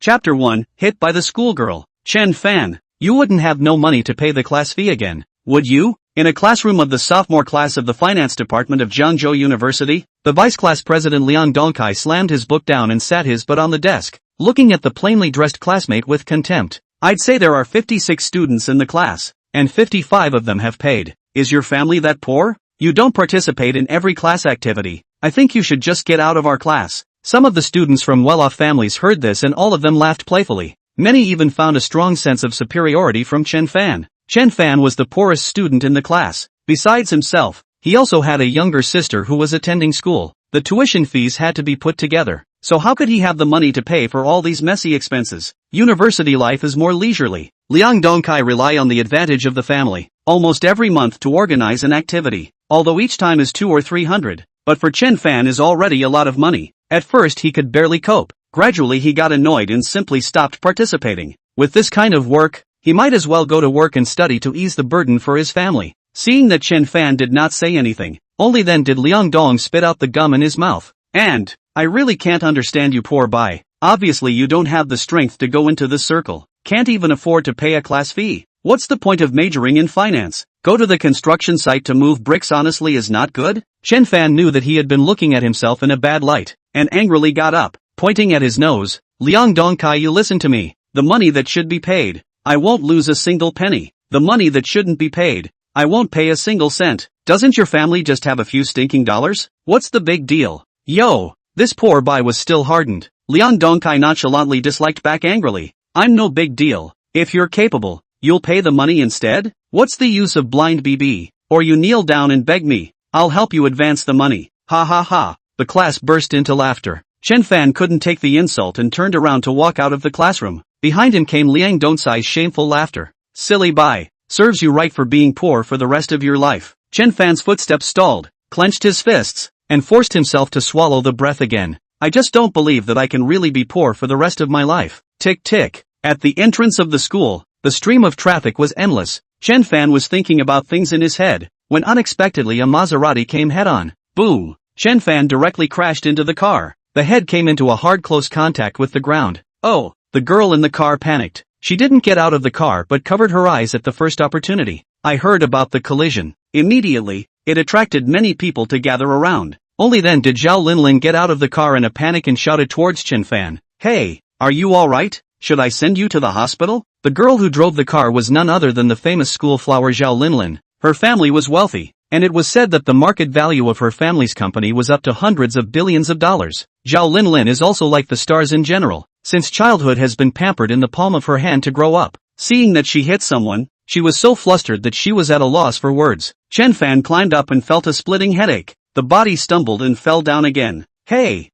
Chapter 1, Hit by the Schoolgirl. Chen Fan. You wouldn't have no money to pay the class fee again, would you? In a classroom of the sophomore class of the finance department of Jiangzhou University, the vice class president Liang Dongkai slammed his book down and sat his butt on the desk, looking at the plainly dressed classmate with contempt. I'd say there are 56 students in the class, and 55 of them have paid. Is your family that poor? You don't participate in every class activity. I think you should just get out of our class. Some of the students from well-off families heard this and all of them laughed playfully. Many even found a strong sense of superiority from Chen Fan. Chen Fan was the poorest student in the class. Besides himself, he also had a younger sister who was attending school. The tuition fees had to be put together. So how could he have the money to pay for all these messy expenses? University life is more leisurely. Liang Dongkai rely on the advantage of the family, almost every month to organize an activity, although each time is 200 or 300. But for Chen Fan is already a lot of money. At first he could barely cope. Gradually he got annoyed and simply stopped participating. With this kind of work, he might as well go to work and study to ease the burden for his family. Seeing that Chen Fan did not say anything, only then did Liang Dong spit out the gum in his mouth. And, I really can't understand you poor boy. Obviously you don't have the strength to go into this circle. Can't even afford to pay a class fee. What's the point of majoring in finance? Go to the construction site to move bricks honestly is not good? Chen Fan knew that he had been looking at himself in a bad light, and angrily got up, pointing at his nose. Liang Dongkai, you listen to me. The money that should be paid, I won't lose a single penny. The money that shouldn't be paid, I won't pay a single cent. Doesn't your family just have a few stinking dollars? What's the big deal? Yo! This poor boy was still hardened. Liang Dongkai nonchalantly disliked back angrily. I'm no big deal. If you're capable, you'll pay the money instead? What's the use of blind BB? Or you kneel down and beg me. I'll help you advance the money. Ha ha ha. The class burst into laughter. Chen Fan couldn't take the insult and turned around to walk out of the classroom. Behind him came Liang Dongkai's shameful laughter. Silly boy. Serves you right for being poor for the rest of your life. Chen Fan's footsteps stalled, clenched his fists, and forced himself to swallow the breath again. I just don't believe that I can really be poor for the rest of my life. Tick tick. At the entrance of the school, the stream of traffic was endless. Chen Fan was thinking about things in his head, when unexpectedly a Maserati came head-on. Boom! Chen Fan directly crashed into the car. The head came into a hard close contact with the ground. Oh! The girl in the car panicked. She didn't get out of the car but covered her eyes at the first opportunity. I heard about the collision. Immediately, it attracted many people to gather around. Only then did Zhao Linlin get out of the car in a panic and shouted towards Chen Fan. Hey, are you alright? Should I send you to the hospital? The girl who drove the car was none other than the famous school flower Zhao Linlin. Her family was wealthy, and it was said that the market value of her family's company was up to hundreds of billions of dollars. Zhao Linlin is also like the stars in general. Since childhood has been pampered in the palm of her hand to grow up. Seeing that she hit someone, she was so flustered that she was at a loss for words. Chen Fan climbed up and felt a splitting headache. The body stumbled and fell down again. Hey,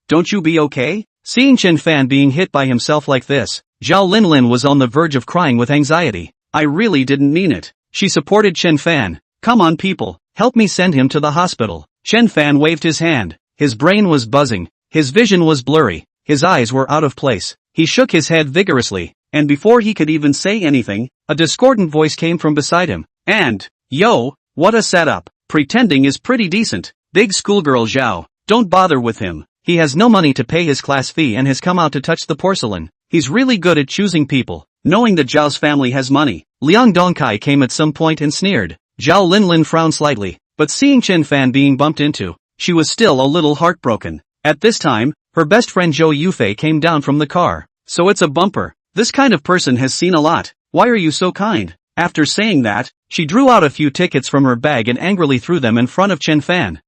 don't you be okay? Seeing Chen Fan being hit by himself like this, Zhao Linlin was on the verge of crying with anxiety. I really didn't mean it. She supported Chen Fan. Come on people, help me send him to the hospital. Chen Fan waved his hand. His brain was buzzing. His vision was blurry. His eyes were out of place. He shook his head vigorously, and before he could even say anything, a discordant voice came from beside him. And, yo, what a setup. Pretending is pretty decent. Big schoolgirl Zhao, don't bother with him. He has no money to pay his class fee and has come out to touch the porcelain. He's really good at choosing people. Knowing that Zhao's family has money, Liang Dongkai came at some point and sneered. Zhao Linlin frowned slightly, but seeing Chen Fan being bumped into, she was still a little heartbroken. At this time, her best friend Zhou Yufei came down from the car. So it's a bumper. This kind of person has seen a lot. Why are you so kind? After saying that, she drew out a few tickets from her bag and angrily threw them in front of Chen Fan.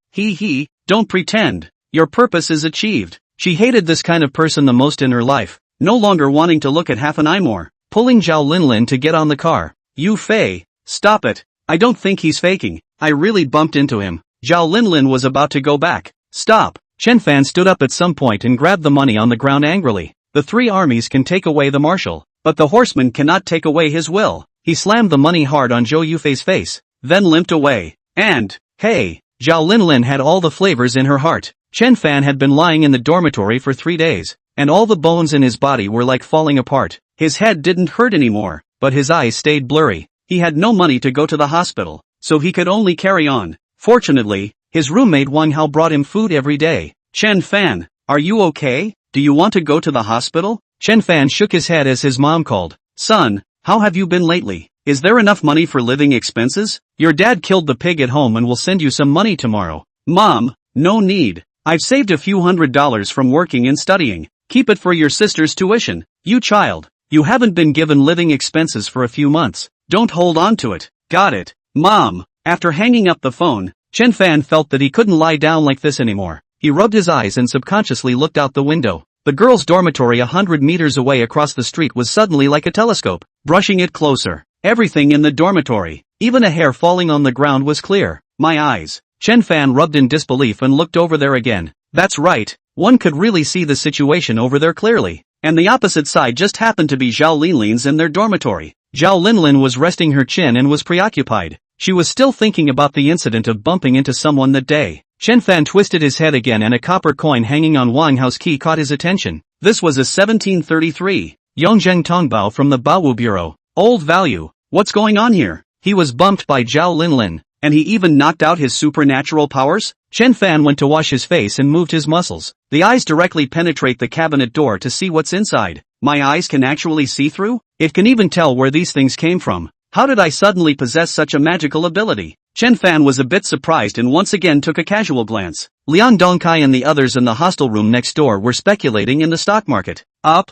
Don't pretend. Your purpose is achieved. She hated this kind of person the most in her life, no longer wanting to look at half an eye more. Pulling Zhao Linlin to get on the car. Yufei, stop it. I don't think he's faking. I really bumped into him. Zhao Linlin was about to go back. Stop. Chen Fan stood up at some point and grabbed the money on the ground angrily. The three armies can take away the marshal, but the horseman cannot take away his will. He slammed the money hard on Zhou Yufei's face, then limped away. And, hey, Zhao Linlin had all the flavors in her heart. Chen Fan had been lying in the dormitory for 3 days, and all the bones in his body were like falling apart. His head didn't hurt anymore, but his eyes stayed blurry. He had no money to go to the hospital, so he could only carry on. Fortunately, his roommate Wang Hao brought him food every day. Chen Fan, are you okay? Do you want to go to the hospital? Chen Fan shook his head as his mom called. Son, how have you been lately? Is there enough money for living expenses? Your dad killed the pig at home and will send you some money tomorrow. Mom, no need. I've saved a few $100s from working and studying. Keep it for your sister's tuition. You child, you haven't been given living expenses for a few months. Don't hold on to it. Got it. Mom. After hanging up the phone, Chen Fan felt that he couldn't lie down like this anymore. He rubbed his eyes and subconsciously looked out the window. The girls' dormitory 100 meters away across the street was suddenly like a telescope, brushing it closer. Everything in the dormitory, even a hair falling on the ground, was clear. My eyes. Chen Fan rubbed in disbelief and looked over there again. That's right, one could really see the situation over there clearly. And the opposite side just happened to be Zhao Linlin's in their dormitory. Zhao Linlin was resting her chin and was preoccupied. She was still thinking about the incident of bumping into someone that day. Chen Fan twisted his head again and a copper coin hanging on Wang Hao's key caught his attention. This was a 1733 Yongzheng Tongbao from the Baowu Bureau. Old value. What's going on here? He was bumped by Zhao Linlin, and he even knocked out his supernatural powers? Chen Fan went to wash his face and moved his muscles. The eyes directly penetrate the cabinet door to see what's inside. My eyes can actually see through? It can even tell where these things came from. How did I suddenly possess such a magical ability? Chen Fan was a bit surprised and once again took a casual glance. Liang Dongkai and the others in the hostel room next door were speculating in the stock market. Up,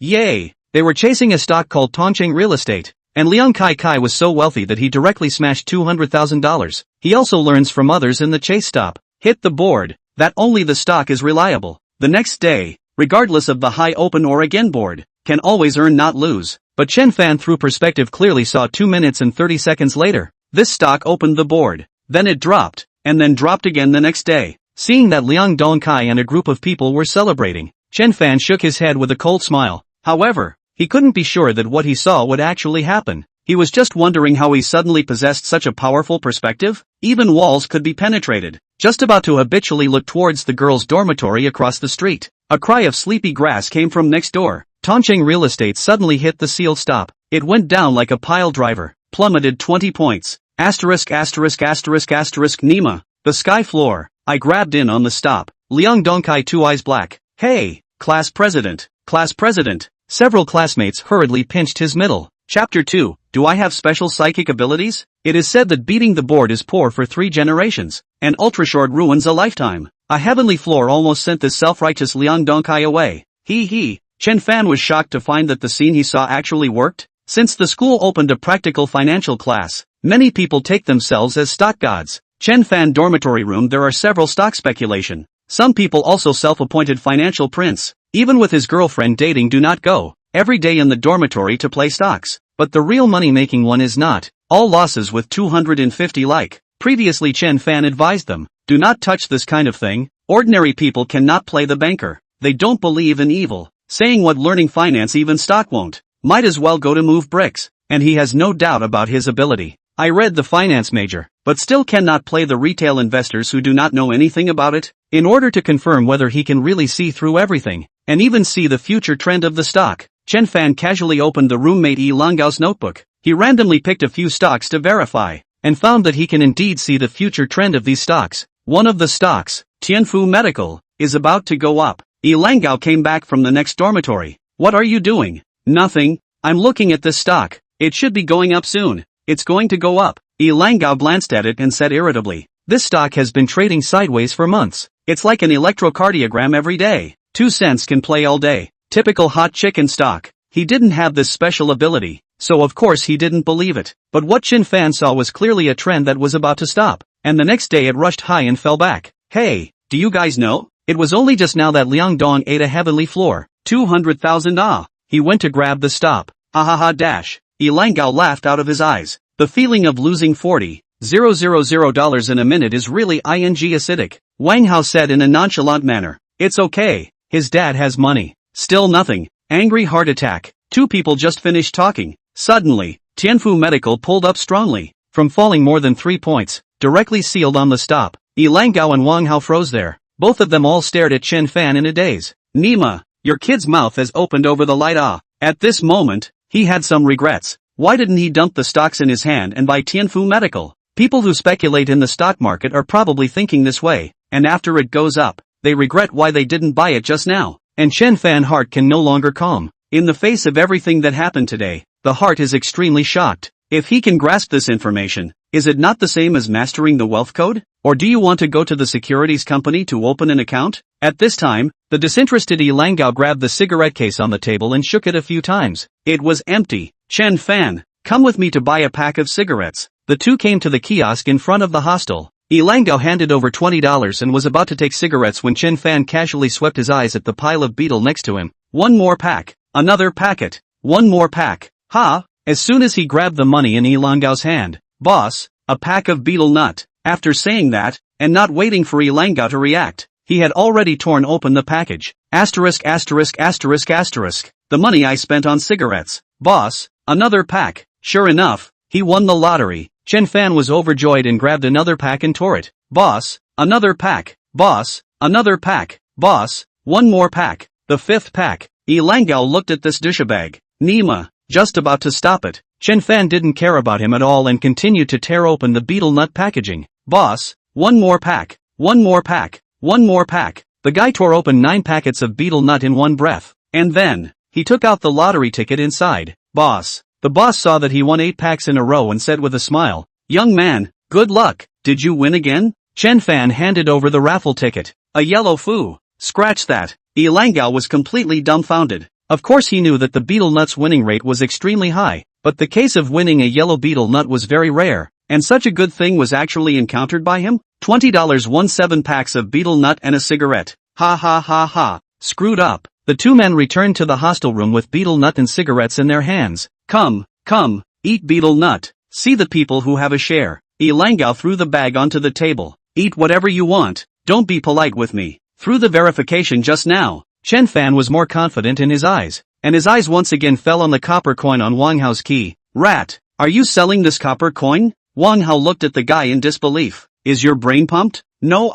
yay! They were chasing a stock called Tongqing Real Estate. And Liang Kai was so wealthy that he directly smashed $200,000. He also learns from others in the chase stop. Hit the board. That only the stock is reliable. The next day, regardless of the high open or again board, can always earn not lose. But Chen Fan through perspective clearly saw 2 minutes and 30 seconds later. This stock opened the board. Then it dropped. And then dropped again the next day. Seeing that Liang Dongkai and a group of people were celebrating, Chen Fan shook his head with a cold smile. However, he couldn't be sure that what he saw would actually happen. He was just wondering how he suddenly possessed such a powerful perspective. Even walls could be penetrated. Just about to habitually look towards the girls' dormitory across the street, a cry of sleepy grass came from next door. Tongqing Real Estate suddenly hit the sealed stop. It went down like a pile driver, plummeted 20 points. Asterisk. Nima. The sky floor. I grabbed in on the stop. Liang Dongkai, 2 eyes black. Hey, class president. Several classmates hurriedly pinched his middle. Chapter 2. Do I have special psychic abilities? It is said that beating the board is poor for 3 generations, and ultra-short ruins a lifetime. A heavenly floor almost sent this self-righteous Liang Dongkai away. Chen Fan was shocked to find that the scene he saw actually worked. Since the school opened a practical financial class, many people take themselves as stock gods. Chen Fan dormitory room, there are several stock speculation. Some people also self-appointed financial prince. Even with his girlfriend dating do not go every day in the dormitory to play stocks. But the real money-making one is not. All losses with 250 like. Previously Chen Fan advised them, do not touch this kind of thing. Ordinary people cannot play the banker. They don't believe in evil. Saying what learning finance even stock won't. Might as well go to move bricks. And he has no doubt about his ability. I read the finance major, but still cannot play the retail investors who do not know anything about it. In order to confirm whether he can really see through everything, and even see the future trend of the stock, Chen Fan casually opened the roommate Yi Langgao's notebook. He randomly picked a few stocks to verify, and found that he can indeed see the future trend of these stocks. One of the stocks, Tianfu Medical, is about to go up. Yi Langgao came back from the next dormitory. What are you doing? Nothing. I'm looking at this stock. It should be going up soon. It's going to go up. Yi Langgao glanced at it and said irritably, this stock has been trading sideways for months. It's like an electrocardiogram every day. 2 cents can play all day. Typical hot chicken stock. He didn't have this special ability, so of course he didn't believe it. But what Chen Fan saw was clearly a trend that was about to stop, and the next day it rushed high and fell back. Hey, do you guys know? It was only just now that Liang Dong ate a heavenly floor. 200,000 ah. He went to grab the stop. Dash. Yi Langgao laughed out of his eyes. The feeling of losing $40,000 in a minute is really ing acidic. Wang Hao said in a nonchalant manner. It's okay. His dad has money. Still nothing. Angry heart attack. 2 people just finished talking. Suddenly, Tianfu Medical pulled up strongly, from falling more than 3 points, directly sealed on the stop. Yi Langgao and Wang Hao froze there. Both of them all stared at Chen Fan in a daze. Nima, your kid's mouth has opened over the light ah. At this moment, he had some regrets. Why didn't he dump the stocks in his hand and buy Tianfu Medical? People who speculate in the stock market are probably thinking this way, and after it goes up, they regret why they didn't buy it just now. and Chen Fan heart can no longer calm. In the face of everything that happened today, the heart is extremely shocked. If he can grasp this information, is it not the same as mastering the wealth code? Or do you want to go to the securities company to open an account? At this time, the disinterested Yilangao grabbed the cigarette case on the table and shook it a few times. It was empty. Chen Fan, come with me to buy a pack of cigarettes. The two came to the kiosk in front of the hostel. Yilangao handed over $20 and was about to take cigarettes when Chen Fan casually swept his eyes at the pile of betel next to him. One more pack. Another packet. One more pack. Ha! As soon as he grabbed the money in Yilangao's hand, boss, a pack of betel nut. After saying that, and not waiting for Yilangao to react, he had already torn open the package. Asterisk asterisk asterisk asterisk. The money I spent on cigarettes. Boss, another pack. Sure enough, he won the lottery. Chen Fan was overjoyed and grabbed another pack and tore it. Boss, another pack. Boss, another pack. Boss, one more pack. The fifth pack. Yilangao looked at this douchebag. Nima, just about to stop it. Chen Fan didn't care about him at all and continued to tear open the betel nut packaging. Boss, one more pack. One more pack. One more pack. The guy tore open 9 packets of betel nut in one breath. And then, he took out the lottery ticket inside. Boss. The boss saw that he won 8 packs in a row and said with a smile, young man, good luck. Did you win again? Chen Fan handed over the raffle ticket. A yellow foo. Scratch that. Yilangao was completely dumbfounded. Of course he knew that the betel nut's winning rate was extremely high, but the case of winning a yellow betel nut was very rare, and such a good thing was actually encountered by him. $20 won 7 packs of betel nut and a cigarette. Ha ha ha ha. Screwed up. The two men returned to the hostel room with betel nut and cigarettes in their hands. Come, come, eat betel nut. See the people who have a share. Yilangao threw the bag onto the table. Eat whatever you want. Don't be polite with me. Through the verification just now, Chen Fan was more confident in his eyes, and his eyes once again fell on the copper coin on Wang Hao's key. Rat, are you selling this copper coin? Wang Hao looked at the guy in disbelief. Is your brain pumped? No,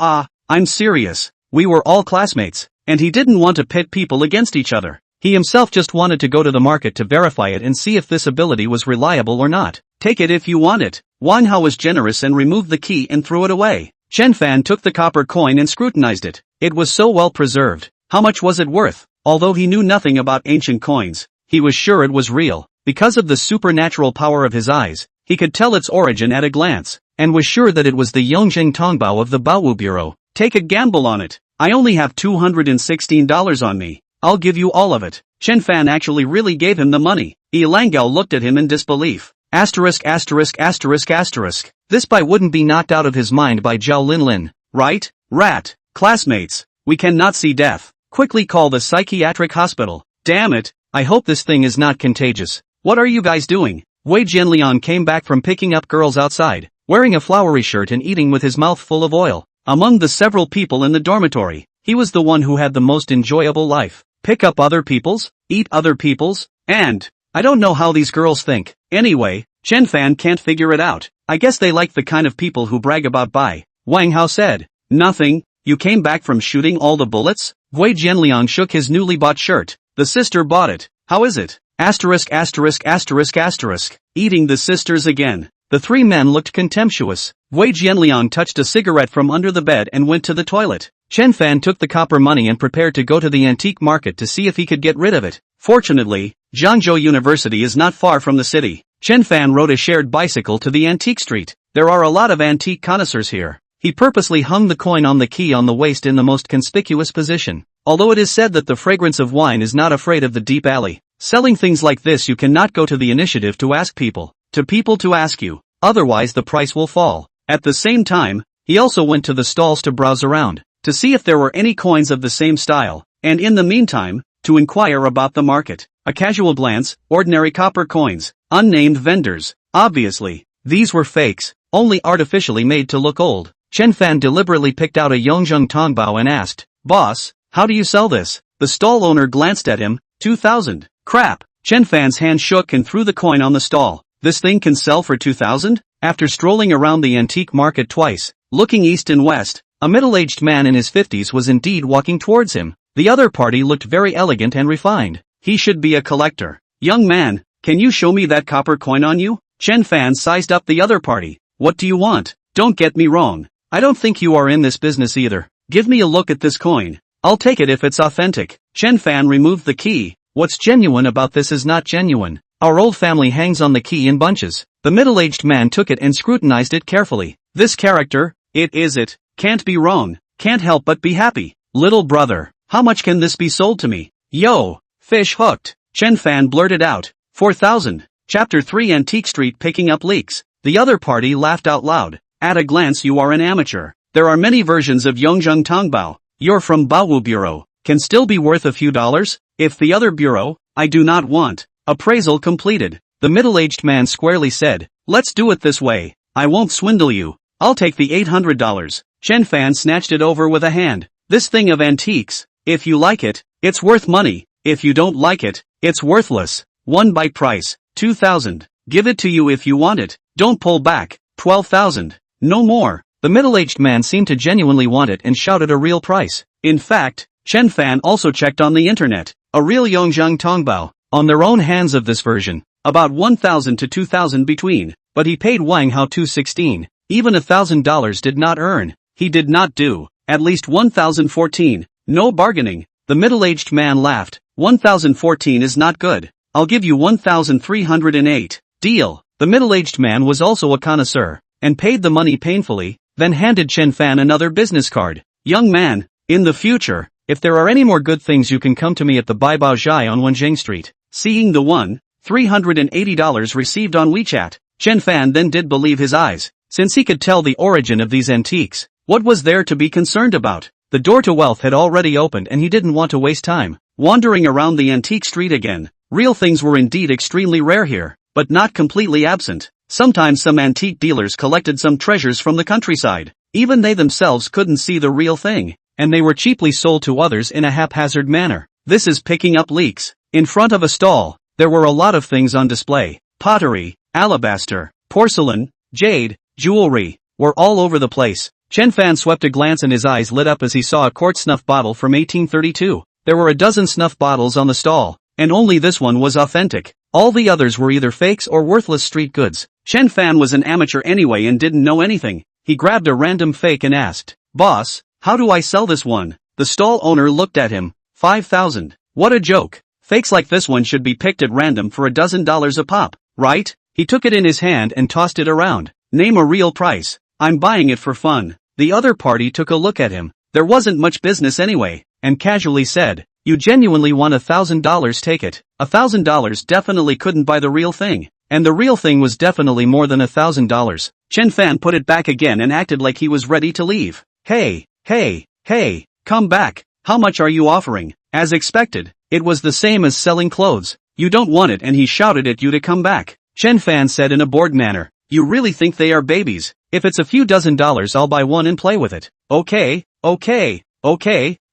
I'm serious. We were all classmates, and he didn't want to pit people against each other. He himself just wanted to go to the market to verify it and see if this ability was reliable or not. Take it if you want it. Wang Hao was generous and removed the key and threw it away. Chen Fan took the copper coin and scrutinized it. It was so well preserved. How much was it worth? Although he knew nothing about ancient coins, he was sure it was real. Because of the supernatural power of his eyes, he could tell its origin at a glance, and was sure that it was the Yongjing Tongbao of the Baowu Bureau. Take a gamble on it. I only have $216 on me. I'll give you all of it. Chen Fan actually really gave him the money. Yilangao looked at him in disbelief. Asterisk asterisk asterisk asterisk. This buy wouldn't be knocked out of his mind by Zhao Linlin, right? Rat. Classmates, we cannot see death. Quickly call the psychiatric hospital. Damn it, I hope this thing is not contagious. What are you guys doing? Wei Jianliang came back from picking up girls outside, wearing a flowery shirt and eating with his mouth full of oil. Among the several people in the dormitory, he was the one who had the most enjoyable life. Pick up other people's, eat other people's, and I don't know how these girls think. Anyway, Chen Fan can't figure it out. I guess they like the kind of people who brag about buy. Wang Hao said. Nothing. You came back from shooting all the bullets? Wei Jianliang shook his newly bought shirt. The sister bought it. How is it? Asterisk asterisk asterisk asterisk. Eating the sisters again. The three men looked contemptuous. Wei Jianliang touched a cigarette from under the bed and went to the toilet. Chen Fan took the copper money and prepared to go to the antique market to see if he could get rid of it. Fortunately, Zhangzhou University is not far from the city. Chen Fan rode a shared bicycle to the antique street. There are a lot of antique connoisseurs here. He purposely hung the coin on the key on the waist in the most conspicuous position. Although it is said that the fragrance of wine is not afraid of the deep alley, selling things like this you cannot go to the initiative to ask people to ask you, otherwise the price will fall. At the same time, he also went to the stalls to browse around, to see if there were any coins of the same style, and in the meantime, to inquire about the market. A casual glance, ordinary copper coins, unnamed vendors. Obviously, these were fakes, only artificially made to look old. Chen Fan deliberately picked out a Yongjing Tongbao and asked, Boss, how do you sell this? The stall owner glanced at him. 2,000. Crap. Chen Fan's hand shook and threw the coin on the stall. This thing can sell for 2,000? After strolling around the antique market twice, looking east and west, a middle-aged man in his 50s was indeed walking towards him. The other party looked very elegant and refined. He should be a collector. Young man, can you show me that copper coin on you? Chen Fan sized up the other party. What do you want? Don't get me wrong. I don't think you are in this business either. Give me a look at this coin. I'll take it if it's authentic. Chen Fan removed the key. What's genuine about this is not genuine. Our old family hangs on the key in bunches. The middle-aged man took it and scrutinized it carefully. This character, it. Can't be wrong. Can't help but be happy. Little brother, how much can this be sold to me? Yo, fish hooked. Chen Fan blurted out. 4,000. Chapter 3 Antique Street picking up leaks. The other party laughed out loud. At a glance you are an amateur. There are many versions of Yongjung Tongbao. You're from Baowu Bureau. Can still be worth a few dollars? If the other bureau, I do not want. Appraisal completed. The middle-aged man squarely said, let's do it this way. I won't swindle you. I'll take the $800. Chen Fan snatched it over with a hand. This thing of antiques, if you like it, it's worth money. If you don't like it, it's worthless. One by price, 2,000. Give it to you if you want it. Don't pull back. 12,000. No more. The middle-aged man seemed to genuinely want it and shouted a real price. In fact, Chen Fan also checked on the internet. A real Yongjung Tongbao. On their own hands of this version. About 1,000 to 2,000 between. But he paid Wang Hao 216. Even $1,000 did not earn. He did not do. At least 1,014. No bargaining. The middle-aged man laughed. 1,014 is not good. I'll give you 1,308. Deal. The middle-aged man was also a connoisseur, and paid the money painfully, then handed Chen Fan another business card. Young man, in the future, if there are any more good things you can come to me at the Baibao Zhai on Wenjing Street. Seeing the $380 received on WeChat, Chen Fan then did believe his eyes, since he could tell the origin of these antiques. What was there to be concerned about? The door to wealth had already opened and he didn't want to waste time wandering around the antique street again. Real things were indeed extremely rare here, but not completely absent. Sometimes some antique dealers collected some treasures from the countryside. Even they themselves couldn't see the real thing, and they were cheaply sold to others in a haphazard manner. This is picking up leaks. In front of a stall, there were a lot of things on display. Pottery, alabaster, porcelain, jade, jewelry, were all over the place. Chen Fan swept a glance and his eyes lit up as he saw a quart snuff bottle from 1832. There were a dozen snuff bottles on the stall, and only this one was authentic. All the others were either fakes or worthless street goods. Chen Fan was an amateur anyway and didn't know anything. He grabbed a random fake and asked, "Boss, how do I sell this one?" The stall owner looked at him. 5,000. What a joke. Fakes like this one should be picked at random for $12 a pop, right? He took it in his hand and tossed it around. Name a real price. I'm buying it for fun. The other party took a look at him. There wasn't much business anyway, and casually said, "You genuinely want $1,000, take it." $1,000 definitely couldn't buy the real thing, and the real thing was definitely more than $1,000. Chen Fan put it back again and acted like he was ready to leave. Hey, come back. How much are you offering? As expected, it was the same as selling clothes. You don't want it and he shouted at you to come back. Chen Fan said in a bored manner, "You really think they are babies? If it's a few dozen dollars I'll buy one and play with it." Okay,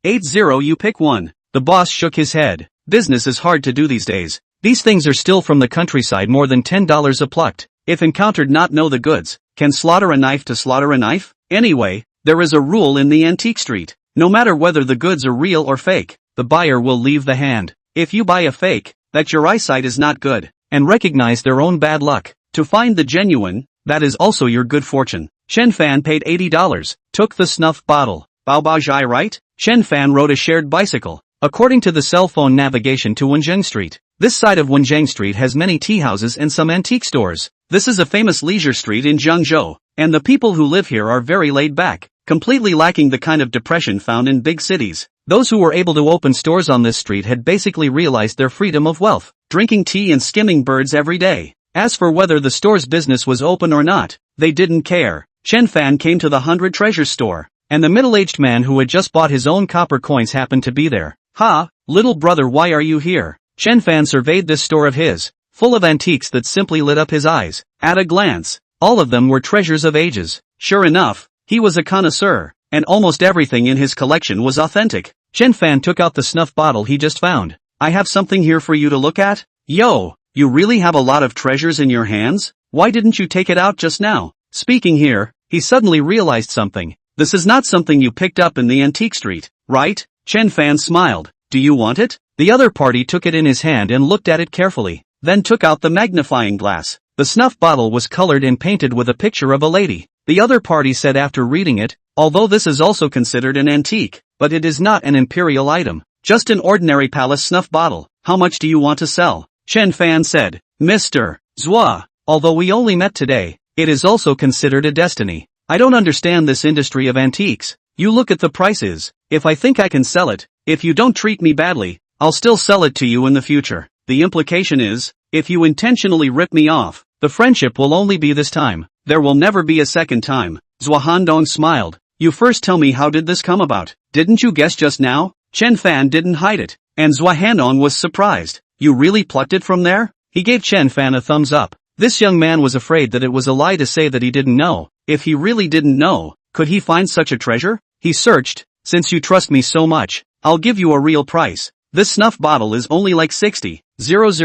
80 you pick one. The boss shook his head. Business is hard to do these days. These things are still from the countryside, more than $10 a plucked. If encountered not know the goods, can slaughter a knife to slaughter a knife? Anyway, there is a rule in the antique street. No matter whether the goods are real or fake, the buyer will leave the hand. If you buy a fake, that your eyesight is not good, and recognize their own bad luck. To find the genuine, that is also your good fortune. Chen Fan paid $80, took the snuff bottle. Baobao Zhai, right? Chen Fan rode a shared bicycle. According to the cell phone navigation to Wenjing Street, this side of Wenjing Street has many tea houses and some antique stores. This is a famous leisure street in Jiangzhou, and the people who live here are very laid back, completely lacking the kind of depression found in big cities. Those who were able to open stores on this street had basically realized their freedom of wealth, drinking tea and skimming birds every day. As for whether the store's business was open or not, they didn't care. Chen Fan came to the 100 Treasures store, and the middle-aged man who had just bought his own copper coins happened to be there. "Ha, little brother, why are you here?" Chen Fan surveyed this store of his, full of antiques that simply lit up his eyes. At a glance, all of them were treasures of ages. Sure enough, he was a connoisseur, and almost everything in his collection was authentic. Chen Fan took out the snuff bottle he just found. "I have something here for you to look at." "Yo, you really have a lot of treasures in your hands? Why didn't you take it out just now?" Speaking here, he suddenly realized something. This is not something you picked up in the antique street, right? Chen Fan smiled. "Do you want it?" The other party took it in his hand and looked at it carefully, then took out the magnifying glass. The snuff bottle was colored and painted with a picture of a lady. The other party said after reading it, "Although this is also considered an antique, but it is not an imperial item. Just an ordinary palace snuff bottle. How much do you want to sell? Chen Fan said. Mr. Zhua, although we only met today, it is also considered a destiny. I don't understand this industry of antiques. You look at the prices. If I think I can sell it, if you don't treat me badly, I'll still sell it to you in the future. The implication is, if you intentionally rip me off, the friendship will only be this time. There will never be a second time. Zhua Handong smiled. You first tell me, how did this come about? Didn't you guess just now? Chen Fan didn't hide it, and Zhua Handong was surprised. You really plucked it from there? He gave Chen Fan a thumbs up. This young man was afraid that it was a lie to say that he didn't know. If he really didn't know, could he find such a treasure? He searched. Since you trust me so much, I'll give you a real price. This snuff bottle is only like 60,000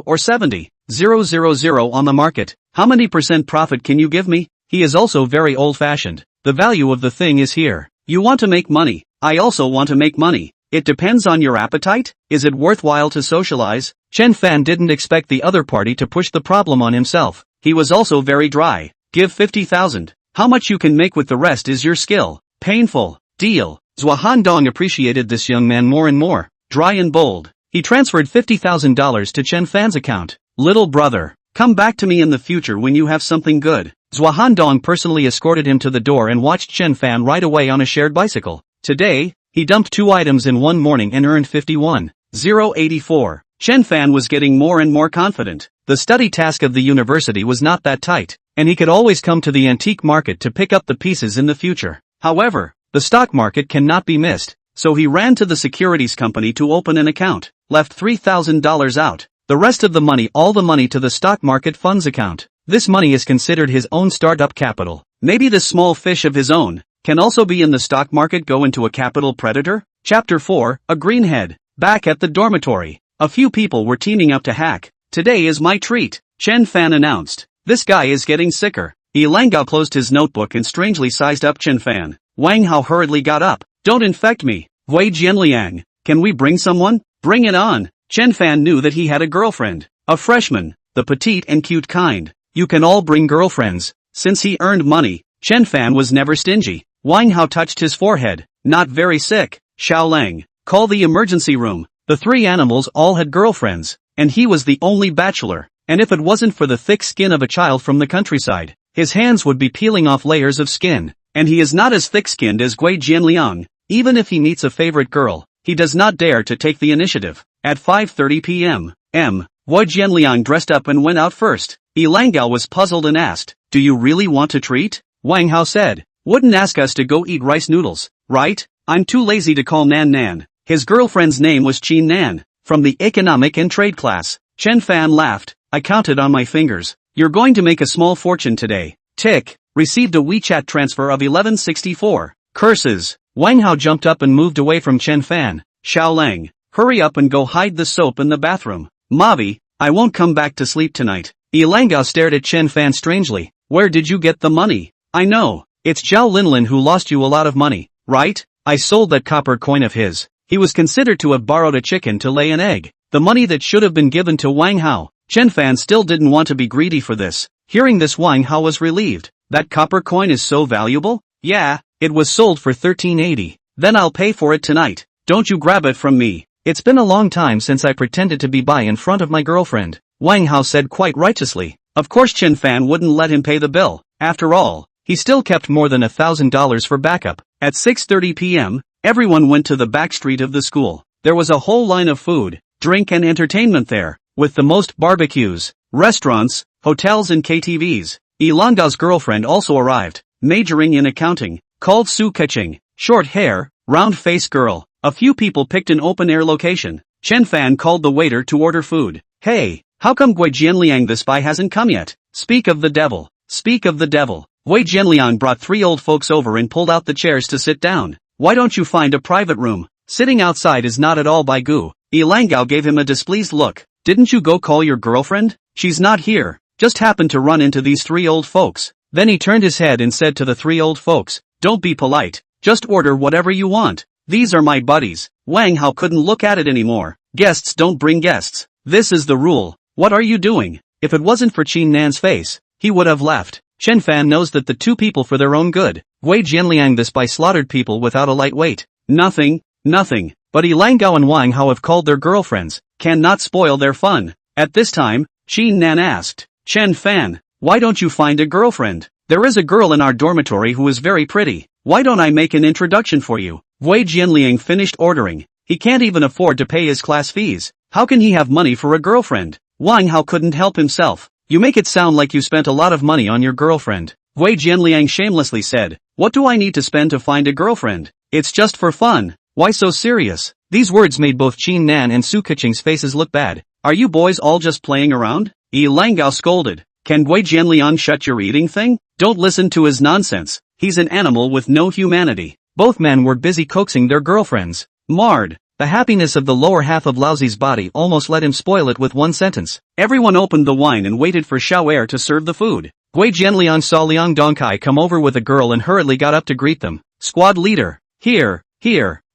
or 70,000 on the market. How many % profit can you give me? He is also very old-fashioned. The value of the thing is here. You want to make money. I also want to make money. It depends on your appetite. Is it worthwhile to socialize? Chen Fan didn't expect the other party to push the problem on himself. He was also very dry. Give 50,000. How much you can make with the rest is your skill. Painful. Deal. Zhua Handong appreciated this young man more and more. Dry and bold. He transferred $50,000 to Chen Fan's account. Little brother, come back to me in the future when you have something good. Zhua Handong personally escorted him to the door and watched Chen Fan ride away on a shared bicycle. Today, he dumped 2 items in one morning and earned 51,084. Chen Fan was getting more and more confident. The study task of the university was not that tight, and he could always come to the antique market to pick up the pieces in the future. However, the stock market cannot be missed, so he ran to the securities company to open an account, left $3,000 out. The rest of the money, all the money, to the stock market funds account. This money is considered his own startup capital. Maybe this small fish of his own can also be in the stock market, go into a capital predator? Chapter 4, A Greenhead. Back at the dormitory, a few people were teaming up to hack. Today is my treat, Chen Fan announced. This guy is getting sicker. Yilin Gao closed his notebook and strangely sized up Chen Fan. Wang Hao hurriedly got up. Don't infect me. Wei Jianliang, can we bring someone? Bring it on. Chen Fan knew that he had a girlfriend. A freshman, the petite and cute kind. You can all bring girlfriends. Since he earned money, Chen Fan was never stingy. Wang Hao touched his forehead. Not very sick. Xiaolang, call the emergency room. The 3 animals all had girlfriends, and he was the only bachelor. And if it wasn't for the thick skin of a child from the countryside, his hands would be peeling off layers of skin. And he is not as thick-skinned as Gui Jianliang. Even if he meets a favorite girl, he does not dare to take the initiative. At 5:30 p.m., Gui Jianliang dressed up and went out first. Yilin Gao was puzzled and asked, do you really want to treat? Wang Hao said, wouldn't ask us to go eat rice noodles, right? I'm too lazy to call Nan Nan. His girlfriend's name was Qin Nan, from the economic and trade class. Chen Fan laughed. I counted on my fingers. You're going to make a small fortune today. Tick. Received a WeChat transfer of 1164. Curses. Wang Hao jumped up and moved away from Chen Fan. Xiaolang, hurry up and go hide the soap in the bathroom. Mavi, I won't come back to sleep tonight. Yilin Gao stared at Chen Fan strangely. Where did you get the money? I know. It's Zhao Linlin who lost you a lot of money, right? I sold that copper coin of his. He was considered to have borrowed a chicken to lay an egg. The money that should have been given to Wang Hao. Chen Fan still didn't want to be greedy for this. Hearing this, Wang Hao was relieved. That copper coin is so valuable? Yeah, it was sold for 1380. Then I'll pay for it tonight. Don't you grab it from me. It's been a long time since I pretended to be by in front of my girlfriend. Wang Hao said quite righteously. Of course Chen Fan wouldn't let him pay the bill. After all, he still kept more than $1,000 for backup. At 6:30 p.m., everyone went to the back street of the school. There was a whole line of food, drink and entertainment there, with the most barbecues, restaurants, hotels and KTVs. Yilin Gao's girlfriend also arrived, majoring in accounting, called Su Keching, short hair, round-faced girl. A few people picked an open-air location. Chen Fan called the waiter to order food. Hey, how come Gui Jianliang the spy hasn't come yet? Speak of the devil. Speak of the devil. Gui Jianliang brought 3 old folks over and pulled out the chairs to sit down. Why don't you find a private room? Sitting outside is not at all by Gu. Yilin Gao gave him a displeased look. Didn't you go call your girlfriend? She's not here. Just happened to run into these 3 old folks. Then he turned his head and said to the 3 old folks, don't be polite. Just order whatever you want. These are my buddies. Wang Hao couldn't look at it anymore. Guests don't bring guests. This is the rule. What are you doing? If it wasn't for Qin Nan's face, he would have left. Chen Fan knows that the 2 people for their own good. Gui Jianliang the spy slaughtered people without a light weight. Nothing, nothing. But Lang Gao and Wang Hao have called their girlfriends, can not spoil their fun. At this time, Chen Nan asked, Chen Fan, why don't you find a girlfriend? There is a girl in our dormitory who is very pretty. Why don't I make an introduction for you? Wei Jianliang finished ordering. He can't even afford to pay his class fees. How can he have money for a girlfriend? Wang Hao couldn't help himself. You make it sound like you spent a lot of money on your girlfriend. Wei Jianliang shamelessly said, what do I need to spend to find a girlfriend? It's just for fun. Why so serious? These words made both Chen Nan and Su Keqing's faces look bad. Are you boys all just playing around? Lang Gao scolded. Can Wei Jianliang shut your eating thing? Don't listen to his nonsense. He's an animal with no humanity. Both men were busy coaxing their girlfriends. Marred. The happiness of the lower half of Laozi's body almost let him spoil it with one sentence. Everyone opened the wine and waited for Xiao Er to serve the food. Wei Jianliang saw Liang Dongkai come over with a girl and hurriedly got up to greet them. Squad leader. Here.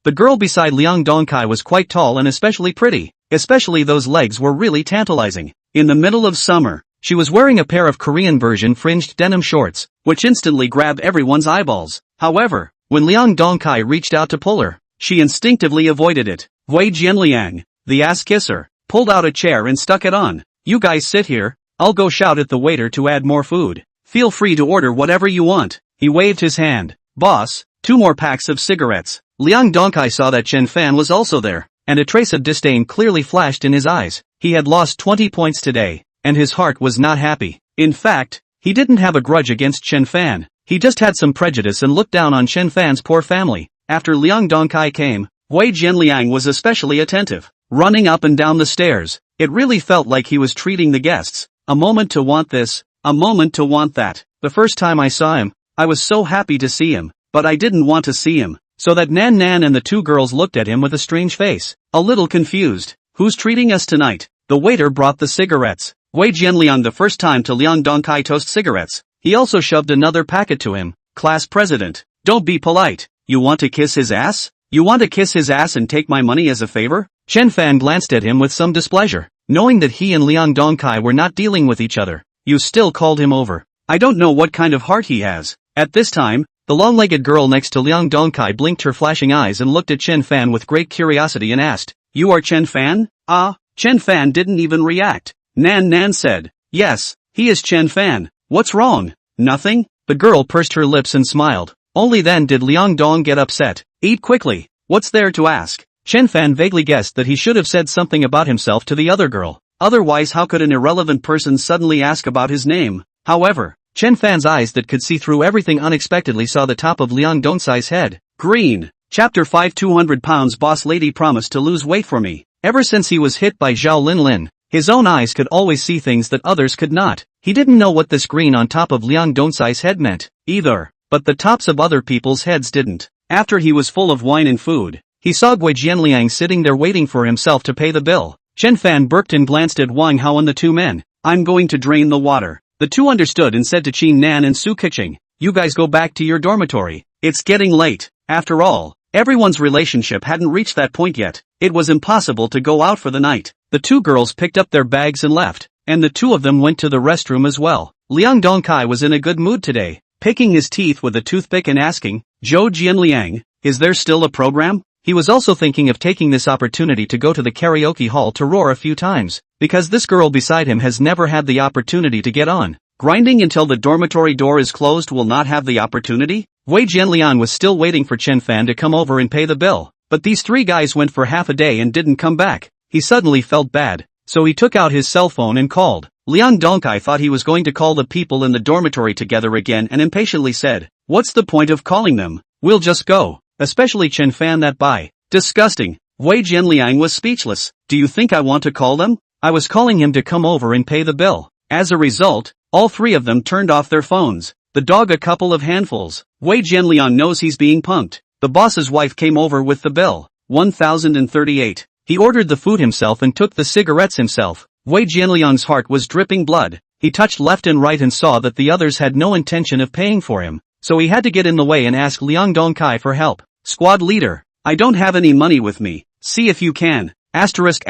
The girl beside Liang Dongkai was quite tall and especially pretty. Especially those legs were really tantalizing. In the middle of summer, she was wearing a pair of Korean version fringed denim shorts, which instantly grabbed everyone's eyeballs. However, when Liang Dongkai reached out to pull her, she instinctively avoided it. Wei Jianliang, the ass kisser, pulled out a chair and stuck it on. You guys sit here, I'll go shout at the waiter to add more food. Feel free to order whatever you want. He waved his hand. Boss, 2 more packs of cigarettes. Liang Dongkai saw that Chen Fan was also there, and a trace of disdain clearly flashed in his eyes. He had lost 20 points today, and his heart was not happy. In fact, he didn't have a grudge against Chen Fan. He just had some prejudice and looked down on Chen Fan's poor family. After Liang Dongkai came, Wei Jianliang was especially attentive, running up and down the stairs. It really felt like he was treating the guests. A moment to want this, a moment to want that. The first time I saw him, I was so happy to see him, but I didn't want to see him. So that Nan Nan and the 2 girls looked at him with a strange face, a little confused. Who's treating us tonight? The waiter brought the cigarettes. Wei Jianliang the first time to Liang Dongkai toast cigarettes. He also shoved another packet to him. Class president, don't be polite. You want to kiss his ass? You want to kiss his ass and take my money as a favor? Chen Fan glanced at him with some displeasure, knowing that he and Liang Dongkai were not dealing with each other. You still called him over. I don't know what kind of heart he has. At this time, the long-legged girl next to Liang Dongkai blinked her flashing eyes and looked at Chen Fan with great curiosity and asked, You are Chen Fan? Ah, Chen Fan didn't even react. Nan Nan said, Yes, he is Chen Fan. What's wrong? Nothing? The girl pursed her lips and smiled. Only then did Liang Dong get upset. Eat quickly. What's there to ask? Chen Fan vaguely guessed that he should have said something about himself to the other girl. Otherwise how could an irrelevant person suddenly ask about his name? However, Chen Fan's eyes that could see through everything unexpectedly saw the top of Liang Dongcai's head. Green. Chapter 5 200 pounds boss lady promised to lose weight for me. Ever since he was hit by Zhao Linlin, his own eyes could always see things that others could not. He didn't know what this green on top of Liang Dongcai's head meant, either. But the tops of other people's heads didn't. After he was full of wine and food, he saw Wei Jianliang sitting there waiting for himself to pay the bill. Chen Fan burped and glanced at Wang Hao and the 2 men. I'm going to drain the water. The 2 understood and said to Chen Nan and Su Keqing, You guys go back to your dormitory. It's getting late. After all, everyone's relationship hadn't reached that point yet. It was impossible to go out for the night. The 2 girls picked up their bags and left, and the 2 of them went to the restroom as well. Liang Dongkai was in a good mood today, picking his teeth with a toothpick and asking, Zhou Jianliang, is there still a program? He was also thinking of taking this opportunity to go to the karaoke hall to roar a few times, because this girl beside him has never had the opportunity to get on. Grinding until the dormitory door is closed will not have the opportunity? Wei Jianliang was still waiting for Chen Fan to come over and pay the bill, but these 3 guys went for half a day and didn't come back. He suddenly felt bad, so he took out his cell phone and called. Liang Dongkai thought he was going to call the people in the dormitory together again and impatiently said, What's the point of calling them? We'll just go. Especially Chen Fan that by. Disgusting. Wei Jianliang was speechless. Do you think I want to call them? I was calling him to come over and pay the bill. As a result, all 3 of them turned off their phones. The dog a couple of handfuls. Wei Jianliang knows he's being punked. The boss's wife came over with the bill. 1038. He ordered the food himself and took the cigarettes himself. Wei Jianliang's heart was dripping blood. He touched left and right and saw that the others had no intention of paying for him. So he had to get in the way and ask Liang Dongkai for help. Squad leader, I don't have any money with me. See if you can. Asterisk.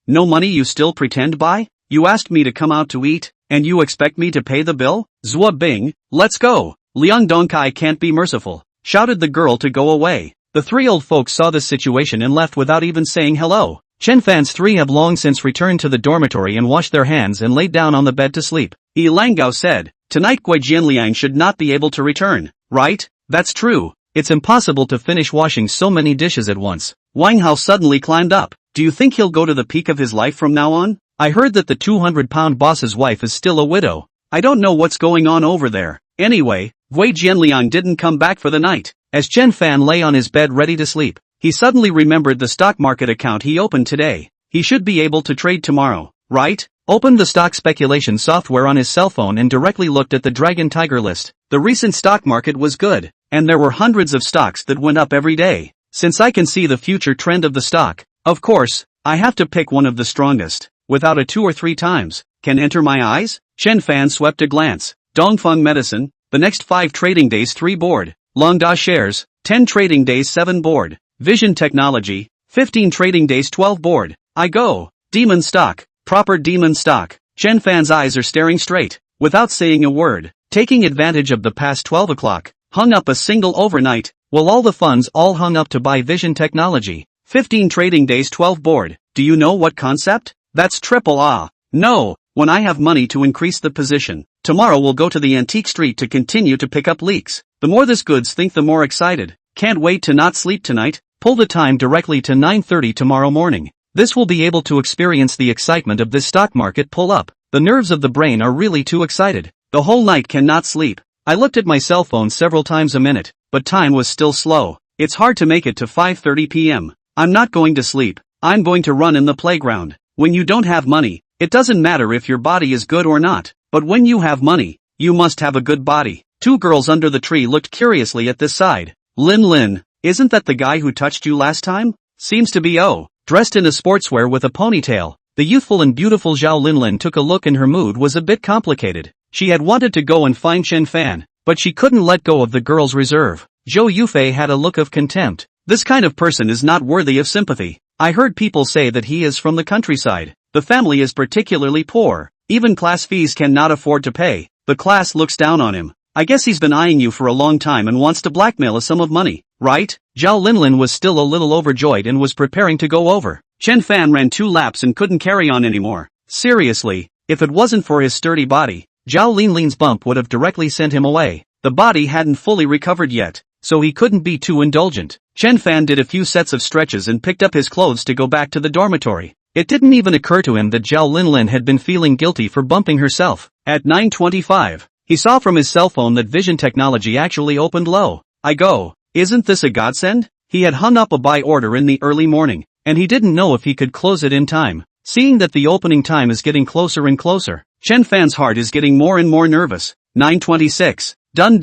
No money you still pretend by? You asked me to come out to eat, and you expect me to pay the bill? Zua Bing, let's go. Liang Dongkai can't be merciful. shouted the girl to go away. The three old folks saw this situation and left without even saying hello. Chen Fan's three have long since returned to the dormitory and washed their hands and laid down on the bed to sleep. Yi Langgao said, "Tonight Gui Jianliang should not be able to return, right?" "That's true. It's impossible to finish washing so many dishes at once." Wang Hao suddenly climbed up. "Do you think he'll go to the peak of his life from now on? I heard that the 200-pound boss's wife is still a widow. I don't know what's going on over there." Anyway, Gui Jianliang didn't come back for the night. As Chen Fan lay on his bed ready to sleep, he suddenly remembered the stock market account he opened today. He should be able to trade tomorrow, right? Opened the stock speculation software on his cell phone and directly looked at the Dragon Tiger list. The recent stock market was good, and there were hundreds of stocks that went up every day. Since I can see the future trend of the stock, of course, I have to pick one of the strongest, without a 2 or 3 times, can enter my eyes? Chen Fan swept a glance. Dongfeng Medicine, the next 5 trading days 3 board. Longda Shares, 10 trading days 7 board. Vision Technology, 15 trading days 12 board. I go. Demon stock, proper demon stock. Chen Fan's eyes are staring straight, without saying a word, taking advantage of the past 12 o'clock, hung up a single overnight, while all the funds all hung up to buy Vision Technology. 15 trading days 12 board. Do you know what concept? That's triple ah. No, when I have money to increase the position, tomorrow we'll go to the antique street to continue to pick up leaks. The more this goods think the more excited. Can't wait to not sleep tonight. Pull the time directly to 9:30 tomorrow morning. This will be able to experience the excitement of this stock market pull up. The nerves of the brain are really too excited. The whole night cannot sleep. I looked at my cell phone several times a minute, but time was still slow. It's hard to make it to 5:30 p.m. I'm not going to sleep. I'm going to run in the playground. When you don't have money, it doesn't matter if your body is good or not. But when you have money, you must have a good body. 2 girls under the tree looked curiously at this side. Lin, isn't that the guy who touched you last time? Seems to be dressed in a sportswear with a ponytail. The youthful and beautiful Zhao Linlin took a look and her mood was a bit complicated. She had wanted to go and find Chen Fan, but she couldn't let go of the girl's reserve. Zhou Yufei had a look of contempt. This kind of person is not worthy of sympathy. I heard people say that he is from the countryside. The family is particularly poor. Even class fees cannot afford to pay. The class looks down on him. I guess he's been eyeing you for a long time and wants to blackmail a sum of money, right? Zhao Linlin was still a little overjoyed and was preparing to go over. Chen Fan ran 2 laps and couldn't carry on anymore. Seriously, if it wasn't for his sturdy body, Zhao Linlin's bump would have directly sent him away. The body hadn't fully recovered yet, so he couldn't be too indulgent. Chen Fan did a few sets of stretches and picked up his clothes to go back to the dormitory. It didn't even occur to him that Zhao Linlin had been feeling guilty for bumping herself. At 9:25, he saw from his cell phone that Vision Technology actually opened low. I go. Isn't this a godsend? He had hung up a buy order in the early morning, and he didn't know if he could close it in time. Seeing that the opening time is getting closer and closer, Chen Fan's heart is getting more and more nervous. 9:26. Dun.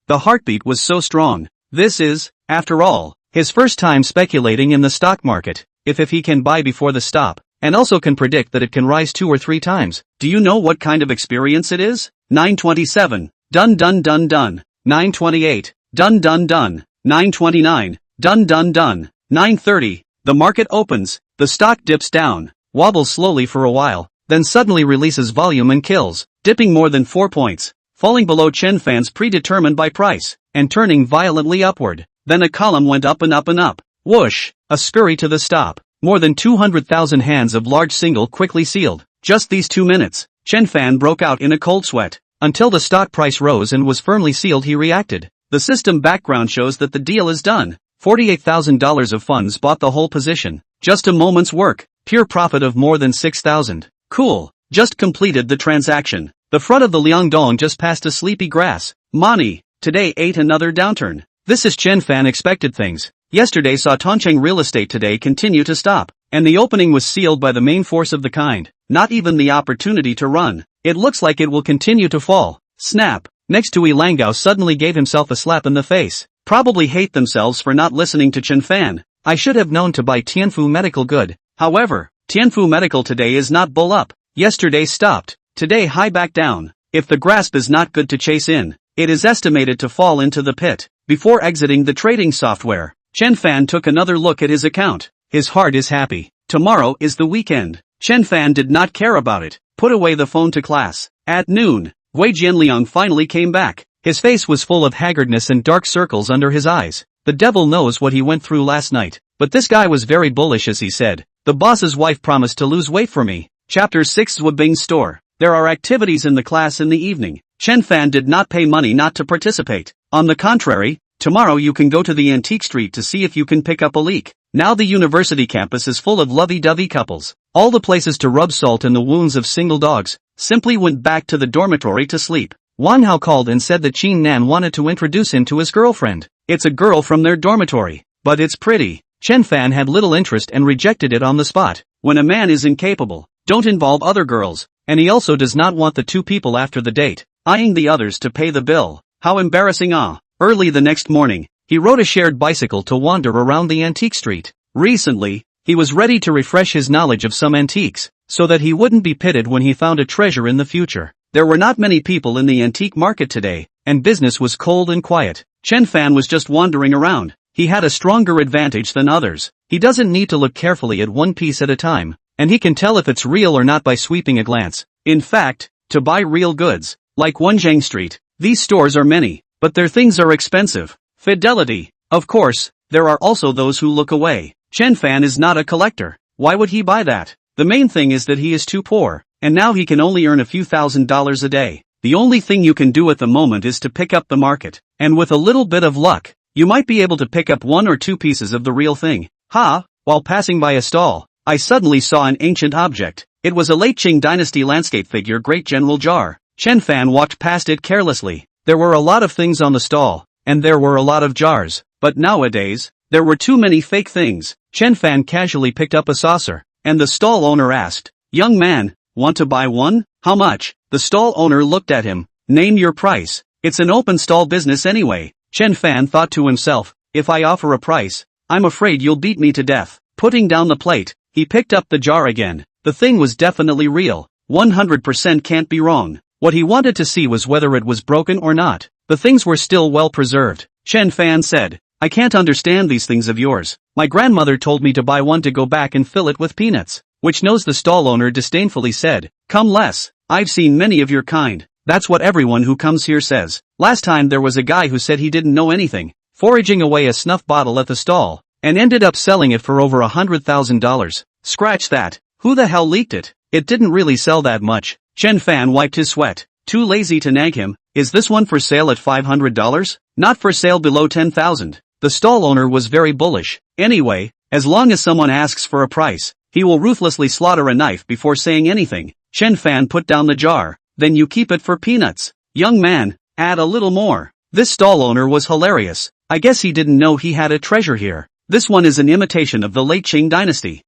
The heartbeat was so strong. This is, after all, his first time speculating in the stock market. If he can buy before the stop, and also can predict that it can rise 2 or 3 times. Do you know what kind of experience it is? 9:27. Dun. 9:28. Dun. 9:29. Dun. 9:30. The market opens. The stock dips down, wobbles slowly for a while, then suddenly releases volume and kills, dipping more than 4 points, falling below Chen Fan's predetermined buy price, and turning violently upward. Then a column went up and up and up. Whoosh! A scurry to the stop. More than 200,000 hands of large single quickly sealed. Just these 2 minutes, Chen Fan broke out in a cold sweat. Until the stock price rose and was firmly sealed, he reacted. The system background shows that the deal is done. $48,000 of funds bought the whole position. Just a moment's work. Pure profit of more than 6,000. Cool. Just completed the transaction. The front of the Liangdong just passed a sleepy grass. Money. Today ate another downturn. This is Chen Fan expected things. Yesterday saw Tongcheng real estate today continue to stop, and the opening was sealed by the main force of the kind. Not even the opportunity to run. It looks like it will continue to fall. Snap. Next to Langao suddenly gave himself a slap in the face. Probably hate themselves for not listening to Chen Fan. I should have known to buy Tianfu Medical good. However, Tianfu Medical today is not bull up. Yesterday stopped. Today high back down. If the grasp is not good to chase in, it is estimated to fall into the pit. Before exiting the trading software, Chen Fan took another look at his account. His heart is happy. Tomorrow is the weekend. Chen Fan did not care about it. Put away the phone to class. At noon, Wei Jianliang finally came back. His face was full of haggardness and dark circles under his eyes. The devil knows what he went through last night. But this guy was very bullish as he said, "The boss's wife promised to lose weight for me." Chapter 6 Bing's Store. There are activities in the class in the evening. Chen Fan did not pay money not to participate. On the contrary, tomorrow you can go to the antique street to see if you can pick up a leak. Now the university campus is full of lovey-dovey couples. All the places to rub salt in the wounds of single dogs simply went back to the dormitory to sleep. Wan Hao called and said that Qin Nan wanted to introduce him to his girlfriend. It's a girl from their dormitory, but it's pretty. Chen Fan had little interest and rejected it on the spot. When a man is incapable, don't involve other girls, and he also does not want the two people after the date eyeing the others to pay the bill. How embarrassing. Early the next morning, he rode a shared bicycle to wander around the antique street. Recently, he was ready to refresh his knowledge of some antiques, so that he wouldn't be pitted when he found a treasure in the future. There were not many people in the antique market today, and business was cold and quiet. Chen Fan was just wandering around. He had a stronger advantage than others. He doesn't need to look carefully at one piece at a time, and he can tell if it's real or not by sweeping a glance. In fact, to buy real goods, like Wenjiang Street, these stores are many, but their things are expensive. Fidelity. Of course, there are also those who look away. Chen Fan is not a collector. Why would he buy that? The main thing is that he is too poor, and now he can only earn a few $1,000s a day. The only thing you can do at the moment is to pick up the market, and with a little bit of luck, you might be able to pick up one or two pieces of the real thing. While passing by a stall, I suddenly saw an ancient object. It was a late Qing dynasty landscape figure, Great General Jar. Chen Fan walked past it carelessly. There were a lot of things on the stall, and there were a lot of jars, but nowadays, there were too many fake things. Chen Fan casually picked up a saucer, and the stall owner asked, "Young man, want to buy one? How much?" The stall owner looked at him. "Name your price. It's an open stall business anyway." Chen Fan thought to himself, "If I offer a price, I'm afraid you'll beat me to death." Putting down the plate, he picked up the jar again. The thing was definitely real. 100% can't be wrong. What he wanted to see was whether it was broken or not. The things were still well preserved. Chen Fan said, "I can't understand these things of yours. My grandmother told me to buy one to go back and fill it with peanuts." Which knows, the stall owner disdainfully said, "Come less. I've seen many of your kind. That's what everyone who comes here says." Last time there was a guy who said he didn't know anything, foraging away a snuff bottle at the stall, and ended up selling it for over $100,000. Scratch that. Who the hell leaked it? It didn't really sell that much. Chen Fan wiped his sweat. Too lazy to nag him. "Is this one for sale at $500? Not for sale below 10,000. The stall owner was very bullish. Anyway, as long as someone asks for a price, he will ruthlessly slaughter a knife before saying anything. Chen Fan put down the jar. "Then you keep it for peanuts. Young man, add a little more." This stall owner was hilarious. I guess he didn't know he had a treasure here. "This one is an imitation of the late Qing dynasty."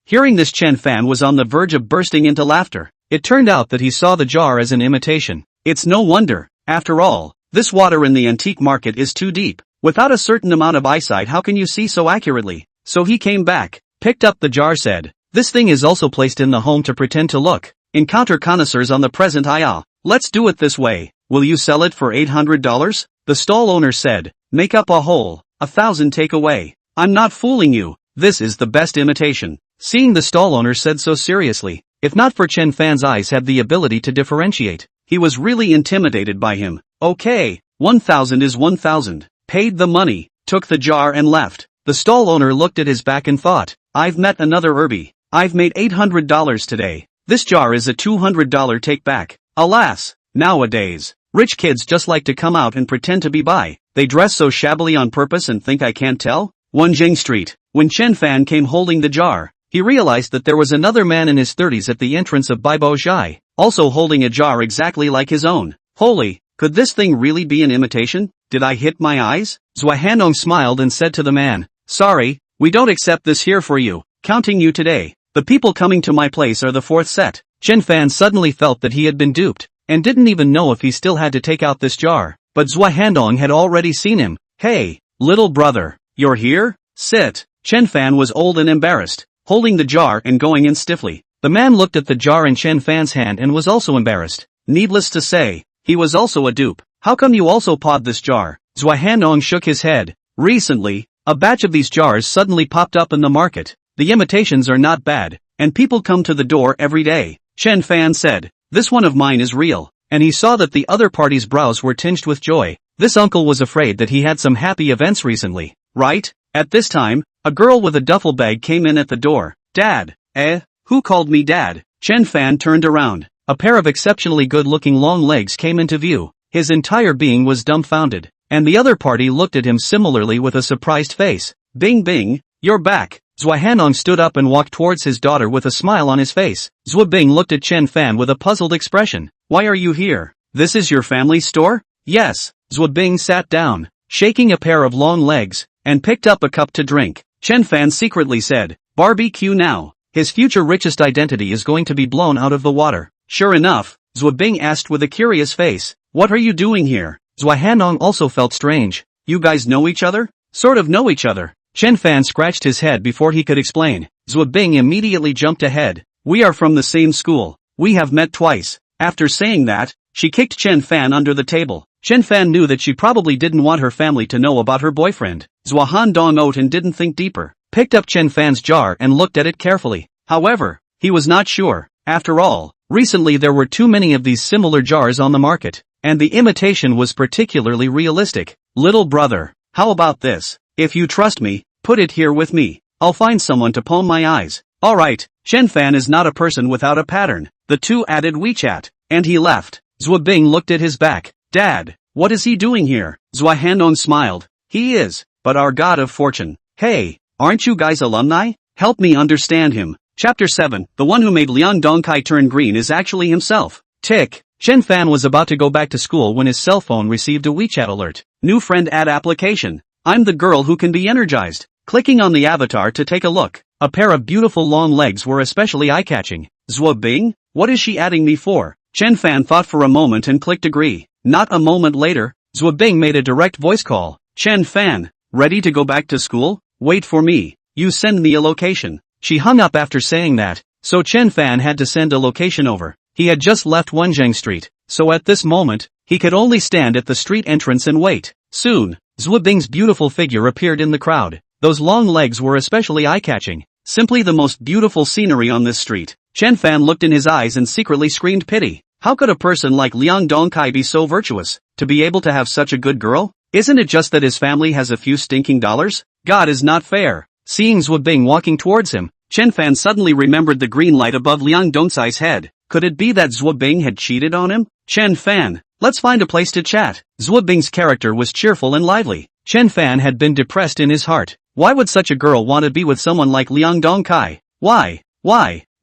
Hearing this, Chen Fan was on the verge of bursting into laughter. It turned out that he saw the jar as an imitation. It's no wonder. After all, this water in the antique market is too deep. Without a certain amount of eyesight, how can you see so accurately? So he came back, picked up the jar, said, "This thing is also placed in the home to pretend to look. Encounter connoisseurs on the present aisle. Let's do it this way. Will you sell it for $800? The stall owner said, "Make up a hole, 1,000 take away. I'm not fooling you. This is the best imitation." Seeing the stall owner said so seriously, if not for Chen Fan's eyes had the ability to differentiate, he was really intimidated by him. "Okay, 1,000 is 1,000. Paid the money, took the jar and left. The stall owner looked at his back and thought, "I've met another Irby. I've made $800 today. This jar is a $200 take back." Alas, nowadays, rich kids just like to come out and pretend to be bi. They dress so shabbily on purpose and think I can't tell. Jing Street. When Chen Fan came holding the jar, he realized that there was another man in his 30s at the entrance of Baibo Zhai, also holding a jar exactly like his own. Holy, could this thing really be an imitation? Did I hit my eyes? Zhua Hanong smiled and said to the man, "Sorry, we don't accept this here for you. Counting you today. The people coming to my place are the fourth set." Chen Fan suddenly felt that he had been duped, and didn't even know if he still had to take out this jar. But Zhua Hanong had already seen him. "Hey, little brother, you're here? Sit." Chen Fan was old and embarrassed, holding the jar and going in stiffly. The man looked at the jar in Chen Fan's hand and was also embarrassed. Needless to say, he was also a dupe. "How come you also pawed this jar?" Zhua Hanong shook his head. "Recently, a batch of these jars suddenly popped up in the market. The imitations are not bad, and people come to the door every day." Chen Fan said, "This one of mine is real. and he saw that the other party's brows were tinged with joy. This uncle was afraid that he had some happy events recently, right? At this time, a girl with a duffel bag came in at the door. Dad. Who called me dad? Chen Fan turned around. A pair of exceptionally good-looking long legs came into view. His entire being was dumbfounded, and the other party looked at him similarly with a surprised face. Bing bing, you're back. Zhua Hanong stood up and walked towards his daughter with a smile on his face. Zhua Bing looked at Chen Fan with a puzzled expression. Why are you here? This is your family's store? Yes. Zhua Bing sat down, shaking a pair of long legs, and picked up a cup to drink. Chen Fan secretly said, barbecue now. His future richest identity is going to be blown out of the water. Sure enough, Zhua Bing asked with a curious face. What are you doing here? Zhua Hanong also felt strange. You guys know each other? Sort of know each other. Chen Fan scratched his head before he could explain. Zhua Bing immediately jumped ahead. We are from the same school. We have met twice. After saying that, she kicked Chen Fan under the table. Chen Fan knew that she probably didn't want her family to know about her boyfriend. Zhua Handong out and didn't think deeper. Picked up Chen Fan's jar and looked at it carefully. However, he was not sure. After all, recently there were too many of these similar jars on the market, and the imitation was particularly realistic. Little brother, how about this? If you trust me, put it here with me. I'll find someone to palm my eyes. Alright, Chen Fan is not a person without a pattern. The two added WeChat, and he left. Zhua Bing looked at his back. Dad, what is he doing here? Zhua Hanong smiled. He is, but our god of fortune. Hey, aren't you guys alumni? Help me understand him. Chapter 7, the one who made Liang Dongkai turn green is actually himself. Tick. Chen Fan was about to go back to school when his cell phone received a WeChat alert. New friend add application. I'm the girl who can be energized. Clicking on the avatar to take a look. A pair of beautiful long legs were especially eye-catching. Zhua Bing? What is she adding me for? Chen Fan thought for a moment and clicked agree. Not a moment later, Zhua Bing made a direct voice call. Chen Fan, ready to go back to school? Wait for me. You send me a location. She hung up after saying that, so Chen Fan had to send a location over. He had just left Wenjiang Street, so at this moment, he could only stand at the street entrance and wait. Soon, Zhua Bing's beautiful figure appeared in the crowd. Those long legs were especially eye-catching. Simply the most beautiful scenery on this street. Chen Fan looked in his eyes and secretly screamed pity. How could a person like Liang Dongkai be so virtuous, to be able to have such a good girl? Isn't it just that his family has a few stinking dollars? God is not fair. Seeing Zhua Bing walking towards him, Chen Fan suddenly remembered the green light above Liang Dongcai's head. Could it be that Zhua Bing had cheated on him? Chen Fan, let's find a place to chat. Zhua Bing's character was cheerful and lively. Chen Fan had been depressed in his heart. Why would such a girl want to be with someone like Liang Dongkai? Why?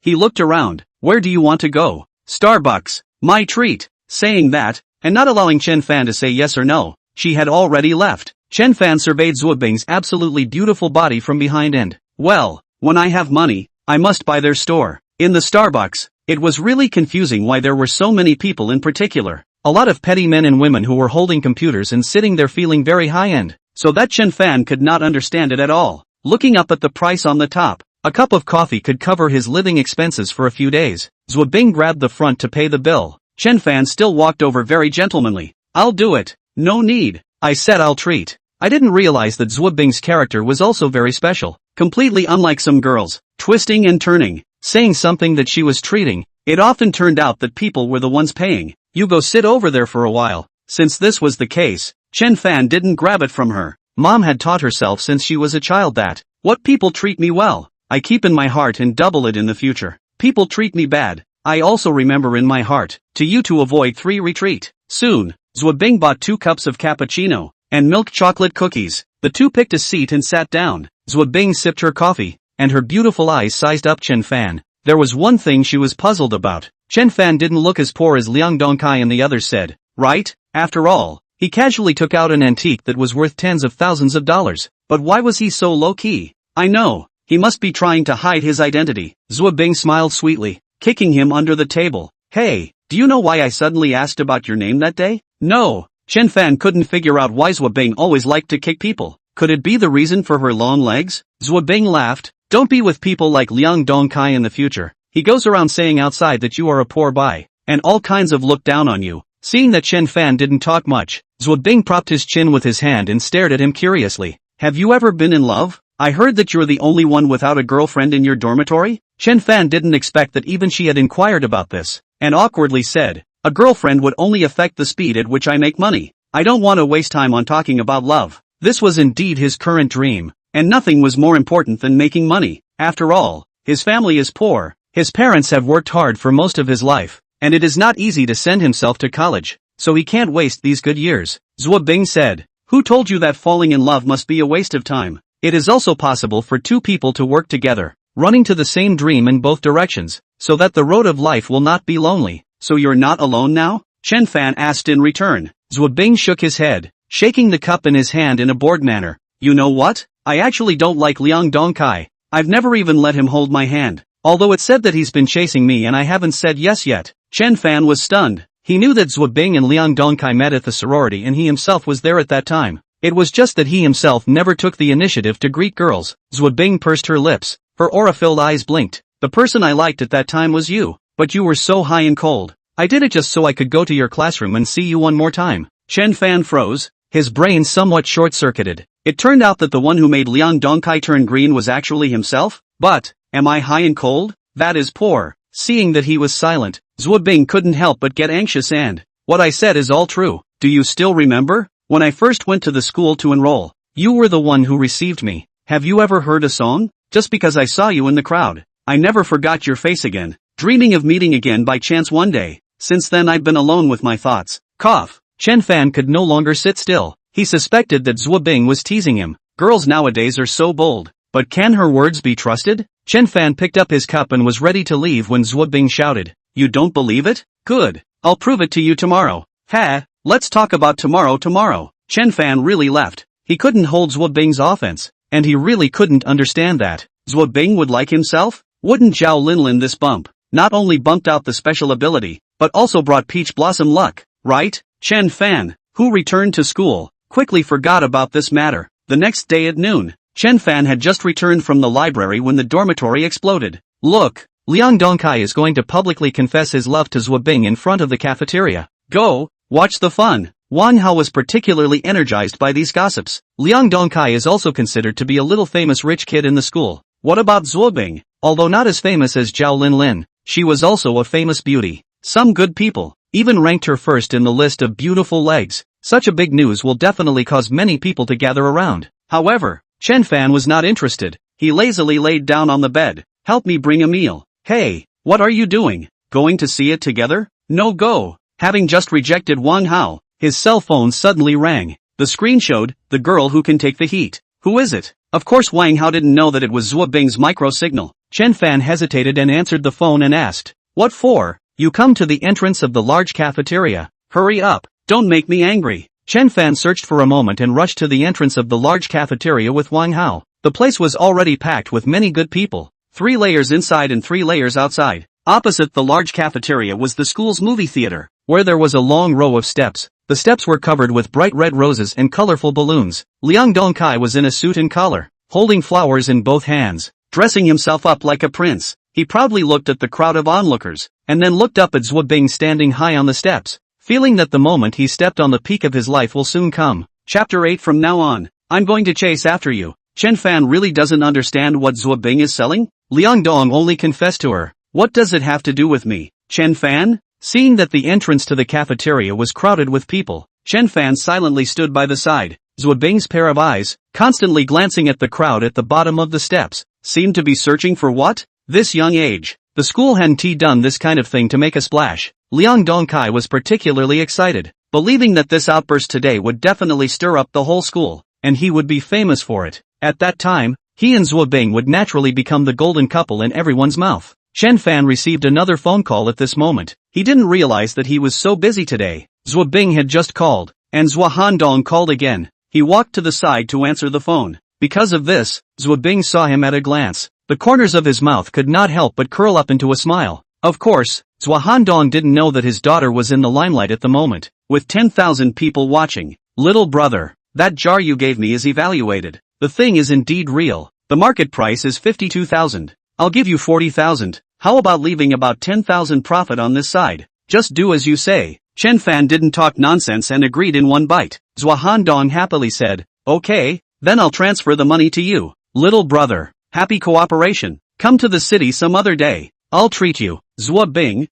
He looked around. Where do you want to go? Starbucks. My treat. Saying that, and not allowing Chen Fan to say yes or no, she had already left. Chen Fan surveyed Zhua Bing's absolutely beautiful body from behind and, well, when I have money, I must buy their store. In the Starbucks, it was really confusing why there were so many people in particular. A lot of petty men and women who were holding computers and sitting there feeling very high-end, so that Chen Fan could not understand it at all. Looking up at the price on the top, a cup of coffee could cover his living expenses for a few days. Zhua Bing grabbed the front to pay the bill. Chen Fan still walked over very gentlemanly. I'll do it. No need. I said I'll treat. I didn't realize that Zhua Bing's character was also very special. Completely unlike some girls, twisting and turning, saying something that she was treating. It often turned out that people were the ones paying. You go sit over there for a while. Since this was the case, Chen Fan didn't grab it from her. Mom had taught herself since she was a child that, what people treat me well, I keep in my heart and double it in the future. People treat me bad, I also remember in my heart, to you to avoid 3 retreat. Soon, Zhua Bing bought 2 cups of cappuccino, and milk chocolate cookies. The two picked a seat and sat down. Zhua Bing sipped her coffee, and her beautiful eyes sized up Chen Fan. There was one thing she was puzzled about. Chen Fan didn't look as poor as Liang Dongkai and the others said, right? After all, he casually took out an antique that was worth tens of thousands of dollars. But why was he so low-key? I know, he must be trying to hide his identity. Zhua Bing smiled sweetly, kicking him under the table. Hey, do you know why I suddenly asked about your name that day? No. Chen Fan couldn't figure out why Zhua Bing always liked to kick people. Could it be the reason for her long legs? Zhua Bing laughed. Don't be with people like Liang Dongkai in the future. He goes around saying outside that you are a poor buy, and all kinds of look down on you. Seeing that Chen Fan didn't talk much, Zhua Bing propped his chin with his hand and stared at him curiously. Have you ever been in love? I heard that you're the only one without a girlfriend in your dormitory? Chen Fan didn't expect that even she had inquired about this, and awkwardly said, A girlfriend would only affect the speed at which I make money. I don't want to waste time on talking about love. This was indeed his current dream, and nothing was more important than making money. After all, his family is poor, his parents have worked hard for most of his life, and it is not easy to send himself to college, so he can't waste these good years. Zhuo Bing said, "Who told you that falling in love must be a waste of time? It is also possible for two people to work together, running to the same dream in both directions, so that the road of life will not be lonely." "So you're not alone now?" Chen Fan asked in return. Zhuo Bing shook his head, shaking the cup in his hand in a bored manner. "You know what? I actually don't like Liang Dongkai. I've never even let him hold my hand. Although it's said that he's been chasing me and I haven't said yes yet." Chen Fan was stunned. He knew that Zhuo Bing and Liang Dongkai met at the sorority and he himself was there at that time. It was just that he himself never took the initiative to greet girls. Zhuo Bing pursed her lips. Her aura-filled eyes blinked. "The person I liked at that time was you. But you were so high and cold. I did it just so I could go to your classroom and see you one more time." Chen Fan froze, his brain somewhat short-circuited. It turned out that the one who made Liang Dongkai turn green was actually himself? But, am I high and cold? That is poor. Seeing that he was silent, Zhuo Bing couldn't help but get anxious and, "What I said is all true. Do you still remember? When I first went to the school to enroll, you were the one who received me. Have you ever heard a song? Just because I saw you in the crowd, I never forgot your face again. Dreaming of meeting again by chance one day. Since then I've been alone with my thoughts." Cough. Chen Fan could no longer sit still. He suspected that Zhuo Bing was teasing him. Girls nowadays are so bold. But can her words be trusted? Chen Fan picked up his cup and was ready to leave when Zhuo Bing shouted, "You don't believe it? Good. I'll prove it to you tomorrow." "Ha, let's talk about tomorrow. Chen Fan really left. He couldn't hold Zhuo Bing's offense, and he really couldn't understand that. Zhuo Bing would like himself? Wouldn't Zhao Linlin this bump not only bumped out the special ability, but also brought Peach Blossom luck, right? Chen Fan, who returned to school, quickly forgot about this matter. The next day at noon, Chen Fan had just returned from the library when the dormitory exploded. "Look, Liang Dongkai is going to publicly confess his love to Zhuo Bing in front of the cafeteria. Go, watch the fun." Wang Hao was particularly energized by these gossips. Liang Dongkai is also considered to be a little famous rich kid in the school. What about Zhuo Bing? Although not as famous as Zhao Linlin, she was also a famous beauty. Some good people even ranked her first in the list of beautiful legs. Such a big news will definitely cause many people to gather around. However, Chen Fan was not interested. He lazily laid down on the bed. "Help me bring a meal." "Hey, what are you doing? Going to see it together?" "No go." Having just rejected Wang Hao, his cell phone suddenly rang. The screen showed, "The girl who can take the heat." "Who is it?" Of course Wang Hao didn't know that it was Zhuo Bing's micro signal. Chen Fan hesitated and answered the phone and asked, "What for?" "You come to the entrance of the large cafeteria. Hurry up, don't make me angry." Chen Fan searched for a moment and rushed to the entrance of the large cafeteria with Wang Hao. The place was already packed with many good people. 3 layers inside and 3 layers outside. Opposite the large cafeteria was the school's movie theater, where there was a long row of steps. The steps were covered with bright red roses and colorful balloons. Liang Dongkai was in a suit and collar, holding flowers in both hands, dressing himself up like a prince. He proudly looked at the crowd of onlookers, and then looked up at Zhuo Bing standing high on the steps, feeling that the moment he stepped on the peak of his life will soon come. Chapter 8. From now on, I'm going to chase after you. Chen Fan really doesn't understand what Zhuo Bing is selling? Liang Dong only confessed to her. What does it have to do with me? Chen Fan? Seeing that the entrance to the cafeteria was crowded with people, Chen Fan silently stood by the side. Zhuo Bing's pair of eyes, constantly glancing at the crowd at the bottom of the steps, seemed to be searching for what? This young age. The school hadn't done this kind of thing to make a splash. Liang Dongkai was particularly excited, believing that this outburst today would definitely stir up the whole school, and he would be famous for it. At that time, he and Zhuo Bing would naturally become the golden couple in everyone's mouth. Chen Fan received another phone call at this moment. He didn't realize that he was so busy today. Zhuo Bing had just called, and Zhuo Handong called again. He walked to the side to answer the phone. Because of this, Zhuo Bing saw him at a glance. The corners of his mouth could not help but curl up into a smile. Of course, Zhuo Handong didn't know that his daughter was in the limelight at the moment, with 10,000 people watching. "Little brother, that jar you gave me is evaluated. The thing is indeed real. The market price is 52,000. I'll give you 40,000. How about leaving about 10,000 profit on this side? Just do as you say." Chen Fan didn't talk nonsense and agreed in one bite. Zhuo Handong happily said, "Okay, then I'll transfer the money to you. Little brother, happy cooperation. Come to the city some other day. I'll treat you." Zhuo Bing,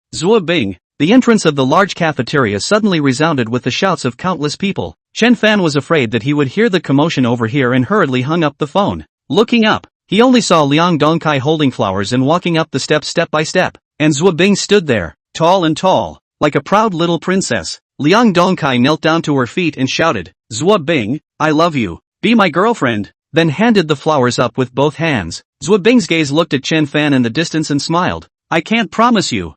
The entrance of the large cafeteria suddenly resounded with the shouts of countless people. Chen Fan was afraid that he would hear the commotion over here and hurriedly hung up the phone. Looking up, he only saw Liang Dongkai holding flowers and walking up the steps step by step, and Zhuo Bing stood there, tall and tall, like a proud little princess. Liang Dongkai knelt down to her feet and shouted, "Zhuo Bing, I love you, be my girlfriend," then handed the flowers up with both hands. Zhuo Bing's gaze looked at Chen Fan in the distance and smiled. "I can't promise you."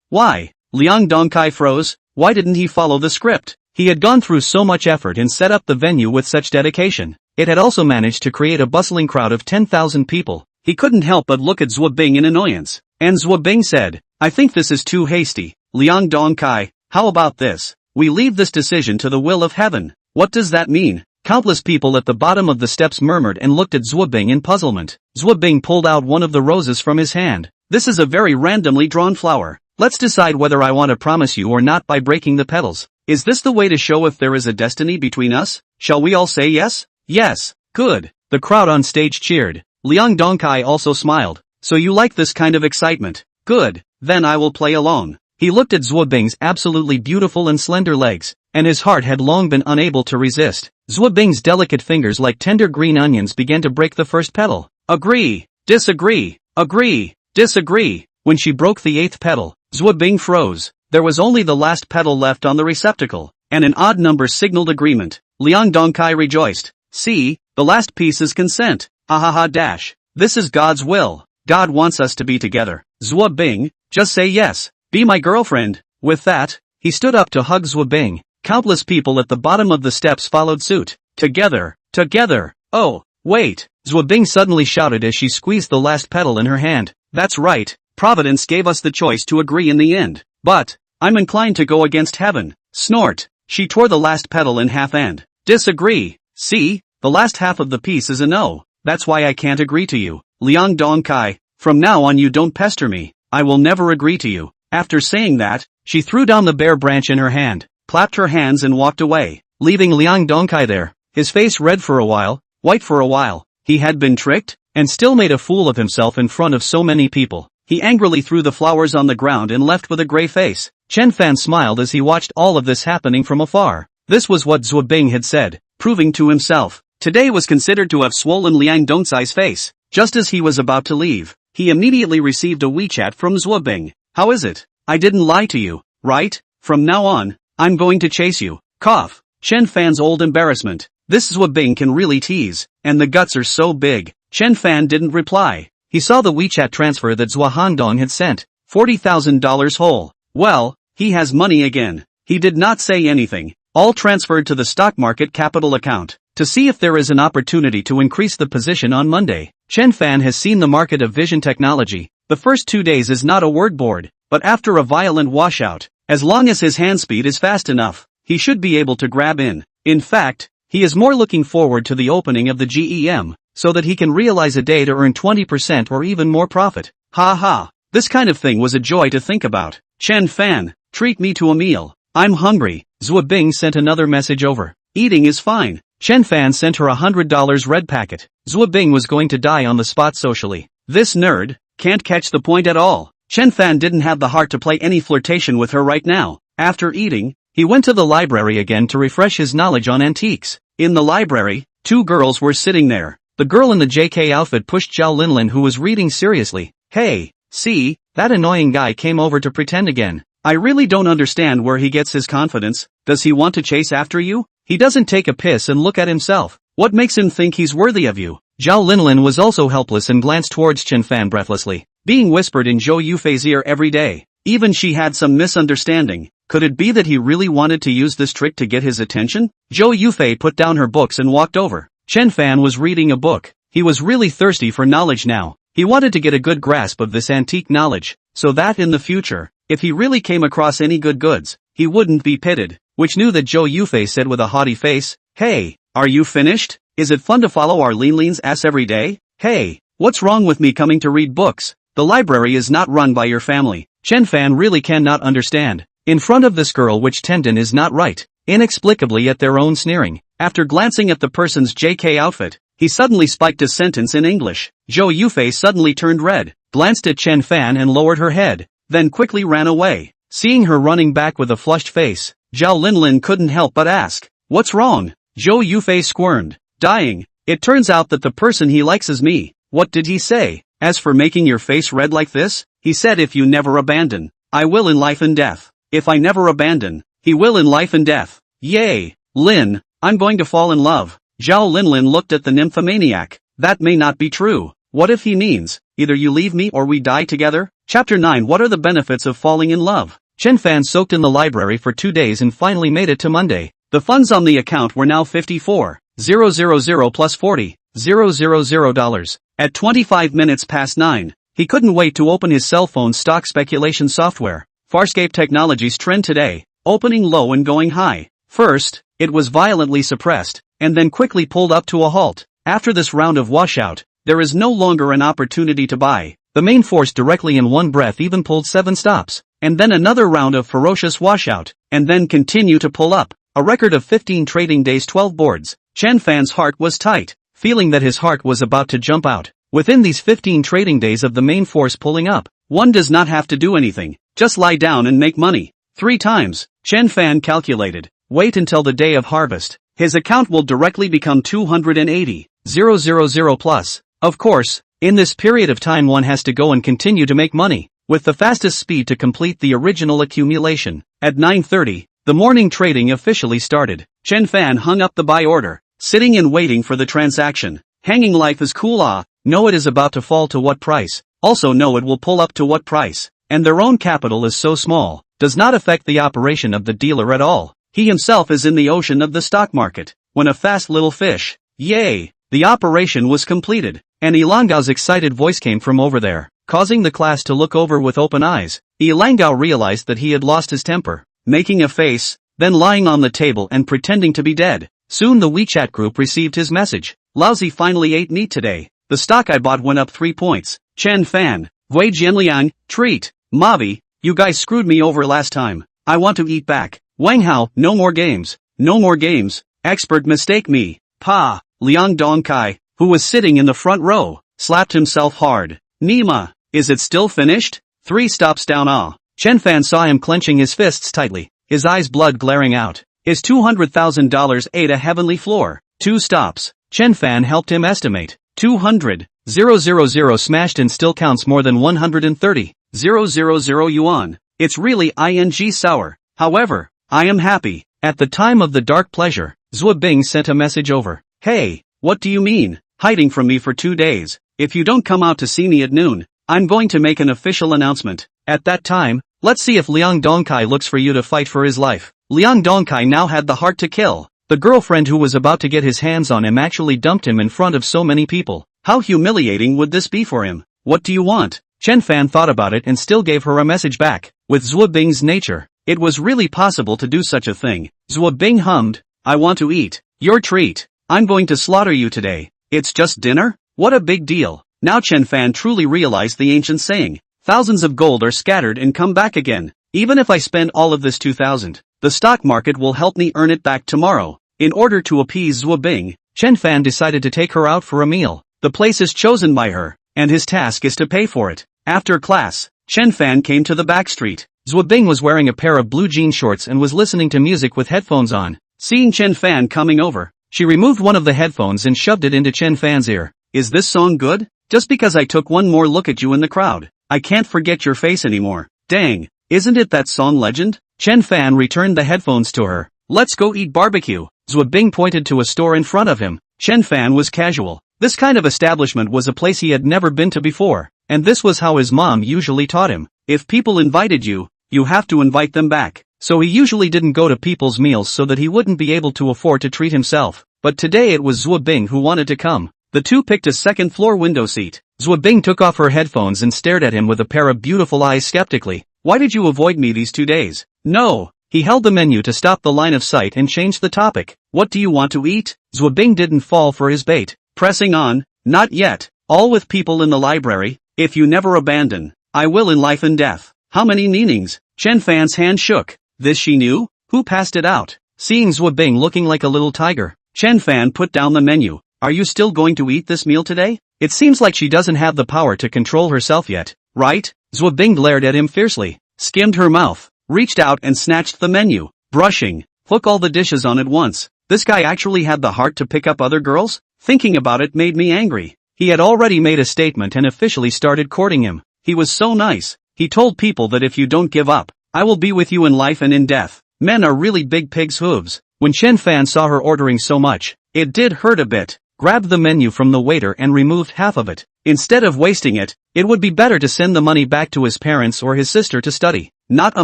Why? Liang Dongkai froze. Why didn't he follow the script? He had gone through so much effort and set up the venue with such dedication. It had also managed to create a bustling crowd of 10,000 people. He couldn't help but look at Zhuo Bing in annoyance. And Zhuo Bing said, "I think this is too hasty. Liang Dongkai, how about this? We leave this decision to the will of heaven." What does that mean? Countless people at the bottom of the steps murmured and looked at Zhuo Bing in puzzlement. Zhuo Bing pulled out one of the roses from his hand. "This is a very randomly drawn flower. Let's decide whether I want to promise you or not by breaking the petals. Is this the way to show if there is a destiny between us? Shall we all say yes?" "Yes." "Good." The crowd on stage cheered. Liang Dongkai also smiled. "So you like this kind of excitement? Good. Then I will play along." He looked at Zhuo Bing's absolutely beautiful and slender legs, and his heart had long been unable to resist. Zhuo Bing's delicate fingers like tender green onions began to break the first petal. Agree, disagree, agree, disagree. When she broke the 8th petal, Zhuo Bing froze. There was only the last petal left on the receptacle, and an odd number signaled agreement. Liang Dongkai rejoiced. "See, the last piece is consent. Ahaha dash. This is God's will. God wants us to be together. Zhuo Bing, just say yes. Be my girlfriend." With that, he stood up to hug Zhuo Bing. Countless people at the bottom of the steps followed suit. Together, together. "Oh, wait," Zhuo Bing suddenly shouted as she squeezed the last petal in her hand. "That's right. Providence gave us the choice to agree in the end. But I'm inclined to go against heaven." Snort. She tore the last petal in half and disagree. "See, the last half of the piece is a no. That's why I can't agree to you. Liang Dongkai, from now on you don't pester me. I will never agree to you." After saying that, she threw down the bare branch in her hand, clapped her hands and walked away, leaving Liang Dongkai there, his face red for a while, white for a while. He had been tricked, and still made a fool of himself in front of so many people. He angrily threw the flowers on the ground and left with a gray face. Chen Fan smiled as he watched all of this happening from afar. This was what Zhuo Bing had said, proving to himself. Today was considered to have swollen Liang Dongcai's face. Just as he was about to leave, he immediately received a WeChat from Zhuo Bing. "How is it? I didn't lie to you, right? From now on, I'm going to chase you." Cough. Chen Fan's old embarrassment. This Zhuo Bing can really tease, and the guts are so big. Chen Fan didn't reply. He saw the WeChat transfer that Zhuo Handong had sent, $40,000 whole. Well, he has money again. He did not say anything. All transferred to the stock market capital account, to see if there is an opportunity to increase the position on Monday. Chen Fan has seen the market of vision technology. The first 2 days is not a word board, but after a violent washout, as long as his hand speed is fast enough, he should be able to grab in. In fact, he is more looking forward to the opening of the GEM, so that he can realize a day to earn 20% or even more profit. Ha ha, this kind of thing was a joy to think about. Chen Fan, treat me to a meal. I'm hungry. Zhuo Bing sent another message over. Eating is fine. Chen Fan sent her $100 red packet. Zhuo Bing was going to die on the spot socially. This nerd can't catch the point at all. Chen Fan didn't have the heart to play any flirtation with her right now. After eating, he went to the library again to refresh his knowledge on antiques. In the library, 2 girls were sitting there. The girl in the JK outfit pushed Zhao Linlin, who was reading seriously. "Hey, see, that annoying guy came over to pretend again. I really don't understand where he gets his confidence. Does he want to chase after you? He doesn't take a piss and look at himself. What makes him think he's worthy of you?" Zhao Linlin was also helpless and glanced towards Chen Fan breathlessly. Being whispered in Zhou Yufei's ear every day. Even she had some misunderstanding. Could it be that he really wanted to use this trick to get his attention? Zhou Yufei put down her books and walked over. Chen Fan was reading a book. He was really thirsty for knowledge now. He wanted to get a good grasp of this antique knowledge, so that in the future, if he really came across any good goods, he wouldn't be pitted. Which knew that Zhou Yufei said with a haughty face, "Hey, are you finished? Is it fun to follow our Linlin's ass every day? Hey, what's wrong with me coming to read books? The library is not run by your family." Chen Fan really cannot understand. In front of this girl which tendon is not right, inexplicably at their own sneering. After glancing at the person's JK outfit, he suddenly spiked a sentence in English. Zhou Yufei suddenly turned red, glanced at Chen Fan and lowered her head, then quickly ran away. Seeing her running back with a flushed face, Zhao Linlin couldn't help but ask, "What's wrong?" Zhou Yufei squirmed, "Dying. It turns out that the person he likes is me." "What did he say?" "As for making your face red like this, he said if you never abandon, I will in life and death. If I never abandon, he will in life and death." "Yay, Lin, I'm going to fall in love." Zhao Linlin looked at the nymphomaniac. "That may not be true. What if he means, either you leave me or we die together?" Chapter 9. What are the benefits of falling in love? Chen Fan soaked in the library for 2 days and finally made it to Monday. The funds on the account were now $54,000 plus $40,000. At 25 minutes past 9, he couldn't wait to open his cell phone's stock speculation software. Farscape Technologies trend today, opening low and going high. First, it was violently suppressed, and then quickly pulled up to a halt. After this round of washout, there is no longer an opportunity to buy. The main force directly in one breath even pulled 7 stops, and then another round of ferocious washout, and then continue to pull up. A record of 15 trading days, 12 boards. Chen Fan's heart was tight, feeling that his heart was about to jump out. Within these 15 trading days of the main force pulling up, one does not have to do anything, just lie down and make money. 3 times, Chen Fan calculated. Wait until the day of harvest. His account will directly become 280,000 plus. Of course, in this period of time one has to go and continue to make money, with the fastest speed to complete the original accumulation. At 9:30, the morning trading officially started. Chen Fan hung up the buy order, sitting and waiting for the transaction. Hanging life is cool. No, it is about to fall to what price. Also no, it will pull up to what price. And their own capital is so small, does not affect the operation of the dealer at all. He himself is in the ocean of the stock market, when a fast little fish. Yay! The operation was completed, and Ilangao's excited voice came from over there, causing the class to look over with open eyes. Ilangao realized that he had lost his temper, making a face, then lying on the table and pretending to be dead. Soon the WeChat group received his message. Lousy finally ate meat today. The stock I bought went up 3 points. Chen Fan, Wei Jianliang, treat. Mavi, you guys screwed me over last time. I want to eat back. Wang Hao, no more games. No more games. Expert mistake me. Pa. Liang Dongkai, who was sitting in the front row, slapped himself hard. Nima, is it still finished? 3 stops down. Chen Fan saw him clenching his fists tightly, his eyes blood glaring out. Is $200,000 ate a heavenly floor? 2 stops. Chen Fan helped him estimate. 200,000 smashed and still counts more than 130,000 yuan. It's really ing sour. However, I am happy. At the time of the dark pleasure, Zhuo Bing sent a message over. Hey, what do you mean, hiding from me for 2 days? If you don't come out to see me at noon, I'm going to make an official announcement. At that time, let's see if Liang Dongkai looks for you to fight for his life. Liang Dongkai now had the heart to kill. The girlfriend who was about to get his hands on him actually dumped him in front of so many people. How humiliating would this be for him? What do you want? Chen Fan thought about it and still gave her a message back. With Zhuo Bing's nature, it was really possible to do such a thing. Zhuo Bing hummed, I want to eat your treat. I'm going to slaughter you today. It's just dinner? What a big deal. Now Chen Fan truly realized the ancient saying. Thousands of gold are scattered and come back again. Even if I spend all of this 2,000, the stock market will help me earn it back tomorrow. In order to appease Zhuo Bing, Chen Fan decided to take her out for a meal. The place is chosen by her, and his task is to pay for it. After class, Chen Fan came to the back street. Zhuo Bing was wearing a pair of blue jean shorts and was listening to music with headphones on. Seeing Chen Fan coming over, she removed one of the headphones and shoved it into Chen Fan's ear. Is this song good? Just because I took one more look at you in the crowd, I can't forget your face anymore. Dang, isn't it that song legend? Chen Fan returned the headphones to her. Let's go eat barbecue. Zhuo Bing pointed to a store in front of him. Chen Fan was casual. This kind of establishment was a place he had never been to before, and this was how his mom usually taught him. If people invited you, you have to invite them back. So he usually didn't go to people's meals so that he wouldn't be able to afford to treat himself. But today it was Zhuo Bing who wanted to come. The two picked a second-floor window seat. Zhuo Bing took off her headphones and stared at him with a pair of beautiful eyes skeptically. Why did you avoid me these 2 days? No. He held the menu to stop the line of sight and changed the topic. What do you want to eat? Zhuo Bing didn't fall for his bait. Pressing on, not yet. All with people in the library. If you never abandon, I will in life and death. How many meanings? Chen Fan's hand shook. This she knew? Who passed it out? Seeing Zhuo Bing looking like a little tiger, Chen Fan put down the menu. Are you still going to eat this meal today? It seems like she doesn't have the power to control herself yet, right? Zhuo Bing glared at him fiercely, skimmed her mouth. reached out and snatched the menu. Brushing. Hook all the dishes on at once. This guy actually had the heart to pick up other girls? Thinking about it made me angry. He had already made a statement and officially started courting him. He was so nice. He told people that if you don't give up, I will be with you in life and in death. Men are really big pig's hooves. When Chen Fan saw her ordering so much, it did hurt a bit. Grabbed the menu from the waiter and removed half of it. Instead of wasting it, it would be better to send the money back to his parents or his sister to study. Not a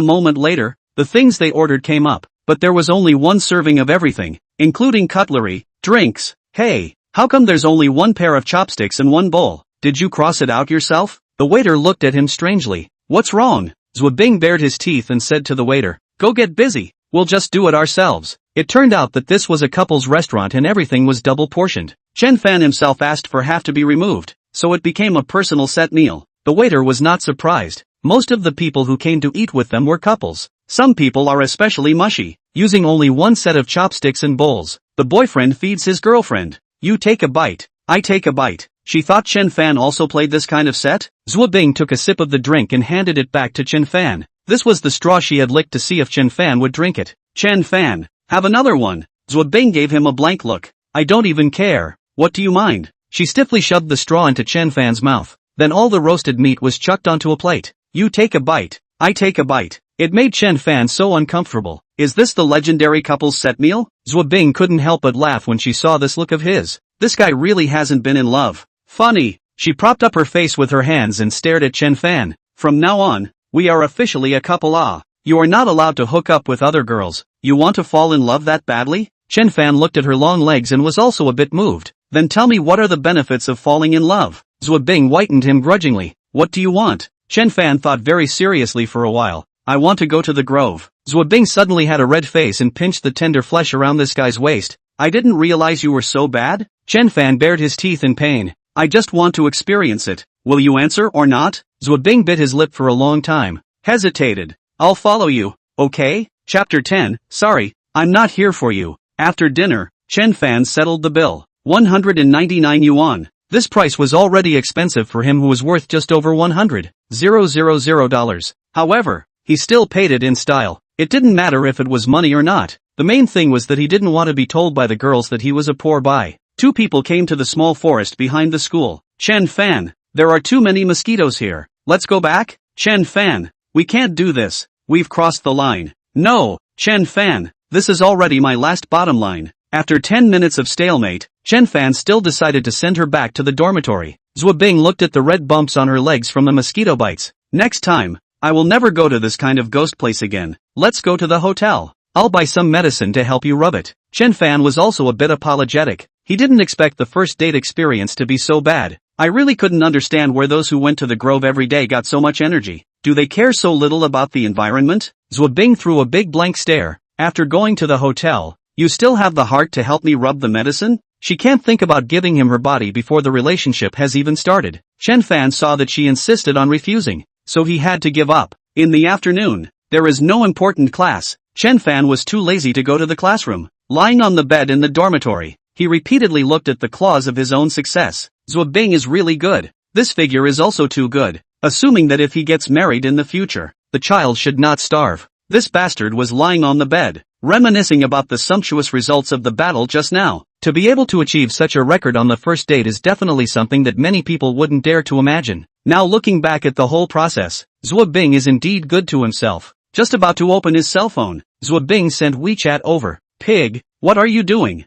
moment later, the things they ordered came up, but there was only one serving of everything, including cutlery, drinks. Hey, how come there's only one pair of chopsticks and one bowl? Did you cross it out yourself? The waiter looked at him strangely. What's wrong? Zhuobing bared his teeth and said to the waiter, go get busy, we'll just do it ourselves. It turned out that this was a couple's restaurant and everything was double portioned. Chen Fan himself asked for half to be removed, so it became a personal set meal. The waiter was not surprised. Most of the people who came to eat with them were couples. Some people are especially mushy, using only one set of chopsticks and bowls. The boyfriend feeds his girlfriend. You take a bite, I take a bite. She thought Chen Fan also played this kind of set? Zhuobing took a sip of the drink and handed it back to Chen Fan. This was the straw she had licked to see if Chen Fan would drink it. Chen Fan, have another one. Zhuobing gave him a blank look. I don't even care. What do you mind? She stiffly shoved the straw into Chen Fan's mouth. Then all the roasted meat was chucked onto a plate. You take a bite, I take a bite. It made Chen Fan so uncomfortable. Is this the legendary couple's set meal? Zhuobing couldn't help but laugh when she saw this look of his. This guy really hasn't been in love. Funny. She propped up her face with her hands and stared at Chen Fan. From now on, we are officially a couple. You are not allowed to hook up with other girls. You want to fall in love that badly? Chen Fan looked at her long legs and was also a bit moved. Then tell me, what are the benefits of falling in love? Zhuobing whitened him grudgingly. What do you want? Chen Fan thought very seriously for a while. I want to go to the grove. Zhuobing suddenly had a red face and pinched the tender flesh around this guy's waist. I didn't realize you were so bad? Chen Fan bared his teeth in pain. I just want to experience it. Will you answer or not? Zhuobing bit his lip for a long time. Hesitated. I'll follow you, okay? Chapter 10, sorry, I'm not here for you. After dinner, Chen Fan settled the bill. 199 yuan. This price was already expensive for him who was worth just over $100,000. However, he still paid it in style. It didn't matter if it was money or not. The main thing was that he didn't want to be told by the girls that he was a poor boy. Two people came to the small forest behind the school. Chen Fan, there are too many mosquitoes here. Let's go back? Chen Fan, we can't do this. We've crossed the line. No, Chen Fan, this is already my last bottom line. After 10 minutes of stalemate, Chen Fan still decided to send her back to the dormitory. Zhuobing looked at the red bumps on her legs from the mosquito bites. Next time, I will never go to this kind of ghost place again. Let's go to the hotel. I'll buy some medicine to help you rub it. Chen Fan was also a bit apologetic. He didn't expect the first date experience to be so bad. I really couldn't understand where those who went to the grove every day got so much energy. Do they care so little about the environment? Zhuobing threw a big blank stare. After going to the hotel, you still have the heart to help me rub the medicine? She can't think about giving him her body before the relationship has even started. Chen Fan saw that she insisted on refusing, so he had to give up. In the afternoon, there is no important class. Chen Fan was too lazy to go to the classroom. Lying on the bed in the dormitory, he repeatedly looked at the claws of his own success. Zhuobing is really good. This figure is also too good. Assuming that if he gets married in the future, the child should not starve. This bastard was lying on the bed, reminiscing about the sumptuous results of the battle just now. To be able to achieve such a record on the first date is definitely something that many people wouldn't dare to imagine. Now looking back at the whole process, Zhuobing is indeed good to himself. Just about to open his cell phone, Zhuobing sent WeChat over. Pig, what are you doing?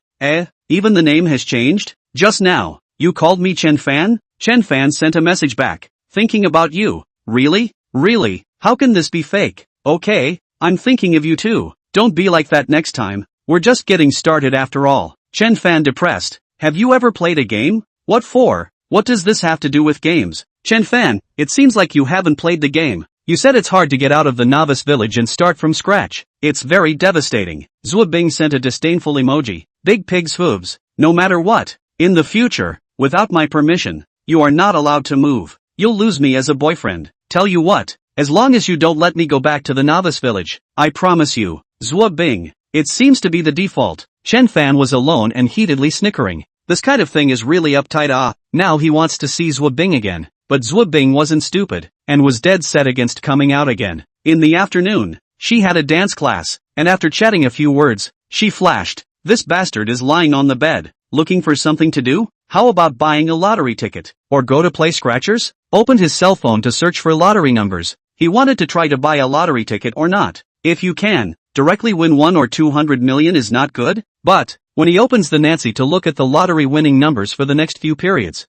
Even the name has changed? Just now, you called me Chen Fan? Chen Fan sent a message back. Thinking about you. Really? Really? How can this be fake? Okay, I'm thinking of you too. Don't be like that next time. We're just getting started after all. Chen Fan depressed. Have you ever played a game? What for? What does this have to do with games? Chen Fan, it seems like you haven't played the game. You said it's hard to get out of the novice village and start from scratch. It's very devastating. Zhuobing sent a disdainful emoji. Big pig's hooves. No matter what. In the future, without my permission, you are not allowed to move. You'll lose me as a boyfriend. Tell you what, as long as you don't let me go back to the novice village, I promise you. Zhuobing. It seems to be the default. Chen Fan was alone and heatedly snickering. This kind of thing is really uptight. Now he wants to see Zhuobing again. But Zhuobing wasn't stupid, and was dead set against coming out again. In the afternoon, she had a dance class, and after chatting a few words, she flashed, "This bastard is lying on the bed, looking for something to do? How about buying a lottery ticket? Or go to play scratchers?" Opened his cell phone to search for lottery numbers. He wanted to try to buy a lottery ticket or not. If you can, directly win 1 or 200 million is not good, but, when he opens the Nancy to look at the lottery winning numbers for the next few periods.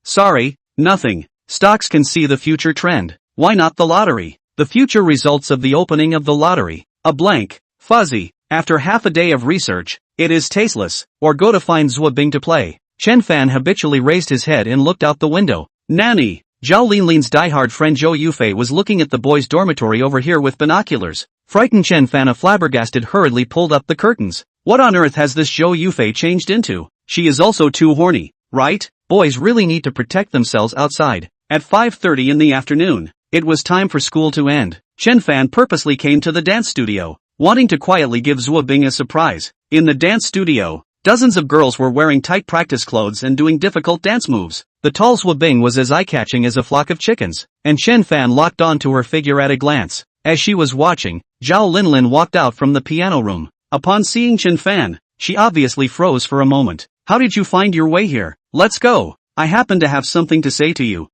Sorry, nothing. Stocks can see the future trend. Why not the lottery? The future results of the opening of the lottery. A blank, fuzzy. After half a day of research, it is tasteless, or go to find Zhuo to play. Chen Fan habitually raised his head and looked out the window. Nanny! Zhao Linlin's diehard friend Zhou Yufei was looking at the boys' dormitory over here with binoculars. Frightened Chen Fan, flabbergasted, hurriedly pulled up the curtains. What on earth has this Zhou Yufei changed into? She is also too horny, right? Boys really need to protect themselves outside. At 5:30 in the afternoon, it was time for school to end. Chen Fan purposely came to the dance studio, wanting to quietly give Zhuo Bing a surprise. In the dance studio, dozens of girls were wearing tight practice clothes and doing difficult dance moves. The tall Zhuo Bing was as eye-catching as a flock of chickens, and Chen Fan locked on to her figure at a glance. As she was watching, Zhao Linlin walked out from the piano room. Upon seeing Chen Fan, she obviously froze for a moment. "How did you find your way here? Let's go. I happen to have something to say to you."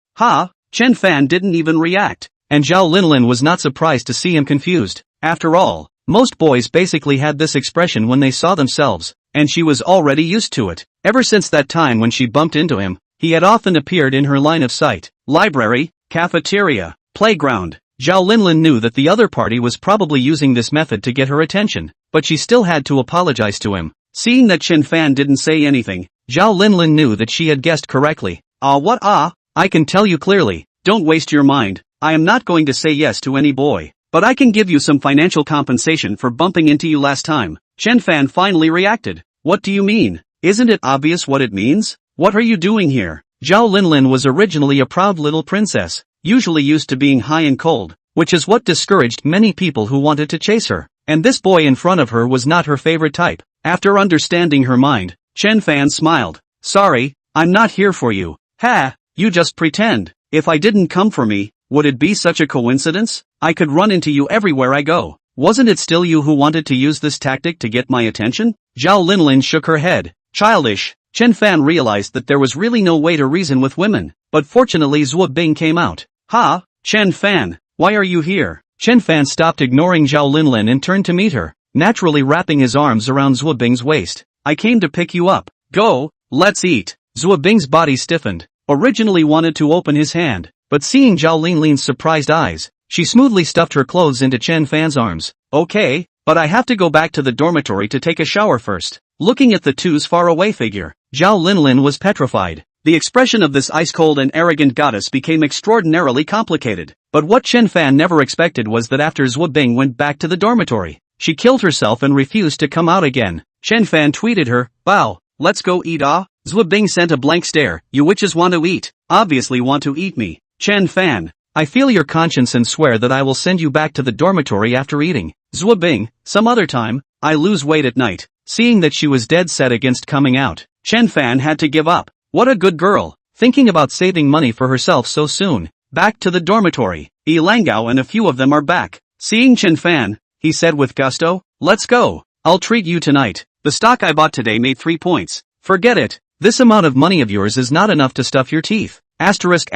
Chen Fan didn't even react, and Zhao Linlin was not surprised to see him confused. After all, most boys basically had this expression when they saw themselves, and she was already used to it. Ever since that time when she bumped into him, he had often appeared in her line of sight. Library, cafeteria, playground. Zhao Linlin knew that the other party was probably using this method to get her attention, but she still had to apologize to him. Seeing that Chen Fan didn't say anything, Zhao Linlin knew that she had guessed correctly. I can tell you clearly, don't waste your mind. I am not going to say yes to any boy, but I can give you some financial compensation for bumping into you last time." Chen Fan finally reacted. "What do you mean? Isn't it obvious what it means? What are you doing here?" Zhao Linlin was originally a proud little princess, usually used to being high and cold, which is what discouraged many people who wanted to chase her, and this boy in front of her was not her favorite type. After understanding her mind, Chen Fan smiled. "Sorry, I'm not here for you." You just pretend. If I didn't come for me, would it be such a coincidence? I could run into you everywhere I go. Wasn't it still you who wanted to use this tactic to get my attention? Zhao Linlin shook her head. Childish. Chen Fan realized that there was really no way to reason with women, but fortunately Zhuo Bing came out. Chen Fan, why are you here? Chen Fan stopped ignoring Zhao Linlin and turned to meet her, naturally wrapping his arms around Zhuo Bing's waist. I came to pick you up. Go, let's eat. Zhuo Bing's body stiffened. Originally wanted to open his hand, but seeing Zhao Linlin's surprised eyes, she smoothly stuffed her clothes into Chen Fan's arms. Okay, but I have to go back to the dormitory to take a shower first. Looking at the two's faraway figure, Zhao Linlin was petrified. The expression of this ice-cold and arrogant goddess became extraordinarily complicated. But what Chen Fan never expected was that after Zhuo Bing went back to the dormitory, she killed herself and refused to come out again. Chen Fan tweeted her, "Bow, let's go eat Zhuo Bing sent a blank stare. You witches want to eat? Obviously want to eat me. Chen Fan, I feel your conscience and swear that I will send you back to the dormitory after eating. Zhuo Bing, some other time, I lose weight at night." Seeing that she was dead set against coming out, Chen Fan had to give up. What a good girl, thinking about saving money for herself so soon. Back to the dormitory. Langao and a few of them are back. Seeing Chen Fan, he said with gusto, "Let's go. I'll treat you tonight. The stock I bought today made 3 points. Forget it. This amount of money of yours is not enough to stuff your teeth. Asterisk.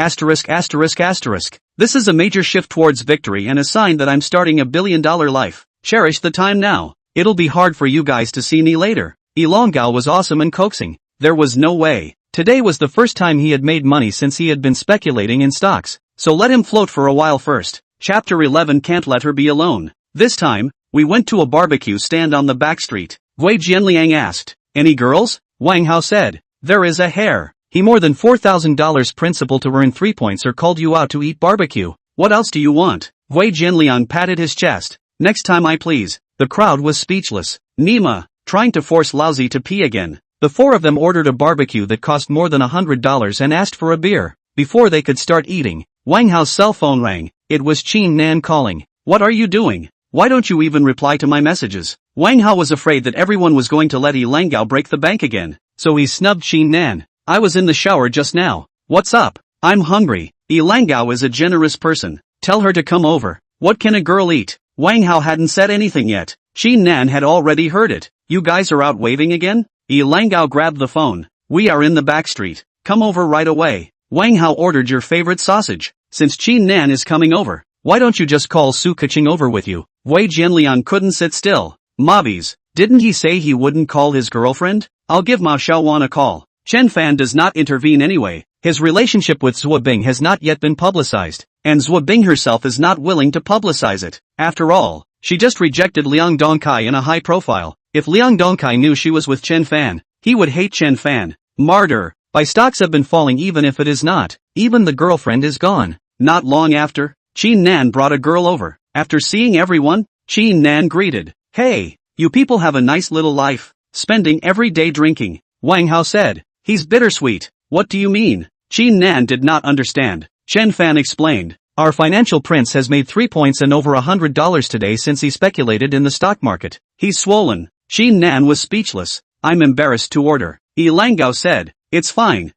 This is a major shift towards victory and a sign that I'm starting a billion-dollar life. Cherish the time now. It'll be hard for you guys to see me later." Langao was awesome and coaxing. There was no way. Today was the first time he had made money since he had been speculating in stocks, so let him float for a while first. Chapter 11. Can't let her be alone. This time, we went to a barbecue stand on the back street. Wei Jianliang asked, "Any girls?" Wang Hao said, "There is a hair. He more than $4,000 principal to earn 3 points or called you out to eat barbecue. What else do you want?" Wei Jianliang patted his chest. "Next time I please." The crowd was speechless. Nima, trying to force Laozi to pee again. The four of them ordered a barbecue that cost more than $100 and asked for a beer. Before they could start eating, Wang Hao's cell phone rang. It was Qin Nan calling. "What are you doing? Why don't you even reply to my messages?" Wang Hao was afraid that everyone was going to let Langao break the bank again, so he snubbed Qin Nan. "I was in the shower just now. What's up? I'm hungry." Langao is a generous person. Tell her to come over. What can a girl eat? Wang Hao hadn't said anything yet. Qin Nan had already heard it. You guys are out waving again? Yi Langao grabbed the phone. We are in the back street. Come over right away. Wang Hao ordered your favorite sausage. Since Qin Nan is coming over, why don't you just call Su Keqing over with you? Wei Jianliang couldn't sit still. Mobbies, didn't he say he wouldn't call his girlfriend? I'll give Mao Xiaowan a call. Chen Fan does not intervene anyway. His relationship with Zhuo Bing has not yet been publicized, and Zhuo Bing herself is not willing to publicize it. After all, she just rejected Liang Dongkai in a high profile. If Liang Dongkai knew she was with Chen Fan, he would hate Chen Fan. Martyr. Buy stocks have been falling even if it is not. Even the girlfriend is gone. Not long after, Qin Nan brought a girl over. After seeing everyone, Qin Nan greeted. Hey, you people have a nice little life, spending every day drinking. Wang Hao said. He's bittersweet. What do you mean? Qin Nan did not understand. Chen Fan explained. Our financial prince has made 3 points and over $100 today since he speculated in the stock market. He's swollen. Qin Nan was speechless. I'm embarrassed to order. Yi Langao said. It's fine.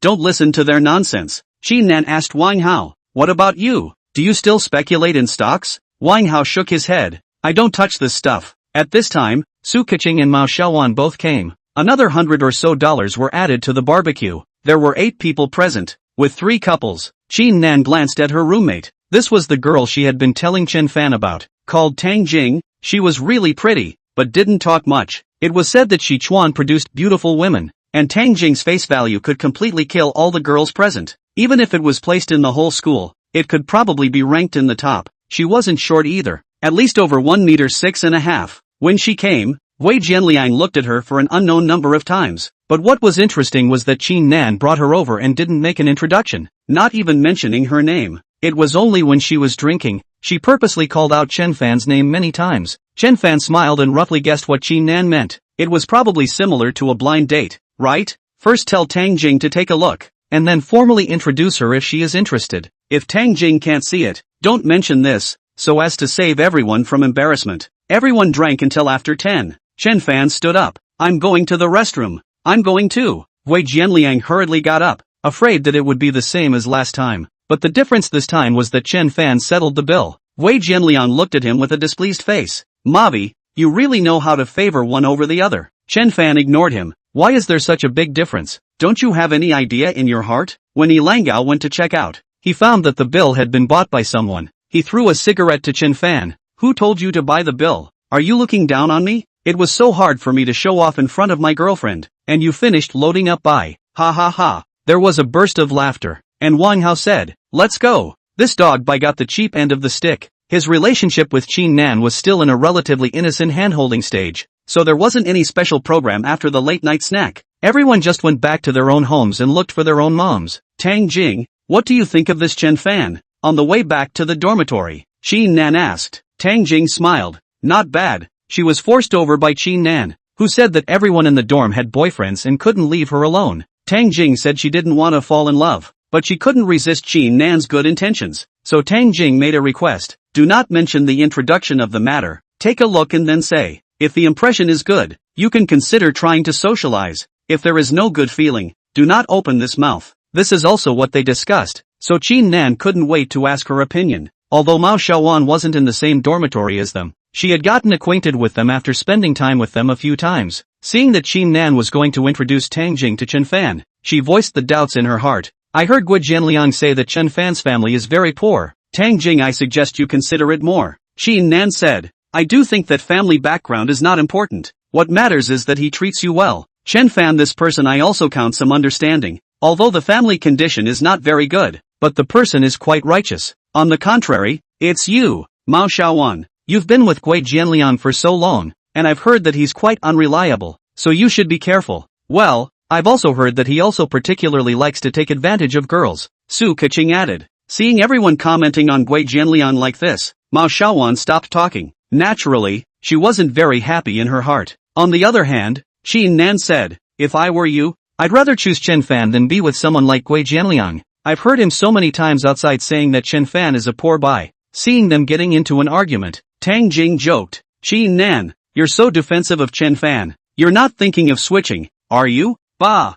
Don't listen to their nonsense. Qin Nan asked Wang Hao. What about you? Do you still speculate in stocks? Wang Hao shook his head. I don't touch this stuff. At this time, Su Keqing and Mao Xiaowan both came. Another $100 or so were added to the barbecue. There were 8 people present, with 3 couples. Qin Nan glanced at her roommate. This was the girl she had been telling Chen Fan about, called Tang Jing. She was really pretty, but didn't talk much. It was said that Sichuan produced beautiful women, and Tang Jing's face value could completely kill all the girls present. Even if it was placed in the whole school, it could probably be ranked in the top. She wasn't short either, at least over 1 meter 6.5. When she came, Wei Jianliang looked at her for an unknown number of times. But what was interesting was that Qin Nan brought her over and didn't make an introduction, not even mentioning her name. It was only when she was drinking, she purposely called out Chen Fan's name many times. Chen Fan smiled and roughly guessed what Qin Nan meant. It was probably similar to a blind date, right? First tell Tang Jing to take a look, and then formally introduce her if she is interested. If Tang Jing can't see it, don't mention this, so as to save everyone from embarrassment. Everyone drank until after 10. Chen Fan stood up. I'm going to the restroom. I'm going too. Wei Jianliang hurriedly got up, afraid that it would be the same as last time. But the difference this time was that Chen Fan settled the bill. Wei Jianliang looked at him with a displeased face. Mavi, you really know how to favor one over the other. Chen Fan ignored him. Why is there such a big difference? Don't you have any idea in your heart? When Yi Langao went to check out, he found that the bill had been bought by someone. He threw a cigarette to Chen Fan. Who told you to buy the bill? Are you looking down on me? It was so hard for me to show off in front of my girlfriend, and you finished loading up by. Ha ha ha. There was a burst of laughter, and Wang Hao said, let's go. This dog by got the cheap end of the stick. His relationship with Qin Nan was still in a relatively innocent hand-holding stage, so there wasn't any special program after the late-night snack. Everyone just went back to their own homes and looked for their own moms. Tang Jing, what do you think of this Chen Fan? On the way back to the dormitory, Qin Nan asked. Tang Jing smiled. Not bad. She was forced over by Qin Nan, who said that everyone in the dorm had boyfriends and couldn't leave her alone. Tang Jing said she didn't want to fall in love, but she couldn't resist Qin Nan's good intentions. So Tang Jing made a request. Do not mention the introduction of the matter. Take a look and then say, if the impression is good, you can consider trying to socialize. If there is no good feeling, do not open this mouth. This is also what they discussed, so Qin Nan couldn't wait to ask her opinion. Although Mao Xiaowan wasn't in the same dormitory as them, she had gotten acquainted with them after spending time with them a few times. Seeing that Qin Nan was going to introduce Tang Jing to Chen Fan, she voiced the doubts in her heart. I heard Gui Jianliang say that Chen Fan's family is very poor. Tang Jing, I suggest you consider it more. Qin Nan said, I do think that family background is not important. What matters is that he treats you well. Chen Fan, this person I also count some understanding. Although the family condition is not very good, but the person is quite righteous. On the contrary, it's you, Mao Xiaowan. You've been with Gui Jianliang for so long, and I've heard that he's quite unreliable, so you should be careful. Well, I've also heard that he also particularly likes to take advantage of girls, Su Keqing added. Seeing everyone commenting on Gui Jianliang like this, Mao Xiaowan stopped talking. Naturally, she wasn't very happy in her heart. On the other hand, Qin Nan said, if I were you, I'd rather choose Chen Fan than be with someone like Gui Jianliang. I've heard him so many times outside saying that Chen Fan is a poor buy. Seeing them getting into an argument, Tang Jing joked, Qin Nan, you're so defensive of Chen Fan. You're not thinking of switching, are you? Bah,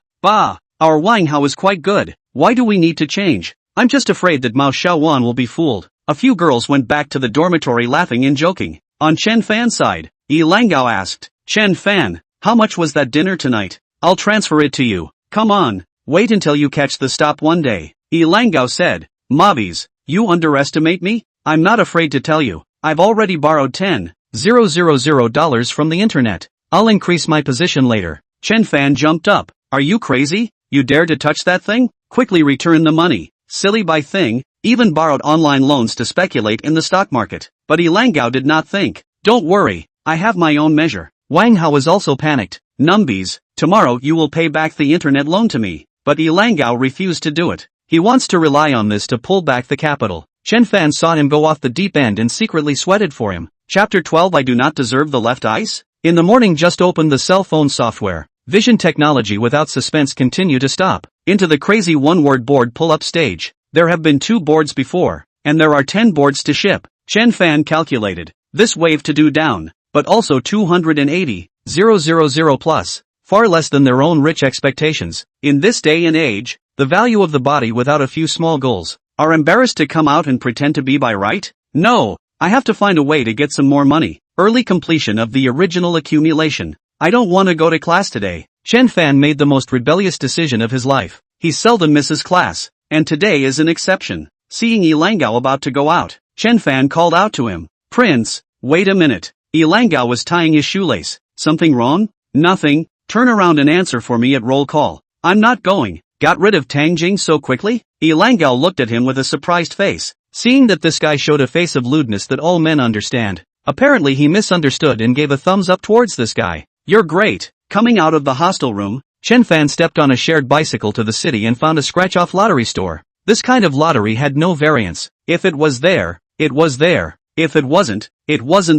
our Wang Hao is quite good. Why do we need to change? I'm just afraid that Mao Xiaowan will be fooled. A few girls went back to the dormitory laughing and joking. On Chen Fan's side, Langao asked, Chen Fan, how much was that dinner tonight? I'll transfer it to you. Come on, wait until you catch the stop one day. Langao said, Mobbies, you underestimate me? I'm not afraid to tell you. I've already borrowed $10,000 from the internet. I'll increase my position later. Chen Fan jumped up. Are you crazy? You dare to touch that thing? Quickly return the money. Silly by thing, even borrowed online loans to speculate in the stock market. But Langao did not think. Don't worry, I have my own measure. Wang Hao was also panicked. Numbies, tomorrow you will pay back the internet loan to me. But Langao refused to do it. He wants to rely on this to pull back the capital. Chen Fan saw him go off the deep end and secretly sweated for him. Chapter 12 I do not deserve the left ice? In the morning just opened the cell phone software. Vision technology without suspense continue to stop. Into the crazy one-word board pull-up stage. There have been 2 boards before, and there are 10 boards to ship. Chen Fan calculated. This wave to do down, but also 280,000 plus. Far less than their own rich expectations. In this day and age, the value of the body without a few small goals. Are embarrassed to come out and pretend to be by right? No, I have to find a way to get some more money. Early completion of the original accumulation. I don't want to go to class today. Chen Fan made the most rebellious decision of his life. He seldom misses class, and today is an exception. Seeing Langao about to go out, Chen Fan called out to him. Prince, wait a minute. Langao was tying his shoelace. Something wrong? Nothing. Turn around and answer for me at roll call. I'm not going. Got rid of Tang Jing so quickly? Langao looked at him with a surprised face, seeing that this guy showed a face of lewdness that all men understand. Apparently he misunderstood and gave a thumbs up towards this guy. You're great. Coming out of the hostel room, Chen Fan stepped on a shared bicycle to the city and found a scratch-off lottery store. This kind of lottery had no variance. If it was there, it was there. If it wasn't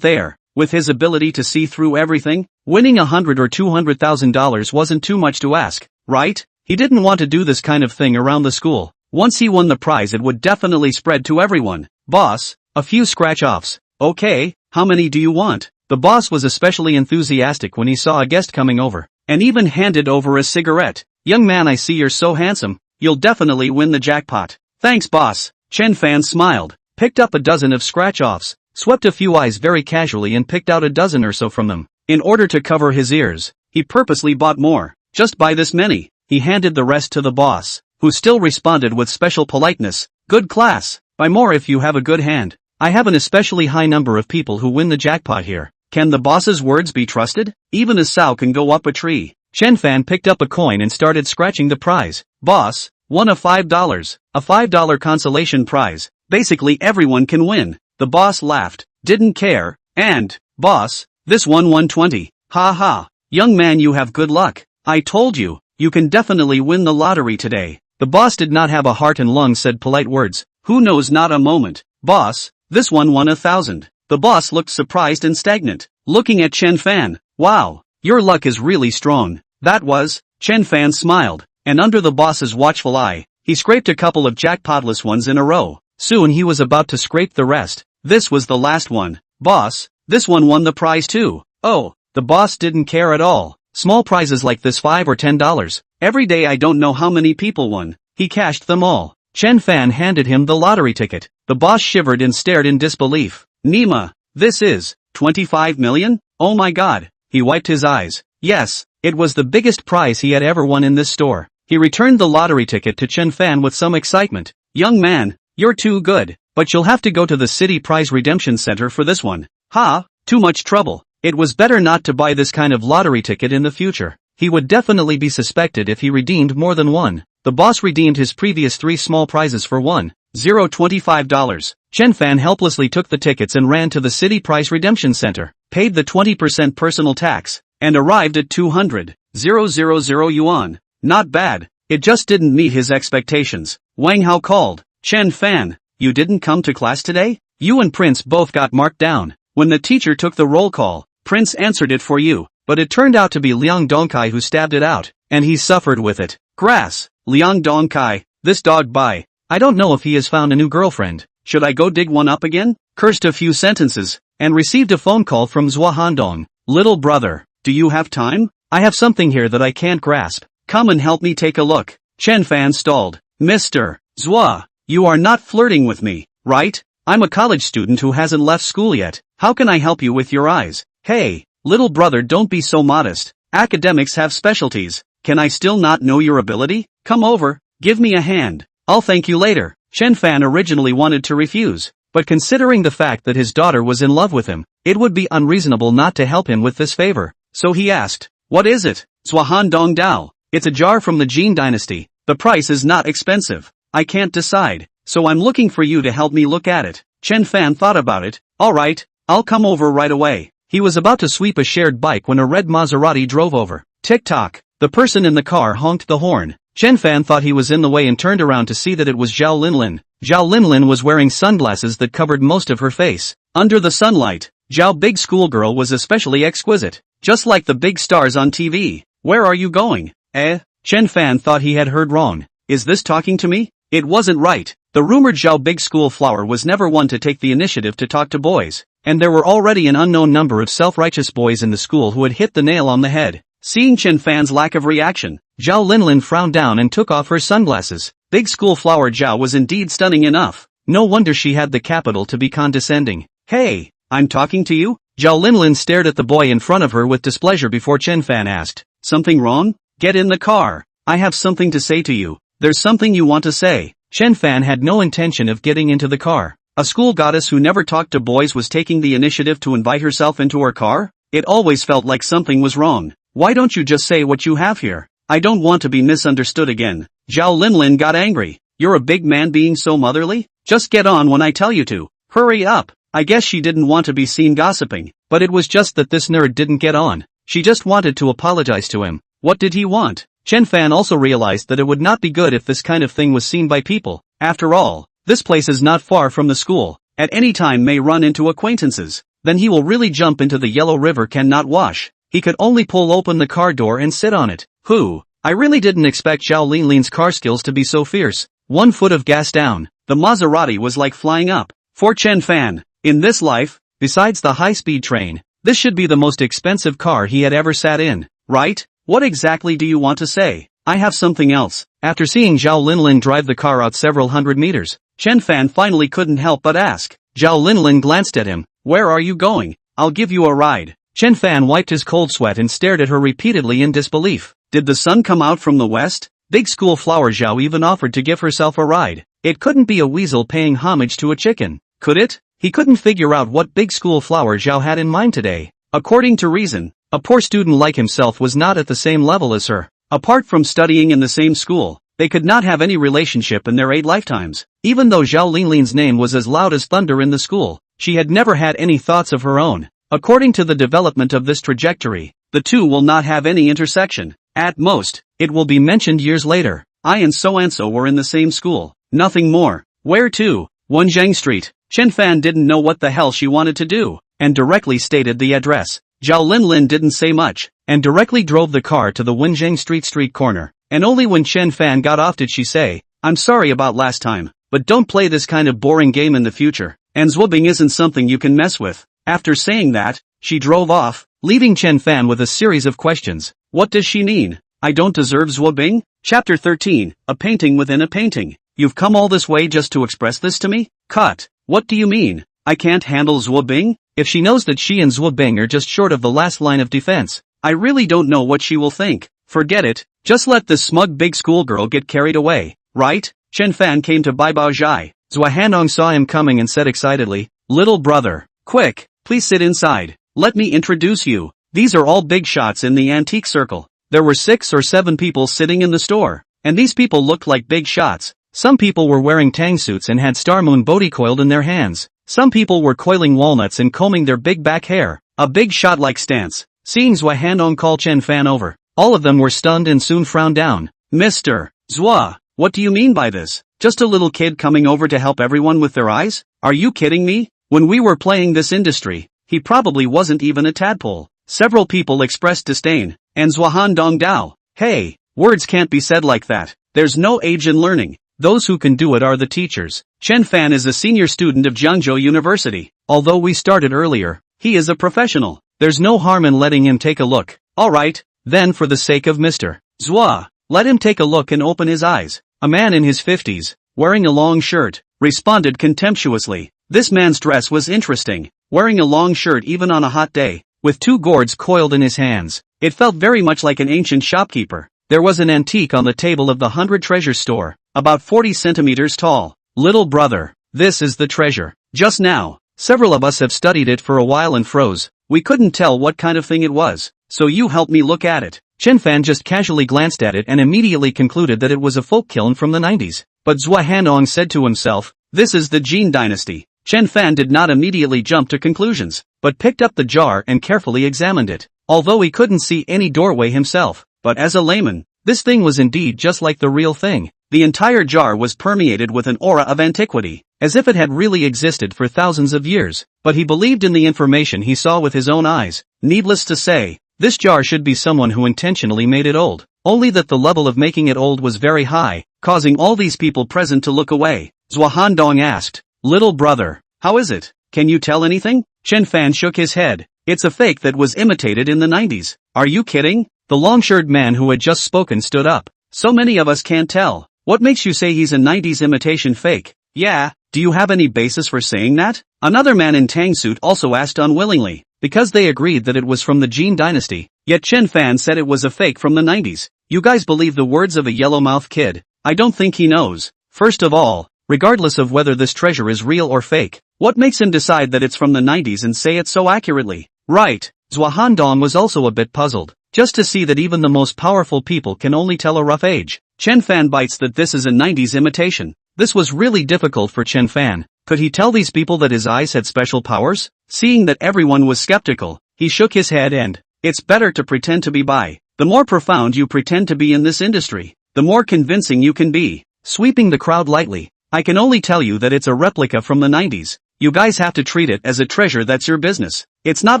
there. With his ability to see through everything, winning $100,000 or $200,000 wasn't too much to ask, right? He didn't want to do this kind of thing around the school. Once he won the prize it would definitely spread to everyone. Boss, a few scratch-offs. Okay, how many do you want? The boss was especially enthusiastic when he saw a guest coming over, and even handed over a cigarette. Young man, I see you're so handsome, you'll definitely win the jackpot. Thanks boss. Chen Fan smiled, picked up a dozen of scratch-offs, swept a few eyes very casually and picked out a dozen or so from them. In order to cover his ears, he purposely bought more. Just buy this many. He handed the rest to the boss, who still responded with special politeness. Good class. Buy more if you have a good hand. I have an especially high number of people who win the jackpot here. Can the boss's words be trusted? Even a sow can go up a tree. Chen Fan picked up a coin and started scratching the prize. Boss, won a $5. A $5 consolation prize. Basically everyone can win. The boss laughed, didn't care, and, boss, this one won 20. Ha ha. Young man, you have good luck. I told you, you can definitely win the lottery today. The boss did not have a heart and lungs, said polite words. Who knows, not a moment. Boss, this one won 1,000. The boss looked surprised and stagnant, looking at Chen Fan. Wow, your luck is really strong. That was, Chen Fan smiled, and under the boss's watchful eye, he scraped a couple of jackpotless ones in a row. Soon he was about to scrape the rest. This was the last one. Boss, this one won the prize too. Oh, the boss didn't care at all. Small prizes like this $5 or $10. Every day I don't know how many people won. He cashed them all. Chen Fan handed him the lottery ticket. The boss shivered and stared in disbelief. Nima, this is 25 million? Oh my god. He wiped his eyes. Yes, it was the biggest prize he had ever won in this store. He returned the lottery ticket to Chen Fan with some excitement. Young man, you're too good, but you'll have to go to the City Prize Redemption Center for this one. Ha, too much trouble. It was better not to buy this kind of lottery ticket in the future. He would definitely be suspected if he redeemed more than one. The boss redeemed his previous 3 small prizes for $25. Chen Fan helplessly took the tickets and ran to the City Prize Redemption Center, paid the 20% personal tax, and arrived at 200,000 yuan. Not bad. It just didn't meet his expectations. Wang Hao called. Chen Fan, you didn't come to class today? You and Prince both got marked down. When the teacher took the roll call, Prince answered it for you, but it turned out to be Liang Dongkai who stabbed it out, and he suffered with it. Grass. Liang Dongkai, this dog bye. I don't know if he has found a new girlfriend. Should I go dig one up again? Cursed a few sentences, and received a phone call from Zhua Handong. Little brother, do you have time? I have something here that I can't grasp. Come and help me take a look. Chen Fan stalled. Mr. Zhua, you are not flirting with me, right? I'm a college student who hasn't left school yet. How can I help you with your eyes? Hey, little brother, don't be so modest. Academics have specialties. Can I still not know your ability? Come over, give me a hand. I'll thank you later. Chen Fan originally wanted to refuse, but considering the fact that his daughter was in love with him, it would be unreasonable not to help him with this favor. So he asked, what is it? Zhuahan Dong Dao. It's a jar from the Jing dynasty. The price is not expensive. I can't decide, so I'm looking for you to help me look at it. Chen Fan thought about it. Alright, I'll come over right away. He was about to sweep a shared bike when a red Maserati drove over. Tick-tock. The person in the car honked the horn. Chen Fan thought he was in the way and turned around to see that it was Zhao Linlin. Zhao Linlin was wearing sunglasses that covered most of her face. Under the sunlight, Zhao Big Schoolgirl was especially exquisite, just like the big stars on TV. Where are you going? Chen Fan thought he had heard wrong. Is this talking to me? It wasn't right. The rumored Zhao Big School Flower was never one to take the initiative to talk to boys, and there were already an unknown number of self-righteous boys in the school who had hit the nail on the head. Seeing Chen Fan's lack of reaction, Zhao Linlin frowned down and took off her sunglasses. Big School Flower Zhao was indeed stunning enough. No wonder she had the capital to be condescending. Hey, I'm talking to you? Zhao Linlin stared at the boy in front of her with displeasure before Chen Fan asked, something wrong? Get in the car. I have something to say to you. There's something you want to say. Chen Fan had no intention of getting into the car. A school goddess who never talked to boys was taking the initiative to invite herself into her car? It always felt like something was wrong. Why don't you just say what you have here? I don't want to be misunderstood again. Zhao Linlin got angry. You're a big man being so motherly? Just get on when I tell you to. Hurry up. I guess she didn't want to be seen gossiping, but it was just that this nerd didn't get on. She just wanted to apologize to him. What did he want? Chen Fan also realized that it would not be good if this kind of thing was seen by people. After all, this place is not far from the school. At any time may run into acquaintances. Then he will really jump into the yellow river cannot wash. He could only pull open the car door and sit on it. I really didn't expect Zhao Linlin's car skills to be so fierce. 1 foot of gas down, the Maserati was like flying up. For Chen Fan, in this life, besides the high-speed train, this should be the most expensive car he had ever sat in, right? What exactly do you want to say? I have something else. After seeing Zhao Linlin drive the car out several hundred meters, Chen Fan finally couldn't help but ask. Zhao Linlin glanced at him. Where are you going? I'll give you a ride. Chen Fan wiped his cold sweat and stared at her repeatedly in disbelief. Did the sun come out from the west? Big School Flower Zhao even offered to give herself a ride. It couldn't be a weasel paying homage to a chicken, could it? He couldn't figure out what Big School Flower Zhao had in mind today. According to reason, a poor student like himself was not at the same level as her. Apart from studying in the same school, they could not have any relationship in their 8 lifetimes. Even though Zhao Linlin's name was as loud as thunder in the school, she had never had any thoughts of her own. According to the development of this trajectory, the two will not have any intersection. At most, it will be mentioned years later. I and so were in the same school. Nothing more. Where to? Wenjiang Street. Chen Fan didn't know what the hell she wanted to do, and directly stated the address. Zhao Linlin didn't say much, and directly drove the car to the Wenjiang street corner. And only when Chen Fan got off did she say, I'm sorry about last time, but don't play this kind of boring game in the future, and zwobbing isn't something you can mess with. After saying that, she drove off, leaving Chen Fan with a series of questions. What does she mean? I don't deserve zwobbing? Chapter 13, A Painting Within a Painting. You've come all this way just to express this to me? Cut. What do you mean? I can't handle zwobbing? If she knows that she and zwobbing are just short of the last line of defense, I really don't know what she will think. Forget it. Just let this smug big schoolgirl get carried away, right? Chen Fan came to Baibao Zhai. Zhua Hanong saw him coming and said excitedly, Little brother, quick, please sit inside. Let me introduce you. These are all big shots in the antique circle. There were 6 or 7 people sitting in the store, and these people looked like big shots. Some people were wearing Tang suits and had Star Moon body coiled in their hands. Some people were coiling walnuts and combing their big back hair. A big shot-like stance. Seeing Zhua Hanong call Chen Fan over, all of them were stunned and soon frowned down. Mr. Zhua, what do you mean by this? Just a little kid coming over to help everyone with their eyes? Are you kidding me? When we were playing this industry, he probably wasn't even a tadpole. Several people expressed disdain, and Zhuahan Dong Dao. Hey, words can't be said like that. There's no age in learning. Those who can do it are the teachers. Chen Fan is a senior student of Jiangzhou University. Although we started earlier, he is a professional. There's no harm in letting him take a look. Alright, then for the sake of Mr. Zhua, let him take a look and open his eyes. A man in his 50s, wearing a long shirt, responded contemptuously. This man's dress was interesting, wearing a long shirt even on a hot day, with 2 gourds coiled in his hands. It felt very much like an ancient shopkeeper. There was an antique on the table of the 100 Treasures store, about 40 centimeters tall. Little brother, this is the treasure. Just now, several of us have studied it for a while and froze. We couldn't tell what kind of thing it was, so you helped me look at it. Chen Fan just casually glanced at it and immediately concluded that it was a folk kiln from the 90s. But Zhua Hanong said to himself, this is the Jing dynasty. Chen Fan did not immediately jump to conclusions, but picked up the jar and carefully examined it. Although he couldn't see any doorway himself, but as a layman, this thing was indeed just like the real thing. The entire jar was permeated with an aura of antiquity, as if it had really existed for thousands of years, but he believed in the information he saw with his own eyes. Needless to say, this jar should be someone who intentionally made it old, only that the level of making it old was very high, causing all these people present to look away. Zhua Handong asked, little brother, how is it? Can you tell anything? Chen Fan shook his head. It's a fake that was imitated in the 90s. Are you kidding? The long-shirt man who had just spoken stood up. So many of us can't tell. What makes you say he's a 90s imitation fake? Yeah, do you have any basis for saying that? Another man in Tang suit also asked unwillingly, because they agreed that it was from the Jin dynasty. Yet Chen Fan said it was a fake from the 90s. You guys believe the words of a yellow-mouthed kid? I don't think he knows. First of all, regardless of whether this treasure is real or fake, what makes him decide that it's from the 90s and say it so accurately? Right. Zhua Handong was also a bit puzzled, just to see that even the most powerful people can only tell a rough age. Chen Fan bites that this is a 90s imitation. This was really difficult for Chen Fan. Could he tell these people that his eyes had special powers? Seeing that everyone was skeptical, he shook his head and, it's better to pretend to be bi. The more profound you pretend to be in this industry, the more convincing you can be. Sweeping the crowd lightly, I can only tell you that it's a replica from the 90s. You guys have to treat it as a treasure. That's your business. It's not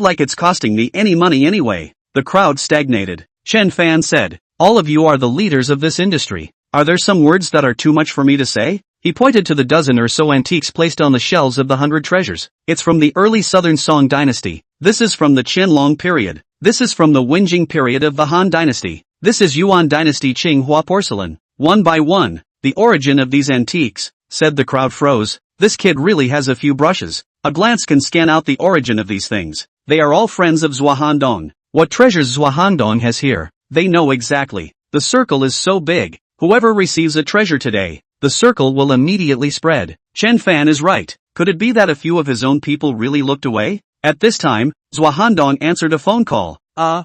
like it's costing me any money anyway. The crowd stagnated. Chen Fan said, all of you are the leaders of this industry. Are there some words that are too much for me to say? He pointed to the dozen or so antiques placed on the shelves of the 100 treasures. It's from the early Southern Song dynasty. This is from the Qianlong period. This is from the Wenjing period of the Han dynasty. This is Yuan dynasty Qinghua porcelain. One by one, the origin of these antiques, said the crowd froze. This kid really has a few brushes. A glance can scan out the origin of these things. They are all friends of Zhua Handong. What treasures Zhua Handong has here, they know exactly. The circle is so big, whoever receives a treasure today, the circle will immediately spread. Chen Fan is right. Could it be that a few of his own people really looked away? At this time, Zhua Handong answered a phone call. I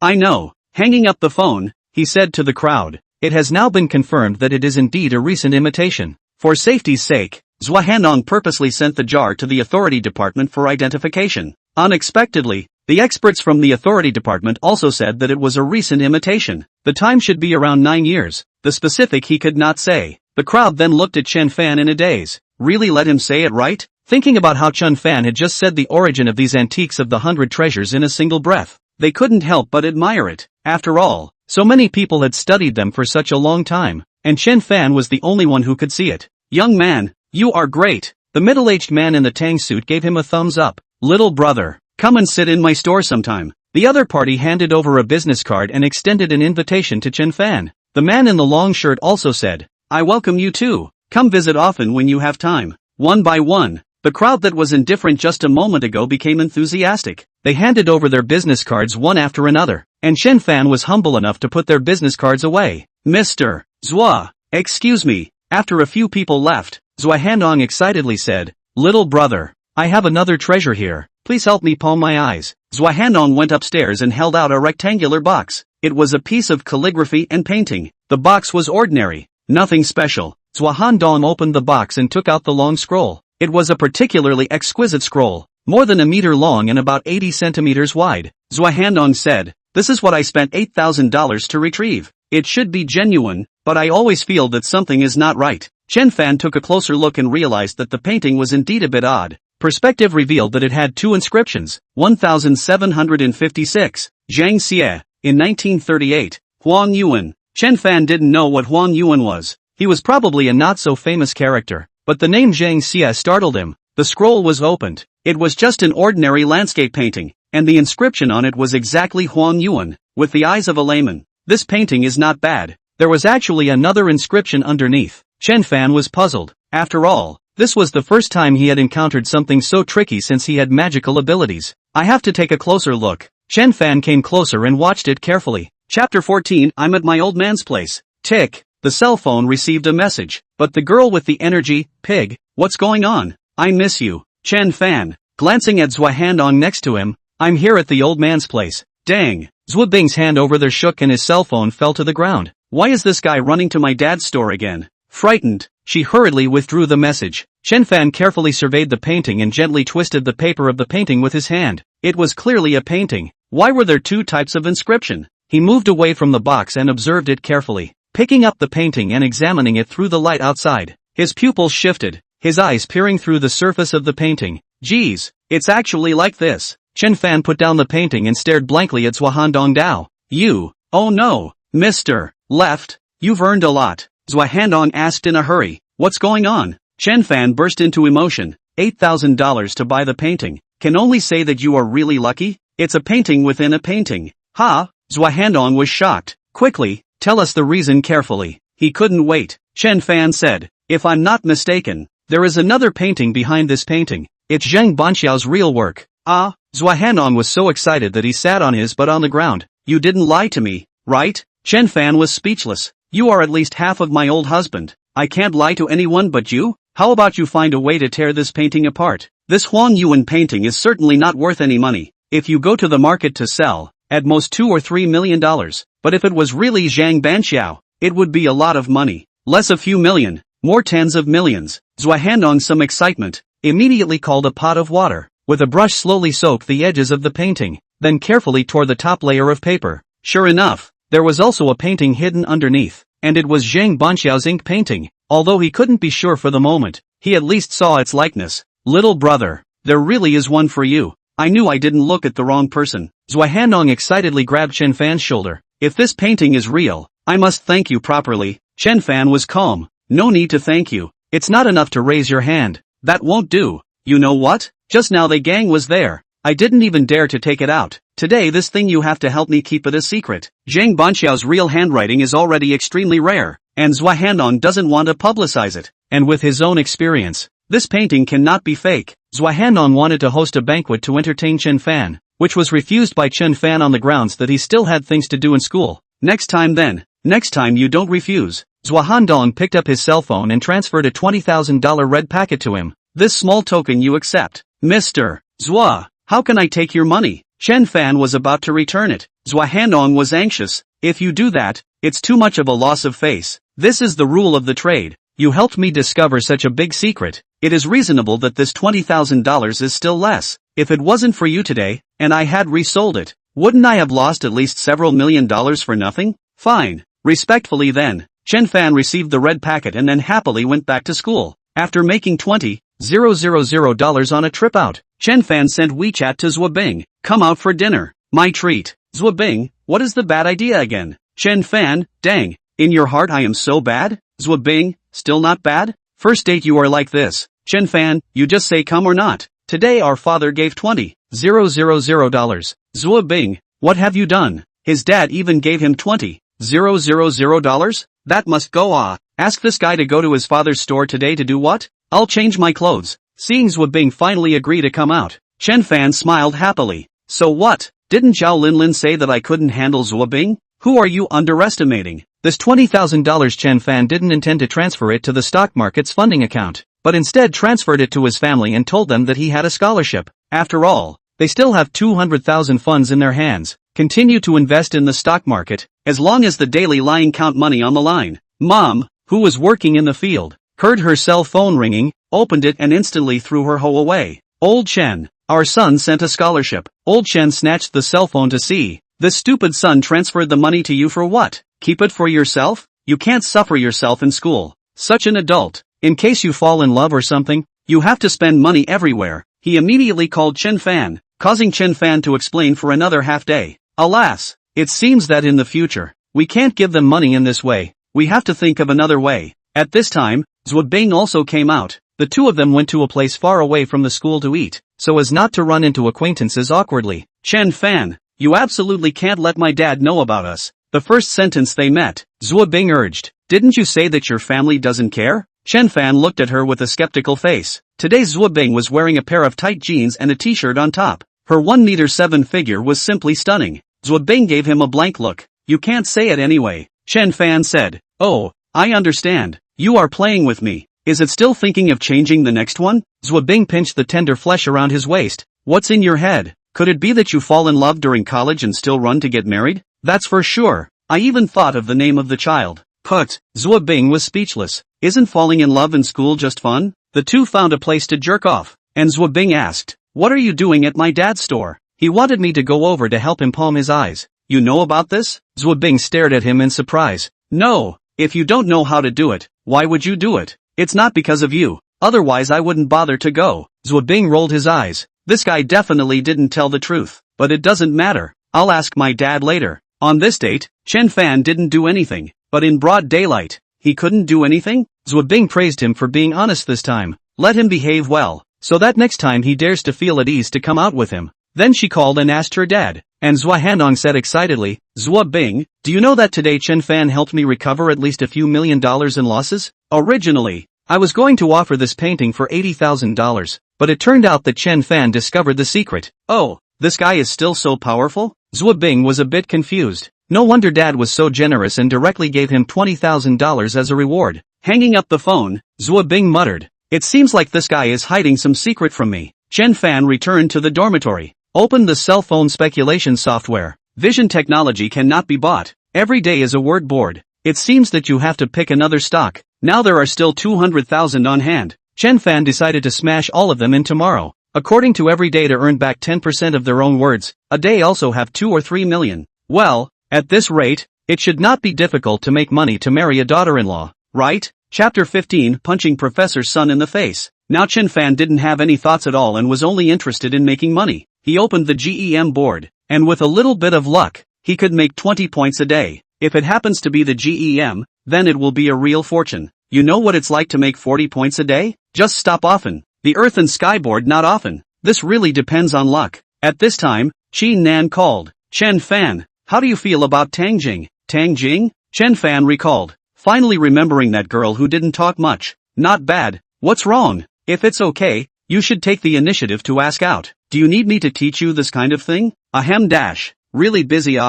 know. Hanging up the phone, he said to the crowd, it has now been confirmed that it is indeed a recent imitation. For safety's sake, Zhua Hanong purposely sent the jar to the authority department for identification. Unexpectedly, the experts from the authority department also said that it was a recent imitation. The time should be around 9 years. The specific he could not say. The crowd then looked at Chen Fan in a daze. Really let him say it right? Thinking about how Chen Fan had just said the origin of these antiques of the 100 treasures in a single breath, they couldn't help but admire it. After all, so many people had studied them for such a long time, and Chen Fan was the only one who could see it. Young man, you are great. The middle-aged man in the Tang suit gave him a thumbs up. Little brother, come and sit in my store sometime. The other party handed over a business card and extended an invitation to Chen Fan. The man in the long shirt also said, I welcome you too. Come visit often when you have time. One by one, the crowd that was indifferent just a moment ago became enthusiastic. They handed over their business cards one after another, and Chen Fan was humble enough to put their business cards away. Mr. Zhua, excuse me. After a few people left, Zhua Hanong excitedly said, little brother, I have another treasure here. Please help me palm my eyes. Zhua Hanong went upstairs and held out a rectangular box. It was a piece of calligraphy and painting. The box was ordinary, nothing special. Zhua Hanong opened the box and took out the long scroll. It was a particularly exquisite scroll, more than a meter long and about 80 centimeters wide. Zhua Hanong said, this is what I spent $8,000 to retrieve. It should be genuine, but I always feel that something is not right. Chen Fan took a closer look and realized that the painting was indeed a bit odd. Perspective revealed that it had 2 inscriptions. 1756, Zhang Xie, in 1938, Huang Yuan. Chen Fan didn't know what Huang Yuan was. He was probably a not-so-famous character, but the name Zhang Xie startled him. The scroll was opened. It was just an ordinary landscape painting, and the inscription on it was exactly Huang Yuan, with the eyes of a layman. This painting is not bad. There was actually another inscription underneath. Chen Fan was puzzled. After all, This was the first time he had encountered something so tricky since he had magical abilities. I have to take a closer look. Chen Fan came closer and watched it carefully. Chapter 14. I'm at my old man's place. Tick. The cell phone received a message. But the girl with the energy, pig, what's going on? I miss you. Chen Fan. Glancing at Zhua Handong next to him. I'm here at the old man's place. Dang. Zhua Bing's hand over there shook and his cell phone fell to the ground. Why is this guy running to my dad's store again? Frightened, she hurriedly withdrew the message. Chen Fan carefully surveyed the painting and gently twisted the paper of the painting with his hand. It was clearly a painting. Why were there two types of inscription? He moved away from the box and observed it carefully, picking up the painting and examining it through the light outside. His pupils shifted, his eyes peering through the surface of the painting. Geez, it's actually like this. Chen Fan put down the painting and stared blankly at Zhua Handong Dao. Oh no, mister, left, you've earned a lot. Zhua Handong asked in a hurry. What's going on? Chen Fan burst into emotion. $8,000 to buy the painting. Can only say that you are really lucky. It's a painting within a painting. Ha? Zhua Handong was shocked. Quickly, tell us the reason carefully. He couldn't wait. Chen Fan said. If I'm not mistaken, there is another painting behind this painting. It's Zheng Banxiao's real work. Ah? Zhua Handong was so excited that he sat on his butt on the ground. You didn't lie to me, right? Chen Fan was speechless. You are at least half of my old husband. I can't lie to anyone but you? How about you find a way to tear this painting apart? This Huang Yuan painting is certainly not worth any money. If you go to the market to sell, at most $2 or $3 million. But if it was really Zhang Banxiao, it would be a lot of money. Less a few million, more tens of millions. Zhua Handong, some excitement, immediately called a pot of water. With a brush slowly soaked the edges of the painting, then carefully tore the top layer of paper. Sure enough, there was also a painting hidden underneath, and it was Zhang Banxiao's ink painting. Although he couldn't be sure for the moment, he at least saw its likeness. Little brother, there really is one for you. I knew I didn't look at the wrong person. Zhua Handong excitedly grabbed Chen Fan's shoulder. If this painting is real, I must thank you properly. Chen Fan was calm. No need to thank you. It's not enough to raise your hand. That won't do. You know what? Just now the gang was there. I didn't even dare to take it out. Today this thing you have to help me keep it a secret. Zhang Banxiao's real handwriting is already extremely rare, and Zhua Handong doesn't want to publicize it. And with his own experience, this painting cannot be fake. Zhua Handong wanted to host a banquet to entertain Chen Fan, which was refused by Chen Fan on the grounds that he still had things to do in school. Next time then. Next time you don't refuse. Zhua Handong picked up his cell phone and transferred a $20,000 red packet to him. This small token you accept. Mr. Zhua, how can I take your money? Chen Fan was about to return it. Zhua Handong was anxious. If you do that, it's too much of a loss of face. This is the rule of the trade. You helped me discover such a big secret. It is reasonable that this $20,000 is still less. If it wasn't for you today, and I had resold it, wouldn't I have lost at least several $1,000,000 for nothing? Fine. Respectfully then. Chen Fan received the red packet and then happily went back to school. After making $20,000 on a trip out, Chen Fan sent WeChat to Zhua Bing. Come out for dinner. My treat. Zhua Bing, what is the bad idea again? Chen Fan, dang. In your heart I am so bad? Zhua Bing, still not bad? First date you are like this. Chen Fan, you just say come or not. Today our father gave $20,000. Zhua Bing, what have you done? His dad even gave him $20,000? That must go. Ask this guy to go to his father's store today to do what? I'll change my clothes. Seeing Zhua Bing finally agree to come out, Chen Fan smiled happily. So what? Didn't Zhao Linlin say that I couldn't handle Zhua Bing? Who are you underestimating? This $20,000 Chen Fan didn't intend to transfer it to the stock market's funding account, but instead transferred it to his family and told them that he had a scholarship. After all, they still have 200,000 funds in their hands. Continue to invest in the stock market, as long as the daily lying count money on the line. Mom, who was working in the field, heard her cell phone ringing, opened it and instantly threw her hoe away. Old Chen, our son sent a scholarship. Old Chen snatched the cell phone to see. This stupid son transferred the money to you for what? Keep it for yourself? You can't suffer yourself in school. Such an adult. In case you fall in love or something, you have to spend money everywhere. He immediately called Chen Fan, causing Chen Fan to explain for another half day. Alas, it seems that in the future, we can't give them money in this way. We have to think of another way. At this time, Zhua Bing also came out. The two of them went to a place far away from the school to eat, so as not to run into acquaintances awkwardly. Chen Fan, you absolutely can't let my dad know about us. The first sentence they met, Zhua Bing urged. Didn't you say that your family doesn't care? Chen Fan looked at her with a skeptical face. Today Zhuobing was wearing a pair of tight jeans and a t-shirt on top. Her 1'7" figure was simply stunning. Zhuobing gave him a blank look. You can't say it anyway. Chen Fan said. Oh, I understand. You are playing with me. Is it still thinking of changing the next one? Zhuobing pinched the tender flesh around his waist. What's in your head? Could it be that you fall in love during college and still run to get married? That's for sure. I even thought of the name of the child. Put. Zhuobing was speechless. Isn't falling in love in school just fun? The two found a place to jerk off, and Zhuobing asked, what are you doing at my dad's store? He wanted me to go over to help him palm his eyes. You know about this? Zhuobing stared at him in surprise. No, if you don't know how to do it, why would you do it? It's not because of you, otherwise I wouldn't bother to go. Zhuobing rolled his eyes. This guy definitely didn't tell the truth, but it doesn't matter. I'll ask my dad later. On this date, Chen Fan didn't do anything, but in broad daylight, he couldn't do anything? Zhuobing praised him for being honest this time. Let him behave well, so that next time he dares to feel at ease to come out with him. Then she called and asked her dad, and Zhua Hanong said excitedly, Zhuobing, do you know that today Chen Fan helped me recover at least a few $1 million in losses? Originally, I was going to offer this painting for $80,000, but it turned out that Chen Fan discovered the secret. Oh, this guy is still so powerful? Zhuobing was a bit confused. No wonder dad was so generous and directly gave him $20,000 as a reward. Hanging up the phone, Zhuobing muttered, it seems like this guy is hiding some secret from me. Chen Fan returned to the dormitory. Opened the cell phone speculation software. Vision technology cannot be bought. Every day is a word board. It seems that you have to pick another stock. Now there are still 200,000 on hand. Chen Fan decided to smash all of them in tomorrow. According to every day to earn back 10% of their own words, a day also have 2 or 3 million. Well, at this rate, it should not be difficult to make money to marry a daughter-in-law, right? Chapter 15 Punching Professor Sun in the Face. Now Chen Fan didn't have any thoughts at all and was only interested in making money. He opened the GEM board, and with a little bit of luck, he could make 20 points a day. If it happens to be the GEM, then it will be a real fortune. You know what it's like to make 40 points a day? Just stop often. The Earth and Sky board not often. This really depends on luck. At this time, Qi Nan called. Chen Fan, how do you feel about Tang Jing? Tang Jing? Chen Fan recalled, finally remembering that girl who didn't talk much. Not bad. What's wrong? If it's okay, you should take the initiative to ask out. Do you need me to teach you this kind of thing? Ahem dash. Really busy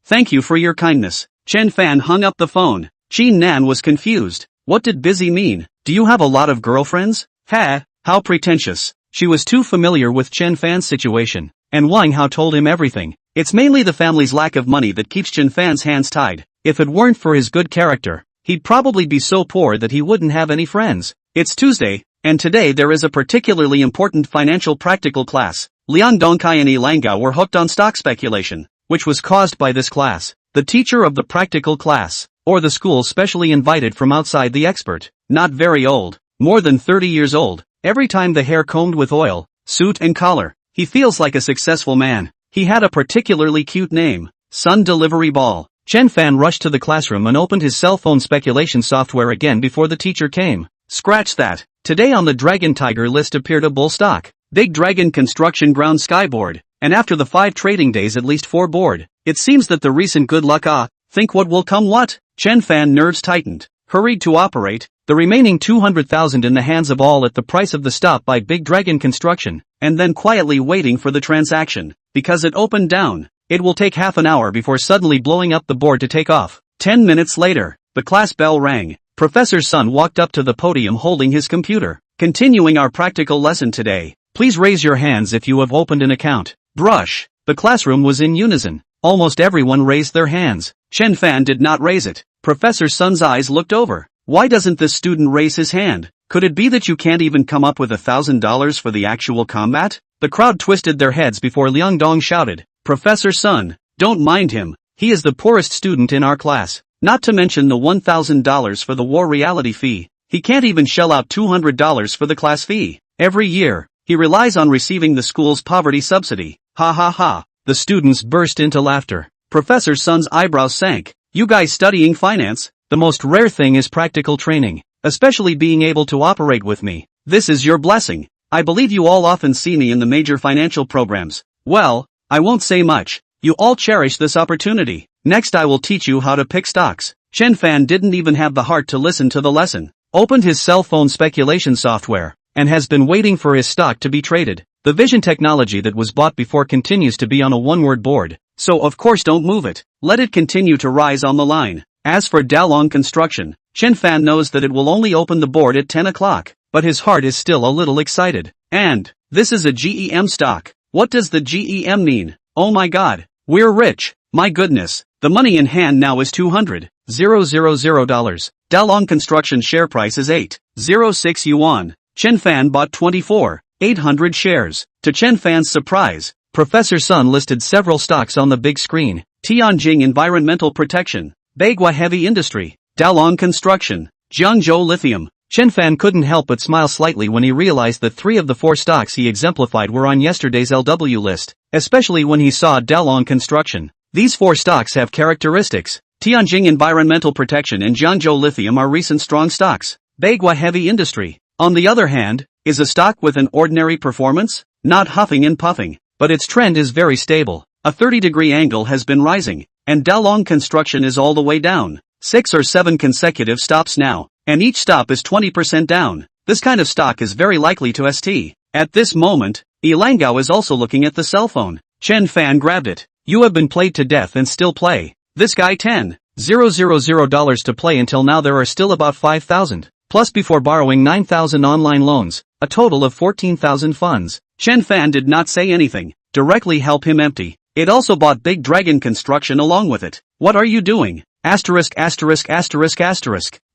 thank you for your kindness. Chen Fan hung up the phone. Qi Nan was confused. What did busy mean? Do you have a lot of girlfriends? Ha, how pretentious. She was too familiar with Chen Fan's situation, and Wang Hao told him everything. It's mainly the family's lack of money that keeps Chen Fan's hands tied. If it weren't for his good character, he'd probably be so poor that he wouldn't have any friends. It's Tuesday, and today there is a particularly important financial practical class. Liang Dongkai and Li Gao were hooked on stock speculation, which was caused by this class. The teacher of the practical class, or the school specially invited from outside the expert, not very old, more than 30 years old, every time the hair combed with oil, suit and collar. He feels like a successful man. He had a particularly cute name, Sun Delivery Ball. Chen Fan rushed to the classroom and opened his cell phone speculation software again before the teacher came. Scratch that. Today on the Dragon Tiger list appeared a bull stock, Big Dragon Construction Ground Skyboard, and after the 5 trading days at least 4 board. It seems that the recent good luck think what will come what? Chen Fan nerves tightened, hurried to operate, the remaining 200,000 in the hands of all at the price of the stop by Big Dragon Construction, and then quietly waiting for the transaction, because it opened down. It will take half an hour before suddenly blowing up the board to take off. 10 minutes later, the class bell rang. Professor Sun walked up to the podium holding his computer. Continuing our practical lesson today, please raise your hands if you have opened an account. Brush. The classroom was in unison. Almost everyone raised their hands. Chen Fan did not raise it. Professor Sun's eyes looked over. Why doesn't this student raise his hand? Could it be that you can't even come up with $1,000 for the actual combat? The crowd twisted their heads before Liang Dong shouted, Professor Sun, don't mind him. He is the poorest student in our class. Not to mention the $1,000 for the war reality fee. He can't even shell out $200 for the class fee. Every year, he relies on receiving the school's poverty subsidy. Ha ha ha. The students burst into laughter. Professor Sun's eyebrows sank. You guys studying finance? The most rare thing is practical training, especially being able to operate with me. This is your blessing. I believe you all often see me in the major financial programs. Well, I won't say much. You all cherish this opportunity. Next I will teach you how to pick stocks. Chen Fan didn't even have the heart to listen to the lesson. opened his cell phone speculation software, and has been waiting for his stock to be traded. The vision technology that was bought before continues to be on a one-word board, so of course don't move it. Let it continue to rise on the line. As for Dalong Construction, Chen Fan knows that it will only open the board at 10 o'clock, but his heart is still a little excited. And this is a GEM stock. What does the GEM mean? Oh my god, we're rich. My goodness, the money in hand now is $200,000. Dalong Construction share price is 806 yuan. Chen Fan bought 24,800 shares. To Chen Fan's surprise, Professor Sun listed several stocks on the big screen. Tianjin Environmental Protection, Bagua Heavy Industry, Dalong Construction, Jiangzhou Lithium. Chen Fan couldn't help but smile slightly when he realized that 3 of the 4 stocks he exemplified were on yesterday's LW list, especially when he saw Dalong Construction. These 4 stocks have characteristics. Tianjin Environmental Protection and Jiangzhou Lithium are recent strong stocks. Bagua Heavy Industry, on the other hand, is a stock with an ordinary performance, not huffing and puffing, but its trend is very stable. A 30-degree angle has been rising, and Dalong Construction is all the way down. 6 or 7 consecutive stops now, and each stop is 20% down. This kind of stock is very likely to st. At this moment, Ilangao is also looking at the cell phone. Chen Fan grabbed it. You have been played to death and still play. This guy $10,000 to play until now. There are still about 5,000, plus before borrowing 9,000 online loans, a total of 14,000 funds. Chen Fan did not say anything, directly help him empty. It also bought Big Dragon Construction along with it. What are you doing? Asterisk.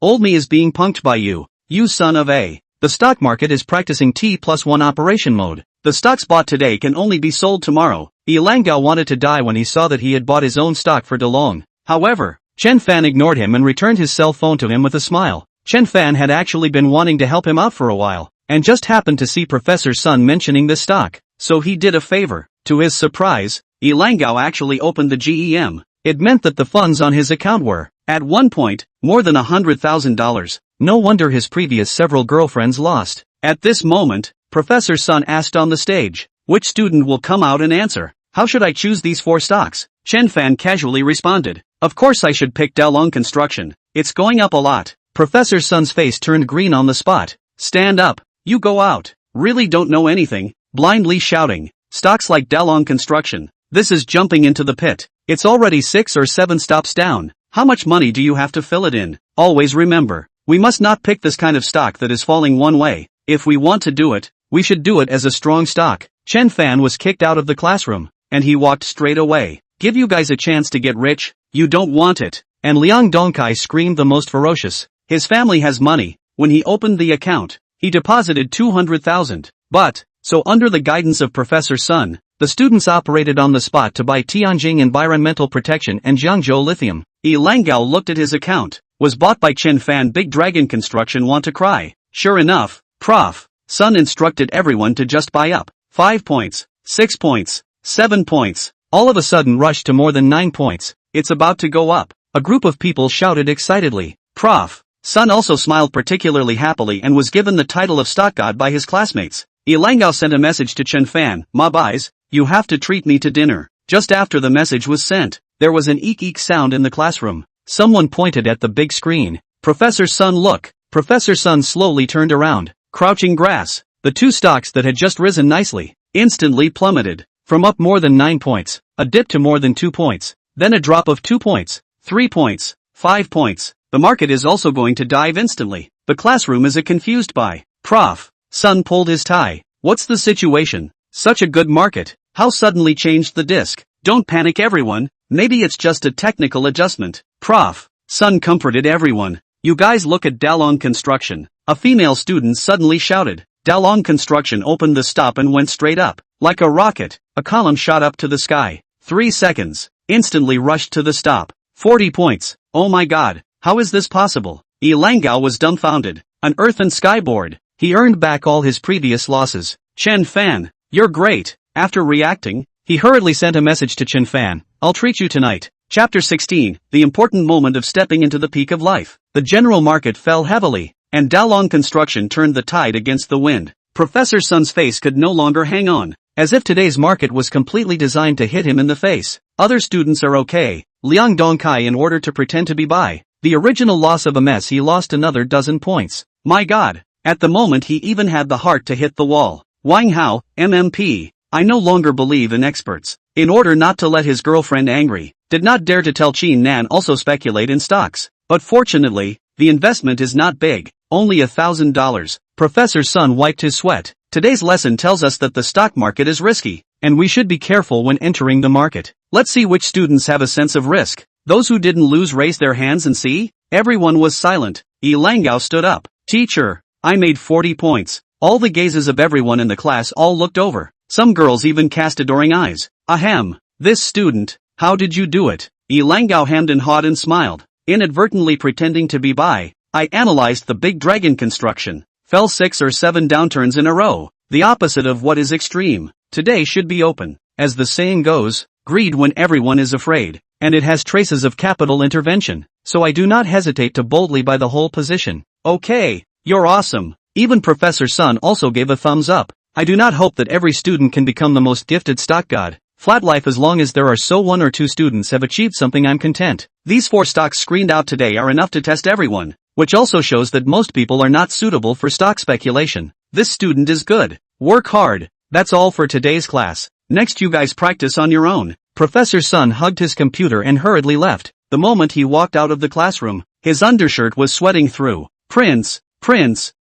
Old me is being punked by you, you son of a. The stock market is practicing T+1 operation mode. The stocks bought today can only be sold tomorrow. Ilangao wanted to die when he saw that he had bought his own stock for Dalong. However, Chen Fan ignored him and returned his cell phone to him with a smile. Chen Fan had actually been wanting to help him out for a while, and just happened to see Professor Sun mentioning this stock, so he did a favor. To his surprise, Ilangao actually opened the GEM. It meant that the funds on his account were, at one point, more than $100,000. No wonder his previous several girlfriends lost. At this moment, Professor Sun asked on the stage, which student will come out and answer? How should I choose these 4 stocks? Chen Fan casually responded, of course I should pick Dalong Construction. It's going up a lot. Professor Sun's face turned green on the spot. Stand up. You go out. Really don't know anything. Blindly shouting. Stocks like Dalong Construction. This is jumping into the pit. It's already 6 or 7 stops down. How much money do you have to fill it in? Always remember, we must not pick this kind of stock that is falling one way. If we want to do it, we should do it as a strong stock. Chen Fan was kicked out of the classroom, and he walked straight away. Give you guys a chance to get rich? You don't want it. And Liang Dongkai screamed the most ferocious. His family has money. When he opened the account, he deposited 200,000. But, so under the guidance of Professor Sun, the students operated on the spot to buy Tianjin Environmental Protection and Jiangzhou Lithium. Ilangao looked at his account. Was bought by Chen Fan. Big Dragon Construction. Want to cry. Sure enough, Prof. Sun instructed everyone to just buy up. 5 points, 6 points, 7 points. All of a sudden rushed to more than 9 points. It's about to go up. A group of people shouted excitedly. Prof. Sun also smiled particularly happily and was given the title of stock god by his classmates. Ilangao sent a message to Chen Fan. Ma buys, you have to treat me to dinner. Just after the message was sent, there was an eek sound in the classroom. Someone pointed at the big screen. Professor Sun, look. Professor Sun slowly turned around. Crouching grass. The 2 stocks that had just risen nicely, instantly plummeted. From up more than 9 points, a dip to more than 2 points, then a drop of 2 points, 3 points, 5 points. The market is also going to dive instantly. The classroom is confused by. Prof. Sun pulled his tie. What's the situation? Such a good market. How suddenly changed the disc? Don't panic everyone. Maybe it's just a technical adjustment. Prof. Sun comforted everyone. You guys look at Dalong Construction. A female student suddenly shouted. Dalong Construction opened the stop and went straight up. Like a rocket, a column shot up to the sky. 3 seconds. Instantly rushed to the stop. 40 points. Oh my god, how is this possible? Ilangao was dumbfounded. An earth and sky board. He earned back all his previous losses. Chen Fan, you're great. After reacting, he hurriedly sent a message to Chen Fan. I'll treat you tonight. Chapter 16, the important moment of stepping into the peak of life. The general market fell heavily, and Dalong Construction turned the tide against the wind. Professor Sun's face could no longer hang on, as if today's market was completely designed to hit him in the face. Other students are okay. Liang Dongkai in order to pretend to be by. The original loss of a mess, he lost another dozen points. My god. At the moment he even had the heart to hit the wall. Wang Hao, MMP. I no longer believe in experts. In order not to let his girlfriend angry, did not dare to tell Qin Nan also speculate in stocks. But fortunately, the investment is not big, only $1,000. Professor Sun wiped his sweat. Today's lesson tells us that the stock market is risky, and we should be careful when entering the market. Let's see which students have a sense of risk. Those who didn't lose raised their hands and see? Everyone was silent. Yi Langao stood up. Teacher, I made 40 points. All the gazes of everyone in the class all looked over. Some girls even cast adoring eyes. Ahem. This student, how did you do it? Yi Langao hemmed and hawed and smiled. Inadvertently pretending to be by, I analyzed the big dragon construction. Fell 6 or 7 downturns in a row. The opposite of what is extreme. Today should be open. As the saying goes, greed when everyone is afraid. And it has traces of capital intervention. So I do not hesitate to boldly buy the whole position. Okay, you're awesome. Even Professor Sun also gave a thumbs up. I do not hope that every student can become the most gifted stock god. Flat life, as long as there are so 1 or 2 students have achieved something, I'm content. These 4 stocks screened out today are enough to test everyone. Which also shows that most people are not suitable for stock speculation. This student is good. Work hard. That's all for today's class. Next you guys practice on your own. Professor Sun hugged his computer and hurriedly left. The moment he walked out of the classroom, his undershirt was sweating through. Prince,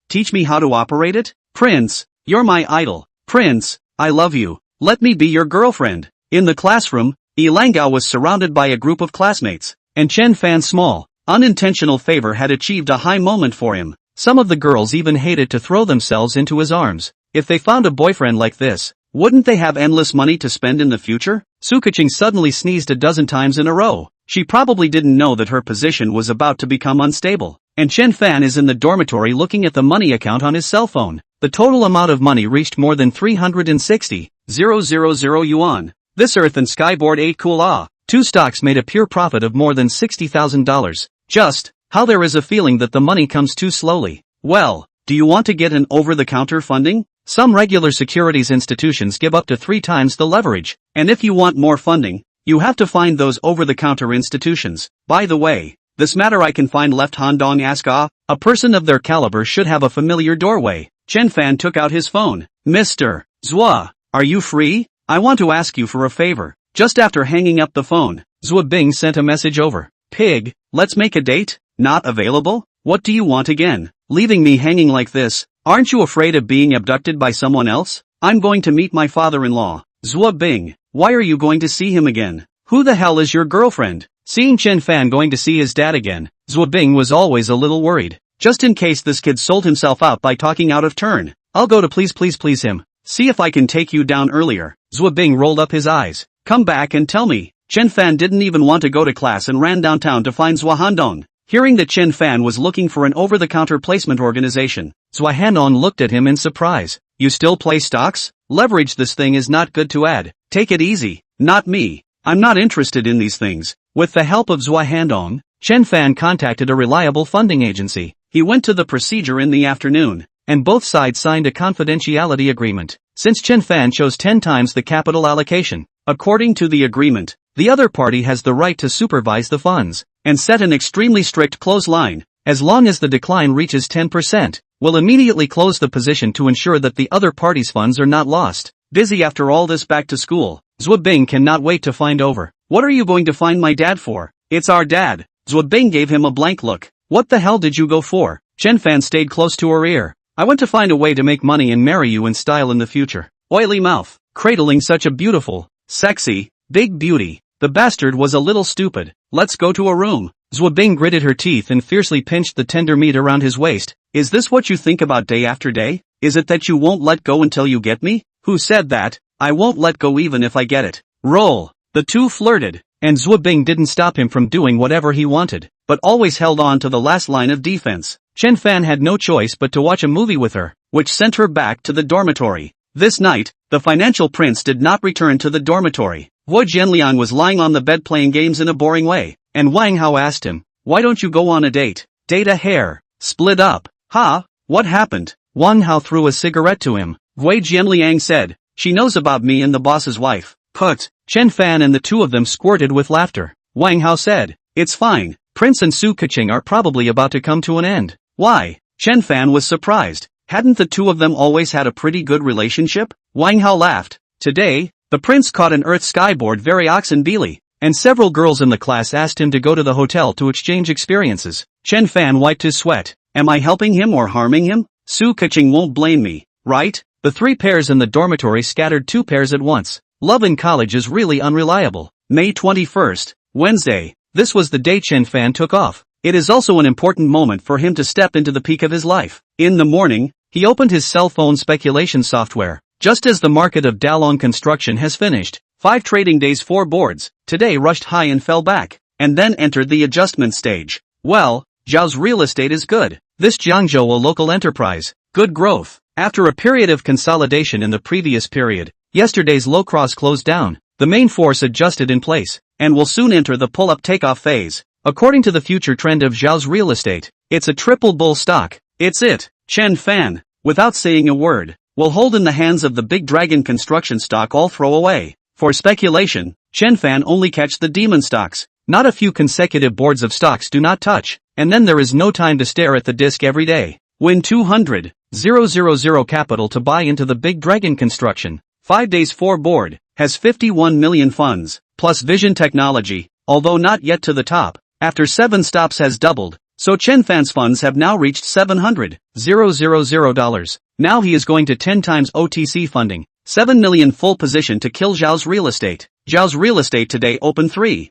teach me how to operate it? Prince, you're my idol. Prince, I love you. Let me be your girlfriend. In the classroom, Yi Langao was surrounded by a group of classmates, and Chen Fan's small, unintentional favor had achieved a high moment for him. Some of the girls even hated to throw themselves into his arms. If they found a boyfriend like this, wouldn't they have endless money to spend in the future? Sukuching suddenly sneezed a dozen times in a row. She probably didn't know that her position was about to become unstable. And Chen Fan is in the dormitory looking at the money account on his cell phone. The total amount of money reached more than 360,000 yuan. This Earth and Sky Board ate cool ah. 2 stocks made a pure profit of more than $60,000. Just how there is a feeling that the money comes too slowly. Well, do you want to get an over-the-counter funding? Some regular securities institutions give up to 3 times the leverage. And if you want more funding, you have to find those over-the-counter institutions. By the way, this matter I can find left Handong ask a person of their caliber should have a familiar doorway. Chen Fan took out his phone. Mr. Zhua, are you free? I want to ask you for a favor. Just after hanging up the phone, Zhua Bing sent a message over. Pig, let's make a date? Not available? What do you want again? Leaving me hanging like this? Aren't you afraid of being abducted by someone else? I'm going to meet my father-in-law. Zhua Bing, why are you going to see him again? Who the hell is your girlfriend? Seeing Chen Fan going to see his dad again, Zhua Bing was always a little worried. Just in case this kid sold himself out by talking out of turn. I'll go to please him. See if I can take you down earlier. Zhua Bing rolled up his eyes. Come back and tell me. Chen Fan didn't even want to go to class and ran downtown to find Zhua Handong. Hearing that Chen Fan was looking for an over-the-counter placement organization, Zhua Handong looked at him in surprise. You still play stocks? Leverage, this thing is not good to add. Take it easy. Not me. I'm not interested in these things. With the help of Zhua Handong, Chen Fan contacted a reliable funding agency. He went to the procedure in the afternoon, and both sides signed a confidentiality agreement. Since Chen Fan chose 10 times the capital allocation, according to the agreement, the other party has the right to supervise the funds, and set an extremely strict close line. As long as the decline reaches 10%, will immediately close the position to ensure that the other party's funds are not lost. Busy after all this back to school, Zhua Bing cannot wait to find over. What are you going to find my dad for? It's our dad. Zhua Bing gave him a blank look. What the hell did you go for? Chen Fan stayed close to her ear. I want to find a way to make money and marry you in style in the future. Oily mouth, cradling such a beautiful, sexy, big beauty. The bastard was a little stupid. Let's go to a room. Zhua Bing gritted her teeth and fiercely pinched the tender meat around his waist. Is this what you think about day after day? Is it that you won't let go until you get me? Who said that? I won't let go even if I get it. Roll. The two flirted, and Zhua Bing didn't stop him from doing whatever he wanted, but always held on to the last line of defense. Chen Fan had no choice but to watch a movie with her, which sent her back to the dormitory. This night, the financial prince did not return to the dormitory. Wu Jianliang was lying on the bed playing games in a boring way, and Wang Hao asked him, why don't you go on a date? Date a hair. Split up. Ha? What happened? Wang Hao threw a cigarette to him. Wu Jianliang said, she knows about me and the boss's wife. Put. Chen Fan and the two of them squirted with laughter. Wang Hao said, it's fine, Prince and Su Keqing are probably about to come to an end. Why? Chen Fan was surprised. Hadn't the two of them always had a pretty good relationship? Wang Hao laughed. Today, the prince caught an Earth Skyboard very oxenbeely, and several girls in the class asked him to go to the hotel to exchange experiences. Chen Fan wiped his sweat. Am I helping him or harming him? Su Keqing won't blame me, right? The 3 pairs in the dormitory scattered 2 pairs at once. Love in college is really unreliable. May 21st, Wednesday. This was the day Chen Fan took off. It is also an important moment for him to step into the peak of his life. In the morning, he opened his cell phone speculation software. Just as the market of Dalong construction has finished, 5 trading days 4 boards, today rushed high and fell back, and then entered the adjustment stage. Well, Zhao's real estate is good. This Jiangzhou a local enterprise, good growth. After a period of consolidation in the previous period, yesterday's low cross closed down. The main force adjusted in place, and will soon enter the pull-up takeoff phase. According to the future trend of Zhao's real estate, it's a triple bull stock. It's it. Chen Fan, without saying a word, will hold in the hands of the big dragon construction stock all throw away. For speculation, Chen Fan only catch the demon stocks. Not a few consecutive boards of stocks do not touch, and then there is no time to stare at the disc every day. Win 200,000 capital to buy into the big dragon construction. 5 days 4 board, has 51 million funds, plus vision technology, although not yet to the top, after 7 stops has doubled, so Chen Fan's funds have now reached $700,000. Now he is going to 10 times OTC funding, 7 million full position to kill Zhao's real estate. Zhao's real estate today opened 37%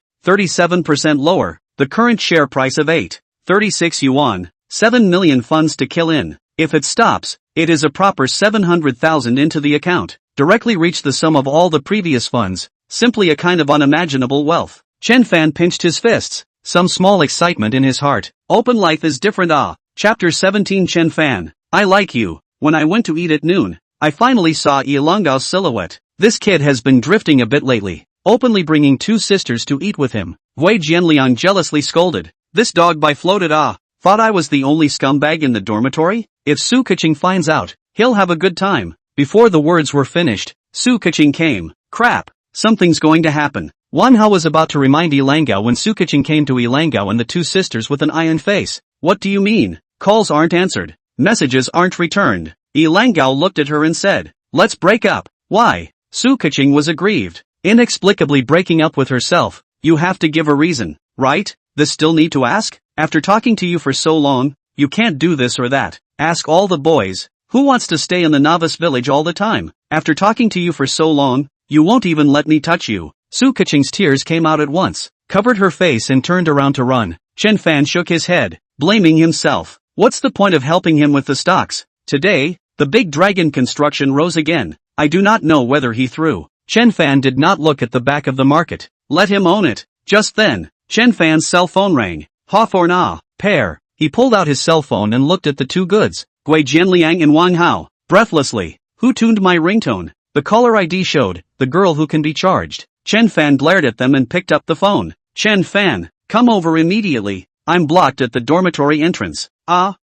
lower, the current share price of 8.36 yuan, 7 million funds to kill in. If it stops, it is a proper 700,000 into the account. Directly reach the sum of all the previous funds, simply a kind of unimaginable wealth. Chen Fan pinched his fists, some small excitement in his heart. Open life is different. Chapter 17 Chen Fan, I like you. When I went to eat at noon, I finally saw Yilanggao's silhouette. This kid has been drifting a bit lately, openly bringing 2 sisters to eat with him. Wei Jianliang jealously scolded. This dog by floated. Thought I was the only scumbag in the dormitory? If Su Keqing finds out, he'll have a good time. Before the words were finished, Su Keqing came. Crap, something's going to happen. Wan Hao was about to remind Yilanggao when Su Keqing came to Yilanggao and the 2 sisters with an iron face. What do you mean? Calls aren't answered. Messages aren't returned. Yilanggao looked at her and said, let's break up. Why? Su Keqing was aggrieved. Inexplicably breaking up with herself. You have to give a reason, right? This still need to ask? After talking to you for so long, you can't do this or that. Ask all the boys. Who wants to stay in the novice village all the time? After talking to you for so long, you won't even let me touch you. Su Keqing's tears came out at once, covered her face and turned around to run. Chen Fan shook his head, blaming himself. What's the point of helping him with the stocks? Today, the big dragon construction rose again. I do not know whether he threw. Chen Fan did not look at the back of the market. Let him own it. Just then, Chen Fan's cell phone rang. Ha for na, pair. He pulled out his cell phone and looked at the 2 goods. Gui Jianliang and Wang Hao. Breathlessly. Who tuned my ringtone? The caller ID showed, the girl who can be charged. Chen Fan glared at them and picked up the phone. Chen Fan, come over immediately. I'm blocked at the dormitory entrance.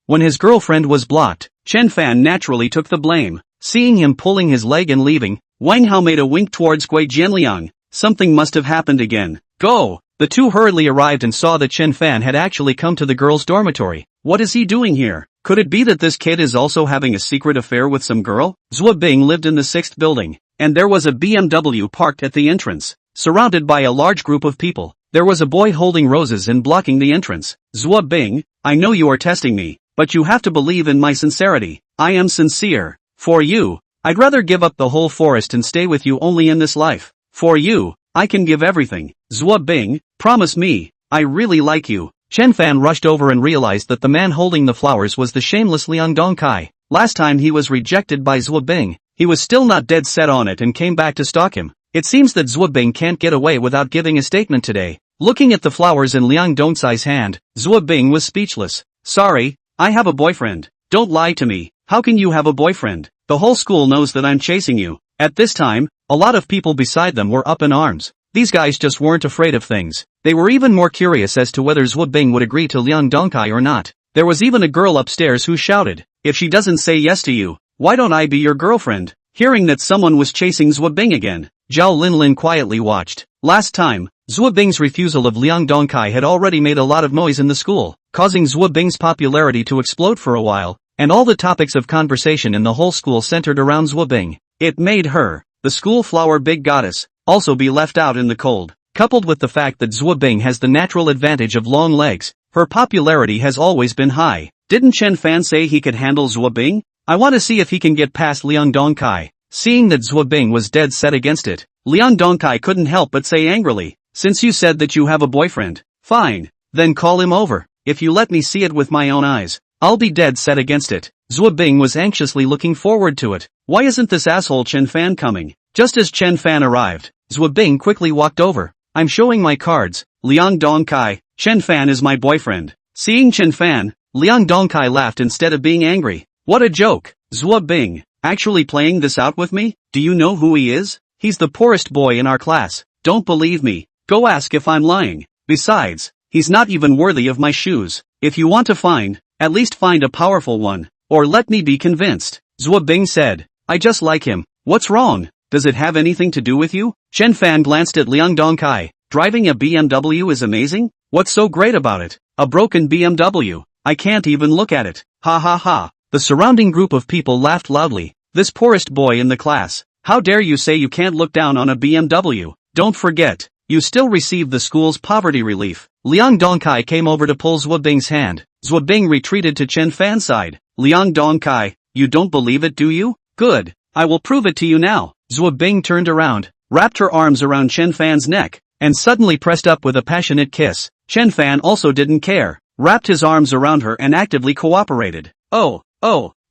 When his girlfriend was blocked, Chen Fan naturally took the blame. Seeing him pulling his leg and leaving, Wang Hao made a wink towards Gui Jianliang. Something must have happened again. Go! The 2 hurriedly arrived and saw that Chen Fan had actually come to the girls' dormitory. What is he doing here? Could it be that this kid is also having a secret affair with some girl? Zhuo Bing lived in the 6th building, and there was a BMW parked at the entrance, surrounded by a large group of people. There was a boy holding roses and blocking the entrance. Zhuo Bing, I know you are testing me, but you have to believe in my sincerity. I am sincere. For you, I'd rather give up the whole forest and stay with you only in this life. For you, I can give everything. Zhuo Bing, promise me, I really like you. Chen Fan rushed over and realized that the man holding the flowers was the shameless Liang Dongkai. Last time he was rejected by Zhuo Bing, he was still not dead set on it and came back to stalk him. It seems that Zhuo Bing can't get away without giving a statement today. Looking at the flowers in Liang Dongcai's hand, Zhuo Bing was speechless. Sorry, I have a boyfriend. Don't lie to me. How can you have a boyfriend? The whole school knows that I'm chasing you. At this time, a lot of people beside them were up in arms. These guys just weren't afraid of things. They were even more curious as to whether Zhuo Bing would agree to Liang Dongkai or not. There was even a girl upstairs who shouted, if she doesn't say yes to you, why don't I be your girlfriend? Hearing that someone was chasing Zhuo Bing again, Zhao Linlin quietly watched. Last time, Zhuo Bing's refusal of Liang Dongkai had already made a lot of noise in the school, causing Zhuo Bing's popularity to explode for a while, and all the topics of conversation in the whole school centered around Zhuo Bing. It made her, the school flower big goddess, also be left out in the cold. Coupled with the fact that Zhuo Bing has the natural advantage of long legs, her popularity has always been high. Didn't Chen Fan say he could handle Zhuo Bing? I want to see if he can get past Liang Dongkai. Seeing that Zhuo Bing was dead set against it, Liang Dongkai couldn't help but say angrily, "Since you said that you have a boyfriend, fine, then call him over. If you let me see it with my own eyes, I'll be dead set against it." Zhuo Bing was anxiously looking forward to it. Why isn't this asshole Chen Fan coming? Just as Chen Fan arrived, Zhuo Bing quickly walked over. "I'm showing my cards, Liang Dongkai, Chen Fan is my boyfriend." Seeing Chen Fan, Liang Dongkai laughed instead of being angry. "What a joke, Zhuo Bing, actually playing this out with me? Do you know who he is? He's the poorest boy in our class. Don't believe me? Go ask if I'm lying. Besides, he's not even worthy of my shoes. If you want to find, at least find a powerful one, or let me be convinced." Zhuo Bing said, "I just like him. What's wrong? Does it have anything to do with you?" Chen Fan glanced at Liang Dongkai. "Driving a BMW is amazing? What's so great about it? A broken BMW. I can't even look at it. Ha ha ha." The surrounding group of people laughed loudly. "This poorest boy in the class. How dare you say you can't look down on a BMW? Don't forget, you still receive the school's poverty relief." Liang Dongkai came over to pull Zhuo Bing's hand. Zhuo Bing retreated to Chen Fan's side. "Liang Dongkai, you don't believe it, do you? Good. I will prove it to you now." Zhuo Bing turned around, wrapped her arms around Chen Fan's neck, and suddenly pressed up with a passionate kiss. Chen Fan also didn't care, wrapped his arms around her and actively cooperated. Oh.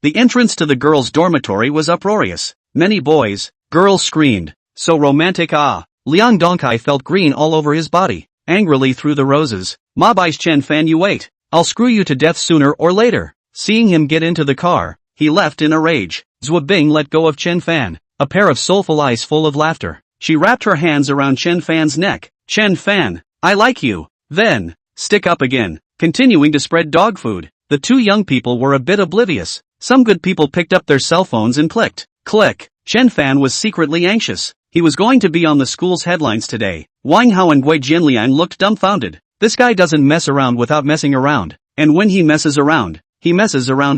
The entrance to the girls' dormitory was uproarious. Many boys, girls screamed, "So romantic, ah." Liang Dongkai felt green all over his body, angrily threw the roses. "Mabai's Chen Fan, you wait. I'll screw you to death sooner or later." Seeing him get into the car, he left in a rage. Zhuo Bing let go of Chen Fan, a pair of soulful eyes full of laughter. She wrapped her hands around Chen Fan's neck. "Chen Fan, I like you." Then, stick up again, continuing to spread dog food. The two young people were a bit oblivious. Some good people picked up their cell phones and clicked. Click. Chen Fan was secretly anxious. He was going to be on the school's headlines today. Wang Hao and Gui Jinliang looked dumbfounded. This guy doesn't mess around without messing around. And when he messes around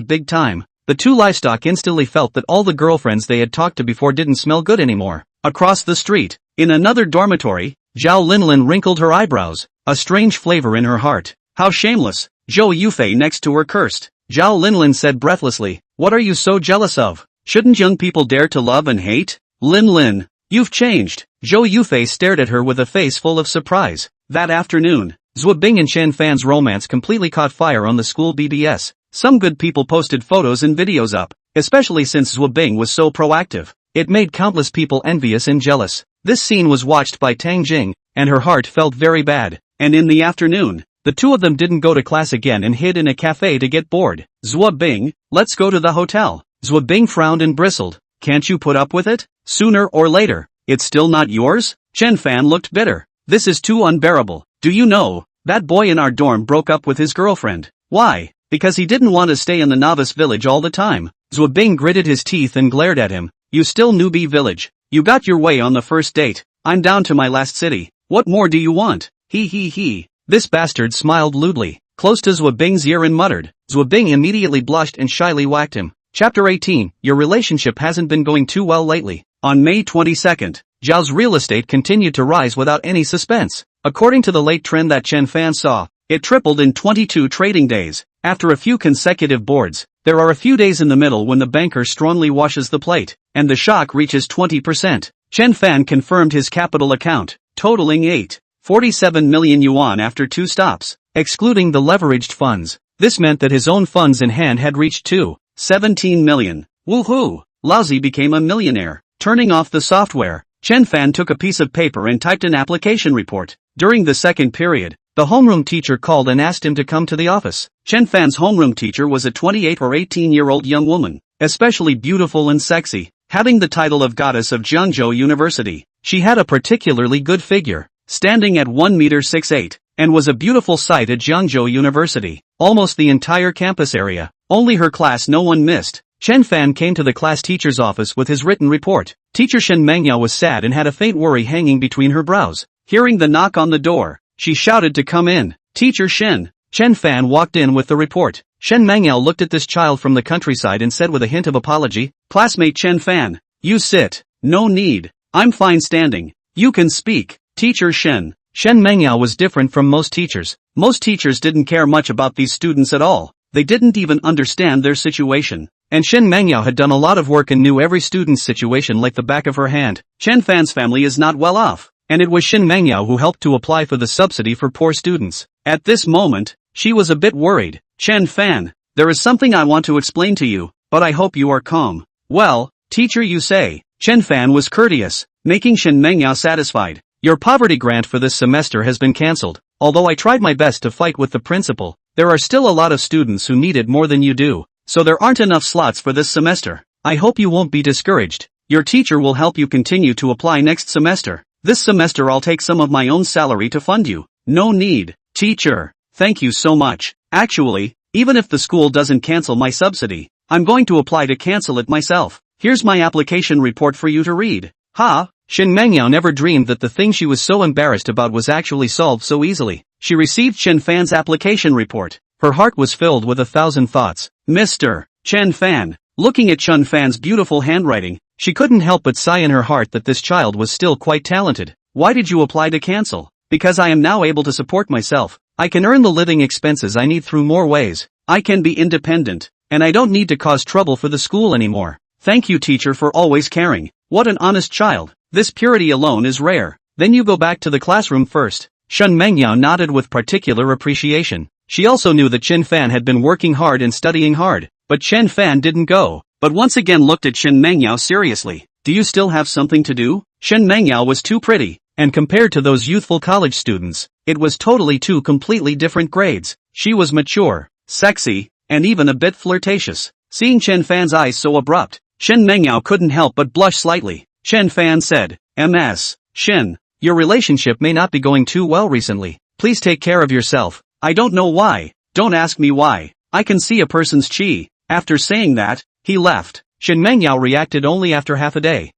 big time. The two livestock instantly felt that all the girlfriends they had talked to before didn't smell good anymore. Across the street, in another dormitory, Zhao Linlin wrinkled her eyebrows, a strange flavor in her heart. "How shameless." Zhou Yufei next to her cursed. Zhao Linlin said breathlessly, "What are you so jealous of? Shouldn't young people dare to love and hate?" "Linlin, you've changed." Zhou Yufei stared at her with a face full of surprise. That afternoon, Zhuo Bing and Chen Fan's romance completely caught fire on the school BBS. Some good people posted photos and videos up, especially since Zhuo Bing was so proactive. It made countless people envious and jealous. This scene was watched by Tang Jing, and her heart felt very bad. And in the afternoon, the two of them didn't go to class again and hid in a cafe to get bored. "Zhuo Bing, let's go to the hotel." Zhuo Bing frowned and bristled. "Can't you put up with it? Sooner or later, it's still not yours?" Chen Fan looked bitter. "This is too unbearable. Do you know, that boy in our dorm broke up with his girlfriend. Why? Because he didn't want to stay in the novice village all the time." Zhuo Bing gritted his teeth and glared at him. "You still newbie village. You got your way on the first date. I'm down to my last city. What more do you want? He. This bastard smiled lewdly, close to Zhuo Bing's ear and muttered. Zhuo Bing immediately blushed and shyly whacked him. Chapter 18, Your relationship hasn't been going too well lately. On May 22nd, Zhao's real estate continued to rise without any suspense. According to the late trend that Chen Fan saw, it tripled in 22 trading days. After a few consecutive boards, there are a few days in the middle when the banker strongly washes the plate, and the shock reaches 20%. Chen Fan confirmed his capital account, totaling 8.47 million yuan after 2 stops, excluding the leveraged funds. This meant that his own funds in hand had reached 17 million. Woohoo! Lousy became a millionaire. Turning off the software, Chen Fan took a piece of paper and typed an application report. During the second period, the homeroom teacher called and asked him to come to the office. Chen Fan's homeroom teacher was a 28 or 18-year-old young woman, especially beautiful and sexy, having the title of goddess of Jiangzhou University. She had a particularly good figure, standing at 1.68 meters, and was a beautiful sight at Jiangzhou University. Almost the entire campus area, only her class no one missed. Chen Fan came to the class teacher's office with his written report. Teacher Shen Mengyao was sad and had a faint worry hanging between her brows. Hearing the knock on the door, she shouted to come in. Teacher Shen. Chen Fan walked in with the report. Shen Mengyao looked at this child from the countryside and said with a hint of apology, "Classmate Chen Fan, you sit. No need. I'm fine standing. You can speak." Teacher Shen. Shen Mengyao was different from most teachers. Most teachers didn't care much about these students at all. They didn't even understand their situation. And Shen Mengyao had done a lot of work and knew every student's situation like the back of her hand. Chen Fan's family is not well off, and it was Shen Mengyao who helped to apply for the subsidy for poor students. At this moment, she was a bit worried. "Chen Fan, there is something I want to explain to you, but I hope you are calm." "Well, teacher, you say." Chen Fan was courteous, making Shen Mengyao satisfied. "Your poverty grant for this semester has been cancelled. Although I tried my best to fight with the principal, there are still a lot of students who need it more than you do, so there aren't enough slots for this semester. I hope you won't be discouraged. Your teacher will help you continue to apply next semester. This semester I'll take some of my own salary to fund you." "No need, teacher. Thank you so much. Actually, even if the school doesn't cancel my subsidy, I'm going to apply to cancel it myself. Here's my application report for you to read." Ha! Shen Mengyao never dreamed that the thing she was so embarrassed about was actually solved so easily. She received Chen Fan's application report. Her heart was filled with 1,000 thoughts. Mr. Chen Fan. Looking at Chen Fan's beautiful handwriting, she couldn't help but sigh in her heart that this child was still quite talented. "Why did you apply to cancel?" "Because I am now able to support myself. I can earn the living expenses I need through more ways. I can be independent, and I don't need to cause trouble for the school anymore. Thank you, teacher, for always caring. What an honest child. This purity alone is rare." "Then you go back to the classroom first." Shen Mengyao nodded with particular appreciation. She also knew that Chen Fan had been working hard and studying hard, but Chen Fan didn't go, but once again looked at Shen Mengyao seriously. "Do you still have something to do?" Shen Mengyao was too pretty, and compared to those youthful college students, it was totally two completely different grades. She was mature, sexy, and even a bit flirtatious. Seeing Chen Fan's eyes so abrupt, Shen Mengyao couldn't help but blush slightly. Chen Fan said, "Ms. Shen, your relationship may not be going too well recently. Please take care of yourself." "I don't know why. Don't ask me why. I can see a person's chi." After saying that, he left. Shen Mengyao reacted only after half a day.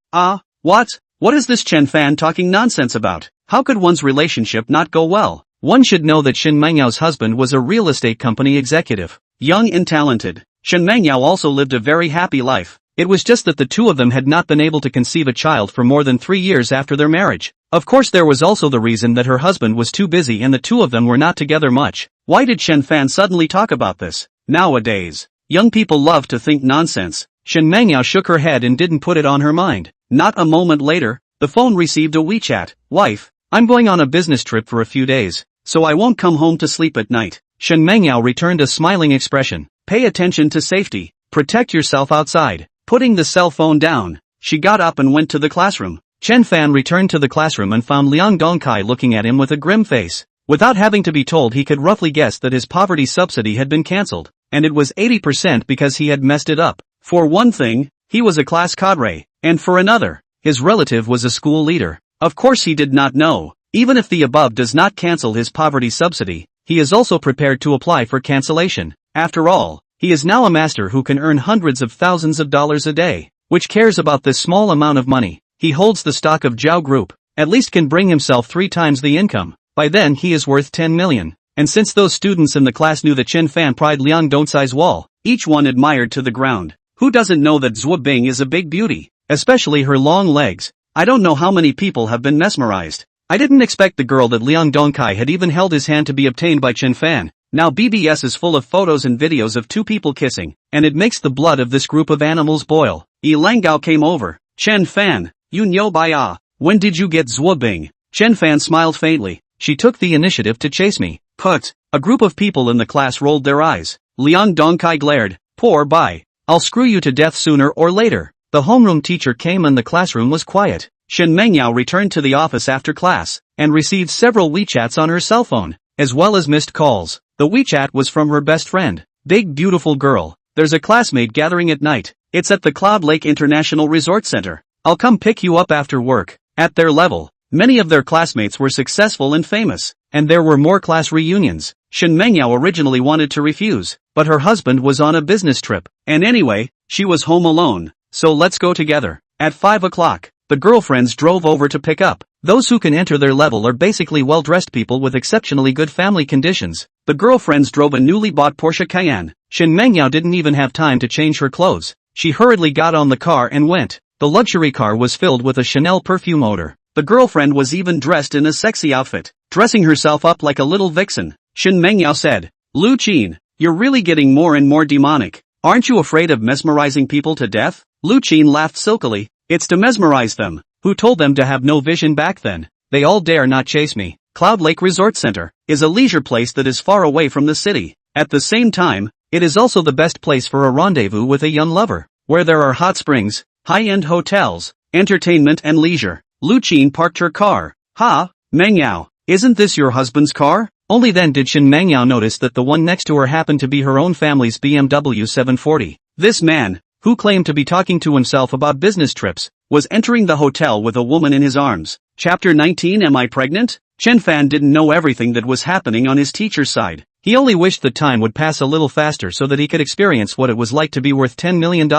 What? What is this Chen Fan talking nonsense about? How could one's relationship not go well? One should know that Shen Mengyao's husband was a real estate company executive. Young and talented, Shen Mengyao also lived a very happy life. It was just that the two of them had not been able to conceive a child for more than 3 years after their marriage. Of course, there was also the reason that her husband was too busy and the two of them were not together much. Why did Chen Fan suddenly talk about this? Nowadays, young people love to think nonsense. Shen Mengyao shook her head and didn't put it on her mind. Not a moment later, the phone received a WeChat. "Wife, I'm going on a business trip for a few days, so I won't come home to sleep at night." Shen Mengyao returned a smiling expression. "Pay attention to safety. Protect yourself outside." Putting the cell phone down, she got up and went to the classroom. Chen Fan returned to the classroom and found Liang Dongkai looking at him with a grim face. Without having to be told, he could roughly guess that his poverty subsidy had been cancelled, and it was 80% because he had messed it up. For one thing, he was a class cadre, and for another, his relative was a school leader. Of course he did not know, even if the above does not cancel his poverty subsidy, he is also prepared to apply for cancellation. After all, he is now a master who can earn hundreds of thousands of dollars a day. Which cares about this small amount of money? He holds the stock of Zhao Group, at least can bring himself 3 times the income. By then he is worth 10 million. And since those students in the class knew that Chen Fan pried Liang Dongcai's wall, each one admired to the ground. Who doesn't know that Zhuo Bing is a big beauty? Especially her long legs. I don't know how many people have been mesmerized. I didn't expect the girl that Liang Dongcai had even held his hand to be obtained by Chen Fan. Now BBS is full of photos and videos of 2 people kissing, and it makes the blood of this group of animals boil. Lang Gao came over. "Chen Fan, you know by when did you get Zhuo Bing?" Chen Fan smiled faintly. "She took the initiative to chase me." "Put." A group of people in the class rolled their eyes. Liang Dongcai glared. "Poor Bai. I'll screw you to death sooner or later." The homeroom teacher came and the classroom was quiet. Shen Mengyao returned to the office after class, and received several WeChats on her cell phone, as well as missed calls. The WeChat was from her best friend. "Big beautiful girl, there's a classmate gathering at night. It's at the Cloud Lake International Resort Center. I'll come pick you up after work." At their level, many of their classmates were successful and famous, and there were more class reunions. Shen Mengyao originally wanted to refuse, but her husband was on a business trip, and anyway, she was home alone, so let's go together. At 5 o'clock, the girlfriends drove over to pick up Those who can enter their level are basically well-dressed people with exceptionally good family conditions. The girlfriends drove a newly bought Porsche Cayenne. Shen Mengyao didn't even have time to change her clothes. She hurriedly got on the car and went. The luxury car was filled with a Chanel perfume odor. The girlfriend was even dressed in a sexy outfit, dressing herself up like a little vixen. Shen Mengyao said, "Lu Qin, you're really getting more and more demonic. Aren't you afraid of mesmerizing people to death?" Lu Qin laughed silkily. "It's to mesmerize them. Who told them to have no vision back then? They all dare not chase me." Cloud Lake Resort Center is a leisure place that is far away from the city. At the same time, it is also the best place for a rendezvous with a young lover, where there are hot springs, high-end hotels, entertainment and leisure. Lu Qin parked her car. "Ha, Mengyao, isn't this your husband's car?" Only then did Shen Mengyao notice that the one next to her happened to be her own family's BMW 740. This man, who claimed to be talking to himself about business trips, was entering the hotel with a woman in his arms. Chapter 19. Am I pregnant? Chen Fan didn't know everything that was happening on his teacher's side. He only wished the time would pass a little faster so that he could experience what it was like to be worth $10 million.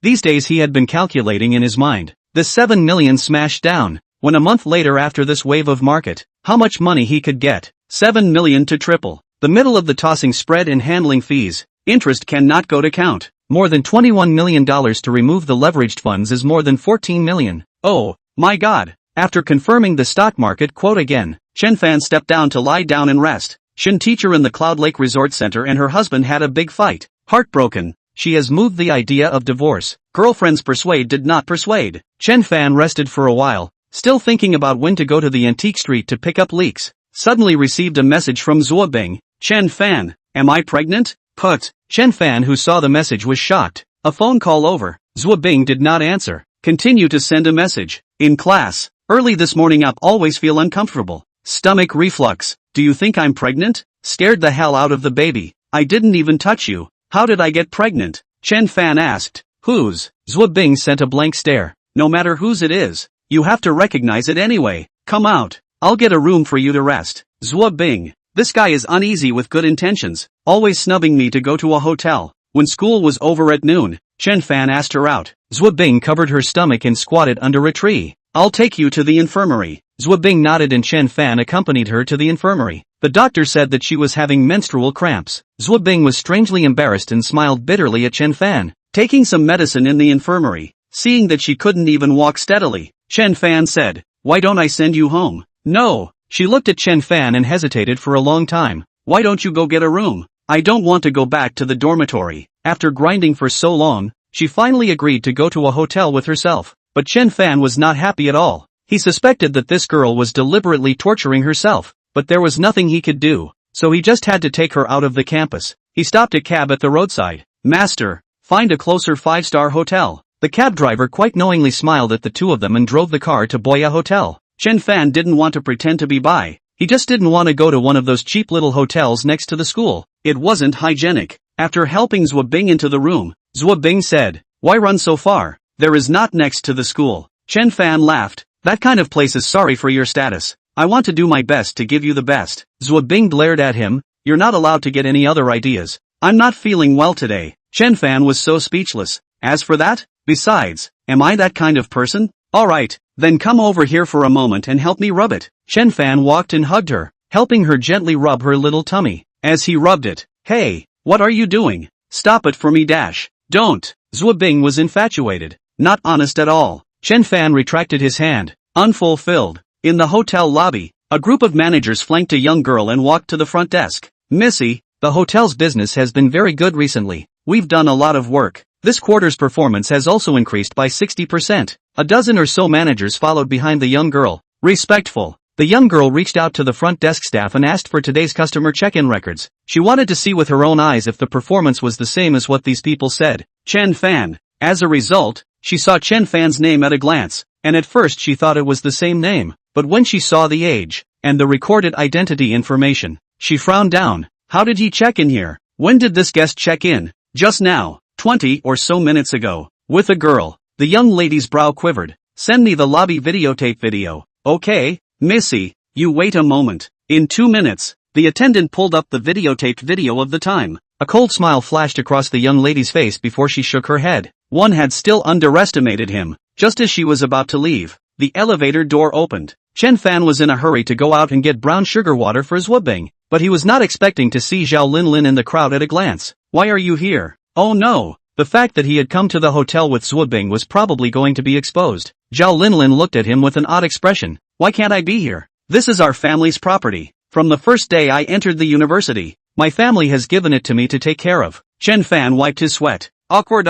These days he had been calculating in his mind. The 7 million smashed down. When a month later after this wave of market, how much money he could get. 7 million to triple. The middle of the tossing spread and handling fees. Interest cannot go to count. More than $21 million to remove the leveraged funds is more than 14 million. Oh, my God. After confirming the stock market quote again, Chen Fan stepped down to lie down and rest. Shen teacher in the Cloud Lake Resort Center and her husband had a big fight. Heartbroken, she has moved the idea of divorce. Girlfriends persuade did not persuade. Chen Fan rested for a while, still thinking about when to go to the antique street to pick up leeks. Suddenly received a message from Zuo Bing. "Chen Fan, am I pregnant?" Put. Chen Fan, who saw the message, was shocked. A phone call over. Zuo Bing did not answer. Continue to send a message. "In class. Early this morning up, always feel uncomfortable. Stomach reflux. Do you think I'm pregnant? Scared the hell out of the baby. I didn't even touch you. How did I get pregnant?" Chen Fan asked. "Whose?" Zuo Bing sent a blank stare. "No matter whose it is, you have to recognize it anyway. Come out. I'll get a room for you to rest." Zuo Bing. This guy is uneasy with good intentions, always snubbing me to go to a hotel. When school was over at noon, Chen Fan asked her out. Zuo Bing covered her stomach and squatted under a tree. "I'll take you to the infirmary." Zuo Bing nodded and Chen Fan accompanied her to the infirmary. The doctor said that she was having menstrual cramps. Zuo Bing was strangely embarrassed and smiled bitterly at Chen Fan. Taking some medicine in the infirmary, seeing that she couldn't even walk steadily, Chen Fan said, "Why don't I send you home?" "No." She looked at Chen Fan and hesitated for a long time. "Why don't you go get a room?" "I don't want to go back to the dormitory." After grinding for so long, she finally agreed to go to a hotel with herself. But Chen Fan was not happy at all. He suspected that this girl was deliberately torturing herself, but there was nothing he could do, so he just had to take her out of the campus. He stopped a cab at the roadside. "Master, find a closer 5-star hotel." The cab driver quite knowingly smiled at the two of them and drove the car to Boya Hotel. Chen Fan didn't want to pretend to be bi. He just didn't want to go to one of those cheap little hotels next to the school. It wasn't hygienic. After helping Zuo Bing into the room, Zuo Bing said, "Why run so far? There is not next to the school." Chen Fan laughed. "That kind of place is sorry for your status. I want to do my best to give you the best." Zuo Bing glared at him. "You're not allowed to get any other ideas. I'm not feeling well today." Chen Fan was so speechless. "As for that? Besides, am I that kind of person? Alright, then come over here for a moment and help me rub it." Chen Fan walked and hugged her, helping her gently rub her little tummy. As he rubbed it, "Hey, what are you doing? Stop it for me dash. Don't." Zuo Bing was infatuated. Not honest at all. Chen Fan retracted his hand, unfulfilled. In the hotel lobby, a group of managers flanked a young girl and walked to the front desk. "Missy, the hotel's business has been very good recently. We've done a lot of work. This quarter's performance has also increased by 60%. A dozen or so managers followed behind the young girl. Respectful. The young girl reached out to the front desk staff and asked for today's customer check-in records. She wanted to see with her own eyes if the performance was the same as what these people said. Chen Fan. As a result, she saw Chen Fan's name at a glance, and at first she thought it was the same name. But when she saw the age, and the recorded identity information, she frowned down. How did he check in here? When did this guest check in? Just now. 20 or so minutes ago. With a girl. The young lady's brow quivered. Send me the lobby videotape video. Okay, Missy, you wait a moment. In 2 minutes, the attendant pulled up the videotaped video of the time. A cold smile flashed across the young lady's face before she shook her head. One had still underestimated him. Just as she was about to leave, the elevator door opened. Chen Fan was in a hurry to go out and get brown sugar water for Zwabing, but he was not expecting to see Zhao Linlin in the crowd at a glance. Why are you here? Oh no! The fact that he had come to the hotel with Zwabing was probably going to be exposed. Zhao Linlin looked at him with an odd expression. Why can't I be here? This is our family's property. From the first day I entered the university, my family has given it to me to take care of. Chen Fan wiped his sweat. Awkward.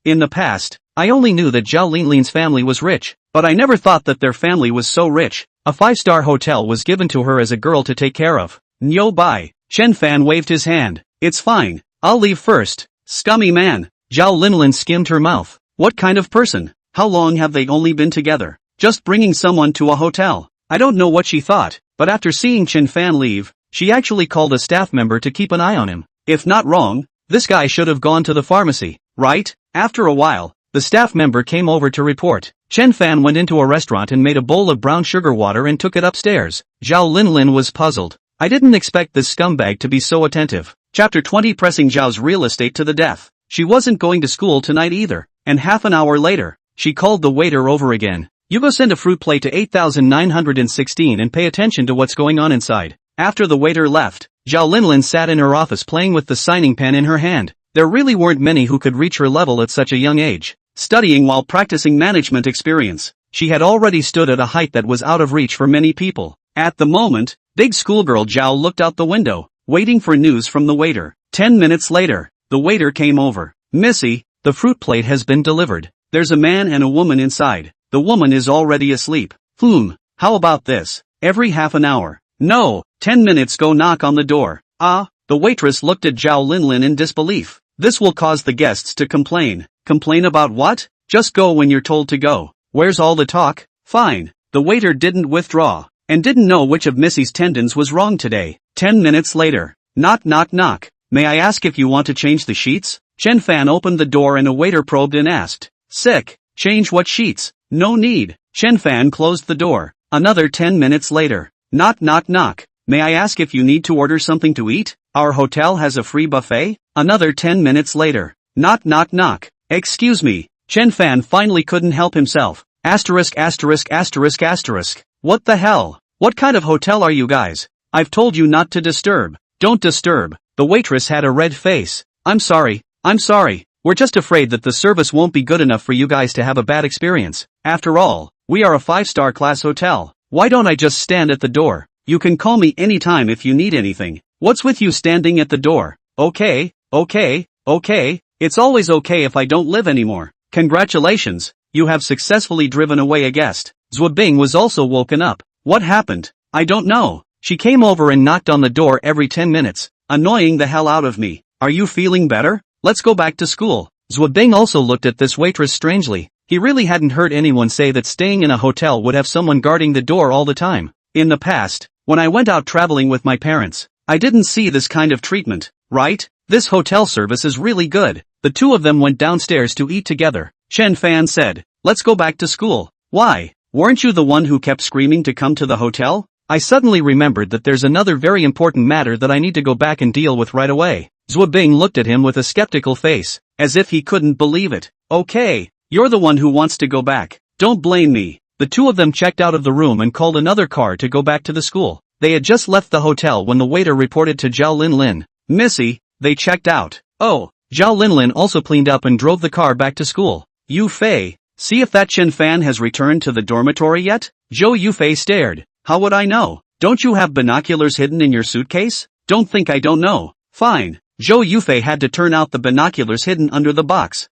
In the past, I only knew that Zhao Linlin's family was rich, but I never thought that their family was so rich. A 5-star hotel was given to her as a girl to take care of. Nyo bye. Chen Fan waved his hand. It's fine. I'll leave first. Scummy man. Zhao Linlin skimmed her mouth. What kind of person? How long have they only been together? Just bringing someone to a hotel. I don't know what she thought, but after seeing Chen Fan leave, she actually called a staff member to keep an eye on him. If not wrong, this guy should have gone to the pharmacy, right? After a while, the staff member came over to report. Chen Fan went into a restaurant and made a bowl of brown sugar water and took it upstairs. Zhao Linlin was puzzled. I didn't expect this scumbag to be so attentive. Chapter 20 Pressing Zhao's real estate to the death. She wasn't going to school tonight either, and half an hour later, she called the waiter over again. You go send a fruit plate to 8916 and pay attention to what's going on inside. After the waiter left, Zhao Linlin sat in her office playing with the signing pen in her hand. There really weren't many who could reach her level at such a young age. Studying while practicing management experience, she had already stood at a height that was out of reach for many people. At the moment, big schoolgirl Zhao looked out the window, waiting for news from the waiter. 10 minutes later, the waiter came over. Missy, the fruit plate has been delivered. There's a man and a woman inside. The woman is already asleep. How about this? Every half an hour. No, 10 minutes go knock on the door. The waitress looked at Zhao Linlin in disbelief. This will cause the guests to complain. Complain about what? Just go when you're told to go. Where's all the talk? Fine. The waiter didn't withdraw, and didn't know which of Missy's tendons was wrong today. 10 minutes later. Knock knock knock. May I ask if you want to change the sheets? Chen Fan opened the door and a waiter probed and asked. Sick. Change what sheets? No need. Chen Fan closed the door. Another 10 minutes later. Knock knock knock. May I ask if you need to order something to eat? Our hotel has a free buffet? Another 10 minutes later. Knock knock knock. Excuse me. Chen Fan finally couldn't help himself. Asterisk asterisk asterisk asterisk. What the hell? What kind of hotel are you guys? I've told you not to disturb. Don't disturb. The waitress had a red face. I'm sorry. We're just afraid that the service won't be good enough for you guys to have a bad experience. After all, we are a 5-star class hotel. Why don't I just stand at the door? You can call me anytime if you need anything. What's with you standing at the door? Okay. It's always okay if I don't live anymore. Congratulations, you have successfully driven away a guest. Zwabing was also woken up. What happened? I don't know. She came over and knocked on the door every 10 minutes, annoying the hell out of me. Are you feeling better? Let's go back to school. Zwabing also looked at this waitress strangely. He really hadn't heard anyone say that staying in a hotel would have someone guarding the door all the time. In the past, when I went out traveling with my parents, I didn't see this kind of treatment, right? This hotel service is really good. The two of them went downstairs to eat together. Chen Fan said, let's go back to school. Why? Weren't you the one who kept screaming to come to the hotel? I suddenly remembered that there's another very important matter that I need to go back and deal with right away. Zwabing looked at him with a skeptical face, as if he couldn't believe it. Okay, you're the one who wants to go back. Don't blame me. The two of them checked out of the room and called another car to go back to the school. They had just left the hotel when the waiter reported to Zhao Linlin. Missy, they checked out. Oh, Zhao Linlin also cleaned up and drove the car back to school. Yu Fei, see if that Chen Fan has returned to the dormitory yet? Zhou Yufei stared. How would I know? Don't you have binoculars hidden in your suitcase? Don't think I don't know. Fine. Zhou Yufei had to turn out the binoculars hidden under the box.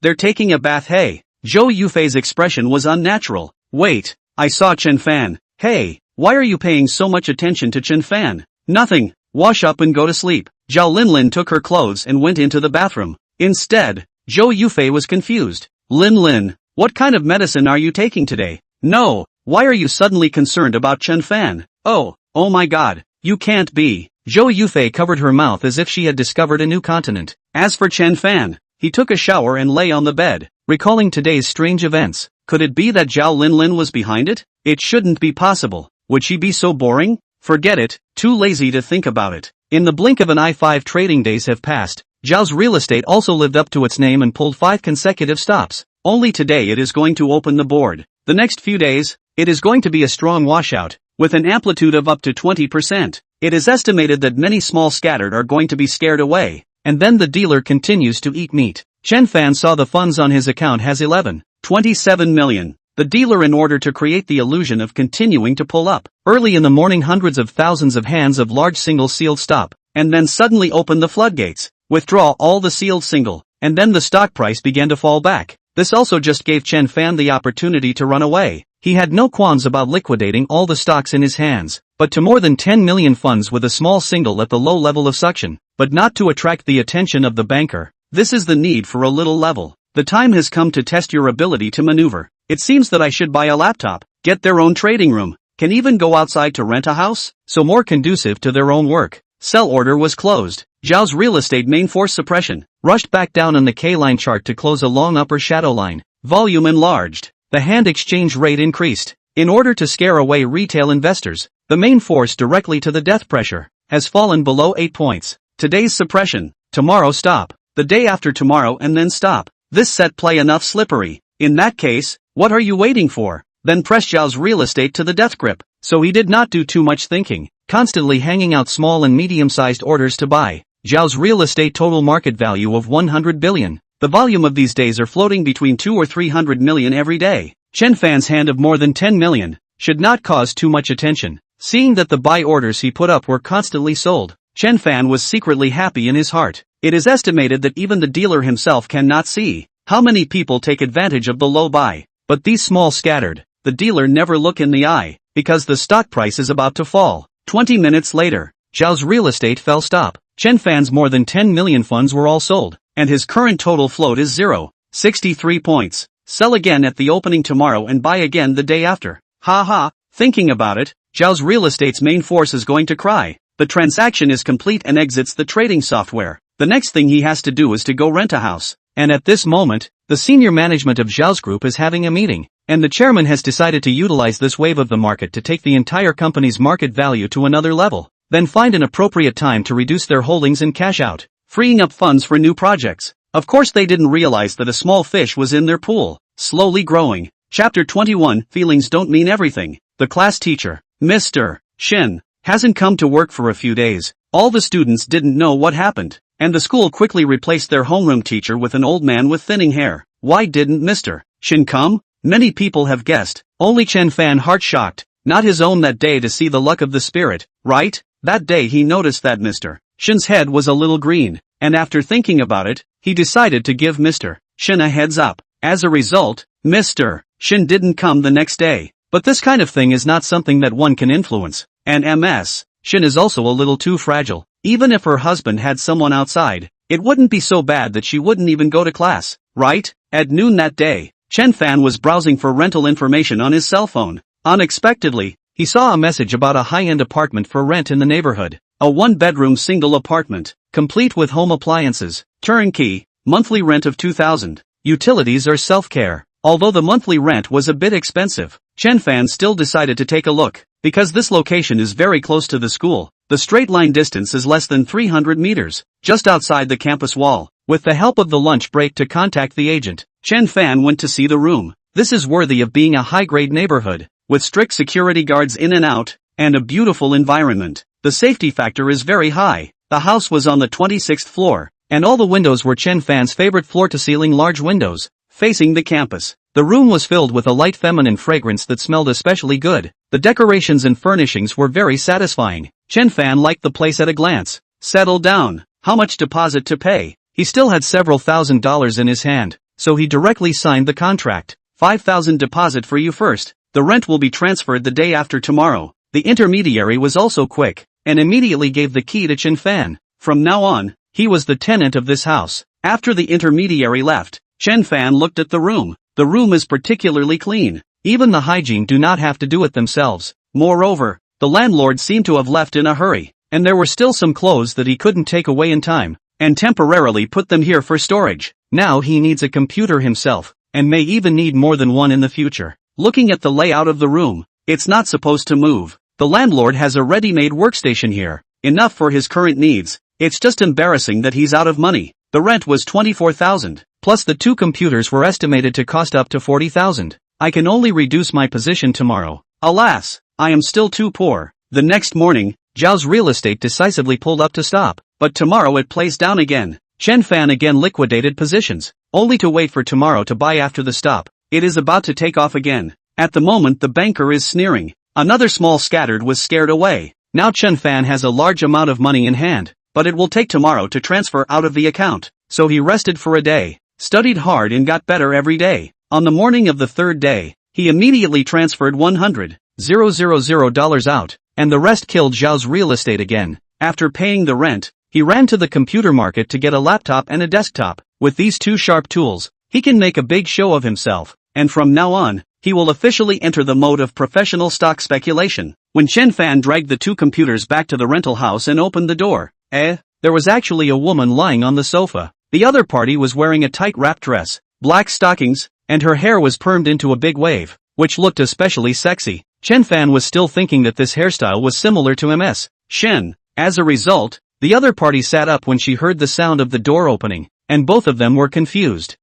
They're taking a bath. Hey. Zhou Yufei's expression was unnatural. Wait, I saw Chen Fan. Hey, why are you paying so much attention to Chen Fan? Nothing. Wash up and go to sleep. Zhao Linlin took her clothes and went into the bathroom. Instead, Zhou Yufei was confused. Linlin, what kind of medicine are you taking today? No, why are you suddenly concerned about Chen Fan? Oh my god, you can't be. Zhou Yufei covered her mouth as if she had discovered a new continent. As for Chen Fan, he took a shower and lay on the bed, recalling today's strange events. Could it be that Zhao Linlin was behind it? It shouldn't be possible. Would she be so boring? Forget it, too lazy to think about it. In the blink of an eye 5 trading days have passed. Zhao's real estate also lived up to its name and pulled 5 consecutive stops. Only today it is going to open the board. The next few days, it is going to be a strong washout, with an amplitude of up to 20%. It is estimated that many small scattered are going to be scared away, and then the dealer continues to eat meat. Chen Fan saw the funds on his account has 11.27 million. The dealer, in order to create the illusion of continuing to pull up, early in the morning hundreds of thousands of hands of large single sealed stop, and then suddenly open the floodgates, withdraw all the sealed single, and then the stock price began to fall back. This also just gave Chen Fan the opportunity to run away. He had no qualms about liquidating all the stocks in his hands, but to more than 10 million funds with a small single at the low level of suction, but not to attract the attention of the banker. This is the need for a little level. The time has come to test your ability to maneuver. It seems that I should buy a laptop, get their own trading room, can even go outside to rent a house, so more conducive to their own work. Sell order was closed. Zhao's real estate main force suppression rushed back down on the K-line chart to close a long upper shadow line. Volume enlarged. The hand exchange rate increased. In order to scare away retail investors, the main force directly to the death pressure has fallen below 8 points. Today's suppression, tomorrow stop, the day after tomorrow and then stop. This set play enough slippery. In that case, what are you waiting for? Then press Zhao's real estate to the death grip. So he did not do too much thinking, constantly hanging out small and medium-sized orders to buy. Zhao's real estate total market value of 100 billion. The volume of these days are floating between 2 or 300 million every day. Chen Fan's hand of more than 10 million should not cause too much attention. Seeing that the buy orders he put up were constantly sold, Chen Fan was secretly happy in his heart. It is estimated that even the dealer himself cannot see how many people take advantage of the low buy. But these small scattered, the dealer never look in the eye, because the stock price is about to fall. 20 minutes later, Zhao's real estate fell stop. Chen Fan's more than 10 million funds were all sold, and his current total float is 0.63 points. Sell again at the opening tomorrow and buy again the day after. Ha. Thinking about it, Zhao's real estate's main force is going to cry. The transaction is complete and exits the trading software. The next thing he has to do is to go rent a house. And at this moment, the senior management of Zhao's group is having a meeting, and the chairman has decided to utilize this wave of the market to take the entire company's market value to another level, then find an appropriate time to reduce their holdings and cash out, freeing up funds for new projects. Of course they didn't realize that a small fish was in their pool, slowly growing. Chapter 21, Feelings Don't Mean Everything. The class teacher, Mr. Shin, hasn't come to work for a few days. All the students didn't know what happened, and the school quickly replaced their homeroom teacher with an old man with thinning hair. Why didn't Mr. Shin come? Many people have guessed. Only Chen Fan, heart-shocked, not his own that day to see the luck of the spirit, right? That day he noticed that Mr. Shin's head was a little green, and after thinking about it, he decided to give Mr. Shin a heads up. As a result, Mr. Shin didn't come the next day. But this kind of thing is not something that one can influence, and Ms. Shin is also a little too fragile. Even if her husband had someone outside, it wouldn't be so bad that she wouldn't even go to class, right? At noon that day, Chen Fan was browsing for rental information on his cell phone. Unexpectedly, he saw a message about a high-end apartment for rent in the neighborhood. A one-bedroom single apartment, complete with home appliances, turnkey, monthly rent of 2,000. Utilities are self-care. Although the monthly rent was a bit expensive, Chen Fan still decided to take a look, because this location is very close to the school. The straight line distance is less than 300 meters, just outside the campus wall. With the help of the lunch break to contact the agent, Chen Fan went to see the room. This is worthy of being a high-grade neighborhood, with strict security guards in and out, and a beautiful environment. The safety factor is very high. The house was on the 26th floor, and all the windows were Chen Fan's favorite floor-to-ceiling large windows, facing the campus. The room was filled with a light feminine fragrance that smelled especially good. The decorations and furnishings were very satisfying. Chen Fan liked the place at a glance. Settle down. How much deposit to pay? He still had several $1,000s in his hand, so he directly signed the contract. 5,000 deposit for you first. The rent will be transferred the day after tomorrow. The intermediary was also quick, and immediately gave the key to Chen Fan. From now on, he was the tenant of this house. After the intermediary left, Chen Fan looked at the room. The room is particularly clean. Even the hygiene do not have to do it themselves. Moreover, the landlord seemed to have left in a hurry, and there were still some clothes that he couldn't take away in time, and temporarily put them here for storage. Now he needs a computer himself, and may even need more than one in the future. Looking at the layout of the room, it's not supposed to move. The landlord has a ready-made workstation here, enough for his current needs. It's just embarrassing that he's out of money. The rent was 24,000, plus the two computers were estimated to cost up to 40,000. I can only reduce my position tomorrow. Alas, I am still too poor. The next morning, Zhao's real estate decisively pulled up to stop, but tomorrow it plays down again. Chen Fan again liquidated positions, only to wait for tomorrow to buy after the stop. It is about to take off again. At the moment the banker is sneering. Another small scattered was scared away. Now Chen Fan has a large amount of money in hand, but it will take tomorrow to transfer out of the account. So he rested for a day, studied hard and got better every day. On the morning of the third day, he immediately transferred $100,000 out, and the rest killed Zhao's real estate again. After paying the rent, he ran to the computer market to get a laptop and a desktop. With these two sharp tools, he can make a big show of himself, and from now on, he will officially enter the mode of professional stock speculation. When Chen Fan dragged the two computers back to the rental house and opened the door, there was actually a woman lying on the sofa. The other party was wearing a tight wrap dress, black stockings, and her hair was permed into a big wave, which looked especially sexy. Chen Fan was still thinking that this hairstyle was similar to Ms. Shen. As a result, the other party sat up when she heard the sound of the door opening, and both of them were confused.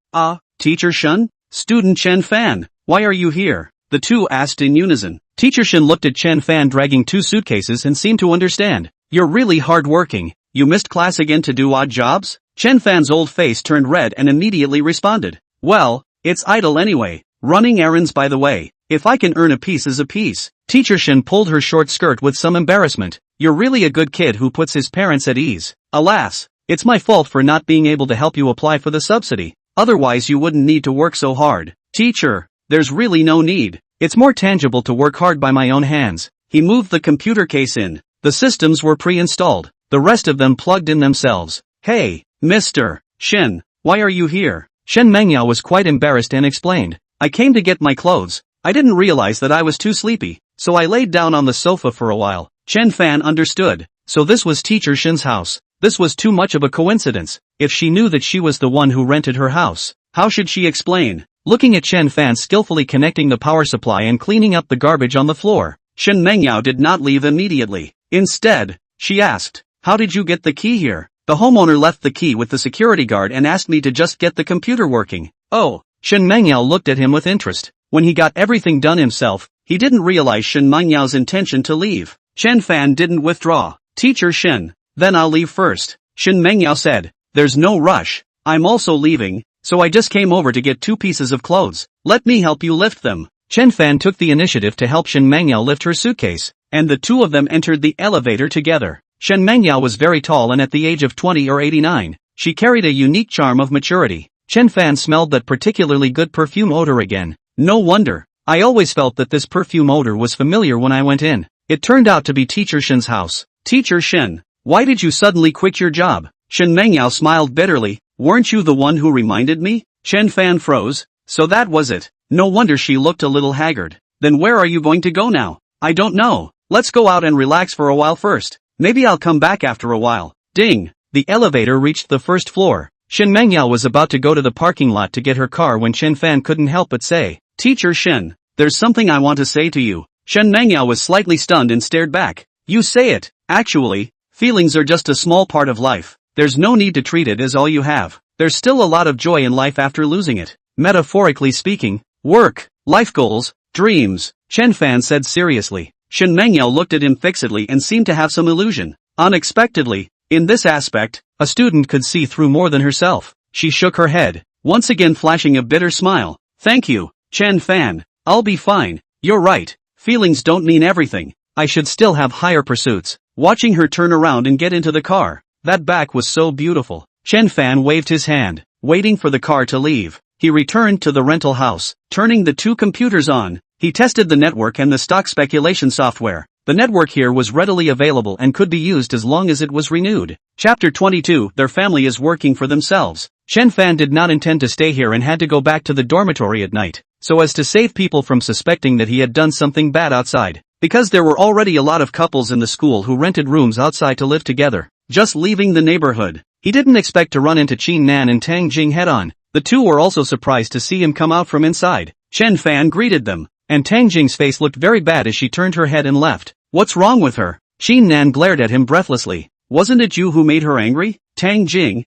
Teacher Shen? Student Chen Fan, why are you here? The two asked in unison. Teacher Shen looked at Chen Fan dragging two suitcases and seemed to understand. You're really hard-working. You missed class again to do odd jobs? Chen Fan's old face turned red and immediately responded. Well, it's idle anyway. Running errands by the way. If I can earn a piece is a piece. Teacher Shen pulled her short skirt with some embarrassment. You're really a good kid who puts his parents at ease. Alas, it's my fault for not being able to help you apply for the subsidy. Otherwise you wouldn't need to work so hard. Teacher, there's really no need. It's more tangible to work hard by my own hands. He moved the computer case in. The systems were pre-installed. The rest of them plugged in themselves. Hey, Mr. Shen, why are you here? Shen Mengyao was quite embarrassed and explained. I came to get my clothes. I didn't realize that I was too sleepy, so I laid down on the sofa for a while. Chen Fan understood. So this was Teacher Shen's house. This was too much of a coincidence. If she knew that she was the one who rented her house, how should she explain? Looking at Chen Fan skillfully connecting the power supply and cleaning up the garbage on the floor, Shen Mengyao did not leave immediately. Instead, she asked, how did you get the key here? The homeowner left the key with the security guard and asked me to just get the computer working. Oh, Shen Mengyao looked at him with interest. When he got everything done himself, he didn't realize Shen Mengyao's intention to leave. Chen Fan didn't withdraw. Teacher Shen, then I'll leave first. Shen Mengyao said, there's no rush. I'm also leaving, so I just came over to get two pieces of clothes. Let me help you lift them. Chen Fan took the initiative to help Shen Mengyao lift her suitcase, and the two of them entered the elevator together. Shen Mengyao was very tall and at the age of 20 or 89, she carried a unique charm of maturity. Chen Fan smelled that particularly good perfume odor again. No wonder. I always felt that this perfume odor was familiar when I went in. It turned out to be Teacher Shen's house. Teacher Shen, why did you suddenly quit your job? Shen Mengyao smiled bitterly. Weren't you the one who reminded me? Chen Fan froze. So that was it. No wonder she looked a little haggard. Then where are you going to go now? I don't know. Let's go out and relax for a while first. Maybe I'll come back after a while. Ding! The elevator reached the first floor. Shen Mengyao was about to go to the parking lot to get her car when Chen Fan couldn't help but say, Teacher Shen, there's something I want to say to you. Shen Mengyao was slightly stunned and stared back. You say it. Actually, feelings are just a small part of life. There's no need to treat it as all you have. There's still a lot of joy in life after losing it. Metaphorically speaking, work, life goals, dreams, Chen Fan said seriously. Shen Mengyao looked at him fixedly and seemed to have some illusion. Unexpectedly, in this aspect, a student could see through more than herself. She shook her head, once again flashing a bitter smile. Thank you, Chen Fan. I'll be fine. You're right. Feelings don't mean everything. I should still have higher pursuits. Watching her turn around and get into the car. That back was so beautiful. Chen Fan waved his hand, waiting for the car to leave. He returned to the rental house, turning the two computers on. He tested the network and the stock speculation software. The network here was readily available and could be used as long as it was renewed. Chapter 22. Their family is working for themselves. Chen Fan did not intend to stay here and had to go back to the dormitory at night, so as to save people from suspecting that he had done something bad outside. Because there were already a lot of couples in the school who rented rooms outside to live together, just leaving the neighborhood. He didn't expect to run into Qin Nan and Tang Jing head-on. The two were also surprised to see him come out from inside. Chen Fan greeted them, and Tang Jing's face looked very bad as she turned her head and left. What's wrong with her? Qin Nan glared at him breathlessly. Wasn't it you who made her angry? Tang Jing,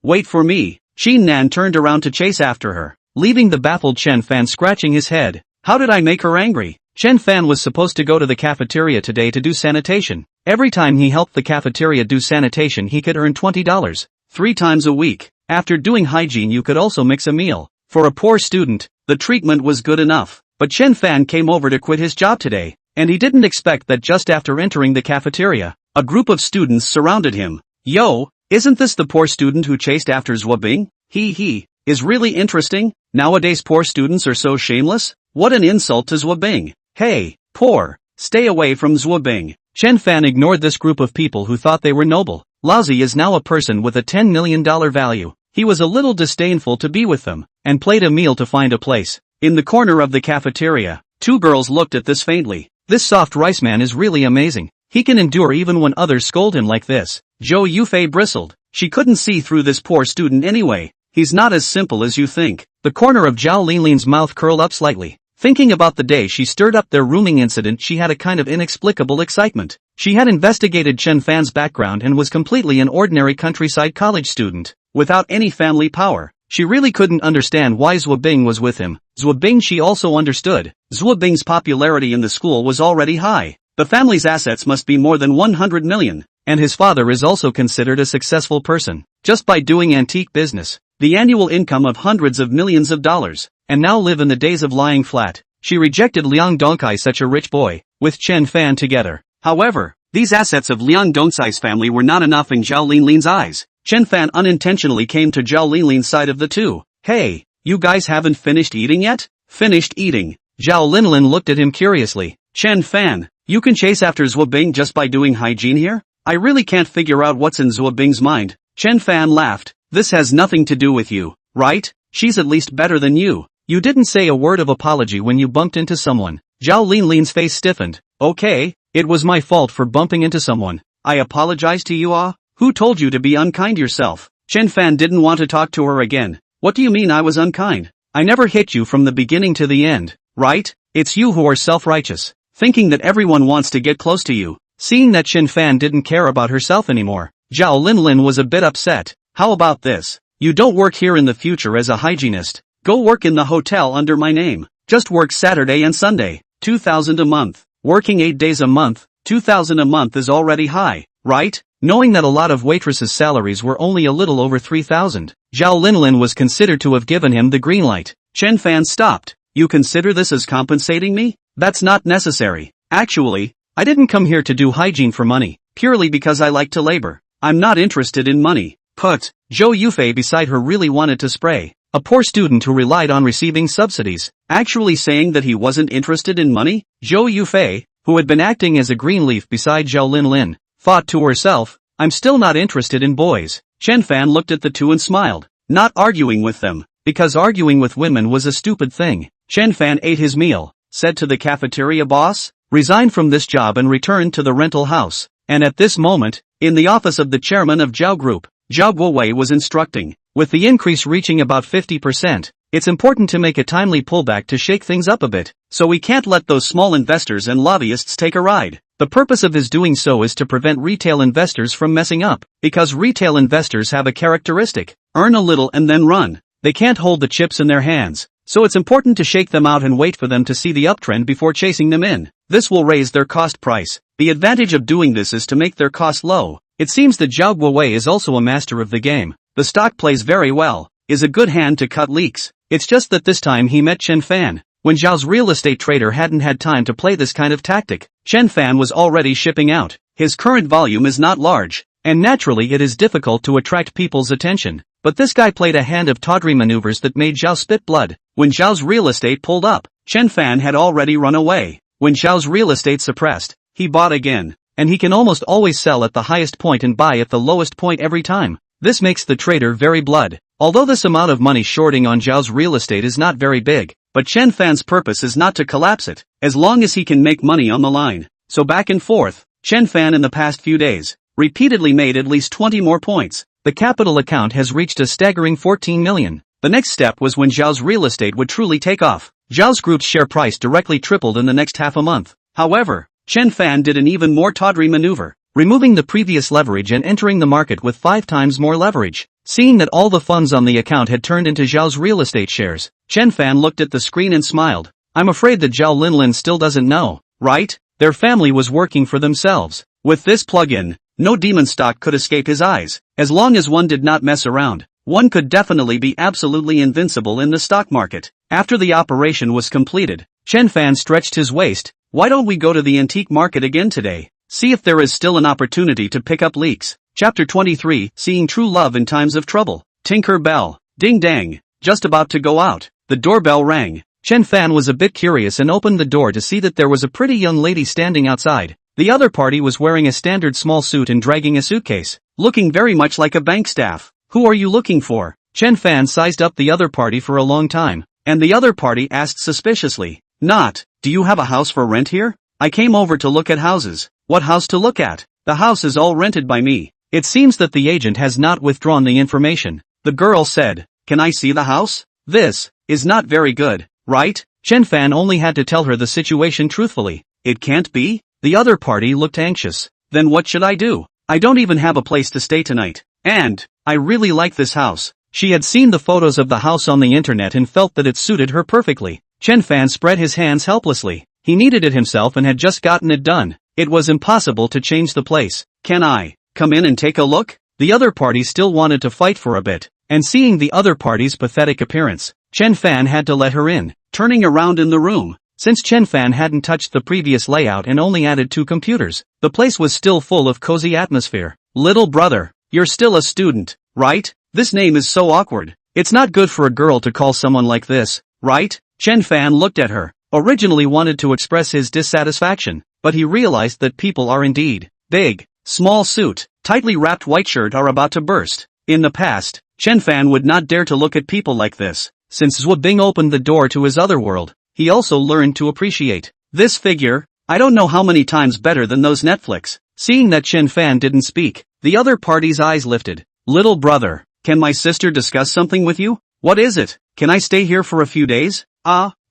wait for me. Qin Nan turned around to chase after her. leaving the baffled Chen Fan scratching his head. How did I make her angry? Chen Fan was supposed to go to the cafeteria today to do sanitation. Every time he helped the cafeteria do sanitation he could earn $20. 3 times a week. After doing hygiene you could also mix a meal. For a poor student, the treatment was good enough. But Chen Fan came over to quit his job today, and he didn't expect that just after entering the cafeteria, a group of students surrounded him. Yo, isn't this the poor student who chased after Zhuobing? He is really interesting. Nowadays poor students are so shameless. What an insult to Zhuobing. Hey, poor, stay away from Zhuobing. Chen Fan ignored this group of people who thought they were noble. Lousy is now a person with a $10 million value. He was a little disdainful to be with them, and played a meal to find a place. In the corner of the cafeteria, 2 girls looked at this faintly. This soft rice man is really amazing. He can endure even when others scold him like this. Zhou Yufei bristled. She couldn't see through this poor student anyway. He's not as simple as you think. The corner of Zhao Linlin's mouth curled up slightly. Thinking about the day she stirred up their rooming incident, she had a kind of inexplicable excitement. She had investigated Chen Fan's background and was completely an ordinary countryside college student, without any family power. She really couldn't understand why Zhuobing was with him. Zhuobing she also understood. Zhuobing's popularity in the school was already high. The family's assets must be more than 100 million, and his father is also considered a successful person, just by doing antique business. The annual income of hundreds of millions of dollars, and now live in the days of lying flat. She rejected Liang Dongkai, such a rich boy, with Chen Fan together. However, these assets of Liang Dongkai's family were not enough in Zhao Linlin's eyes. Chen Fan unintentionally came to Zhao Linlin's side of the two. Hey, you guys haven't finished eating yet? Finished eating? Zhao Linlin looked at him curiously. Chen Fan, you can chase after Zhuobing just by doing hygiene here? I really can't figure out what's in Zhuobing's mind. Chen Fan laughed. This has nothing to do with you, right? She's at least better than you. You didn't say a word of apology when you bumped into someone. Zhao Linlin's face stiffened. Okay, it was my fault for bumping into someone. I apologize to you, ah? Who told you to be unkind yourself? Chen Fan didn't want to talk to her again. What do you mean I was unkind? I never hit you from the beginning to the end, right? It's you who are self-righteous, thinking that everyone wants to get close to you. Seeing that Chen Fan didn't care about herself anymore, Zhao Linlin was a bit upset. How about this? You don't work here in the future as a hygienist. Go work in the hotel under my name. Just work Saturday and Sunday. 2,000 a month. Working 8 days a month, 2,000 a month is already high, right? Knowing that a lot of waitresses' salaries were only a little over 3,000, Zhao Linlin was considered to have given him the green light. Chen Fan stopped. You consider this as compensating me? That's not necessary. Actually, I didn't come here to do hygiene for money, purely because I like to labor. I'm not interested in money. Put. Zhou Yufei beside her really wanted to spray. A poor student who relied on receiving subsidies, actually saying that he wasn't interested in money? Zhou Yufei, who had been acting as a green leaf beside Zhao Linlin, thought to herself, I'm still not interested in boys. Chen Fan looked at the two and smiled, not arguing with them, because arguing with women was a stupid thing. Chen Fan ate his meal, said to the cafeteria boss, resign from this job and return to the rental house. And at this moment, in the office of the chairman of Zhao Group, Zhao Guowei was instructing, with the increase reaching about 50%, it's important to make a timely pullback to shake things up a bit, so we can't let those small investors and lobbyists take a ride. The purpose of his doing so is to prevent retail investors from messing up, because retail investors have a characteristic, earn a little and then run. They can't hold the chips in their hands, so it's important to shake them out and wait for them to see the uptrend before chasing them in. This will raise their cost price. The advantage of doing this is to make their cost low. It seems that Zhao Guowei is also a master of the game. The stock plays very well, is a good hand to cut leaks. It's just that this time he met Chen Fan, when Zhao's real estate trader hadn't had time to play this kind of tactic. Chen Fan was already shipping out. His current volume is not large, and naturally it is difficult to attract people's attention. But this guy played a hand of tawdry maneuvers that made Zhao spit blood. When Zhao's real estate pulled up, Chen Fan had already run away. When Zhao's real estate suppressed, he bought again, and he can almost always sell at the highest point and buy at the lowest point every time. This makes the trader very blood. Although this amount of money shorting on Zhao's real estate is not very big, but Chen Fan's purpose is not to collapse it, as long as he can make money on the line. So back and forth, Chen Fan in the past few days, repeatedly made at least 20 more points. The capital account has reached a staggering 14 million. The next step was when Zhao's real estate would truly take off. Zhao's group's share price directly tripled in the next half a month. However, Chen Fan did an even more tawdry maneuver, removing the previous leverage and entering the market with 5 times more leverage. Seeing that all the funds on the account had turned into Zhao's real estate shares, Chen Fan looked at the screen and smiled. I'm afraid that Zhao Linlin still doesn't know, right? Their family was working for themselves. With this plug-in, no demon stock could escape his eyes. As long as one did not mess around, one could definitely be absolutely invincible in the stock market. After the operation was completed, Chen Fan stretched his waist. Why don't we go to the antique market again today? See if there is still an opportunity to pick up leaks. Chapter 23, Seeing True Love in Times of Trouble. Tinker Bell. Ding dang. Just about to go out. The doorbell rang. Chen Fan was a bit curious and opened the door to see that there was a pretty young lady standing outside. The other party was wearing a standard small suit and dragging a suitcase, looking very much like a bank staff. Who are you looking for? Chen Fan sized up the other party for a long time, and the other party asked suspiciously. Do you have a house for rent here? I came over to look at houses. What house to look at? The house is all rented by me. It seems that the agent has not withdrawn the information. The girl said, Can I see the house? This is not very good, right? Chen Fan only had to tell her the situation truthfully. It can't be? The other party looked anxious. Then what should I do? I don't even have a place to stay tonight. And I really like this house. She had seen the photos of the house on the internet and felt that it suited her perfectly. Chen Fan spread his hands helplessly. He needed it himself and had just gotten it done. It was impossible to change the place. Can I come in and take a look? The other party still wanted to fight for a bit, and seeing the other party's pathetic appearance, Chen Fan had to let her in. Turning around in the room, since Chen Fan hadn't touched the previous layout and only added 2 computers, the place was still full of cozy atmosphere. Little brother, you're still a student, right? This name is so awkward. It's not good for a girl to call someone like this, right? Chen Fan looked at her, originally wanted to express his dissatisfaction, but he realized that people are indeed big. Small suit, tightly wrapped white shirt are about to burst. In the past, Chen Fan would not dare to look at people like this. Since Zhuo Bing opened the door to his other world, he also learned to appreciate this figure. I don't know how many times better than those Netflix. Seeing that Chen Fan didn't speak, the other party's eyes lifted. Little brother, can my sister discuss something with you? What is it? Can I stay here for a few days?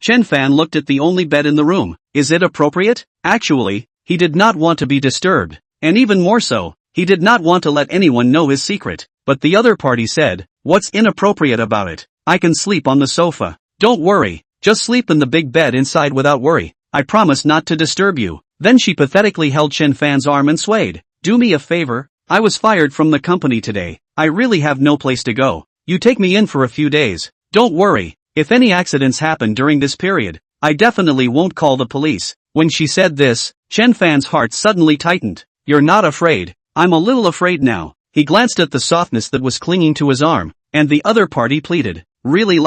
Chen Fan looked at the only bed in the room. Is it appropriate? Actually, he did not want to be disturbed. And even more so, he did not want to let anyone know his secret. But the other party said, What's inappropriate about it? I can sleep on the sofa. Don't worry, just sleep in the big bed inside without worry. I promise not to disturb you. Then she pathetically held Chen Fan's arm and swayed. Do me a favor, I was fired from the company today. I really have no place to go. You take me in for a few days. Don't worry, if any accidents happen during this period, I definitely won't call the police. When she said this, Chen Fan's heart suddenly tightened. You're not afraid? I'm a little afraid now. He glanced at the softness that was clinging to his arm, and the other party pleaded. Really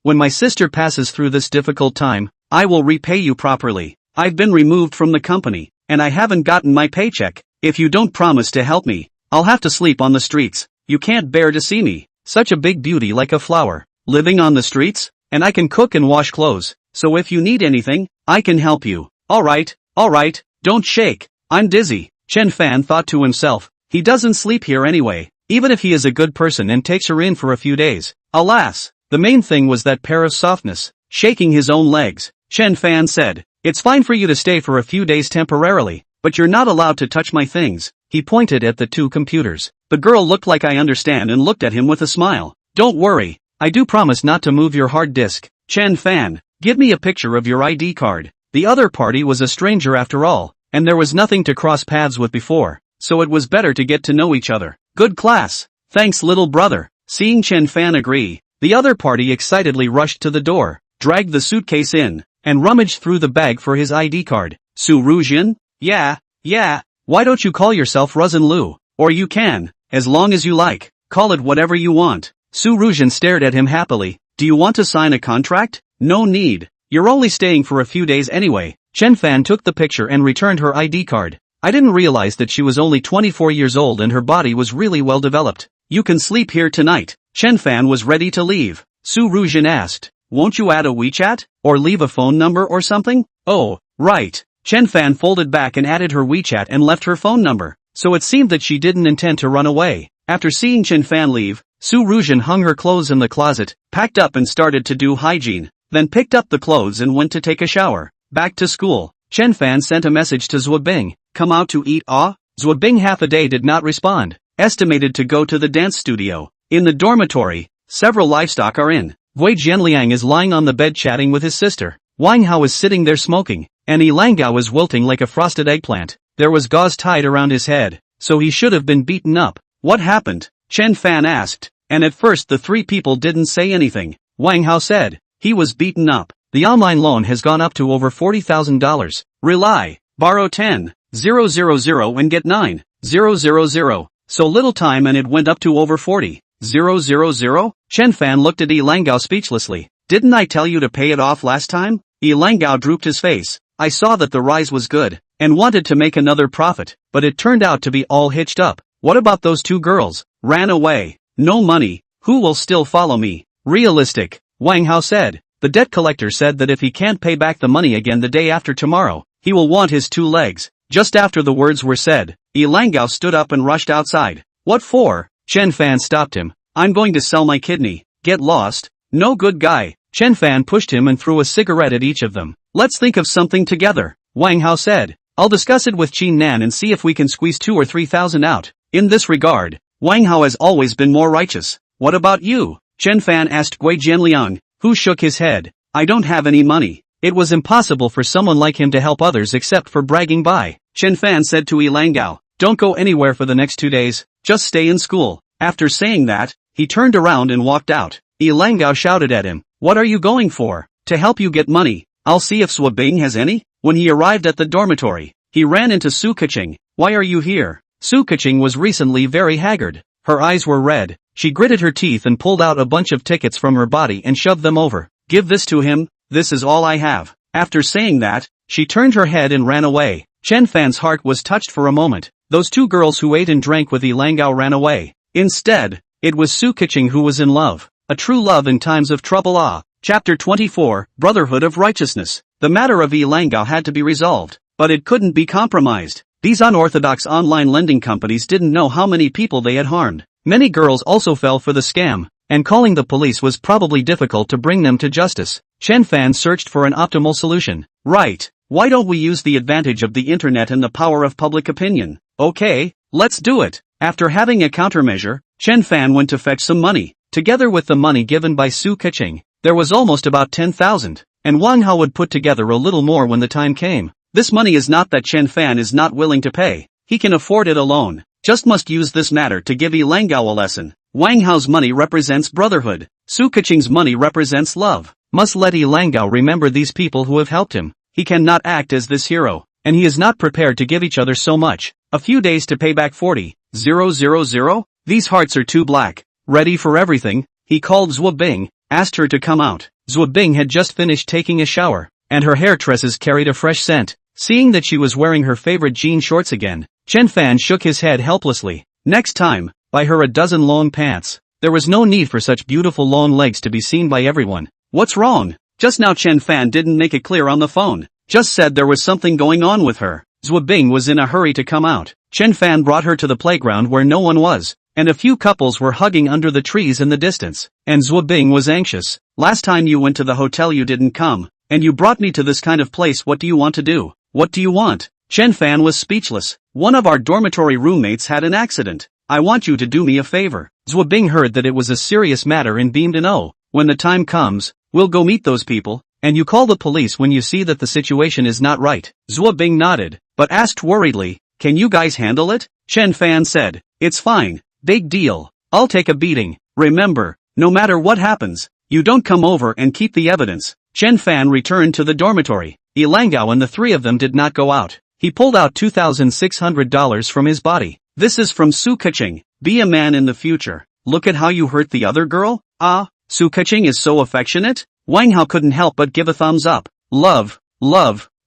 when my sister passes through this difficult time, I will repay you properly. I've been removed from the company, and I haven't gotten my paycheck. If you don't promise to help me, I'll have to sleep on the streets. You can't bear to see me, such a big beauty like a flower, living on the streets, and I can cook and wash clothes, so if you need anything, I can help you. Alright, don't shake, I'm dizzy. Chen Fan thought to himself, he doesn't sleep here anyway, even if he is a good person and takes her in for a few days. Alas, the main thing was that pair of softness. Shaking his own legs, Chen Fan said, It's fine for you to stay for a few days temporarily, but you're not allowed to touch my things. He pointed at the 2 computers. The girl looked like I understand and looked at him with a smile. Don't worry, I do promise not to move your hard disk. Chen Fan, give me a picture of your ID card. The other party was a stranger after all, and there was nothing to cross paths with before, so it was better to get to know each other. Good class. Thanks little brother. Seeing Chen Fan agree, the other party excitedly rushed to the door, dragged the suitcase in, and rummaged through the bag for his ID card. Su Rujian? Yeah. Why don't you call yourself Ruzin Lu? Or you can, as long as you like, call it whatever you want. Su Rujian stared at him happily. Do you want to sign a contract? No need. You're only staying for a few days anyway. Chen Fan took the picture and returned her ID card. I didn't realize that she was only 24 years old and her body was really well developed. You can sleep here tonight. Chen Fan was ready to leave. Su Rujian asked, Won't you add a WeChat? Or leave a phone number or something? Oh, right. Chen Fan folded back and added her WeChat and left her phone number. So it seemed that she didn't intend to run away. After seeing Chen Fan leave, Su Rujian hung her clothes in the closet, packed up and started to do hygiene, then picked up the clothes and went to take a shower. Back to school, Chen Fan sent a message to Zhuo Bing. Come out to eat. Zhuo Bing half a day did not respond. Estimated to go to the dance studio. In the dormitory, several livestock are in. Wei Jianliang is lying on the bed chatting with his sister. Wang Hao is sitting there smoking, and Yi Langgao is wilting like a frosted eggplant. There was gauze tied around his head, so he should have been beaten up. What happened? Chen Fan asked, and at first the three people didn't say anything. Wang Hao said, he was beaten up. The online loan has gone up to over $40,000. Rely, borrow 10,000 and get 9,000. So little time and it went up to over 40,000. Chen Fan looked at Yi Langgao speechlessly. Didn't I tell you to pay it off last time? Yi Langgao drooped his face. I saw that the rise was good, and wanted to make another profit, but it turned out to be all hitched up. What about those two girls? Ran away. No money. Who will still follow me? Realistic, Wang Hao said. The debt collector said that if he can't pay back the money again the day after tomorrow, he will want his 2 legs. Just after the words were said, Yi Langgao stood up and rushed outside. What for? Chen Fan stopped him. I'm going to sell my kidney. Get lost. No good guy. Chen Fan pushed him and threw a cigarette at each of them. Let's think of something together, Wang Hao said. I'll discuss it with Qin Nan and see if we can squeeze 2,000 or 3,000 out. In this regard, Wang Hao has always been more righteous. What about you? Chen Fan asked Gui Jianliang, who shook his head. I don't have any money. It was impossible for someone like him to help others except for bragging by. Chen Fan said to Yi Langgao, don't go anywhere for the next 2 days, just stay in school. After saying that, he turned around and walked out. Yi Langgao shouted at him, what are you going for? To help you get money. I'll see if Sua Bing has any. When he arrived at the dormitory, he ran into Su Keqing. Why are you here? Su Keqing was recently very haggard. Her eyes were red. She gritted her teeth and pulled out a bunch of tickets from her body and shoved them over. Give this to him, this is all I have. After saying that, she turned her head and ran away. Chen Fan's heart was touched for a moment. Those 2 girls who ate and drank with Yi Langgao ran away. Instead, it was Su Keqing who was in love. A true love in times of trouble. Chapter 24, Brotherhood of Righteousness. The matter of Yi Langgao had to be resolved, but it couldn't be compromised. These unorthodox online lending companies didn't know how many people they had harmed. Many girls also fell for the scam, and calling the police was probably difficult to bring them to justice. Chen Fan searched for an optimal solution. Right, why don't we use the advantage of the internet and the power of public opinion? Okay, let's do it. After having a countermeasure, Chen Fan went to fetch some money. Together with the money given by Su Keqing, there was almost about 10,000, and Wang Hao would put together a little more when the time came. This money is not that Chen Fan is not willing to pay. He can afford it alone. Just must use this matter to give Yi Langgao a lesson. Wang Hao's money represents brotherhood. Su Keqing's money represents love. Must let Yi Langgao remember these people who have helped him. He cannot act as this hero, and he is not prepared to give each other so much. A few days to pay back 40,000? These hearts are too black. Ready for everything? He called Zhuo Bing, asked her to come out. Zhuo Bing had just finished taking a shower, and her hair tresses carried a fresh scent. Seeing that she was wearing her favorite jean shorts again, Chen Fan shook his head helplessly. Next time, buy her a dozen long pants. There was no need for such beautiful long legs to be seen by everyone. What's wrong? Just now Chen Fan didn't make it clear on the phone. Just said there was something going on with her. Zhuo Bing was in a hurry to come out. Chen Fan brought her to the playground where no one was, and a few couples were hugging under the trees in the distance. And Zhuo Bing was anxious. Last time you went to the hotel you didn't come, and you brought me to this kind of place. What do you want to do? What do you want? Chen Fan was speechless. One of our dormitory roommates had an accident. I want you to do me a favor. Zhuo Bing heard that it was a serious matter and beamed an "Oh, when the time comes, we'll go meet those people, and you call the police when you see that the situation is not right." Zhuo Bing nodded, but asked worriedly, "Can you guys handle it?" Chen Fan said, "It's fine. Big deal. I'll take a beating. Remember, no matter what happens, you don't come over and keep the evidence." Chen Fan returned to the dormitory. Yi Langgao and the 3 of them did not go out. He pulled out $2,600 from his body. "This is from Su Keqing. Be a man in the future. Look at how you hurt the other girl." Su Keqing is so affectionate? Wang Hao couldn't help but give a thumbs up. Love,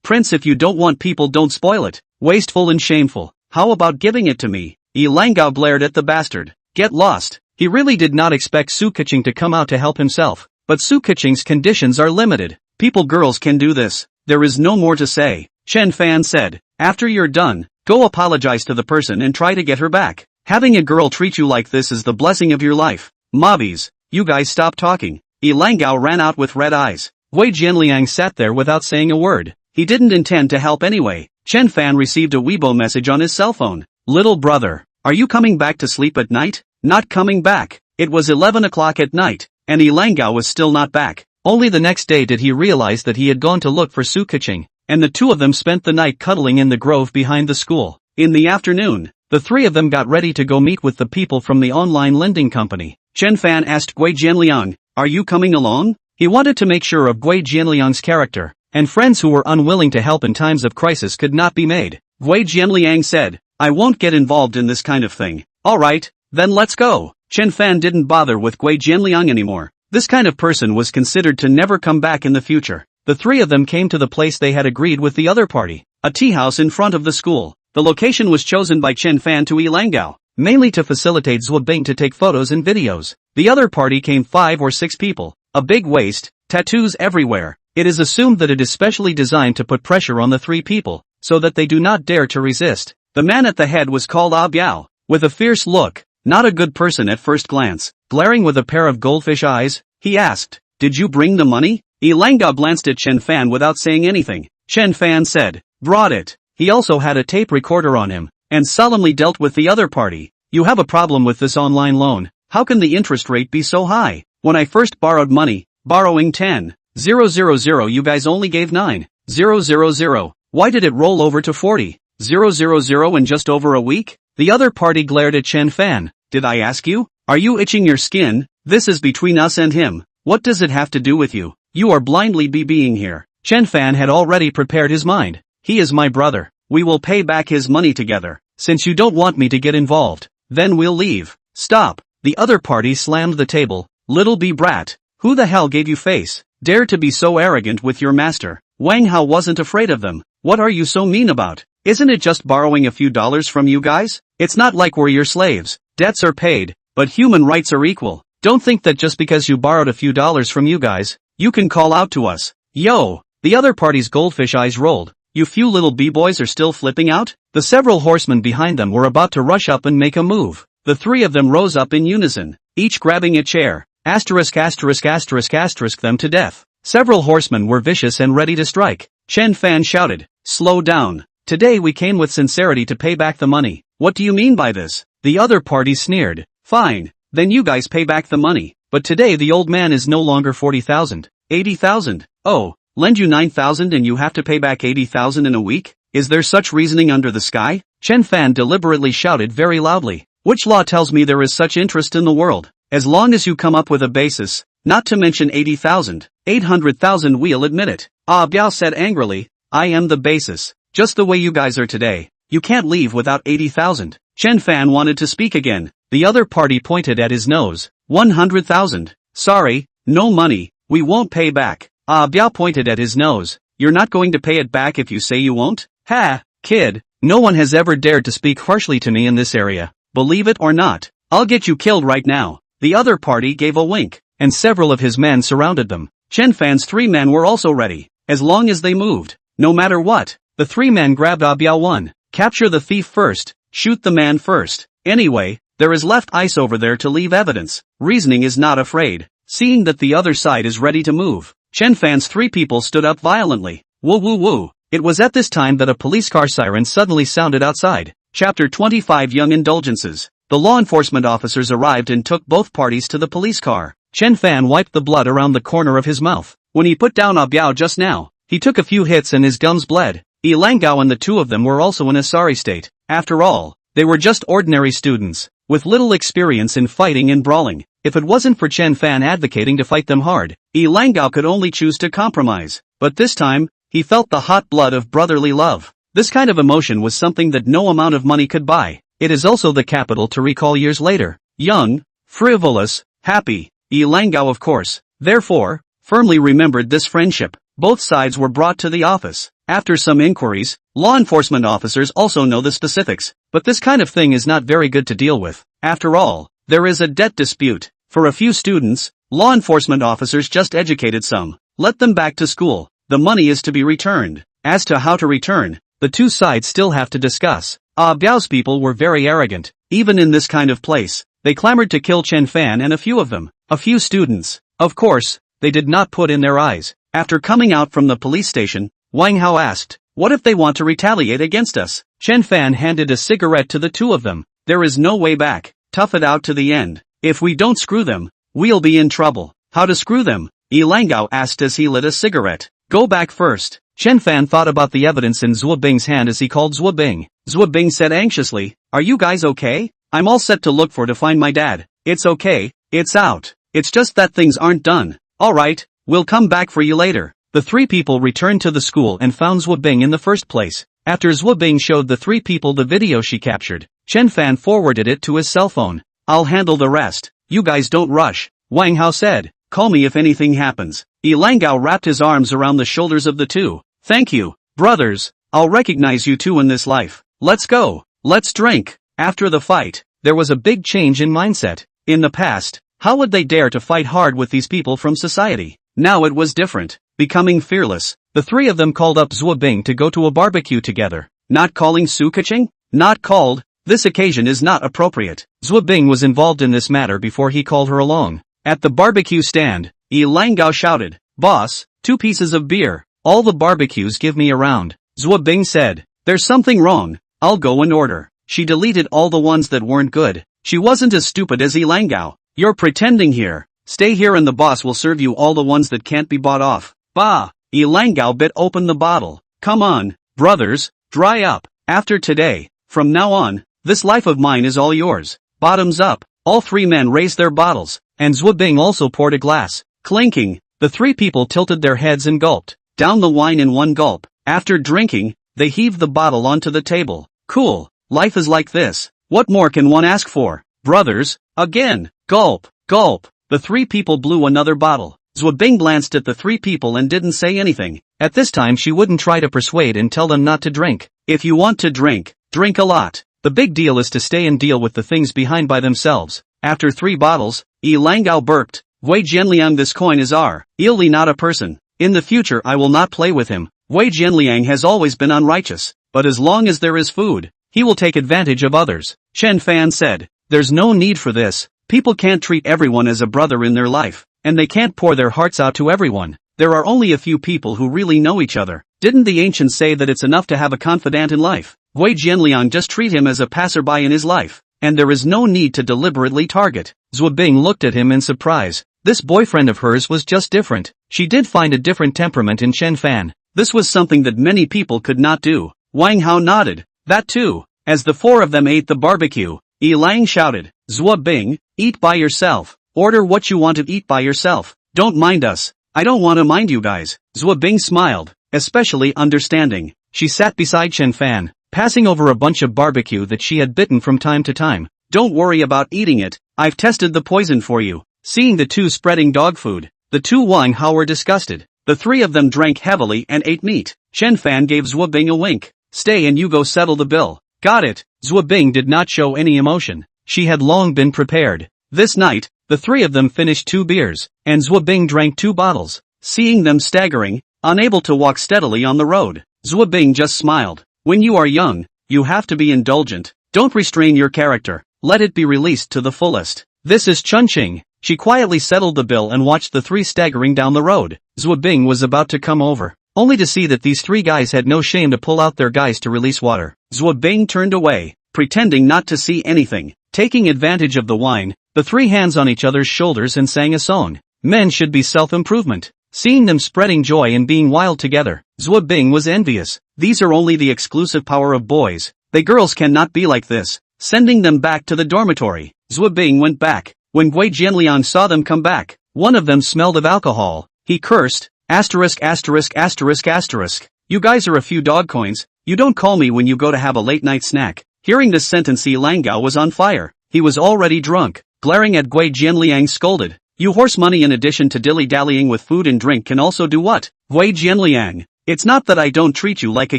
Prince, if you don't want people, don't spoil it. Wasteful and shameful. How about giving it to me? Yi Langgao blared at the bastard. Get lost. He really did not expect Su Keqing to come out to help himself. But Su Keqing's conditions are limited. Girls can do this. There is no more to say. Chen Fan said, "After you're done, go apologize to the person and try to get her back. Having a girl treat you like this is the blessing of your life." Mobbies, you guys stop talking. Yi Langgao ran out with red eyes. Wei Jianliang sat there without saying a word. He didn't intend to help anyway. Chen Fan received a Weibo message on his cell phone. "Little brother, are you coming back to sleep at night?" "Not coming back. It was 11 o'clock at night, and Ilangao was still not back. Only the next day did he realize that he had gone to look for Su Keqing, and the two of them spent the night cuddling in the grove behind the school. In the afternoon, the three of them got ready to go meet with the people from the online lending company. Chen Fan asked Gui Jianliang, "Are you coming along?" He wanted to make sure of Gui Jianliang's character, and friends who were unwilling to help in times of crisis could not be made. Gui Jianliang said, "I won't get involved in this kind of thing." "Alright, then let's go." Chen Fan didn't bother with Gui Jianliang anymore. This kind of person was considered to never come back in the future. The three of them came to the place they had agreed with the other party, a tea house in front of the school. The location was chosen by Chen Fan to Ilangao, mainly to facilitate Zhuo Bing to take photos and videos. The other party came 5 or 6 people, a big waist, tattoos everywhere. It is assumed that it is specially designed to put pressure on the 3 people, so that they do not dare to resist. The man at the head was called Ah Biao, with a fierce look, not a good person at first glance. Glaring with a pair of goldfish eyes, he asked, "Did you bring the money?" Ilangao glanced at Chen Fan without saying anything. Chen Fan said, "Brought it." He also had a tape recorder on him, and solemnly dealt with the other party. "You have a problem with this online loan. How can the interest rate be so high? When I first borrowed money, borrowing 10,000, you guys only gave 9,000. Why did it roll over to 40,000 in just over a week?" The other party glared at Chen Fan. "Did I ask you? Are you itching your skin? This is between us and him. What does it have to do with you? You are blindly being here." Chen Fan had already prepared his mind. "He is my brother. We will pay back his money together. Since you don't want me to get involved, then we'll leave." "Stop." The other party slammed the table. "Little brat. Who the hell gave you face? Dare to be so arrogant with your master?" Wang Hao wasn't afraid of them. "What are you so mean about? Isn't it just borrowing a few dollars from you guys? It's not like we're your slaves. Debts are paid, but human rights are equal. Don't think that just because you borrowed a few dollars from you guys, you can call out to us." "Yo!" The other party's goldfish eyes rolled. "You few little b-boys are still flipping out?" The several horsemen behind them were about to rush up and make a move. The 3 of them rose up in unison, each grabbing a chair, asterisk them to death. Several horsemen were vicious and ready to strike. Chen Fan shouted, "Slow down. Today we came with sincerity to pay back the money." "What do you mean by this?" The other party sneered. "Fine, then you guys pay back the money. But today the old man is no longer 40,000, 80,000. Oh, lend you 9,000 and you have to pay back 80,000 in a week? Is there such reasoning under the sky?" Chen Fan deliberately shouted very loudly. "Which law tells me there is such interest in the world? As long as you come up with a basis, not to mention 80,000, 800,000, we'll admit it." Ah Biao said angrily, "I am the basis. Just the way you guys are today, you can't leave without 80,000. Chen Fan wanted to speak again. The other party pointed at his nose. 100,000. "Sorry, no money, we won't pay back." Ah Biao pointed at his nose. "You're not going to pay it back if you say you won't?" "Ha, kid, no one has ever dared to speak harshly to me in this area. Believe it or not, I'll get you killed right now." The other party gave a wink, and several of his men surrounded them. Chen Fan's 3 men were also ready, as long as they moved, no matter what. The 3 men grabbed Ah Biao. 1. Capture the thief first, shoot the man first. Anyway, there is left ice over there to leave evidence. Reasoning is not afraid. Seeing that the other side is ready to move, Chen Fan's 3 people stood up violently. Woo woo woo. It was at this time that a police car siren suddenly sounded outside. Chapter 25 Young Indulgences. The law enforcement officers arrived and took both parties to the police car. Chen Fan wiped the blood around the corner of his mouth. When he put down Ah Biao just now, he took a few hits and his gums bled. Ilangao and the 2 of them were also in a sorry state. After all, they were just ordinary students, with little experience in fighting and brawling. If it wasn't for Chen Fan advocating to fight them hard, Ilangao could only choose to compromise. But this time, he felt the hot blood of brotherly love. This kind of emotion was something that no amount of money could buy. It is also the capital to recall years later. Young, frivolous, happy. Ilangao of course, therefore, firmly remembered this friendship. Both sides were brought to the office. After some inquiries, law enforcement officers also know the specifics, but this kind of thing is not very good to deal with. After all, there is a debt dispute. For a few students, law enforcement officers just educated some. Let them back to school. The money is to be returned. As to how to return, the 2 sides still have to discuss. Ah Biao's people were very arrogant. Even in this kind of place, they clamored to kill Chen Fan and a few of them. A few students, of course, they did not put in their eyes. After coming out from the police station, Wang Hao asked, "What if they want to retaliate against us?" Chen Fan handed a cigarette to the 2 of them. "There is no way back. Tough it out to the end." If we don't screw them, we'll be in trouble. How to screw them? Yilangao asked as he lit a cigarette. Go back first. Chen Fan thought about the evidence in Zhuo Bing's hand as he called Zhuo Bing. Zhuo Bing said anxiously, are you guys okay? I'm all set to look for to find my dad. It's okay, it's out. It's just that things aren't done. Alright, we'll come back for you later. The three people returned to the school and found Zhuo Bing in the first place. After Zhuo Bing showed the three people the video she captured, Chen Fan forwarded it to his cell phone. I'll handle the rest. You guys don't rush. Wang Hao said. Call me if anything happens. Yilangao wrapped his arms around the shoulders of the two. Thank you, brothers. I'll recognize you two in this life. Let's go. Let's drink. After the fight, there was a big change in mindset. In the past, how would they dare to fight hard with these people from society? Now it was different. Becoming fearless, the three of them called up Zhuo Bing to go to a barbecue together. Not calling Su Keqing? Not called. This occasion is not appropriate. Zhuo Bing was involved in this matter before he called her along. At the barbecue stand, Yilangao shouted, Boss, 2 pieces of beer. All the barbecues give me a round. Zhuo Bing said, there's something wrong. I'll go and order. She deleted all the ones that weren't good. She wasn't as stupid as Yilangao. You're pretending here. Stay here and the boss will serve you all the ones that can't be bought off. Bah! Yilangao bit open the bottle. Come on, brothers, dry up. After today, from now on, this life of mine is all yours. Bottoms up. All 3 men raised their bottles, and Zhuo Bing also poured a glass. Clinking, the 3 people tilted their heads and gulped down the wine in one gulp. After drinking, they heaved the bottle onto the table. Cool, life is like this. What more can one ask for? Brothers, again, gulp, gulp. The 3 people blew another bottle. Zhuo Bing glanced at the 3 people and didn't say anything. At this time she wouldn't try to persuade and tell them not to drink. If you want to drink, drink a lot. The big deal is to stay and deal with the things behind by themselves. After 3 bottles, Yilangao burped. Wei Jianliang, this coin is really not a person. In the future I will not play with him. Wei Jianliang has always been unrighteous, but as long as there is food, he will take advantage of others. Chen Fan said, there's no need for this. People can't treat everyone as a brother in their life, and they can't pour their hearts out to everyone. There are only a few people who really know each other. Didn't the ancients say that it's enough to have a confidant in life? Wei Jianliang just treat him as a passerby in his life, and there is no need to deliberately target. Zhuo Bing looked at him in surprise. This boyfriend of hers was just different. She did find a different temperament in Chen Fan. This was something that many people could not do. Wang Hao nodded. That too. As the 4 of them ate the barbecue, Yilang shouted, Zhuo Bing, eat by yourself. Order what you want to eat by yourself. Don't mind us. I don't want to mind you guys. Zhuo Bing smiled, especially understanding. She sat beside Chen Fan, passing over a bunch of barbecue that she had bitten from time to time. Don't worry about eating it. I've tested the poison for you. Seeing the 2 spreading dog food, the 2 Wang Hao were disgusted. The 3 of them drank heavily and ate meat. Chen Fan gave Zhuo Bing a wink. Stay and you go settle the bill. Got it. Zhuo Bing did not show any emotion. She had long been prepared. This night, the 3 of them finished 2 beers, and Zhuo Bing drank 2 bottles. Seeing them staggering, unable to walk steadily on the road, Zhuo Bing just smiled. When you are young, you have to be indulgent. Don't restrain your character. Let it be released to the fullest. This is Chunqing. She quietly settled the bill and watched the 3 staggering down the road. Zhuo Bing was about to come over, only to see that these 3 guys had no shame to pull out their guys to release water. Zhuo Bing turned away, pretending not to see anything. Taking advantage of the wine, the 3 hands on each other's shoulders and sang a song. Men should be self-improvement. Seeing them spreading joy and being wild together, Zhuo Bing was envious. These are only the exclusive power of boys. They girls cannot be like this. Sending them back to the dormitory, Zhuo Bing went back. When Wei Jianliang saw them come back, one of them smelled of alcohol. He cursed, asterisk asterisk asterisk asterisk. You guys are a few dog coins. You don't call me when you go to have a late night snack. Hearing this sentence, Yilangao was on fire. He was already drunk. Glaring at Wei Jianliang scolded. You horse money in addition to dilly-dallying with food and drink can also do what? Wei Jianliang, it's not that I don't treat you like a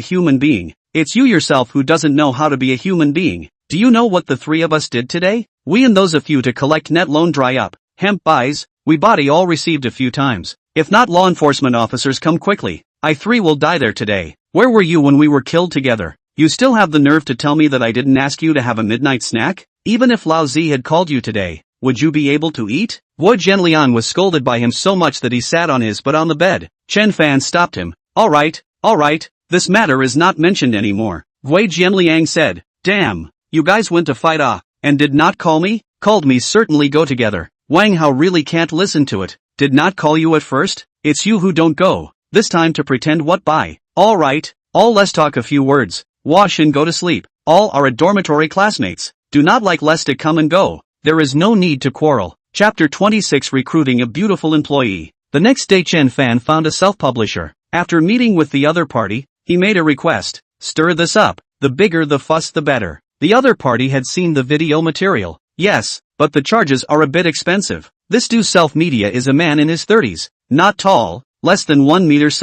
human being. It's you yourself who doesn't know how to be a human being. Do you know what the 3 of us did today? We and those of you to collect net loan dry up. Hemp buys, we body all received a few times. If not, law enforcement officers come quickly. I 3 will die there today. Where were you when we were killed together? You still have the nerve to tell me that I didn't ask you to have a midnight snack? Even if Lao Zi had called you today, would you be able to eat? Wu Zhenliang was scolded by him so much that he sat on his butt on the bed. Chen Fan stopped him. Alright, this matter is not mentioned anymore. Wei Jianliang said, damn, you guys went to fight And did not call me? Called me certainly go together. Wang Hao really can't listen to it. Did not call you at first? It's you who don't go. This time to pretend what by. Alright, all let's talk a few words. Wash and go to sleep. All are dormitory classmates. Do not like less to come and go. There is no need to quarrel. Chapter 26 Recruiting a Beautiful Employee. The next day Chen Fan found a self-publisher. After meeting with the other party, he made a request. Stir this up. The bigger the fuss the better. The other party had seen the video material. Yes, but the charges are a bit expensive. This do self-media is a man in his 30s. Not tall, less than 1.7 meters.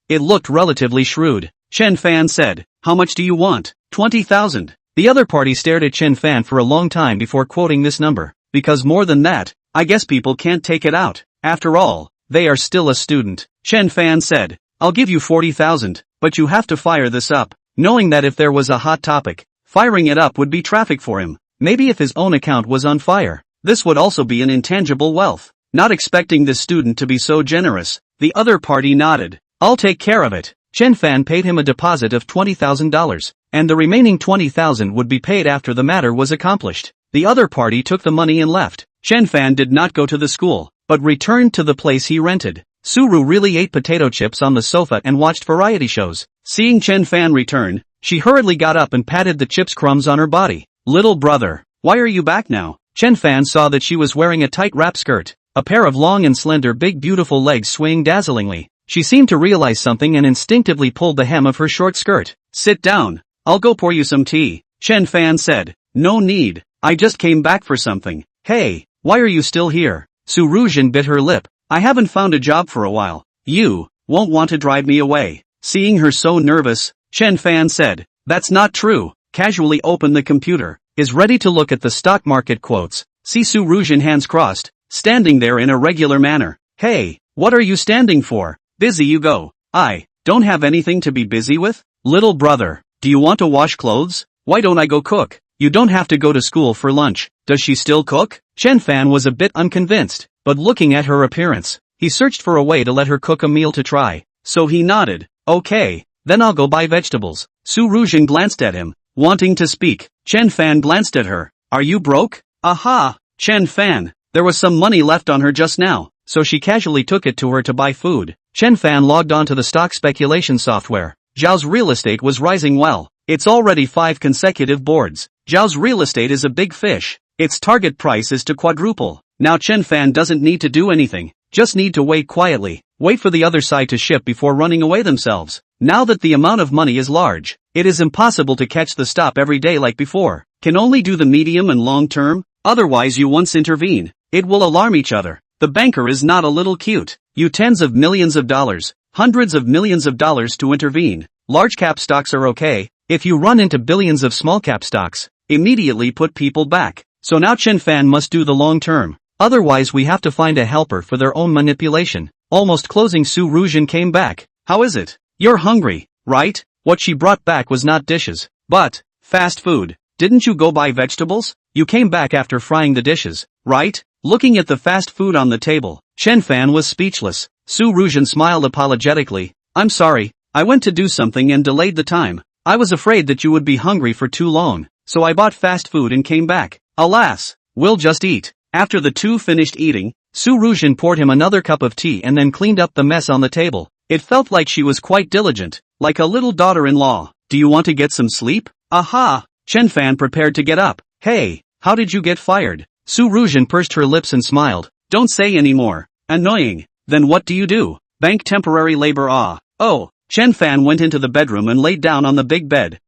It looked relatively shrewd. Chen Fan said, how much do you want? 20,000. The other party stared at Chen Fan for a long time before quoting this number. Because more than that, I guess people can't take it out. After all, they are still a student. Chen Fan said, I'll give you 40,000, but you have to fire this up. Knowing that if there was a hot topic, firing it up would be traffic for him. Maybe if his own account was on fire, this would also be an intangible wealth. Not expecting this student to be so generous, the other party nodded. I'll take care of it. Chen Fan paid him a deposit of $20,000, and the remaining $20,000 would be paid after the matter was accomplished. The other party took the money and left. Chen Fan did not go to the school, but returned to the place he rented. Suru really ate potato chips on the sofa and watched variety shows. Seeing Chen Fan return, she hurriedly got up and patted the chips crumbs on her body. Little brother, why are you back now? Chen Fan saw that she was wearing a tight wrap skirt, a pair of long and slender big beautiful legs swaying dazzlingly. She seemed to realize something and instinctively pulled the hem of her short skirt. Sit down. I'll go pour you some tea. Chen Fan said. No need. I just came back for something. Hey, why are you still here? Su Ruzhen bit her lip. I haven't found a job for a while. You won't want to drive me away. Seeing her so nervous, Chen Fan said. That's not true. Casually opened the computer. Is ready to look at the stock market quotes. See Su Ruzhen hands crossed, standing there in a regular manner. Hey, what are you standing for? Busy you go. I don't have anything to be busy with. Little brother, do you want to wash clothes? Why don't I go cook? You don't have to go to school for lunch. Does she still cook? Chen Fan was a bit unconvinced, but looking at her appearance, he searched for a way to let her cook a meal to try. So he nodded. Okay, then I'll go buy vegetables. Su Ruzhen glanced at him, wanting to speak. Chen Fan glanced at her. Are you broke? Aha! Chen Fan, there was some money left on her just now, so she casually took it to her to buy food. Chen Fan logged on to the stock speculation software. Zhao's real estate was rising well. It's already 5 consecutive boards. Zhao's real estate is a big fish. Its target price is to quadruple. Now Chen Fan doesn't need to do anything. Just need to wait quietly. Wait for the other side to ship before running away themselves. Now that the amount of money is large, it is impossible to catch the stop every day like before. Can only do the medium and long term. Otherwise you once intervene, it will alarm each other. The banker is not a little cute. You tens of millions of dollars, hundreds of millions of dollars to intervene. Large cap stocks are okay. If you run into billions of small cap stocks, immediately put people back. So now Chen Fan must do the long term. Otherwise we have to find a helper for their own manipulation. Almost closing, Su Ruzhen came back. How is it? You're hungry, right? What she brought back was not dishes, but fast food. Didn't you go buy vegetables? You came back after frying the dishes, right? Looking at the fast food on the table, Chen Fan was speechless. Su Ruzhen smiled apologetically. I'm sorry, I went to do something and delayed the time. I was afraid that you would be hungry for too long, so I bought fast food and came back. Alas, we'll just eat. After the two finished eating, Su Ruzhen poured him another cup of tea and then cleaned up the mess on the table. It felt like she was quite diligent, like a little daughter-in-law. Do you want to get some sleep? Aha! Chen Fan prepared to get up. Hey, how did you get fired? Su Ruzhen pursed her lips and smiled. Don't say anymore. Annoying. Then what do you do? Bank temporary labor. Oh. Chen Fan went into the bedroom and laid down on the big bed.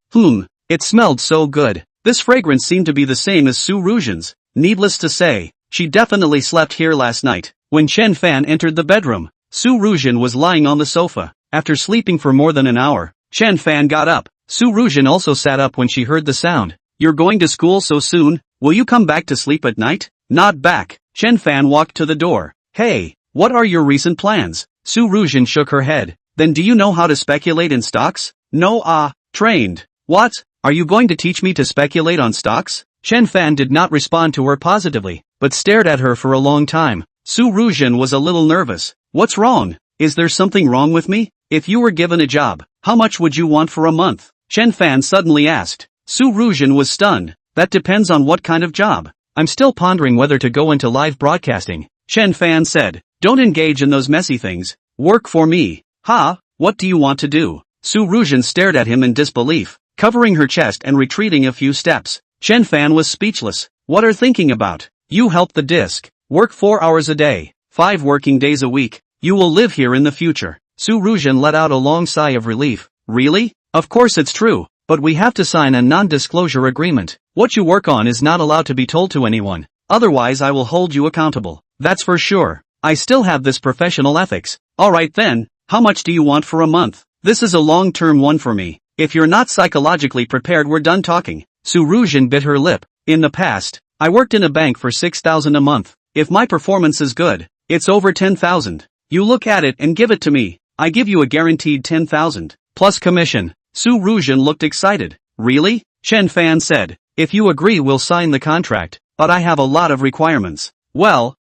It smelled so good. This fragrance seemed to be the same as Su Ruzhen's. Needless to say, she definitely slept here last night. When Chen Fan entered the bedroom, Su Ruzhen was lying on the sofa. After sleeping for more than an hour, Chen Fan got up. Su Ruzhen also sat up when she heard the sound. You're going to school so soon? Will you come back to sleep at night? Not back. Chen Fan walked to the door. Hey, what are your recent plans? Su Ruzhen shook her head. Then do you know how to speculate in stocks? No, trained. What? Are you going to teach me to speculate on stocks? Chen Fan did not respond to her positively, but stared at her for a long time. Su Ruzhen was a little nervous. What's wrong? Is there something wrong with me? If you were given a job, how much would you want for a month? Chen Fan suddenly asked. Su Ruzhen was stunned. That depends on what kind of job. I'm still pondering whether to go into live broadcasting, Chen Fan said. Don't engage in those messy things. Work for me. Ha, what do you want to do? Su Ruzhen stared at him in disbelief, covering her chest and retreating a few steps. Chen Fan was speechless. What are thinking about? You help the disc. Work 4 hours a day, 5 working days a week. You will live here in the future. Su Ruzhen let out a long sigh of relief. Really? Of course it's true, but we have to sign a non-disclosure agreement. What you work on is not allowed to be told to anyone. Otherwise I will hold you accountable. That's for sure. I still have this professional ethics. Alright then, how much do you want for a month? This is a long-term one for me. If you're not psychologically prepared, we're done talking. Su Ruzhen bit her lip. In the past, I worked in a bank for 6,000 a month. If my performance is good, it's over 10,000. You look at it and give it to me. I give you a guaranteed 10,000. Plus commission. Su Ruzhen looked excited. Really? Chen Fan said. If you agree we'll sign the contract, but I have a lot of requirements. Well,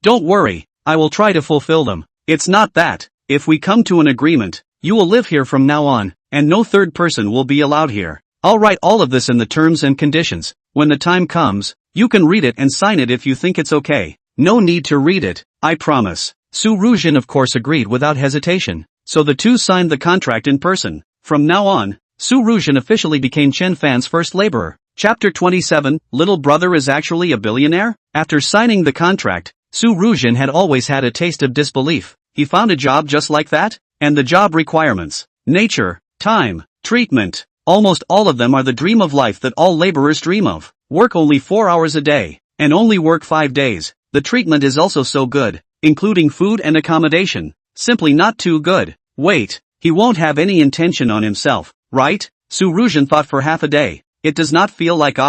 don't worry. I will try to fulfill them. It's not that. If we come to an agreement, you will live here from now on, and no third person will be allowed here. I'll write all of this in the terms and conditions. When the time comes, you can read it and sign it if you think it's okay. No need to read it, I promise. Su Ruzhen of course agreed without hesitation, so the two signed the contract in person. From now on, Su Ruzhen officially became Chen Fan's first laborer. Chapter 27, Little Brother is actually a billionaire? After signing the contract, Su Ruzhen had always had a taste of disbelief. He found a job just like that? And the job requirements, nature, time, treatment, almost all of them are the dream of life that all laborers dream of. Work only 4 hours a day, and only work 5 days. The treatment is also so good, including food and accommodation. Simply not too good. Wait, he won't have any intention on himself, right? Su Ruzhen thought for half a day. It does not feel like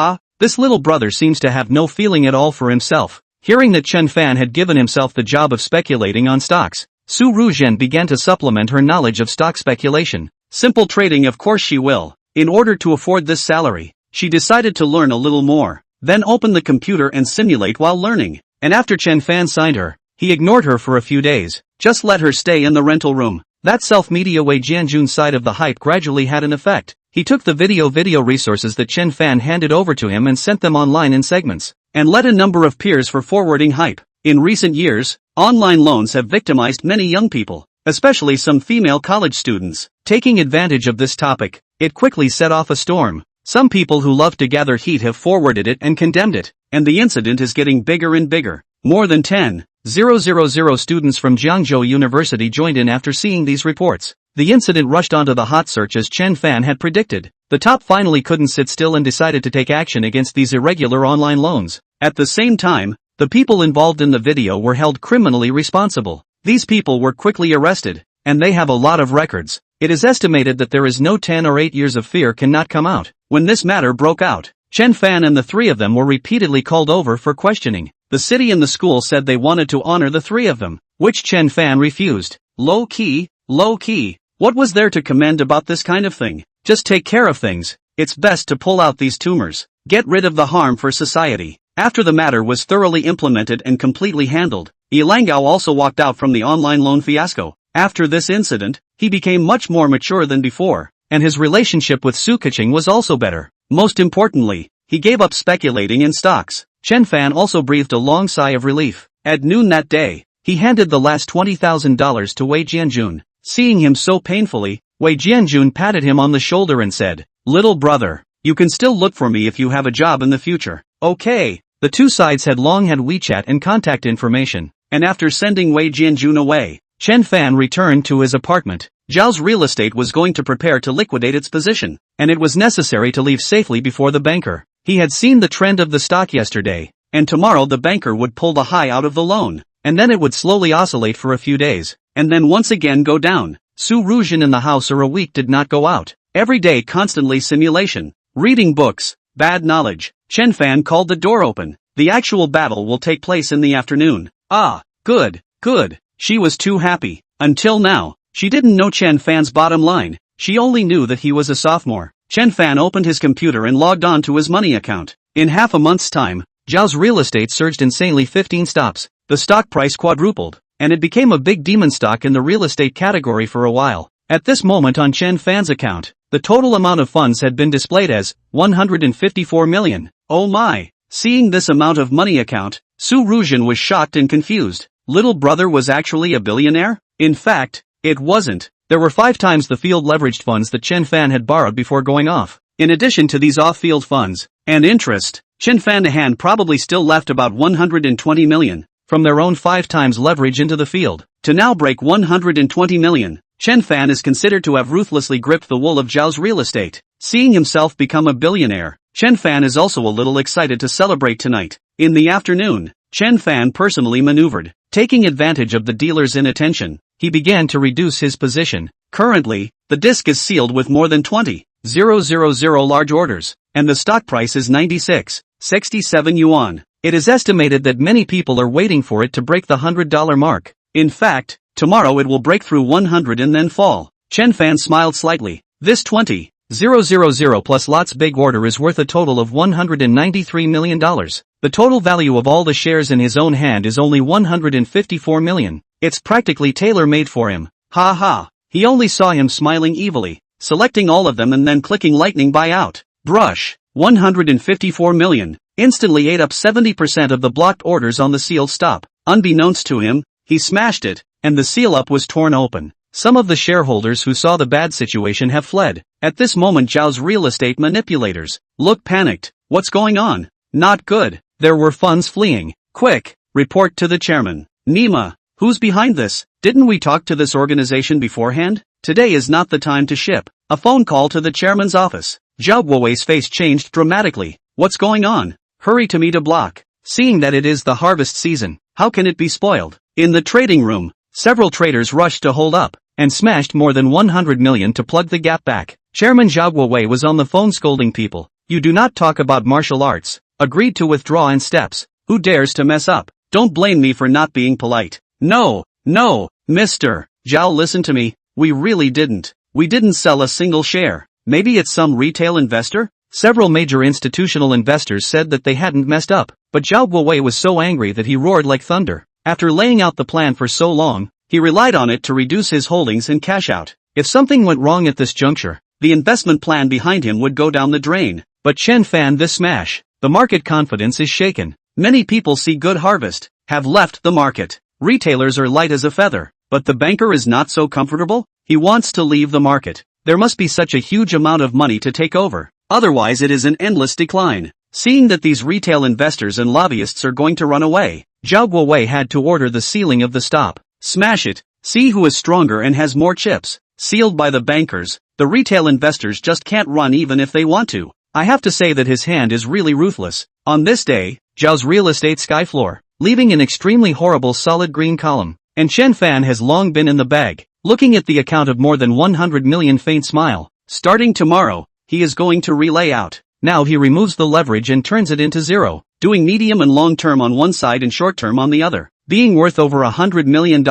this little brother seems to have no feeling at all for himself. Hearing that Chen Fan had given himself the job of speculating on stocks, Su Ruzhen began to supplement her knowledge of stock speculation. Simple trading, of course she will. In order to afford this salary, she decided to learn a little more, then open the computer and simulate while learning. And after Chen Fan signed her, he ignored her for a few days, just let her stay in the rental room. That self-media Wei Jianjun's side of the hype gradually had an effect. He took the video resources that Chen Fan handed over to him and sent them online in segments, and led a number of peers for forwarding hype. In recent years, online loans have victimized many young people, especially some female college students. Taking advantage of this topic, it quickly set off a storm. Some people who love to gather heat have forwarded it and condemned it, and the incident is getting bigger and bigger. More than 10,000 students from Jiangzhou University joined in after seeing these reports. The incident rushed onto the hot search as Chen Fan had predicted. The top finally couldn't sit still and decided to take action against these irregular online loans. At the same time, the people involved in the video were held criminally responsible. These people were quickly arrested, and they have a lot of records. It is estimated that there is no 10 or 8 years of fear cannot come out. When this matter broke out, Chen Fan and the three of them were repeatedly called over for questioning. The city and the school said they wanted to honor the three of them, which Chen Fan refused. Low key. What was there to commend about this kind of thing? Just take care of things. It's best to pull out these tumors. Get rid of the harm for society. After the matter was thoroughly implemented and completely handled, Yilangao also walked out from the online loan fiasco. After this incident, he became much more mature than before, and his relationship with Su Keqing was also better. Most importantly, he gave up speculating in stocks. Chen Fan also breathed a long sigh of relief. At noon that day, he handed the last $20,000 to Wei Jianjun. Seeing him so painfully, Wei Jianjun patted him on the shoulder and said, "Little brother, you can still look for me if you have a job in the future." Okay. The two sides had long had WeChat and contact information, and after sending Wei Jianjun away, Chen Fan returned to his apartment. Zhao's real estate was going to prepare to liquidate its position, and it was necessary to leave safely before the banker. He had seen the trend of the stock yesterday, and tomorrow the banker would pull the high out of the loan, and then it would slowly oscillate for a few days, and then once again go down. Su Ruzhen in the house or a week did not go out. Every day constantly simulation, reading books, bad knowledge. Chen Fan called the door open. The actual battle will take place in the afternoon. Ah, good. She was too happy. Until now, she didn't know Chen Fan's bottom line. She only knew that he was a sophomore. Chen Fan opened his computer and logged on to his money account. In half a month's time, Zhao's real estate surged insanely 15 stops. The stock price quadrupled, and it became a big demon stock in the real estate category for a while. At this moment on Chen Fan's account, The total amount of funds had been displayed as 154 million. Oh my! Seeing this amount of money account, Su Ruzhen was shocked and confused. Little brother was actually a billionaire? In fact, it wasn't. There were 5 times the field leveraged funds that Chen Fan had borrowed before going off. In addition to these off-field funds and interest, Chen Fan hand probably still left about 120 million from their own 5 times leverage into the field. To now break 120 million, Chen Fan is considered to have ruthlessly gripped the wool of Zhao's real estate. Seeing himself become a billionaire, Chen Fan is also a little excited to celebrate tonight. In the afternoon, Chen Fan personally maneuvered. Taking advantage of the dealer's inattention, he began to reduce his position. Currently, the disc is sealed with more than 20,000 large orders, and the stock price is 96.67 yuan. It is estimated that many people are waiting for it to break the $100 mark. In fact, tomorrow it will break through 100 and then fall. Chen Fan smiled slightly. This 20,000 plus lots big order is worth a total of $193 million. The total value of all the shares in his own hand is only 154 million. It's practically tailor-made for him. Ha ha. He only saw him smiling evilly, selecting all of them and then clicking lightning buyout. Brush. 154 million. Instantly ate up 70% of the blocked orders on the sealed stop. Unbeknownst to him, he smashed it, and the seal up was torn open. Some of the shareholders who saw the bad situation have fled. At this moment Zhao's real estate manipulators look panicked. What's going on? Not good. There were funds fleeing. Quick, report to the chairman. Nima, who's behind this? Didn't we talk to this organization beforehand? Today is not the time to ship. A phone call to the chairman's office. Zhao Guowei's face changed dramatically. What's going on? Hurry to me to block. Seeing that it is the harvest season, how can it be spoiled? In the trading room, several traders rushed to hold up and smashed more than 100 million to plug the gap back. Chairman Zhao Guowei was on the phone scolding people. You do not talk about martial arts. Agreed to withdraw in steps. Who dares to mess up? Don't blame me for not being polite. No, Mr. Zhao, listen to me. We really didn't. We didn't sell a single share. Maybe it's some retail investor? Several major institutional investors said that they hadn't messed up, but Zhao Guowei was so angry that he roared like thunder. After laying out the plan for so long, he relied on it to reduce his holdings and cash out. If something went wrong at this juncture, the investment plan behind him would go down the drain. But Chen Fan this smash. The market confidence is shaken. Many people see good harvest, have left the market. Retailers are light as a feather, but the banker is not so comfortable. He wants to leave the market. There must be such a huge amount of money to take over. Otherwise it is an endless decline. Seeing that these retail investors and lobbyists are going to run away, Zhao Guowei had to order the sealing of the stop. Smash it. See who is stronger and has more chips. Sealed by the bankers, the retail investors just can't run even if they want to. I have to say that his hand is really ruthless. On this day, Zhao's real estate sky floor, leaving an extremely horrible solid green column. And Chen Fan has long been in the bag. Looking at the account of more than 100 million faint smile. Starting tomorrow, he is going to relay out. Now he removes the leverage and turns it into zero, doing medium and long term on one side and short term on the other. Being worth over $100 million,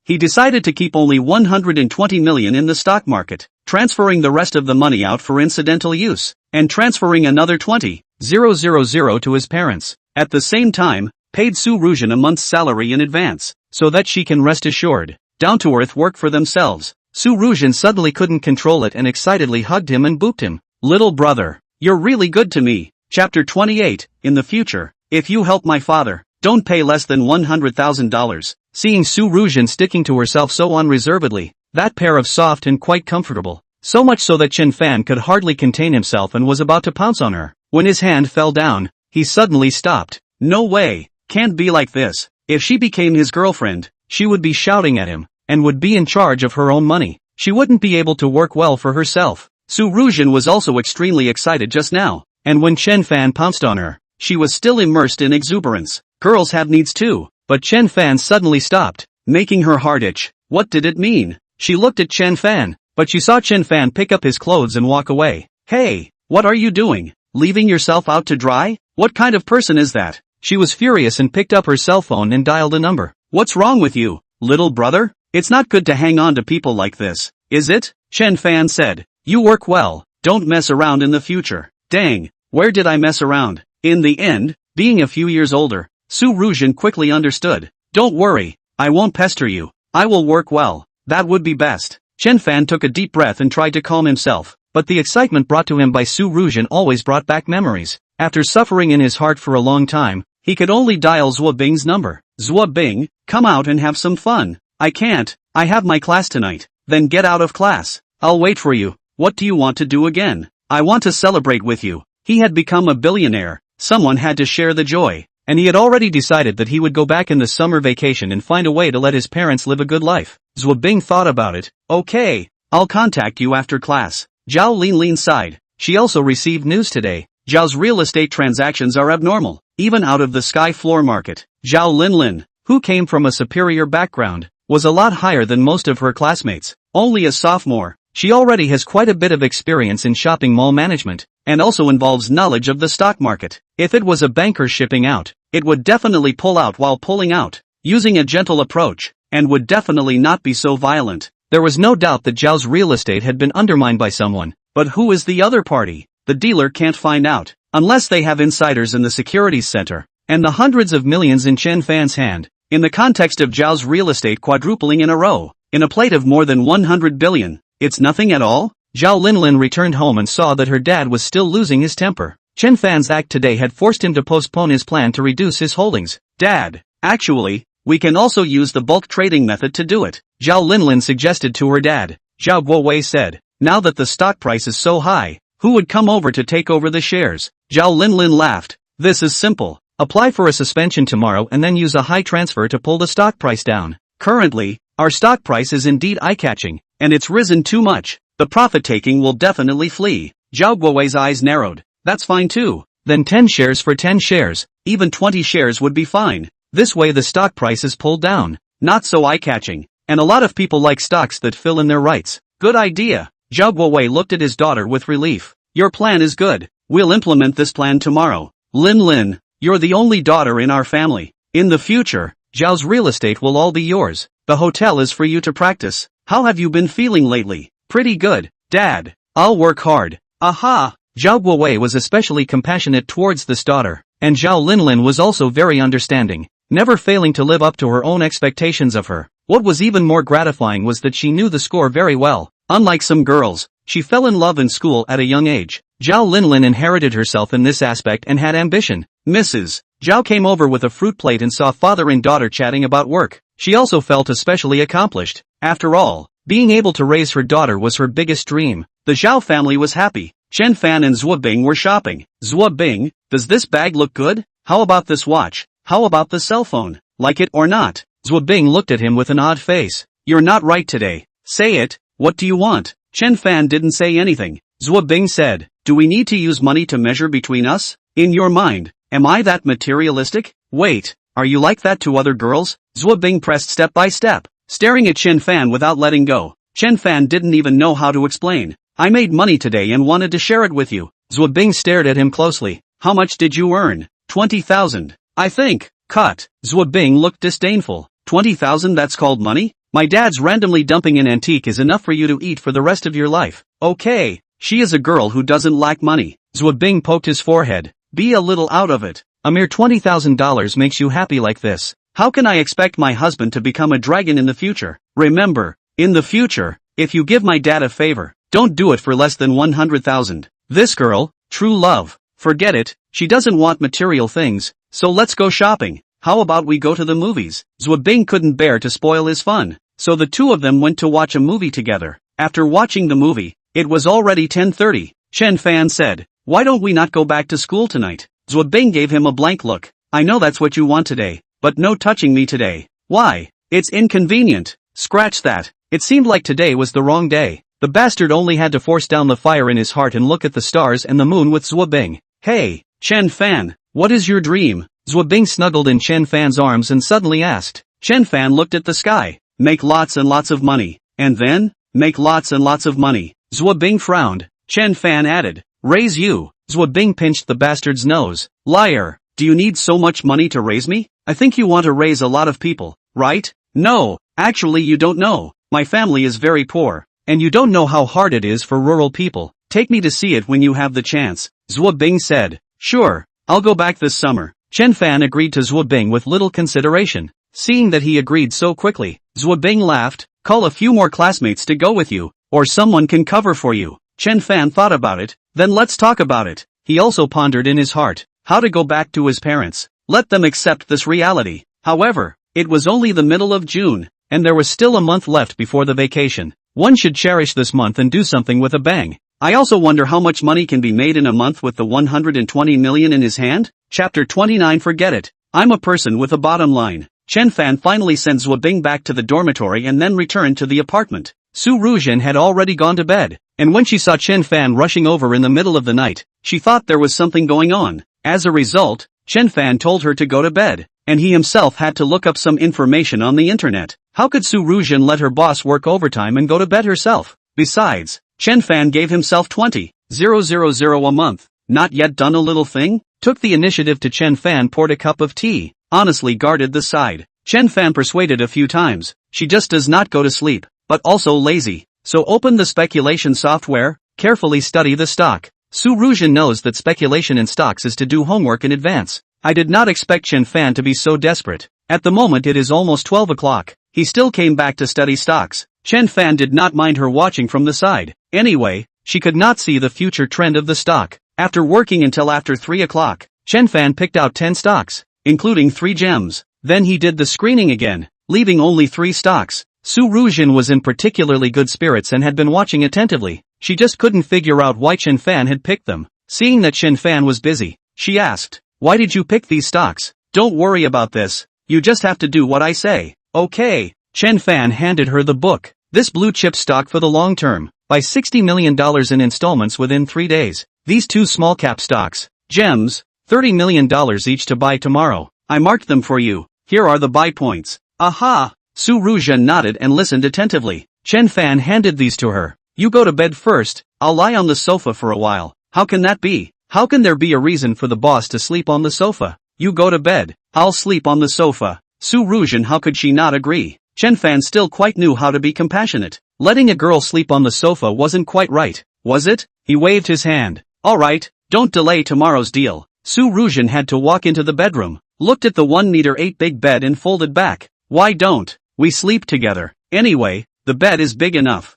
he decided to keep only 120 million in the stock market, transferring the rest of the money out for incidental use, and transferring another 20,000 to his parents. At the same time, paid Su Ruzhen a month's salary in advance, so that she can rest assured, down-to-earth work for themselves. Su Ruzhen suddenly couldn't control it and excitedly hugged him and booped him. Little brother, you're really good to me. Chapter 28, in the future, if you help my father, don't pay less than $100,000. Seeing Su Ruzhen sticking to herself so unreservedly, that pair of soft and quite comfortable, so much so that Chen Fan could hardly contain himself and was about to pounce on her. When his hand fell down, he suddenly stopped. No way, can't be like this. If she became his girlfriend, she would be shouting at him, and would be in charge of her own money. She wouldn't be able to work well for herself. Su Ruzhen was also extremely excited just now, and when Chen Fan pounced on her, she was still immersed in exuberance. Girls have needs too, but Chen Fan suddenly stopped, making her heart itch. What did it mean? She looked at Chen Fan, but she saw Chen Fan pick up his clothes and walk away. Hey, what are you doing? Leaving yourself out to dry? What kind of person is that? She was furious and picked up her cell phone and dialed a number. What's wrong with you, little brother? It's not good to hang on to people like this, is it? Chen Fan said. You work well, don't mess around in the future. Dang, where did I mess around? In the end, being a few years older, Su Ruzhen quickly understood. Don't worry, I won't pester you. I will work well. That would be best. Chen Fan took a deep breath and tried to calm himself. but the excitement brought to him by Su Ruzhen always brought back memories. After suffering in his heart for a long time, he could only dial Zhuo Bing's number. Zhuo Bing, come out and have some fun. I can't, I have my class tonight. Then get out of class. I'll wait for you. What do you want to do again? I want to celebrate with you. He had become a billionaire. Someone had to share the joy. And he had already decided that he would go back in the summer vacation and find a way to let his parents live a good life. Zhuo Bing thought about it. Okay, I'll contact you after class. Zhao Linlin sighed. She also received news today. Zhao's real estate transactions are abnormal, even out of the sky floor market. Zhao Linlin, who came from a superior background, was a lot higher than most of her classmates. Only a sophomore, she already has quite a bit of experience in shopping mall management, and also involves knowledge of the stock market. If it was a banker shipping out, it would definitely pull out while pulling out, using a gentle approach, and would definitely not be so violent. There was no doubt that Zhao's real estate had been undermined by someone, but who is the other party? The dealer can't find out, unless they have insiders in the securities center, and the hundreds of millions in Chen Fan's hand. In the context of Zhao's real estate quadrupling in a row, in a plate of more than 100 billion, it's nothing at all? Zhao Linlin returned home and saw that her dad was still losing his temper. Chen Fan's act today had forced him to postpone his plan to reduce his holdings. Dad, actually, we can also use the bulk trading method to do it, Zhao Linlin suggested to her dad. Zhao Guowei said, now that the stock price is so high, who would come over to take over the shares? Zhao Linlin laughed. This is simple. Apply for a suspension tomorrow and then use a high transfer to pull the stock price down. Currently, our stock price is indeed eye-catching, and it's risen too much. The profit-taking will definitely flee. Zhao Guowei's eyes narrowed. That's fine too. Then 10 shares for 10 shares. Even 20 shares would be fine. This way the stock price is pulled down. Not so eye-catching. And a lot of people like stocks that fill in their rights. Good idea. Zhao Guowei looked at his daughter with relief. Your plan is good. We'll implement this plan tomorrow. Linlin, you're the only daughter in our family. In the future, Zhao's real estate will all be yours. The hotel is for you to practice. How have you been feeling lately? Pretty good, Dad. I'll work hard. Aha! Zhao Guowei was especially compassionate towards this daughter, and Zhao Linlin was also very understanding, never failing to live up to her own expectations of her. What was even more gratifying was that she knew the score very well. Unlike some girls, she fell in love in school at a young age. Zhao Linlin inherited herself in this aspect and had ambition. Mrs. Zhao came over with a fruit plate and saw father and daughter chatting about work. She also felt especially accomplished. After all, being able to raise her daughter was her biggest dream. The Zhao family was happy. Chen Fan and Zhuo Bing were shopping. Zhuo Bing, does this bag look good? How about this watch? How about the cell phone? Like it or not? Zhuo Bing looked at him with an odd face. You're not right today. Say it. What do you want? Chen Fan didn't say anything. Zhuo Bing said, do we need to use money to measure between us? In your mind, am I that materialistic? Wait, are you like that to other girls? Zhuo Bing pressed step by step, staring at Chen Fan without letting go. Chen Fan didn't even know how to explain. I made money today and wanted to share it with you. Zhuo Bing stared at him closely. How much did you earn? 20,000. I think. Cut. Zhuo Bing looked disdainful. 20,000, that's called money? My dad's randomly dumping an antique is enough for you to eat for the rest of your life. Okay, she is a girl who doesn't lack money. Zhuo Bing poked his forehead. Be a little out of it. A mere $20,000 makes you happy like this. How can I expect my husband to become a dragon in the future? Remember, in the future, if you give my dad a favor, don't do it for less than 100,000. This girl, true love, forget it, she doesn't want material things, so let's go shopping. How about we go to the movies? Zhuo Bing couldn't bear to spoil his fun, so the two of them went to watch a movie together. After watching the movie, it was already 10:30. Chen Fan said, why don't we not go back to school tonight? Zhuo Bing gave him a blank look. I know that's what you want today, but no touching me today. Why? It's inconvenient. Scratch that. It seemed like today was the wrong day. The bastard only had to force down the fire in his heart and look at the stars and the moon with Zhuo Bing. Hey, Chen Fan, what is your dream? Zhuo Bing snuggled in Chen Fan's arms and suddenly asked. Chen Fan looked at the sky. Make lots and lots of money. And then? Make lots and lots of money. Zhuo Bing frowned. Chen Fan added. Raise you. Zhuo Bing pinched the bastard's nose. Liar. Do you need so much money to raise me? I think you want to raise a lot of people, right? No, actually you don't know. My family is very poor. And you don't know how hard it is for rural people. Take me to see it when you have the chance. Zhuo Bing said. Sure, I'll go back this summer. Chen Fan agreed to Zhuo Bing with little consideration. Seeing that he agreed so quickly, Zhuo Bing laughed. Call a few more classmates to go with you, or someone can cover for you. Chen Fan thought about it. Then let's talk about it. He also pondered in his heart how to go back to his parents. Let them accept this reality. However, it was only the middle of June, and there was still a month left before the vacation. One should cherish this month and do something with a bang. I also wonder how much money can be made in a month with the 120 million in his hand? Chapter 29. Forget it. I'm a person with a bottom line. Chen Fan finally sent Zhuobing back to the dormitory and then returned to the apartment. Su Ruzhen had already gone to bed, and when she saw Chen Fan rushing over in the middle of the night, she thought there was something going on. As a result, Chen Fan told her to go to bed, and he himself had to look up some information on the internet. How could Su Ruzhen let her boss work overtime and go to bed herself? Besides, Chen Fan gave himself 20,000 a month. Not yet done a little thing? Took the initiative to Chen Fan poured a cup of tea, honestly guarded the side. Chen Fan persuaded a few times, she just does not go to sleep, but also lazy. So open the speculation software, carefully study the stock. Su Ruzhen knows that speculation in stocks is to do homework in advance. I did not expect Chen Fan to be so desperate. At the moment it is almost 12 o'clock. He still came back to study stocks. Chen Fan did not mind her watching from the side. Anyway, she could not see the future trend of the stock. After working until after 3 o'clock, Chen Fan picked out 10 stocks, including 3 gems. Then he did the screening again, leaving only 3 stocks. Su Ruzhen was in particularly good spirits and had been watching attentively. She just couldn't figure out why Chen Fan had picked them. Seeing that Chen Fan was busy, she asked, "Why did you pick these stocks?" "Don't worry about this. You just have to do what I say." "Okay." Chen Fan handed her the book. This blue chip stock for the long term. Buy $60 million in installments within 3 days. These 2 small cap stocks, gems, $30 million each to buy tomorrow. I marked them for you. Here are the buy points. Aha! Su Ruzhen nodded and listened attentively. Chen Fan handed these to her. "You go to bed first, I'll lie on the sofa for a while." "How can that be? How can there be a reason for the boss to sleep on the sofa?" "You go to bed, I'll sleep on the sofa." Su Ruzhen, how could she not agree? Chen Fan still quite knew how to be compassionate. Letting a girl sleep on the sofa wasn't quite right, was it? He waved his hand. "Alright, don't delay tomorrow's deal." Su Ruzhen had to walk into the bedroom, looked at the 1 meter 8 big bed and folded back. "Why don't we sleep together? Anyway, the bed is big enough."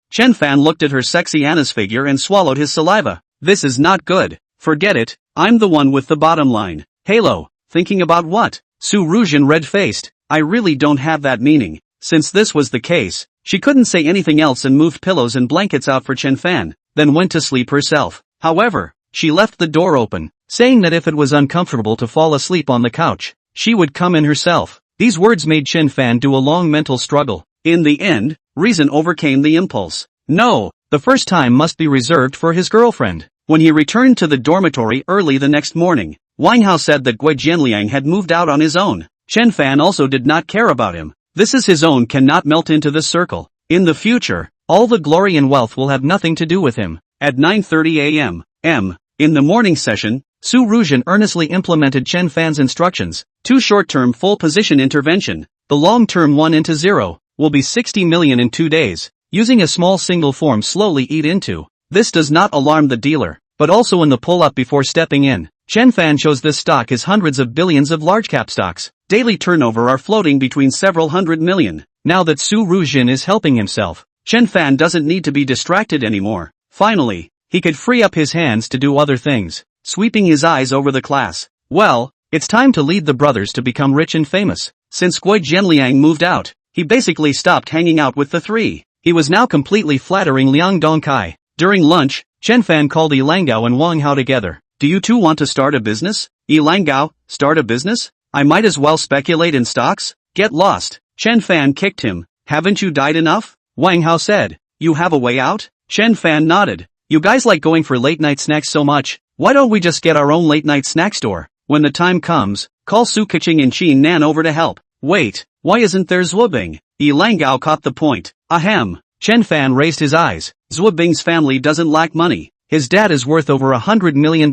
Chen Fan looked at her sexy Anna's figure and swallowed his saliva. "This is not good. Forget it, I'm the one with the bottom line." "Halo, thinking about what?" Su Ruzhen red-faced. "I really don't have that meaning." Since this was the case, she couldn't say anything else and moved pillows and blankets out for Chen Fan, then went to sleep herself. However, she left the door open, saying that if it was uncomfortable to fall asleep on the couch, she would come in herself. These words made Chen Fan do a long mental struggle. In the end, reason overcame the impulse. No, the first time must be reserved for his girlfriend. When he returned to the dormitory early the next morning, Wang Hao said that Gui Jianliang had moved out on his own. Chen Fan also did not care about him. This is his own, cannot melt into this circle. In the future, all the glory and wealth will have nothing to do with him. At 9:30 a.m. In the morning session, Su Ruzhen earnestly implemented Chen Fan's instructions. 2 short-term full position intervention. The long-term 1 into 0 will be 60 million in 2 days. Using a small single form slowly eat into. This does not alarm the dealer, but also in the pull-up before stepping in. Chen Fan shows this stock is hundreds of billions of large-cap stocks. Daily turnover are floating between several hundred million. Now that Su Ruzhen is helping himself, Chen Fan doesn't need to be distracted anymore. Finally, he could free up his hands to do other things. Sweeping his eyes over the class. Well, it's time to lead the brothers to become rich and famous. Since Gui Jianliang moved out, he basically stopped hanging out with the 3. He was now completely flattering Liang Dongkai. During lunch, Chen Fan called Yi Langgao and Wang Hao together. "Do you two want to start a business?" "Yi Langgao, start a business? I might as well speculate in stocks." "Get lost." Chen Fan kicked him. "Haven't you died enough?" Wang Hao said. "You have a way out?" Chen Fan nodded. "You guys like going for late night snacks so much. Why don't we just get our own late night snack store? When the time comes, call Su Keqing and Qin Nan over to help." "Wait, why isn't there Zhuobing?" Yi Langgao caught the point. Ahem. Chen Fan raised his eyes. "Zhuobing's family doesn't lack money. His dad is worth over $100 million.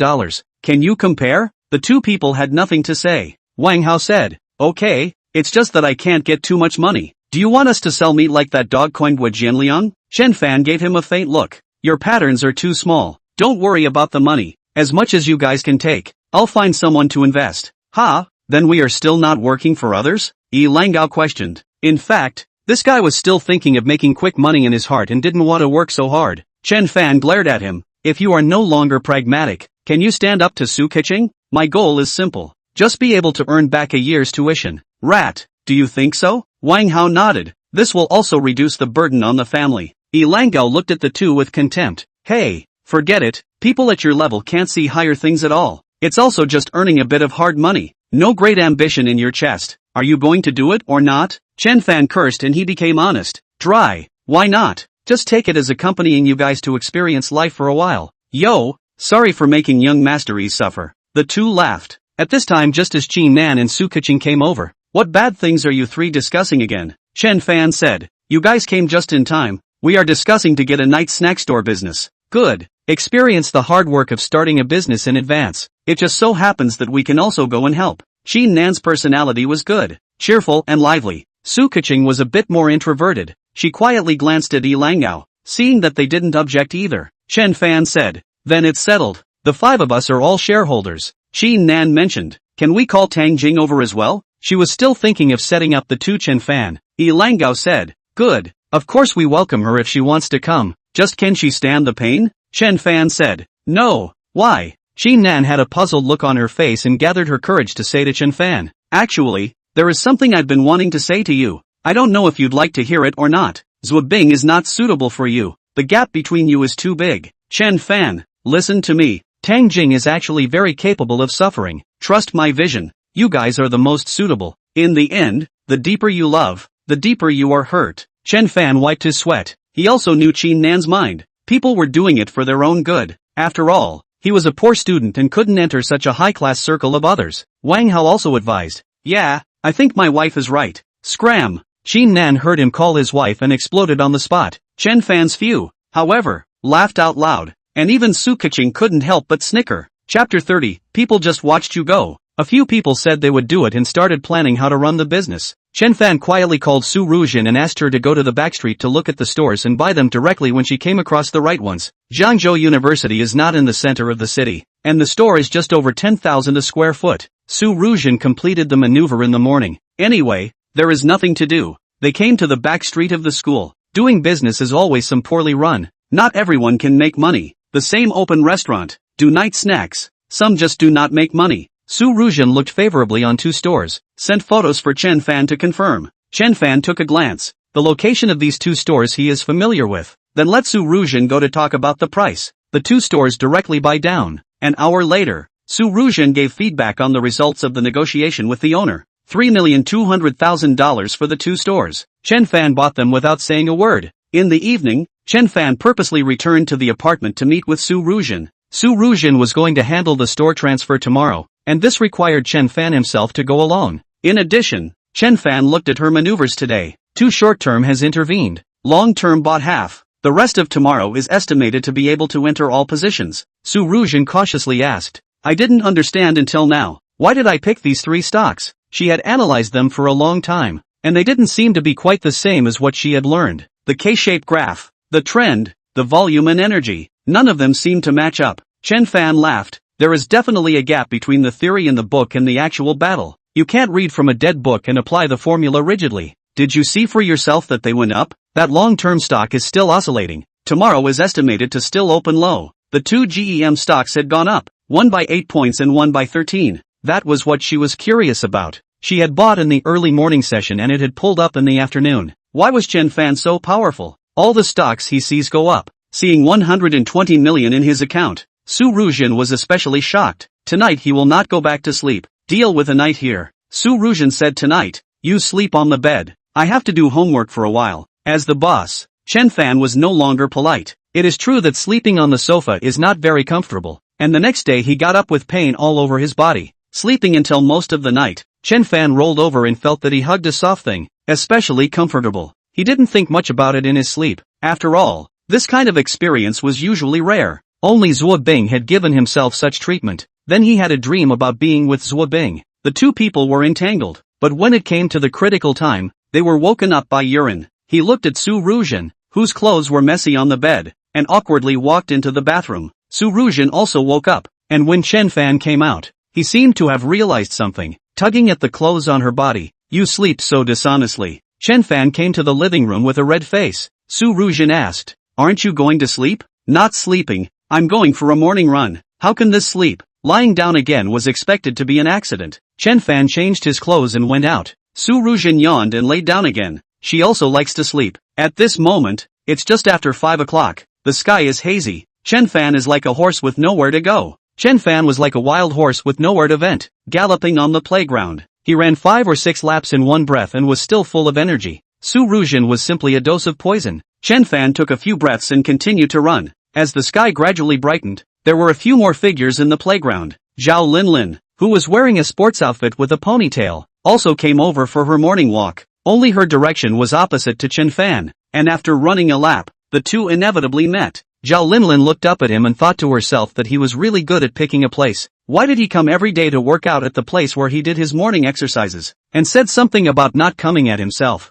Can you compare?" The 2 people had nothing to say. Wang Hao said, "Okay, it's just that I can't get too much money. Do you want us to sell meat like that dog coined Gui Jianliang?" Chen Fan gave him a faint look. "Your patterns are too small. Don't worry about the money. As much as you guys can take, I'll find someone to invest." "Ha, then we are still not working for others?" Yi Langgao questioned. In fact, this guy was still thinking of making quick money in his heart and didn't want to work so hard. Chen Fan glared at him. If you are no longer pragmatic, can you stand up to Su Keqing? My goal is simple. Just be able to earn back a year's tuition. Rat, do you think so? Wang Hao nodded. This will also reduce the burden on the family. Langao looked at the two with contempt. Hey, forget it, people at your level can't see higher things at all. It's also just earning a bit of hard money. No great ambition in your chest. Are you going to do it or not? Chen Fan cursed and he became honest. Dry. Why not? Just take it as accompanying you guys to experience life for a while. Yo, sorry for making young masteries suffer. The two laughed. At this time just as Qin Nan and Su Keqing came over. What bad things are you three discussing again? Chen Fan said. You guys came just in time. We are discussing to get a night snack store business. Good. Experience the hard work of starting a business in advance. It just so happens that we can also go and help. Qin Nan's personality was good, cheerful and lively. Su Keqing was a bit more introverted. She quietly glanced at Langao, seeing that they didn't object either. Chen Fan said, then it's settled. The five of us are all shareholders. Qin Nan mentioned, can we call Tang Jing over as well? She was still thinking of setting up the two. Chen Fan. Langao said, good. Of course we welcome her if she wants to come. Just can she stand the pain? Chen Fan said, no. Why? Qin Nan had a puzzled look on her face and gathered her courage to say to Chen Fan, actually, there is something I've been wanting to say to you. I don't know if you'd like to hear it or not. Zhuo Bing is not suitable for you. The gap between you is too big. Chen Fan, listen to me. Tang Jing is actually very capable of suffering. Trust my vision. You guys are the most suitable. In the end, the deeper you love, the deeper you are hurt. Chen Fan wiped his sweat. He also knew Qin Nan's mind. People were doing it for their own good. After all, he was a poor student and couldn't enter such a high-class circle of others. Wang Hao also advised. Yeah, I think my wife is right. Scram. Qin Nan heard him call his wife and exploded on the spot. Chen Fan's few, however, laughed out loud, and even Su Keqing couldn't help but snicker. Chapter 30, people just watched you go. A few people said they would do it and started planning how to run the business. Chen Fan quietly called Su Rujin and asked her to go to the backstreet to look at the stores and buy them directly when she came across the right ones. Zhangzhou University is not in the center of the city, and the store is just over 10,000 a square foot. Su Rujin completed the maneuver in the morning. Anyway, there is nothing to do. They came to the back street of the school. Doing business is always some poorly run. Not everyone can make money. The same open restaurant, do night snacks. Some just do not make money. Su Rujin looked favorably on two stores, sent photos for Chen Fan to confirm. Chen Fan took a glance. The location of these two stores he is familiar with. Then let Su Rujin go to talk about the price. The two stores directly buy down. An hour later, Su Rujin gave feedback on the results of the negotiation with the owner. $3,200,000 for the two stores. Chen Fan bought them without saying a word. In the evening, Chen Fan purposely returned to the apartment to meet with Su Rujin. Su Rujin was going to handle the store transfer tomorrow, and this required Chen Fan himself to go along. In addition, Chen Fan looked at her maneuvers today. Too short-term has intervened. Long-term bought half. The rest of tomorrow is estimated to be able to enter all positions. Su Rujin cautiously asked, I didn't understand until now. Why did I pick these three stocks? She had analyzed them for a long time, and they didn't seem to be quite the same as what she had learned. The K-shaped graph, the trend, the volume and energy, none of them seemed to match up. Chen Fan laughed. There is definitely a gap between the theory in the book and the actual battle. You can't read from a dead book and apply the formula rigidly. Did you see for yourself that they went up? That long-term stock is still oscillating. Tomorrow is estimated to still open low. The two GEM stocks had gone up, one by 8 points and one by 13. That was what she was curious about. She had bought in the early morning session and it had pulled up in the afternoon. Why was Chen Fan so powerful? All the stocks he sees go up. Seeing 120 million in his account, Su Rujin was especially shocked. Tonight he will not go back to sleep. Deal with a night here. Su Rujin said tonight, you sleep on the bed. I have to do homework for a while. As the boss, Chen Fan was no longer polite. It is true that sleeping on the sofa is not very comfortable, and the next day he got up with pain all over his body. Sleeping until most of the night, Chen Fan rolled over and felt that he hugged a soft thing, especially comfortable. He didn't think much about it in his sleep. After all, this kind of experience was usually rare. Only Zhuo Bing had given himself such treatment. Then he had a dream about being with Zhuo Bing. The two people were entangled, but when it came to the critical time, they were woken up by urine. He looked at Su Rujin, whose clothes were messy on the bed, and awkwardly walked into the bathroom. Su Rujin also woke up, and when Chen Fan came out, he seemed to have realized something, tugging at the clothes on her body. You sleep so dishonestly. Chen Fan came to the living room with a red face. Su Rujin asked, aren't you going to sleep? Not sleeping. I'm going for a morning run. How can this sleep? Lying down again was expected to be an accident. Chen Fan changed his clothes and went out. Su Ruzhen yawned and laid down again. She also likes to sleep. At this moment, it's just after 5 o'clock. The sky is hazy. Chen Fan is like a horse with nowhere to go. Chen Fan was like a wild horse with nowhere to vent, galloping on the playground. He ran 5 or 6 laps in one breath and was still full of energy. Su Ruzhen was simply a dose of poison. Chen Fan took a few breaths and continued to run. As the sky gradually brightened, there were a few more figures in the playground. Zhao Linlin, who was wearing a sports outfit with a ponytail, also came over for her morning walk. Only her direction was opposite to Chen Fan, and after running a lap, the two inevitably met. Zhao Linlin looked up at him and thought to herself that he was really good at picking a place. Why did he come every day to work out at the place where he did his morning exercises? And said something about not coming at himself.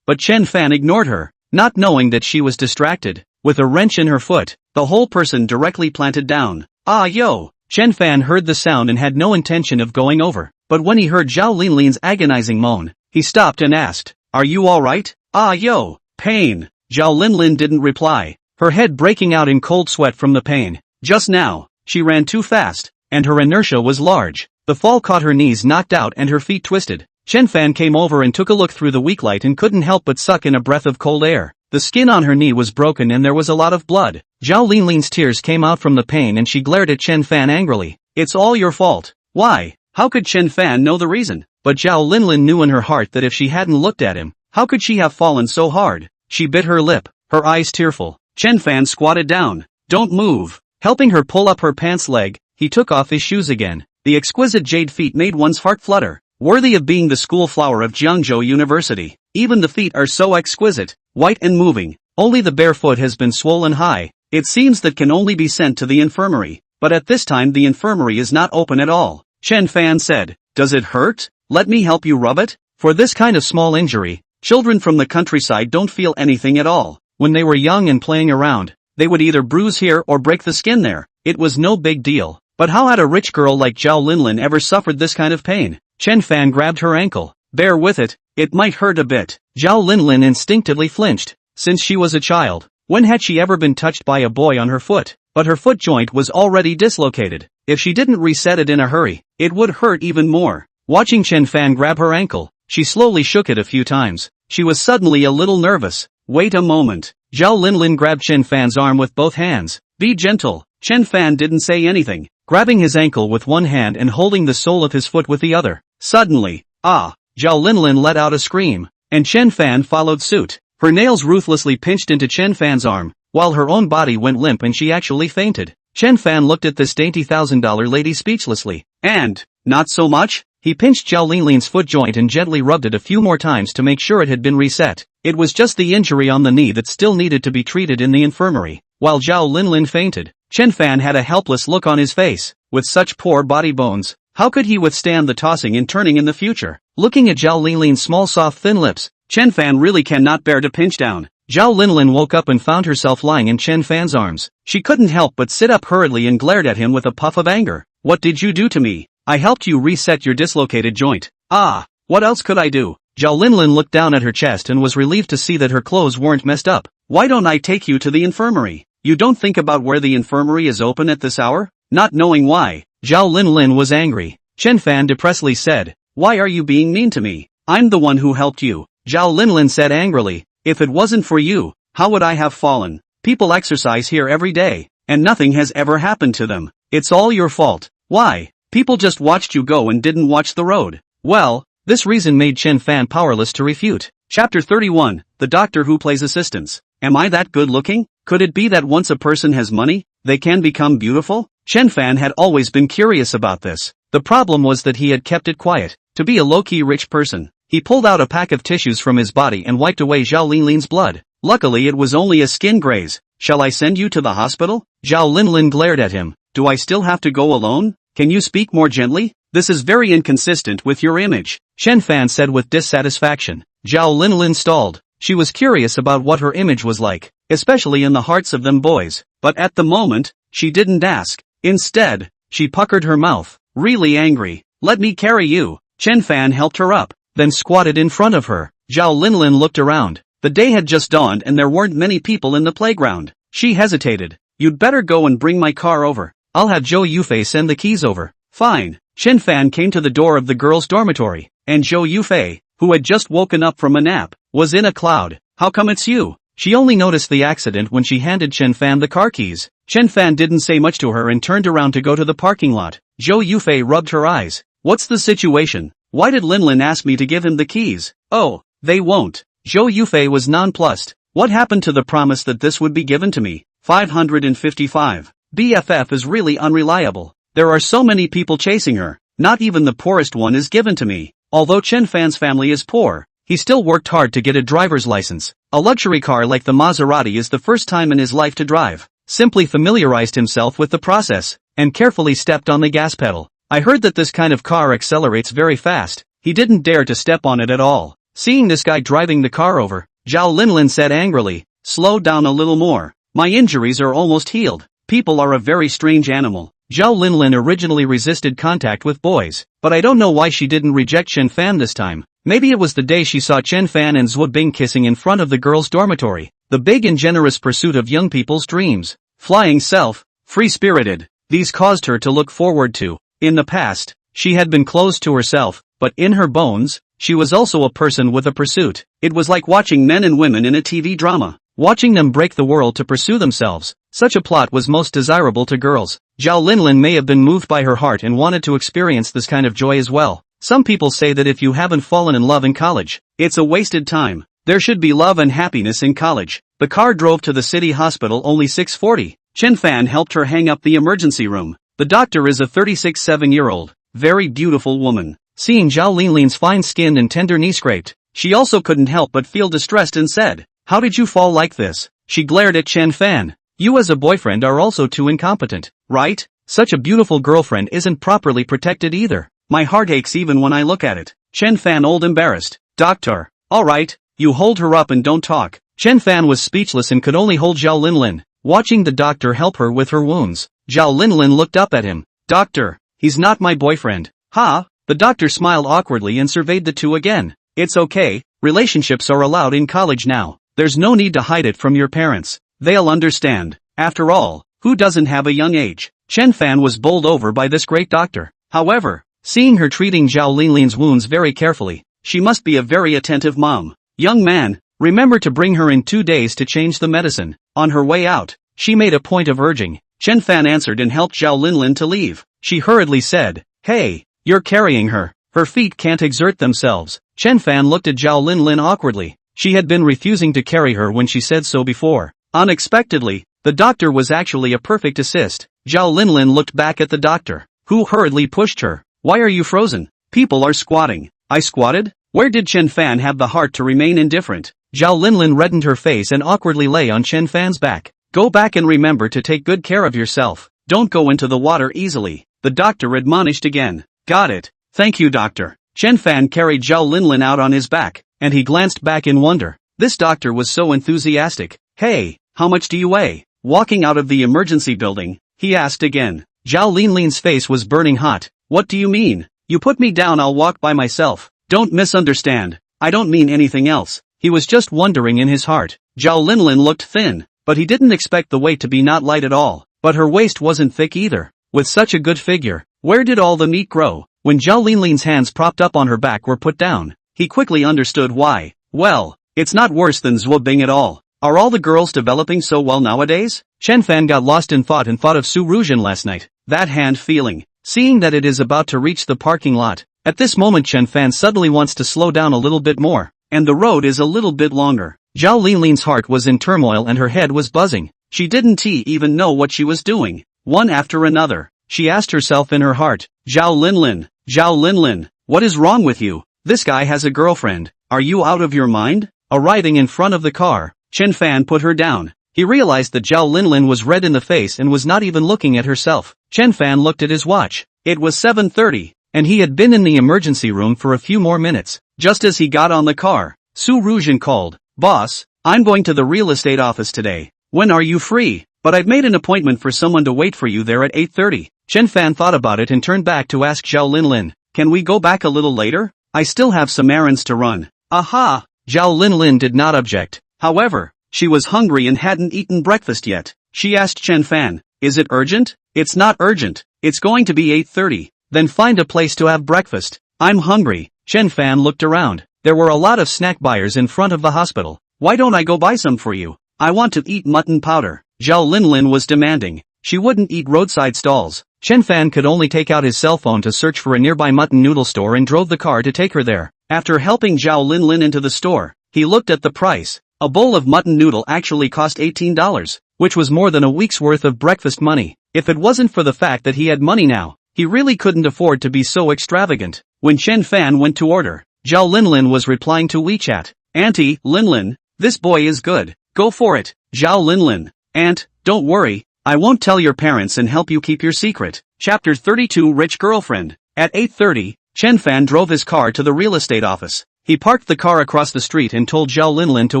But Chen Fan ignored her, not knowing that she was distracted. With a wrench in her foot, the whole person directly planted down. Ah yo! Chen Fan heard the sound and had no intention of going over. But when he heard Zhao Linlin's agonizing moan, he stopped and asked, "Are you alright?" "Ah yo! Pain." Zhao Linlin didn't reply, her head breaking out in cold sweat from the pain. Just now, she ran too fast, and her inertia was large. The fall caught her knees knocked out and her feet twisted. Chen Fan came over and took a look through the weak light and couldn't help but suck in a breath of cold air. The skin on her knee was broken and there was a lot of blood. Zhao Linlin's tears came out from the pain and she glared at Chen Fan angrily. "It's all your fault." Why? How could Chen Fan know the reason? But Zhao Linlin knew in her heart that if she hadn't looked at him, how could she have fallen so hard? She bit her lip, her eyes tearful. Chen Fan squatted down. "Don't move." Helping her pull up her pants leg, he took off his shoes again. The exquisite jade feet made one's heart flutter. Worthy of being the school flower of Jiangzhou University. Even the feet are so exquisite, white and moving. Only the bare foot has been swollen high. It seems that can only be sent to the infirmary. But at this time the infirmary is not open at all. Chen Fan said, "Does it hurt? Let me help you rub it?" For this kind of small injury, children from the countryside don't feel anything at all. When they were young and playing around, they would either bruise here or break the skin there. It was no big deal. But how had a rich girl like Zhao Linlin ever suffered this kind of pain? Chen Fan grabbed her ankle. "Bear with it, it might hurt a bit." Zhao Linlin instinctively flinched. Since she was a child, when had she ever been touched by a boy on her foot? But her foot joint was already dislocated. If she didn't reset it in a hurry, it would hurt even more. Watching Chen Fan grab her ankle, she slowly shook it a few times. She was suddenly a little nervous. "Wait a moment." Zhao Linlin grabbed Chen Fan's arm with both hands. "Be gentle." Chen Fan didn't say anything, grabbing his ankle with one hand and holding the sole of his foot with the other. Suddenly, Zhao Linlin let out a scream, and Chen Fan followed suit. Her nails ruthlessly pinched into Chen Fan's arm, while her own body went limp and she actually fainted. Chen Fan looked at this dainty $1,000 lady speechlessly. "And, not so much?" He pinched Zhao Linlin's foot joint and gently rubbed it a few more times to make sure it had been reset. It was just the injury on the knee that still needed to be treated in the infirmary. While Zhao Linlin fainted, Chen Fan had a helpless look on his face. With such poor body bones, how could he withstand the tossing and turning in the future? Looking at Zhao Linlin's small soft thin lips, Chen Fan really cannot bear to pinch down. Zhao Linlin woke up and found herself lying in Chen Fan's arms. She couldn't help but sit up hurriedly and glared at him with a puff of anger. "What did you do to me? I helped you reset your dislocated joint." "Ah, what else could I do?" Zhao Linlin looked down at her chest and was relieved to see that her clothes weren't messed up. "Why don't I take you to the infirmary?" "You don't think about where the infirmary is open at this hour?" Not knowing why, Zhao Linlin was angry. Chen Fan depressedly said, "Why are you being mean to me? I'm the one who helped you." Zhao Linlin said angrily, "If it wasn't for you, how would I have fallen? People exercise here every day, and nothing has ever happened to them. It's all your fault." "Why? People just watched you go and didn't watch the road." Well, this reason made Chen Fan powerless to refute. Chapter 31, The Doctor Who Plays Assistants. Am I that good looking? Could it be that once a person has money, they can become beautiful? Chen Fan had always been curious about this. The problem was that he had kept it quiet. To be a low-key rich person, he pulled out a pack of tissues from his body and wiped away Zhao Linlin's blood. Luckily it was only a skin graze. "Shall I send you to the hospital?" Zhao Linlin glared at him. "Do I still have to go alone? Can you speak more gently? This is very inconsistent with your image," Chen Fan said with dissatisfaction. Zhao Linlin stalled. She was curious about what her image was like, especially in the hearts of them boys. But at the moment, she didn't ask. Instead, she puckered her mouth, really angry. "Let me carry you." Chen Fan helped her up, then squatted in front of her. Zhao Linlin looked around. The day had just dawned and there weren't many people in the playground. She hesitated. You'd better go and bring my car over. I'll have Zhou Yufei send the keys over. Fine. Chen Fan came to the door of the girls' dormitory, and Zhou Yufei, who had just woken up from a nap, was in a cloud. How come it's you? She only noticed the accident when she handed Chen Fan the car keys. Chen Fan didn't say much to her and turned around to go to the parking lot. Zhou Yufei rubbed her eyes. What's the situation? Why did Linlin ask me to give him the keys? Oh, they won't. Zhou Yufei was nonplussed. What happened to the promise that this would be given to me? 555. BFF is really unreliable. There are so many people chasing her. Not even the poorest one is given to me. Although Chen Fan's family is poor, he still worked hard to get a driver's license. A luxury car like the Maserati is the first time in his life to drive. Simply familiarized himself with the process, and carefully stepped on the gas pedal. I heard that this kind of car accelerates very fast. He didn't dare to step on it at all. Seeing this guy driving the car over, Zhao Linlin said angrily, slow down a little more. My injuries are almost healed. People are a very strange animal. Zhao Linlin originally resisted contact with boys, but I don't know why she didn't reject Chen Fan this time. Maybe it was the day she saw Chen Fan and Zhuo Bing kissing in front of the girls' dormitory. The big and generous pursuit of young people's dreams. Flying self, free-spirited. These caused her to look forward to. In the past, she had been closed to herself, but in her bones, she was also a person with a pursuit. It was like watching men and women in a TV drama. Watching them break the world to pursue themselves. Such a plot was most desirable to girls. Zhao Linlin may have been moved by her heart and wanted to experience this kind of joy as well. Some people say that if you haven't fallen in love in college, it's a wasted time. There should be love and happiness in college. The car drove to the city hospital only 6:40. Chen Fan helped her hang up the emergency room. The doctor is a 36-7-year-old, very beautiful woman. Seeing Zhao Linlin's fine-skinned and tender knee scraped, she also couldn't help but feel distressed and said, how did you fall like this? She glared at Chen Fan. You as a boyfriend are also too incompetent, right? Such a beautiful girlfriend isn't properly protected either. My heart aches even when I look at it. Chen Fan old embarrassed. Doctor. Alright, you hold her up and don't talk. Chen Fan was speechless and could only hold Zhao Linlin, watching the doctor help her with her wounds. Zhao Linlin looked up at him. Doctor, he's not my boyfriend. Ha? The doctor smiled awkwardly and surveyed the two again. It's okay, relationships are allowed in college now. There's no need to hide it from your parents. They'll understand. After all, who doesn't have a young age? Chen Fan was bowled over by this great doctor. However, seeing her treating Zhao Linlin's wounds very carefully, she must be a very attentive mom. Young man, remember to bring her in 2 days to change the medicine. On her way out, she made a point of urging. Chen Fan answered and helped Zhao Linlin to leave. She hurriedly said, hey, you're carrying her. Her feet can't exert themselves. Chen Fan looked at Zhao Linlin awkwardly. She had been refusing to carry her when she said so before. Unexpectedly, the doctor was actually a perfect assist. Zhao Linlin looked back at the doctor, who hurriedly pushed her. Why are you frozen? People are squatting. I squatted? Where did Chen Fan have the heart to remain indifferent? Zhao Linlin reddened her face and awkwardly lay on Chen Fan's back. Go back and remember to take good care of yourself. Don't go into the water easily. The doctor admonished again. Got it. Thank you, doctor. Chen Fan carried Zhao Linlin out on his back, and he glanced back in wonder. This doctor was so enthusiastic. Hey, how much do you weigh? Walking out of the emergency building, he asked again. Zhao Linlin's face was burning hot. What do you mean? You put me down, I'll walk by myself. Don't misunderstand. I don't mean anything else. He was just wondering in his heart. Zhao Linlin looked thin, but he didn't expect the weight to be not light at all. But her waist wasn't thick either. With such a good figure, where did all the meat grow? When Zhao Linlin's hands propped up on her back were put down, he quickly understood why. Well, it's not worse than Zhuo Bing at all. Are all the girls developing so well nowadays? Chen Fan got lost in thought and thought of Su Ruzhen last night. That hand feeling. Seeing that it is about to reach the parking lot. At this moment Chen Fan suddenly wants to slow down a little bit more. And the road is a little bit longer. Zhao Linlin's heart was in turmoil and her head was buzzing. She didn't even know what she was doing. One after another, she asked herself in her heart. Zhao Linlin, what is wrong with you? This guy has a girlfriend. Are you out of your mind? Arriving in front of the car, Chen Fan put her down. He realized that Zhao Linlin was red in the face and was not even looking at herself. Chen Fan looked at his watch. It was 7:30, and he had been in the emergency room for a few more minutes. Just as he got on the car, Su Ruzhen called. Boss, I'm going to the real estate office today. When are you free? But I've made an appointment for someone to wait for you there at 8:30. Chen Fan thought about it and turned back to ask Zhao Linlin, can we go back a little later? I still have some errands to run. Aha! Zhao Linlin did not object. However, She was hungry and hadn't eaten breakfast yet. She asked Chen Fan, "Is it urgent?" "It's not urgent. It's going to be 8:30. Then find a place to have breakfast." "I'm hungry." Chen Fan looked around. There were a lot of snack buyers in front of the hospital. "Why don't I go buy some for you?" "I want to eat mutton powder," Zhao Linlin was demanding. She wouldn't eat roadside stalls. Chen Fan could only take out his cell phone to search for a nearby mutton noodle store and drove the car to take her there. After helping Zhao Linlin into the store, he looked at the price. A bowl of mutton noodle actually cost $18, which was more than a week's worth of breakfast money. If it wasn't for the fact that he had money now, he really couldn't afford to be so extravagant. When Chen Fan went to order, Zhao Linlin was replying to WeChat. "Auntie, Linlin, this boy is good. Go for it." Zhao Linlin. "Aunt, don't worry, I won't tell your parents and help you keep your secret." Chapter 32 Rich Girlfriend. At 8:30, Chen Fan drove his car to the real estate office. He parked the car across the street and told Zhao Linlin to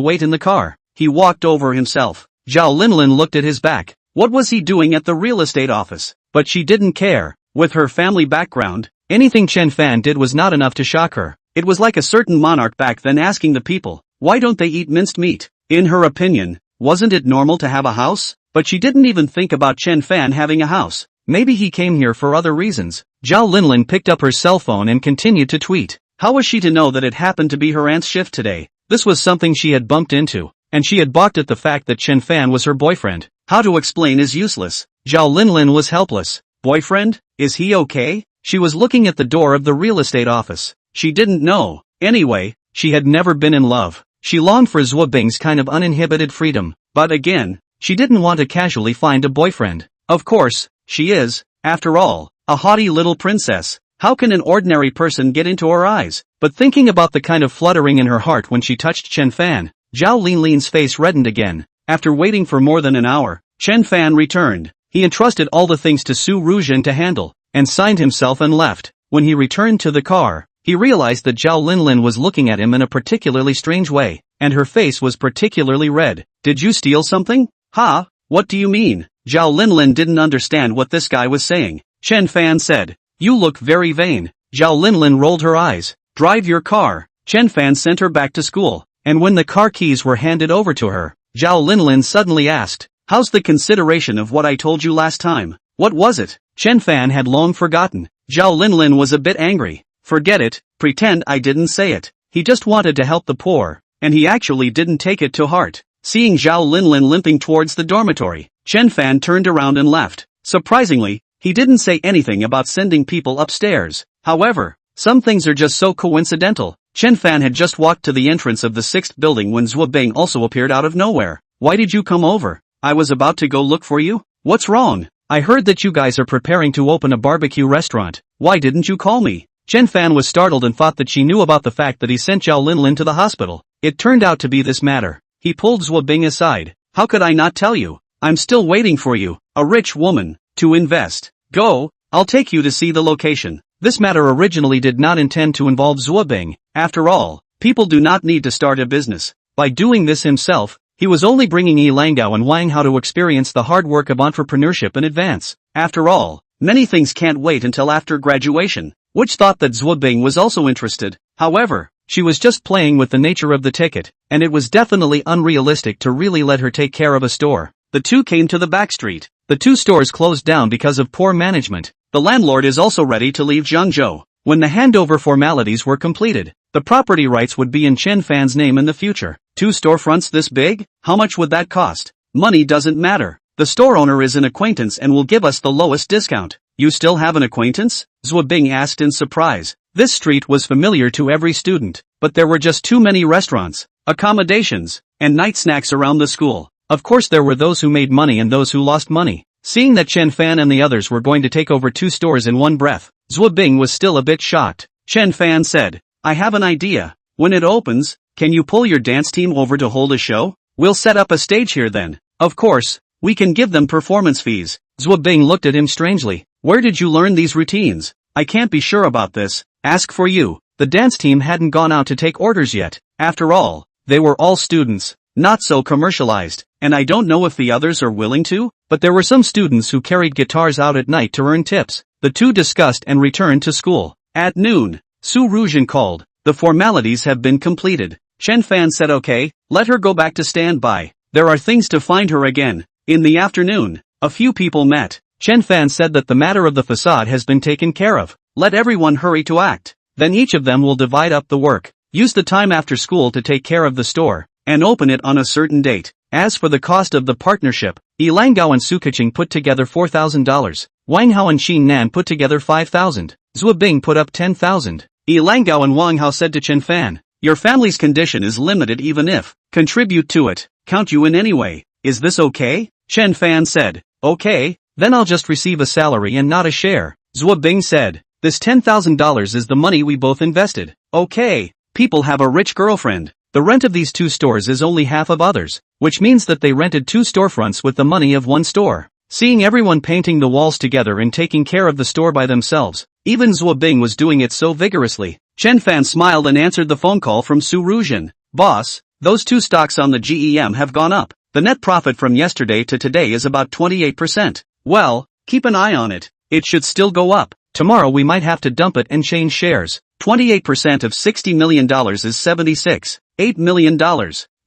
wait in the car. He walked over himself. Zhao Linlin looked at his back. What was he doing at the real estate office? But she didn't care. With her family background, anything Chen Fan did was not enough to shock her. It was like a certain monarch back then asking the people, "Why don't they eat minced meat?" In her opinion, wasn't it normal to have a house? But she didn't even think about Chen Fan having a house. Maybe he came here for other reasons. Zhao Linlin picked up her cell phone and continued to tweet. How was she to know that it happened to be her aunt's shift today? This was something she had bumped into, and she had balked at the fact that Chen Fan was her boyfriend. How to explain is useless. Zhao Linlin was helpless. Boyfriend? Is he okay? She was looking at the door of the real estate office. She didn't know. Anyway, she had never been in love. She longed for Zhuo Bing's kind of uninhibited freedom. But again, she didn't want to casually find a boyfriend. Of course, she is, after all, a haughty little princess. How can an ordinary person get into her eyes? But thinking about the kind of fluttering in her heart when she touched Chen Fan, Zhao Linlin's face reddened again. After waiting for more than an hour, Chen Fan returned. He entrusted all the things to Su Ruzhen to handle, and signed himself and left. When he returned to the car, he realized that Zhao Linlin was looking at him in a particularly strange way, and her face was particularly red. "Did you steal something?" "Huh? What do you mean?" Zhao Linlin didn't understand what this guy was saying. Chen Fan said, "You look very vain." Zhao Linlin rolled her eyes. "Drive your car." Chen Fan sent her back to school, and when the car keys were handed over to her, Zhao Linlin suddenly asked, "How's the consideration of what I told you last time?" "What was it?" Chen Fan had long forgotten. Zhao Linlin was a bit angry. "Forget it, pretend I didn't say it. He just wanted to help the poor, and he actually didn't take it to heart." Seeing Zhao Linlin limping towards the dormitory, Chen Fan turned around and left. Surprisingly, he didn't say anything about sending people upstairs. However, some things are just so coincidental. Chen Fan had just walked to the entrance of the 6th building when Zhuo Bing also appeared out of nowhere. "Why did you come over?" "I was about to go look for you." "What's wrong?" "I heard that you guys are preparing to open a barbecue restaurant. Why didn't you call me?" Chen Fan was startled and thought that she knew about the fact that he sent Zhao Linlin to the hospital. It turned out to be this matter. He pulled Zhuo Bing aside. "How could I not tell you? I'm still waiting for you, a rich woman, to invest. Go, I'll take you to see the location." This matter originally did not intend to involve Zhuo Bing. After all, people do not need to start a business. By doing this himself, he was only bringing Yi Langgao and Wang Hao to experience the hard work of entrepreneurship in advance. After all, many things can't wait until after graduation. Which thought that Zhuo Bing was also interested. However, she was just playing with the nature of the ticket, and it was definitely unrealistic to really let her take care of a store. The two came to the back street. The two stores closed down because of poor management. The landlord is also ready to leave Zhangzhou. When the handover formalities were completed, the property rights would be in Chen Fan's name in the future. 2 storefronts this big? How much would that cost? Money doesn't matter. The store owner is an acquaintance and will give us the lowest discount. You still have an acquaintance? Zhuo Bing asked in surprise. This street was familiar to every student, but there were just too many restaurants, accommodations, and night snacks around the school. Of course there were those who made money and those who lost money. Seeing that Chen Fan and the others were going to take over 2 stores in one breath, Zhuo Bing was still a bit shocked. Chen Fan said, "I have an idea. When it opens, can you pull your dance team over to hold a show? We'll set up a stage here then. Of course, we can give them performance fees." Zhuo Bing looked at him strangely. "Where did you learn these routines?" "I can't be sure about this. Ask for you." The dance team hadn't gone out to take orders yet. After all, they were all students, not so commercialized, and I don't know if the others are willing to, but there were some students who carried guitars out at night to earn tips. The two discussed and returned to school. At noon, Su Ruzhen called. "The formalities have been completed." Chen Fan said okay, let her go back to stand by. There are things to find her again. In the afternoon, a few people met. Chen Fan said that the matter of the facade has been taken care of. Let everyone hurry to act. Then each of them will divide up the work. Use the time after school to take care of the store, and open it on a certain date. As for the cost of the partnership, Langao and Su Keqing put together $4,000. Wang Hao and Xin Nan put together $5,000. Zhuo Bing put up $10,000. Langao and Wang Hao said to Chen Fan, your family's condition is limited even if, contribute to it, count you in anyway. Is this okay? Chen Fan said, okay, then I'll just receive a salary and not a share. Zhuo Bing said, this $10,000 is the money we both invested. Okay. People have a rich girlfriend. The rent of these 2 stores is only half of others, which means that they rented 2 storefronts with the money of 1 store. Seeing everyone painting the walls together and taking care of the store by themselves, even Zhuo Bing was doing it so vigorously. Chen Fan smiled and answered the phone call from Su Ruzhen. Boss, those 2 stocks on the GEM have gone up. The net profit from yesterday to today is about 28%. Well, keep an eye on it. It should still go up. Tomorrow we might have to dump it and change shares. 28% of $60 million is $76.8 million.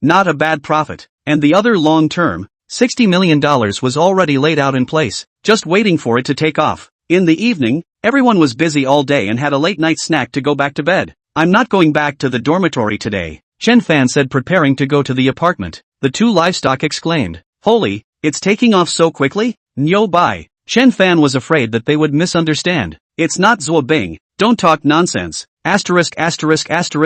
Not a bad profit. And the other long-term, $60 million was already laid out in place, just waiting for it to take off. In the evening, everyone was busy all day and had a late-night snack to go back to bed. I'm not going back to the dormitory today, Chen Fan said, preparing to go to the apartment. The 2 livestock exclaimed, holy, it's taking off so quickly? Nyo bye. Chen Fan was afraid that they would misunderstand. It's not Zhuo Bing. Don't talk nonsense. The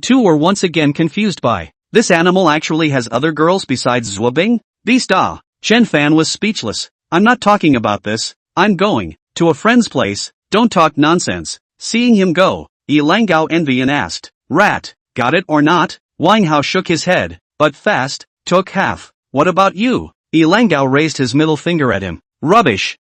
2 were once again confused by, this animal actually has other girls besides Zhuo Bing? Beast ah. Chen Fan was speechless. I'm not talking about this. I'm going to a friend's place. Don't talk nonsense. Seeing him go, Langao envied and asked, rat, got it or not? Wang Hao shook his head, but fast, took half. What about you? Langao raised his middle finger at him. Rubbish.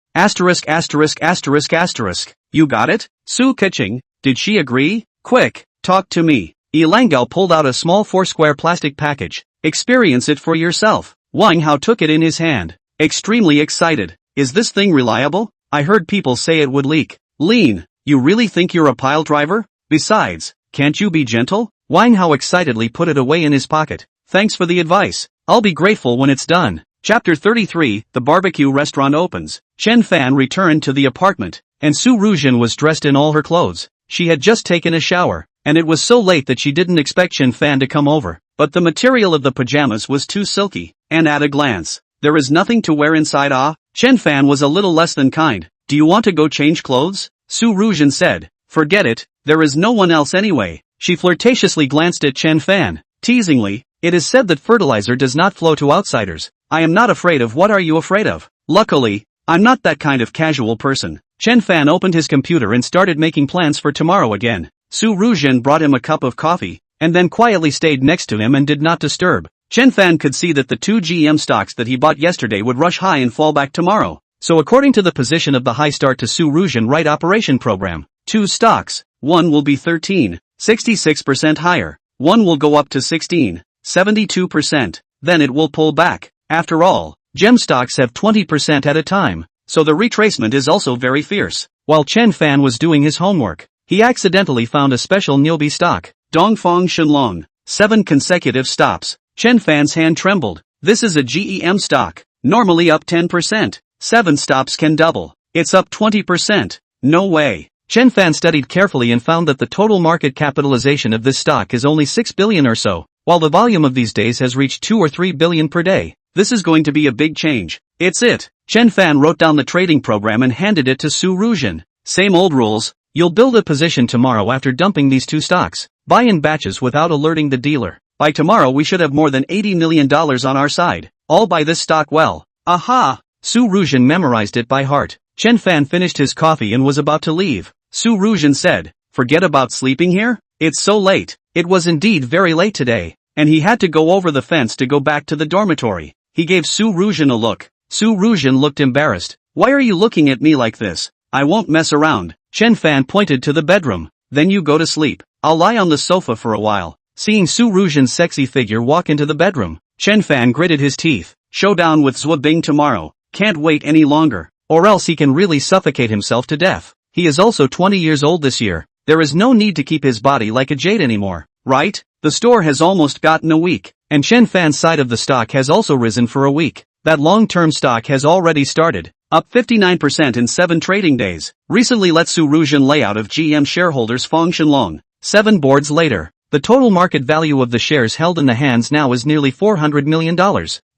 You got it? Su Keqing, did she agree? Quick, talk to me. Langao pulled out a small 4-square plastic package. Experience it for yourself. Wang Hao took it in his hand, extremely excited. Is this thing reliable? I heard people say it would leak. Lean, you really think you're a pile driver? Besides, can't you be gentle? Wang Hao excitedly put it away in his pocket. Thanks for the advice. I'll be grateful when it's done. Chapter 33, The Barbecue Restaurant Opens. Chen Fan returned to the apartment, and Su Ruzhen was dressed in all her clothes. She had just taken a shower, and it was so late that she didn't expect Chen Fan to come over. But the material of the pajamas was too silky, and at a glance, there is nothing to wear inside. Chen Fan was a little less than kind. Do you want to go change clothes? Su Ruzhen said. Forget it, there is no one else anyway. She flirtatiously glanced at Chen Fan. Teasingly, it is said that fertilizer does not flow to outsiders. I am not afraid of. What are you afraid of? Luckily, I'm not that kind of casual person. Chen Fan opened his computer and started making plans for tomorrow again. Su Ruzhen brought him a cup of coffee, and then quietly stayed next to him and did not disturb. Chen Fan could see that the 2 GM stocks that he bought yesterday would rush high and fall back tomorrow. So according to the position of the high start to Su Ruzhen right operation program, 2 stocks, one will be 13.66% higher, one will go up to 16.72%, then it will pull back. After all, gem stocks have 20% at a time, so the retracement is also very fierce. While Chen Fan was doing his homework, he accidentally found a special newbie stock, Dongfang Shenlong, 7 consecutive stops. Chen Fan's hand trembled. This is a GEM stock, normally up 10%. 7 stops can double. It's up 20%. No way. Chen Fan studied carefully and found that the total market capitalization of this stock is only 6 billion or so, while the volume of these days has reached 2 or 3 billion per day. This is going to be a big change. It's it. Chen Fan wrote down the trading program and handed it to Su Ruzhen. Same old rules. You'll build a position tomorrow after dumping these 2 stocks. Buy in batches without alerting the dealer. By tomorrow we should have more than $80 million on our side. All buy this stock well. Aha! Su Ruzhen memorized it by heart. Chen Fan finished his coffee and was about to leave. Su Ruzhen said, forget about sleeping here? It's so late. It was indeed very late today, and he had to go over the fence to go back to the dormitory. He gave Su Ruzhen a look. Su Ruzhen looked embarrassed. Why are you looking at me like this? I won't mess around. Chen Fan pointed to the bedroom. Then you go to sleep. I'll lie on the sofa for a while. Seeing Su Ruzhen's sexy figure walk into the bedroom, Chen Fan gritted his teeth. Showdown with Zhuo Bing tomorrow. Can't wait any longer, or else he can really suffocate himself to death. He is also 20 years old this year. There is no need to keep his body like a jade anymore, right? The store has almost gotten a week, and Chen Fan's side of the stock has also risen for a week. That long-term stock has already started, up 59% in 7 trading days. Recently let Su Ruzhen layout of GM shareholders Fong Shenlong. 7 boards later, the total market value of the shares held in the hands now is nearly $400 million.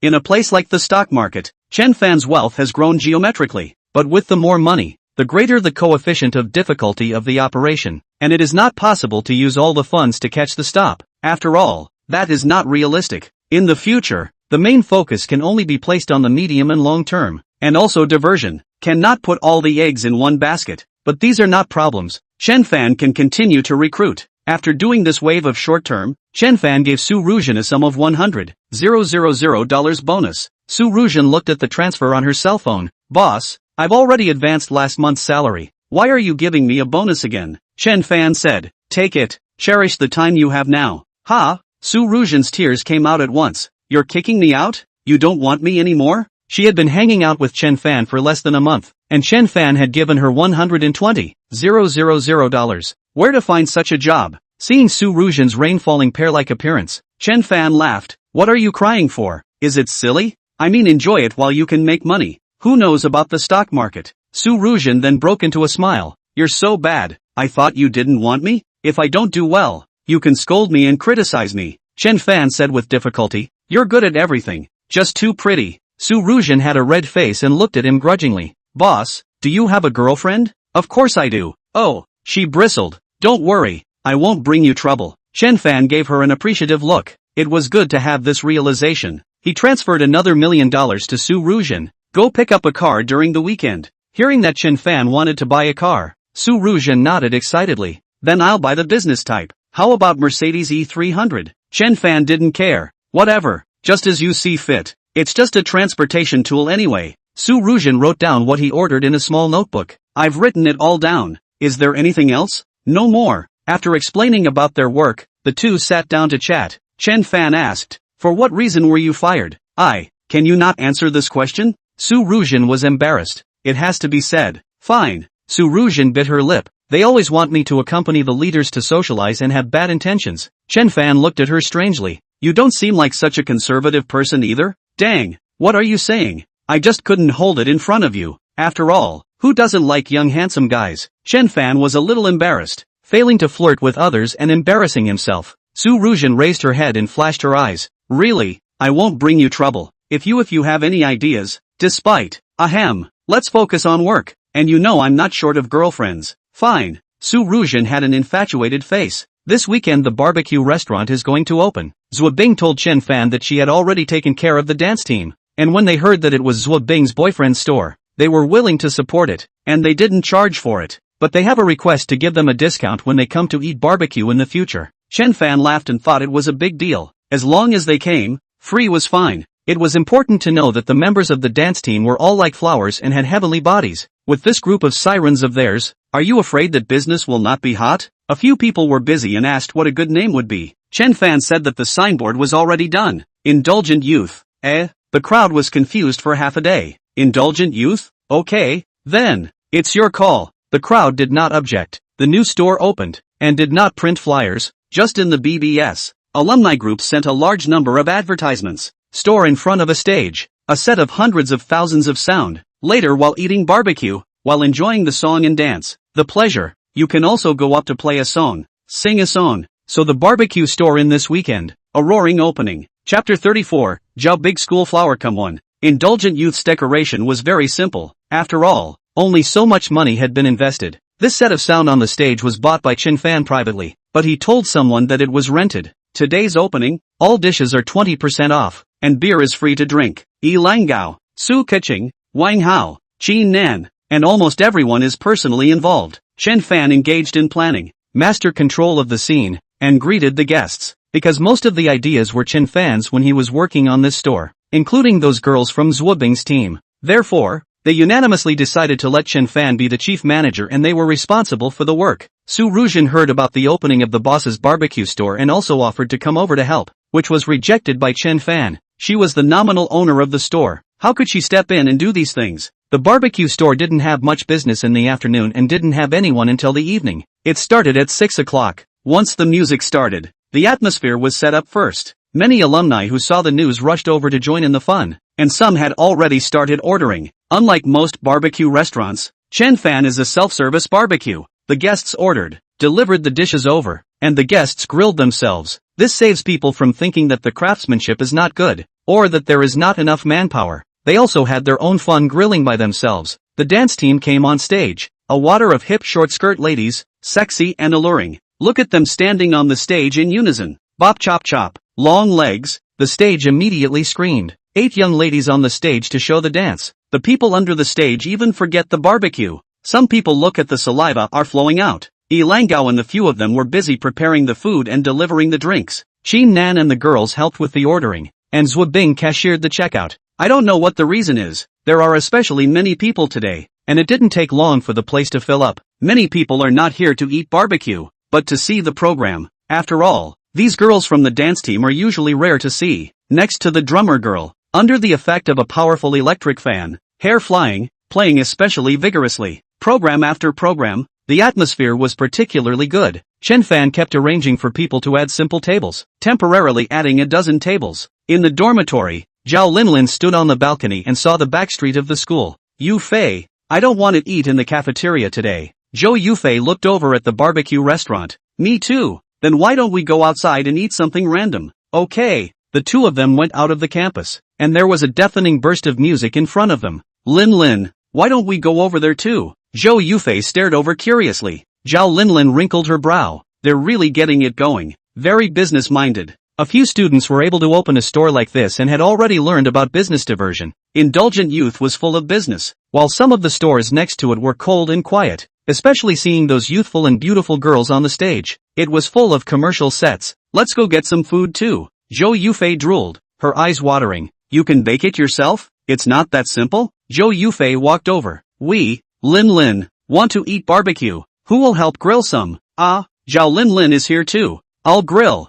In a place like the stock market, Chen Fan's wealth has grown geometrically, but with the more money, the greater the coefficient of difficulty of the operation, and it is not possible to use all the funds to catch the stop. After all, that is not realistic. In the future, the main focus can only be placed on the medium and long term, and also diversion. Cannot put all the eggs in one basket, but these are not problems. Chen Fan can continue to recruit. After doing this wave of short term, Chen Fan gave Su Ruzhen a sum of $100,000 bonus. Su Ruzhen looked at the transfer on her cell phone. Boss, I've already advanced last month's salary. Why are you giving me a bonus again? Chen Fan said, take it, cherish the time you have now. Ha! Su Ruzhen's tears came out at once. You're kicking me out? You don't want me anymore? She had been hanging out with Chen Fan for less than a month, and Chen Fan had given her $120,000. Where to find such a job? Seeing Su Ruzhen's rain-falling pear-like appearance, Chen Fan laughed. What are you crying for? Is it silly? I mean, enjoy it while you can make money. Who knows about the stock market? Su Ruzhen then broke into a smile. You're so bad. I thought you didn't want me? If I don't do well, you can scold me and criticize me. Chen Fan said with difficulty. You're good at everything. Just too pretty. Su Ruzhen had a red face and looked at him grudgingly. Boss, do you have a girlfriend? Of course I do. Oh, she bristled. Don't worry, I won't bring you trouble. Chen Fan gave her an appreciative look. It was good to have this realization. He transferred another $1 million to Su Ruzhen. Go pick up a car during the weekend. Hearing that Chen Fan wanted to buy a car, Su Ruzhen nodded excitedly. Then I'll buy the business type. How about Mercedes E300? Chen Fan didn't care. Whatever, just as you see fit. It's just a transportation tool anyway. Su Ruzhen wrote down what he ordered in a small notebook. I've written it all down. Is there anything else? No more. After explaining about their work, the two sat down to chat. Chen Fan asked, for what reason were you fired? Can you not answer this question? Su Ruzhen was embarrassed. It has to be said. Fine. Su Ruzhen bit her lip. They always want me to accompany the leaders to socialize and have bad intentions. Chen Fan looked at her strangely. You don't seem like such a conservative person either. Dang, what are you saying? I just couldn't hold it in front of you. After all, who doesn't like young handsome guys? Chen Fan was a little embarrassed, failing to flirt with others and embarrassing himself. Su Ruzhen raised her head and flashed her eyes. Really, I won't bring you trouble. If you have any ideas, despite, let's focus on work. And you know I'm not short of girlfriends. Fine. Su Ruzhen had an infatuated face. This weekend the barbecue restaurant is going to open. Zhuo Bing told Chen Fan that she had already taken care of the dance team, and when they heard that it was Zhuo Bing's boyfriend's store, they were willing to support it, and they didn't charge for it, but they have a request to give them a discount when they come to eat barbecue in the future. Chen Fan laughed and thought it was a big deal. As long as they came, free was fine. It was important to know that the members of the dance team were all like flowers and had heavenly bodies. With this group of sirens of theirs, are you afraid that business will not be hot? A few people were busy and asked what a good name would be. Chen Fan said that the signboard was already done. Indulgent youth. The crowd was confused for half a day. Indulgent youth? Okay, then. It's your call. The crowd did not object. The new store opened, and did not print flyers, just in the BBS. Alumni groups sent a large number of advertisements. Store in front of a stage. A set of hundreds of thousands of sound. Later while eating barbecue, while enjoying the song and dance. The pleasure. You can also go up to play a song. Sing a song. So the barbecue store in this weekend. A roaring opening. Chapter 34, Zhao Big School Flower Come One. Indulgent Youth's decoration was very simple. After all, only so much money had been invested. This set of sound on the stage was bought by Chen Fan privately, but he told someone that it was rented. Today's opening, all dishes are 20% off, and beer is free to drink. Yi Langgao, Su Keqing, Wang Hao, Qin Nan, and almost everyone is personally involved. Chen Fan engaged in planning, master control of the scene, and greeted the guests, because most of the ideas were Chen Fan's when he was working on this store, including those girls from Zhuo Bing's team. Therefore, they unanimously decided to let Chen Fan be the chief manager and they were responsible for the work. Su Ruzhen heard about the opening of the boss's barbecue store and also offered to come over to help, which was rejected by Chen Fan. She was the nominal owner of the store. How could she step in and do these things? The barbecue store didn't have much business in the afternoon and didn't have anyone until the evening. It started at 6 o'clock. Once the music started, The atmosphere was set up first. Many alumni who saw the news rushed over to join in the fun, and some had already started ordering. Unlike most barbecue restaurants, Chen Fan is a self-service barbecue. The guests ordered, delivered the dishes over, and the guests grilled themselves. This saves people from thinking that the craftsmanship is not good, or that there is not enough manpower. They also had their own fun grilling by themselves. The dance team came on stage, a water of hip short skirt ladies, sexy and alluring. Look at them standing on the stage in unison. Bop chop chop, long legs. The stage immediately screamed. 8 young ladies on the stage to show the dance. The people under the stage even forget the barbecue. Some people look at the saliva are flowing out. Ilangao and the few of them were busy preparing the food and delivering the drinks. Qin Nan and the girls helped with the ordering, and Zhuobing cashiered the checkout. I don't know what the reason is. There are especially many people today, and it didn't take long for the place to fill up. Many people are not here to eat barbecue, but to see the program. After all, these girls from the dance team are usually rare to see. Next to the drummer girl, under the effect of a powerful electric fan, hair flying, playing especially vigorously. Program after program, the atmosphere was particularly good. Chen Fan kept arranging for people to add simple tables, temporarily adding a dozen tables. In the dormitory, Zhao Linlin stood on the balcony and saw the backstreet of the school. Yu Fei, I don't want to eat in the cafeteria today. Zhou Yufei looked over at the barbecue restaurant. Me too. Then why don't we go outside and eat something random? Okay. The two of them went out of the campus, and there was a deafening burst of music in front of them. Lin, why don't we go over there too? Zhou Yufei stared over curiously. Zhao Linlin wrinkled her brow. They're really getting it going. Very business-minded. A few students were able to open a store like this and had already learned about business diversion. Indulgent youth was full of business, while some of the stores next to it were cold and quiet, especially seeing those youthful and beautiful girls on the stage. It was full of commercial sets. Let's go get some food too. Zhou Yufei drooled, her eyes watering. You can bake it yourself? It's not that simple? Zhou Yufei walked over. We, Lin, want to eat barbecue. Who will help grill some? Ah, Zhao Linlin is here too. I'll grill.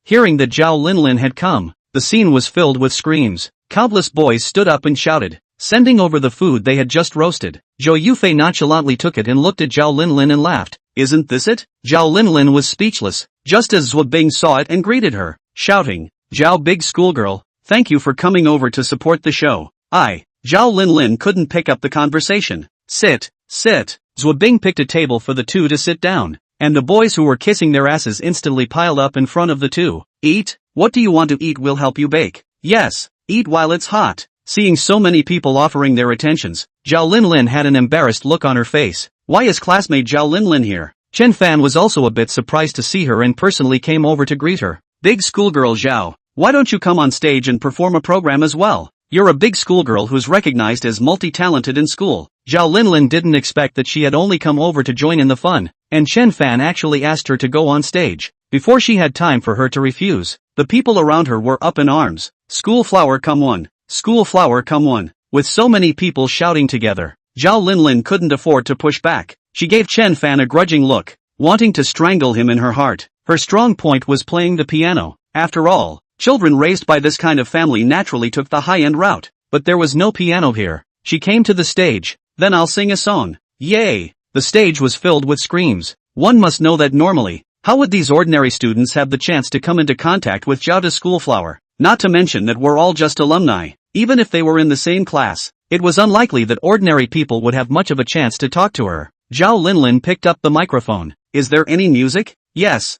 Hearing that Zhao Linlin had come, the scene was filled with screams. Countless boys stood up and shouted, sending over the food they had just roasted. Zhou Yufei nonchalantly took it and looked at Zhao Linlin and laughed. Isn't this it? Zhao Linlin was speechless, just as Zhuobing saw it and greeted her, shouting, Zhao big schoolgirl, thank you for coming over to support the show. Zhao Linlin couldn't pick up the conversation. Sit. Zhuobing picked a table for the two to sit down, and the boys who were kissing their asses instantly piled up in front of the two. Eat? What do you want to eat? We'll help you bake. Yes, eat while it's hot. Seeing so many people offering their attentions, Zhao Linlin had an embarrassed look on her face. Why is classmate Zhao Linlin here? Chen Fan was also a bit surprised to see her and personally came over to greet her. Big schoolgirl Zhao, why don't you come on stage and perform a program as well? You're a big schoolgirl who's recognized as multi-talented in school. Zhao Linlin didn't expect that she had only come over to join in the fun, and Chen Fan actually asked her to go on stage. Before she had time for her to refuse, the people around her were up in arms. School flower come on. School flower come on. With so many people shouting together, Zhao Linlin couldn't afford to push back. She gave Chen Fan a grudging look, wanting to strangle him in her heart. Her strong point was playing the piano. After all, children raised by this kind of family naturally took the high-end route. But there was no piano here. She came to the stage. Then I'll sing a song. Yay! The stage was filled with screams. One must know that normally, how would these ordinary students have the chance to come into contact with Zhao the schoolflower? Not to mention that we're all just alumni. Even if they were in the same class, it was unlikely that ordinary people would have much of a chance to talk to her. Zhao Linlin picked up the microphone. Is there any music? Yes.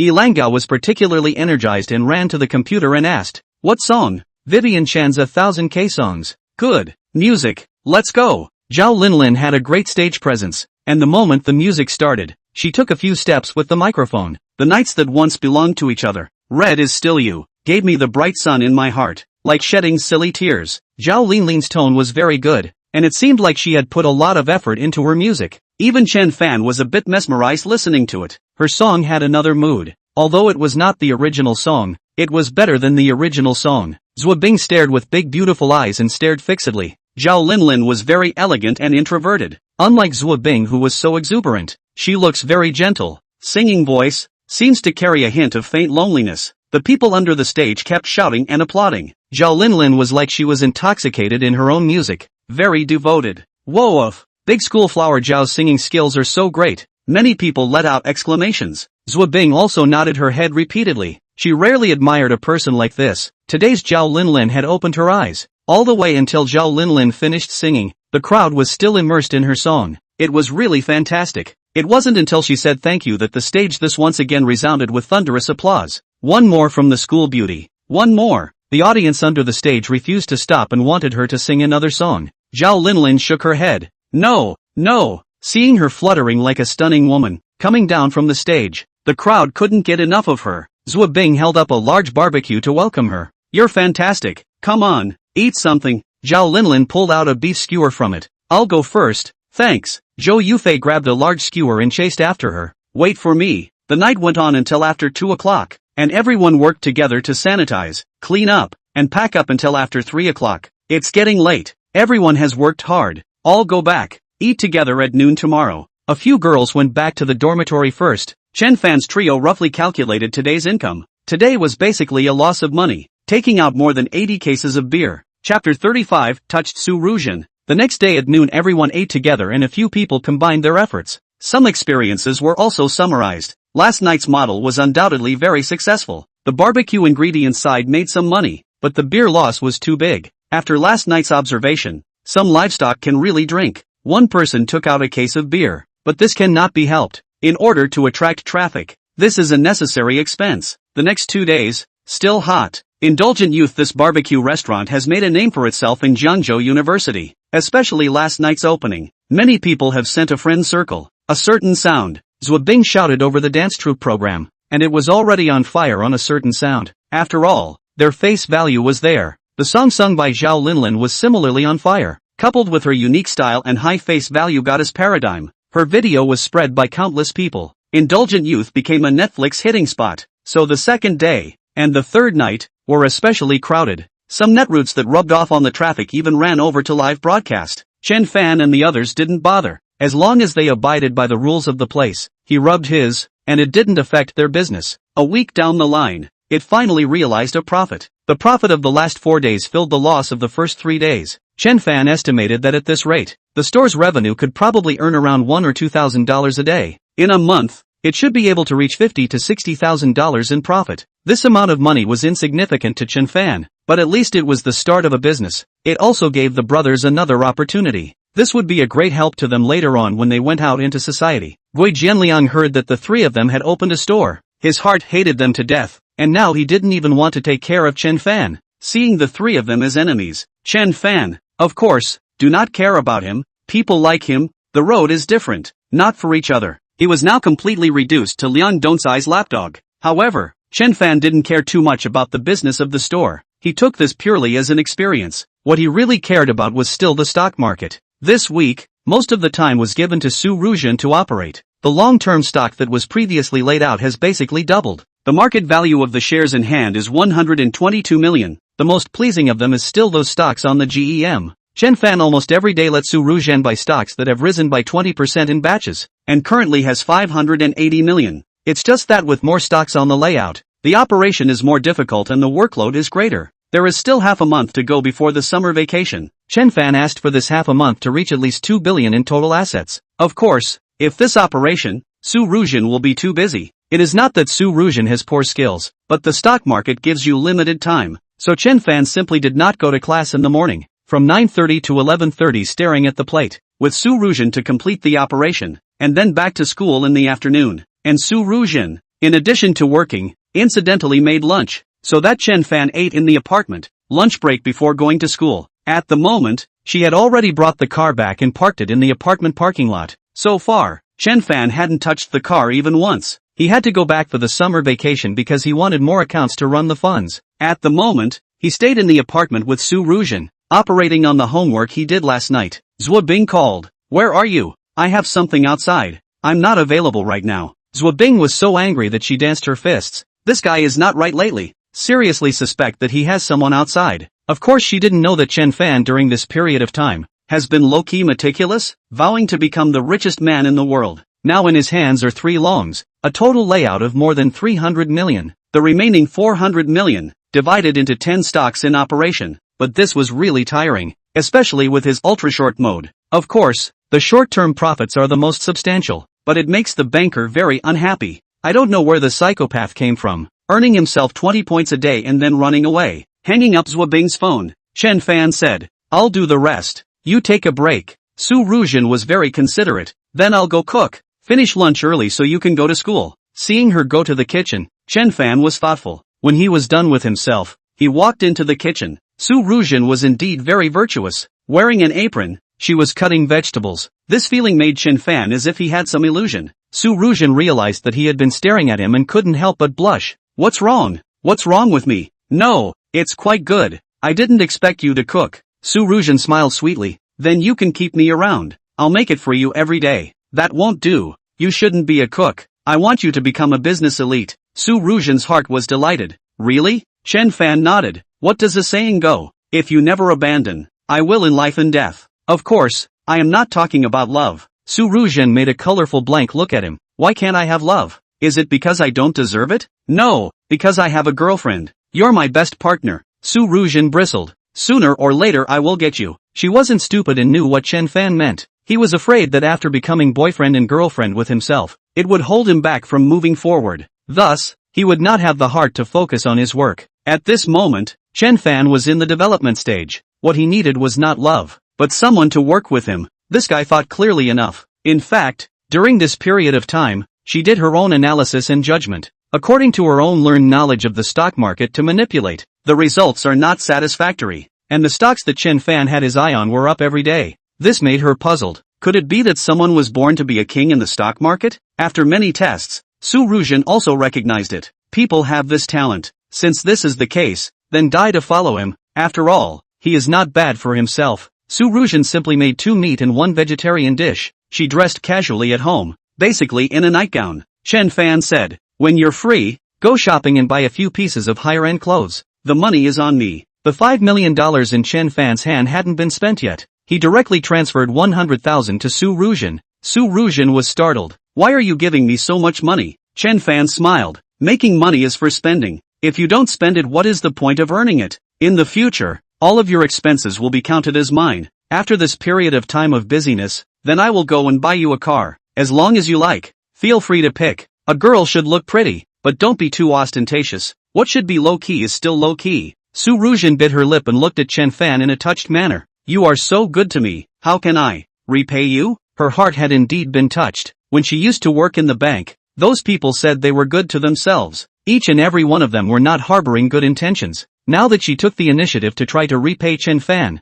Ilangao was particularly energized and ran to the computer and asked, what song? Vivian Chan's 1000K songs. Good. Music. Let's go. Zhao Linlin had a great stage presence, and the moment the music started, she took a few steps with the microphone. The nights that once belonged to each other, red is still you, gave me the bright sun in my heart, like shedding silly tears. Zhao Linlin's tone was very good, and it seemed like she had put a lot of effort into her music. Even Chen Fan was a bit mesmerized listening to it. Her song had another mood. Although it was not the original song, it was better than the original song. Zhuobing stared with big beautiful eyes and stared fixedly. Zhao Linlin was very elegant and introverted. Unlike Zhuobing, who was so exuberant, she looks very gentle. Singing voice, seems to carry a hint of faint loneliness. The people under the stage kept shouting and applauding. Zhao Linlin was like she was intoxicated in her own music. Very devoted. Woof! Big schoolflower Zhao's singing skills are so great. Many people let out exclamations. Zhou Bing also nodded her head repeatedly. She rarely admired a person like this. Today's Zhao Linlin had opened her eyes. All the way until Zhao Linlin finished singing, the crowd was still immersed in her song. It was really fantastic. It wasn't until she said thank you that the stage this once again resounded with thunderous applause. One more from the school beauty. One more. The audience under the stage refused to stop and wanted her to sing another song. Zhao Linlin shook her head. No, no. Seeing her fluttering like a stunning woman, coming down from the stage, the crowd couldn't get enough of her. Zhou Bing held up a large barbecue to welcome her. You're fantastic. Come on, eat something. Zhao Linlin pulled out a beef skewer from it. I'll go first, thanks. Zhou Yufei grabbed a large skewer and chased after her. Wait for me. The night went on until after 2 o'clock, and everyone worked together to sanitize, clean up, and pack up until after 3 o'clock. It's getting late. Everyone has worked hard. All go back. Eat together at noon tomorrow. A few girls went back to the dormitory first. Chen Fan's trio roughly calculated today's income. Today was basically a loss of money, taking out more than 80 cases of beer. Chapter 35 touched Su Ruzhen. The next day at noon everyone ate together and a few people combined their efforts. Some experiences were also summarized. Last night's model was undoubtedly very successful. The barbecue ingredients side made some money, but the beer loss was too big. After last night's observation, some livestock can really drink. One person took out a case of beer, but this cannot be helped. In order to attract traffic, this is a necessary expense. The next 2 days, still hot. Indulgent youth. This barbecue restaurant has made a name for itself in Jiangzhou University, especially last night's opening. Many people have sent a friend circle. A certain sound. Zhou Bing shouted over the dance troupe program, and it was already on fire on a certain sound. After all, their face value was there. The song sung by Zhao Linlin was similarly on fire. Coupled with her unique style and high face value goddess paradigm, her video was spread by countless people. Indulgent youth became a Netflix hitting spot. So the second day, and the third night, were especially crowded. Some netroots that rubbed off on the traffic even ran over to live broadcast. Chen Fan and the others didn't bother. As long as they abided by the rules of the place, he rubbed his, and it didn't affect their business. A week down the line, it finally realized a profit. The profit of the last 4 days filled the loss of the first 3 days. Chen Fan estimated that at this rate, the store's revenue could probably earn around $1,000 or $2,000 a day. In a month, it should be able to reach $50,000 to $60,000 in profit. This amount of money was insignificant to Chen Fan, but at least it was the start of a business. It also gave the brothers another opportunity. This would be a great help to them later on when they went out into society. Gui Jianliang heard that the 3 of them had opened a store. His heart hated them to death, and now he didn't even want to take care of Chen Fan. Seeing the 3 of them as enemies, Chen Fan, of course, do not care about him. People like him. The road is different, not for each other. He was now completely reduced to Liang Dongcai's lapdog. However, Chen Fan didn't care too much about the business of the store. He took this purely as an experience. What he really cared about was still the stock market. This week, most of the time was given to Su Ruzhen to operate. The long-term stock that was previously laid out has basically doubled. The market value of the shares in hand is 122 million. The most pleasing of them is still those stocks on the GEM. Chen Fan almost every day lets Su Ruzhen buy stocks that have risen by 20% in batches, and currently has 580 million. It's just that with more stocks on the layout, the operation is more difficult and the workload is greater. There is still half a month to go before the summer vacation. Chen Fan asked for this half a month to reach at least 2 billion in total assets. Of course, if this operation, Su Ruzhen will be too busy. It is not that Su Ruzhen has poor skills, but the stock market gives you limited time. So Chen Fan simply did not go to class in the morning, from 9:30 to 11:30 staring at the plate, with Su Ruzhen to complete the operation, and then back to school in the afternoon. And Su Ruzhen, in addition to working, incidentally made lunch, so that Chen Fan ate in the apartment, lunch break before going to school. At the moment, she had already brought the car back and parked it in the apartment parking lot. So far, Chen Fan hadn't touched the car even once. He had to go back for the summer vacation because he wanted more accounts to run the funds. At the moment, he stayed in the apartment with Su Ruzhen, operating on the homework he did last night. Zhou Bing called. Where are you? I have something outside. I'm not available right now. Zhou Bing was so angry that she danced her fists. This guy is not right lately. Seriously suspect that he has someone outside. Of course she didn't know that Chen Fan during this period of time has been low-key meticulous, vowing to become the richest man in the world. Now in his hands are 3 longs, a total layout of more than 300 million. The remaining 400 million, divided into 10 stocks in operation. But this was really tiring, especially with his ultra-short mode. Of course, the short-term profits are the most substantial. but it makes the banker very unhappy. I don't know where the psychopath came from, earning himself 20 points a day and then running away. Hanging up Zwabing's phone, Chen Fan said, "I'll do the rest. You take a break." Su Ruzhen was very considerate. "Then I'll go cook. Finish lunch early so you can go to school." Seeing her go to the kitchen, Chen Fan was thoughtful. When he was done with himself, he walked into the kitchen. Su Ruzhen was indeed very virtuous. Wearing an apron, she was cutting vegetables. This feeling made Chen Fan as if he had some illusion. Su Ruzhen realized that he had been staring at him and couldn't help but blush. "What's wrong? What's wrong with me?" "No, it's quite good. I didn't expect you to cook." Su Ruzhen smiled sweetly. "Then you can keep me around. I'll make it for you every day." "That won't do. You shouldn't be a cook. I want you to become a business elite." Su Ruzhen's heart was delighted. "Really?" Chen Fan nodded. "What does the saying go? If you never abandon, I will in life and death." "Of course, I am not talking about love." Su Ruzhen made a colorful blank look at him. "Why can't I have love? Is it because I don't deserve it?" "No, because I have a girlfriend. You're my best partner." Su Ruzhen bristled. "Sooner or later I will get you." She wasn't stupid and knew what Chen Fan meant. He was afraid that after becoming boyfriend and girlfriend with himself, it would hold him back from moving forward. Thus, he would not have the heart to focus on his work. At this moment, Chen Fan was in the development stage. What he needed was not love, but someone to work with him. This guy thought clearly enough. In fact, during this period of time, she did her own analysis and judgment, according to her own learned knowledge of the stock market to manipulate. The results are not satisfactory, and the stocks that Chen Fan had his eye on were up every day. This made her puzzled. Could it be that someone was born to be a king in the stock market? After many tests, Su Ruzhen also recognized it. People have this talent. Since this is the case, then die to follow him. After all, he is not bad for himself. Su Ruzhen simply made 2 meat and 1 vegetarian dish. She dressed casually at home, basically in a nightgown. Chen Fan said, "When you're free, go shopping and buy a few pieces of higher-end clothes. The money is on me." The $5 million in Chen Fan's hand hadn't been spent yet. He directly transferred 100,000 to Su Ruzhen. Su Ruzhen was startled. "Why are you giving me so much money?" Chen Fan smiled. "Making money is for spending. If you don't spend it, what is the point of earning it? In the future, all of your expenses will be counted as mine. After this period of time of busyness, then I will go and buy you a car, as long as you like. Feel free to pick. A girl should look pretty, but don't be too ostentatious. What should be low-key is still low-key." Su Ruzhen bit her lip and looked at Chen Fan in a touched manner. "You are so good to me. How can I repay you?" Her heart had indeed been touched. When she used to work in the bank, those people said they were good to themselves. Each and every one of them were not harboring good intentions. Now that she took the initiative to try to repay Chen Fan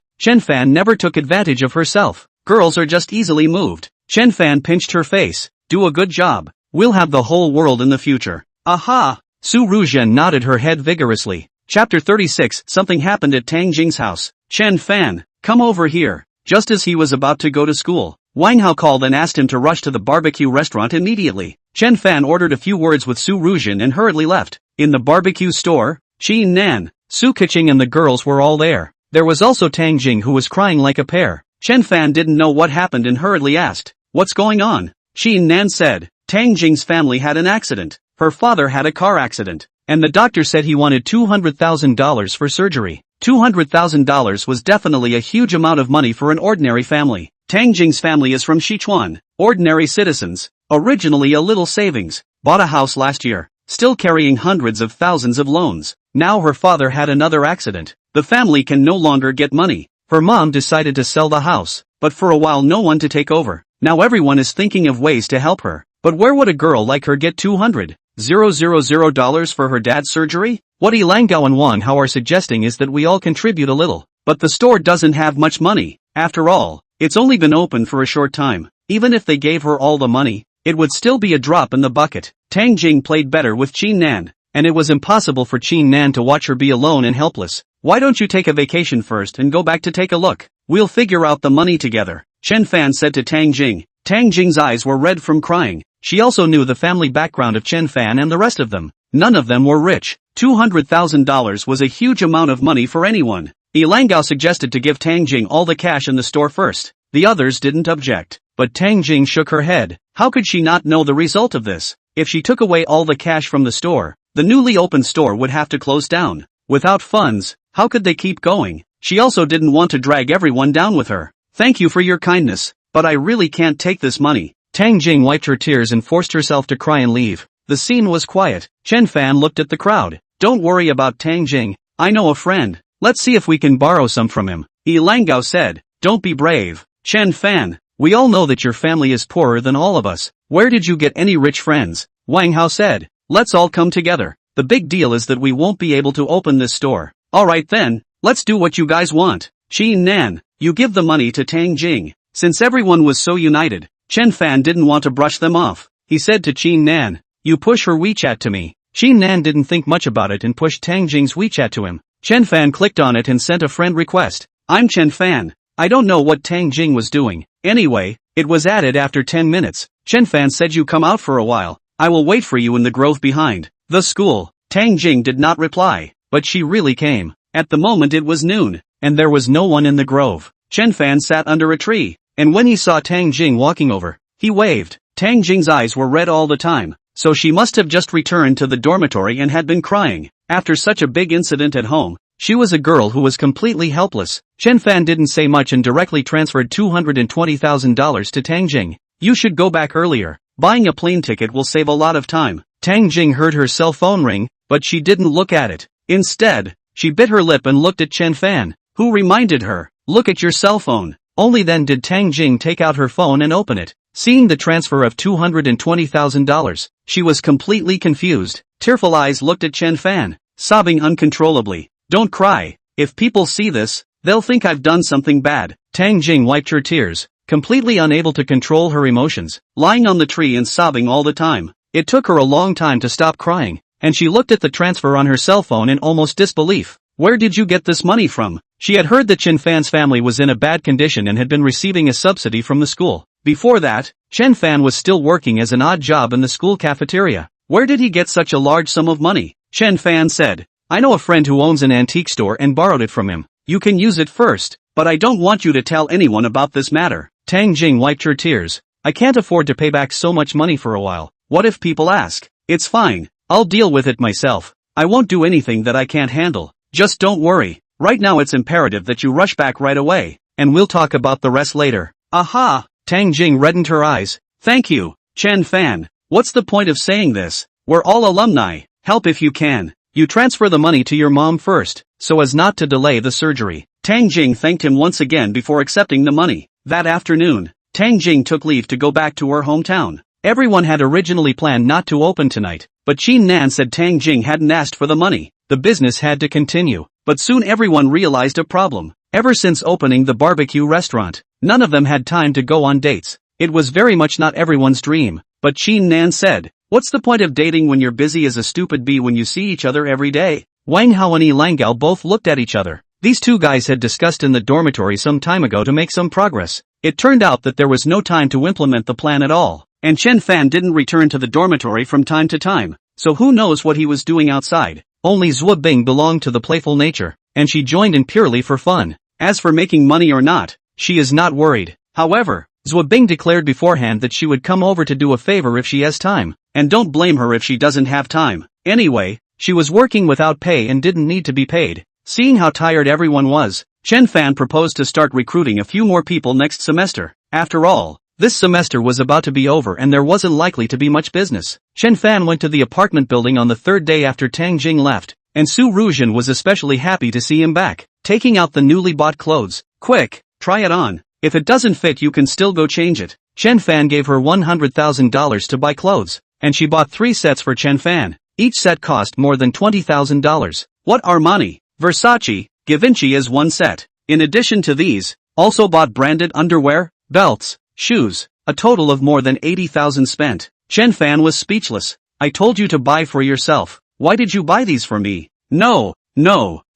never took advantage of herself. Girls are just easily moved. Chen Fan pinched her face. "Do a good job. We'll have the whole world in the future." "Aha!" Su Ruzhen nodded her head vigorously. Chapter 36. Something happened at Tang Jing's house. "Chen Fan, come over here." Just as he was about to go to school, Wang Hao called and asked him to rush to the barbecue restaurant immediately. Chen Fan ordered a few words with Su Ruzhen and hurriedly left. In the barbecue store, Qin Nan, Su Keqing and the girls were all there. There was also Tang Jing, who was crying like a pear. Chen Fan didn't know what happened and hurriedly asked, "What's going on?" Qin Nan said, "Tang Jing's family had an accident. Her father had a car accident, and the doctor said he wanted $200,000 for surgery." $200,000 was definitely a huge amount of money for an ordinary family. Tang Jing's family is from Sichuan, ordinary citizens, originally a little savings, bought a house last year, still carrying hundreds of thousands of loans. Now her father had another accident. The family can no longer get money. Her mom decided to sell the house, but for a while no one to take over. Now everyone is thinking of ways to help her. But where would a girl like her get $200,000 for her dad's surgery? What Ilangao and Wang Hao are suggesting is that we all contribute a little. But the store doesn't have much money. After all, it's only been open for a short time. Even if they gave her all the money, it would still be a drop in the bucket. Tang Jing played better with Qin Nan, and it was impossible for Qin Nan to watch her be alone and helpless. "Why don't you take a vacation first and go back to take a look? We'll figure out the money together," Chen Fan said to Tang Jing. Tang Jing's eyes were red from crying. She also knew the family background of Chen Fan and the rest of them. None of them were rich. $200,000 was a huge amount of money for anyone. Ilangao suggested to give Tang Jing all the cash in the store first. The others didn't object, but Tang Jing shook her head. How could she not know the result of this? If she took away all the cash from the store, the newly opened store would have to close down. Without funds, how could they keep going? She also didn't want to drag everyone down with her. "Thank you for your kindness, but I really can't take this money." Tang Jing wiped her tears and forced herself to cry and leave. The scene was quiet. Chen Fan looked at the crowd. Don't worry about Tang Jing. I know a friend. Let's see if we can borrow some from him. Langao said. Don't be brave. Chen Fan, we all know that your family is poorer than all of us. Where did you get any rich friends? Wang Hao said. Let's all come together. The big deal is that we won't be able to open this store. Alright then, let's do what you guys want. Qin Nan, you give the money to Tang Jing. Since everyone was so united, Chen Fan didn't want to brush them off. He said to Qin Nan, you push her WeChat to me. Qin Nan didn't think much about it and pushed Tang Jing's WeChat to him. Chen Fan clicked on it and sent a friend request. I'm Chen Fan. I don't know what Tang Jing was doing. Anyway, it was added after 10 minutes. Chen Fan said you come out for a while. I will wait for you in the grove behind the school. Tang Jing did not reply, but she really came. At the moment it was noon, and there was no one in the grove. Chen Fan sat under a tree, and when he saw Tang Jing walking over, he waved. Tang Jing's eyes were red all the time, so she must have just returned to the dormitory and had been crying. After such a big incident at home, she was a girl who was completely helpless. Chen Fan didn't say much and directly transferred $220,000 to Tang Jing. You should go back earlier. Buying a plane ticket will save a lot of time. Tang Jing heard her cell phone ring, but she didn't look at it. Instead, she bit her lip and looked at Chen Fan, who reminded her, look at your cell phone. Only then did Tang Jing take out her phone and open it. Seeing the transfer of $220,000, she was completely confused. Tearful eyes looked at Chen Fan, sobbing uncontrollably. Don't cry. If people see this, they'll think I've done something bad. Tang Jing wiped her tears, completely unable to control her emotions, lying on the tree and sobbing all the time. It took her a long time to stop crying, and she looked at the transfer on her cell phone in almost disbelief. Where did you get this money from? She had heard that Chen Fan's family was in a bad condition and had been receiving a subsidy from the school. Before that, Chen Fan was still working as an odd job in the school cafeteria. Where did he get such a large sum of money? Chen Fan said. I know a friend who owns an antique store and borrowed it from him. You can use it first, but I don't want you to tell anyone about this matter. Tang Jing wiped her tears. I can't afford to pay back so much money for a while. What if people ask? It's fine. I'll deal with it myself. I won't do anything that I can't handle. Just don't worry. Right now it's imperative that you rush back right away, and we'll talk about the rest later. Aha! Tang Jing reddened her eyes. Thank you, Chen Fan. What's the point of saying this? We're all alumni. Help if you can. You transfer the money to your mom first, so as not to delay the surgery. Tang Jing thanked him once again before accepting the money. That afternoon, Tang Jing took leave to go back to her hometown. Everyone had originally planned not to open tonight, but Qin Nan said Tang Jing hadn't asked for the money. The business had to continue, but soon everyone realized a problem. Ever since opening the barbecue restaurant, none of them had time to go on dates. It was very much not everyone's dream, but Qin Nan said, what's the point of dating when you're busy as a stupid bee when you see each other every day? Wang Hao and Langao both looked at each other. These two guys had discussed in the dormitory some time ago to make some progress. It turned out that there was no time to implement the plan at all, and Chen Fan didn't return to the dormitory from time to time, so who knows what he was doing outside. Only Zhuo Bing belonged to the playful nature, and she joined in purely for fun. As for making money or not, she is not worried. However, Zhuo Bing declared beforehand that she would come over to do a favor if she has time, and don't blame her if she doesn't have time. Anyway, she was working without pay and didn't need to be paid. Seeing how tired everyone was, Chen Fan proposed to start recruiting a few more people next semester. After all, this semester was about to be over and there wasn't likely to be much business. Chen Fan went to the apartment building on the third day after Tang Jing left, and Su Ruzhen was especially happy to see him back. Taking out the newly bought clothes, quick, try it on. If it doesn't fit you can still go change it. Chen Fan gave her $100,000 to buy clothes, and she bought 3 sets for Chen Fan. Each set cost more than $20,000. What Armani, Versace, Givenchy is one set. In addition to these, also bought branded underwear, belts, shoes, a total of more than $80,000 spent. Chen Fan was speechless. I told you to buy for yourself. Why did you buy these for me? No.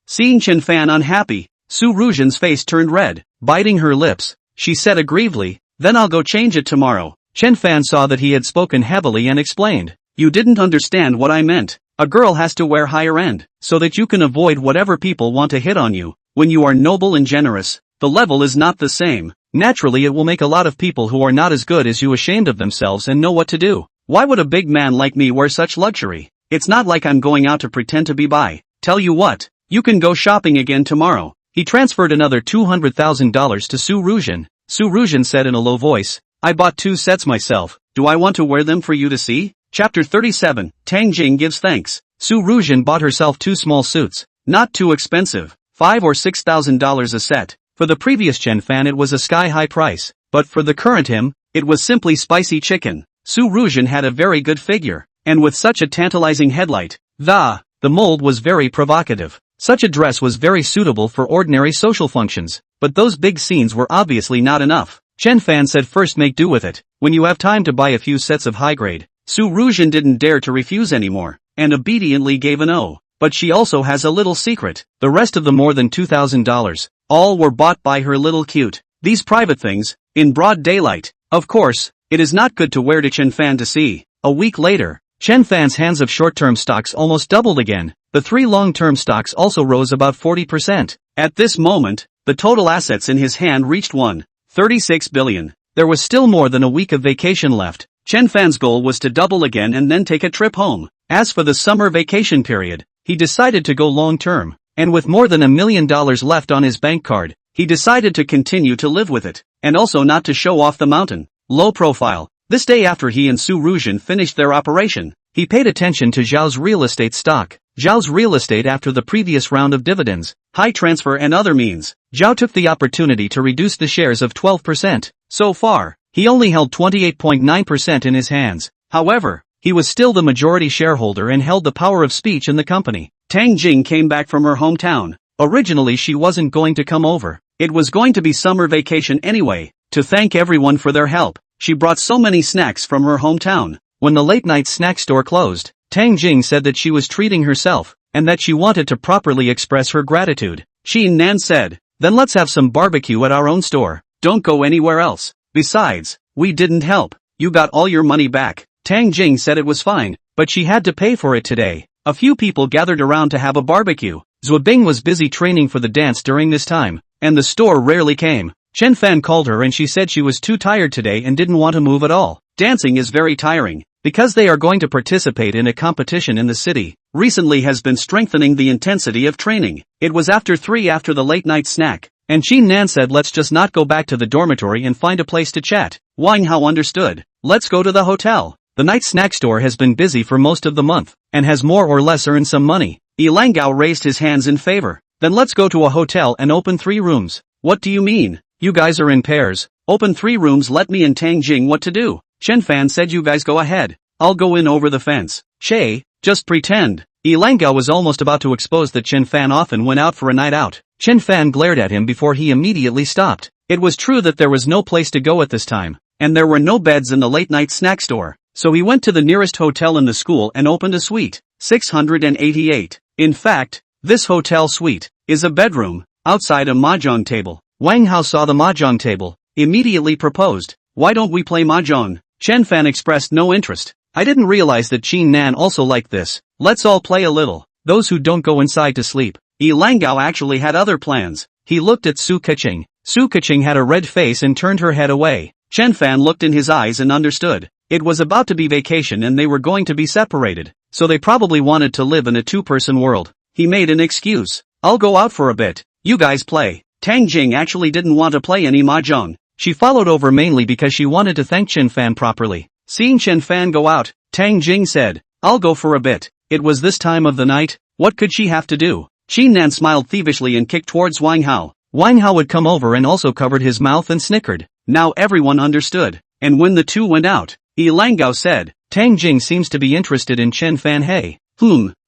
Seeing Chen Fan unhappy, Su Ruzhen's face turned red. Biting her lips, she said aggrievedly, then I'll go change it tomorrow. Chen Fan saw that he had spoken heavily and explained, you didn't understand what I meant. A girl has to wear higher end, so that you can avoid whatever people want to hit on you. When you are noble and generous, the level is not the same. Naturally it will make a lot of people who are not as good as you ashamed of themselves and know what to do. Why would a big man like me wear such luxury? It's not like I'm going out to pretend to be by. Tell you what, you can go shopping again tomorrow. He transferred another $200,000 to Su Ruzhen. Su Ruzhen said in a low voice, I bought 2 sets myself, do I want to wear them for you to see? Chapter 37, Tang Jing gives thanks. Su Ruzhen bought herself 2 small suits, not too expensive, $5,000 or $6,000 a set. For the previous Chen Fan it was a sky-high price, but for the current him, it was simply spicy chicken. Su Ruzhen had a very good figure, and with such a tantalizing headlight, the mold was very provocative. Such a dress was very suitable for ordinary social functions, but those big scenes were obviously not enough. Chen Fan said first make do with it, when you have time to buy a few sets of high grade. Su Ruzhen didn't dare to refuse anymore, and obediently gave a no. But she also has a little secret. The rest of the more than $2,000, all were bought by her little cute. These private things, in broad daylight. Of course, it is not good to wear to Chen Fan to see. A week later, Chen Fan's hands of short-term stocks almost doubled again. The 3 long-term stocks also rose about 40%. At this moment, the total assets in his hand reached 1.36 billion. There was still more than a week of vacation left. Chen Fan's goal was to double again and then take a trip home. As for the summer vacation period, he decided to go long-term, and with more than $1 million left on his bank card, he decided to continue to live with it, and also not to show off the mountain. Low profile. This day after he and Su Ruzhen finished their operation, he paid attention to Zhao's real estate stock. Zhao's real estate after the previous round of dividends, high transfer and other means. Zhao took the opportunity to reduce the shares of 12%. So far, he only held 28.9% in his hands. However, he was still the majority shareholder and held the power of speech in the company. Tang Jing came back from her hometown. Originally she wasn't going to come over. It was going to be summer vacation anyway. To thank everyone for their help, she brought so many snacks from her hometown. When the late-night snack store closed, Tang Jing said that she was treating herself, and that she wanted to properly express her gratitude. Chen Nan said, then let's have some barbecue at our own store. Don't go anywhere else. Besides, we didn't help. You got all your money back. Tang Jing said it was fine, but she had to pay for it today. A few people gathered around to have a barbecue. Zhu Bing was busy training for the dance during this time, and the store rarely came. Chen Fan called her and she said she was too tired today and didn't want to move at all. Dancing is very tiring, because they are going to participate in a competition in the city. Recently has been strengthening the intensity of training. It was after 3 after the late night snack, and Chen Nan said let's just not go back to the dormitory and find a place to chat. Wang Hao understood. Let's go to the hotel. The night snack store has been busy for most of the month, and has more or less earned some money. Yilangao raised his hands in favor. Then let's go to a hotel and open 3 rooms. What do you mean? You guys are in pairs. Open 3 rooms, let me and Tang Jing what to do. Chen Fan said you guys go ahead. I'll go in over the fence. Che, just pretend. Yilangao was almost about to expose that Chen Fan often went out for a night out. Chen Fan glared at him before he immediately stopped. It was true that there was no place to go at this time, and there were no beds in the late-night snack store. So he went to the nearest hotel in the school and opened a suite. 688. In fact, this hotel suite is a bedroom, outside a mahjong table. Wang Hao saw the mahjong table, immediately proposed. Why don't we play mahjong? Chen Fan expressed no interest. I didn't realize that Chen Nan also liked this. Let's all play a little. Those who don't go inside to sleep. Yilangao actually had other plans. He looked at Su Keqing. Su Keqing had a red face and turned her head away. Chen Fan looked in his eyes and understood. It was about to be vacation and they were going to be separated, so they probably wanted to live in a 2-person world. He made an excuse. I'll go out for a bit. You guys play. Tang Jing actually didn't want to play any mahjong. She followed over mainly because she wanted to thank Chen Fan properly. Seeing Chen Fan go out, Tang Jing said, I'll go for a bit. It was this time of the night. What could she have to do? Chen Nan smiled thievishly and kicked towards Wang Hao. Wang Hao had come over and also covered his mouth and snickered. Now everyone understood. And when the two went out, Yilangao said, Tang Jing seems to be interested in Chen Fan. Hey.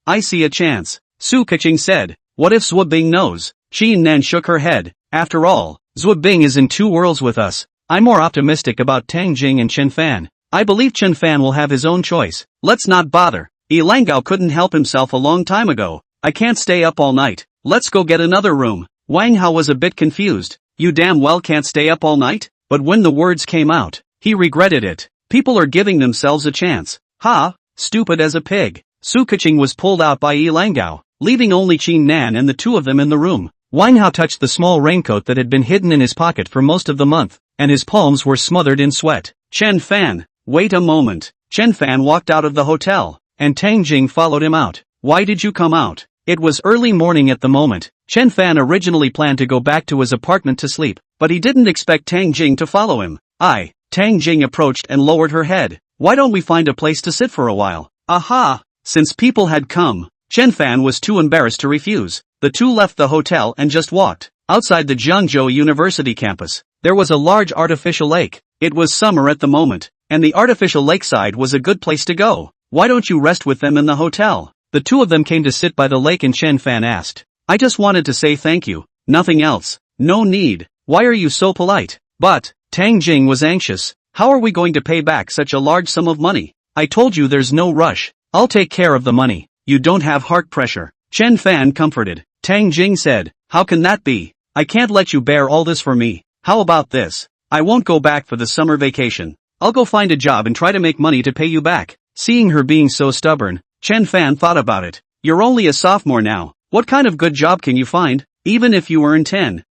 I see a chance. Su Keqing said, what if Zhu Bing knows? Chen Nan shook her head. After all, Zhu Bing is in 2 worlds with us. I'm more optimistic about Tang Jing and Chen Fan. I believe Chen Fan will have his own choice. Let's not bother. Yilangao couldn't help himself a long time ago. I can't stay up all night. Let's go get another room. Wang Hao was a bit confused. You damn well can't stay up all night? But when the words came out, he regretted it. People are giving themselves a chance. Ha, stupid as a pig. Su Keqing was pulled out by Yilangao, leaving only Chen Nan and the 2 of them in the room. Wang Hao touched the small raincoat that had been hidden in his pocket for most of the month, and his palms were smothered in sweat. Chen Fan, wait a moment. Chen Fan walked out of the hotel, and Tang Jing followed him out. Why did you come out? It was early morning at the moment. Chen Fan originally planned to go back to his apartment to sleep, but he didn't expect Tang Jing to follow him. Tang Jing approached and lowered her head. Why don't we find a place to sit for a while? Aha! Since people had come, Chen Fan was too embarrassed to refuse. The two left the hotel and just walked. Outside the Zhengzhou University campus, there was a large artificial lake. It was summer at the moment, and the artificial lakeside was a good place to go. Why don't you rest with them in the hotel? The two of them came to sit by the lake and Chen Fan asked. I just wanted to say thank you, nothing else. No need. Why are you so polite? But, Tang Jing was anxious. How are we going to pay back such a large sum of money? I told you there's no rush. I'll take care of the money. You don't have heart pressure. Chen Fan comforted. Tang Jing said, how can that be? I can't let you bear all this for me. How about this? I won't go back for the summer vacation. I'll go find a job and try to make money to pay you back. Seeing her being so stubborn, Chen Fan thought about it. You're only a sophomore now. What kind of good job can you find? Even if you earn 10,000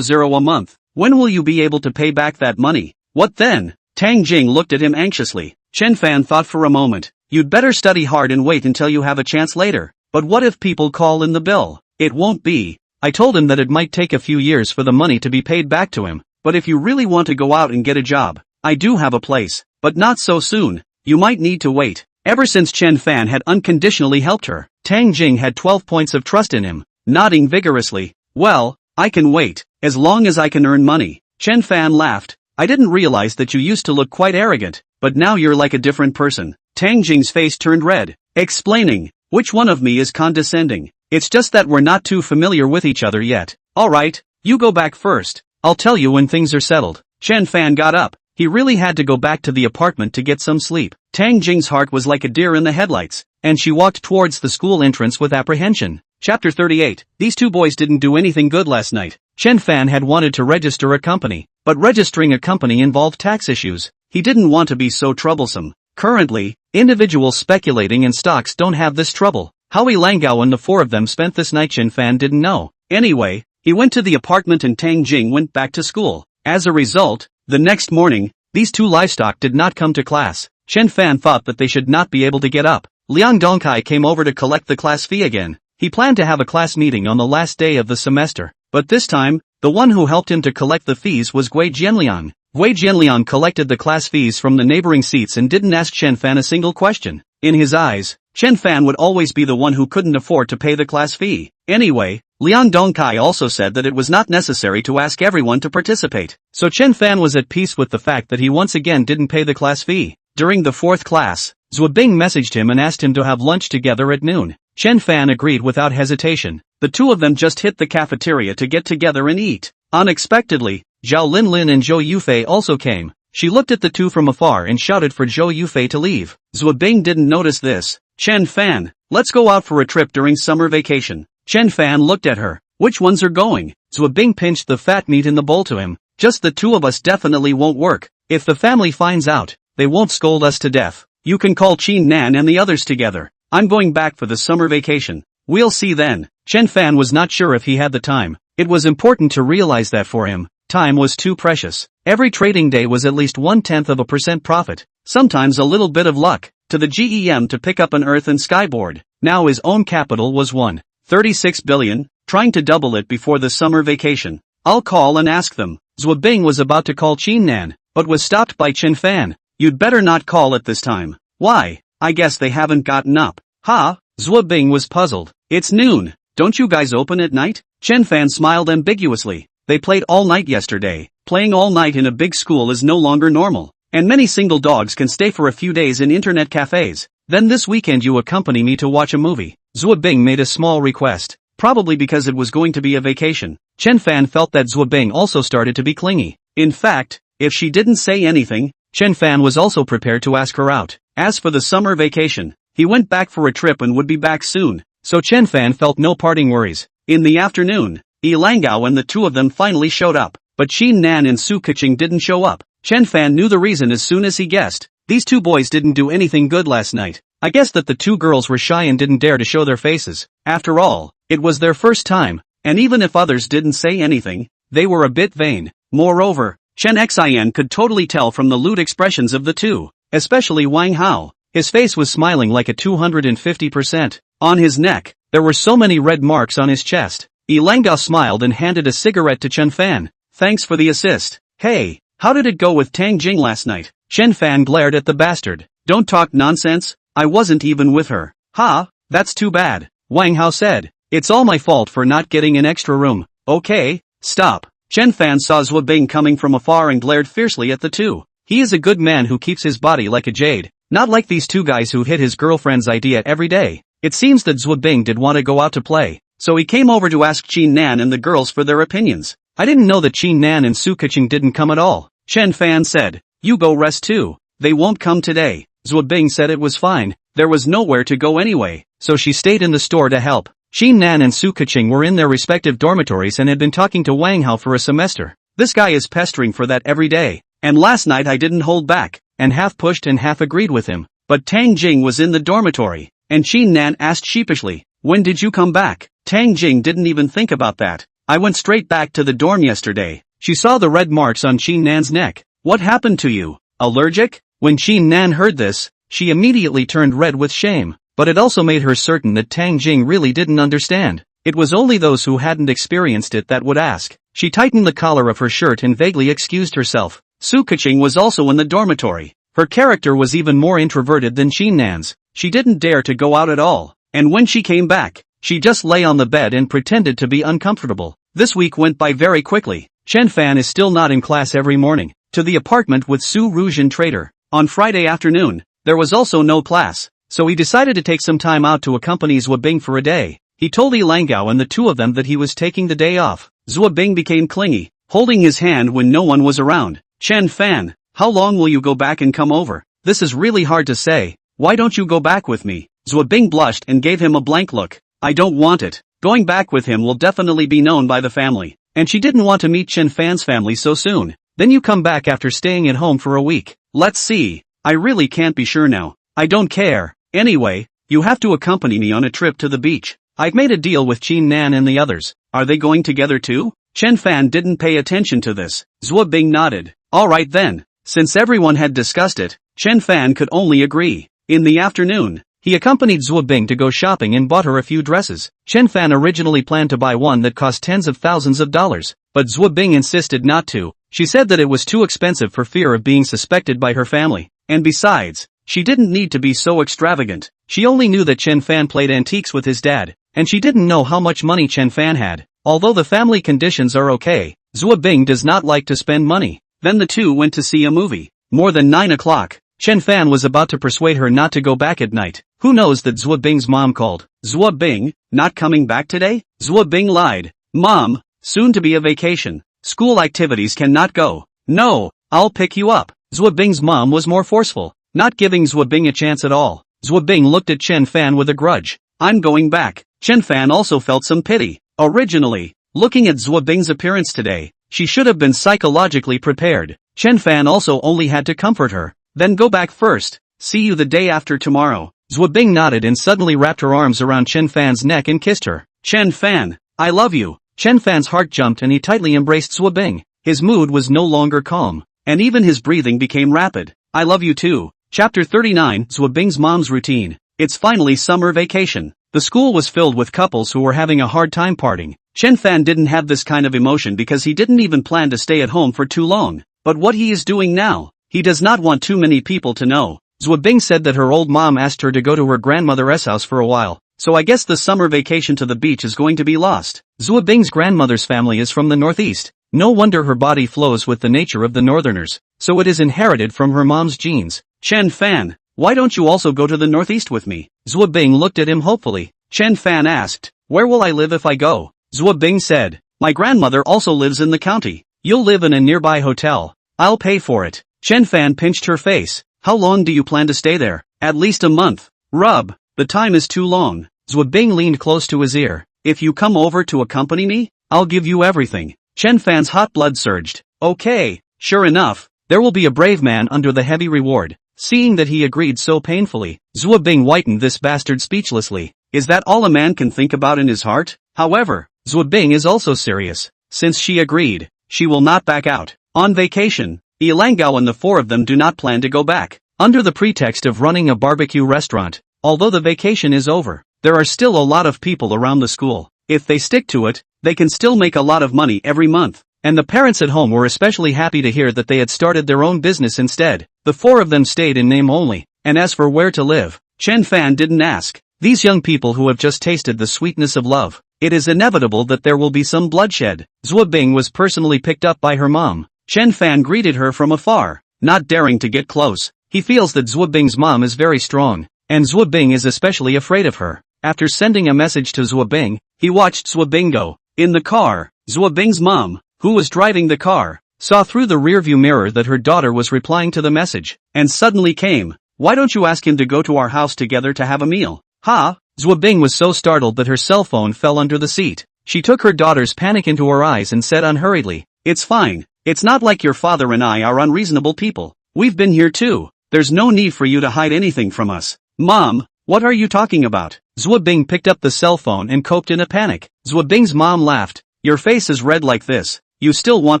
a month, when will you be able to pay back that money? What then? Tang Jing looked at him anxiously. Chen Fan thought for a moment. You'd better study hard and wait until you have a chance later. But what if people call in the bill? It won't be. I told him that it might take a few years for the money to be paid back to him. But if you really want to go out and get a job, I do have a place. But not so soon. You might need to wait. Ever since Chen Fan had unconditionally helped her, Tang Jing had 12 points of trust in him. Nodding vigorously. Well, I can wait, as long as I can earn money. Chen Fan laughed. I didn't realize that you used to look quite arrogant, but now you're like a different person. Tang Jing's face turned red, explaining, which one of me is condescending? It's just that we're not too familiar with each other yet. Alright, you go back first. I'll tell you when things are settled. Chen Fan got up. He really had to go back to the apartment to get some sleep. Tang Jing's heart was like a deer in the headlights, and she walked towards the school entrance with apprehension. Chapter 38. These two boys didn't do anything good last night. Chen Fan had wanted to register a company, but registering a company involved tax issues. He didn't want to be so troublesome. Currently, individuals speculating in stocks don't have this trouble. How Langao and the four of them spent this night Chen Fan didn't know. Anyway, he went to the apartment and Tang Jing went back to school. As a result, the next morning, these two livestock did not come to class. Chen Fan thought that they should not be able to get up. Liang Dongkai came over to collect the class fee again. He planned to have a class meeting on the last day of the semester, but this time, the one who helped him to collect the fees was Gui Jianliang. Gui Jianliang collected the class fees from the neighboring seats and didn't ask Chen Fan a single question. In his eyes, Chen Fan would always be the one who couldn't afford to pay the class fee. Anyway, Liang Dongkai also said that it was not necessary to ask everyone to participate. So Chen Fan was at peace with the fact that he once again didn't pay the class fee. During the fourth class, Zhuo Bing messaged him and asked him to have lunch together at noon. Chen Fan agreed without hesitation. The two of them just hit the cafeteria to get together and eat. Unexpectedly, Zhao Linlin and Zhou Yufei also came. She looked at the two from afar and shouted for Zhou Yufei to leave. Zhuo Bing didn't notice this. Chen Fan, let's go out for a trip during summer vacation. Chen Fan looked at her. Which ones are going? Zhuo Bing pinched the fat meat in the bowl to him. Just the two of us definitely won't work. If the family finds out, they won't scold us to death. You can call Qin Nan and the others together. I'm going back for the summer vacation. We'll see then. Chen Fan was not sure if he had the time. It was important to realize that for him, time was too precious. Every trading day was at least 0.1% profit, sometimes a little bit of luck, to the GEM to pick up an earth and skyboard. Now his own capital was 1.36 billion, trying to double it before the summer vacation. I'll call and ask them. Zhuo Bing was about to call Qin Nan, but was stopped by Chen Fan. You'd better not call at this time. Why? I guess they haven't gotten up. Ha? Zhuo Bing was puzzled. It's noon. Don't you guys open at night? Chen Fan smiled ambiguously. They played all night yesterday. Playing all night in a big school is no longer normal. And many single dogs can stay for a few days in internet cafes. Then this weekend you accompany me to watch a movie. Zhuo Bing made a small request. Probably because it was going to be a vacation. Chen Fan felt that Zhuo Bing also started to be clingy. In fact, if she didn't say anything, Chen Fan was also prepared to ask her out. As for the summer vacation, he went back for a trip and would be back soon, so Chen Fan felt no parting worries. In the afternoon, Langao and the two of them finally showed up, but Qin Nan and Su Keqing didn't show up. Chen Fan knew the reason as soon as he guessed. These two boys didn't do anything good last night. I guess that the two girls were shy and didn't dare to show their faces. After all, it was their first time, and even if others didn't say anything, they were a bit vain. Moreover, Chen Xian could totally tell from the lewd expressions of the two, especially Wang Hao. His face was smiling like a 250%. On his neck, there were so many red marks on his chest. Langao smiled and handed a cigarette to Chen Fan. Thanks for the assist. Hey, How did it go with Tang Jing last night? Chen Fan glared at the bastard. Don't talk nonsense, I wasn't even with her. Ha, that's too bad. Wang Hao said. It's all my fault for not getting an extra room. Okay, stop. Chen Fan saw Zhu Bing coming from afar and glared fiercely at the two. He is a good man who keeps his body like a jade, not like these two guys who hit his girlfriend's idea every day. It seems that Zhu Bing did want to go out to play, so he came over to ask Qin Nan and the girls for their opinions. I didn't know that Qin Nan and Su Keqing didn't come at all. Chen Fan said. You go rest too. They won't come today. Zhu Bing said it was fine, there was nowhere to go anyway, so she stayed in the store to help. Qin Nan and Su Keqing were in their respective dormitories and had been talking to Wang Hao for a semester. This guy is pestering for that every day, and last night I didn't hold back, and half pushed and half agreed with him. But Tang Jing was in the dormitory, and Qin Nan asked sheepishly, when did you come back? Tang Jing didn't even think about that. I went straight back to the dorm yesterday. She saw the red marks on Qin Nan's neck. What happened to you? Allergic? When Qin Nan heard this, she immediately turned red with shame. But it also made her certain that Tang Jing really didn't understand. It was only those who hadn't experienced it that would ask. She tightened the collar of her shirt and vaguely excused herself. Su Keqing was also in the dormitory. Her character was even more introverted than Qin Nan's. She didn't dare to go out at all, and when she came back, she just lay on the bed and pretended to be uncomfortable. This week went by very quickly. Chen Fan is still not in class every morning. To the apartment with Su Ruzhen Trader. On Friday afternoon, there was also no class. So he decided to take some time out to accompany Zhu Bing for a day. He told Langao and the two of them that he was taking the day off. Zhu Bing became clingy, holding his hand when no one was around. Chen Fan, how long will you go back and come over? This is really hard to say. Why don't you go back with me? Zhu Bing blushed and gave him a blank look. I don't want it. Going back with him will definitely be known by the family. And she didn't want to meet Chen Fan's family so soon. Then you come back after staying at home for a week. Let's see. I really can't be sure now. I don't care. Anyway, you have to accompany me on a trip to the beach. I've made a deal with Qin Nan and the others. Are they going together too? Chen Fan didn't pay attention to this. Zhu Bing nodded. Alright then. Since everyone had discussed it, Chen Fan could only agree. In the afternoon, he accompanied Zhu Bing to go shopping and bought her a few dresses. Chen Fan originally planned to buy one that cost tens of thousands of dollars, but Zhu Bing insisted not to. She said that it was too expensive for fear of being suspected by her family. And besides, she didn't need to be so extravagant. She only knew that Chen Fan played antiques with his dad, and she didn't know how much money Chen Fan had. Although the family conditions are okay, Zhu Bing does not like to spend money. Then the two went to see a movie. More than 9 o'clock, Chen Fan was about to persuade her not to go back at night. Who knows that Zhu Bing's mom called. Zhu Bing, not coming back today? Zhu Bing lied. Mom, soon to be a vacation. School activities cannot go. No, I'll pick you up. Zhu Bing's mom was more forceful, not giving Zhu Bing a chance at all. Zhu Bing looked at Chen Fan with a grudge. I'm going back. Chen Fan also felt some pity. Originally, looking at Zhu Bing's appearance today, she should have been psychologically prepared. Chen Fan also only had to comfort her. Then go back first. See you the day after tomorrow. Zhu Bing nodded and suddenly wrapped her arms around Chen Fan's neck and kissed her. Chen Fan, I love you. Chen Fan's heart jumped and he tightly embraced Zhu Bing. His mood was no longer calm, and even his breathing became rapid. I love you too. Chapter 39, Zhu Bing's mom's routine. It's finally summer vacation. The school was filled with couples who were having a hard time parting. Chen Fan didn't have this kind of emotion because he didn't even plan to stay at home for too long. But what he is doing now, he does not want too many people to know. Zhu Bing said that her old mom asked her to go to her grandmother's house for a while, so I guess the summer vacation to the beach is going to be lost. Zhu Bing's grandmother's family is from the northeast. No wonder her body flows with the nature of the northerners, so it is inherited from her mom's genes. Chen Fan, why don't you also go to the northeast with me? Zhu Bing looked at him hopefully. Chen Fan asked, where will I live if I go? Zhu Bing said, my grandmother also lives in the county. You'll live in a nearby hotel. I'll pay for it. Chen Fan pinched her face. How long do you plan to stay there? At least a month. Rub, the time is too long. Zhu Bing leaned close to his ear. If you come over to accompany me, I'll give you everything. Chen Fan's hot blood surged. Okay, sure enough, there will be a brave man under the heavy reward. Seeing that he agreed so painfully, Zhu Bing whitened this bastard speechlessly. Is that all a man can think about in his heart? However, Zhu Bing is also serious. Since she agreed, she will not back out. On vacation, Langao and the four of them do not plan to go back. Under the pretext of running a barbecue restaurant, although the vacation is over, there are still a lot of people around the school. If they stick to it, they can still make a lot of money every month. and the parents at home were especially happy to hear that they had started their own business instead. The four of them stayed in name only, and as for where to live, Chen Fan didn't ask. These young people who have just tasted the sweetness of love, it is inevitable that there will be some bloodshed. Zhu Bing was personally picked up by her mom. Chen Fan greeted her from afar, not daring to get close. He feels that Zhu Bing's mom is very strong, and Zhu Bing is especially afraid of her. After sending a message to Zhu Bing, he watched Zhu Bing go. In the car, Zhu Bing's mom, who was driving the car, saw through the rearview mirror that her daughter was replying to the message, and suddenly came. Why don't you ask him to go to our house together to have a meal? Ha! Zhu Bing was so startled that her cell phone fell under the seat. She took her daughter's panic into her eyes and said unhurriedly, "It's fine. It's not like your father and I are unreasonable people. We've been here too. There's no need for you to hide anything from us." Mom, what are you talking about? Zhu Bing picked up the cell phone and coped in a panic. Zhu Bing's mom laughed. Your face is red like this. You still want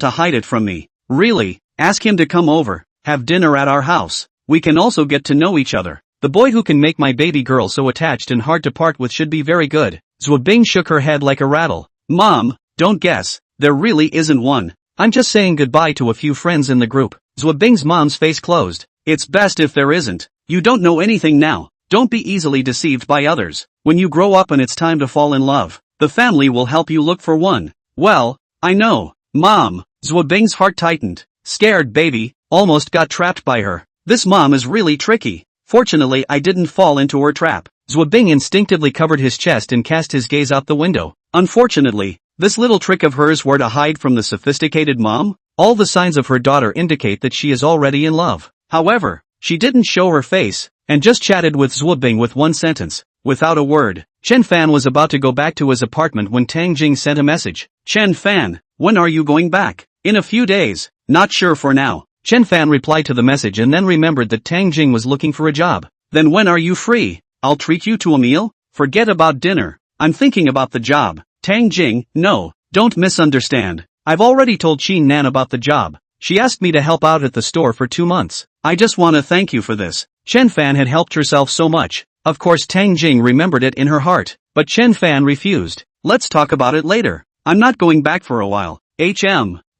to hide it from me? Really? Ask him to come over, have dinner at our house. We can also get to know each other. The boy who can make my baby girl so attached and hard to part with should be very good. Zhu Bing shook her head like a rattle. Mom, don't guess. There really isn't one. I'm just saying goodbye to a few friends in the group. Zhu Bing's mom's face closed. It's best if there isn't. You don't know anything now. Don't be easily deceived by others. When you grow up and it's time to fall in love, the family will help you look for one. Well, I know. Mom, Zhu Bing's heart tightened. Scared baby, almost got trapped by her. This mom is really tricky. Fortunately I didn't fall into her trap. Zhu Bing instinctively covered his chest and cast his gaze out the window. Unfortunately, this little trick of hers were to hide from the sophisticated mom. All the signs of her daughter indicate that she is already in love. However, she didn't show her face, and just chatted with Zhu Bing with one sentence, without a word. Chen Fan was about to go back to his apartment when Jing sent a message. Chen Fan, when are you going back? In a few days. Not sure for now. Chen Fan replied to the message and then remembered that Jing was looking for a job. Then when are you free? I'll treat you to a meal? Forget about dinner. I'm thinking about the job. Jing, no, don't misunderstand. I've already told Qin Nan about the job. She asked me to help out at the store for 2 months. I just want to thank you for this. Chen Fan had helped herself so much. Of course Jing remembered it in her heart, but Chen Fan refused. Let's talk about it later. I'm not going back for a while.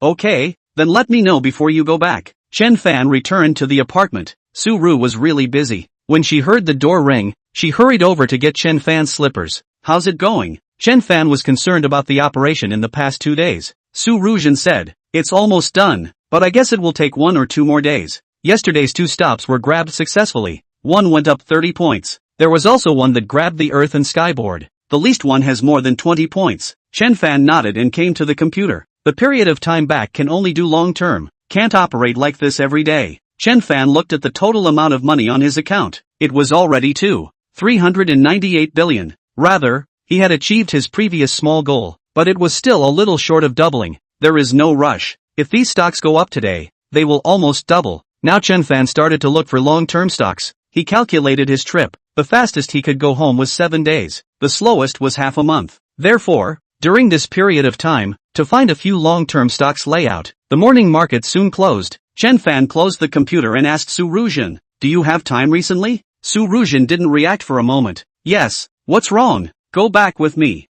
Okay, then let me know before you go back. Chen Fan returned to the apartment. Su Ru was really busy. When she heard the door ring, she hurried over to get Chen Fan's slippers. How's it going? Chen Fan was concerned about the operation in the past 2 days. Su Ruzhen said, it's almost done, but I guess it will take 1 or 2 more days. Yesterday's 2 stops were grabbed successfully. One went up 30 points. There was also one that grabbed the earth and skyboard. The least one has more than 20 points. Chen Fan nodded and came to the computer. The period of time back can only do long term. Can't operate like this every day. Chen Fan looked at the total amount of money on his account. It was already 398 billion. Rather, he had achieved his previous small goal, but it was still a little short of doubling. There is no rush. If these stocks go up today, they will almost double. Now Chen Fan started to look for long-term stocks. He calculated his trip. The fastest he could go home was 7 days. The slowest was half a month. Therefore, during this period of time, to find a few long-term stocks layout, the morning market soon closed. Chen Fan closed the computer and asked Su Ruzhen, do you have time recently? Su Ruzhen didn't react for a moment. Yes, what's wrong? Go back with me.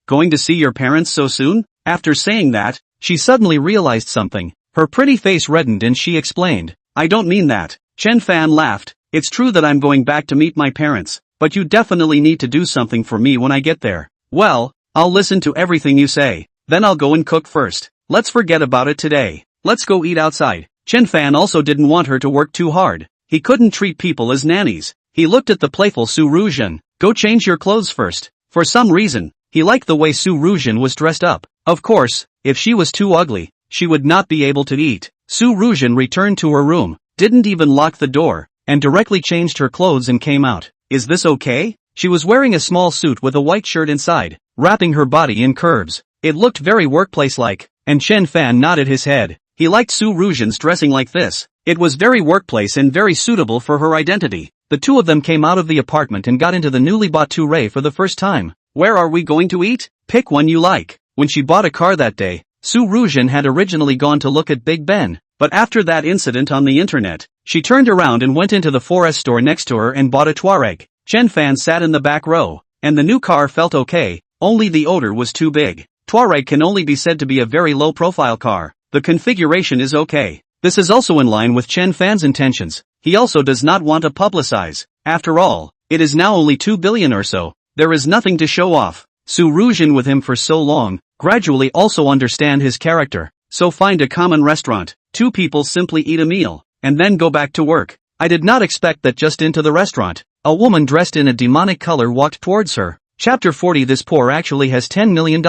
Going to see your parents so soon? After saying that, she suddenly realized something. Her pretty face reddened and she explained, I don't mean that. Chen Fan laughed. It's true that I'm going back to meet my parents, but you definitely need to do something for me when I get there. Well, I'll listen to everything you say. Then I'll go and cook first. Let's forget about it today. Let's go eat outside. Chen Fan also didn't want her to work too hard. He couldn't treat people as nannies. He looked at the playful Su Ruzhen. Go change your clothes first. For some reason, he liked the way Su Ruzhen was dressed up. Of course, if she was too ugly, she would not be able to eat. Su Ruzhen returned to her room, didn't even lock the door, and directly changed her clothes and came out. Is this okay? She was wearing a small suit with a white shirt inside, wrapping her body in curves. It looked very workplace-like, and Chen Fan nodded his head. He liked Su Ruzhen's dressing like this. It was very workplace and very suitable for her identity. The two of them came out of the apartment and got into the newly bought Touray for the first time. Where are we going to eat? Pick one you like. When she bought a car that day, Su Ruzhen had originally gone to look at Big Ben, but after that incident on the internet, she turned around and went into the forest store next to her and bought a Touareg. Chen Fan sat in the back row, and the new car felt okay, only the odor was too big. Touareg can only be said to be a very low-profile car. The configuration is okay. This is also in line with Chen Fan's intentions. He also does not want to publicize. After all, it is now only 2 billion or so. There is nothing to show off. Su Ruzhen with him for so long, gradually also understand his character. So find a common restaurant. 2 people simply eat a meal, and then go back to work. I did not expect that just into the restaurant. A woman dressed in a demonic color walked towards her. Chapter 40. This poor actually has $10 million.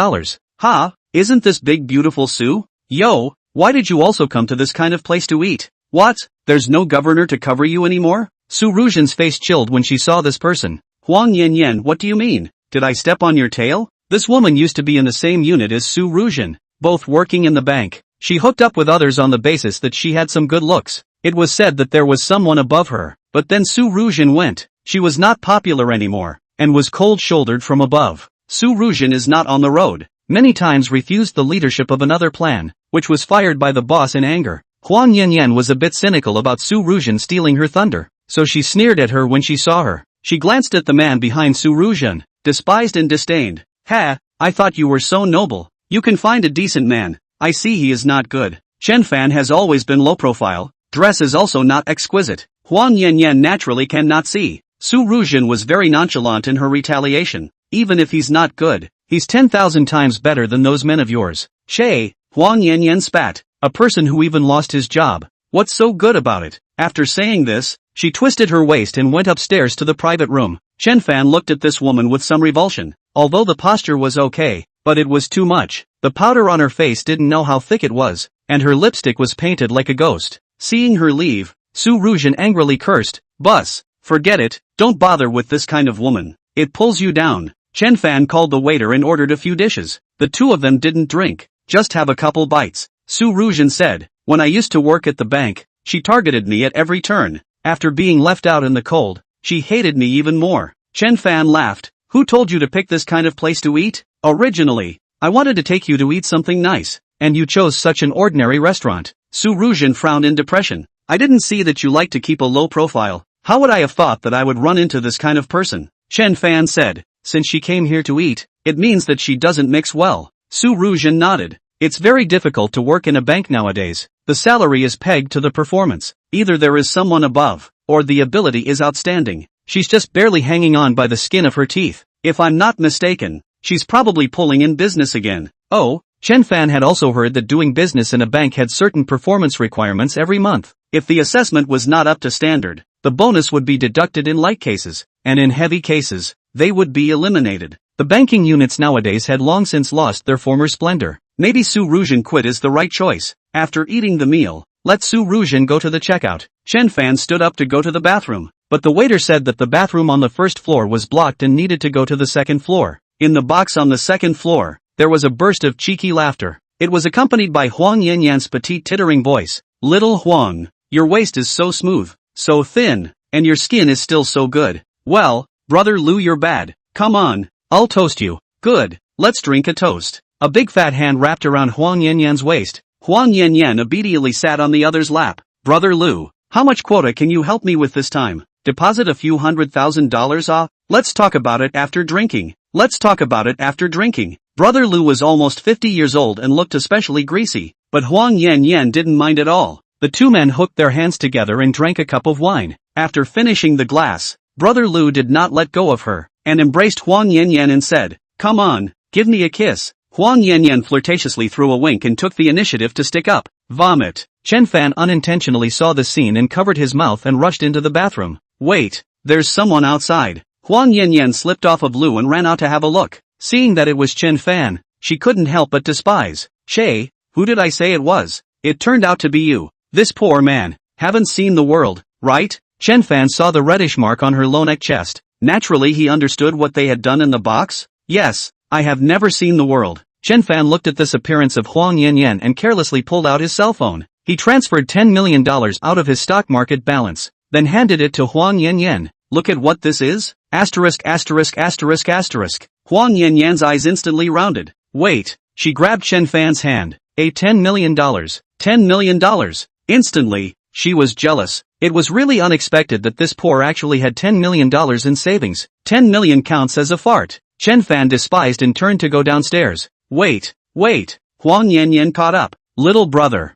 Ha, isn't this big beautiful Su? Yo, why did you also come to this kind of place to eat? What? There's no governor to cover you anymore? Su Ruzhen's face chilled when she saw this person. Huang Yanyan, what do you mean? Did I step on your tail? This woman used to be in the same unit as Su Ruzhen, both working in the bank. She hooked up with others on the basis that she had some good looks. It was said that there was someone above her, but then Su Ruzhen went. She was not popular anymore, and was cold-shouldered from above. Su Ruzhen is not on the road. Many times refused the leadership of another plan, which was fired by the boss in anger. Huang Yanyan was a bit cynical about Su Ruzhen stealing her thunder, so she sneered at her when she saw her. She glanced at the man behind Su Ruzhen, despised and disdained. Ha, I thought you were so noble. You can find a decent man. I see he is not good. Chen Fan has always been low profile. Dress is also not exquisite. Huang Yanyan naturally cannot see. Su Ruzhen was very nonchalant in her retaliation. Even if he's not good, he's 10,000 times better than those men of yours. Shay, Huang Yanyan spat. A person who even lost his job. What's so good about it? After saying this, she twisted her waist and went upstairs to the private room. Chen Fan looked at this woman with some revulsion. Although the posture was okay, but it was too much. The powder on her face didn't know how thick it was, and her lipstick was painted like a ghost. Seeing her leave, Su Ruzhen angrily cursed. Bus, forget it, don't bother with this kind of woman. It pulls you down. Chen Fan called the waiter and ordered a few dishes. The 2 of them didn't drink, just have a couple bites. Su Ruzhen said, when I used to work at the bank, she targeted me at every turn. After being left out in the cold, she hated me even more. Chen Fan laughed. Who told you to pick this kind of place to eat? Originally, I wanted to take you to eat something nice, and you chose such an ordinary restaurant. Su Ruzhen frowned in depression. I didn't see that you like to keep a low profile. How would I have thought that I would run into this kind of person? Chen Fan said, since she came here to eat, it means that she doesn't mix well. Su Ruzhen nodded. It's very difficult to work in a bank nowadays. The salary is pegged to the performance. Either there is someone above, or the ability is outstanding. She's just barely hanging on by the skin of her teeth. If I'm not mistaken, she's probably pulling in business again. Oh, Chen Fan had also heard that doing business in a bank had certain performance requirements every month. If the assessment was not up to standard, the bonus would be deducted in light cases, and in heavy cases, they would be eliminated. The banking units nowadays had long since lost their former splendor. Maybe Su Ruzhen quit is the right choice. After eating the meal, let Su Ruzhen go to the checkout. Chen Fan stood up to go to the bathroom, but the waiter said that the bathroom on the first floor was blocked and needed to go to the second floor. In the box on the second floor, there was a burst of cheeky laughter. It was accompanied by Huang Yanyan's petite tittering voice. Little Huang, your waist is so smooth, so thin, and your skin is still so good. Well, brother Lu, you're bad. Come on, I'll toast you. Good, let's drink a toast. A big fat hand wrapped around Huang Yanyan's waist. Huang Yanyan obediently sat on the other's lap. Brother Lu, how much quota can you help me with this time? Deposit a few $100,000? Let's talk about it after drinking. Let's talk about it after drinking. Brother Lu was almost 50 years old and looked especially greasy, but Huang Yanyan didn't mind at all. The 2 men hooked their hands together and drank a cup of wine. After finishing the glass, Brother Lu did not let go of her, and embraced Huang Yanyan and said, come on, give me a kiss. Huang Yanyan flirtatiously threw a wink and took the initiative to stick up. Vomit. Chen Fan unintentionally saw the scene and covered his mouth and rushed into the bathroom. Wait, there's someone outside. Huang Yanyan slipped off of Lu and ran out to have a look. Seeing that it was Chen Fan, she couldn't help but despise. Shay, who did I say it was? It turned out to be you. This poor man, haven't seen the world, right? Chen Fan saw the reddish mark on her low neck chest. Naturally he understood what they had done in the box. Yes, I have never seen the world. Chen Fan looked at this appearance of Huang Yanyan and carelessly pulled out his cell phone. He transferred $10 million out of his stock market balance, then handed it to Huang Yanyan. Look at what this is? Asterisk asterisk asterisk asterisk. Huang Yanyan's eyes instantly rounded. Wait, she grabbed Chen Fan's hand. $10 million. $10 million. Instantly, she was jealous. It was really unexpected that this poor actually had $10 million in savings. 10 million counts as a fart. Chen Fan despised and turned to go downstairs. Wait. Huang Yanyan caught up. Little brother.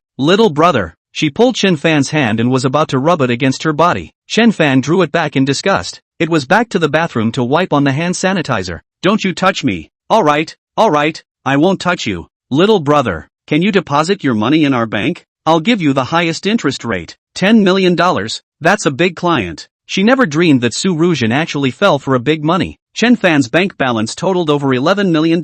She pulled Chen Fan's hand and was about to rub it against her body. Chen Fan drew it back in disgust. It was back to the bathroom to wipe on the hand sanitizer. Don't you touch me. Alright, I won't touch you. Little brother, can you deposit your money in our bank? I'll give you the highest interest rate. $10 million. That's a big client. She never dreamed that Su Ruzhen actually fell for a big money. Chen Fan's bank balance totaled over $11 million.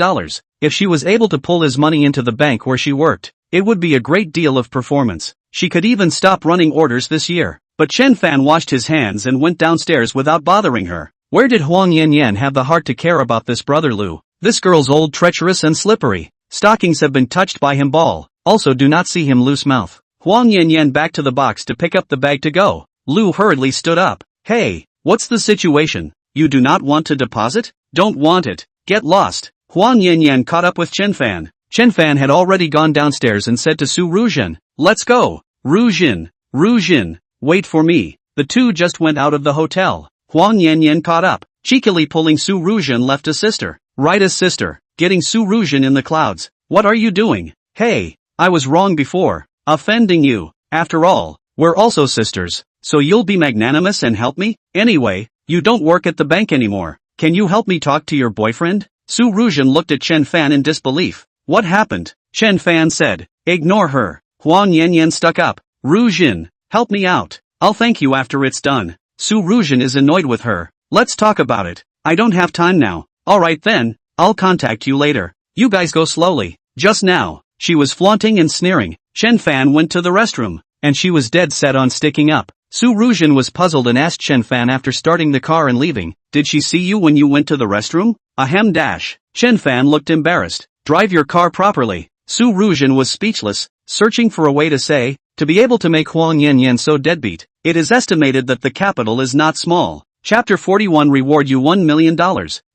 If she was able to pull his money into the bank where she worked, it would be a great deal of performance. She could even stop running orders this year. But Chen Fan washed his hands and went downstairs without bothering her. Where did Huang Yanyan have the heart to care about this brother Lu? This girl's old, treacherous and slippery. Stockings have been touched by him ball. Also do not see him loose mouth. Huang Yanyan back to the box to pick up the bag to go. Lu hurriedly stood up. Hey, what's the situation? You do not want to deposit? Don't want it. Get lost. Huang Yanyan caught up with Chen Fan. Chen Fan had already gone downstairs and said to Su Ruzhen, let's go. Ruzhen, wait for me. The two just went out of the hotel. Huang Yanyan caught up, cheekily pulling Su Ruzhen left a sister, right a sister, getting Su Ruzhen in the clouds. What are you doing? Hey, I was wrong before, offending you. After all, we're also sisters, so you'll be magnanimous and help me? Anyway, you don't work at the bank anymore. Can you help me talk to your boyfriend? Su Ruzhen looked at Chen Fan in disbelief. What happened? Chen Fan said. Ignore her. Huang Yanyan stuck up. Ruzhen, help me out. I'll thank you after it's done. Su Ruzhen is annoyed with her. Let's talk about it. I don't have time now. Alright then, I'll contact you later. You guys go slowly. Just now, she was flaunting and sneering. Chen Fan went to the restroom, and she was dead set on sticking up. Su Ruzhen was puzzled and asked Chen Fan after starting the car and leaving, did she see you when you went to the restroom? Ahem dash. Chen Fan looked embarrassed. Drive your car properly. Su Ruzhen was speechless, searching for a way to say, to be able to make Huang Yanyan so deadbeat. It is estimated that the capital is not small. Chapter 41 Reward you $1 million.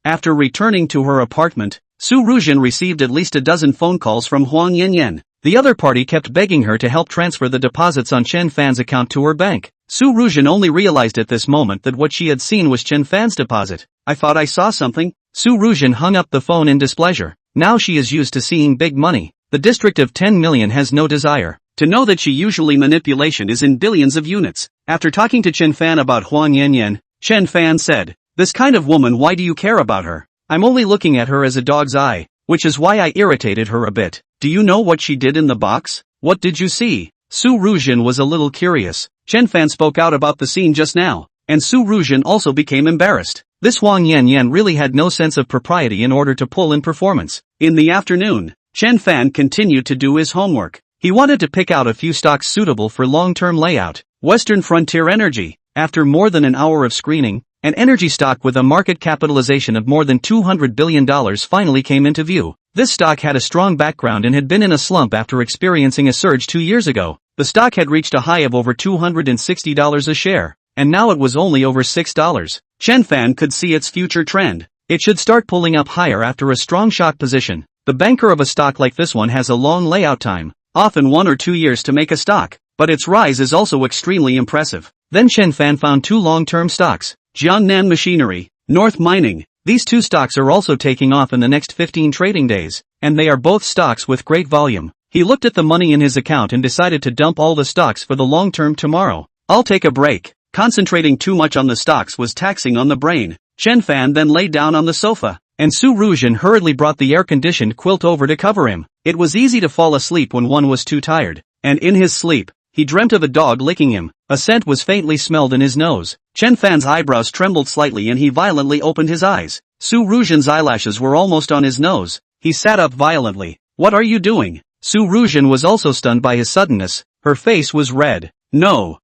After returning to her apartment, Su Ruzhen received at least a dozen phone calls from Huang Yanyan. The other party kept begging her to help transfer the deposits on Chen Fan's account to her bank. Su Ruzhen only realized at this moment that what she had seen was Chen Fan's deposit. I thought I saw something. Su Ruzhen hung up the phone in displeasure. Now she is used to seeing big money. The district of 10 million has no desire to know that she usually manipulation is in billions of units. After talking to Chen Fan about Huang Yanyan, Chen Fan said, this kind of woman, why do you care about her? I'm only looking at her as a dog's eye, which is why I irritated her a bit. Do you know what she did in the box? What did you see? Su Ruzhen was a little curious. Chen Fan spoke out about the scene just now, and Su Ruzhen also became embarrassed. This Huang Yanyan really had no sense of propriety in order to pull in performance. In the afternoon, Chen Fan continued to do his homework. He wanted to pick out a few stocks suitable for long-term layout. Western Frontier Energy. After more than an hour of screening, an energy stock with a market capitalization of more than $200 billion finally came into view. This stock had a strong background and had been in a slump after experiencing a surge 2 years ago. The stock had reached a high of over $260 a share, and now it was only over $6. Chen Fan could see its future trend. It should start pulling up higher after a strong shock position. The banker of a stock like this one has a long layout time, often 1 or 2 years to make a stock, but its rise is also extremely impressive. Then Chen Fan found two long-term stocks, Jiangnan Machinery, North Mining. These two stocks are also taking off in the next 15 trading days, and they are both stocks with great volume. He looked at the money in his account and decided to dump all the stocks for the long term tomorrow. I'll take a break. Concentrating too much on the stocks was taxing on the brain. Chen Fan then lay down on the sofa, and Su Ruzhen hurriedly brought the air-conditioned quilt over to cover him. It was easy to fall asleep when one was too tired, and in his sleep, he dreamt of a dog licking him. A scent was faintly smelled in his nose. Chen Fan's eyebrows trembled slightly and he violently opened his eyes. Su Ruzhen's eyelashes were almost on his nose. He sat up violently. What are you doing? Su Ruzhen was also stunned by his suddenness. Her face was red. No.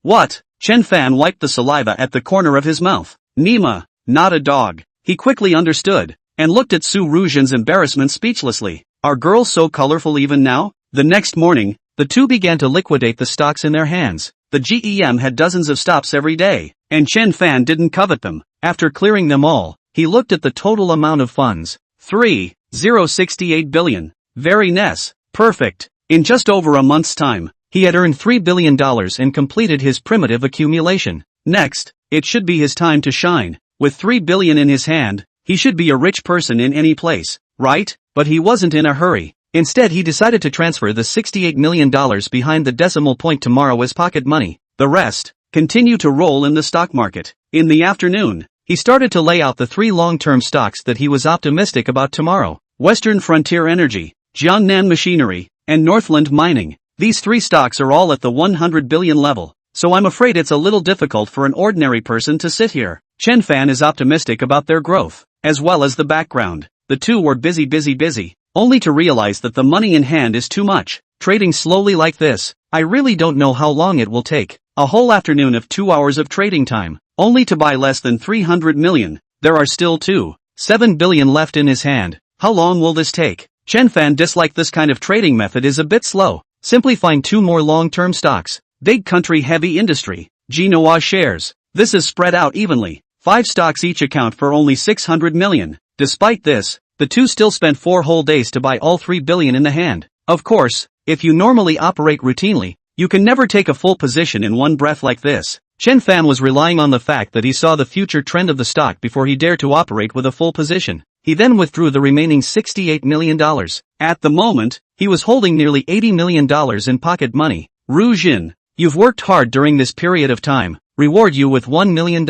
What? Chen Fan wiped the saliva at the corner of his mouth. Nima, not a dog. He quickly understood, and looked at Su Ruzhen's embarrassment speechlessly. Are girls so colorful even now? The next morning, the two began to liquidate the stocks in their hands. The GEM had dozens of stops every day, and Chen Fan didn't covet them. After clearing them all, he looked at the total amount of funds. 3,068 billion. Very nice. Perfect. In just over a month's time, he had earned $3 billion and completed his primitive accumulation. Next, it should be his time to shine. With $3 billion in his hand, he should be a rich person in any place, right? but he wasn't in a hurry. Instead he decided to transfer the $68 million behind the decimal point tomorrow as pocket money. The rest continue to roll in the stock market. In the afternoon, he started to lay out the 3 long-term stocks that he was optimistic about tomorrow: Western Frontier Energy, Jiangnan Machinery, and Northland Mining. These 3 stocks are all at the 100 billion level, so I'm afraid it's a little difficult for an ordinary person to sit here. Chen Fan is optimistic about their growth, as well as the background. The two were busy, only to realize that the money in hand is too much. Trading slowly like this, I really don't know how long it will take. A whole afternoon of 2 hours of trading time, only to buy less than 300 million. There are still 2.7 billion left in his hand. How long will this take? Chen Fan disliked this kind of trading method is a bit slow. Simply find 2 more long-term stocks. Big country heavy industry, Jinhua shares. This is spread out evenly. 5 stocks each account for only 600 million. Despite this, the two still spent 4 whole days to buy all 3 billion in the hand. Of course, if you normally operate routinely, you can never take a full position in one breath like this. Chen Fan was relying on the fact that he saw the future trend of the stock before he dared to operate with a full position. He then withdrew the remaining $68 million. At the moment, he was holding nearly $80 million in pocket money. Ru Jin, you've worked hard during this period of time. Reward you with $1 million.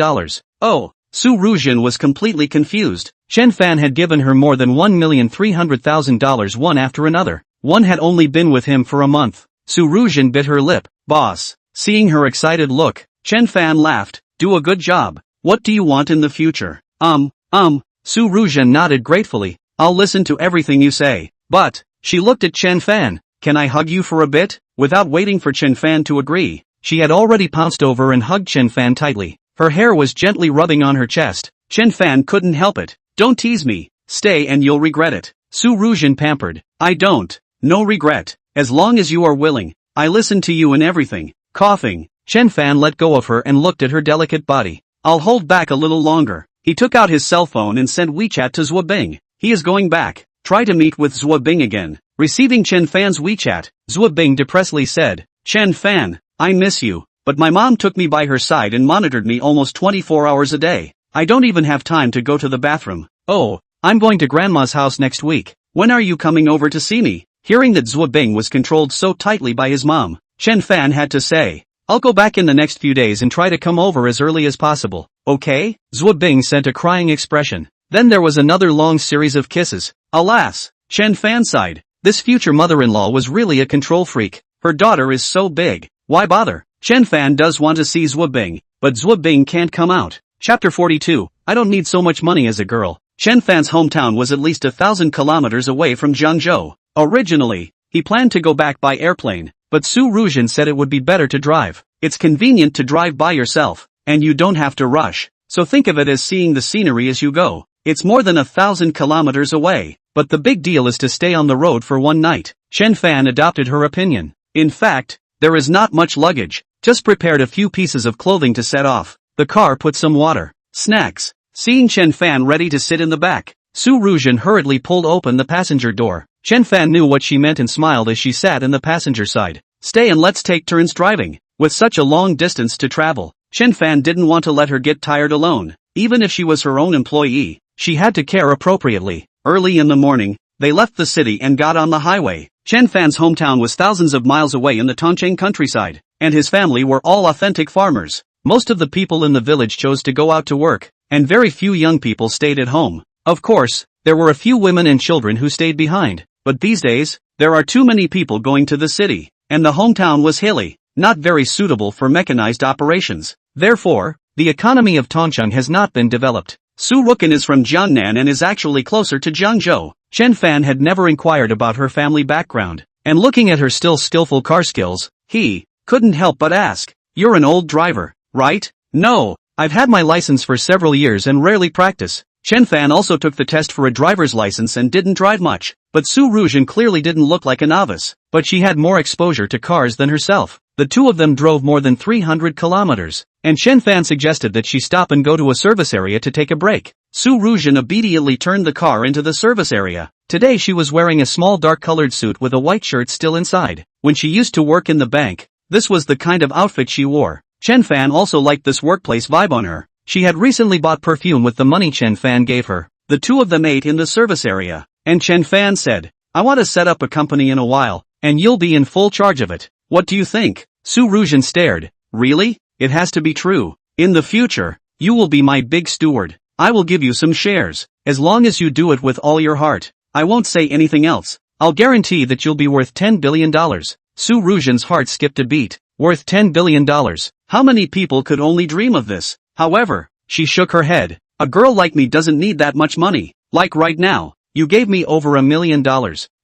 Oh, Su Rujin was completely confused. Chen Fan had given her more than $1,300,000 one after another. One had only been with him for a month. Su Rujin bit her lip. Boss. Seeing her excited look, Chen Fan laughed. Do a good job. What do you want in the future? Su Rujin nodded gratefully. I'll listen to everything you say. But, she looked at Chen Fan. Can I hug you for a bit? Without waiting for Chen Fan to agree, she had already pounced over and hugged Chen Fan tightly. Her hair was gently rubbing on her chest. Chen Fan couldn't help it. Don't tease me. Stay and you'll regret it. Su Rujin pampered. I don't. No regret. As long as you are willing, I listen to you in everything. Coughing, Chen Fan let go of her and looked at her delicate body. I'll hold back a little longer. He took out his cell phone and sent WeChat to Zhuo Bing. He is going back. Try to meet with Zhuo Bing again. Receiving Chen Fan's WeChat, Zhuo Bing depressedly said, Chen Fan, I miss you, but my mom took me by her side and monitored me almost 24 hours a day. I don't even have time to go to the bathroom. Oh, I'm going to grandma's house next week. When are you coming over to see me? Hearing that Zhuo Bing was controlled so tightly by his mom, Chen Fan had to say, I'll go back in the next few days and try to come over as early as possible. Okay? Zhuo Bing sent a crying expression. Then there was another long series of kisses. Alas, Chen Fan sighed. This future mother-in-law was really a control freak. Her daughter is so big. Why bother? Chen Fan does want to see Zhuo Bing, but Zhuo Bing can't come out. Chapter 42. I don't need so much money as a girl. Chen Fan's hometown was at least 1,000 kilometers away from Jiangzhou. Originally, he planned to go back by airplane, but Su Rujin said it would be better to drive. It's convenient to drive by yourself, and you don't have to rush. So think of it as seeing the scenery as you go. It's more than 1,000 kilometers away, but the big deal is to stay on the road for one night. Chen Fan adopted her opinion. In fact, there is not much luggage, just prepared a few pieces of clothing to set off. The car put some water, snacks. Seeing Chen Fan ready to sit in the back, Su Rujin hurriedly pulled open the passenger door. Chen Fan knew what she meant and smiled as she sat in the passenger side. Stay and let's take turns driving. With such a long distance to travel, Chen Fan didn't want to let her get tired alone. Even if she was her own employee, she had to care appropriately. Early in the morning, they left the city and got on the highway. Chen Fan's hometown was thousands of miles away in the Tongcheng countryside, and his family were all authentic farmers. Most of the people in the village chose to go out to work, and very few young people stayed at home. Of course, there were a few women and children who stayed behind, but these days, there are too many people going to the city, and the hometown was hilly, not very suitable for mechanized operations. Therefore, the economy of Tongcheng has not been developed. Su Rukin is from Jiangnan and is actually closer to Jiangzhou. Chen Fan had never inquired about her family background, and looking at her still skillful car skills, he couldn't help but ask, You're an old driver, right? No, I've had my license for several years and rarely practice. Chen Fan also took the test for a driver's license and didn't drive much, but Su Rujin clearly didn't look like a novice, but she had more exposure to cars than herself. The two of them drove more than 300 kilometers, and Chen Fan suggested that she stop and go to a service area to take a break. Su Rujin obediently turned the car into the service area. Today she was wearing a small dark-colored suit with a white shirt still inside. When she used to work in the bank, this was the kind of outfit she wore. Chen Fan also liked this workplace vibe on her. She had recently bought perfume with the money Chen Fan gave her. The two of them ate in the service area, And Chen Fan said, I want to set up a company in a while, and you'll be in full charge of it. What do you think? Su Ruzhen stared. Really? It has to be true. In the future, you will be my big steward. I will give you some shares, as long as you do it with all your heart. I won't say anything else. I'll guarantee that you'll be worth $10 billion. Su Ruzhen's heart skipped a beat. Worth $10 billion. How many people could only dream of this? However, she shook her head. A girl like me doesn't need that much money. Like right now, you gave me over $1 million.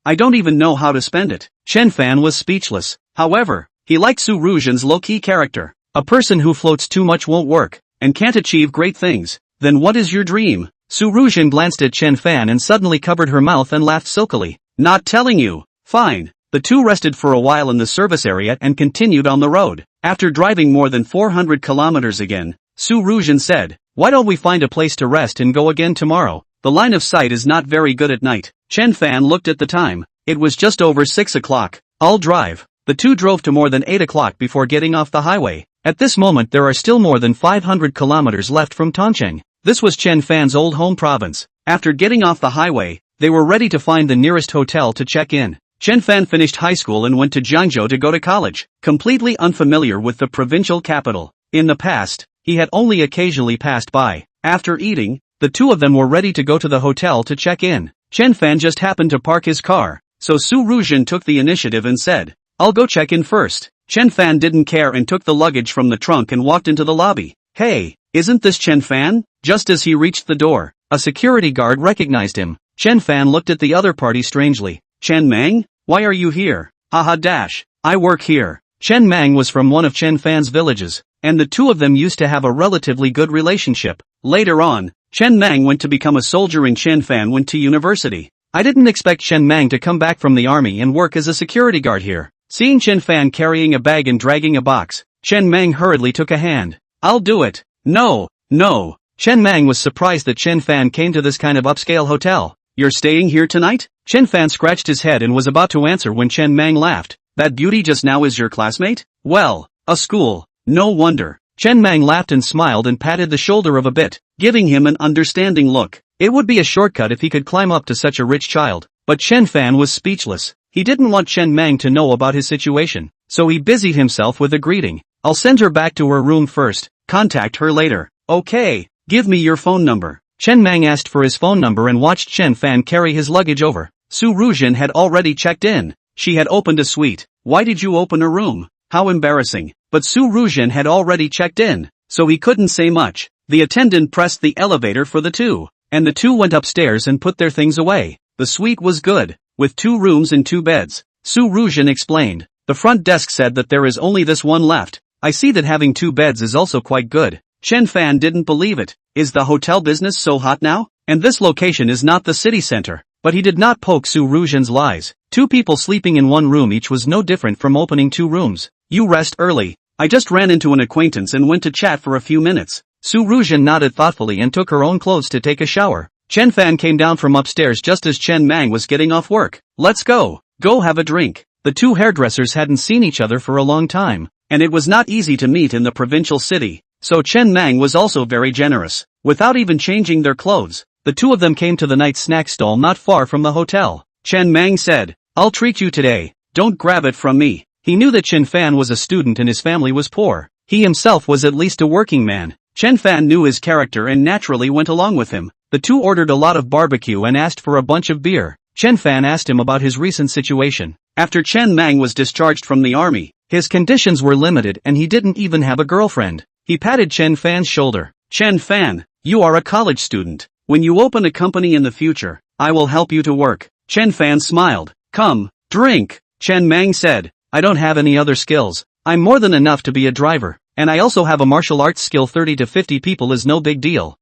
I don't even know how to spend it. Chen Fan was speechless. However, he liked Su Ruzhen's low-key character. A person who floats too much won't work, and can't achieve great things. Then what is your dream? Su Ruzhen glanced at Chen Fan and suddenly covered her mouth and laughed silkily. Not telling you. Fine. The two rested for a while in the service area and continued on the road. After driving more than 400 kilometers again, Su Ruzhen said, why don't we find a place to rest and go again tomorrow? The line of sight is not very good at night. Chen Fan looked at the time. It was just over 6 o'clock. I'll drive. The two drove to more than 8 o'clock before getting off the highway. At this moment there are still more than 500 kilometers left from Tongcheng. This was Chen Fan's old home province. After getting off the highway, they were ready to find the nearest hotel to check in. Chen Fan finished high school and went to Jiangzhou to go to college, completely unfamiliar with the provincial capital. In the past, he had only occasionally passed by. After eating, the two of them were ready to go to the hotel to check in. Chen Fan just happened to park his car, so Su Ruzhen took the initiative and said, I'll go check in first. Chen Fan didn't care and took the luggage from the trunk and walked into the lobby. Hey, isn't this Chen Fan? Just as he reached the door, a security guard recognized him. Chen Fan looked at the other party strangely. Chen Mang? Why are you here? Haha dash. I work here. Chen Mang was from one of Chen Fan's villages, and the two of them used to have a relatively good relationship. Later on, Chen Mang went to become a soldier and Chen Fan went to university. I didn't expect Chen Mang to come back from the army and work as a security guard here. Seeing Chen Fan carrying a bag and dragging a box, Chen Mang hurriedly took a hand. I'll do it. No. Chen Mang was surprised that Chen Fan came to this kind of upscale hotel. You're staying here tonight? Chen Fan scratched his head and was about to answer when Chen Mang laughed. That beauty just now is your classmate? Well, a school. No wonder. Chen Mang laughed and smiled and patted the shoulder of a bit, giving him an understanding look. It would be a shortcut if he could climb up to such a rich child. But Chen Fan was speechless. He didn't want Chen Mang to know about his situation, so he busied himself with a greeting. I'll send her back to her room first. Contact her later. Okay, give me your phone number. Chen Mang asked for his phone number and watched Chen Fan carry his luggage over. Su Ruzhen had already checked in. She had opened a suite. Why did you open a room? How embarrassing. But Su Ruzhen had already checked in, so he couldn't say much. The attendant pressed the elevator for the two, and the two went upstairs and put their things away. The suite was good, with 2 rooms and 2 beds. Su Ruzhen explained. The front desk said that there is only this one left. I see that having 2 beds is also quite good. Chen Fan didn't believe it. Is the hotel business so hot now? And this location is not the city center. But he did not poke Su Ruzhen's lies. 2 people sleeping in 1 room each was no different from opening 2 rooms. You rest early. I just ran into an acquaintance and went to chat for a few minutes. Su Ruzhen nodded thoughtfully and took her own clothes to take a shower. Chen Fan came down from upstairs just as Chen Mang was getting off work. Let's go. Go have a drink. The 2 hairdressers hadn't seen each other for a long time, and it was not easy to meet in the provincial city. So Chen Mang was also very generous. Without even changing their clothes, the 2 of them came to the night snack stall not far from the hotel. Chen Mang said, I'll treat you today. Don't grab it from me. He knew that Chen Fan was a student and his family was poor. He himself was at least a working man. Chen Fan knew his character and naturally went along with him. The 2 ordered a lot of barbecue and asked for a bunch of beer. Chen Fan asked him about his recent situation. After Chen Mang was discharged from the army, his conditions were limited and he didn't even have a girlfriend. He patted Chen Fan's shoulder. Chen Fan, you are a college student. When you open a company in the future, I will help you to work. Chen Fan smiled. Come, drink. Chen Mang said, I don't have any other skills. I'm more than enough to be a driver, and I also have a martial arts skill. 30 to 50 people is no big deal.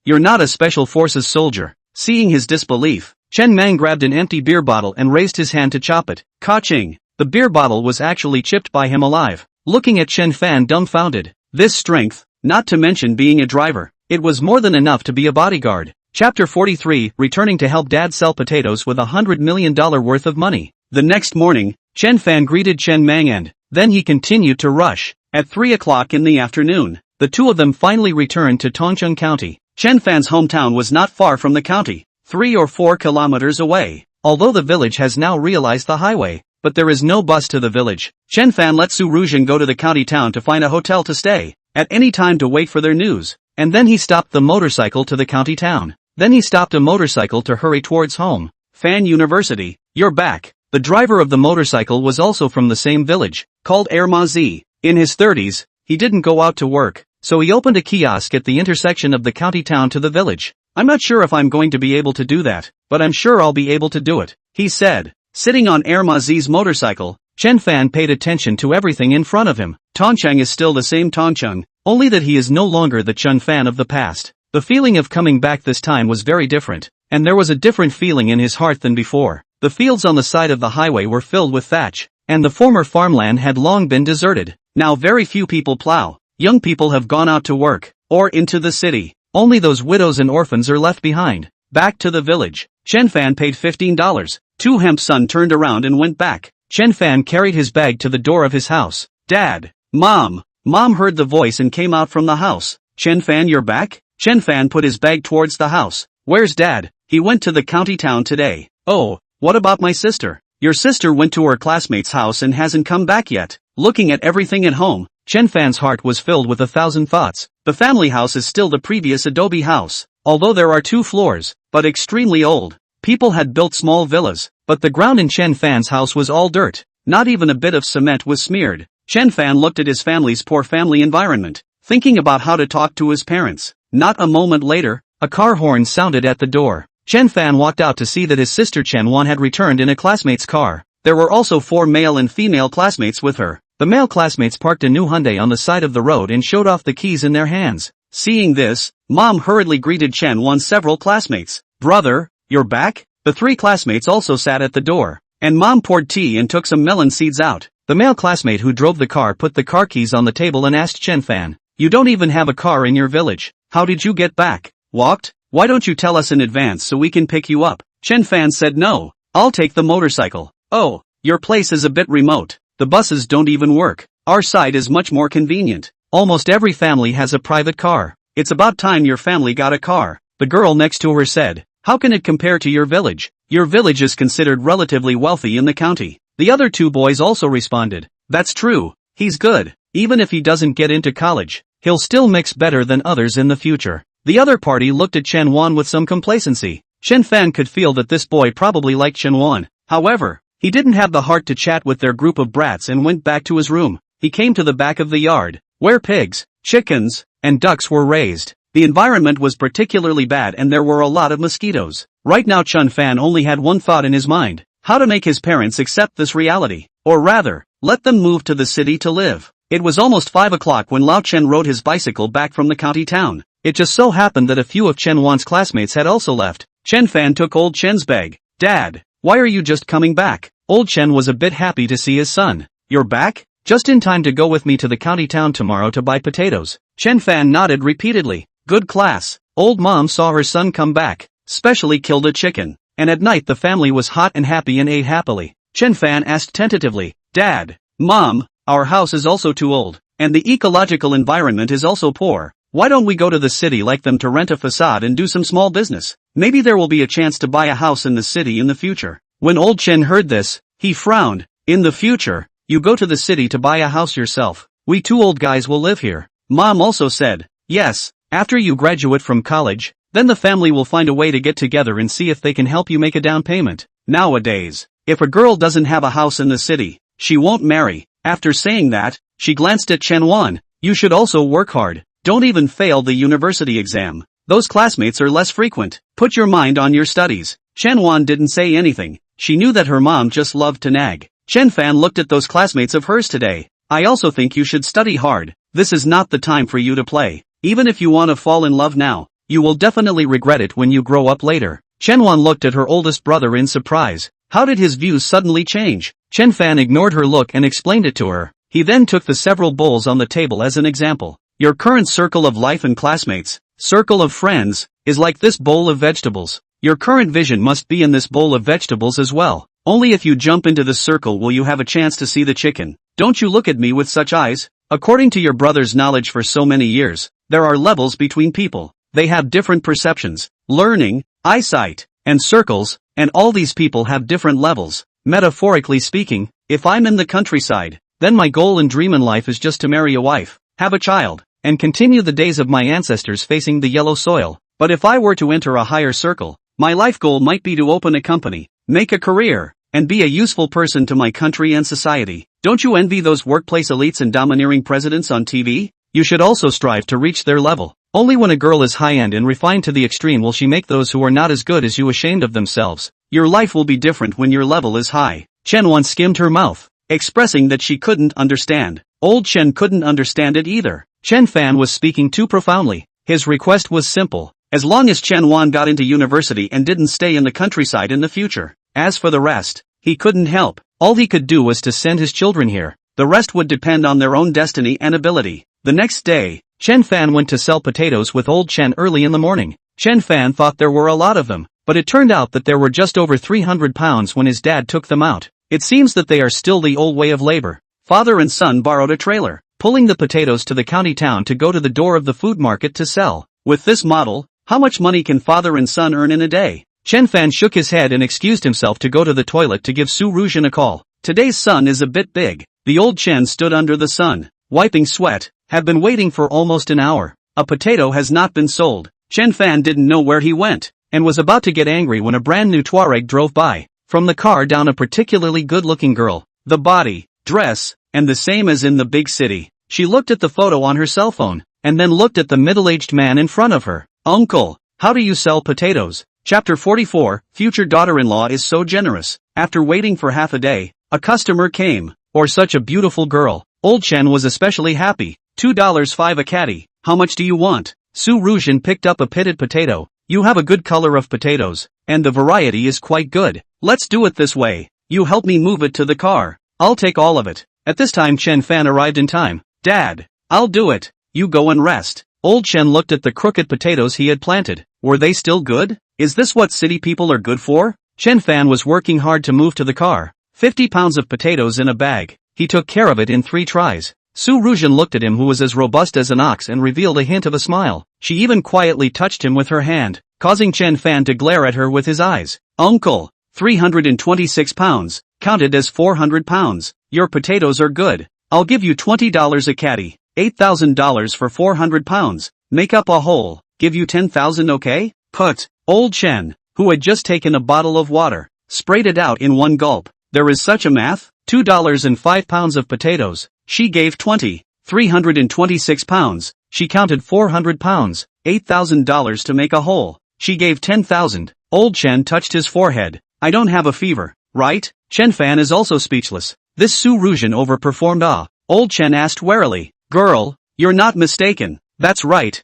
You're not a special forces soldier. Seeing his disbelief, Chen Mang grabbed an empty beer bottle and raised his hand to chop it. Ka-ching! The beer bottle was actually chipped by him alive. Looking at Chen Fan dumbfounded. This strength, not to mention being a driver, it was more than enough to be a bodyguard. Chapter 43, returning to help Dad sell potatoes with $100 million worth of money. The next morning, Chen Fan greeted Chen Mang and then he continued to rush. At 3 o'clock in the afternoon, the 2 of them finally returned to Tongcheng County. Chen Fan's hometown was not far from the county. 3 or 4 kilometers away. Although the village has now realized the highway, but there is no bus to the village. Chen Fan let Su Ruzhen go to the county town to find a hotel to stay at any time to wait for their news. And then he stopped the motorcycle to the county town. Then he stopped a motorcycle to hurry towards home. Fan University, you're back. The driver of the motorcycle was also from the same village, called Ermazi. In his 30s, he didn't go out to work, so he opened a kiosk at the intersection of the county town to the village. I'm not sure if I'm going to be able to do that, but I'm sure I'll be able to do it, he said. Sitting on Ermazi's motorcycle, Chen Fan paid attention to everything in front of him. Tongcheng is still the same Tongcheng, only that he is no longer the Chen Fan of the past. The feeling of coming back this time was very different, and there was a different feeling in his heart than before. The fields on the side of the highway were filled with thatch, and the former farmland had long been deserted. Now very few people plow. Young people have gone out to work, or into the city. Only those widows and orphans are left behind. Back to the village. Chen Fan paid $15. Tu Hemp's son turned around and went back. Chen Fan carried his bag to the door of his house. Dad! Mom! Mom heard the voice and came out from the house. Chen Fan, you're back? Chen Fan put his bag towards the house. Where's Dad? He went to the county town today. Oh, what about my sister? Your sister went to her classmate's house and hasn't come back yet. Looking at everything at home, Chen Fan's heart was filled with 1,000 thoughts. The family house is still the previous adobe house, although there are 2 floors, but extremely old. People had built small villas, but the ground in Chen Fan's house was all dirt. Not even a bit of cement was smeared. Chen Fan looked at his family's poor family environment, thinking about how to talk to his parents. Not a moment later, a car horn sounded at the door. Chen Fan walked out to see that his sister Chen Wan had returned in a classmate's car. There were also 4 male and female classmates with her. The male classmates parked a new Hyundai on the side of the road and showed off the keys in their hands. Seeing this, Mom hurriedly greeted Chen Wan's several classmates. Brother, you're back? The 3 classmates also sat at the door, and Mom poured tea and took some melon seeds out. The male classmate who drove the car put the car keys on the table and asked Chen Fan, you don't even have a car in your village. How did you get back? Walked? Why don't you tell us in advance so we can pick you up? Chen Fan said no, I'll take the motorcycle. Oh, your place is a bit remote. The buses don't even work. Our side is much more convenient. Almost every family has a private car. It's about time your family got a car. The girl next to her said, how can it compare to your village? Your village is considered relatively wealthy in the county. The other 2 boys also responded, that's true, he's good. Even if he doesn't get into college, he'll still mix better than others in the future. The other party looked at Chen Wan with some complacency. Chen Fan could feel that this boy probably liked Chen Wan. However, he didn't have the heart to chat with their group of brats and went back to his room. He came to the back of the yard, where pigs, chickens, and ducks were raised. The environment was particularly bad and there were a lot of mosquitoes. Right now Chen Fan only had one thought in his mind, how to make his parents accept this reality, or rather, let them move to the city to live. It was almost 5 o'clock when Lao Chen rode his bicycle back from the county town. It just so happened that a few of Chen Wan's classmates had also left. Chen Fan took old Chen's bag. Dad, why are you just coming back? Old Chen was a bit happy to see his son. You're back? Just in time to go with me to the county town tomorrow to buy potatoes. Chen Fan nodded repeatedly. Good class. Old mom saw her son come back, specially killed a chicken, and at night the family was hot and happy and ate happily. Chen Fan asked tentatively, Dad, Mom, our house is also too old, and the ecological environment is also poor. Why don't we go to the city like them to rent a facade and do some small business? Maybe there will be a chance to buy a house in the city in the future. When old Chen heard this, he frowned. In the future, you go to the city to buy a house yourself. We 2 old guys will live here. Mom also said, yes, after you graduate from college, then the family will find a way to get together and see if they can help you make a down payment. Nowadays, if a girl doesn't have a house in the city, she won't marry. After saying that, she glanced at Chen Wan. You should also work hard. Don't even fail the university exam. Those classmates are less frequent. Put your mind on your studies. Chen Wan didn't say anything. She knew that her mom just loved to nag. Chen Fan looked at those classmates of hers today. I also think you should study hard. This is not the time for you to play. Even if you want to fall in love now, you will definitely regret it when you grow up later. Chen Wan looked at her oldest brother in surprise. How did his views suddenly change? Chen Fan ignored her look and explained it to her. He then took the several bowls on the table as an example. Your current circle of life and classmates, circle of friends, is like this bowl of vegetables. Your current vision must be in this bowl of vegetables as well. Only if you jump into this circle will you have a chance to see the chicken. Don't you look at me with such eyes? According to your brother's knowledge for so many years, there are levels between people. They have different perceptions, learning, eyesight, and circles, and all these people have different levels. Metaphorically speaking, if I'm in the countryside, then my goal and dream in life is just to marry a wife, have a child, and continue the days of my ancestors facing the yellow soil. But if I were to enter a higher circle, my life goal might be to open a company, make a career, and be a useful person to my country and society. Don't you envy those workplace elites and domineering presidents on TV? You should also strive to reach their level. Only when a girl is high-end and refined to the extreme will she make those who are not as good as you ashamed of themselves. Your life will be different when your level is high. Chen once skimmed her mouth, expressing that she couldn't understand. Old Chen couldn't understand it either. Chen Fan was speaking too profoundly. His request was simple, as long as Chen Wan got into university and didn't stay in the countryside in the future. As for the rest, he couldn't help. All he could do was to send his children here. The rest would depend on their own destiny and ability. The next day, Chen Fan went to sell potatoes with old Chen early in the morning. Chen Fan thought there were a lot of them, but it turned out that there were just over 300 pounds when his dad took them out. It seems that they are still the old way of labor. Father and son borrowed a trailer, pulling the potatoes to the county town to go to the door of the food market to sell. With this model, how much money can father and son earn in a day? Chen Fan shook his head and excused himself to go to the toilet to give Su Ruzhen a call. Today's sun is a bit big. The old Chen stood under the sun, wiping sweat. Have been waiting for almost an hour. A potato has not been sold. Chen Fan didn't know where he went, and was about to get angry when a brand new Tuareg drove by. From the car down a particularly good-looking girl. The body, dress, and the same as in the big city. She looked at the photo on her cell phone, and then looked at the middle-aged man in front of her. Uncle, how do you sell potatoes? Chapter 44, Future daughter-in-law is so generous. After waiting for half a day, a customer came. Or such a beautiful girl. Old Chen was especially happy. $2.05 a caddy. How much do you want? Su Ruzhen picked up a pitted potato. You have a good color of potatoes, and the variety is quite good. Let's do it this way. You help me move it to the car. I'll take all of it. At this time Chen Fan arrived in time. Dad, I'll do it. You go and rest. Old Chen looked at the crooked potatoes he had planted. Were they still good? Is this what city people are good for? Chen Fan was working hard to move to the car. 50 pounds of potatoes in a bag. He took care of it in 3 tries. Su Ruzhen looked at him who was as robust as an ox and revealed a hint of a smile. She even quietly touched him with her hand, causing Chen Fan to glare at her with his eyes. Uncle, 326 pounds, counted as 400 pounds. Your potatoes are good. I'll give you $20 a caddy, $8,000 for 400 pounds. Make up a whole, give you 10,000 okay? Put. Old Chen, who had just taken a bottle of water, sprayed it out in one gulp. There is such a math? $2.05 pounds of potatoes. She gave 20. 326 pounds. She counted 400 pounds. $8,000 to make a whole. She gave 10,000. Old Chen touched his forehead. I don't have a fever, right? Chen Fan is also speechless. This Su Ruzhen overperformed. Old Chen asked warily. Girl, you're not mistaken. That's right.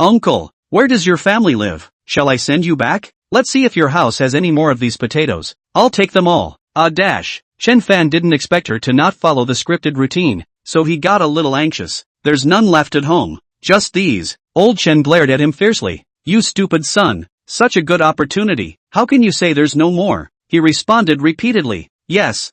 Uncle, where does your family live? Shall I send you back? Let's see if your house has any more of these potatoes. I'll take them all. Chen Fan didn't expect her to not follow the scripted routine, so he got a little anxious. There's none left at home. Just these. Old Chen glared at him fiercely. You stupid son. Such a good opportunity. How can you say there's no more? He responded repeatedly. Yes,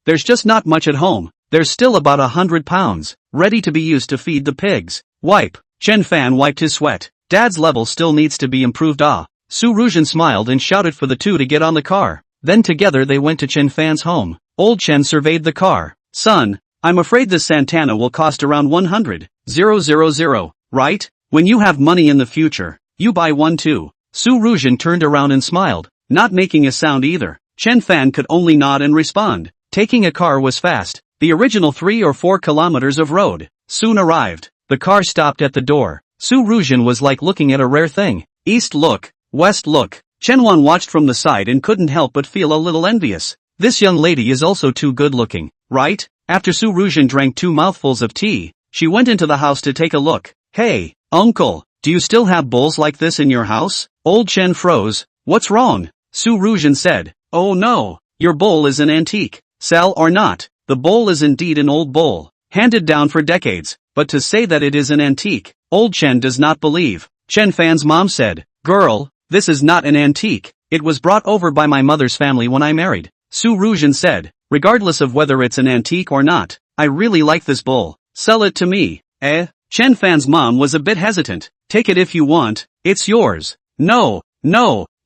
there's just not much at home. There's still about 100 pounds, ready to be used to feed the pigs. Wipe. Chen Fan wiped his sweat. Dad's level still needs to be improved. Su Ruzhen smiled and shouted for the two to get on the car. Then together they went to Chen Fan's home. Old Chen surveyed the car. Son, I'm afraid this Santana will cost around 100,000, right? When you have money in the future, you buy one too. Su Ruzhen turned around and smiled, not making a sound either. Chen Fan could only nod and respond. Taking a car was fast. The original 3 or 4 kilometers of road soon arrived. The car stopped at the door. Su Ruzhen was like looking at a rare thing. East look, west look. Chen Wan watched from the side and couldn't help but feel a little envious. This young lady is also too good looking, right? After Su Ruzhen drank 2 mouthfuls of tea, she went into the house to take a look. Hey, uncle, do you still have bowls like this in your house? Old Chen froze. What's wrong? Su Ruzhen said. Oh no, your bowl is an antique. Sell or not, the bowl is indeed an old bowl, handed down for decades, but to say that it is an antique, Old Chen does not believe. Chen Fan's mom said, Girl, this is not an antique. It was brought over by my mother's family when I married. Su Ruzhen said, regardless of whether it's an antique or not, I really like this bowl. Sell it to me. Chen Fan's mom was a bit hesitant. Take it if you want. It's yours. No,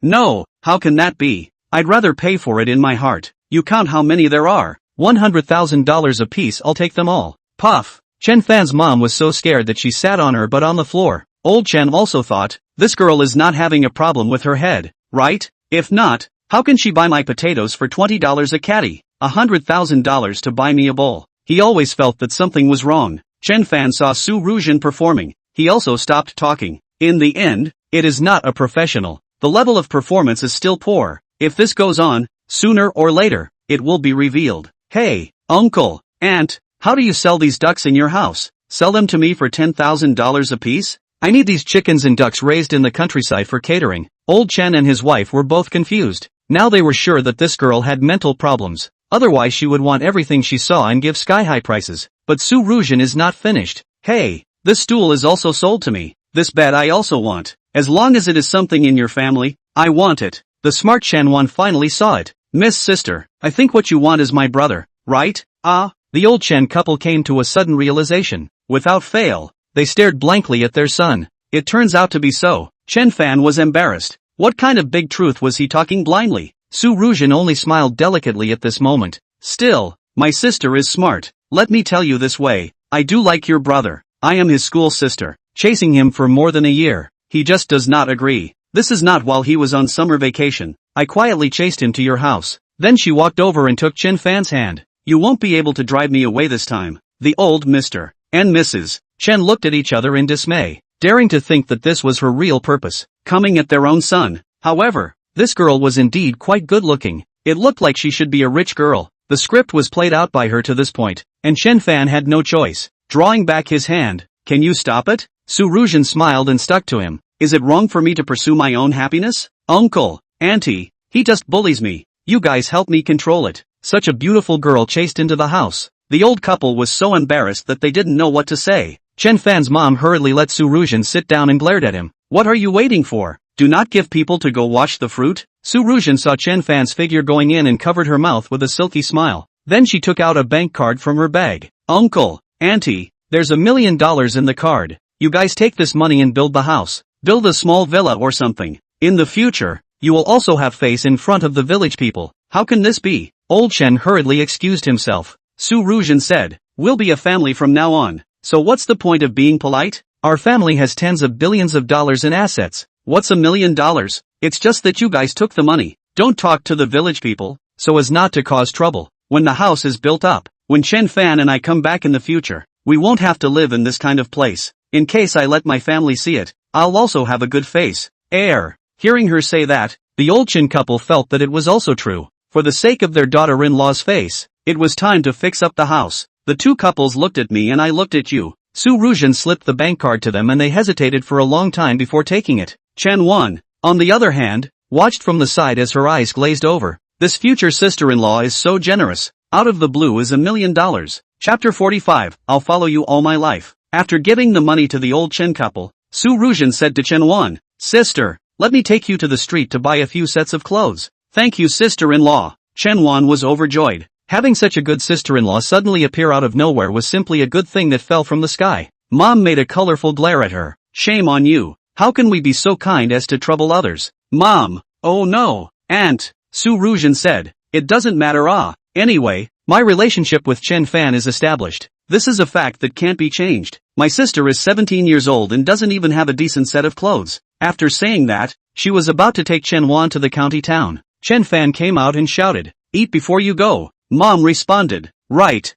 No, how can that be? I'd rather pay for it in my heart. You count how many there are. $100,000 apiece, I'll take them all. Puff. Chen Fan's mom was so scared that she sat on her butt on the floor. Old Chen also thought, this girl is not having a problem with her head, right? If not, how can she buy my potatoes for $20 a caddy? $100,000 to buy me a bowl. He always felt that something was wrong. Chen Fan saw Su Ruzhen performing. He also stopped talking. In the end, it is not a professional. The level of performance is still poor. If this goes on, sooner or later, it will be revealed. Hey, uncle, aunt, how do you sell these ducks in your house? Sell them to me for $10,000 apiece? I need these chickens and ducks raised in the countryside for catering. Old Chen and his wife were both confused. Now they were sure that this girl had mental problems. Otherwise she would want everything she saw and give sky-high prices. But Su Ruzhen is not finished. Hey, this stool is also sold to me. This bed I also want. As long as it is something in your family, I want it. The smart Chen Wan finally saw it. Miss Sister, I think what you want is my brother, right? The old Chen couple came to a sudden realization. Without fail, they stared blankly at their son. It turns out to be so. Chen Fan was embarrassed. What kind of big truth was he talking blindly? Su Ruzhen only smiled delicately at this moment. Still, my sister is smart. Let me tell you this way, I do like your brother. I am his school sister, chasing him for more than a year. He just does not agree. This is not while he was on summer vacation. I quietly chased him to your house. Then she walked over and took Chen Fan's hand. You won't be able to drive me away this time. The old Mr. and Mrs. Chen looked at each other in dismay, daring to think that this was her real purpose, coming at their own son. However, this girl was indeed quite good-looking. It looked like she should be a rich girl. The script was played out by her to this point, and Chen Fan had no choice. Drawing back his hand, can you stop it? Su Ruzhen smiled and stuck to him. Is it wrong for me to pursue my own happiness? Uncle, auntie, he just bullies me. You guys help me control it. Such a beautiful girl chased into the house. The old couple was so embarrassed that they didn't know what to say. Chen Fan's mom hurriedly let Su Ruzhen sit down and glared at him. What are you waiting for? Do not give people to go wash the fruit? Su Ruzhen saw Chen Fan's figure going in and covered her mouth with a silky smile. Then she took out a bank card from her bag. Uncle, auntie, there's $1 million in the card. You guys take this money and build the house. Build a small villa or something. In the future, you will also have face in front of the village people. How can this be? Old Chen hurriedly excused himself. Su Ruzhen said, we'll be a family from now on. So what's the point of being polite? Our family has tens of billions of dollars in assets. What's $1 million? It's just that you guys took the money. Don't talk to the village people, so as not to cause trouble. When the house is built up, when Chen Fan and I come back in the future, we won't have to live in this kind of place. In case I let my family see it, I'll also have a good face. Hearing her say that, the old Chen couple felt that it was also true. For the sake of their daughter-in-law's face, it was time to fix up the house. The two couples looked at me and I looked at you. Su Ruzhen slipped the bank card to them and they hesitated for a long time before taking it. Chen Wan, on the other hand, watched from the side as her eyes glazed over. This future sister-in-law is so generous. Out of the blue is $1 million. Chapter 45, I'll follow you all my life. After giving the money to the old Chen couple, Su Ruzhen said to Chen Wan, Sister, let me take you to the street to buy a few sets of clothes. Thank you, sister-in-law. Chen Wan was overjoyed. Having such a good sister-in-law suddenly appear out of nowhere was simply a good thing that fell from the sky. Mom made a colorful glare at her. Shame on you. How can we be so kind as to trouble others? Mom. Oh no. Aunt. Su Ruzhen said. It doesn't matter. Anyway, my relationship with Chen Fan is established. This is a fact that can't be changed. My sister is 17 years old and doesn't even have a decent set of clothes. After saying that, she was about to take Chen Wan to the county town. Chen Fan came out and shouted, Eat before you go. Mom responded, Right.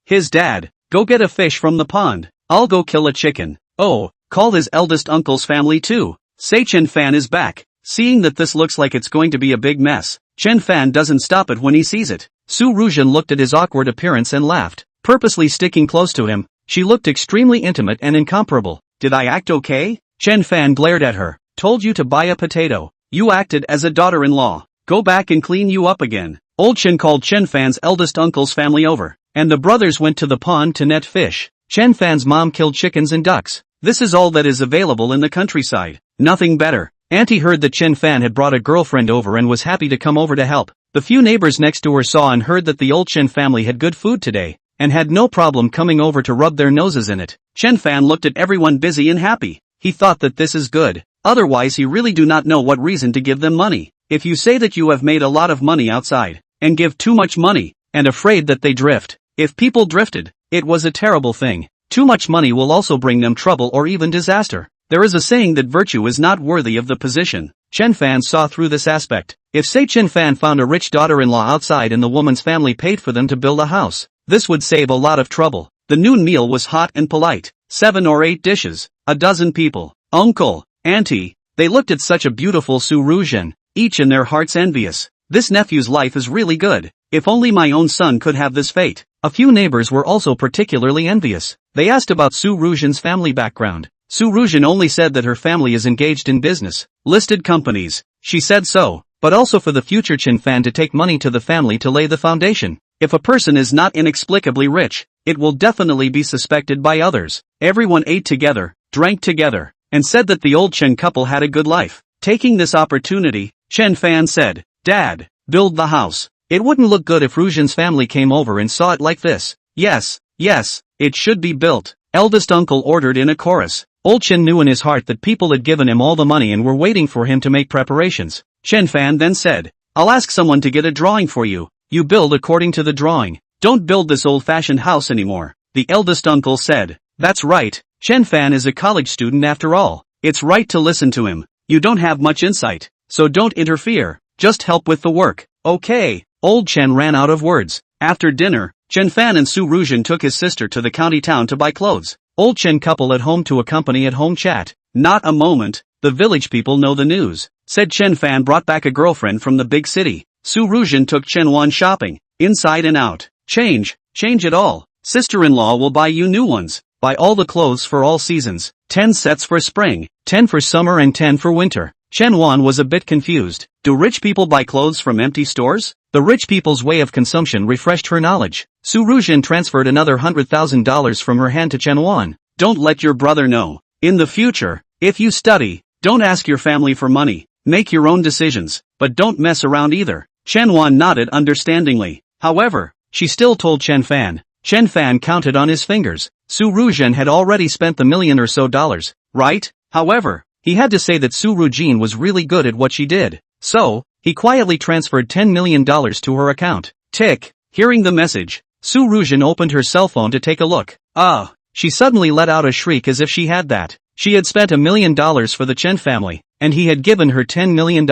His dad, go get a fish from the pond. I'll go kill a chicken. Oh, call his eldest uncle's family too. Say Chen Fan is back. Seeing that this looks like it's going to be a big mess, Chen Fan doesn't stop it when he sees it. Su Ruzhen looked at his awkward appearance and laughed. Purposely sticking close to him, she looked extremely intimate and incomparable. Did I act okay? Chen Fan glared at her. Told you to buy a potato. You acted as a daughter-in-law. Go back and clean you up again. Old Chen called Chen Fan's eldest uncle's family over, and the brothers went to the pond to net fish. Chen Fan's mom killed chickens and ducks. This is all that is available in the countryside. Nothing better. Auntie heard that Chen Fan had brought a girlfriend over and was happy to come over to help. The few neighbors next to her saw and heard that the old Chen family had good food today, and had no problem coming over to rub their noses in it. Chen Fan looked at everyone busy and happy. He thought that this is good. Otherwise he really do not know what reason to give them money. If you say that you have made a lot of money outside, and give too much money, and afraid that they drift. If people drifted, it was a terrible thing. Too much money will also bring them trouble or even disaster. There is a saying that virtue is not worthy of the position. Chen Fan saw through this aspect. If say Chen Fan found a rich daughter-in-law outside and the woman's family paid for them to build a house, this would save a lot of trouble. The noon meal was hot and polite. 7 or 8 dishes, a dozen people, uncle, auntie, they looked at such a beautiful Su Ruzhen, each in their hearts envious. This nephew's life is really good. If only my own son could have this fate. A few neighbors were also particularly envious. They asked about Su Ruzhen's family background. Su Ruzhen only said that her family is engaged in business, listed companies. She said so, but also for the future Chen Fan to take money to the family to lay the foundation. If a person is not inexplicably rich, it will definitely be suspected by others. Everyone ate together, drank together, and said that the old Chen couple had a good life. Taking this opportunity, Chen Fan said, "Dad, build the house. It wouldn't look good if Ruzhen's family came over and saw it like this." "Yes, yes, it should be built," eldest uncle ordered in a chorus. Old Chen knew in his heart that people had given him all the money and were waiting for him to make preparations. Chen Fan then said, "I'll ask someone to get a drawing for you. You build according to the drawing. Don't build this old-fashioned house anymore." The eldest uncle said, "That's right, Chen Fan is a college student after all. It's right to listen to him. You don't have much insight, so don't interfere, just help with the work." "Okay." Old Chen ran out of words. After dinner, Chen Fan and Su Ruzhen took his sister to the county town to buy clothes. Old Chen couple at home to accompany at home chat. "Not a moment, the village people know the news," said Chen Fan brought back a girlfriend from the big city. Su Ruzhen took Chen Wan shopping, inside and out. Change it all. Sister-in-law will buy you new ones. Buy all the clothes for all seasons. 10 sets for spring, 10 for summer and 10 for winter. Chen Wan was a bit confused. Do rich people buy clothes from empty stores? The rich people's way of consumption refreshed her knowledge. Su Ruzhen transferred another $100,000 from her hand to Chen Wan. "Don't let your brother know. In the future, if you study, don't ask your family for money. Make your own decisions, but don't mess around either." Chen Wan nodded understandingly. However, she still told Chen Fan. Chen Fan counted on his fingers. Su Ruzhen had already spent the $1 million or so, right? However, he had to say that Su Ruzhen was really good at what she did. So, he quietly transferred $10 million to her account. Tick. Hearing the message, Su Ruzhen opened her cell phone to take a look. She suddenly let out a shriek as if she had that. She had spent $1 million for the Chen family, and he had given her $10 million.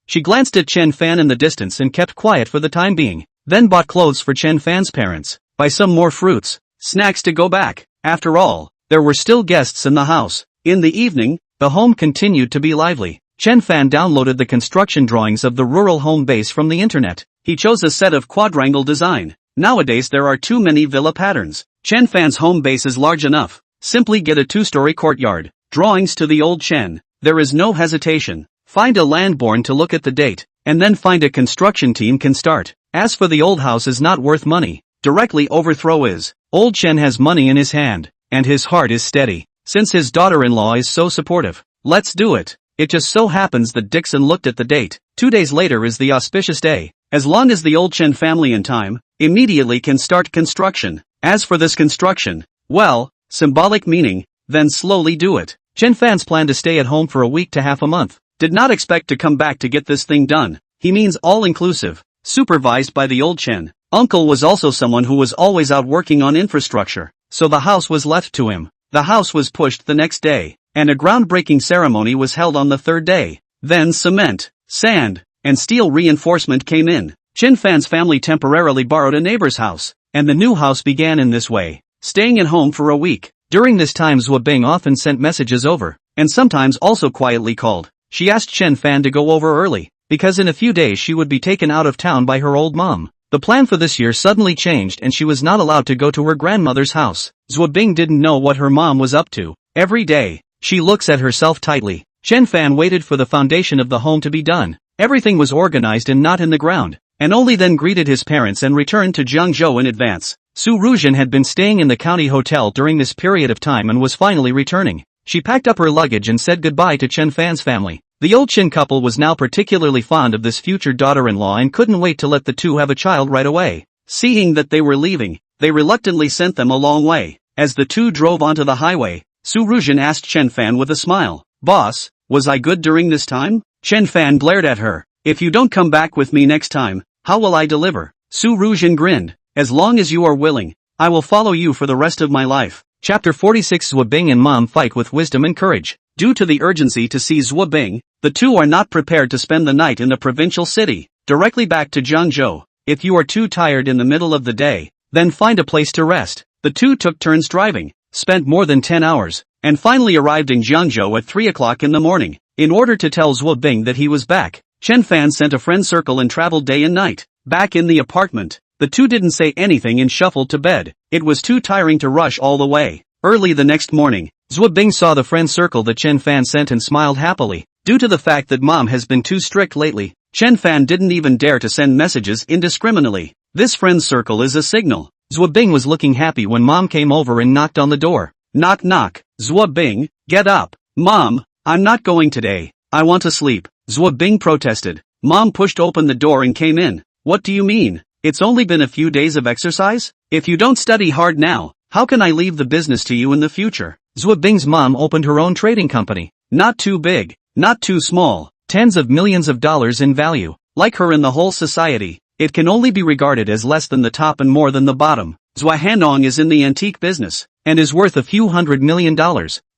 She glanced at Chen Fan in the distance and kept quiet for the time being, then bought clothes for Chen Fan's parents, buy some more fruits, snacks to go back. After all, there were still guests in the house. In the evening, the home continued to be lively. Chen Fan downloaded the construction drawings of the rural home base from the internet. He chose a set of quadrangle design. Nowadays there are too many villa patterns. Chen Fan's home base is large enough. Simply get a 2-story courtyard. Drawings to the old Chen. There is no hesitation. Find a landborn to look at the date, and then find a construction team can start. As for the old house is not worth money. Directly overthrow is. Old Chen has money in his hand, and his heart is steady. Since his daughter-in-law is so supportive, let's do it. It just so happens that Dixon looked at the date. 2 days later is the auspicious day. As long as the old Chen family in time, immediately can start construction. As for this construction, well, symbolic meaning, then slowly do it. Chen Fan's plan to stay at home for a week to half a month. Did not expect to come back to get this thing done. He means all-inclusive, supervised by the old Chen. Uncle was also someone who was always out working on infrastructure, so the house was left to him. The house was pushed the next day, and a groundbreaking ceremony was held on the 3rd day. Then cement, sand, and steel reinforcement came in. Chen Fan's family temporarily borrowed a neighbor's house, and the new house began in this way, staying at home for a week. During this time Zhuo Bing often sent messages over, and sometimes also quietly called. She asked Chen Fan to go over early, because in a few days she would be taken out of town by her old mom. The plan for this year suddenly changed and she was not allowed to go to her grandmother's house. Zhuo Bing didn't know what her mom was up to. Every day, she looks at herself tightly. Chen Fan waited for the foundation of the home to be done. Everything was organized and not in the ground, and only then greeted his parents and returned to Jiangzhou in advance. Su Ruzhen had been staying in the county hotel during this period of time and was finally returning. She packed up her luggage and said goodbye to Chen Fan's family. The old Chen couple was now particularly fond of this future daughter-in-law and couldn't wait to let the two have a child right away. Seeing that they were leaving, they reluctantly sent them a long way. As the two drove onto the highway, Su Ruzhen asked Chen Fan with a smile, "Boss, Was I good during this time? Chen Fan glared at her. If you don't come back with me next time, how will I deliver? Su Ruzhen grinned. As long as you are willing, I will follow you for the rest of my life. Chapter 46 Zhuo Bing and Mom fight with wisdom and courage. Due to the urgency to see Zhuo Bing, the two are not prepared to spend the night in the provincial city. Directly back to Zhangzhou. If you are too tired in the middle of the day, then find a place to rest. The two took turns driving, spent more than 10 hours, and finally arrived in Zhangzhou at 3 o'clock in the morning. In order to tell Zhuo Bing that he was back, Chen Fan sent a friend circle and traveled day and night. Back in the apartment, the two didn't say anything and shuffled to bed. It was too tiring to rush all the way. Early the next morning, Zhuo Bing saw the friend circle that Chen Fan sent and smiled happily. Due to the fact that Mom has been too strict lately, Chen Fan didn't even dare to send messages indiscriminately. This friend circle is a signal. Zhuo Bing was looking happy when Mom came over and knocked on the door. Knock knock. Zhuo Bing, get up. Mom, I'm not going today. I want to sleep. Zhuo Bing protested. Mom pushed open the door and came in. What do you mean? It's only been a few days of exercise? If you don't study hard now, how can I leave the business to you in the future? Zhuo Bing's mom opened her own trading company. Not too big, not too small, tens of millions of dollars in value. Like her in the whole society, it can only be regarded as less than the top and more than the bottom. Zhua Handong is in the antique business, and is worth a few $100 million.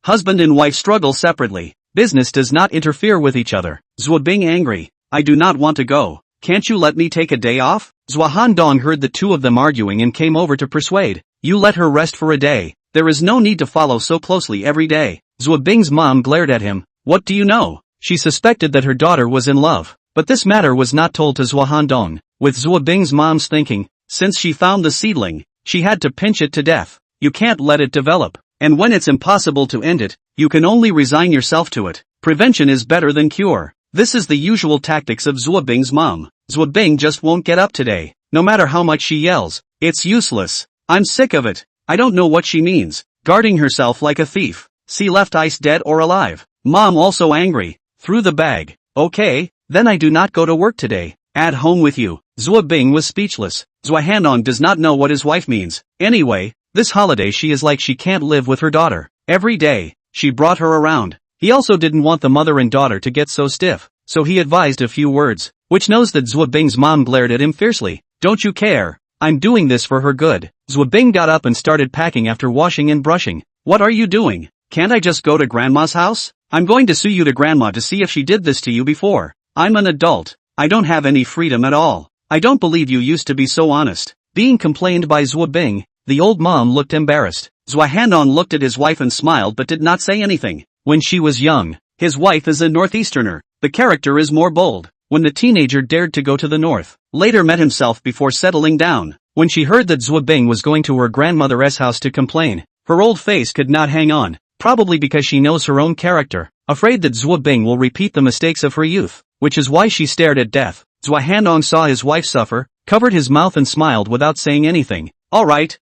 Husband and wife struggle separately. Business does not interfere with each other. Zhuo Bing angry. I do not want to go. Can't you let me take a day off? Zhua Handong heard the two of them arguing and came over to persuade. You let her rest for a day. There is no need to follow so closely every day. Zhuo Bing's mom glared at him. What do you know? She suspected that her daughter was in love. But this matter was not told to Zhua Handong. With Zhuo Bing's mom's thinking, since she found the seedling, she had to pinch it to death. You can't let it develop. And when it's impossible to end it, you can only resign yourself to it. Prevention is better than cure. This is the usual tactics of Zhuo Bing's mom. Zhuo Bing just won't get up today. No matter how much she yells, it's useless. I'm sick of it. I don't know what she means. Guarding herself like a thief. See left ice dead or alive. Mom also angry. Threw the bag. Okay, then I do not go to work today. At home with you. Zhuo Bing was speechless. Zhua Hanong does not know what his wife means. Anyway, this holiday she is like she can't live with her daughter. Every day, she brought her around. He also didn't want the mother and daughter to get so stiff, so he advised a few words, which knows that Zhuo Bing's mom glared at him fiercely. Don't you care? I'm doing this for her good. Zhuo Bing got up and started packing after washing and brushing. What are you doing? Can't I just go to grandma's house? I'm going to sue you to grandma to see if she did this to you before. I'm an adult. I don't have any freedom at all. I don't believe you used to be so honest. Being complained by Zhuo Bing, the old mom looked embarrassed. Zhua Hanong looked at his wife and smiled but did not say anything. When she was young, his wife is a northeasterner. The character is more bold. When the teenager dared to go to the north, later met himself before settling down. When she heard that Zhuo Bing was going to her grandmother's house to complain, her old face could not hang on, probably because she knows her own character, afraid that Zhuo Bing will repeat the mistakes of her youth, which is why she stared at death. Zhua Hanong saw his wife suffer, covered his mouth and smiled without saying anything. Alright,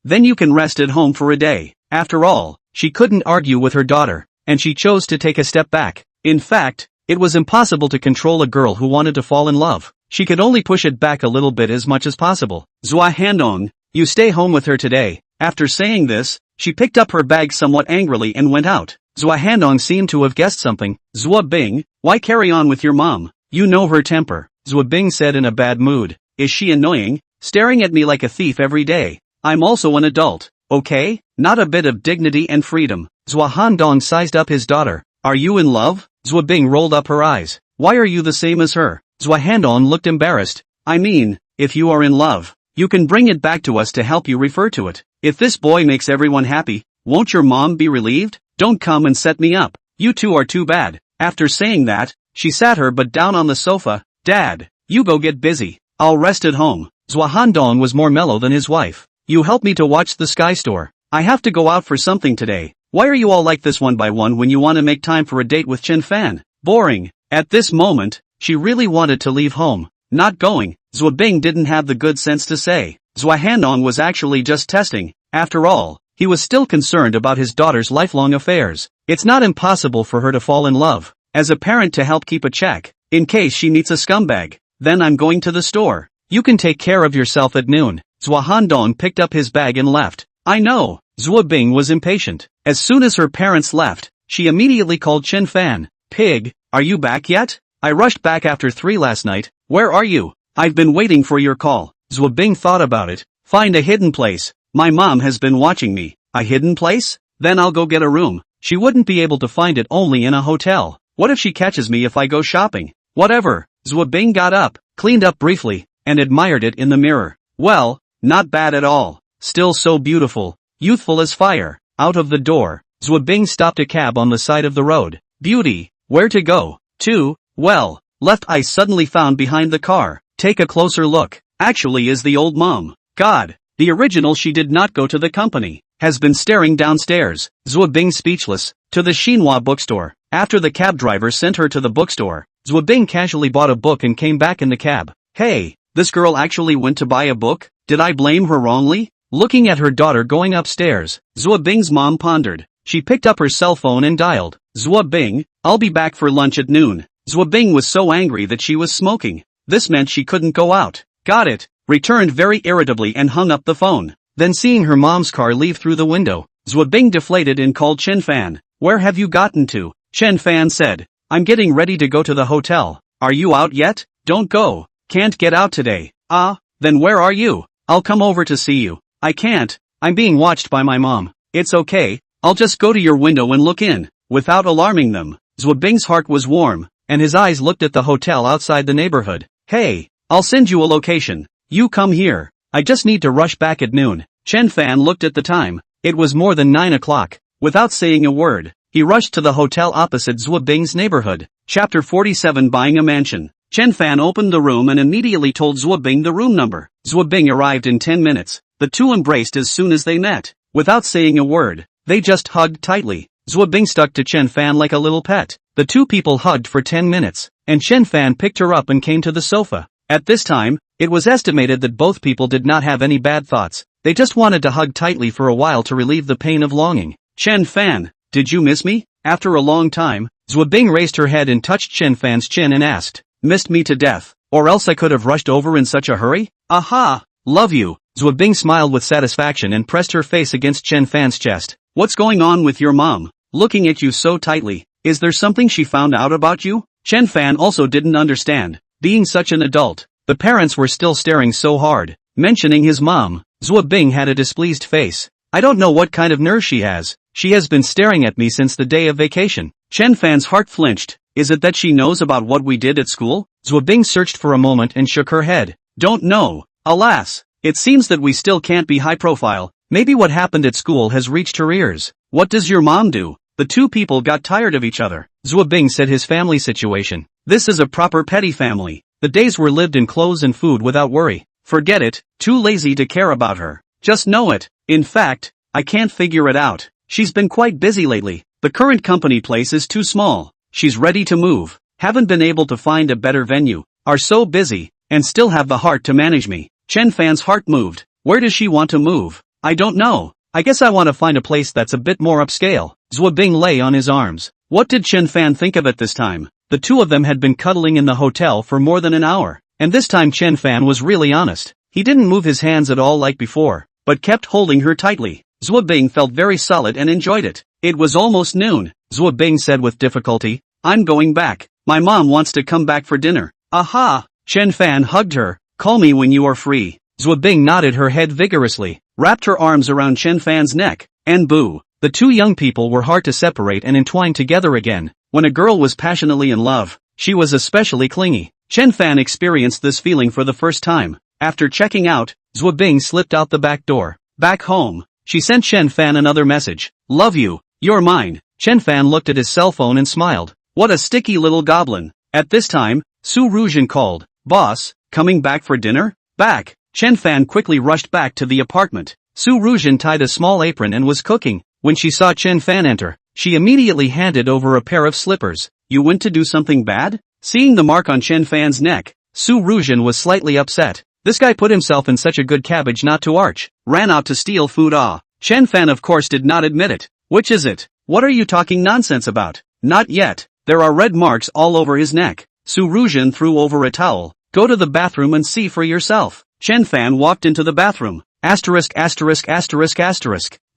then you can rest at home for a day. After all, she couldn't argue with her daughter, and she chose to take a step back. In fact, it was impossible to control a girl who wanted to fall in love. She could only push it back a little bit as much as possible. Zhua Handong, you stay home with her today. After saying this, she picked up her bag somewhat angrily and went out. Zhua Handong seemed to have guessed something. Zhuo Bing, why carry on with your mom? You know her temper. Zhuo Bing said in a bad mood. Is she annoying? Staring at me like a thief every day. I'm also an adult, okay? Not a bit of dignity and freedom. Zhua Handong sized up his daughter. Are you in love? Zhuo Bing rolled up her eyes. Why are you the same as her? Zhua Handong looked embarrassed. I mean, if you are in love, you can bring it back to us to help you refer to it. If this boy makes everyone happy, won't your mom be relieved? Don't come and set me up. You two are too bad. After saying that, she sat her butt down on the sofa. Dad, you go get busy. I'll rest at home. Zhua Handong was more mellow than his wife. You help me to watch the Sky Store. I have to go out for something today. Why are you all like this one by one when you want to make time for a date with Chen Fan? Boring. At this moment, she really wanted to leave home. Not going. Zhuo Bing didn't have the good sense to say. Zhua Hanong was actually just testing. After all, he was still concerned about his daughter's lifelong affairs. It's not impossible for her to fall in love. As a parent to help keep a check, in case she meets a scumbag. Then I'm going to the store. You can take care of yourself at noon. Zhua Handong picked up his bag and left. I know. Zhuo Bing was impatient. As soon as her parents left, She immediately called Chen Fan. Pig, are you back yet? I rushed back after 3 last night. Where are you? I've been waiting for your call. Zhuo Bing thought about it. Find a hidden place. My mom has been watching me. A hidden place? Then I'll go get a room. She wouldn't be able to find it only in a hotel. What if she catches me if I go shopping? Whatever. Zhuo Bing got up, cleaned up briefly, and admired it in the mirror. Well, not bad at all. Still so beautiful. Youthful as fire. Out of the door, Zhuo Bing stopped a cab on the side of the road. Beauty, where to go? To? Well, left eye suddenly found behind the car. Take a closer look. Actually is the old mom. God, the original she did not go to the company. Has been staring downstairs. Zhuo Bing speechless. To the Xinhua bookstore. After the cab driver sent her to the bookstore, Zhuo Bing casually bought a book and came back in the cab. Hey, this girl actually went to buy a book? Did I blame her wrongly? Looking at her daughter going upstairs, Zhuo Bing's mom pondered. She picked up her cell phone and dialed. Zhuo Bing, I'll be back for lunch at noon. Zhuo Bing was so angry that she was smoking. This meant she couldn't go out. Got it. Returned very irritably and hung up the phone. Then seeing her mom's car leave through the window, Zhuo Bing deflated and called Chen Fan. Where have you gotten to? Chen Fan said. I'm getting ready to go to the hotel. Are you out yet? Don't go. Can't get out today. Ah, then where are you? I'll come over to see you. I can't. I'm being watched by my mom. It's okay. I'll just go to your window and look in. Without alarming them, Zhuo Bing's heart was warm, and his eyes looked at the hotel outside the neighborhood. Hey, I'll send you a location. You come here. I just need to rush back at noon. Chen Fan looked at the time. It was more than 9 o'clock. Without saying a word, he rushed to the hotel opposite Zhuo Bing's neighborhood. Chapter 47 Buying a Mansion. Chen Fan opened the room and immediately told Zhuo Bing the room number. Zhuo Bing arrived in 10 minutes. The two embraced as soon as they met. Without saying a word, they just hugged tightly. Zhuo Bing stuck to Chen Fan like a little pet. The two people hugged for 10 minutes, and Chen Fan picked her up and came to the sofa. At this time, it was estimated that both people did not have any bad thoughts. They just wanted to hug tightly for a while to relieve the pain of longing. Chen Fan, did you miss me? After a long time, Zhuo Bing raised her head and touched Chen Fan's chin and asked, missed me to death, or else I could have rushed over in such a hurry? Aha, love you. Zhuo Bing smiled with satisfaction and pressed her face against Chen Fan's chest. What's going on with your mom? Looking at you so tightly, is there something she found out about you? Chen Fan also didn't understand. Being such an adult, the parents were still staring so hard. Mentioning his mom, Zhuo Bing had a displeased face. I don't know what kind of nerve she has. She has been staring at me since the day of vacation. Chen Fan's heart flinched. Is it that she knows about what we did at school? Zhuo Bing searched for a moment and shook her head. Don't know. Alas, it seems that we still can't be high profile. Maybe what happened at school has reached her ears. What does your mom do? The two people got tired of each other. Zhuo Bing said his family situation. This is a proper petty family. The days were lived in clothes and food without worry. Forget it, too lazy to care about her. Just know it. In fact, I can't figure it out. She's been quite busy lately. The current company place is too small. She's ready to move. Haven't been able to find a better venue. Are so busy, and still have the heart to manage me. Chen Fan's heart moved. Where does she want to move? I don't know. I guess I want to find a place that's a bit more upscale. Zhuo Bing lay on his arms. What did Chen Fan think of it this time? The two of them had been cuddling in the hotel for more than an hour. And this time Chen Fan was really honest. He didn't move his hands at all like before, but kept holding her tightly. Zhuo Bing felt very solid and enjoyed it. It was almost noon. Zhuo Bing said with difficulty, I'm going back. My mom wants to come back for dinner. Aha! Chen Fan hugged her. Call me when you are free. Zhuo Bing nodded her head vigorously, wrapped her arms around Chen Fan's neck, and boo. The two young people were hard to separate and entwine together again. When a girl was passionately in love, she was especially clingy. Chen Fan experienced this feeling for the first time. After checking out, Zhuo Bing slipped out the back door. Back home, she sent Chen Fan another message. Love you, you're mine. Chen Fan looked at his cell phone and smiled. What a sticky little goblin. At this time, Su Ruzhen called. Boss, coming back for dinner? Back. Chen Fan quickly rushed back to the apartment. Su Ruzhen tied a small apron and was cooking. When she saw Chen Fan enter, she immediately handed over a pair of slippers. You went to do something bad? Seeing the mark on Chen Fan's neck, Su Ruzhen was slightly upset. This guy put himself in such a good cabbage not to arch. Ran out to steal food. Chen Fan of course did not admit it. Which is it? What are you talking nonsense about? Not yet. There are red marks all over his neck. Su Ruzhen threw over a towel. Go to the bathroom and see for yourself. Chen Fan walked into the bathroom. Asterisk.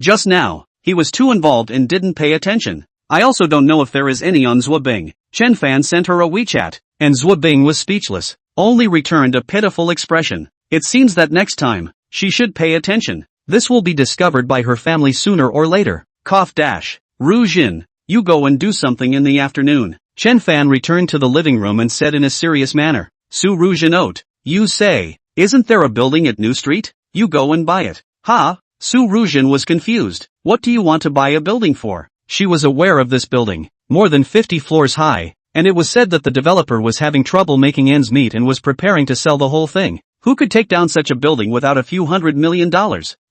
Just now, he was too involved and didn't pay attention. I also don't know if there is any on Zwabing. Chen Fan sent her a WeChat, and Zwabing was speechless, only returned a pitiful expression. It seems that next time, she should pay attention. This will be discovered by her family sooner or later. Cough dash. Ru Jin, you go and do something in the afternoon. Chen Fan returned to the living room and said in a serious manner, Su Ru Jin, you say, isn't there a building at New Street? You go and buy it. Ha? Su Ru Jin was confused. What do you want to buy a building for? She was aware of this building, more than 50 floors high, and it was said that the developer was having trouble making ends meet and was preparing to sell the whole thing. Who could take down such a building without a few $100 million?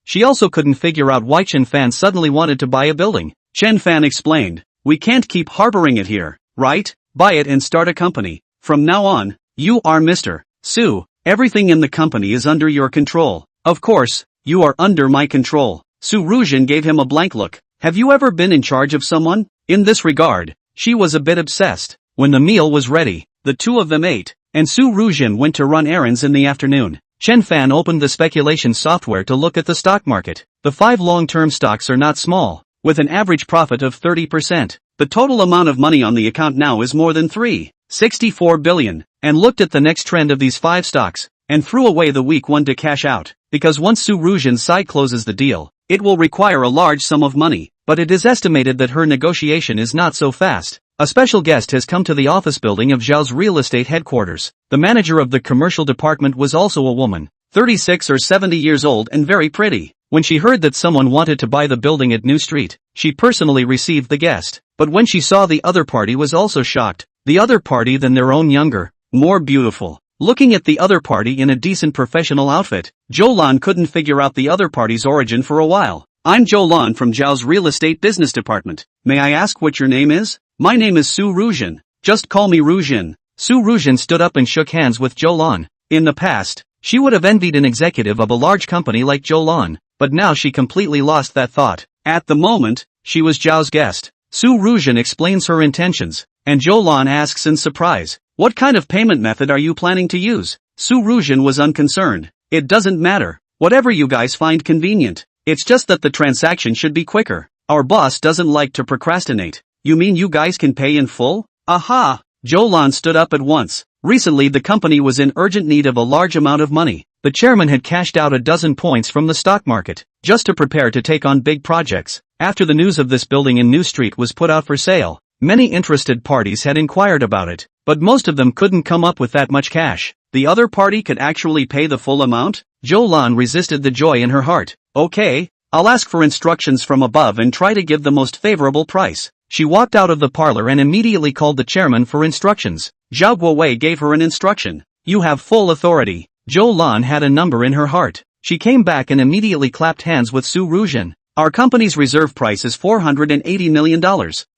She also couldn't figure out why Chen Fan suddenly wanted to buy a building. Chen Fan explained, we can't keep harboring it here, right? Buy it and start a company. From now on, you are Mr. Su. Everything in the company is under your control. Of course, you are under my control. Su Rujin gave him a blank look. Have you ever been in charge of someone? In this regard, she was a bit obsessed. When the meal was ready, the two of them ate, and Su Rujin went to run errands in the afternoon. Chen Fan opened the speculation software to look at the stock market. The 5 long-term stocks are not small, with an average profit of 30%. The total amount of money on the account now is more than 364 billion, and looked at the next trend of these 5 stocks, and threw away the weak one to cash out, because once Su Rujin's side closes the deal, it will require a large sum of money, but it is estimated that her negotiation is not so fast. A special guest has come to the office building of Zhao's real estate headquarters. The manager of the commercial department was also a woman, 36 or 70 years old and very pretty. When she heard that someone wanted to buy the building at New Street, she personally received the guest. But when she saw the other party was also shocked. The other party than their own younger, more beautiful. Looking at the other party in a decent professional outfit, Zhou Lan couldn't figure out the other party's origin for a while. I'm Zhou Lan from Zhao's real estate business department. May I ask what your name is? My name is Su Rujin. Just call me Rujin. Su Rujin stood up and shook hands with Zhou Lan. In the past, she would have envied an executive of a large company like Zhou Lan, but now she completely lost that thought. At the moment, she was Zhao's guest. Su Rujin explains her intentions, and Zhou Lan asks in surprise, what kind of payment method are you planning to use? Su Rujin was unconcerned. It doesn't matter. Whatever you guys find convenient. It's just that the transaction should be quicker. Our boss doesn't like to procrastinate. You mean you guys can pay in full? Aha! Zhou Lan stood up at once. Recently the company was in urgent need of a large amount of money. The chairman had cashed out a dozen points from the stock market, just to prepare to take on big projects. After the news of this building in New Street was put out for sale, many interested parties had inquired about it, but most of them couldn't come up with that much cash. The other party could actually pay the full amount? Zhou Lan resisted the joy in her heart. Okay, I'll ask for instructions from above and try to give the most favorable price. She walked out of the parlor and immediately called the chairman for instructions. Zhao Guowei gave her an instruction. You have full authority. Zhou Lan had a number in her heart. She came back and immediately clapped hands with Su Rujin. Our company's reserve price is $480 million.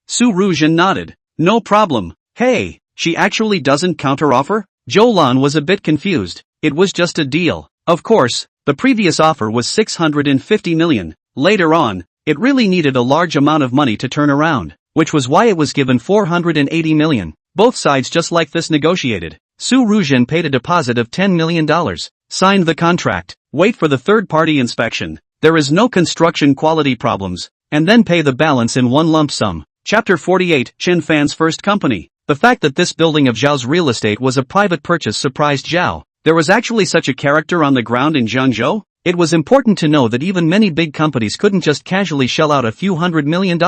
Su Rujin nodded. No problem. Hey, she actually doesn't counteroffer? Zhou Lan was a bit confused. It was just a deal. Of course, the previous offer was $650 million. Later on, it really needed a large amount of money to turn around, which was why it was given $480 million. Both sides just like this negotiated. Su Rujin paid a deposit of $10 million, signed the contract, wait for the third-party inspection, there is no construction quality problems, and then pay the balance in one lump sum. Chapter 48, Chen Fan's first company. The fact that this building of Zhao's real estate was a private purchase surprised Zhao. There was actually such a character on the ground in Zhangzhou? It was important to know that even many big companies couldn't just casually shell out a few $100 million,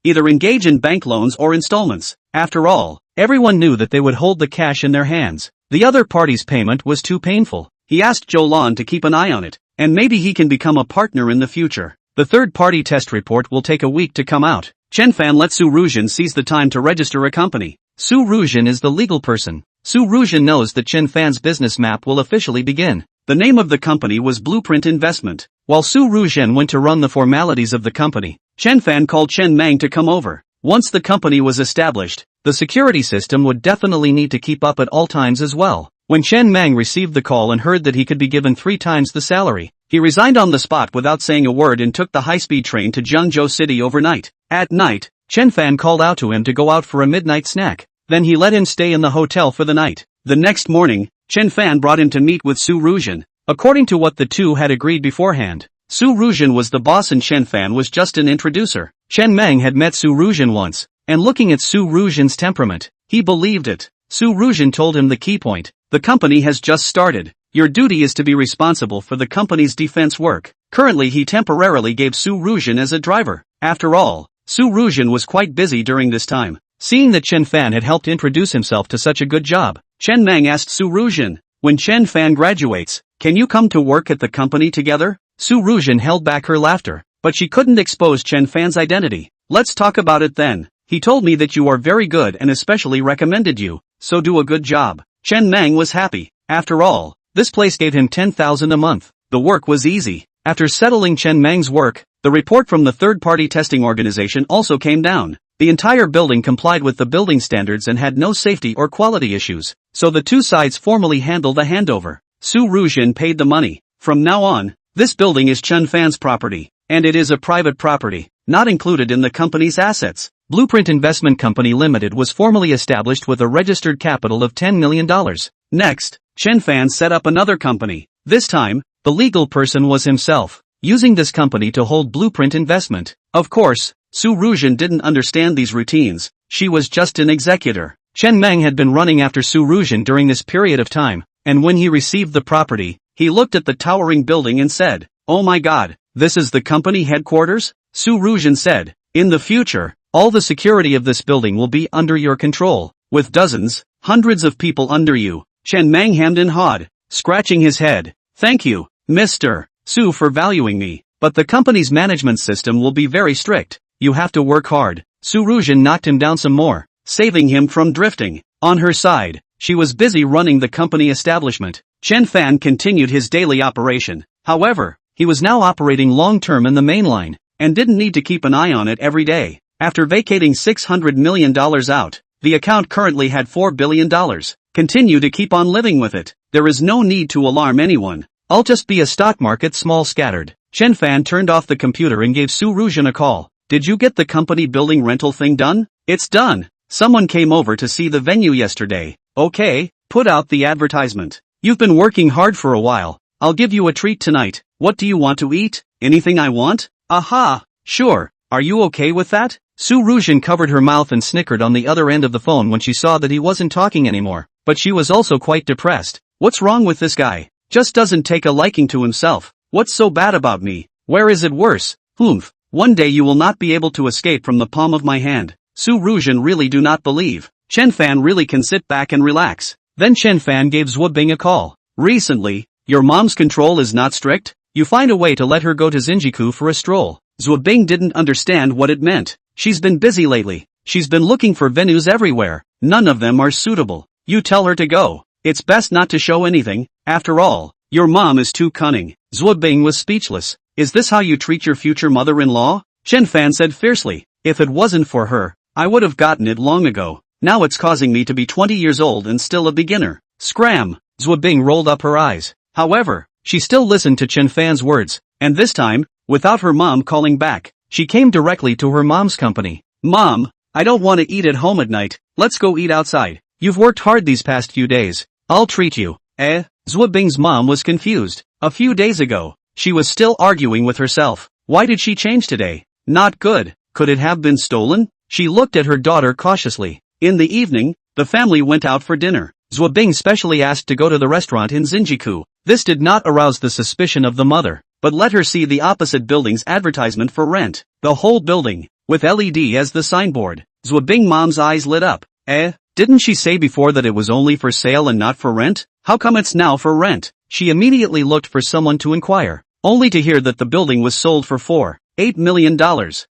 either engage in bank loans or installments. After all, everyone knew that they would hold the cash in their hands. The other party's payment was too painful. He asked Zhou Lan to keep an eye on it, and maybe he can become a partner in the future. The third-party test report will take a week to come out. Chen Fan let Su Rujin seize the time to register a company. Su Rujin is the legal person. Su Rujin knows that Chen Fan's business map will officially begin. The name of the company was Blueprint Investment. While Su Rujin went to run the formalities of the company, Chen Fan called Chen Mang to come over. Once the company was established, the security system would definitely need to keep up at all times as well. When Chen Mang received the call and heard that he could be given 3 times the salary, he resigned on the spot without saying a word and took the high-speed train to Zhengzhou City overnight. At night, Chen Fan called out to him to go out for a midnight snack. Then he let him stay in the hotel for the night. The next morning, Chen Fan brought him to meet with Su Rujin. According to what the two had agreed beforehand, Su Rujin was the boss and Chen Fan was just an introducer. Chen Meng had met Su Rujin once, and looking at Su Ruzhen's temperament, he believed it. Su Ruzhen told him the key point: the company has just started. Your duty is to be responsible for the company's defense work. Currently he temporarily gave Su Ruzhen as a driver. After all, Su Ruzhen was quite busy during this time. Seeing that Chen Fan had helped introduce himself to such a good job, Chen Mang asked Su Ruzhen, when Chen Fan graduates, can you come to work at the company together? Su Ruzhen held back her laughter, but she couldn't expose Chen Fan's identity. Let's talk about it then. He told me that you are very good and especially recommended you, so do a good job. Chen Mang was happy. After all, this place gave him 10,000 a month. The work was easy. After settling Chen Mang's work, the report from the third-party testing organization also came down. The entire building complied with the building standards and had no safety or quality issues, so the two sides formally handled the handover. Su Ruzhen paid the money. From now on, this building is Chen Fan's property, and it is a private property, not included in the company's assets. Blueprint Investment Company Limited was formally established with a registered capital of $10 million. Next, Chen Fan set up another company. This time, the legal person was himself, using this company to hold Blueprint Investment. Of course, Su Ruzhen didn't understand these routines. She was just an executor. Chen Mang had been running after Su Ruzhen during this period of time, and when he received the property, he looked at the towering building and said, "Oh my god, this is the company headquarters?" Su Ruzhen said, "In the future, all the security of this building will be under your control, with dozens, hundreds of people under you." Chen Mang hemmed and hawed, scratching his head. "Thank you, Mr. Su, for valuing me, but the company's management system will be very strict. You have to work hard." Su Ruzhen knocked him down some more, saving him from drifting. On her side, she was busy running the company establishment. Chen Fan continued his daily operation. However, he was now operating long-term in the main line, and didn't need to keep an eye on it every day. After vacating $600 million out, the account currently had $4 billion. Continue to keep on living with it. There is no need to alarm anyone. I'll just be a stock market small scattered. Chen Fan turned off the computer and gave Su Ruzhen a call. "Did you get the company building rental thing done?" "It's done. Someone came over to see the venue yesterday." "Okay, put out the advertisement. You've been working hard for a while. I'll give you a treat tonight. What do you want to eat?" "Anything I want?" "Aha, sure. Are you okay with that?" Su Ruzhen covered her mouth and snickered on the other end of the phone when she saw that he wasn't talking anymore. But she was also quite depressed. What's wrong with this guy? Just doesn't take a liking to himself. What's so bad about me? Where is it worse? Humph. One day you will not be able to escape from the palm of my hand. Su Ruzhen really do not believe Chen Fan really can sit back and relax. Then Chen Fan gave Zhuobing a call. "Recently, your mom's control is not strict? You find a way to let her go to Xinjiku for a stroll." Zhuobing didn't understand what it meant. "She's been busy lately. She's been looking for venues everywhere. None of them are suitable. You tell her to go. It's best not to show anything. After all, your mom is too cunning." Zhuobing was speechless. "Is this how you treat your future mother-in-law?" Chen Fan said fiercely. "If it wasn't for her, I would have gotten it long ago. Now it's causing me to be 20 years old and still a beginner." Scram! Zhuobing rolled up her eyes. However, she still listened to Chen Fan's words, and this time, without her mom calling back, she came directly to her mom's company. "Mom, I don't want to eat at home at night. Let's go eat outside. You've worked hard these past few days. I'll treat you." Zhuobing's mom was confused. A few days ago, she was still arguing with herself. Why did she change today? Not good. Could it have been stolen? She looked at her daughter cautiously. In the evening, the family went out for dinner. Zhuobing specially asked to go to the restaurant in Xinjiku. This did not arouse the suspicion of the mother, but let her see the opposite building's advertisement for rent. The whole building, with LED as the signboard. Zhuobing mom's eyes lit up. Didn't she say before that it was only for sale and not for rent? How come it's now for rent? She immediately looked for someone to inquire, only to hear that the building was sold for $4.8 million.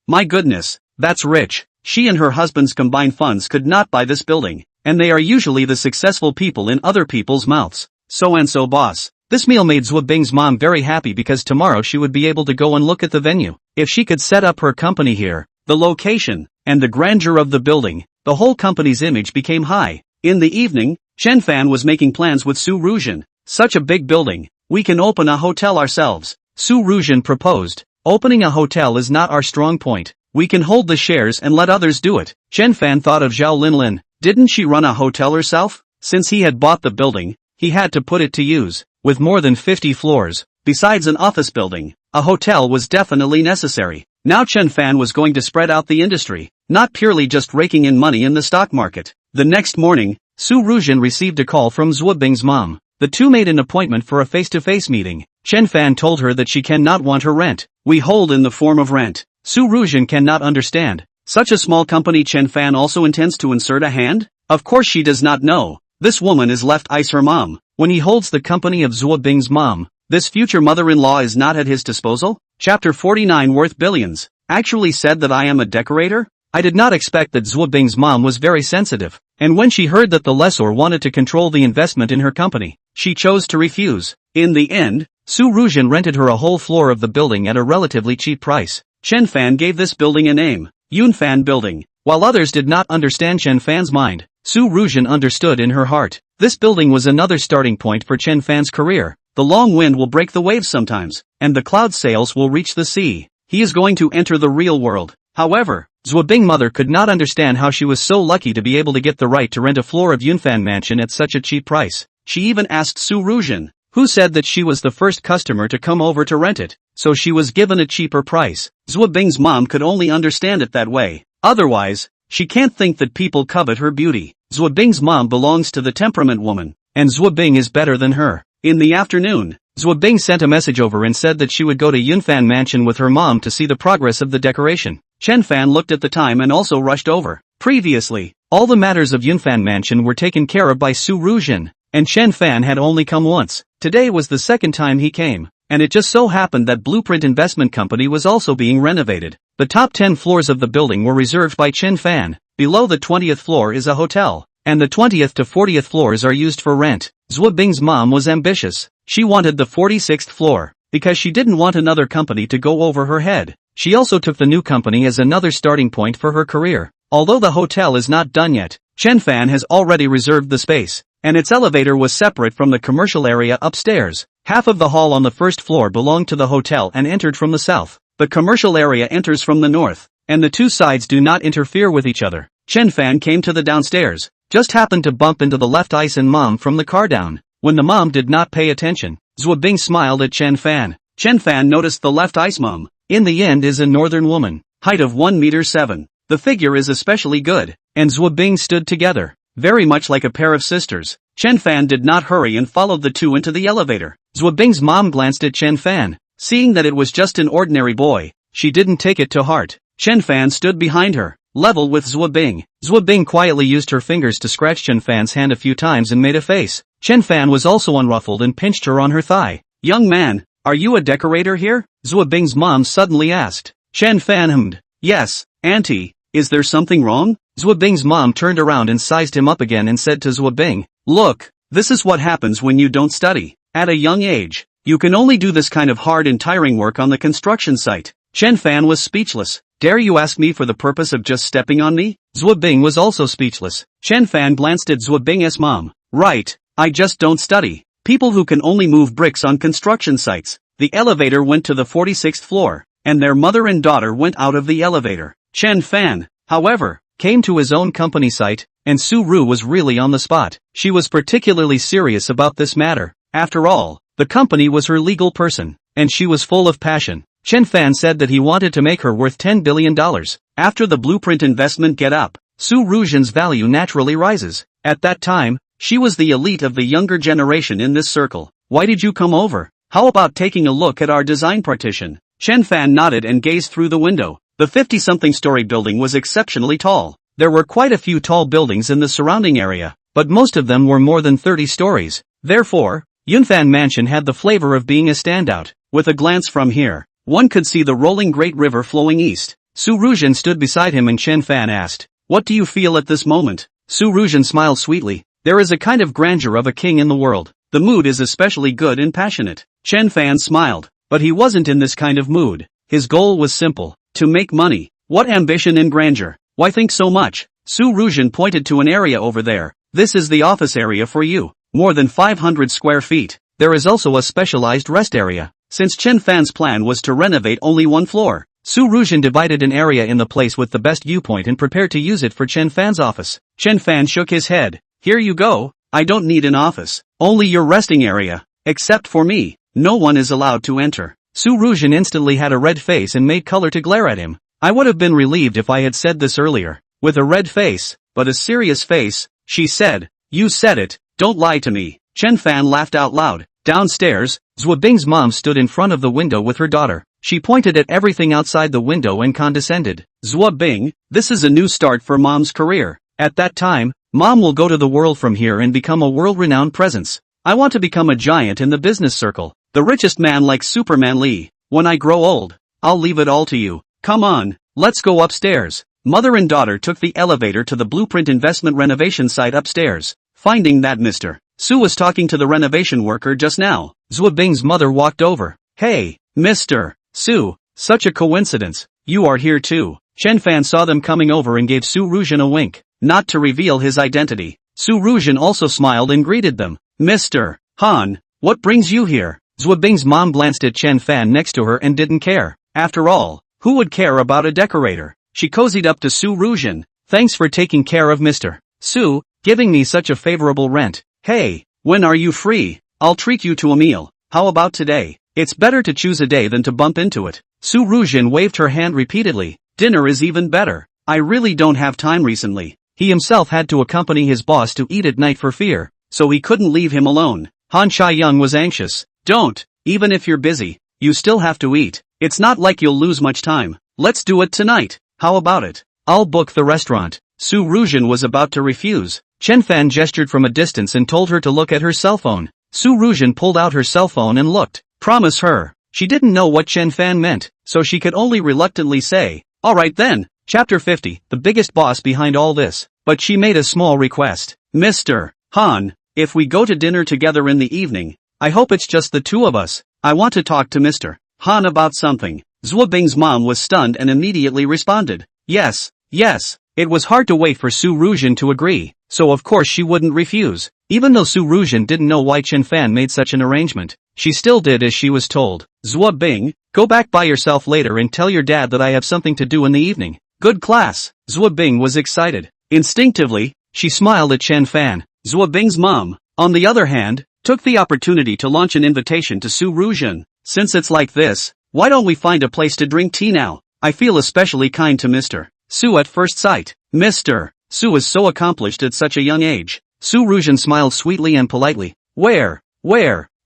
My goodness, that's rich. She and her husband's combined funds could not buy this building, and they are usually the successful people in other people's mouths. So-and-so boss. This meal made Zhuobing's mom very happy because tomorrow she would be able to go and look at the venue. If she could set up her company here, the location, and the grandeur of the building, the whole company's image became high. In the evening, Chen Fan was making plans with Su Ruzhen. "Such a big building. We can open a hotel ourselves." Su Ruzhen proposed. "Opening a hotel is not our strong point. We can hold the shares and let others do it." Chen Fan thought of Zhao Linlin. Didn't she run a hotel herself? Since he had bought the building, he had to put it to use. With more than 50 floors, besides an office building, a hotel was definitely necessary. Now Chen Fan was going to spread out the industry. not purely just raking in money in the stock market. The next morning, Su Ruzhen received a call from Zhuo Bing's mom. The two made an appointment for a face-to-face meeting. Chen Fan told her that she cannot want her rent. We hold in the form of rent. Su Ruzhen cannot understand. Such a small company. Chen Fan also intends to insert a hand? Of course she does not know. This woman is left ice her mom. When he holds the company of Zhuo Bing's mom, this future mother-in-law is not at his disposal? Chapter 49 Worth billions. Actually said that I am a decorator? I did not expect that Zhuo Bing's mom was very sensitive, and when she heard that the lessor wanted to control the investment in her company, she chose to refuse. In the end, Su Ruzhen rented her a whole floor of the building at a relatively cheap price. Chen Fan gave this building a name, Yunfan Building. While others did not understand Chen Fan's mind, Su Ruzhen understood in her heart. This building was another starting point for Chen Fan's career. The long wind will break the waves sometimes, and the cloud sails will reach the sea. He is going to enter the real world. However, Zhuo Bing's mother could not understand how she was so lucky to be able to get the right to rent a floor of Yunfan Mansion at such a cheap price. She even asked Su Ruzhen, who said that she was the first customer to come over to rent it, so she was given a cheaper price. Zhuo Bing's mom could only understand it that way. Otherwise, she can't think that people covet her beauty. Zhuo Bing's mom belongs to the temperament woman, and Zhuo Bing is better than her. In the afternoon, Zhuo Bing sent a message over and said that she would go to Yunfan Mansion with her mom to see the progress of the decoration. Chen Fan looked at the time and also rushed over. Previously, all the matters of Yunfan Mansion were taken care of by Su Ruzhen, and Chen Fan had only come once. Today was the second time he came, and it just so happened that Blueprint Investment Company was also being renovated. The top 10 floors of the building were reserved by Chen Fan. Below the 20th floor is a hotel, and the 20th to 40th floors are used for rent. Zhuo Bing's mom was ambitious. She wanted the 46th floor, because she didn't want another company to go over her head. She also took the new company as another starting point for her career. Although the hotel is not done yet, Chen Fan has already reserved the space, and its elevator was separate from the commercial area upstairs. Half of the hall on the first floor belonged to the hotel and entered from the south. The commercial area enters from the north, and the two sides do not interfere with each other. Chen Fan came to the downstairs, just happened to bump into the left ice and mom from the car down. When the mom did not pay attention, Zhuo Bing smiled at Chen Fan. Chen Fan noticed the left ice mom, in the end, is a northern woman, height of 1.7 meters. The figure is especially good, and Zhuo Bing stood together, very much like a pair of sisters. Chen Fan did not hurry and followed the two into the elevator. Zhuo Bing's mom glanced at Chen Fan. Seeing that it was just an ordinary boy, she didn't take it to heart. Chen Fan stood behind her, level with Zhuo Bing. Zhuo Bing quietly used her fingers to scratch Chen Fan's hand a few times and made a face. Chen Fan was also unruffled and pinched her on her thigh. Young man, are you a decorator here? Zhuo Bing's mom suddenly asked. Chen Fan hummed. Yes, auntie, is there something wrong? Zhuo Bing's mom turned around and sized him up again and said to Zhuo Bing, look, this is what happens when you don't study. At a young age, you can only do this kind of hard and tiring work on the construction site. Chen Fan was speechless. Dare you ask me for the purpose of just stepping on me? Zhuo Bing was also speechless. Chen Fan glanced at Zhuo Bing's mom. Right, I just don't study. People who can only move bricks on construction sites. The elevator went to the 46th floor, and their mother and daughter went out of the elevator. Chen Fan, however, came to his own company site, and Su Ru was really on the spot. She was particularly serious about this matter. After all, the company was her legal person, and she was full of passion. Chen Fan said that he wanted to make her worth $10 billion. After the Blueprint investment get up, Su Ruzhen's value naturally rises. At that time, she was the elite of the younger generation in this circle. Why did you come over? How about taking a look at our design partition? Chen Fan nodded and gazed through the window. The 50-something story building was exceptionally tall. There were quite a few tall buildings in the surrounding area, but most of them were more than 30 stories. Therefore, Yunfan Mansion had the flavor of being a standout. With a glance from here, one could see the rolling Great River flowing east. Su Ruzhen stood beside him and Chen Fan asked, what do you feel at this moment? Su Ruzhen smiled sweetly. There is a kind of grandeur of a king in the world. The mood is especially good and passionate. Chen Fan smiled, but he wasn't in this kind of mood. His goal was simple, to make money. What ambition and grandeur? Why think so much? Su Ruzhen pointed to an area over there. This is the office area for you. More than 500 square feet. There is also a specialized rest area. Since Chen Fan's plan was to renovate only one floor, Su Ruzhen divided an area in the place with the best viewpoint and prepared to use it for Chen Fan's office. Chen Fan shook his head. Here you go. I don't need an office. Only your resting area. Except for me, no one is allowed to enter. Su Ruzhen instantly had a red face and made color to glare at him. I would have been relieved if I had said this earlier. With a red face, but a serious face, she said, "You said it, don't lie to me." Chen Fan laughed out loud. Downstairs, Zhuo Bing's mom stood in front of the window with her daughter. She pointed at everything outside the window and condescended. "Zhuo Bing, this is a new start for mom's career. At that time, mom will go to the world from here and become a world-renowned presence. I want to become a giant in the business circle, the richest man like Superman Lee. When I grow old, I'll leave it all to you. Come on, let's go upstairs." Mother and daughter took the elevator to the Blueprint investment renovation site upstairs. Finding that Mr. Su was talking to the renovation worker just now, Zhuo Bing's mother walked over. "Hey, Mr. Su, such a coincidence, you are here too." Chen Fan saw them coming over and gave Su Ruzhen a wink, not to reveal his identity. Su Ruzhen also smiled and greeted them. "Mr. Han, what brings you here?" Zhuo Bing's mom glanced at Chen Fan next to her and didn't care. After all, who would care about a decorator? She cozied up to Su Ruzhen. "Thanks for taking care of Mr. Su, giving me such a favorable rent. Hey, when are you free? I'll treat you to a meal. How about today? It's better to choose a day than to bump into it." Su Ruzhen waved her hand repeatedly. "Dinner is even better. I really don't have time recently." He himself had to accompany his boss to eat at night for fear, so he couldn't leave him alone. Han Chaiyang was anxious. "Don't, even if you're busy, you still have to eat. It's not like you'll lose much time. Let's do it tonight. How about it? I'll book the restaurant." Su Ruzhen was about to refuse. Chen Fan gestured from a distance and told her to look at her cell phone. Su Ruzhen pulled out her cell phone and looked. Promise her. She didn't know what Chen Fan meant, so she could only reluctantly say, "Alright then." Chapter 50, the biggest boss behind all this. But she made a small request. "Mr. Han, if we go to dinner together in the evening, I hope it's just the two of us. I want to talk to Mr. Han about something." Zhuo Bing's mom was stunned and immediately responded. Yes. It was hard to wait for Su Ruzhen to agree, so of course she wouldn't refuse. Even though Su Ruzhen didn't know why Chen Fan made such an arrangement, she still did as she was told. "Zhuo Bing, go back by yourself later and tell your dad that I have something to do in the evening." "Good class." Zhuo Bing was excited. Instinctively, she smiled at Chen Fan. Zhuo Bing's mom, on the other hand, took the opportunity to launch an invitation to Su Ruzhen. "Since it's like this, why don't we find a place to drink tea now? I feel especially kind to Mr. Su at first sight." Mr. Su is so accomplished at such a young age. Su Ruzhen smiled sweetly and politely. Where?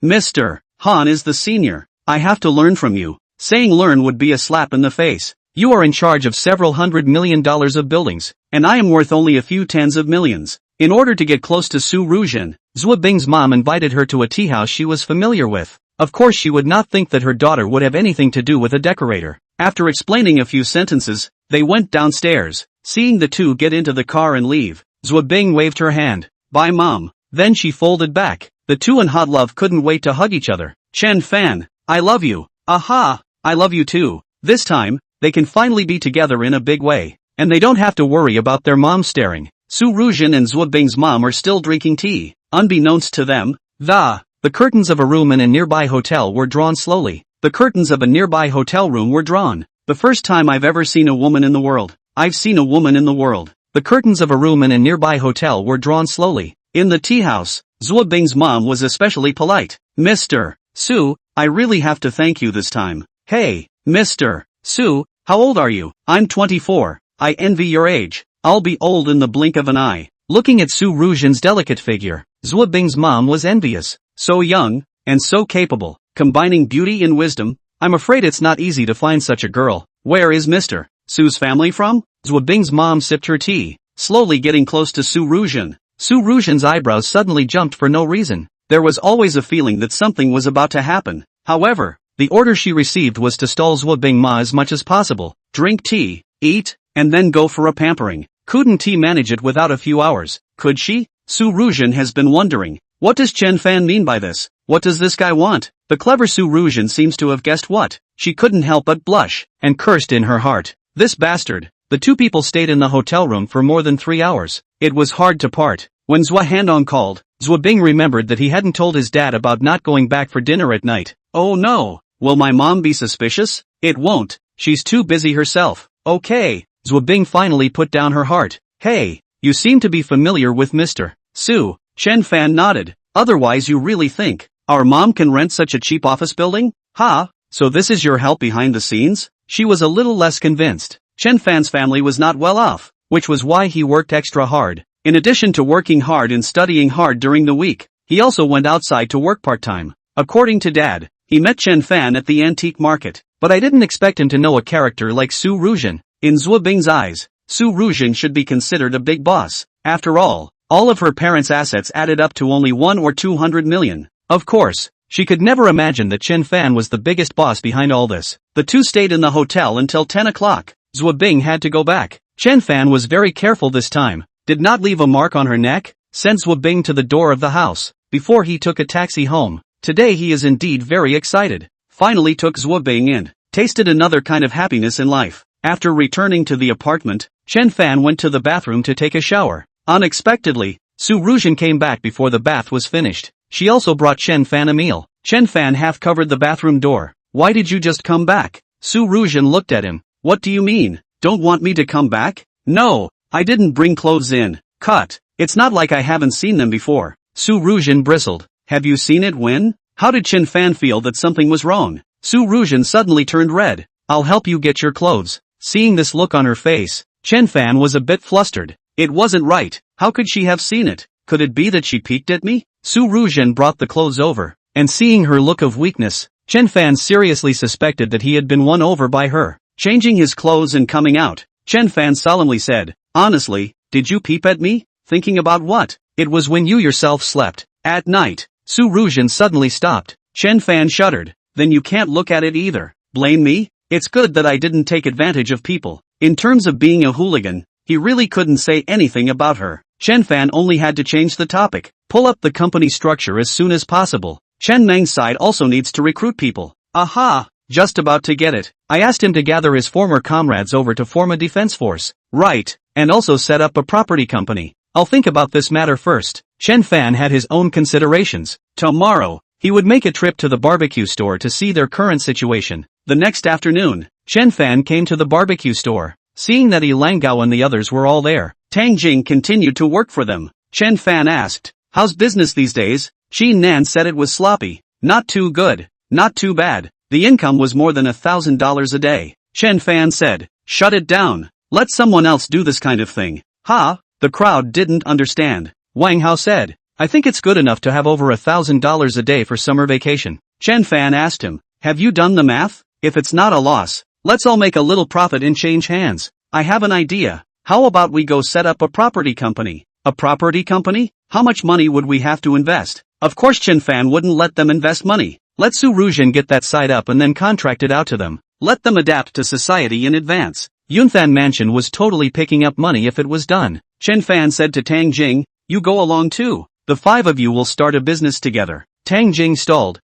Mr. Han is the senior. I have to learn from you." Saying learn would be a slap in the face. "You are in charge of several $100 million of buildings, and I am worth only a few tens of millions." In order to get close to Su Ruzhen, Zhuo Bing's mom invited her to a tea house she was familiar with. Of course she would not think that her daughter would have anything to do with a decorator. After explaining a few sentences, they went downstairs. Seeing the two get into the car and leave, Zhuo Bing waved her hand. "Bye mom." Then she folded back. The two in hot love couldn't wait to hug each other. "Chen Fan, I love you." "Aha, I love you too." This time, they can finally be together in a big way, and they don't have to worry about their mom staring. Su Ruzhen and Zhuo Bing's mom are still drinking tea. Unbeknownst to them, the curtains of a room in a nearby hotel were drawn slowly. The curtains of a nearby hotel room were drawn. "The first time I've ever seen a woman in the world. I've seen a woman in the world." The curtains of a room in a nearby hotel were drawn slowly. In the tea house, Zhuo Bing's mom was especially polite. "Mr. Su, I really have to thank you this time." "Hey, Mr. Su, how old are you?" "I'm 24. I envy your age. I'll be old in the blink of an eye." Looking at Su Ruzhen's delicate figure, Zhuo Bing's mom was envious. So young, and so capable, combining beauty and wisdom. "I'm afraid it's not easy to find such a girl. Where is Mr. Su's family from?" Zhuo Bing's mom sipped her tea, slowly getting close to Su Ruzhen. Su Ruzhen's eyebrows suddenly jumped for no reason. There was always a feeling that something was about to happen. However, the order she received was to stall Zhuo Bing ma as much as possible. Drink tea, eat, and then go for a pampering. Couldn't he manage it without a few hours? Could she? Su Ruzhen has been wondering. What does Chen Fan mean by this? What does this guy want? The clever Su Ruzhen seems to have guessed what. She couldn't help but blush, and cursed in her heart. This bastard. The two people stayed in the hotel room for more than 3 hours. It was hard to part. When Zhuo Handong called, Zhuo Bing remembered that he hadn't told his dad about not going back for dinner at night. "Oh no, will my mom be suspicious?" "It won't, she's too busy herself." "Okay." Zhuo Bing finally put down her heart. "Hey, you seem to be familiar with Mr. Su." Chen Fan nodded. "Otherwise you really think our mom can rent such a cheap office building? Ha, so this is your help behind the scenes?" she was a little less convinced. Chen Fan's family was not well off, which was why he worked extra hard. In addition to working hard and studying hard during the week, he also went outside to work part-time. According to Dad, he met Chen Fan at the antique market. But I didn't expect him to know a character like Su Ruzhen. In Zhuo Bing's eyes, Su Ruzhen should be considered a big boss. After all of her parents' assets added up to only 1 or 200 million. Of course, she could never imagine that Chen Fan was the biggest boss behind all this. The two stayed in the hotel until 10 o'clock. Zhuo Bing had to go back. Chen Fan was very careful this time, did not leave a mark on her neck, sent Zhuo Bing to the door of the house, before he took a taxi home. Today he is indeed very excited. Finally took Zhuo Bing in, tasted another kind of happiness in life. After returning to the apartment, Chen Fan went to the bathroom to take a shower. Unexpectedly, Su Ruzhen came back before the bath was finished. She also brought Chen Fan a meal. Chen Fan half covered the bathroom door. Why did you just come back? Su Ruzhen looked at him. What do you mean? Don't want me to come back? No, I didn't bring clothes in. Cut. It's not like I haven't seen them before. Su Ruzhen bristled. Have you seen it when? How did Chen Fan feel that something was wrong? Su Ruzhen suddenly turned red. I'll help you get your clothes. Seeing this look on her face, Chen Fan was a bit flustered. It wasn't right. How could she have seen it? Could it be that she peeked at me? Su Ruzhen brought the clothes over, and seeing her look of weakness, Chen Fan seriously suspected that he had been won over by her. Changing his clothes and coming out, Chen Fan solemnly said, honestly, did you peep at me? Thinking about what? It was when you yourself slept. At night. Su Ruzhen suddenly stopped. Chen Fan shuddered. Then you can't look at it either. Blame me? It's good that I didn't take advantage of people. In terms of being a hooligan, he really couldn't say anything about her. Chen Fan only had to change the topic. Pull up the company structure as soon as possible. Chen Meng's side also needs to recruit people. Aha! Just about to get it. I asked him to gather his former comrades over to form a defense force. Right. And also set up a property company. I'll think about this matter first. Chen Fan had his own considerations. Tomorrow, he would make a trip to the barbecue store to see their current situation. The next afternoon, Chen Fan came to the barbecue store. Seeing that Lang Gao and the others were all there, Tang Jing continued to work for them. Chen Fan asked, how's business these days? Qin Nan said it was sloppy. Not too good. Not too bad. The income was more than $1,000 a day. Chen Fan said, shut it down. Let someone else do this kind of thing. Ha! The crowd didn't understand. Wang Hao said, I think it's good enough to have over $1,000 a day for summer vacation. Chen Fan asked him, have you done the math? If it's not a loss, let's all make a little profit and change hands. I have an idea. How about we go set up a property company? A property company? How much money would we have to invest? Of course Chen Fan wouldn't let them invest money. Let Su Ruzhen get that side up and then contract it out to them. Let them adapt to society in advance. Yunfan Mansion was totally picking up money if it was done. Chen Fan said to Tang Jing, you go along too. The 5 of you will start a business together. Tang Jing stalled.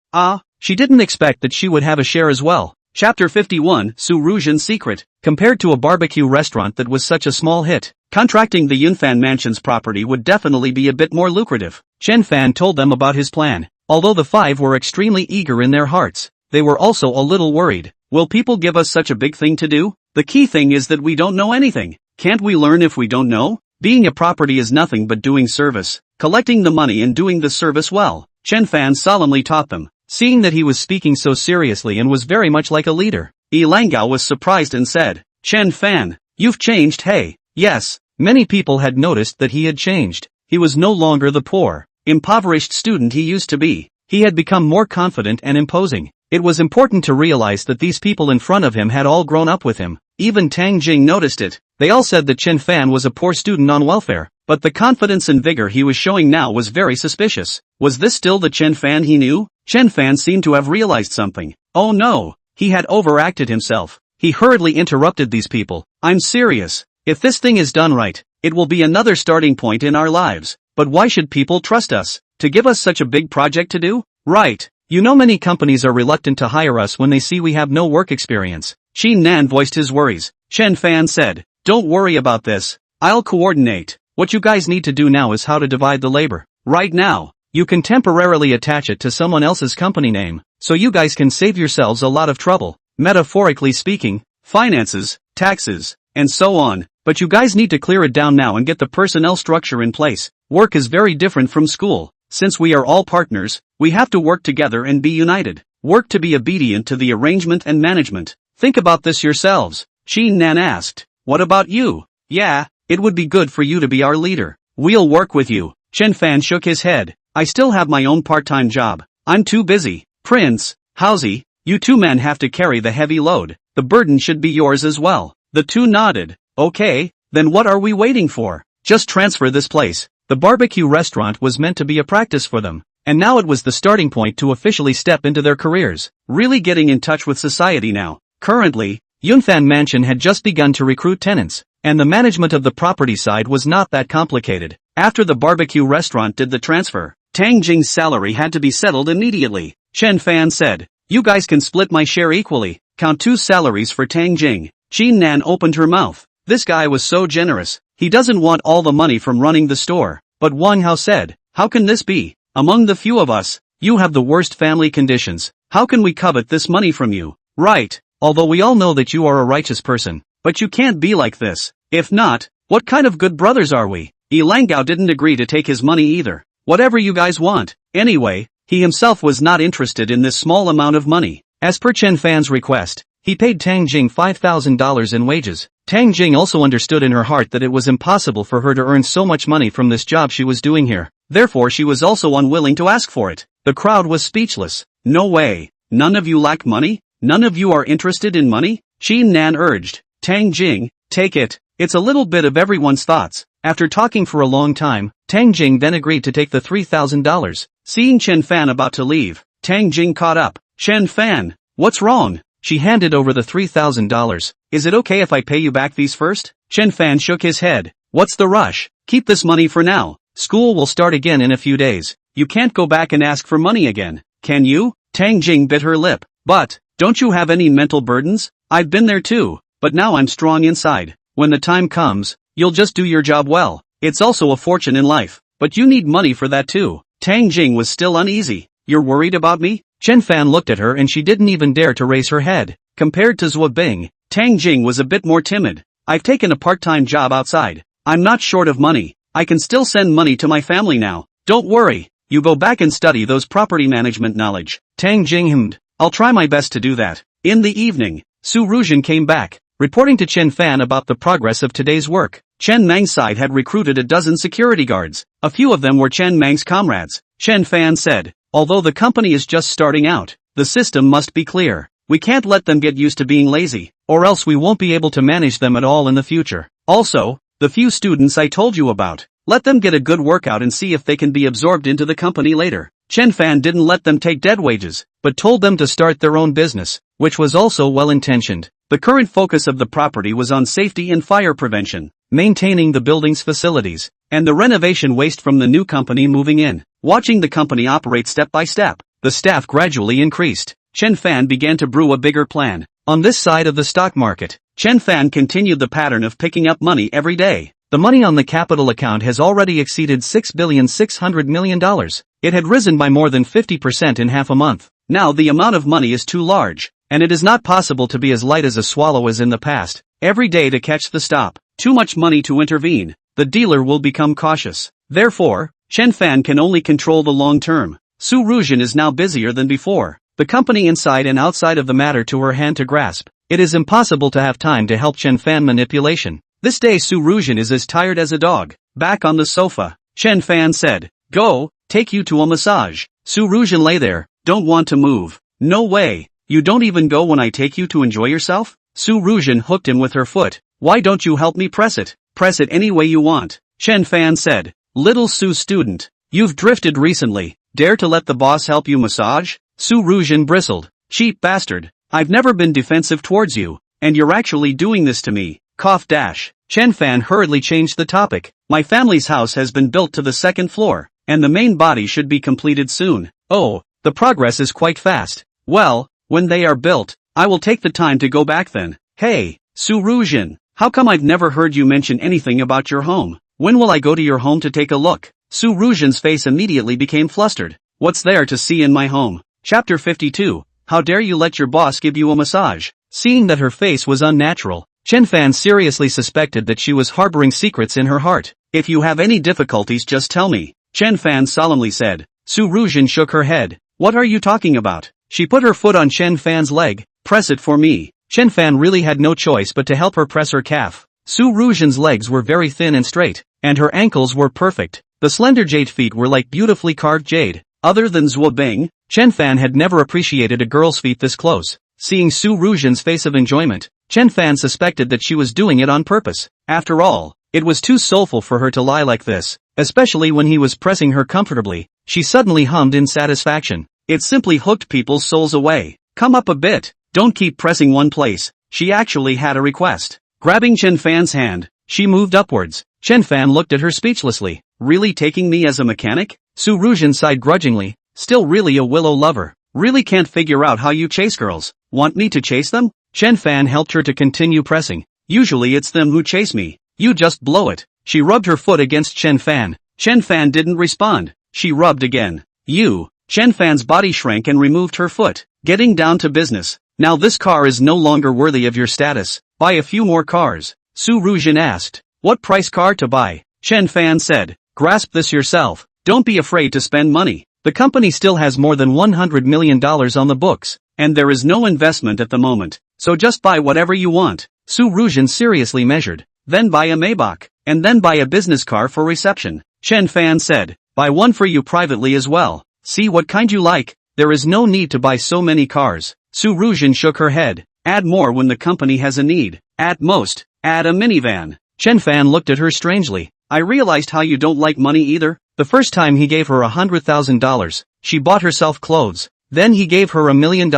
She didn't expect that she would have a share as well. Chapter 51, Su Ruzhen's Secret. Compared to a barbecue restaurant that was such a small hit, contracting the Yunfan Mansion's property would definitely be a bit more lucrative. Chen Fan told them about his plan. Although the 5 were extremely eager in their hearts, they were also a little worried. Will people give us such a big thing to do? The key thing is that we don't know anything. Can't we learn if we don't know? Being a property is nothing but doing service, collecting the money and doing the service well. Chen Fan solemnly taught them. Seeing that he was speaking so seriously and was very much like a leader, Lang Gao was surprised and said, Chen Fan, you've changed, hey? Yes, many people had noticed that he had changed. He was no longer the poor, impoverished student he used to be. He had become more confident and imposing. It was important to realize that these people in front of him had all grown up with him. Even Tang Jing noticed it. They all said that Chen Fan was a poor student on welfare, but the confidence and vigor he was showing now was very suspicious. Was this still the Chen Fan he knew? Chen Fan seemed to have realized something. Oh no, he had overacted himself. He hurriedly interrupted these people. I'm serious. If this thing is done right, it will be another starting point in our lives. But why should people trust us? To give us such a big project to do? Right. You know many companies are reluctant to hire us when they see we have no work experience. Qin Nan voiced his worries. Chen Fan said, don't worry about this. I'll coordinate. What you guys need to do now is how to divide the labor. Right now, you can temporarily attach it to someone else's company name, so you guys can save yourselves a lot of trouble. Metaphorically speaking, finances, taxes, and so on. But you guys need to clear it down now and get the personnel structure in place. Work is very different from school. Since we are all partners, we have to work together and be united. Work to be obedient to the arrangement and management. Think about this yourselves, Chen Nan asked. What about you? Yeah, it would be good for you to be our leader. We'll work with you. Chen Fan shook his head. I still have my own part-time job. I'm too busy. Prince, Housie, you two men have to carry the heavy load. The burden should be yours as well. The two nodded. Okay, then what are we waiting for? Just transfer this place. The barbecue restaurant was meant to be a practice for them, and now it was the starting point to officially step into their careers, really getting in touch with society now. Currently, Yunfan Mansion had just begun to recruit tenants, and the management of the property side was not that complicated. After the barbecue restaurant did the transfer, Tang Jing's salary had to be settled immediately. Chen Fan said, you guys can split my share equally, count 2 salaries for Tang Jing. Chen Nan opened her mouth. This guy was so generous, he doesn't want all the money from running the store. But Wang Hao said, how can this be? Among the few of us, you have the worst family conditions. How can we covet this money from you? Right, although we all know that you are a righteous person, but you can't be like this. If not, what kind of good brothers are we? Yilangao didn't agree to take his money either. Whatever you guys want. Anyway, he himself was not interested in this small amount of money. As per Chen Fan's request, he paid Tang Jing $5,000 in wages. Tang Jing also understood in her heart that it was impossible for her to earn so much money from this job she was doing here. Therefore she was also unwilling to ask for it. The crowd was speechless. No way. None of you lack money? None of you are interested in money? Chen Nan urged. Tang Jing, take it. It's a little bit of everyone's thoughts. After talking for a long time, Tang Jing then agreed to take the $3,000. Seeing Chen Fan about to leave, Tang Jing caught up. Chen Fan, what's wrong? She handed over the $3,000. Is it okay if I pay you back these first? Chen Fan shook his head. What's the rush? Keep this money for now. School will start again in a few days. You can't go back and ask for money again, can you? Tang Jing bit her lip. But, don't you have any mental burdens? I've been there too, but now I'm strong inside. When the time comes, you'll just do your job well. It's also a fortune in life, but you need money for that too. Tang Jing was still uneasy. You're worried about me? Chen Fan looked at her and she didn't even dare to raise her head. Compared to Zhou Bing, Tang Jing was a bit more timid. I've taken a part-time job outside. I'm not short of money. I can still send money to my family now. Don't worry. You go back and study those property management knowledge. Tang Jing hummed. I'll try my best to do that. In the evening, Su Ruzhen came back, reporting to Chen Fan about the progress of today's work. Chen Mang's side had recruited a dozen security guards. A few of them were Chen Mang's comrades. Chen Fan said, although the company is just starting out, the system must be clear. We can't let them get used to being lazy, or else we won't be able to manage them at all in the future. Also, the few students I told you about, let them get a good workout and see if they can be absorbed into the company later. Chen Fan didn't let them take dead wages, but told them to start their own business, which was also well-intentioned. The current focus of the property was on safety and fire prevention, maintaining the building's facilities, and the renovation waste from the new company moving in. Watching the company operate step by step, the staff gradually increased. Chen Fan began to brew a bigger plan. On this side of the stock market, Chen Fan continued the pattern of picking up money every day. The money on the capital account has already exceeded $6,600,000,000. It had risen by more than 50% in half a month. Now the amount of money is too large, and it is not possible to be as light as a swallow as in the past. Every day to catch the stop. Too much money to intervene. The dealer will become cautious. Therefore, Chen Fan can only control the long term. Su Ruzhen is now busier than before. The company inside and outside of the matter to her hand to grasp. It is impossible to have time to help Chen Fan manipulation. This day Su Ruzhen is as tired as a dog. Back on the sofa, Chen Fan said, go, take you to a massage. Su Ruzhen lay there, don't want to move. No way, you don't even go when I take you to enjoy yourself? Su Ruzhen hooked him with her foot. Why don't you help me press it? Press it any way you want. Chen Fan said, little Su student, you've drifted recently. Dare to let the boss help you massage? Su Ruzhen bristled. Cheap bastard. I've never been defensive towards you, and you're actually doing this to me. Cough dash. Chen Fan hurriedly changed the topic. My family's house has been built to the second floor, and the main body should be completed soon. Oh, the progress is quite fast. Well, when they are built, I will take the time to go back then. Hey, Su Ruzhen, how come I've never heard you mention anything about your home? When will I go to your home to take a look? Su Ruzhen's face immediately became flustered. What's there to see in my home? Chapter 52. How dare you let your boss give you a massage? Seeing that her face was unnatural, Chen Fan seriously suspected that she was harboring secrets in her heart. If you have any difficulties just tell me, Chen Fan solemnly said. Su Ruzhen shook her head. What are you talking about? She put her foot on Chen Fan's leg. Press it for me. Chen Fan really had no choice but to help her press her calf. Su Ruzhen's legs were very thin and straight, and her ankles were perfect. The slender jade feet were like beautifully carved jade. Other than Zhuo Bing, Chen Fan had never appreciated a girl's feet this close. Seeing Su Ruzhen's face of enjoyment, Chen Fan suspected that she was doing it on purpose. After all, it was too soulful for her to lie like this, especially when he was pressing her comfortably. She suddenly hummed in satisfaction. It simply hooked people's souls away. Come up a bit, don't keep pressing one place. She actually had a request. Grabbing Chen Fan's hand, she moved upwards. Chen Fan looked at her speechlessly. Really taking me as a mechanic? Su Ruzhen sighed grudgingly. Still really a willow lover. Really can't figure out how you chase girls. Want me to chase them? Chen Fan helped her to continue pressing. Usually it's them who chase me. You just blow it. She rubbed her foot against Chen Fan. Chen Fan didn't respond. She rubbed again. You. Chen Fan's body shrank and removed her foot. Getting down to business. Now this car is no longer worthy of your status. Buy a few more cars. Su Ruzhen asked. What price car to buy? Chen Fan said. Grasp this yourself. Don't be afraid to spend money. The company still has more than $100 million on the books, and there is no investment at the moment, so just buy whatever you want. Su Ruzhen seriously measured. Then buy a Maybach, and then buy a business car for reception. Chen Fan said. Buy one for you privately as well. See what kind you like. There is no need to buy so many cars. Su Ruzhen shook her head. Add more when the company has a need. At most, add a minivan. Chen Fan looked at her strangely. I realized how you don't like money either. The first time he gave her $100,000, she bought herself clothes. Then he gave her $1 million,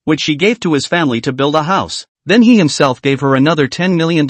which she gave to his family to build a house. Then he himself gave her another $10 million,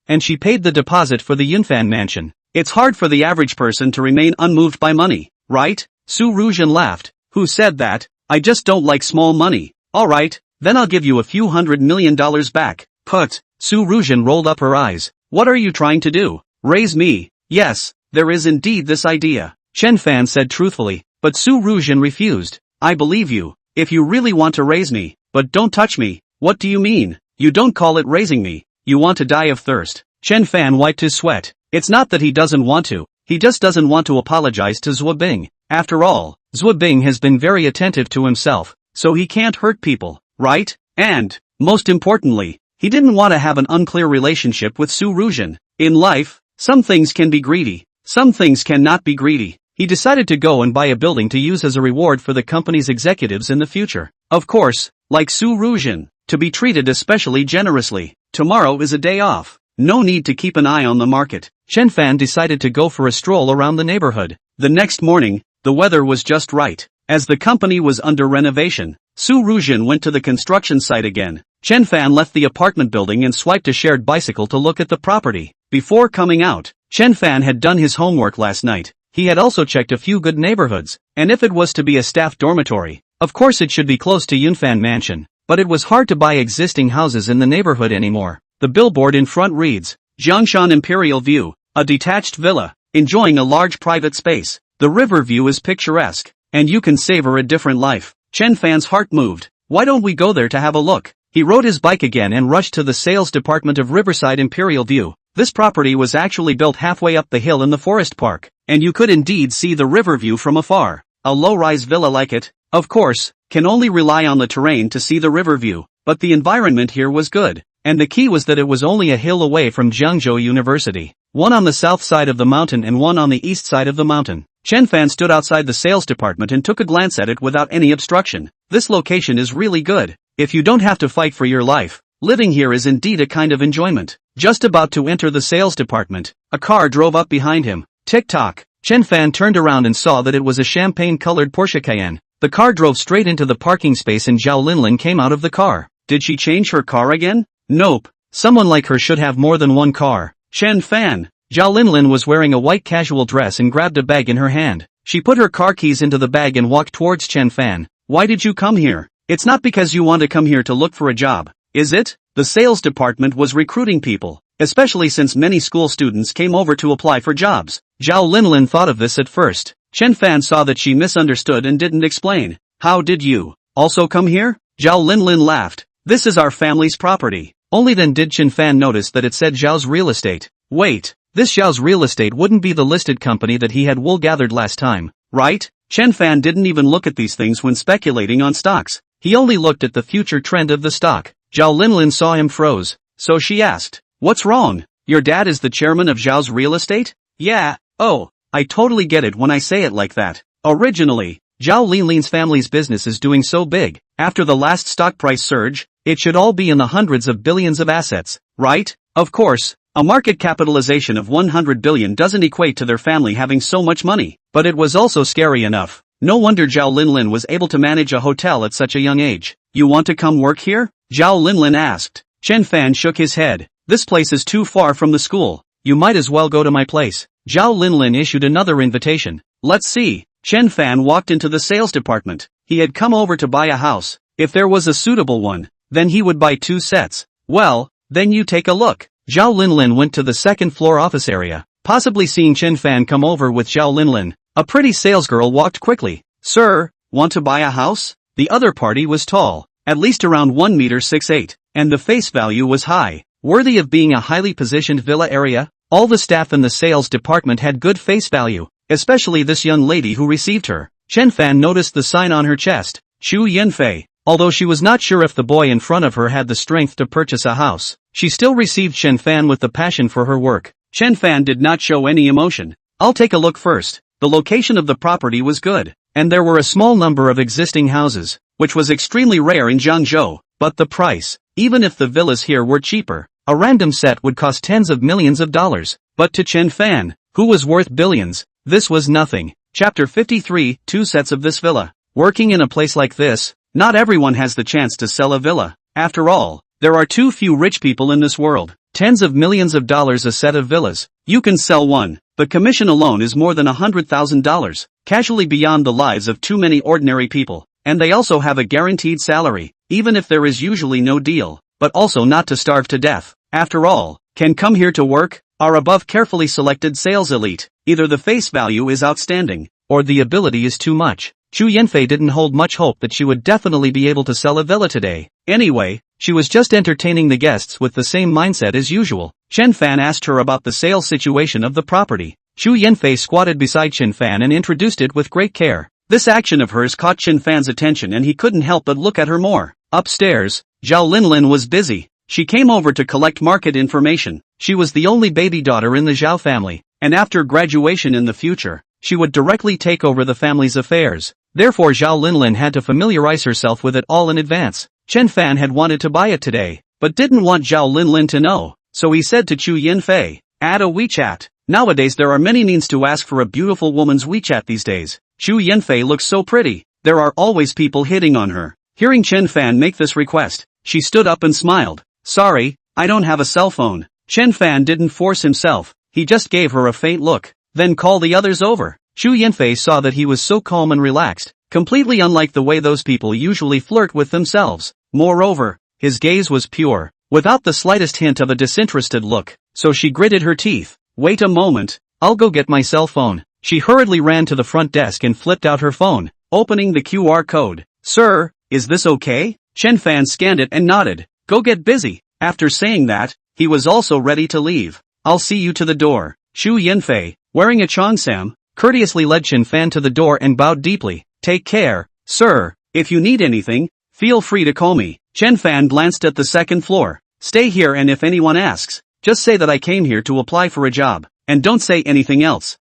and she paid the deposit for the Yunfan mansion. It's hard for the average person to remain unmoved by money, right? Su Ruzhen laughed. Who said that? I just don't like small money. Alright, then I'll give you a few $100 million back. Put. Su Ruzhen rolled up her eyes. What are you trying to do? Raise me? Yes, there is indeed this idea. Chen Fan said truthfully, but Su Ruzhen refused. I believe you, if you really want to raise me, but don't touch me. What do you mean? You don't call it raising me. You want to die of thirst. Chen Fan wiped his sweat. It's not that he doesn't want to, he just doesn't want to apologize to Zhuo Bing. After all, Zhuo Bing has been very attentive to himself, so he can't hurt people, right? And, most importantly, he didn't want to have an unclear relationship with Su Ruzhen. In life, some things can be greedy, some things cannot be greedy. He decided to go and buy a building to use as a reward for the company's executives in the future. Of course, like Su Ruzhen, to be treated especially generously. Tomorrow is a day off. No need to keep an eye on the market. Chen Fan decided to go for a stroll around the neighborhood. The next morning, the weather was just right. As the company was under renovation, Su Ruzhen went to the construction site again. Chen Fan left the apartment building and swiped a shared bicycle to look at the property. Before coming out, Chen Fan had done his homework last night. He had also checked a few good neighborhoods, and if it was to be a staff dormitory, of course it should be close to Yunfan Mansion. But it was hard to buy existing houses in the neighborhood anymore. The billboard in front reads, Jiangshan Imperial View, a detached villa, enjoying a large private space. The river view is picturesque, and you can savor a different life. Chen Fan's heart moved. Why don't we go there to have a look? He rode his bike again and rushed to the sales department of Riverside Imperial View. This property was actually built halfway up the hill in the forest park, and you could indeed see the river view from afar. A low-rise villa like it, of course, can only rely on the terrain to see the river view, but the environment here was good, and the key was that it was only a hill away from Jiangzhou University, one on the south side of the mountain and one on the east side of the mountain. Chen Fan stood outside the sales department and took a glance at it without any obstruction. This location is really good. If you don't have to fight for your life, living here is indeed a kind of enjoyment. Just about to enter the sales department, a car drove up behind him. Tick-tock. Chen Fan turned around and saw that it was a champagne-colored Porsche Cayenne. The car drove straight into the parking space and Zhao Linlin came out of the car. Did she change her car again? Nope. Someone like her should have more than one car. Chen Fan. Zhao Linlin was wearing a white casual dress and grabbed a bag in her hand. She put her car keys into the bag and walked towards Chen Fan. Why did you come here? It's not because you want to come here to look for a job, is it? The sales department was recruiting people, especially since many school students came over to apply for jobs. Zhao Linlin thought of this at first. Chen Fan saw that she misunderstood and didn't explain. How did you also come here? Zhao Linlin laughed. This is our family's property. Only then did Chen Fan notice that it said Zhao's Real Estate. Wait, this Zhao's Real Estate wouldn't be the listed company that he had wool gathered last time, right? Chen Fan didn't even look at these things when speculating on stocks. He only looked at the future trend of the stock. Zhao Linlin saw him froze, so she asked, "What's wrong? Your dad is the chairman of Zhao's real estate?" "Yeah, oh, I totally get it when I say it like that. Originally, Zhao Linlin's family's business is doing so big, after the last stock price surge, it should all be in the hundreds of billions of assets, right? Of course, a market capitalization of 100 billion doesn't equate to their family having so much money, but it was also scary enough. No wonder Zhao Linlin was able to manage a hotel at such a young age. You want to come work here? Zhao Linlin asked. Chen Fan shook his head. This place is too far from the school. You might as well go to my place. Zhao Linlin issued another invitation. Let's see. Chen Fan walked into the sales department. He had come over to buy a house. If there was a suitable one, then he would buy 2 sets. Well, then you take a look. Zhao Linlin went to the second floor office area, possibly seeing Chen Fan come over with Zhao Linlin. A pretty salesgirl walked quickly. Sir, want to buy a house? The other party was tall, at least around 1 meter 6'8", and the face value was high, worthy of being a highly positioned villa area. All the staff in the sales department had good face value, especially this young lady who received her. Chen Fan noticed the sign on her chest, Chu Yanfei. Although she was not sure if the boy in front of her had the strength to purchase a house, she still received Chen Fan with the passion for her work. Chen Fan did not show any emotion. I'll take a look first. The location of the property was good, and there were a small number of existing houses, which was extremely rare in Jiangzhou, but the price, even if the villas here were cheaper, a random set would cost tens of millions of dollars. But to Chen Fan, who was worth billions, this was nothing. Chapter 53, 2 sets of this villa. Working in a place like this, not everyone has the chance to sell a villa. After all, there are too few rich people in this world. Tens of millions of dollars a set of villas. You can sell one. The commission alone is more than $100,000, casually beyond the lives of too many ordinary people. And they also have a guaranteed salary, even if there is usually no deal, but also not to starve to death. After all, can come here to work, are above carefully selected sales elite. Either the face value is outstanding, or the ability is too much. Chu Yanfei didn't hold much hope that she would definitely be able to sell a villa today. Anyway, she was just entertaining the guests with the same mindset as usual. Chen Fan asked her about the sales situation of the property. Chu Yanfei squatted beside Chen Fan and introduced it with great care. This action of hers caught Chen Fan's attention and he couldn't help but look at her more. Upstairs, Zhao Linlin was busy. She came over to collect market information. She was the only baby daughter in the Zhao family, and after graduation in the future, she would directly take over the family's affairs. Therefore Zhao Linlin had to familiarize herself with it all in advance. Chen Fan had wanted to buy it today, but didn't want Zhao Linlin to know, so he said to Chu Yanfei, add a WeChat. Nowadays there are many means to ask for a beautiful woman's WeChat these days. Chu Yanfei looks so pretty, there are always people hitting on her. Hearing Chen Fan make this request, she stood up and smiled. Sorry, I don't have a cell phone. Chen Fan didn't force himself, he just gave her a faint look. Then call the others over. Chu Yanfei saw that he was so calm and relaxed, completely unlike the way those people usually flirt with themselves. Moreover, his gaze was pure, without the slightest hint of a disinterested look, so she gritted her teeth. Wait a moment, I'll go get my cell phone. She hurriedly ran to the front desk and flipped out her phone, opening the QR code. Sir, is this okay? Chen Fan scanned it and nodded. Go get busy. After saying that, he was also ready to leave. I'll see you to the door. Chu Yanfei, wearing a cheongsam, courteously led Chen Fan to the door and bowed deeply. Take care, sir. If you need anything, feel free to call me. Chen Fan glanced at the second floor. Stay here and if anyone asks, just say that I came here to apply for a job, and don't say anything else.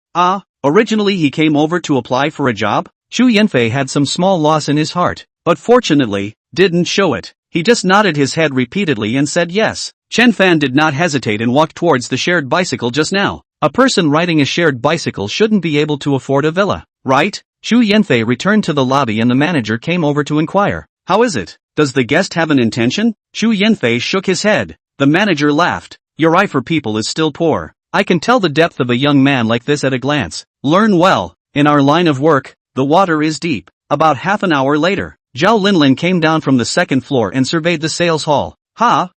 Originally he came over to apply for a job? Chu Yanfei had some small loss in his heart, but fortunately, didn't show it. He just nodded his head repeatedly and said yes. Chen Fan did not hesitate and walked towards the shared bicycle just now. A person riding a shared bicycle shouldn't be able to afford a villa, right? Chu Yanfei returned to the lobby and the manager came over to inquire. How is it? Does the guest have an intention? Chu Yanfei shook his head. The manager laughed. Your eye for people is still poor. I can tell the depth of a young man like this at a glance. Learn well. In our line of work, the water is deep. About half an hour later, Zhao Linlin came down from the second floor and surveyed the sales hall.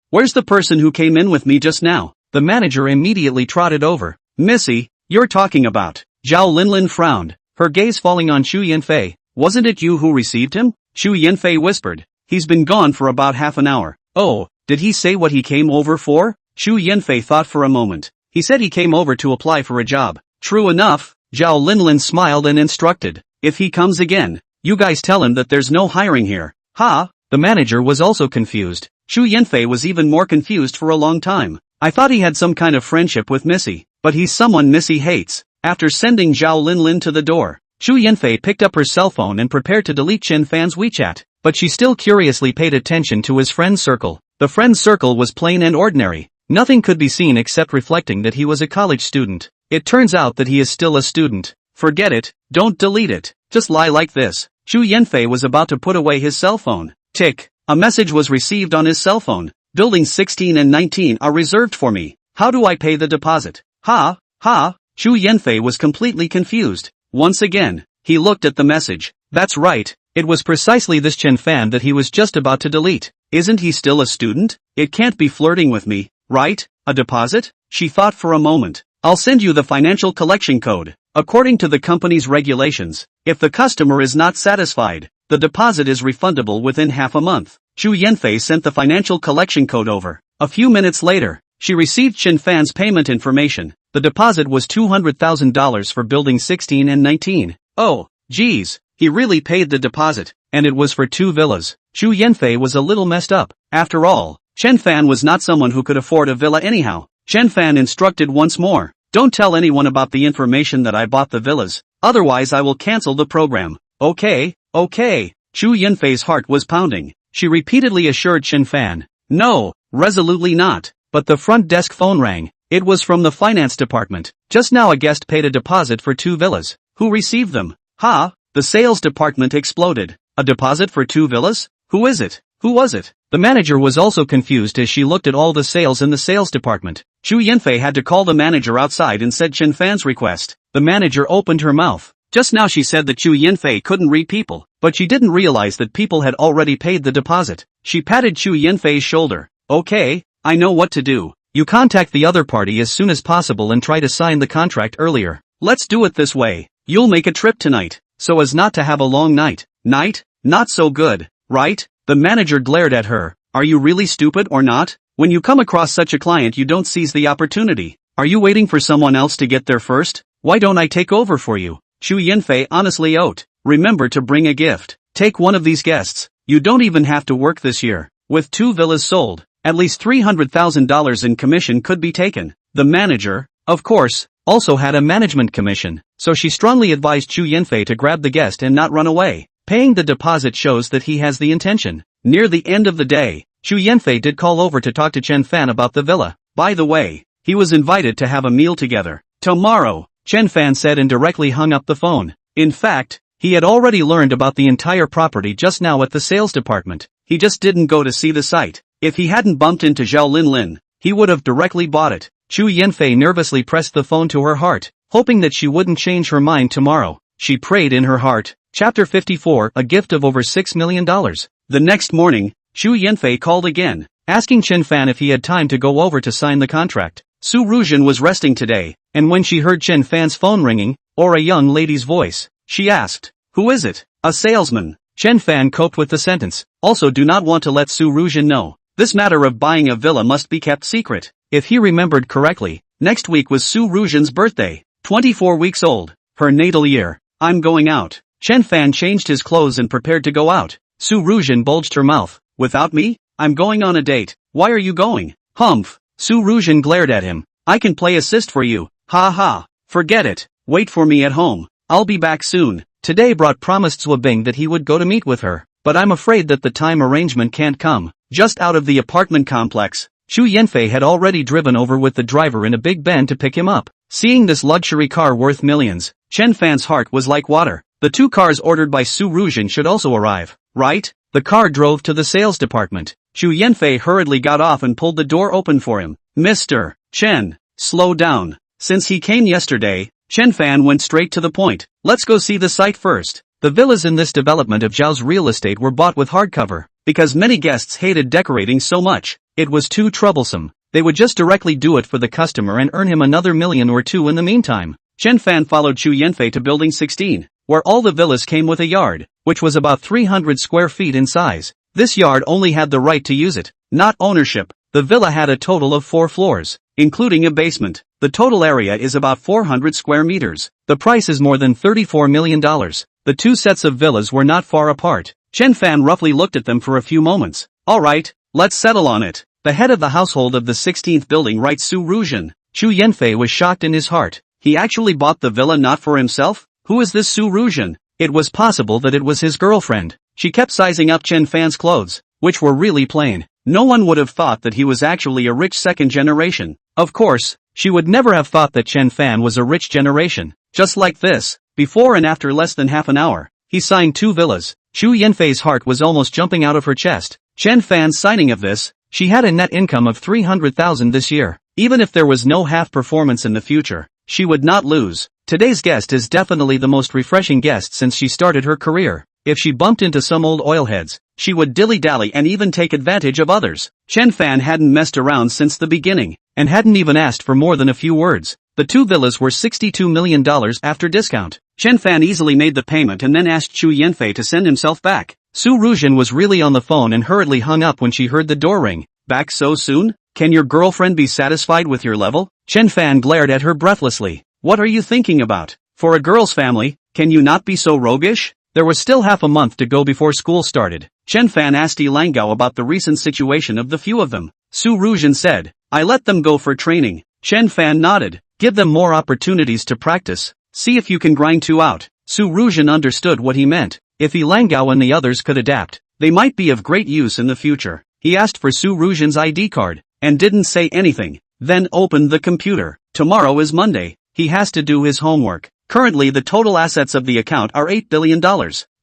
Where's the person who came in with me just now? The manager immediately trotted over. Missy, you're talking about. Zhao Linlin frowned, her gaze falling on Chu Yanfei. Wasn't it you who received him? Chu Yanfei whispered. He's been gone for about half an hour. Oh, did he say what he came over for? Chu Yanfei thought for a moment. He said he came over to apply for a job. True enough, Zhao Linlin smiled and instructed. If he comes again, you guys tell him that there's no hiring here. The manager was also confused. Xu Yanfei was even more confused for a long time. I thought he had some kind of friendship with Missy, but he's someone Missy hates. After sending Zhao Linlin to the door, Xu Yanfei picked up her cell phone and prepared to delete Chen Fan's WeChat, but she still curiously paid attention to his friend circle. The friend circle was plain and ordinary. Nothing could be seen except reflecting that he was a college student. It turns out that he is still a student. Forget it, don't delete it, just lie like this. Xu Yanfei was about to put away his cell phone. Tick. A message was received on his cell phone. Buildings 16 and 19 are reserved for me. How do I pay the deposit? Ha, ha. Xu Yanfei was completely confused. Once again, he looked at the message. That's right, it was precisely this Chen Fan that he was just about to delete. Isn't he still a student? It can't be flirting with me, right? A deposit? She thought for a moment. I'll send you the financial collection code. According to the company's regulations, if the customer is not satisfied, the deposit is refundable within half a month. Xu Yanfei sent the financial collection code over. A few minutes later, she received Chen Fan's payment information. The deposit was $200,000 for buildings 16 and 19. Oh, geez, he really paid the deposit, and it was for 2 villas. Xu Yanfei was a little messed up. After all, Chen Fan was not someone who could afford a villa anyhow. Chen Fan instructed once more. Don't tell anyone about the information that I bought the villas, otherwise I will cancel the program. Okay, okay. Xu Yanfei's heart was pounding. She repeatedly assured Chen Fan. No, resolutely not. But the front desk phone rang. It was from the finance department. Just now a guest paid a deposit for 2 villas. Who received them? Ha! The sales department exploded. A deposit for 2 villas? Who is it? Who was it? The manager was also confused as she looked at all the sales in the sales department. Xu Yanfei had to call the manager outside and said Chen Fan's request. The manager opened her mouth. Just now she said that Xu Yanfei couldn't read people, but she didn't realize that people had already paid the deposit. She patted Xu Yanfei's shoulder. Okay, I know what to do. You contact the other party as soon as possible and try to sign the contract earlier. Let's do it this way. You'll make a trip tonight, so as not to have a long night. Night? Not so good, right? The manager glared at her. Are you really stupid or not? When you come across such a client you don't seize the opportunity. Are you waiting for someone else to get there first? Why don't I take over for you? Xu Yanfei honestly owed. Remember to bring a gift. Take one of these guests. You don't even have to work this year. With 2 villas sold, at least $300,000 in commission could be taken. The manager, of course, also had a management commission, so she strongly advised Xu Yanfei to grab the guest and not run away. Paying the deposit shows that he has the intention. Near the end of the day, Xu Yanfei did call over to talk to Chen Fan about the villa. By the way, he was invited to have a meal together. Tomorrow, Chen Fan said and directly hung up the phone. In fact, he had already learned about the entire property just now at the sales department. He just didn't go to see the site. If he hadn't bumped into Zhao Linlin, he would have directly bought it. Xu Yanfei nervously pressed the phone to her heart, hoping that she wouldn't change her mind tomorrow. She prayed in her heart. Chapter 54, a gift of over $6 million. The next morning, Xu Yanfei called again, asking Chen Fan if he had time to go over to sign the contract. Su Ruzhen was resting today, and when she heard Chen Fan's phone ringing, or a young lady's voice, she asked, "Who is it?" "A salesman." Chen Fan coped with the sentence. Also do not want to let Su Ruzhen know. This matter of buying a villa must be kept secret. If he remembered correctly, next week was Su Ruzhen's birthday, 24 weeks old, her natal year. I'm going out. Chen Fan changed his clothes and prepared to go out. Su Ruzhen bulged her mouth. Without me? I'm going on a date. Why are you going? Humph. Su Ruzhen glared at him. I can play assist for you. Ha ha. Forget it. Wait for me at home. I'll be back soon. Today brought promised Zwabing that he would go to meet with her, but I'm afraid that the time arrangement can't come. Just out of the apartment complex, Xu Yanfei had already driven over with the driver in a big Ben to pick him up. Seeing this luxury car worth millions, Chen Fan's heart was like water. The 2 cars ordered by Su Ruzhen should also arrive, right? The car drove to the sales department. Xu Yanfei hurriedly got off and pulled the door open for him. Mr. Chen, slow down. Since he came yesterday, Chen Fan went straight to the point. Let's go see the site first. The villas in this development of Zhao's real estate were bought with hardcover, because many guests hated decorating so much. It was too troublesome. They would just directly do it for the customer and earn him another $1 or $2 million in the meantime. Chen Fan followed Xu Yanfei to building 16, where all the villas came with a yard, which was about 300 square feet in size. This yard only had the right to use it, not ownership. The villa had a total of 4 floors, including a basement. The total area is about 400 square meters. The price is more than $34 million. The 2 sets of villas were not far apart. Chen Fan roughly looked at them for a few moments. Alright, let's settle on it. The head of the household of the 16th building, right, Su Ruzhen. Chu Yanfei was shocked in his heart. He actually bought the villa not for himself? Who is this Su Ruzhen? It was possible that it was his girlfriend. She kept sizing up Chen Fan's clothes, which were really plain. No one would have thought that he was actually a rich second generation. Of course, she would never have thought that Chen Fan was a rich generation. Just like this, before and after less than half an hour, he signed 2 villas. Chu Yanfei's heart was almost jumping out of her chest. Chen Fan's signing of this, she had a net income of 300,000 this year. Even if there was no half performance in the future, she would not lose. Today's guest is definitely the most refreshing guest since she started her career. If she bumped into some old oilheads, she would dilly-dally and even take advantage of others. Chen Fan hadn't messed around since the beginning, and hadn't even asked for more than a few words. The 2 villas were $62 million after discount. Chen Fan easily made the payment and then asked Chu Yanfei to send himself back. Su Ruzhen was really on the phone and hurriedly hung up when she heard the door ring. Back so soon? Can your girlfriend be satisfied with your level? Chen Fan glared at her breathlessly. What are you thinking about? For a girl's family, can you not be so roguish? There was still half a month to go before school started. Chen Fan asked Langao about the recent situation of the few of them. Su Ruzhen said, I let them go for training. Chen Fan nodded. Give them more opportunities to practice. See if you can grind 2 out. Su Ruzhen understood what he meant. If Langao and the others could adapt, they might be of great use in the future. He asked for Su Ruzhen's ID card, and didn't say anything, then opened the computer. Tomorrow is Monday. He has to do his homework. Currently the total assets of the account are $8 billion.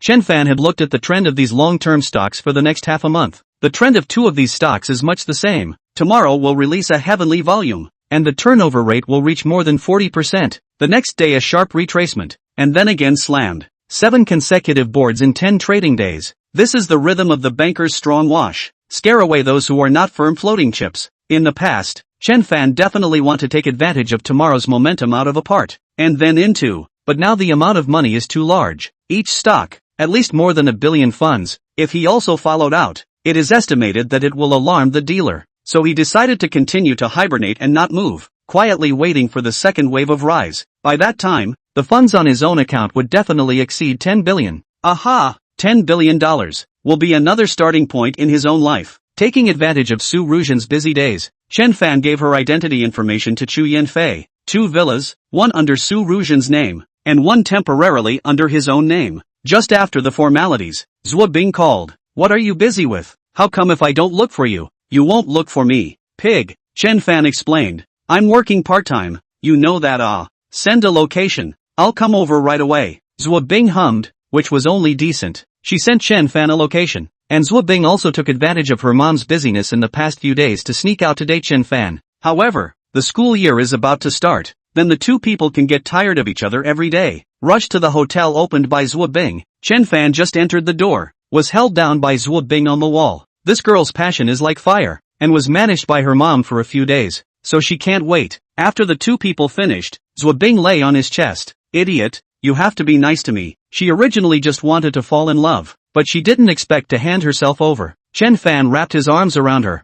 Chen Fan had looked at the trend of these long-term stocks for the next half a month. The trend of 2 of these stocks is much the same. Tomorrow will release a heavenly volume, and the turnover rate will reach more than 40%. The next day a sharp retracement, and then again slammed. 7 consecutive boards in 10 trading days. This is the rhythm of the banker's strong wash. Scare away those who are not firm floating chips. In the past, Chen Fan definitely want to take advantage of tomorrow's momentum out of a part, and then into, but now the amount of money is too large. Each stock, at least more than $1 billion funds. If he also followed out, it is estimated that it will alarm the dealer. So he decided to continue to hibernate and not move, quietly waiting for the second wave of rise. By that time, the funds on his own account would definitely exceed $10 billion. Aha! $10 billion will be another starting point in his own life. Taking advantage of Su Ruzhen's busy days, Chen Fan gave her identity information to Chu Yanfei. 2 villas, 1 under Su Ruzhen's name, and 1 temporarily under his own name. Just after the formalities, Zhuo Bing called. What are you busy with? How come if I don't look for you, you won't look for me? Pig, Chen Fan explained. I'm working part-time, you know that. Send a location. I'll come over right away. Zhuo Bing hummed, which was only decent. She sent Chen Fan a location, and Zhuo Bing also took advantage of her mom's busyness in the past few days to sneak out to date Chen Fan. However, the school year is about to start. Then the 2 people can get tired of each other every day. Rushed to the hotel opened by Zhuo Bing. Chen Fan just entered the door, was held down by Zhuo Bing on the wall. This girl's passion is like fire, and was managed by her mom for a few days, so she can't wait. After the 2 people finished, Zhuo Bing lay on his chest. Idiot, you have to be nice to me. She originally just wanted to fall in love, but she didn't expect to hand herself over. Chen Fan wrapped his arms around her.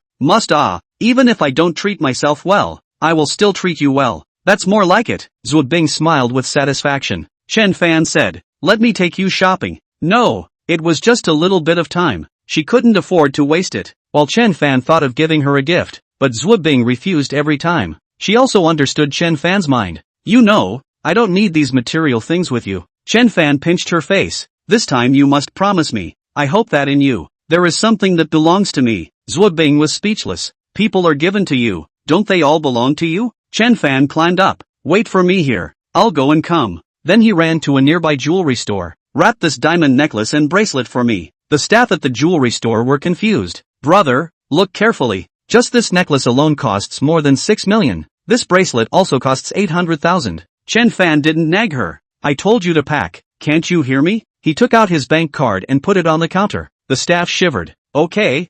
Even if I don't treat myself well, I will still treat you well. That's more like it. Zhuo Bing smiled with satisfaction. Chen Fan said, let me take you shopping. No, it was just a little bit of time. She couldn't afford to waste it. While Chen Fan thought of giving her a gift, but Zhuo Bing refused every time. She also understood Chen Fan's mind. You know, I don't need these material things with you. Chen Fan pinched her face. This time you must promise me. I hope that in you, there is something that belongs to me. Zhuo Bing was speechless. People are given to you, don't they all belong to you? Chen Fan climbed up. Wait for me here. I'll go and come. Then he ran to a nearby jewelry store. Wrap this diamond necklace and bracelet for me. The staff at the jewelry store were confused. Brother, look carefully. Just this necklace alone costs more than 6 million. This bracelet also costs 800,000. Chen Fan didn't nag her. I told you to pack. Can't you hear me? He took out his bank card and put it on the counter. The staff shivered. Okay.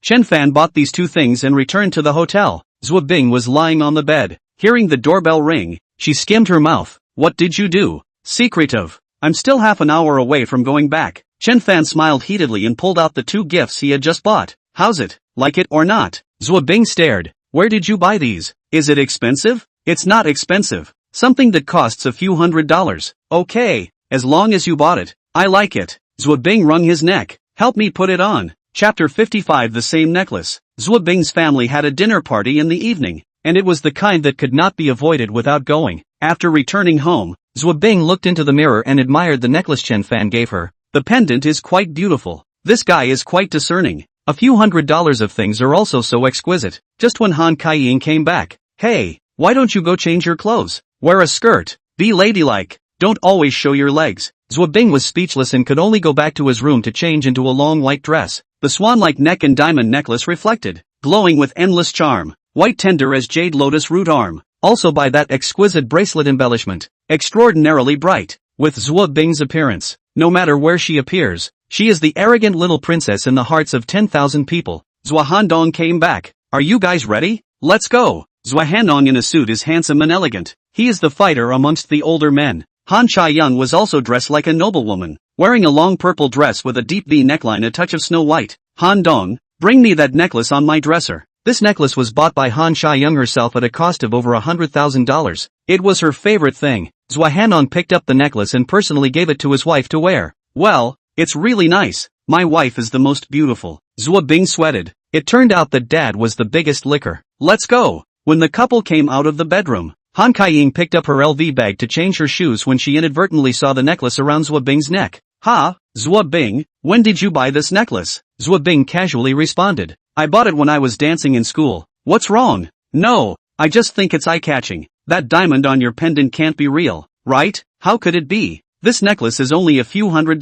Chen Fan bought these 2 things and returned to the hotel. Zhuo Bing was lying on the bed. Hearing the doorbell ring, she skimmed her mouth. What did you do? Secretive. I'm still half an hour away from going back. Chen Fan smiled heatedly and pulled out the 2 gifts he had just bought. How's it? Like it or not? Zhuo Bing stared. Where did you buy these? Is it expensive? It's not expensive. Something that costs a few $100s. Okay, as long as you bought it. I like it. Zhuo Bing wrung his neck. Help me put it on. Chapter 55 The same necklace. Zhuo Bing's family had a dinner party in the evening, and it was the kind that could not be avoided without going. After returning home, Zhuo Bing looked into the mirror and admired the necklace Chen Fan gave her. The pendant is quite beautiful. This guy is quite discerning. A few $100 of things are also so exquisite. Just when Han Kaiying came back. Hey, why don't you go change your clothes? Wear a skirt. Be ladylike. Don't always show your legs. Zhuo Bing was speechless and could only go back to his room to change into a long white dress. The swan-like neck and diamond necklace reflected, glowing with endless charm, white tender as jade lotus root arm, also by that exquisite bracelet embellishment, extraordinarily bright, with Zhuo Bing's appearance. No matter where she appears, she is the arrogant little princess in the hearts of 10,000 people. Zhuo Handong came back. Are you guys ready? Let's go. Zhuo Handong in a suit is handsome and elegant. He is the fighter amongst the older men. Han Chaiyang was also dressed like a noblewoman, wearing a long purple dress with a deep V neckline, a touch of snow white. Han Dong, bring me that necklace on my dresser. This necklace was bought by Han Chaiyang herself at a cost of over $100,000. It was her favorite thing. Zhuo Handong picked up the necklace and personally gave it to his wife to wear. Well, it's really nice. My wife is the most beautiful. Zhuo Bing sweated. It turned out that Dad was the biggest licker. Let's go. When the couple came out of the bedroom, Han Kaiying picked up her LV bag to change her shoes when she inadvertently saw the necklace around Zhuo Bing's neck. Ha, Zhuo Bing, when did you buy this necklace? Zhuo Bing casually responded. I bought it when I was dancing in school. What's wrong? No, I just think it's eye-catching. That diamond on your pendant can't be real, right? How could it be? This necklace is only a few $100.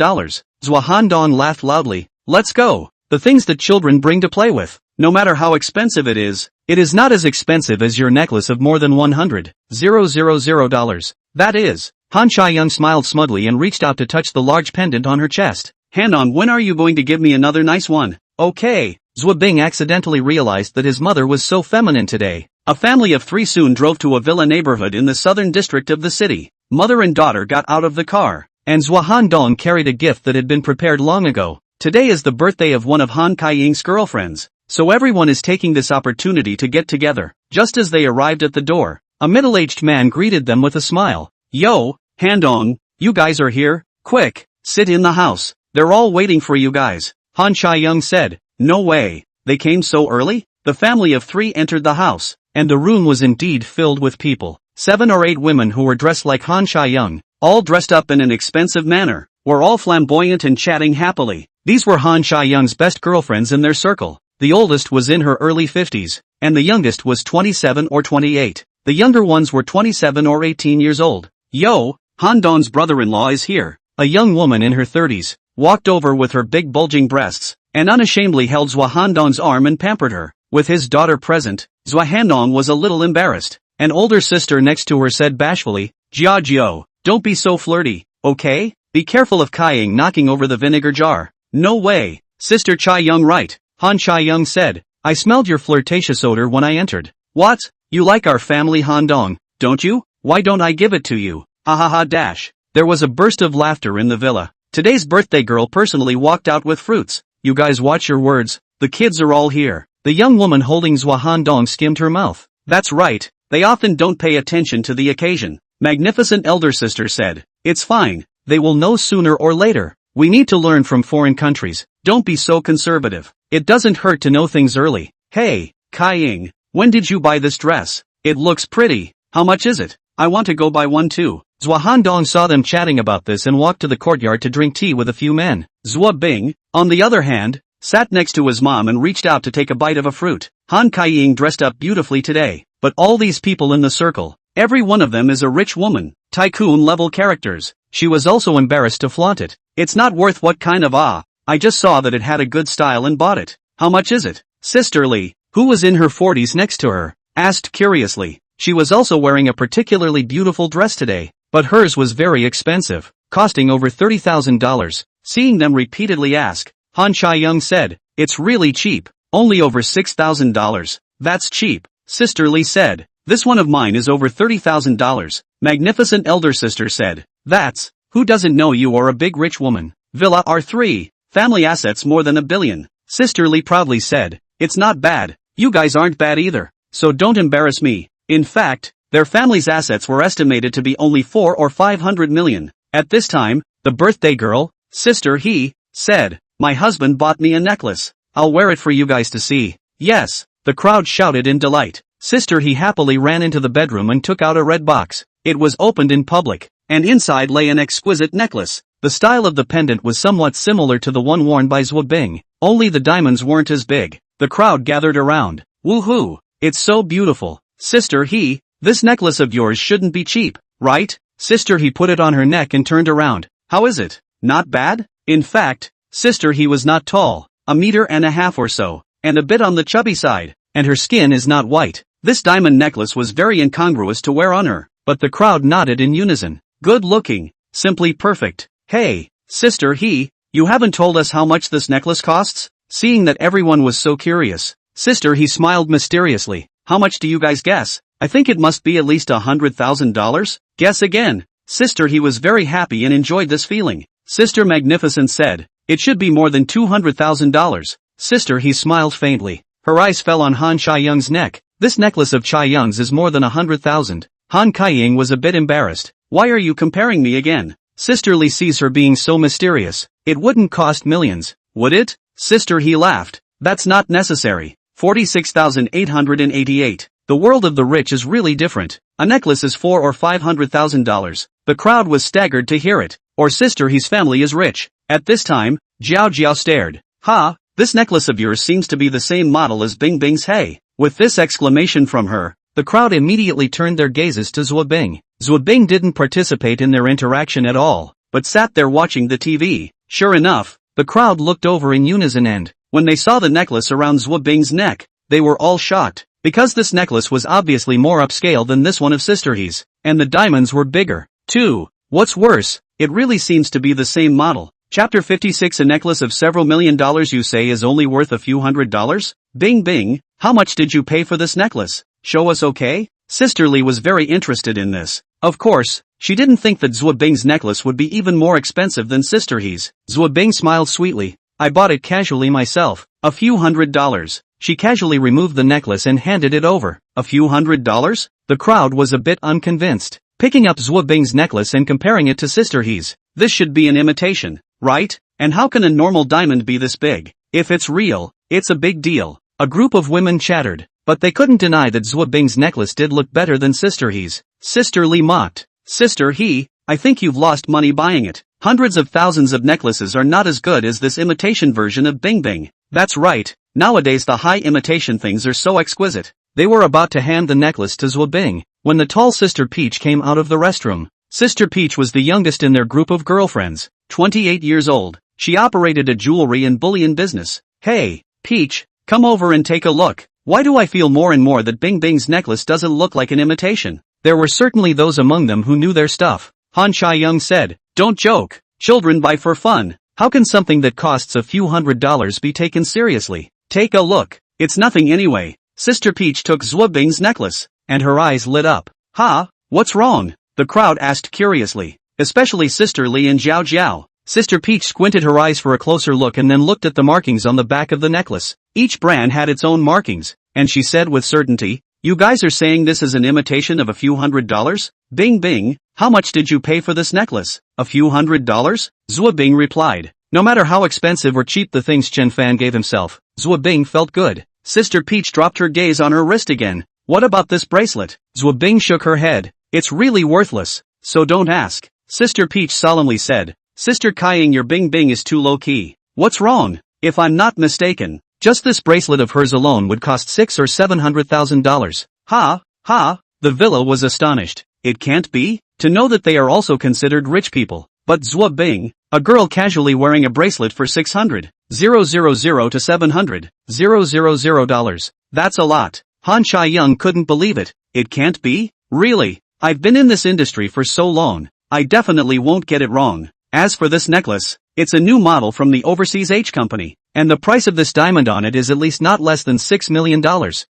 Zhuo Handong laughed loudly. Let's go. The things that children bring to play with. No matter how expensive it is not as expensive as your necklace of more than $100,000. That is. Han Chaiyang smiled smugly and reached out to touch the large pendant on her chest. Handong, when are you going to give me another nice one? Okay. Zhuo Bing accidentally realized that his mother was so feminine today. A family of 3 soon drove to a villa neighborhood in the southern district of the city. Mother and daughter got out of the car, and Zhuo Handong carried a gift that had been prepared long ago. Today is the birthday of one of Han Kaiying's girlfriends, so everyone is taking this opportunity to get together. Just as they arrived at the door, a middle-aged man greeted them with a smile. Yo, Handong, you guys are here? Quick, sit in the house. They're all waiting for you guys. Han Chaiyang said. No way, they came so early? The family of 3 entered the house, and the room was indeed filled with people. 7 or 8 women who were dressed like Han Chaiyang, all dressed up in an expensive manner, were all flamboyant and chatting happily. These were Han Chaiyang's best girlfriends in their circle. The oldest was in her early 50s, and the youngest was 27 or 28. The younger ones were 27 or 18 years old. Yo, Han Dong's brother-in-law is here. A young woman in her 30s, walked over with her big bulging breasts, and unashamedly held Zhuo Handong's arm and pampered her. With his daughter present, Zhuo Handong was a little embarrassed. An older sister next to her said bashfully, Jiao, don't be so flirty, okay? Be careful of Kaiying knocking over the vinegar jar. No way, Sister Chaiyang, right? Han Chaiyang said, I smelled your flirtatious odor when I entered. What? You like our family Handong, don't you? Why don't I give it to you? Ahaha dash. There was a burst of laughter in the villa. Today's birthday girl personally walked out with fruits. You guys watch your words, the kids are all here. The young woman holding Zhuo Handong skimmed her mouth. That's right, they often don't pay attention to the occasion. Magnificent elder sister said. It's fine, they will know sooner or later. We need to learn from foreign countries. Don't be so conservative. It doesn't hurt to know things early. Hey, Kaiying, when did you buy this dress? It looks pretty. How much is it? I want to go buy one too. Zhuo Handong saw them chatting about this and walked to the courtyard to drink tea with a few men. Zhuo Bing, on the other hand, sat next to his mom and reached out to take a bite of a fruit. Han Kaiying dressed up beautifully today, but all these people in the circle, every one of them is a rich woman, tycoon-level characters. She was also embarrassed to flaunt it. It's not worth what kind of I just saw that it had a good style and bought it. How much is it? Sister Lee, who was in her 40s next to her, asked curiously. She was also wearing a particularly beautiful dress today, but hers was very expensive, costing over $30,000. Seeing them repeatedly ask, Han Chaiyang said, it's really cheap, only over $6,000. That's cheap, Sister Lee said. This one of mine is over $30,000. Magnificent elder sister said. That's, who doesn't know you are a big rich woman? Villa R3, family assets more than $1 billion. Sister Lee proudly said. It's not bad, you guys aren't bad either, so don't embarrass me. In fact, their family's assets were estimated to be only 4 or 500 million. At this time, the birthday girl, Sister He, said, my husband bought me a necklace. I'll wear it for you guys to see. Yes, the crowd shouted in delight. Sister He happily ran into the bedroom and took out a red box. It was opened in public, and inside lay an exquisite necklace. The style of the pendant was somewhat similar to the one worn by Zhuobing, only the diamonds weren't as big. The crowd gathered around. Woohoo! It's so beautiful. Sister He, this necklace of yours shouldn't be cheap, right? Sister He put it on her neck and turned around. How is it? Not bad? In fact, Sister He was not tall, 1.5 meters or so, and a bit on the chubby side, and her skin is not white. This diamond necklace was very incongruous to wear on her, but the crowd nodded in unison. Good looking, simply perfect. Hey, Sister He, you haven't told us how much this necklace costs? Seeing that everyone was so curious, Sister He smiled mysteriously. How much do you guys guess? I think it must be at least $100,000. Guess again. Sister He was very happy and enjoyed this feeling. Sister Magnificent said, it should be more than $200,000. Sister He smiled faintly. Her eyes fell on Han Chaiyang's neck. This necklace of Chaiyang's is more than 100,000. Han Kaiying was a bit embarrassed. Why are you comparing me again? Sister Lee sees her being so mysterious. It wouldn't cost millions, would it? Sister He laughed. That's not necessary. 46,888. The world of the rich is really different. A necklace is $400,000 or $500,000. The crowd was staggered to hear it. Or Sister He's family is rich. At this time, Jiao Jiao stared. Ha, this necklace of yours seems to be the same model as Bing Bing's. Hey. With this exclamation from her, the crowd immediately turned their gazes to Zhuobing. Zhuobing didn't participate in their interaction at all, but sat there watching the TV. Sure enough, the crowd looked over in unison and, when they saw the necklace around Zhuobing's neck, they were all shocked, because this necklace was obviously more upscale than this one of Sister He's, and the diamonds were bigger, too. What's worse, it really seems to be the same model. Chapter 56. A necklace of several $1 million you say is only worth a few $100s? Bing Bing, how much did you pay for this necklace? Show us, okay? Sister Lee was very interested in this. Of course, she didn't think that Zhuobing's necklace would be even more expensive than Sister He's. Zhuobing smiled sweetly. I bought it casually myself. A few $100s. She casually removed the necklace and handed it over. A few $100s? The crowd was a bit unconvinced. Picking up Zhuobing's necklace and comparing it to Sister He's. This should be an imitation, right? And how can a normal diamond be this big? If it's real, it's a big deal. A group of women chattered, but they couldn't deny that Zhuobing's necklace did look better than Sister He's. Sister Lee mocked. Sister He, I think you've lost money buying it. Hundreds of thousands of necklaces are not as good as this imitation version of Bing Bing. That's right, nowadays the high imitation things are so exquisite. They were about to hand the necklace to Zhuobing, when the tall Sister Peach came out of the restroom. Sister Peach was the youngest in their group of girlfriends, 28 years old. She operated a jewelry and bullion business. Hey, Peach, come over and take a look. Why do I feel more and more that Bing Bing's necklace doesn't look like an imitation? There were certainly those among them who knew their stuff. Han Chaiyang said, don't joke. Children buy for fun. How can something that costs a few $100s be taken seriously? Take a look. It's nothing anyway. Sister Peach took Zhuobing's necklace, and her eyes lit up. Ha, what's wrong? The crowd asked curiously, especially Sister Lee and Jiao Jiao. Sister Peach squinted her eyes for a closer look and then looked at the markings on the back of the necklace. Each brand had its own markings, and she said with certainty, you guys are saying this is an imitation of a few $100s? Bing Bing, how much did you pay for this necklace? A few $100s? Zhuobing replied. No matter how expensive or cheap the things Chen Fan gave himself, Zhuobing felt good. Sister Peach dropped her gaze on her wrist again. What about this bracelet? Zhuobing shook her head. It's really worthless, so don't ask. Sister Peach solemnly said. Sister Kaiying, your Bing Bing is too low-key. What's wrong? If I'm not mistaken, just this bracelet of hers alone would cost $600,000 or $700,000. Ha, ha, the villa was astonished. It can't be? To know that they are also considered rich people. But Zhuobing, a girl casually wearing a bracelet for $600,000 to $700,000. That's a lot. Han Chaiyang couldn't believe it. It can't be? Really? I've been in this industry for so long, I definitely won't get it wrong. As for this necklace, it's a new model from the overseas H company, and the price of this diamond on it is at least not less than $6 million.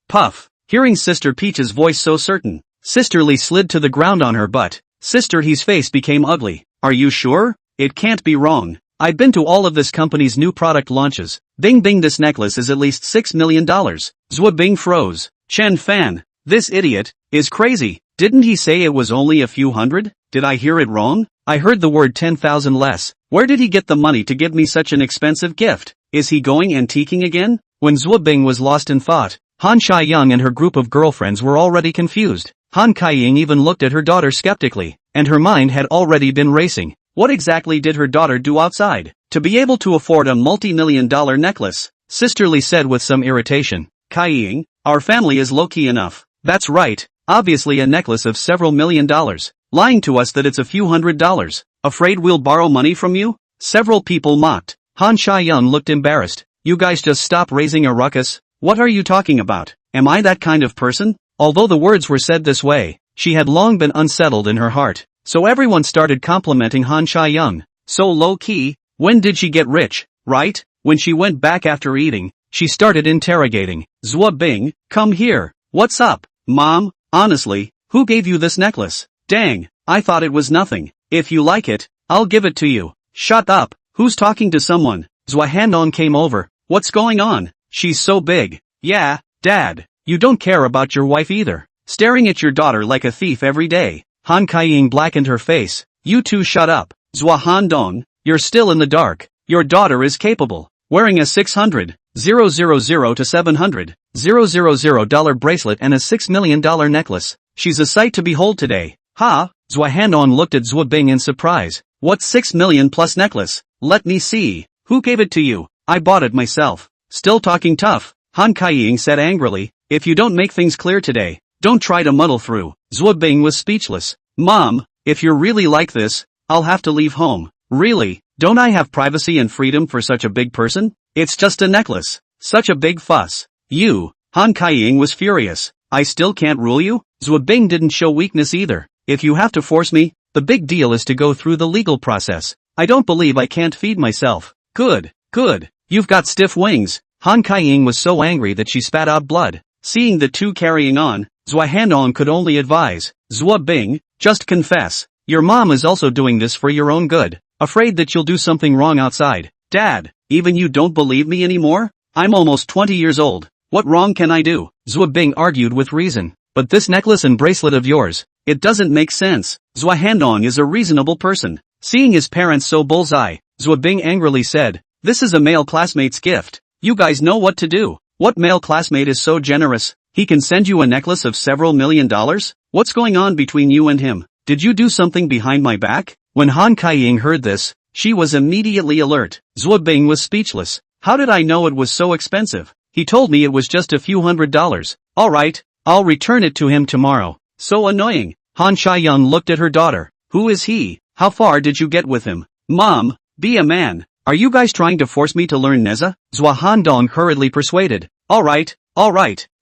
Puff. Hearing Sister Peach's voice so certain, Sister Lee slid to the ground on her butt. Sister He's face became ugly. Are you sure? It can't be wrong. I've been to all of this company's new product launches. Bing Bing, this necklace is at least $6 million. Zhuobing froze. Chen Fan, this idiot, is crazy. Didn't he say it was only a few hundred? Did I hear it wrong? I heard the word 10,000 less. Where did he get the money to give me such an expensive gift? Is he going antiquing again? When Zhuo Bing was lost in thought, Han Shai-young and her group of girlfriends were already confused. Han Kai-ying even looked at her daughter skeptically, and her mind had already been racing. What exactly did her daughter do outside to be able to afford a multi-million-dollar necklace? Sisterly said with some irritation. Kai-ying, our family is low-key enough. That's right, obviously a necklace of several $1,000,000. Lying to us that it's a few $100s. Afraid we'll borrow money from you? Several people mocked. Han Shai-young looked embarrassed. You guys just stop raising a ruckus. What are you talking about? Am I that kind of person? Although the words were said this way, she had long been unsettled in her heart. So everyone started complimenting Han Shai-young. So low-key, when did she get rich, right? When she went back after eating, she started interrogating. Zhuo Bing, come here. What's up, Mom? Honestly, who gave you this necklace? Dang, I thought it was nothing. If you like it, I'll give it to you. Shut up. Who's talking to someone? Zhua Handong came over. What's going on? She's so big. Yeah, Dad. You don't care about your wife either. Staring at your daughter like a thief every day. Han Kai-ying blackened her face. You two shut up. Zhua Handong, you're still in the dark. Your daughter is capable. Wearing a $600,000 to $700,000 bracelet and a $6 million necklace. She's a sight to behold today. Ha! Zhua Handong looked at Zhuo Bing in surprise. What $6 million plus necklace? Let me see. Who gave it to you? I bought it myself. Still talking tough. Han Kai-ying said angrily. If you don't make things clear today, don't try to muddle through. Zhuo Bing was speechless. Mom, if you're really like this, I'll have to leave home. Really? Don't I have privacy and freedom for such a big person? It's just a necklace. Such a big fuss. You. Han Kai-ying was furious. I still can't rule you? Zhuo Bing didn't show weakness either. If you have to force me, the big deal is to go through the legal process. I don't believe I can't feed myself. Good. You've got stiff wings. Han Kai-ying was so angry that she spat out blood. Seeing the two carrying on, Zhua Handong could only advise. Zhuo Bing, just confess. Your mom is also doing this for your own good. Afraid that you'll do something wrong outside. Dad, even you don't believe me anymore? I'm almost 20 years old. What wrong can I do? Zhuo Bing argued with reason. But this necklace and bracelet of yours, it doesn't make sense. Zhua Handong is a reasonable person. Seeing his parents so bullseye, Zhuo Bing angrily said, this is a male classmate's gift. You guys know what to do. What male classmate is so generous? He can send you a necklace of several $1,000,000? What's going on between you and him? Did you do something behind my back? When Han Kai-ying heard this, she was immediately alert. Zhuo Bing was speechless. How did I know it was so expensive? He told me it was just a few $100s. Alright, I'll return it to him tomorrow. So annoying. Han Shai-young looked at her daughter. Who is he? How far did you get with him? Mom, be a man. Are you guys trying to force me to learn Neza? Zhua Handong hurriedly persuaded. Alright.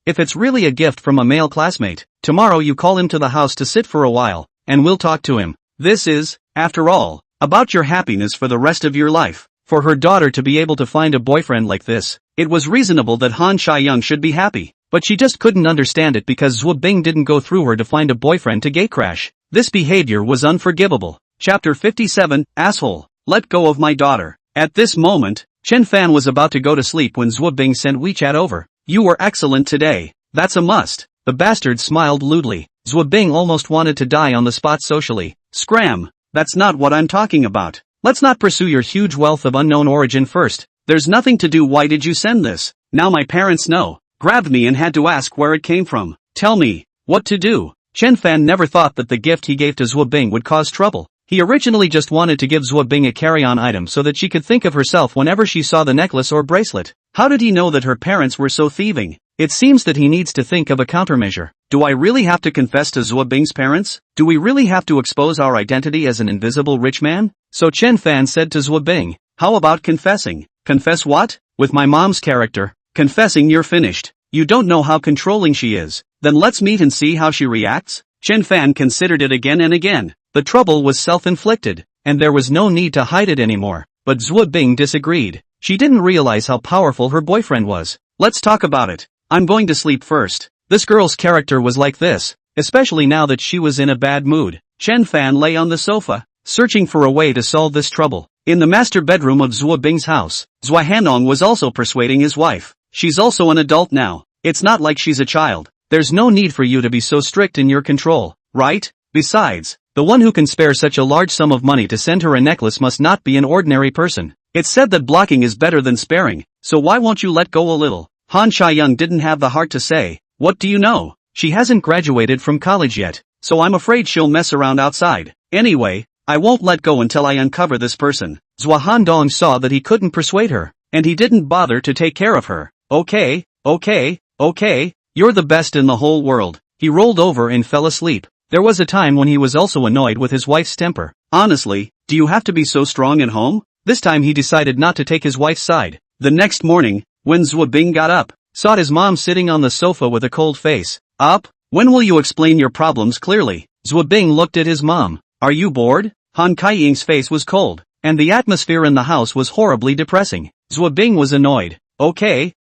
If it's really a gift from a male classmate, tomorrow you call him to the house to sit for a while, and we'll talk to him. This is, after all, about your happiness for the rest of your life. For her daughter to be able to find a boyfriend like this, it was reasonable that Han Shai-young should be happy. But she just couldn't understand it because Zhuo Bing didn't go through her to find a boyfriend to gatecrash. This behavior was unforgivable. Chapter 57, Asshole. Let go of my daughter. At this moment, Chen Fan was about to go to sleep when Zhuo Bing sent WeChat over. You were excellent today. That's a must. The bastard smiled lewdly. Zhuo Bing almost wanted to die on the spot socially. Scram. That's not what I'm talking about. Let's not pursue your huge wealth of unknown origin first. There's nothing to do. Why did you send this? Now my parents know. Grabbed me and had to ask where it came from. Tell me, what to do? Chen Fan never thought that the gift he gave to Zhuo Bing would cause trouble. He originally just wanted to give Zhuo Bing a carry-on item so that she could think of herself whenever she saw the necklace or bracelet. How did he know that her parents were so thieving? It seems that he needs to think of a countermeasure. Do I really have to confess to Zhuo Bing's parents? Do we really have to expose our identity as an invisible rich man? So Chen Fan said to Zhuo Bing, how about confessing? Confess what? With my mom's character. Confessing you're finished. You don't know how controlling she is. Then let's meet and see how she reacts. Chen Fan considered it again and again. The trouble was self-inflicted, and there was no need to hide it anymore. But Zhuo Bing disagreed. She didn't realize how powerful her boyfriend was. Let's talk about it. I'm going to sleep first. This girl's character was like this, especially now that she was in a bad mood. Chen Fan lay on the sofa, searching for a way to solve this trouble. In the master bedroom of Zhuo Bing's house, Zhua Handong was also persuading his wife. She's also an adult now. It's not like she's a child. There's no need for you to be so strict in your control, right? Besides, the one who can spare such a large sum of money to send her a necklace must not be an ordinary person. It's said that blocking is better than sparing, so why won't you let go a little? Han Chae-young didn't have the heart to say, what do you know? She hasn't graduated from college yet, so I'm afraid she'll mess around outside. Anyway, I won't let go until I uncover this person. Zhua Handong saw that he couldn't persuade her, and he didn't bother to take care of her. Okay, you're the best in the whole world. He rolled over and fell asleep. There was a time when he was also annoyed with his wife's temper. Honestly, do you have to be so strong at home? This time he decided not to take his wife's side. The next morning, when Zhua Bing got up, saw his mom sitting on the sofa with a cold face. Up? When will you explain your problems clearly? Zhua Bing looked at his mom. Are you bored? Han Kaiying's face was cold, and the atmosphere in the house was horribly depressing. Zhua Bing was annoyed. Okay.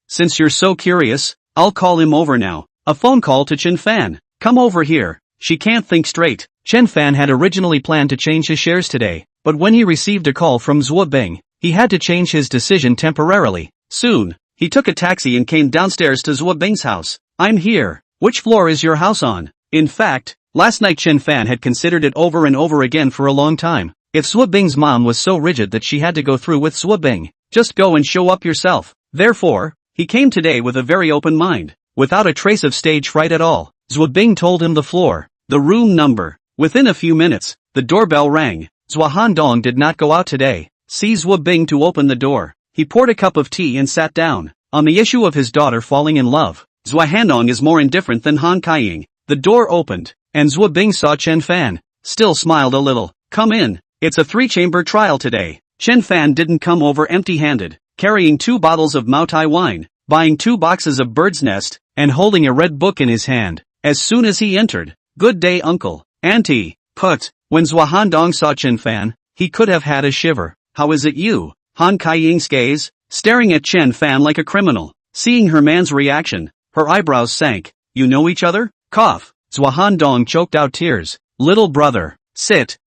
Since you're so curious, I'll call him over now. A phone call to Chen Fan. Come over here. She can't think straight. Chen Fan had originally planned to change his shares today, but when he received a call from Zhua Bing, he had to change his decision temporarily. Soon, he took a taxi and came downstairs to Zhua Bing's house. I'm here. Which floor is your house on? In fact, last night Chen Fan had considered it over and over again for a long time. If Zhua Bing's mom was so rigid that she had to go through with Zhua Bing, just go and show up yourself. Therefore, he came today with a very open mind, without a trace of stage fright at all. Zhua Bing told him the floor, the room number. Within a few minutes, the doorbell rang. Zhua Handong did not go out today. See Zhua Bing to open the door. He poured a cup of tea and sat down. On the issue of his daughter falling in love, Zhua Handong is more indifferent than Han Kaiying. The door opened, and Zhua Bing saw Chen Fan. Still smiled a little. Come in. It's a 3-chamber trial today. Chen Fan didn't come over empty-handed, carrying 2 bottles of Maotai wine, buying 2 boxes of Bird's Nest, and holding a red book in his hand. As soon as he entered, good day uncle, auntie, put. When Zhua Handong saw Chen Fan, he could have had a shiver. How is it you? Han Kaiying's gaze, staring at Chen Fan like a criminal. Seeing her man's reaction, her eyebrows sank. You know each other? Cough. Zhua Handong choked out tears. Little brother, sit.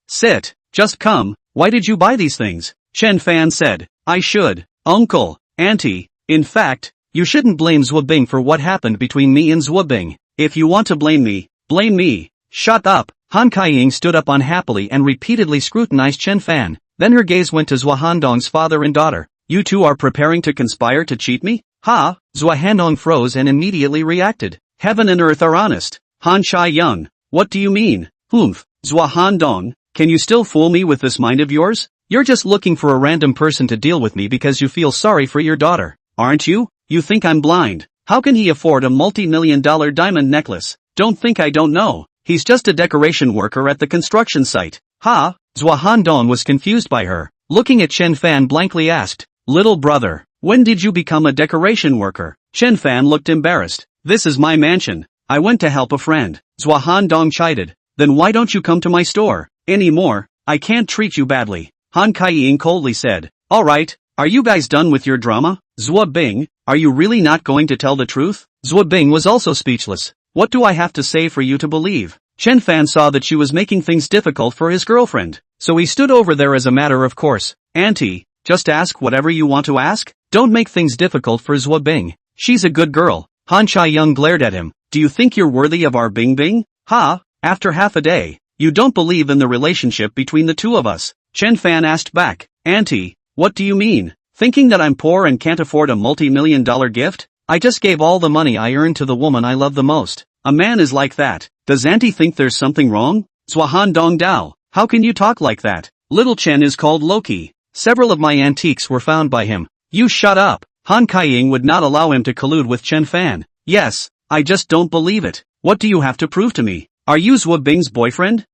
Just come. Why did you buy these things? Chen Fan said. I should. Uncle, auntie, in fact, you shouldn't blame Zhua Bing for what happened between me and Zhua Bing. If you want to blame me, blame me. Shut up. Han Kaiying stood up unhappily and repeatedly scrutinized Chen Fan. Then her gaze went to Zhua Handong's father and daughter. You two are preparing to conspire to cheat me? Ha! Zhua Handong froze and immediately reacted. Heaven and earth are honest. Han Chae-young. What do you mean? Humph. Zhua Handong, can you still fool me with this mind of yours? You're just looking for a random person to deal with me because you feel sorry for your daughter, aren't you? You think I'm blind. How can he afford a multi-million-dollar diamond necklace? Don't think I don't know. He's just a decoration worker at the construction site. Ha! Zhua Handong was confused by her. Looking at Chen Fan blankly asked, Little brother, when did you become a decoration worker? Chen Fan looked embarrassed. This is my mansion. I went to help a friend. Zhua Handong chided. Then why don't you come to my store? Anymore, I can't treat you badly. Han Kaiying coldly said. Alright, are you guys done with your drama? Zhua Bing, are you really not going to tell the truth? Zhua Bing was also speechless. What do I have to say for you to believe? Chen Fan saw that she was making things difficult for his girlfriend, so he stood over there as a matter of course. Auntie, just ask whatever you want to ask. Don't make things difficult for Zhua Bing. She's a good girl. Han Chae-young glared at him. Do you think you're worthy of our Bing Bing? Ha! After half a day, you don't believe in the relationship between the two of us. Chen Fan asked back. Auntie, what do you mean? Thinking that I'm poor and can't afford a multi-million-dollar gift? I just gave all the money I earned to the woman I love the most. A man is like that. Does auntie think there's something wrong? Zhua Handong Dao, how can you talk like that? Little Chen is called Loki. Several of my antiques were found by him. You shut up. Han Kaiying would not allow him to collude with Chen Fan. Yes, I just don't believe it. What do you have to prove to me? Are you Zhua Bing's boyfriend?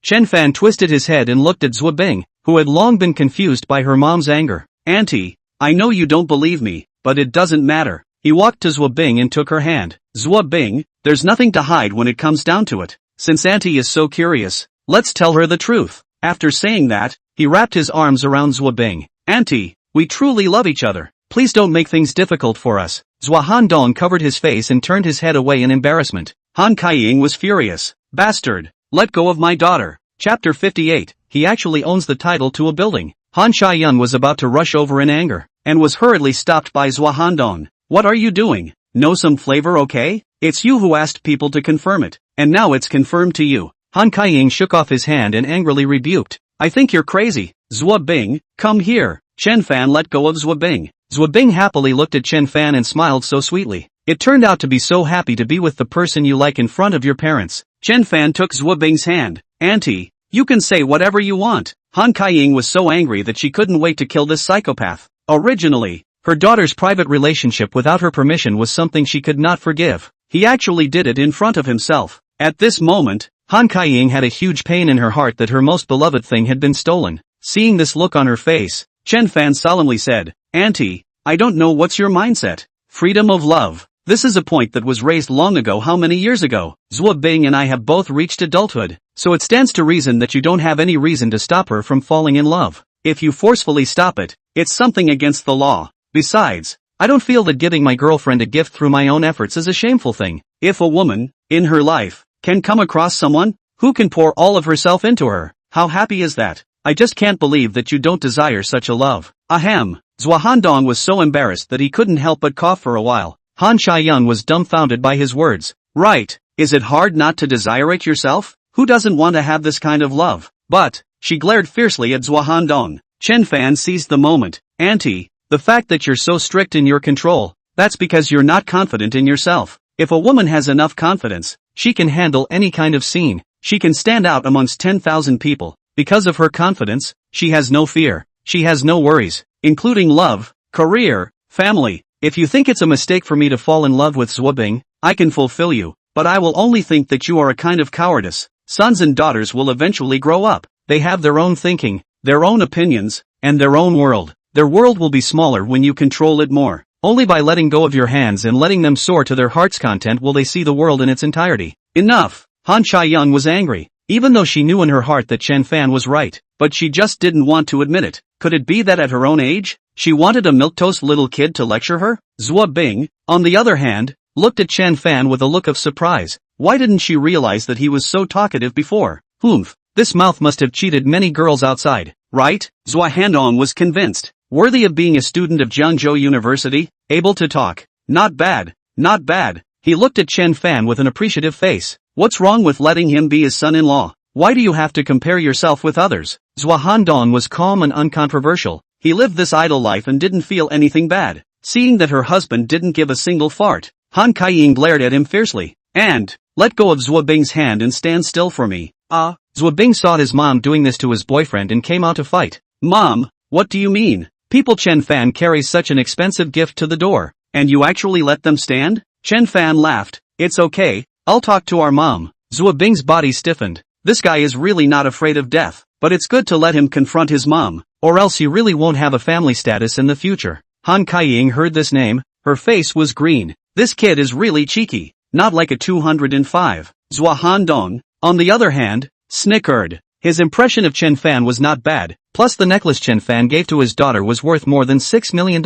Chen Fan twisted his head and looked at Zhua Bing, who had long been confused by her mom's anger. Auntie, I know you don't believe me, but it doesn't matter. He walked to Zhua Bing and took her hand. Zhua Bing, there's nothing to hide when it comes down to it. Since auntie is so curious, let's tell her the truth. After saying that, he wrapped his arms around Zhua Bing. Auntie, we truly love each other. Please don't make things difficult for us. Zhua Handong covered his face and turned his head away in embarrassment. Han Kaiying was furious. Bastard, let go of my daughter. Chapter 58, he actually owns the title to a building. Han Chae-young was about to rush over in anger, and was hurriedly stopped by Zhua Handong. What are you doing? Know some flavor, okay? It's you who asked people to confirm it, and now it's confirmed to you. Han Kaiying shook off his hand and angrily rebuked. I think you're crazy. Zua Bing, come here. Chen Fan let go of Zua Bing. Zua Bing happily looked at Chen Fan and smiled so sweetly. It turned out to be so happy to be with the person you like in front of your parents. Chen Fan took Zua Bing's hand. Auntie, you can say whatever you want. Han Kaiying was so angry that she couldn't wait to kill this psychopath. Originally, her daughter's private relationship without her permission was something she could not forgive. He actually did it in front of himself. At this moment, Han Kaiying had a huge pain in her heart that her most beloved thing had been stolen. Seeing this look on her face, Chen Fan solemnly said, Auntie, I don't know what's your mindset. Freedom of love. This is a point that was raised long ago. How many years ago? Zua Bing and I have both reached adulthood, so it stands to reason that you don't have any reason to stop her from falling in love. If you forcefully stop it, it's something against the law. Besides, I don't feel that giving my girlfriend a gift through my own efforts is a shameful thing. If a woman, in her life, can come across someone who can pour all of herself into her, how happy is that? I just can't believe that you don't desire such a love. Ahem. Zua Handong was so embarrassed that he couldn't help but cough for a while. Han Chaiyun was dumbfounded by his words. Right, is it hard not to desire it yourself? Who doesn't want to have this kind of love? But, she glared fiercely at Zua Handong. Chen Fan seized the moment. Auntie, the fact that you're so strict in your control, that's because you're not confident in yourself. If a woman has enough confidence, she can handle any kind of scene. She can stand out amongst 10,000 people. Because of her confidence, she has no fear. She has no worries, including love, career, family. If you think it's a mistake for me to fall in love with Zua Bing, I can fulfill you, but I will only think that you are a kind of cowardice. Sons and daughters will eventually grow up. They have their own thinking, their own opinions, and their own world. Their world will be smaller when you control it more. Only by letting go of your hands and letting them soar to their heart's content will they see the world in its entirety. Enough! Han Chaiyun was angry, even though she knew in her heart that Chen Fan was right, but she just didn't want to admit it. Could it be that at her own age, she wanted a milquetoast little kid to lecture her? Zua Bing, on the other hand, looked at Chen Fan with a look of surprise. Why didn't she realize that he was so talkative before? Humph, this mouth must have cheated many girls outside, right? Zua Handong was convinced. Worthy of being a student of Jiangzhou University, able to talk. Not bad, not bad. He looked at Chen Fan with an appreciative face. What's wrong with letting him be his son-in-law? Why do you have to compare yourself with others? Zua Handong was calm and uncontroversial. He lived this idle life and didn't feel anything bad. Seeing that her husband didn't give a single fart, Han Kaiying glared at him fiercely. And, let go of Zua Bing's hand and stand still for me. Zua Bing saw his mom doing this to his boyfriend and came out to fight. Mom, what do you mean? People Chen Fan carries such an expensive gift to the door, and you actually let them stand? Chen Fan laughed. It's okay, I'll talk to our mom. Zua Bing's body stiffened. This guy is really not afraid of death, but it's good to let him confront his mom, or else he really won't have a family status in the future. Han Kaiying heard this name, her face was green. This kid is really cheeky, not like a 205. Zua Handong, on the other hand, snickered. His impression of Chen Fan was not bad, plus the necklace Chen Fan gave to his daughter was worth more than $6 million.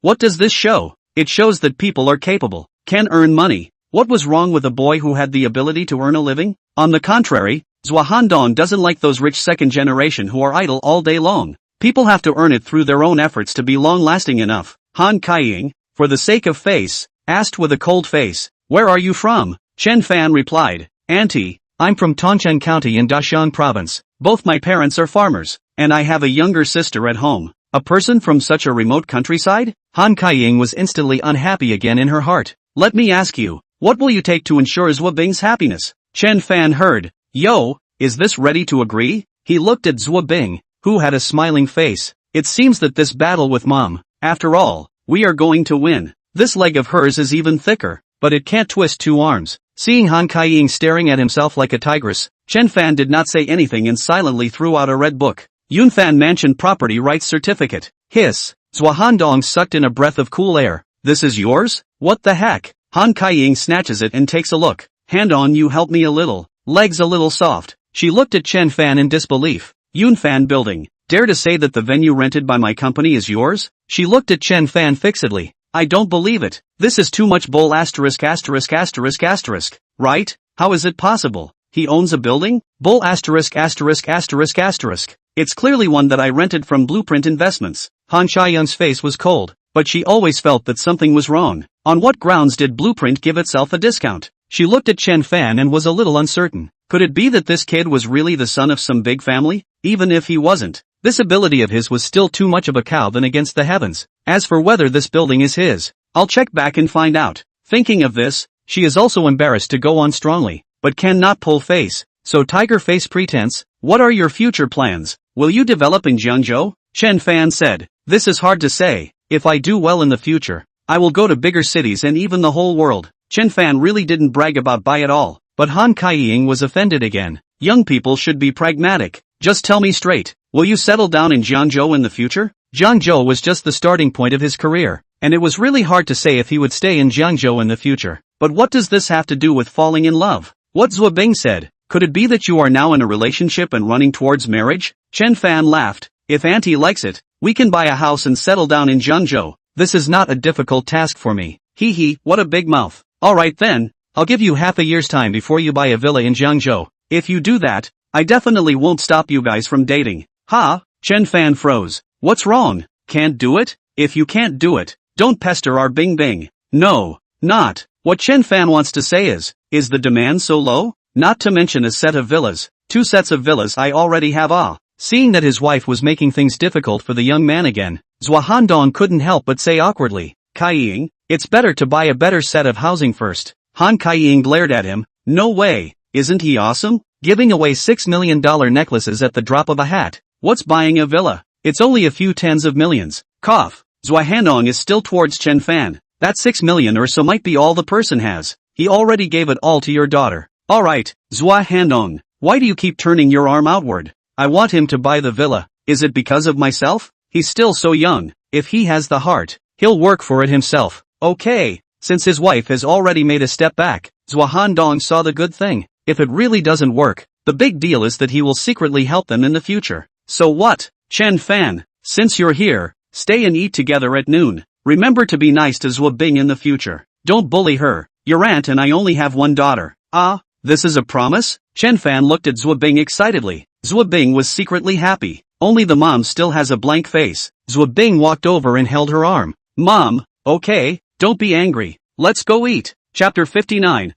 What does this show? It shows that people are capable, can earn money. What was wrong with a boy who had the ability to earn a living? On the contrary, Zua Handong doesn't like those rich second generation who are idle all day long. People have to earn it through their own efforts to be long-lasting enough. Han Kaiying, for the sake of face, asked with a cold face, where are you from? Chen Fan replied, Auntie, I'm from Tongcheng County in Dashan Province. Both my parents are farmers, and I have a younger sister at home. A person from such a remote countryside? Han Kaiying was instantly unhappy again in her heart. Let me ask you, what will you take to ensure Zua Bing's happiness? Chen Fan heard. Yo, is this ready to agree? He looked at Zua Bing, who had a smiling face. It seems that this battle with Mom, after all, we are going to win. This leg of hers is even thicker, but it can't twist two arms. Seeing Han Kaiying staring at himself like a tigress, Chen Fan did not say anything and silently threw out a red book. Yunfan Mansion Property Rights Certificate. Hiss. Zua Handong sucked in a breath of cool air. This is yours? What the heck? Han Kaiying snatches it and takes a look. Hand on, you help me a little. Legs a little soft. She looked at Chen Fan in disbelief. Yunfan Building. Dare to say that the venue rented by my company is yours? She looked at Chen Fan fixedly. I don't believe it. This is too much bull asterisk asterisk asterisk asterisk. Right? How is it possible? He owns a building? Bull asterisk asterisk asterisk asterisk. It's clearly one that I rented from Blueprint Investments. Han Chaiyun's face was cold, but she always felt that something was wrong. On what grounds did Blueprint give itself a discount? She looked at Chen Fan and was a little uncertain. Could it be that this kid was really the son of some big family? even if he wasn't. This ability of his was still too much of a cow than against the heavens. As for whether this building is his, I'll check back and find out. Thinking of this, she is also embarrassed to go on strongly, but cannot pull face. So tiger face pretense, what are your future plans? Will you develop in Jiangzhou? Chen Fan said. This is hard to say. If I do well in the future, I will go to bigger cities and even the whole world. Chen Fan really didn't brag about buy at all, but Han Kaiying was offended again. Young people should be pragmatic. Just tell me straight, will you settle down in Jiangzhou in the future? Jiangzhou was just the starting point of his career, and it was really hard to say if he would stay in Jiangzhou in the future. But what does this have to do with falling in love? What Zhuo Bing said, could it be that you are now in a relationship and running towards marriage? Chen Fan laughed. If auntie likes it, we can buy a house and settle down in Jiangzhou. This is not a difficult task for me. Hee hee, what a big mouth. Alright then, I'll give you half a year's time before you buy a villa in Jiangzhou. If you do that, I definitely won't stop you guys from dating. Ha? Chen Fan froze. What's wrong? Can't do it? If you can't do it, don't pester our Bing Bing. No, not. What Chen Fan wants to say is the demand so low? Not to mention a set of villas. 2 sets of villas I already have. Seeing that his wife was making things difficult for the young man again, Zhua Handong couldn't help but say awkwardly, Kaiying, it's better to buy a better set of housing first. Han Kaiying glared at him. No way, isn't he awesome? Giving away $6 million necklaces at the drop of a hat. What's buying a villa? It's only a few tens of millions. Cough. Zhua Handong is still towards Chen Fan. That 6 million or so might be all the person has. He already gave it all to your daughter. Alright, Zhua Handong, why do you keep turning your arm outward? I want him to buy the villa. Is it because of myself? He's still so young. If he has the heart, he'll work for it himself. Okay, since his wife has already made a step back, Zhua Handong saw the good thing. If it really doesn't work, the big deal is that he will secretly help them in the future. So what? Chen Fan, since you're here, stay and eat together at noon. Remember to be nice to Zhuo Bing in the future. Don't bully her. Your aunt and I only have one daughter. Ah, this is a promise? Chen Fan looked at Zhuo Bing excitedly. Zhuo Bing was secretly happy. Only the mom still has a blank face. Zhuo Bing walked over and held her arm. Mom, okay, don't be angry. Let's go eat. Chapter 59.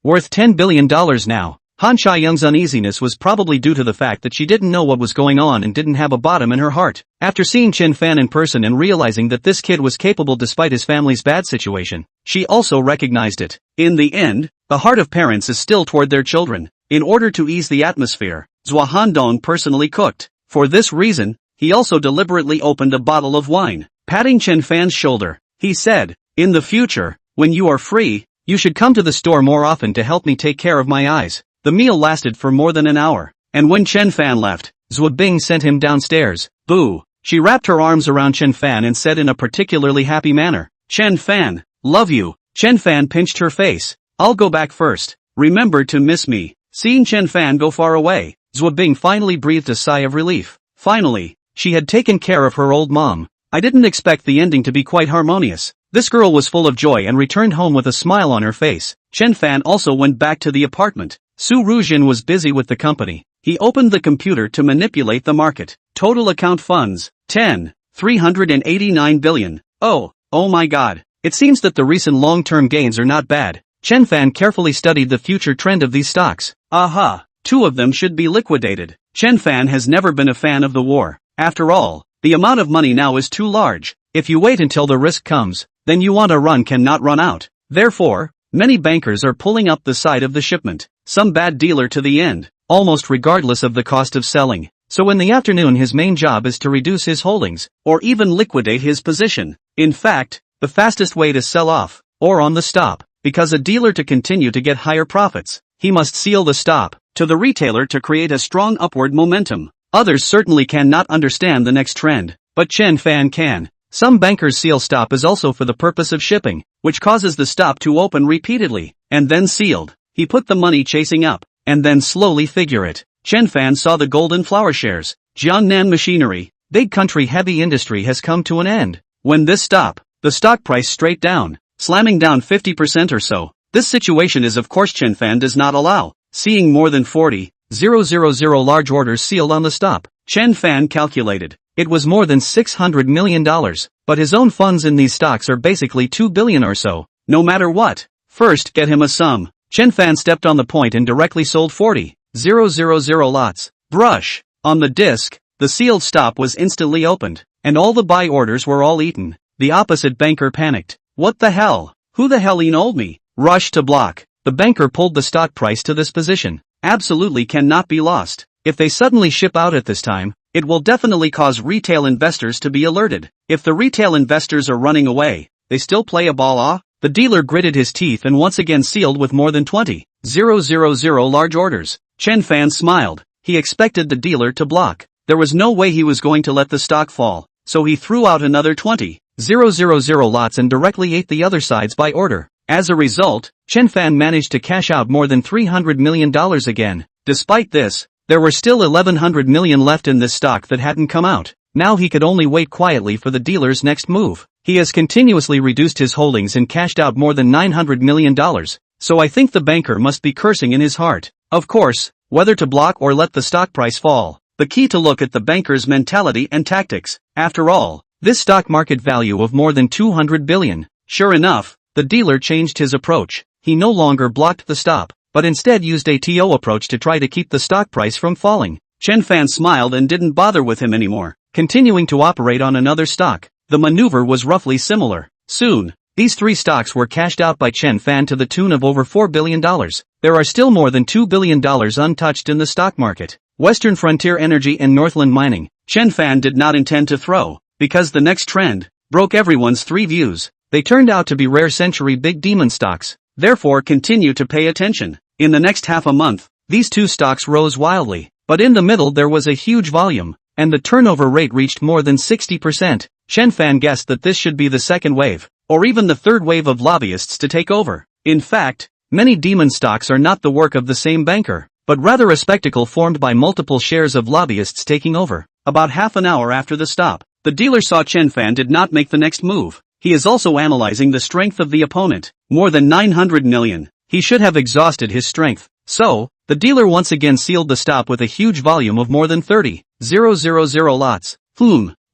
Worth $10 billion now. Han Chaiyang's uneasiness was probably due to the fact that she didn't know what was going on and didn't have a bottom in her heart. After seeing Chen Fan in person and realizing that this kid was capable despite his family's bad situation, she also recognized it. In the end, the heart of parents is still toward their children. In order to ease the atmosphere, Zhua Handong personally cooked. For this reason, he also deliberately opened a bottle of wine. Patting Chen Fan's shoulder, he said, in the future, when you are free, you should come to the store more often to help me take care of my eyes. The meal lasted for more than an hour, and when Chen Fan left, Zhuo Bing sent him downstairs. Boo! She wrapped her arms around Chen Fan and said in a particularly happy manner, Chen Fan, love you. Chen Fan pinched her face. I'll go back first. Remember to miss me. Seeing Chen Fan go far away, Zhuo Bing finally breathed a sigh of relief. Finally, she had taken care of her old mom. I didn't expect the ending to be quite harmonious. This girl was full of joy and returned home with a smile on her face. Chen Fan also went back to the apartment. Su Rujin was busy with the company. He opened the computer to manipulate the market. Total account funds, 389 billion. Oh my god. It seems that the recent long-term gains are not bad. Chen Fan carefully studied the future trend of these stocks. Aha, 2 of them should be liquidated. Chen Fan has never been a fan of the war. After all, the amount of money now is too large. If you wait until the risk comes, then you want to run cannot run out. Therefore, many bankers are pulling up the side of the shipment. Some bad dealer to the end, almost regardless of the cost of selling. So in the afternoon his main job is to reduce his holdings, or even liquidate his position. In fact, the fastest way to sell off, or on the stop, because a dealer to continue to get higher profits, he must seal the stop to the retailer to create a strong upward momentum. Others certainly cannot understand the next trend, but Chen Fan can. Some bankers seal stop is also for the purpose of shipping, which causes the stop to open repeatedly, and then sealed. He put the money chasing up, and then slowly figure it. Chen Fan saw the golden flower shares. Jiangnan Machinery, big country heavy industry has come to an end. When this stop, the stock price straight down, slamming down 50% or so. This situation is of course Chen Fan does not allow. Seeing more than 40,000 large orders sealed on the stop, Chen Fan calculated. It was more than $600 million, but his own funds in these stocks are basically 2 billion or so. No matter what, first get him a sum. Chen Fan stepped on the point and directly sold 40,000 lots. Brush. On the disc, the sealed stop was instantly opened, and all the buy orders were all eaten. The opposite banker panicked. What the hell? Who the hell enolled me? Rushed to block. The banker pulled the stock price to this position. Absolutely cannot be lost. If they suddenly ship out at this time, it will definitely cause retail investors to be alerted. If the retail investors are running away, they still play a ball ah? The dealer gritted his teeth and once again sealed with more than 20,000 large orders. Chen Fan smiled. He expected the dealer to block. There was no way he was going to let the stock fall, so he threw out another 20,000 lots and directly ate the other side's buy order. As a result, Chen Fan managed to cash out more than $300 million again. Despite this, there were still 1,100 million left in this stock that hadn't come out. Now he could only wait quietly for the dealer's next move. He has continuously reduced his holdings and cashed out more than $900 million, so I think the banker must be cursing in his heart. Of course, whether to block or let the stock price fall, the key to look at the banker's mentality and tactics. After all, this stock market value of more than 200 billion. Sure enough, the dealer changed his approach. He no longer blocked the stop, but instead used a TO approach to try to keep the stock price from falling. Chen Fan smiled and didn't bother with him anymore, continuing to operate on another stock. The maneuver was roughly similar. Soon, these three stocks were cashed out by Chen Fan to the tune of over $4 billion. There are still more than $2 billion untouched in the stock market. Western Frontier Energy and Northland Mining. Chen Fan did not intend to throw, because the next trend broke everyone's three views. They turned out to be rare century big demon stocks. Therefore continue to pay attention. In the next half a month, these two stocks rose wildly, but in the middle there was a huge volume, and the turnover rate reached more than 60%. Chen Fan guessed that this should be the second wave, or even the third wave of lobbyists to take over. In fact, many demon stocks are not the work of the same banker, but rather a spectacle formed by multiple shares of lobbyists taking over. About half an hour after the stop, the dealer saw Chen Fan did not make the next move. He is also analyzing the strength of the opponent. More than 900 million. He should have exhausted his strength. So, the dealer once again sealed the stop with a huge volume of more than 30,000 lots.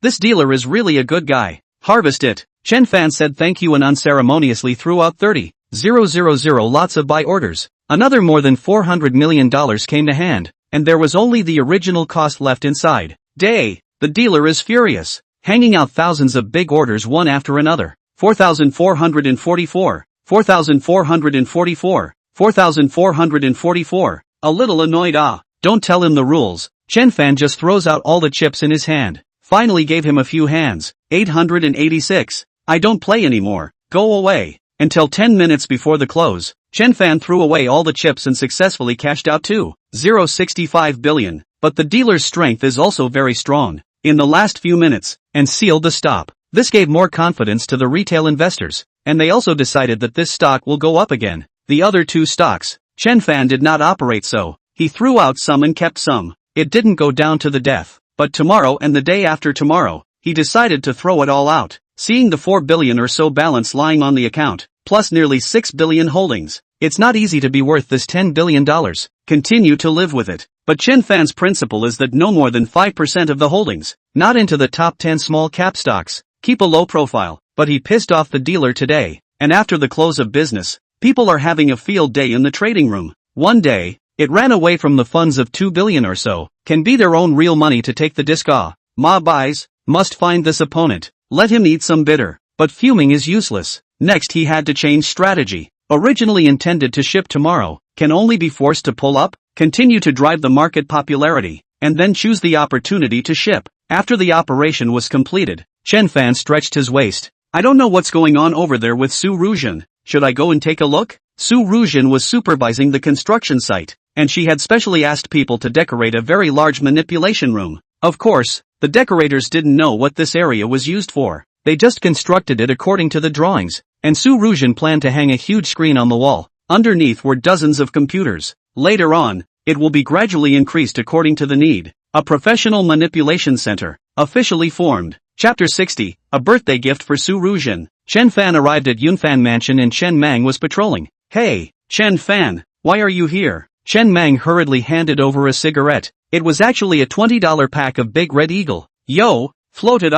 This dealer is really a good guy. Harvest it. Chen Fan said thank you and unceremoniously threw out 30,000 lots of buy orders. Another more than $400 million came to hand, and there was only the original cost left inside. The dealer is furious, hanging out thousands of big orders one after another. 4,444, 4,444, 4,444. A little annoyed Don't tell him the rules. Chen Fan just throws out all the chips in his hand. Finally gave him a few hands. 886. I don't play anymore. Go away. Until 10 minutes before the close, Chen Fan threw away all the chips and successfully cashed out 2,065 billion. But the dealer's strength is also very strong. In the last few minutes, and sealed the stop. This gave more confidence to the retail investors, and they also decided that this stock will go up again. The other two stocks, Chen Fan did not operate so. He threw out some and kept some. It didn't go down to the death. But tomorrow and the day after tomorrow, he decided to throw it all out. Seeing the 4 billion or so balance lying on the account, plus nearly 6 billion holdings, it's not easy to be worth this $10 billion. Continue to live with it. But Chen Fan's principle is that no more than 5% of the holdings, not into the top 10 small cap stocks. Keep a low profile. But he pissed off the dealer today, and after the close of business, people are having a field day in the trading room. One day, it ran away from the funds of 2 billion or so, can be their own real money to take the disc Ma buys, must find this opponent, let him eat some bitter, but fuming is useless. Next he had to change strategy. Originally intended to ship tomorrow, can only be forced to pull up, continue to drive the market popularity, and then choose the opportunity to ship. After the operation was completed, Chen Fan stretched his waist. I don't know what's going on over there with Su Ruzhen. Should I go and take a look? Su Ruzhen was supervising the construction site, and she had specially asked people to decorate a very large manipulation room. Of course, the decorators didn't know what this area was used for. They just constructed it according to the drawings, and Su Ruzhen planned to hang a huge screen on the wall. Underneath were dozens of computers. Later on, it will be gradually increased according to the need. A professional manipulation center, officially formed. Chapter 60, a birthday gift for Su Ruzhen. Chen Fan arrived at Yunfan Mansion and Chen Mang was patrolling. Hey, Chen Fan, why are you here? Chen Mang hurriedly handed over a cigarette. It was actually a $20 pack of Big Red Eagle. Yo, floated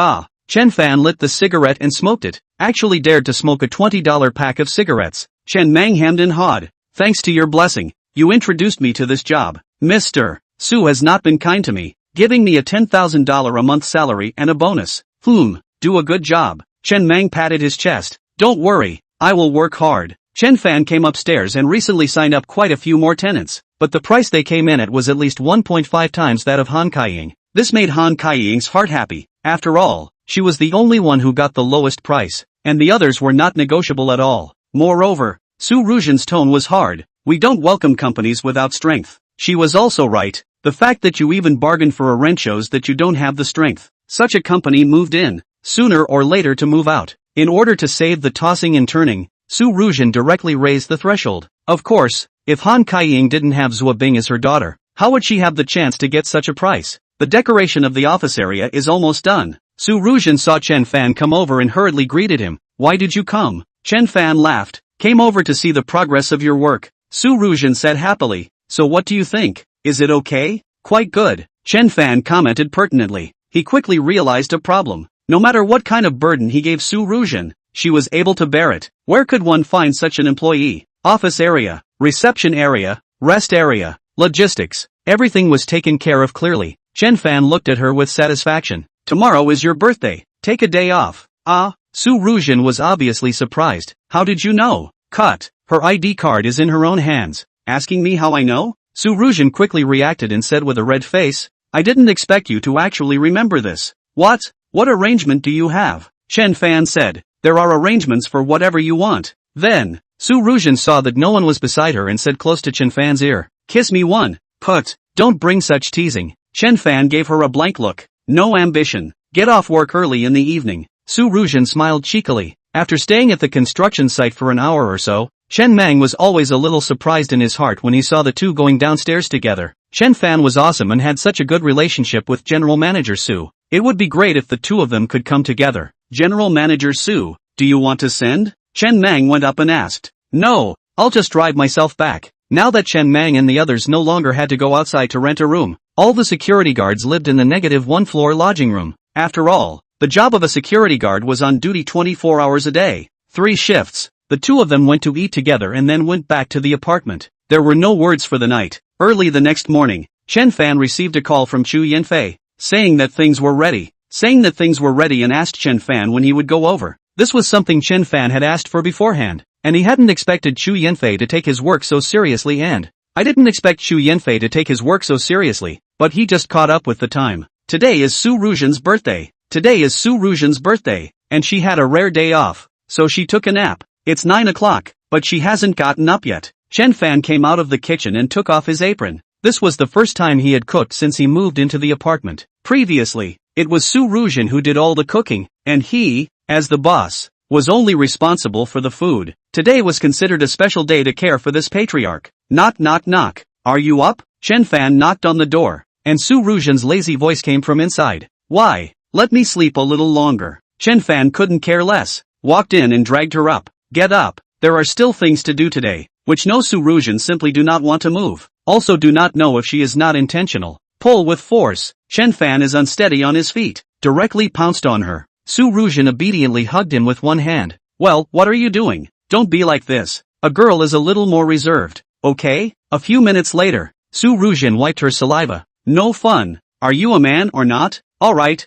Chen Fan lit the cigarette and smoked it. Actually dared to smoke a $20 pack of cigarettes. Chen Mang hemmed and hawed. Thanks to your blessing, you introduced me to this job. Mr. Su has not been kind to me. giving me a $10,000 a month salary and a bonus. Do a good job. Chen Mang patted his chest. Don't worry, I will work hard. Chen Fan came upstairs and recently signed up quite a few more tenants, but the price they came in at was at least 1.5 times that of Han Kaiying. This made Han Kaiying's heart happy. After all, she was the only one who got the lowest price, and the others were not negotiable at all. Moreover, Su Ruzhen's tone was hard. We don't welcome companies without strength. She was also right. The fact that you even bargained for a rent shows that you don't have the strength. Such a company moved in, sooner or later to move out. In order to save the tossing and turning, Su Ruzhen directly raised the threshold. Of course, if Han Kaiying didn't have Zhua Bing as her daughter, how would she have the chance to get such a price? The decoration of the office area is almost done. Su Ruzhen saw Chen Fan come over and hurriedly greeted him. Why did you come? Chen Fan laughed. Came over to see the progress of your work. Su Ruzhen said happily. So what do you think? Is it okay? Quite good. Chen Fan commented pertinently. He quickly realized a problem. No matter what kind of burden he gave Su Ruzhen, she was able to bear it. Where could one find such an employee? Office area, reception area, rest area, logistics. Everything was taken care of clearly. Chen Fan looked at her with satisfaction. Tomorrow is your birthday. Take a day off. Ah, Su Ruzhen was obviously surprised. How did you know? Cut. Her ID card is in her own hands. Asking me how I know? Su Ruzhen quickly reacted and said with a red face, I didn't expect you to actually remember this. What? What arrangement do you have? Chen Fan said, there are arrangements for whatever you want. Then, Su Ruzhen saw that no one was beside her and said close to Chen Fan's ear, kiss me one. Put. Don't bring such teasing. Chen Fan gave her a blank look. No ambition. Get off work early in the evening. Su Ruzhen smiled cheekily. After staying at the construction site for an hour or so, Chen Mang was always a little surprised in his heart when he saw the two going downstairs together. Chen Fan was awesome and had such a good relationship with General Manager Su. It would be great if the two of them could come together. General Manager Su, do you want to send? Chen Mang went up and asked. No, I'll just drive myself back. Now that Chen Mang and the others no longer had to go outside to rent a room, all the security guards lived in the -1-floor lodging room. After all, the job of a security guard was on duty 24 hours a day, 3 shifts. The two of them went to eat together and then went back to the apartment. There were no words for the night. Early the next morning, Chen Fan received a call from Chu Yanfei, saying that things were ready and asked Chen Fan when he would go over. This was something Chen Fan had asked for beforehand, and he hadn't expected Chu Yanfei to take his work so seriously and I didn't expect Chu Yanfei to take his work so seriously, but he just caught up with the time. Today is Su Ruzhen's birthday, and she had a rare day off, so she took a nap. It's 9 o'clock, but she hasn't gotten up yet. Chen Fan came out of the kitchen and took off his apron. This was the first time he had cooked since he moved into the apartment. Previously, it was Su Ruzhen who did all the cooking, and he, as the boss, was only responsible for the food. Today was considered a special day to care for this patriarch. Knock knock knock. Are you up? Chen Fan knocked on the door, and Su Ruzhen's lazy voice came from inside. Why? Let me sleep a little longer. Chen Fan couldn't care less, walked in and dragged her up. Get up. There are still things to do today, which no Su Ruzhen simply do not want to move. Also do not know if she is not intentional. Pull with force. Chen Fan is unsteady on his feet. Directly pounced on her. Su Ruzhen obediently hugged him with one hand. Well, what are you doing? Don't be like this. A girl is a little more reserved, okay? A few minutes later, Su Ruzhen wiped her saliva. No fun. Are you a man or not? Alright,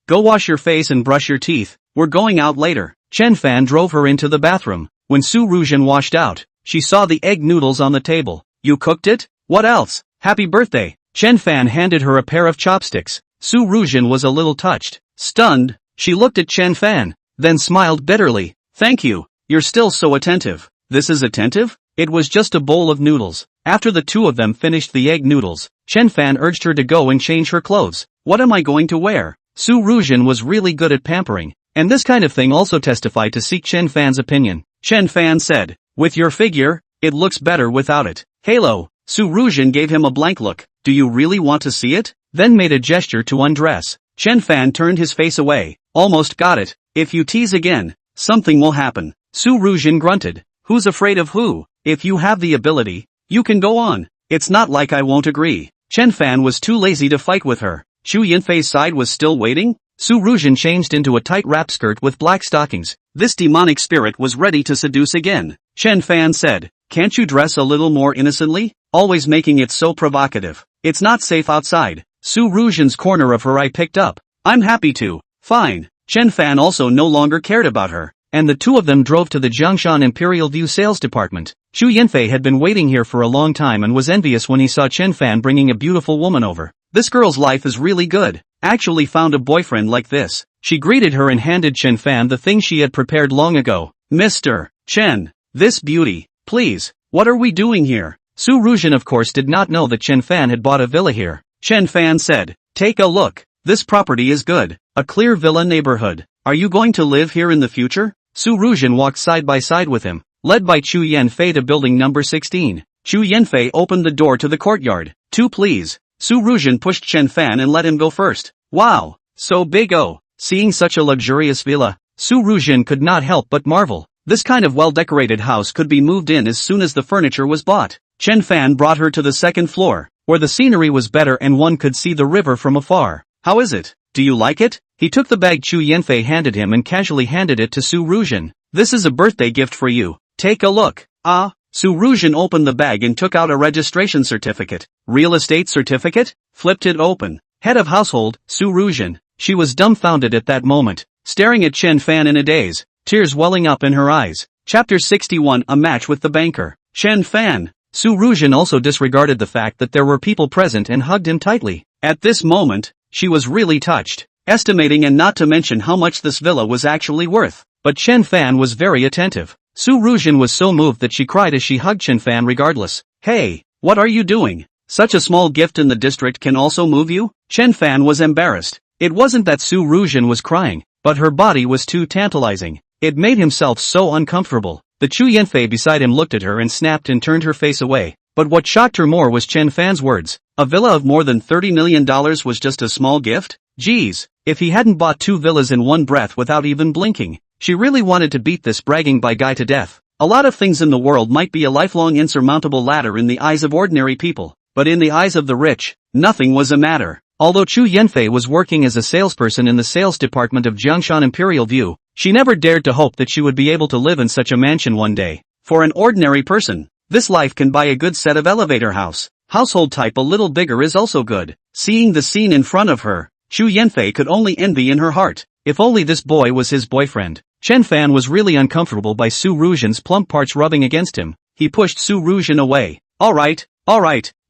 go wash your face and brush your teeth. We're going out later. Chen Fan drove her into the bathroom. When Su Ruzhen washed out, she saw the egg noodles on the table. You cooked it? What else? Happy birthday. Chen Fan handed her a pair of chopsticks. Su Ruzhen was a little touched. Stunned, she looked at Chen Fan, then smiled bitterly. Thank you. You're still so attentive. This is attentive? It was just a bowl of noodles. After the two of them finished the egg noodles, Chen Fan urged her to go and change her clothes. What am I going to wear? Su Ruzhen was really good at pampering, and this kind of thing also testified to seek Chen Fan's opinion. Chen Fan said, with your figure, it looks better without it. Halo. Su Ruzhen gave him a blank look. Do you really want to see it? Then made a gesture to undress. Chen Fan turned his face away. Almost got it. If you tease again, something will happen. Su Ruzhen grunted. Who's afraid of who? If you have the ability, you can go on. It's not like I won't agree. Chen Fan was too lazy to fight with her. Chu Yanfei's side was still waiting? Su Ruzhen changed into a tight wrap skirt with black stockings. This demonic spirit was ready to seduce again. Chen Fan said, can't you dress a little more innocently? Always making it so provocative. It's not safe outside. Su Ruzhen's corner of her eye picked up. I'm happy to. Fine. Chen Fan also no longer cared about her, and the two of them drove to the Jiangshan Imperial View sales department. Xu Yanfei had been waiting here for a long time and was envious when he saw Chen Fan bringing a beautiful woman over. This girl's life is really good. Actually found a boyfriend like this. She greeted her and handed Chen Fan the thing she had prepared long ago. Mr. Chen, this beauty, please, what are we doing here? Su Ruzhen of course did not know that Chen Fan had bought a villa here. Chen Fan said, take a look. This property is good. A clear villa neighborhood. Are you going to live here in the future? Su Ruzhen walked side by side with him, led by Chu Yanfei to building number 16. Chu Yanfei opened the door to the courtyard. 2 please. Su Ruzhen pushed Chen Fan and let him go first. Wow, so big. Oh, seeing such a luxurious villa, Su Ruzhen could not help but marvel. This kind of well-decorated house could be moved in as soon as the furniture was bought. Chen Fan brought her to the second floor, where the scenery was better and one could see the river from afar. How is it? Do you like it? He took the bag Chu Yanfei handed him and casually handed it to Su Ruzhen. This is a birthday gift for you. Take a look. Ah. Su Ruzhen opened the bag and took out a registration certificate. Real estate certificate? Flipped it open. Head of household, Su Ruzhen. She was dumbfounded at that moment, staring at Chen Fan in a daze, tears welling up in her eyes. Chapter 61 A Match with the Banker. Chen Fan. Su Ruzhen also disregarded the fact that there were people present and hugged him tightly. At this moment, she was really touched, estimating and not to mention how much this villa was actually worth. But Chen Fan was very attentive. Su Ruzhen was so moved that she cried as she hugged Chen Fan regardless. Hey, what are you doing? Such a small gift in the district can also move you? Chen Fan was embarrassed. It wasn't that Su Ruzhen was crying, but her body was too tantalizing. It made himself so uncomfortable. The Chu Yanfei beside him looked at her and snapped and turned her face away. But what shocked her more was Chen Fan's words. A villa of more than $30 million was just a small gift? Geez, if he hadn't bought 2 villas in one breath without even blinking. She really wanted to beat this bragging by guy to death. A lot of things in the world might be a lifelong insurmountable ladder in the eyes of ordinary people, but in the eyes of the rich, nothing was a matter. Although Chu Yanfei was working as a salesperson in the sales department of Jiangshan Imperial View, she never dared to hope that she would be able to live in such a mansion one day. For an ordinary person, this life can buy a good set of elevator house. Household type a little bigger is also good. Seeing the scene in front of her, Chu Yanfei could only envy in her heart. If only this boy was his boyfriend. Chen Fan was really uncomfortable by Su Ruzhen's plump parts rubbing against him. He pushed Su Ruzhen away. Alright,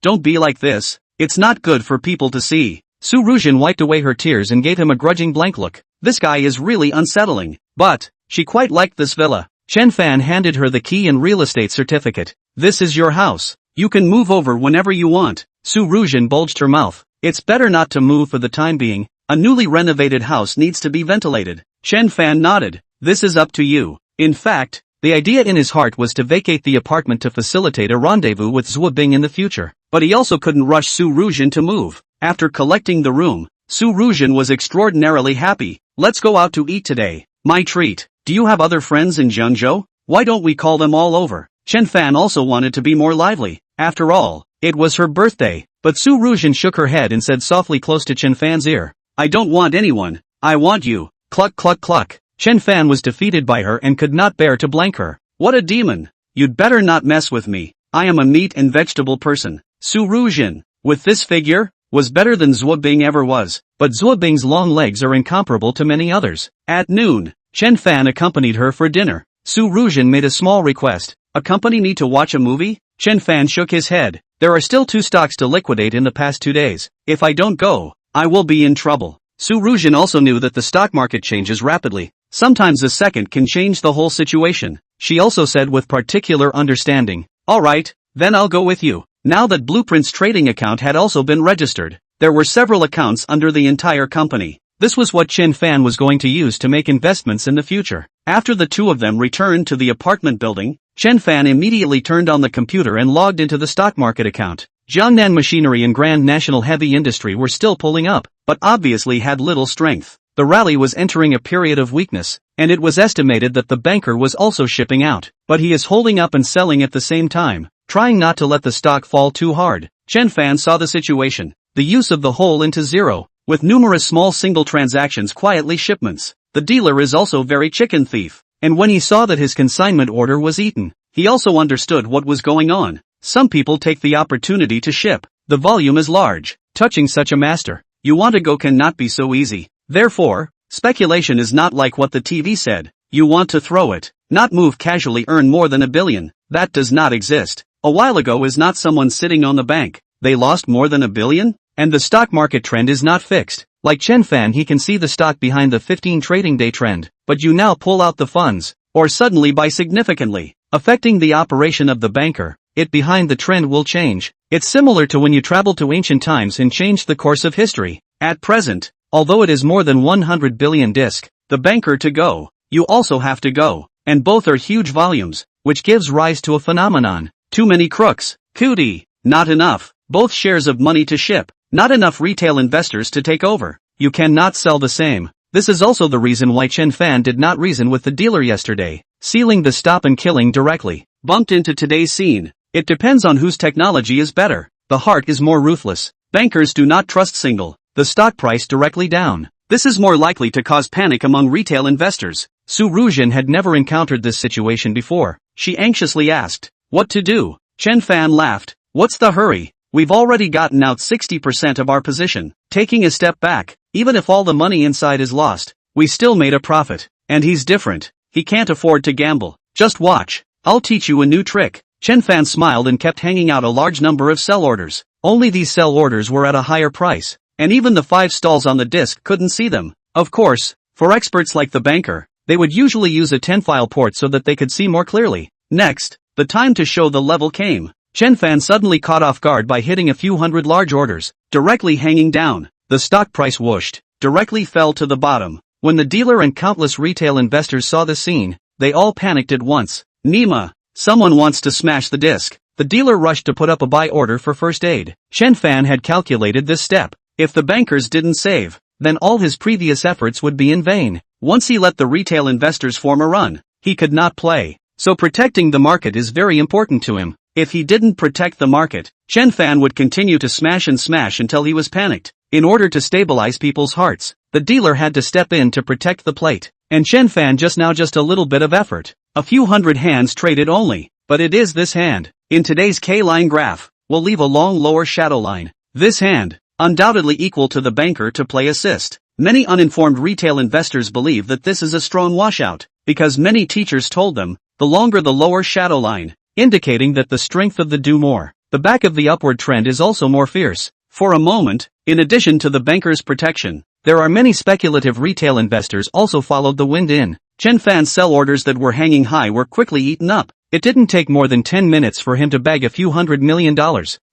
don't be like this. It's not good for people to see. Su Ruzhen wiped away her tears and gave him a grudging blank look. This guy is really unsettling. But, she quite liked this villa. Chen Fan handed her the key and real estate certificate. This is your house. You can move over whenever you want. Su Ruzhen bulged her mouth. It's better not to move for the time being. A newly renovated house needs to be ventilated. Chen Fan nodded. This is up to you. In fact, the idea in his heart was to vacate the apartment to facilitate a rendezvous with Zhuo Bing in the future. But he also couldn't rush Su Ruzhen to move. After collecting the room, Su Ruzhen was extraordinarily happy. Let's go out to eat today. My treat. Do you have other friends in Zhengzhou? Why don't we call them all over? Chen Fan also wanted to be more lively. After all, it was her birthday. But Su Ruzhen shook her head and said softly close to Chen Fan's ear. I don't want anyone. I want you. Cluck cluck cluck. Chen Fan was defeated by her and could not bear to blank her. What a demon. You'd better not mess with me. I am a meat and vegetable person. Su Ruzhen, with this figure, was better than Zhuo Bing ever was, but Zhuo Bing's long legs are incomparable to many others. At noon, Chen Fan accompanied her for dinner. Su Ruzhen made a small request. Accompany me to watch a movie? Chen Fan shook his head. There are still 2 stocks to liquidate in the past 2 days. If I don't go, I will be in trouble. Su Ruzhen also knew that the stock market changes rapidly. Sometimes a second can change the whole situation. She also said with particular understanding, alright, then I'll go with you. Now that Blueprint's trading account had also been registered, there were several accounts under the entire company. This was what Chen Fan was going to use to make investments in the future. After the two of them returned to the apartment building, Chen Fan immediately turned on the computer and logged into the stock market account. Jiangnan Machinery and Grand National Heavy Industry were still pulling up, but obviously had little strength. The rally was entering a period of weakness, and it was estimated that the banker was also shipping out. But he is holding up and selling at the same time, trying not to let the stock fall too hard. Chen Fan saw the situation. The use of the whole into zero, with numerous small single transactions quietly shipments. The dealer is also very chicken thief, and when he saw that his consignment order was eaten, he also understood what was going on. Some people take the opportunity to ship. The volume is large. touching such a master. You want to go cannot be so easy. Therefore, speculation is not like what the TV said. You want to throw it, not move casually earn more than $1 billion. That does not exist. A while ago is not someone sitting on the bank. They lost more than $1 billion? And the stock market trend is not fixed. Like Chen Fan, he can see the stock behind the 15 trading day trend, but you now pull out the funds, or suddenly buy significantly, affecting the operation of the banker. It behind the trend will change. It's similar to when you travel to ancient times and change the course of history. At present, although it is more than 100 billion disk, the banker to go, you also have to go, and both are huge volumes, which gives rise to a phenomenon. Too many crooks. Cootie. Not enough. Both shares of money to ship. Not enough retail investors to take over. You cannot sell the same. This is also the reason why Chen Fan did not reason with the dealer yesterday, sealing the stop and killing directly. Bumped into today's scene. It depends on whose technology is better. The heart is more ruthless. Bankers do not trust single. The stock price directly down. This is more likely to cause panic among retail investors. Su Ruzhen had never encountered this situation before. She anxiously asked, "What to do?" Chen Fan laughed. "What's the hurry? We've already gotten out 60% of our position. Taking a step back, even if all the money inside is lost, we still made a profit. And he's different. He can't afford to gamble. Just watch. I'll teach you a new trick." Chen Fan smiled and kept hanging out a large number of sell orders. Only these sell orders were at a higher price, and even the 5 stalls on the disc couldn't see them. Of course, for experts like the banker, they would usually use a 10-file port so that they could see more clearly. Next, the time to show the level came. Chen Fan suddenly caught off guard by hitting a few hundred large orders, directly hanging down. The stock price whooshed, directly fell to the bottom. When the dealer and countless retail investors saw the scene, they all panicked at once. Nima, someone wants to smash the disc. The dealer rushed to put up a buy order for first aid. Chen Fan had calculated this step. If the bankers didn't save, then all his previous efforts would be in vain. Once he let the retail investors form a run, he could not play. So protecting the market is very important to him. If he didn't protect the market, Chen Fan would continue to smash and smash until he was panicked. In order to stabilize people's hearts, the dealer had to step in to protect the plate. And Chen Fan just a little bit of effort. A few hundred hands traded only, but it is this hand, in today's K-line graph, will leave a long lower shadow line. This hand, undoubtedly equal to the banker to play assist. Many uninformed retail investors believe that this is a strong washout, because many teachers told them, the longer the lower shadow line, indicating that the strength of the do more, the back of the upward trend is also more fierce. For a moment, in addition to the banker's protection, there are many speculative retail investors also followed the wind in. Chen Fan's sell orders that were hanging high were quickly eaten up. It didn't take more than 10 minutes for him to bag a few $100 million.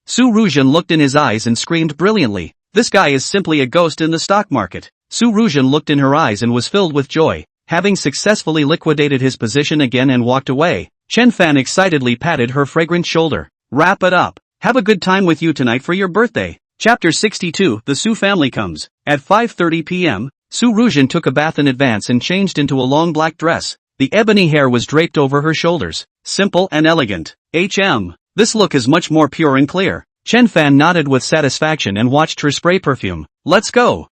Su Ruzhen looked in his eyes and screamed brilliantly, "This guy is simply a ghost in the stock market." Su Ruzhen looked in her eyes and was filled with joy. Having successfully liquidated his position again and walked away, Chen Fan excitedly patted her fragrant shoulder. "Wrap it up. Have a good time with you tonight for your birthday." Chapter 62. The Su family comes. At 5:30 p.m., Su Ruzhen took a bath in advance and changed into a long black dress. The ebony hair was draped over her shoulders. Simple and elegant. This look is much more pure and clear. Chen Fan nodded with satisfaction and watched her spray perfume. Let's go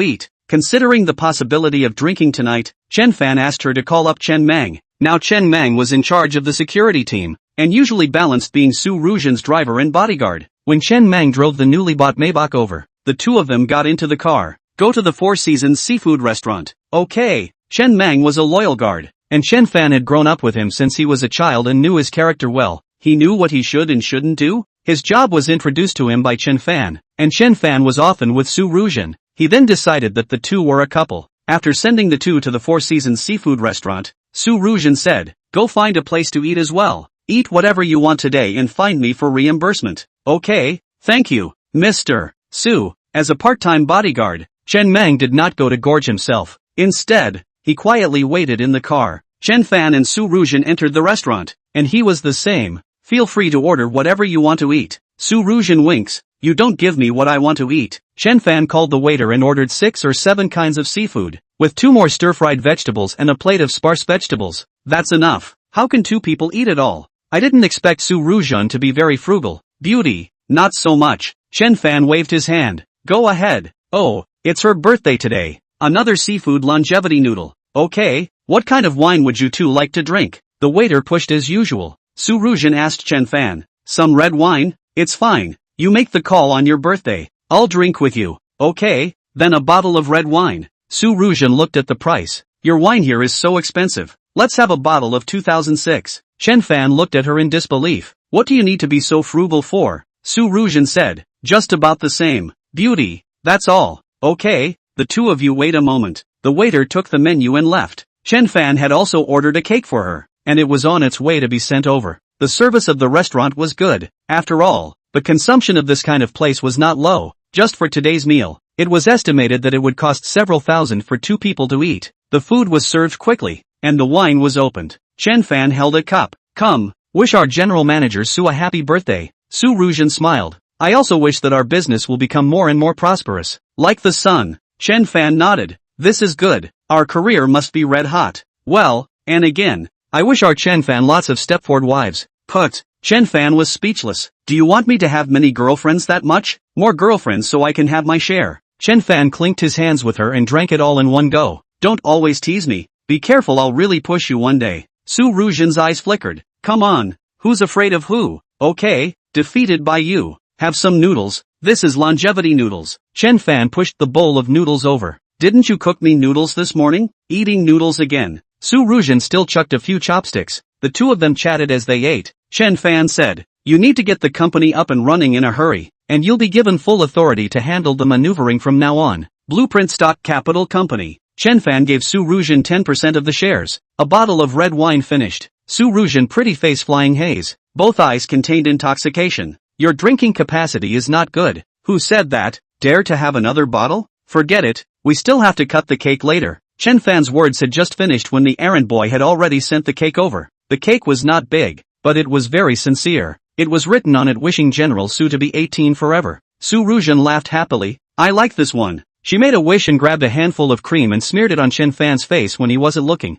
eat." Considering the possibility of drinking tonight, Chen Fan asked her to call up Chen Mang. Now Chen Mang was in charge of the security team, and usually balanced being Su Ruzhen's driver and bodyguard. When Chen Mang drove the newly bought Maybach over, the two of them got into the car. "Go to the Four Seasons seafood restaurant." "Okay." Chen Mang was a loyal guard, and Chen Fan had grown up with him since he was a child and knew his character well. He knew what he should and shouldn't do. His job was introduced to him by Chen Fan, and Chen Fan was often with Su Ruzhen. He then decided that the two were a couple. After sending the two to the Four Seasons seafood restaurant, Su Ruzhen said, "Go find a place to eat as well. Eat whatever you want today and find me for reimbursement." "Okay, thank you, Mr. Su." As a part-time bodyguard, Chen Mang did not go to gorge himself. Instead, he quietly waited in the car. Chen Fan and Su Ruzhen entered the restaurant, and he was the same. "Feel free to order whatever you want to eat." Su Ruzhen winks. "You don't give me what I want to eat." Chen Fan called the waiter and ordered 6 or 7 kinds of seafood, with 2 more stir-fried vegetables and a plate of sparse vegetables. "That's enough. How can 2 people eat it all?" "I didn't expect Su Ruzhen to be very frugal." "Beauty, not so much." Chen Fan waved his hand. "Go ahead." "Oh, it's her birthday today. Another seafood longevity noodle." "Okay, what kind of wine would you two like to drink?" The waiter pushed as usual. Su Ruzhen asked Chen Fan, "Some red wine?" "It's fine. You make the call on your birthday." I'll drink with you. Okay, then a bottle of red wine. Su Ruzhen looked at the price. Your wine here is so expensive. Let's have a bottle of 2006. Chen Fan looked at her in disbelief. What do you need to be so frugal for? Su Ruzhen said, just about the same. Beauty, that's all. Okay, the two of you wait a moment. The waiter took the menu and left. Chen Fan had also ordered a cake for her, and it was on its way to be sent over. The service of the restaurant was good. After all, the consumption of this kind of place was not low. Just for today's meal, it was estimated that it would cost several thousand for two people to eat. The food was served quickly, and the wine was opened. Chen Fan held a cup. Come, wish our general manager Su a happy birthday. Su Ruzhen smiled. I also wish that our business will become more and more prosperous. Like the sun. Chen Fan nodded. This is good. Our career must be red hot. Well, and again, I wish our Chen Fan lots of stepford wives. Put. Chen Fan was speechless. Do you want me to have many girlfriends that much? More girlfriends so I can have my share. Chen Fan clinked his hands with her and drank it all in one go. Don't always tease me. Be careful, I'll really push you one day. Su Ruzhen's eyes flickered. Come on. Who's afraid of who? Okay, defeated by you. Have some noodles. This is longevity noodles. Chen Fan pushed the bowl of noodles over. Didn't you cook me noodles this morning? Eating noodles again. Su Ruzhen still chucked a few chopsticks. The two of them chatted as they ate. Chen Fan said, you need to get the company up and running in a hurry, and you'll be given full authority to handle the maneuvering from now on. Blueprint Stock Capital Company. Chen Fan gave Su Ruzhen 10% of the shares. A bottle of red wine finished. Su Ruzhen pretty face flying haze. Both eyes contained intoxication. Your drinking capacity is not good. Who said that? Dare to have another bottle? Forget it, we still have to cut the cake later. Chen Fan's words had just finished when the errand boy had already sent the cake over. The cake was not big, but it was very sincere. It was written on it wishing General Su to be 18 forever. Su Ruzhen laughed happily. I like this one. She made a wish and grabbed a handful of cream and smeared it on Chen Fan's face when he wasn't looking.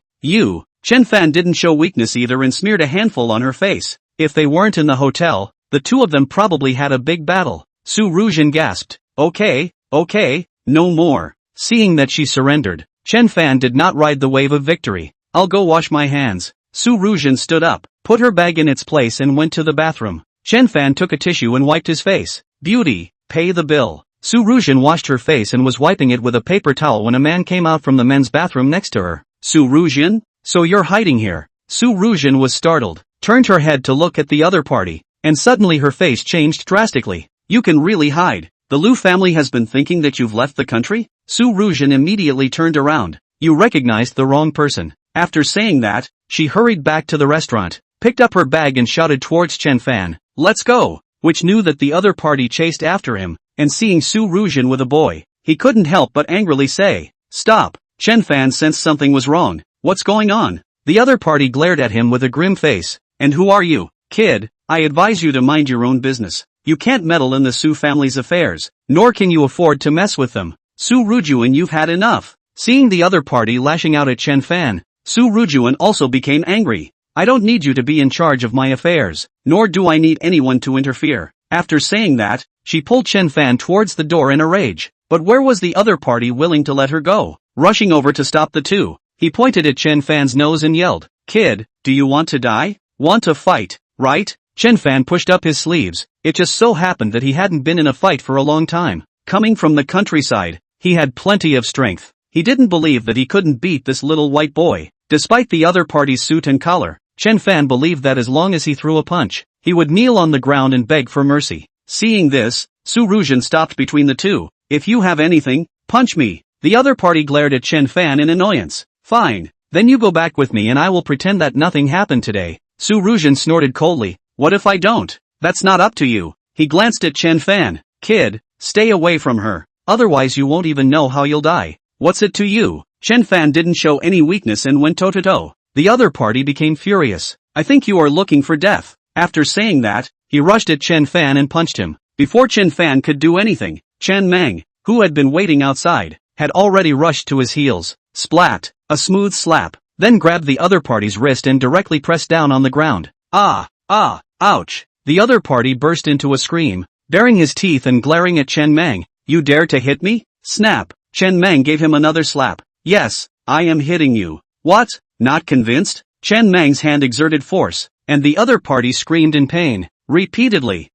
Chen Fan didn't show weakness either and smeared a handful on her face. If they weren't in the hotel, the two of them probably had a big battle. Su Ruzhen gasped. Okay, no more. Seeing that she surrendered, Chen Fan did not ride the wave of victory. I'll go wash my hands. Su Ruzhen stood up, put her bag in its place and went to the bathroom. Chen Fan took a tissue and wiped his face. Beauty, pay the bill. Su Ruzhen washed her face and was wiping it with a paper towel when a man came out from the men's bathroom next to her. Su Ruzhen? So you're hiding here? Su Ruzhen was startled, turned her head to look at the other party, and suddenly her face changed drastically. You can really hide. The Liu family has been thinking that you've left the country? Su Ruzhen immediately turned around. You recognized the wrong person. After saying that, she hurried back to the restaurant, picked up her bag and shouted towards Chen Fan, let's go, which knew that the other party chased after him, and seeing Su Ruzhen with a boy, he couldn't help but angrily say, stop. Chen Fan sensed something was wrong. What's going on? The other party glared at him with a grim face. And who are you? Kid, I advise you to mind your own business. You can't meddle in the Su family's affairs, nor can you afford to mess with them. Su Ruzhen, you've had enough. Seeing the other party lashing out at Chen Fan, Su Ruzhen also became angry. I don't need you to be in charge of my affairs, nor do I need anyone to interfere. After saying that, she pulled Chen Fan towards the door in a rage. But where was the other party willing to let her go? Rushing over to stop the two, he pointed at Chen Fan's nose and yelled, Kid, do you want to die? Want to fight, right? Chen Fan pushed up his sleeves. It just so happened that he hadn't been in a fight for a long time. Coming from the countryside, he had plenty of strength. He didn't believe that he couldn't beat this little white boy. Despite the other party's suit and collar, Chen Fan believed that as long as he threw a punch, he would kneel on the ground and beg for mercy. Seeing this, Su Ruzhen stopped between the two. If you have anything, punch me. The other party glared at Chen Fan in annoyance. Fine, then you go back with me and I will pretend that nothing happened today. Su Ruzhen snorted coldly. What if I don't? That's not up to you. He glanced at Chen Fan. Kid, stay away from her. Otherwise you won't even know how you'll die. What's it to you? Chen Fan didn't show any weakness and went toe-to-toe. The other party became furious. I think you are looking for death. After saying that, he rushed at Chen Fan and punched him. Before Chen Fan could do anything, Chen Mang, who had been waiting outside, had already rushed to his heels. Splat, a smooth slap, then grabbed the other party's wrist and directly pressed down on the ground. Ouch. The other party burst into a scream, baring his teeth and glaring at Chen Mang. You dare to hit me? Snap. Chen Mang gave him another slap. Yes, I am hitting you. What? Not convinced? Chen Mang's hand exerted force, and the other party screamed in pain, repeatedly.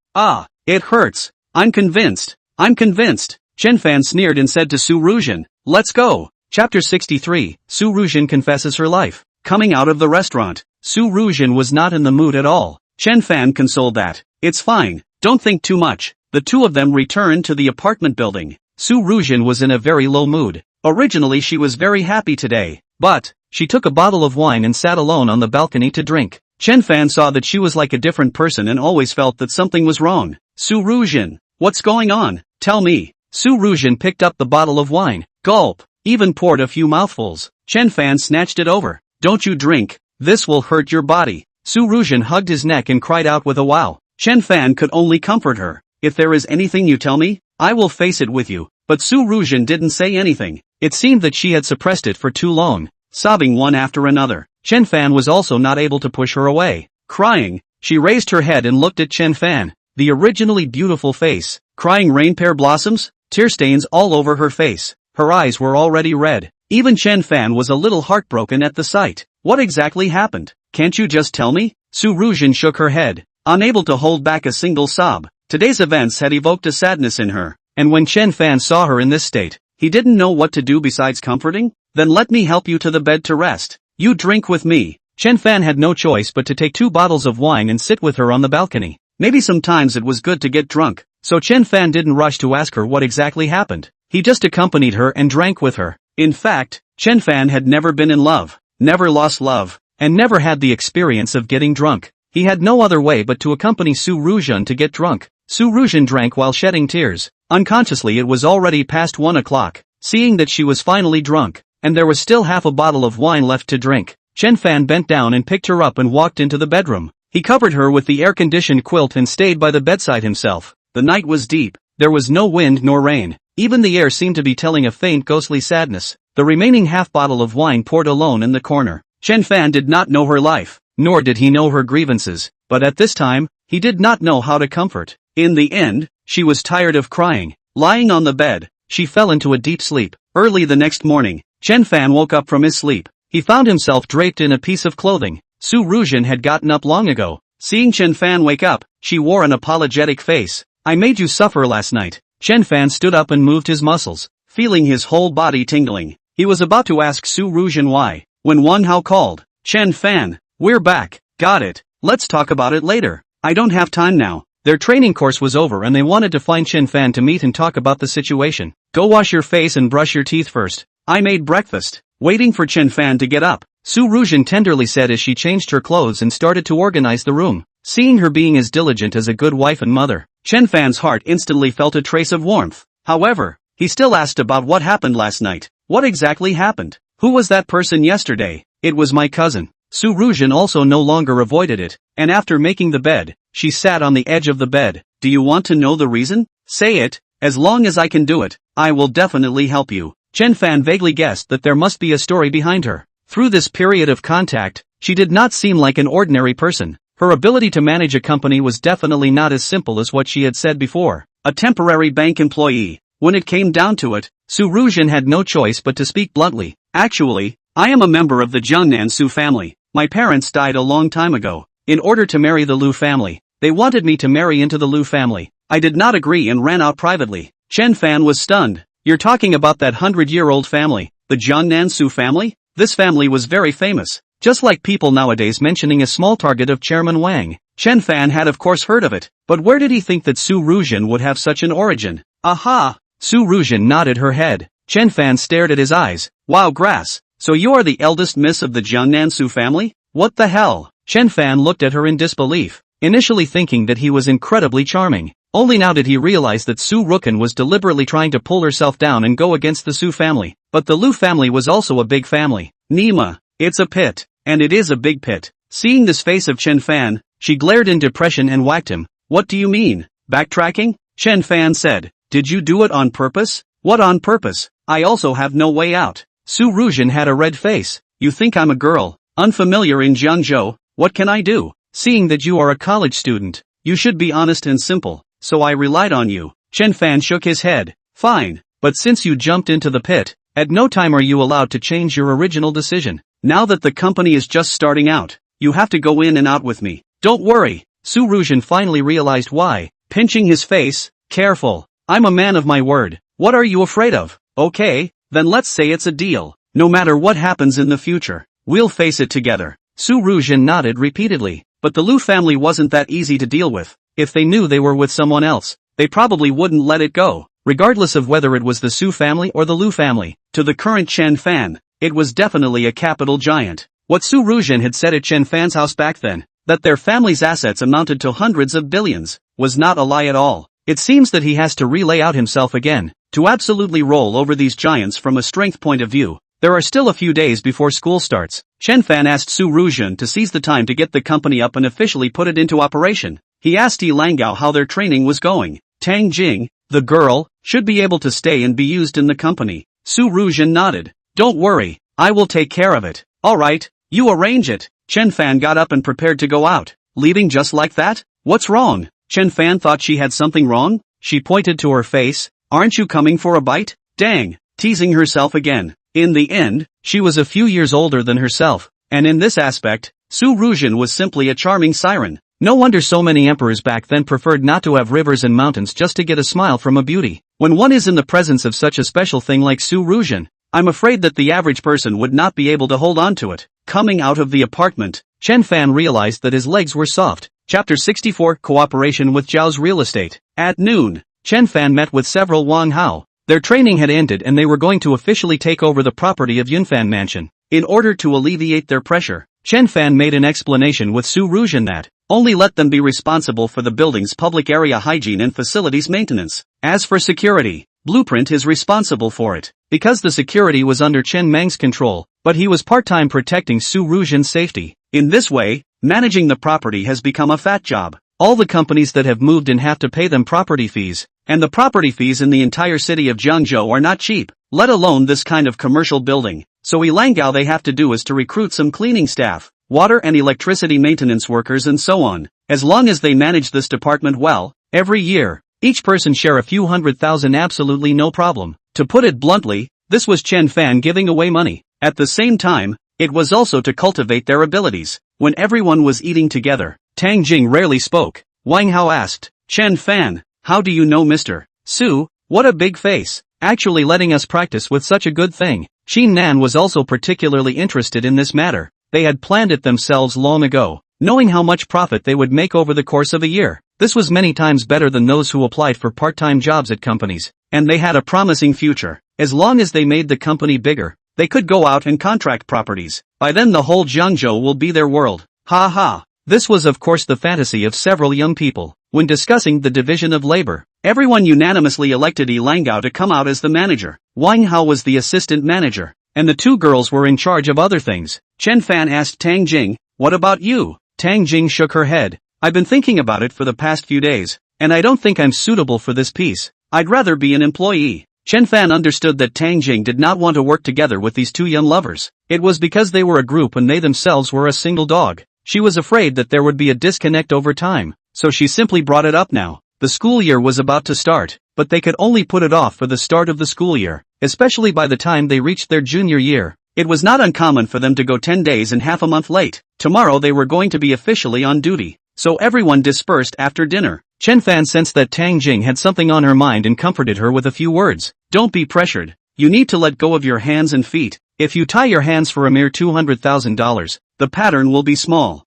It hurts. I'm convinced. I'm convinced. Chen Fan sneered and said to Su Ruzhen, let's go. Chapter 63, Su Ruzhen confesses her life. Coming out of the restaurant, Su Ruzhen was not in the mood at all. Chen Fan consoled that. It's fine, don't think too much. The two of them returned to the apartment building. Su Ruzhen was in a very low mood. Originally she was very happy today, but she took a bottle of wine and sat alone on the balcony to drink. Chen Fan saw that she was like a different person and always felt that something was wrong. Su Ruzhen, what's going on? Tell me. Su Ruzhen picked up the bottle of wine, gulp, even poured a few mouthfuls. Chen Fan snatched it over. Don't you drink, this will hurt your body. Su Ruzhen hugged his neck and cried out with a wow. Chen Fan could only comfort her. If there is anything you tell me, I will face it with you. But Su Ruzhen didn't say anything. It seemed that she had suppressed it for too long, sobbing one after another. Chen Fan was also not able to push her away. Crying, she raised her head and looked at Chen Fan. The originally beautiful face, crying rain pear blossoms, tear stains all over her face. Her eyes were already red. Even Chen Fan was a little heartbroken at the sight. What exactly happened? Can't you just tell me? Su Ruzhen shook her head, unable to hold back a single sob. Today's events had evoked a sadness in her, and when Chen Fan saw her in this state, he didn't know what to do besides comforting. Then let me help you to the bed to rest. You drink with me. Chen Fan had no choice but to take 2 bottles of wine and sit with her on the balcony. Maybe sometimes it was good to get drunk, so Chen Fan didn't rush to ask her what exactly happened. He just accompanied her and drank with her. In fact, Chen Fan had never been in love, never lost love, and never had the experience of getting drunk. He had no other way but to accompany Su Ruzhen to get drunk. Su Ruzhen drank while shedding tears. Unconsciously it was already past 1 o'clock. Seeing that she was finally drunk, and there was still half a bottle of wine left to drink, Chen Fan bent down and picked her up and walked into the bedroom. He covered her with the air-conditioned quilt and stayed by the bedside himself. The night was deep. There was no wind nor rain. Even the air seemed to be telling a faint ghostly sadness. The remaining half bottle of wine poured alone in the corner. Chen Fan did not know her life, nor did he know her grievances, but at this time, he did not know how to comfort. In the end, she was tired of crying. Lying on the bed, she fell into a deep sleep. Early the next morning, Chen Fan woke up from his sleep. He found himself draped in a piece of clothing. Su Ruzhen had gotten up long ago. Seeing Chen Fan wake up, she wore an apologetic face. I made you suffer last night. Chen Fan stood up and moved his muscles, feeling his whole body tingling. He was about to ask Su Ruzhen why, when Wan Hao called. Chen Fan, we're back. Got it. Let's talk about it later. I don't have time now. Their training course was over and they wanted to find Chen Fan to meet and talk about the situation. Go wash your face and brush your teeth first. I made breakfast. Waiting for Chen Fan to get up, Su Ruzhen tenderly said as she changed her clothes and started to organize the room. Seeing her being as diligent as a good wife and mother, Chen Fan's heart instantly felt a trace of warmth. However, he still asked about what happened last night. What exactly happened? Who was that person yesterday? It was my cousin. Su Ruzhen also no longer avoided it, and after making the bed, she sat on the edge of the bed. Do you want to know the reason? Say it. As long as I can do it, I will definitely help you. Chen Fan vaguely guessed that there must be a story behind her. Through this period of contact, she did not seem like an ordinary person. Her ability to manage a company was definitely not as simple as what she had said before. A temporary bank employee. When it came down to it, Su Ruzhen had no choice but to speak bluntly. Actually, I am a member of the Jiangnan Su family. My parents died a long time ago. In order to marry the Liu family, they wanted me to marry into the Liu family. I did not agree and ran out privately. Chen Fan was stunned. You're talking about that 100-year-old family, the Jiangnan Su family? This family was very famous. Just like people nowadays mentioning a small target of Chairman Wang. Chen Fan had of course heard of it, but where did he think that Su Ruzhen would have such an origin? Aha! Su Ruzhen nodded her head. Chen Fan stared at his eyes. Wow, grass. So you are the eldest miss of the Jiangnan Su family? What the hell? Chen Fan looked at her in disbelief, initially thinking that he was incredibly charming. Only now did he realize that Su Ruzhen was deliberately trying to pull herself down and go against the Su family. But the Liu family was also a big family. Nima, it's a pit. And it is a big pit. Seeing this face of Chen Fan, she glared in depression and whacked him. What do you mean? Backtracking? Chen Fan said. Did you do it on purpose? What on purpose? I also have no way out. Su Ruzhen had a red face. You think I'm a girl, unfamiliar in Jiangzhou? What can I do? Seeing that you are a college student, you should be honest and simple. So I relied on you. Chen Fan shook his head. Fine, but since you jumped into the pit, at no time are you allowed to change your original decision. Now that the company is just starting out, you have to go in and out with me. Don't worry. Su Ruzhen finally realized why. Pinching his face, careful. I'm a man of my word. What are you afraid of? Okay, then let's say it's a deal. No matter what happens in the future, we'll face it together. Su Ruzhen nodded repeatedly, but the Lu family wasn't that easy to deal with. If they knew they were with someone else, they probably wouldn't let it go, regardless of whether it was the Su family or the Lu family. To the current Chen Fan, it was definitely a capital giant. What Su Ruzhen had said at Chen Fan's house back then, that their family's assets amounted to hundreds of billions, was not a lie at all. It seems that he has to relay out himself again, to absolutely roll over these giants from a strength point of view. There are still a few days before school starts. Chen Fan asked Su Ruzhen to seize the time to get the company up and officially put it into operation. He asked Yi Langao how their training was going. Tang Jing, the girl, should be able to stay and be used in the company. Su Ruzhen nodded. Don't worry, I will take care of it. Alright, you arrange it. Chen Fan got up and prepared to go out. Leaving just like that? What's wrong? Chen Fan thought she had something wrong. She pointed to her face. Aren't you coming for a bite? Dang, teasing herself again. In the end, she was a few years older than herself, and in this aspect, Su Ruzhen was simply a charming siren. No wonder so many emperors back then preferred not to have rivers and mountains just to get a smile from a beauty. When one is in the presence of such a special thing like Su Ruzhen, I'm afraid that the average person would not be able to hold on to it. Coming out of the apartment, Chen Fan realized that his legs were soft. Chapter 64 Cooperation with Zhao's Real Estate. At noon, Chen Fan met with several Wang Hao. Their training had ended and they were going to officially take over the property of Yunfan Mansion. In order to alleviate their pressure, Chen Fan made an explanation with Su Ruzhen that only let them be responsible for the building's public area hygiene and facilities maintenance. As for security, Blueprint is responsible for it, because the security was under Chen Mang's control, but he was part-time protecting Su Ruzhen's safety. In this way, managing the property has become a fat job. All the companies that have moved in have to pay them property fees, and the property fees in the entire city of Jiangzhou are not cheap, let alone this kind of commercial building. So Ilangao they have to do is to recruit some cleaning staff, water and electricity maintenance workers and so on. As long as they manage this department well, every year, each person share a few $100,000 absolutely no problem. To put it bluntly, this was Chen Fan giving away money. At the same time, it was also to cultivate their abilities. When everyone was eating together, Tang Jing rarely spoke. Wang Hao asked, Chen Fan, how do you know Mr. Su? What a big face, actually letting us practice with such a good thing. Qin Nan was also particularly interested in this matter. They had planned it themselves long ago, knowing how much profit they would make over the course of a year. This was many times better than those who applied for part-time jobs at companies, and they had a promising future. As long as they made the company bigger, they could go out and contract properties. By then the whole Jiangzhou will be their world. Ha ha. This was of course the fantasy of several young people. When discussing the division of labor, everyone unanimously elected Yi Langao to come out as the manager. Wang Hao was the assistant manager, and the two girls were in charge of other things. Chen Fan asked Tang Jing, what about you? Tang Jing shook her head. I've been thinking about it for the past few days, and I don't think I'm suitable for this piece. I'd rather be an employee. Chen Fan understood that Tang Jing did not want to work together with these two young lovers. It was because they were a group and they themselves were a single dog. She was afraid that there would be a disconnect over time, so she simply brought it up now. The school year was about to start, but they could only put it off for the start of the school year, especially by the time they reached their junior year. It was not uncommon for them to go 10 days and half a month late. Tomorrow they were going to be officially on duty, so everyone dispersed after dinner. Chen Fan sensed that Tang Jing had something on her mind and comforted her with a few words. Don't be pressured. You need to let go of your hands and feet. If you tie your hands for a mere $200,000, the pattern will be small.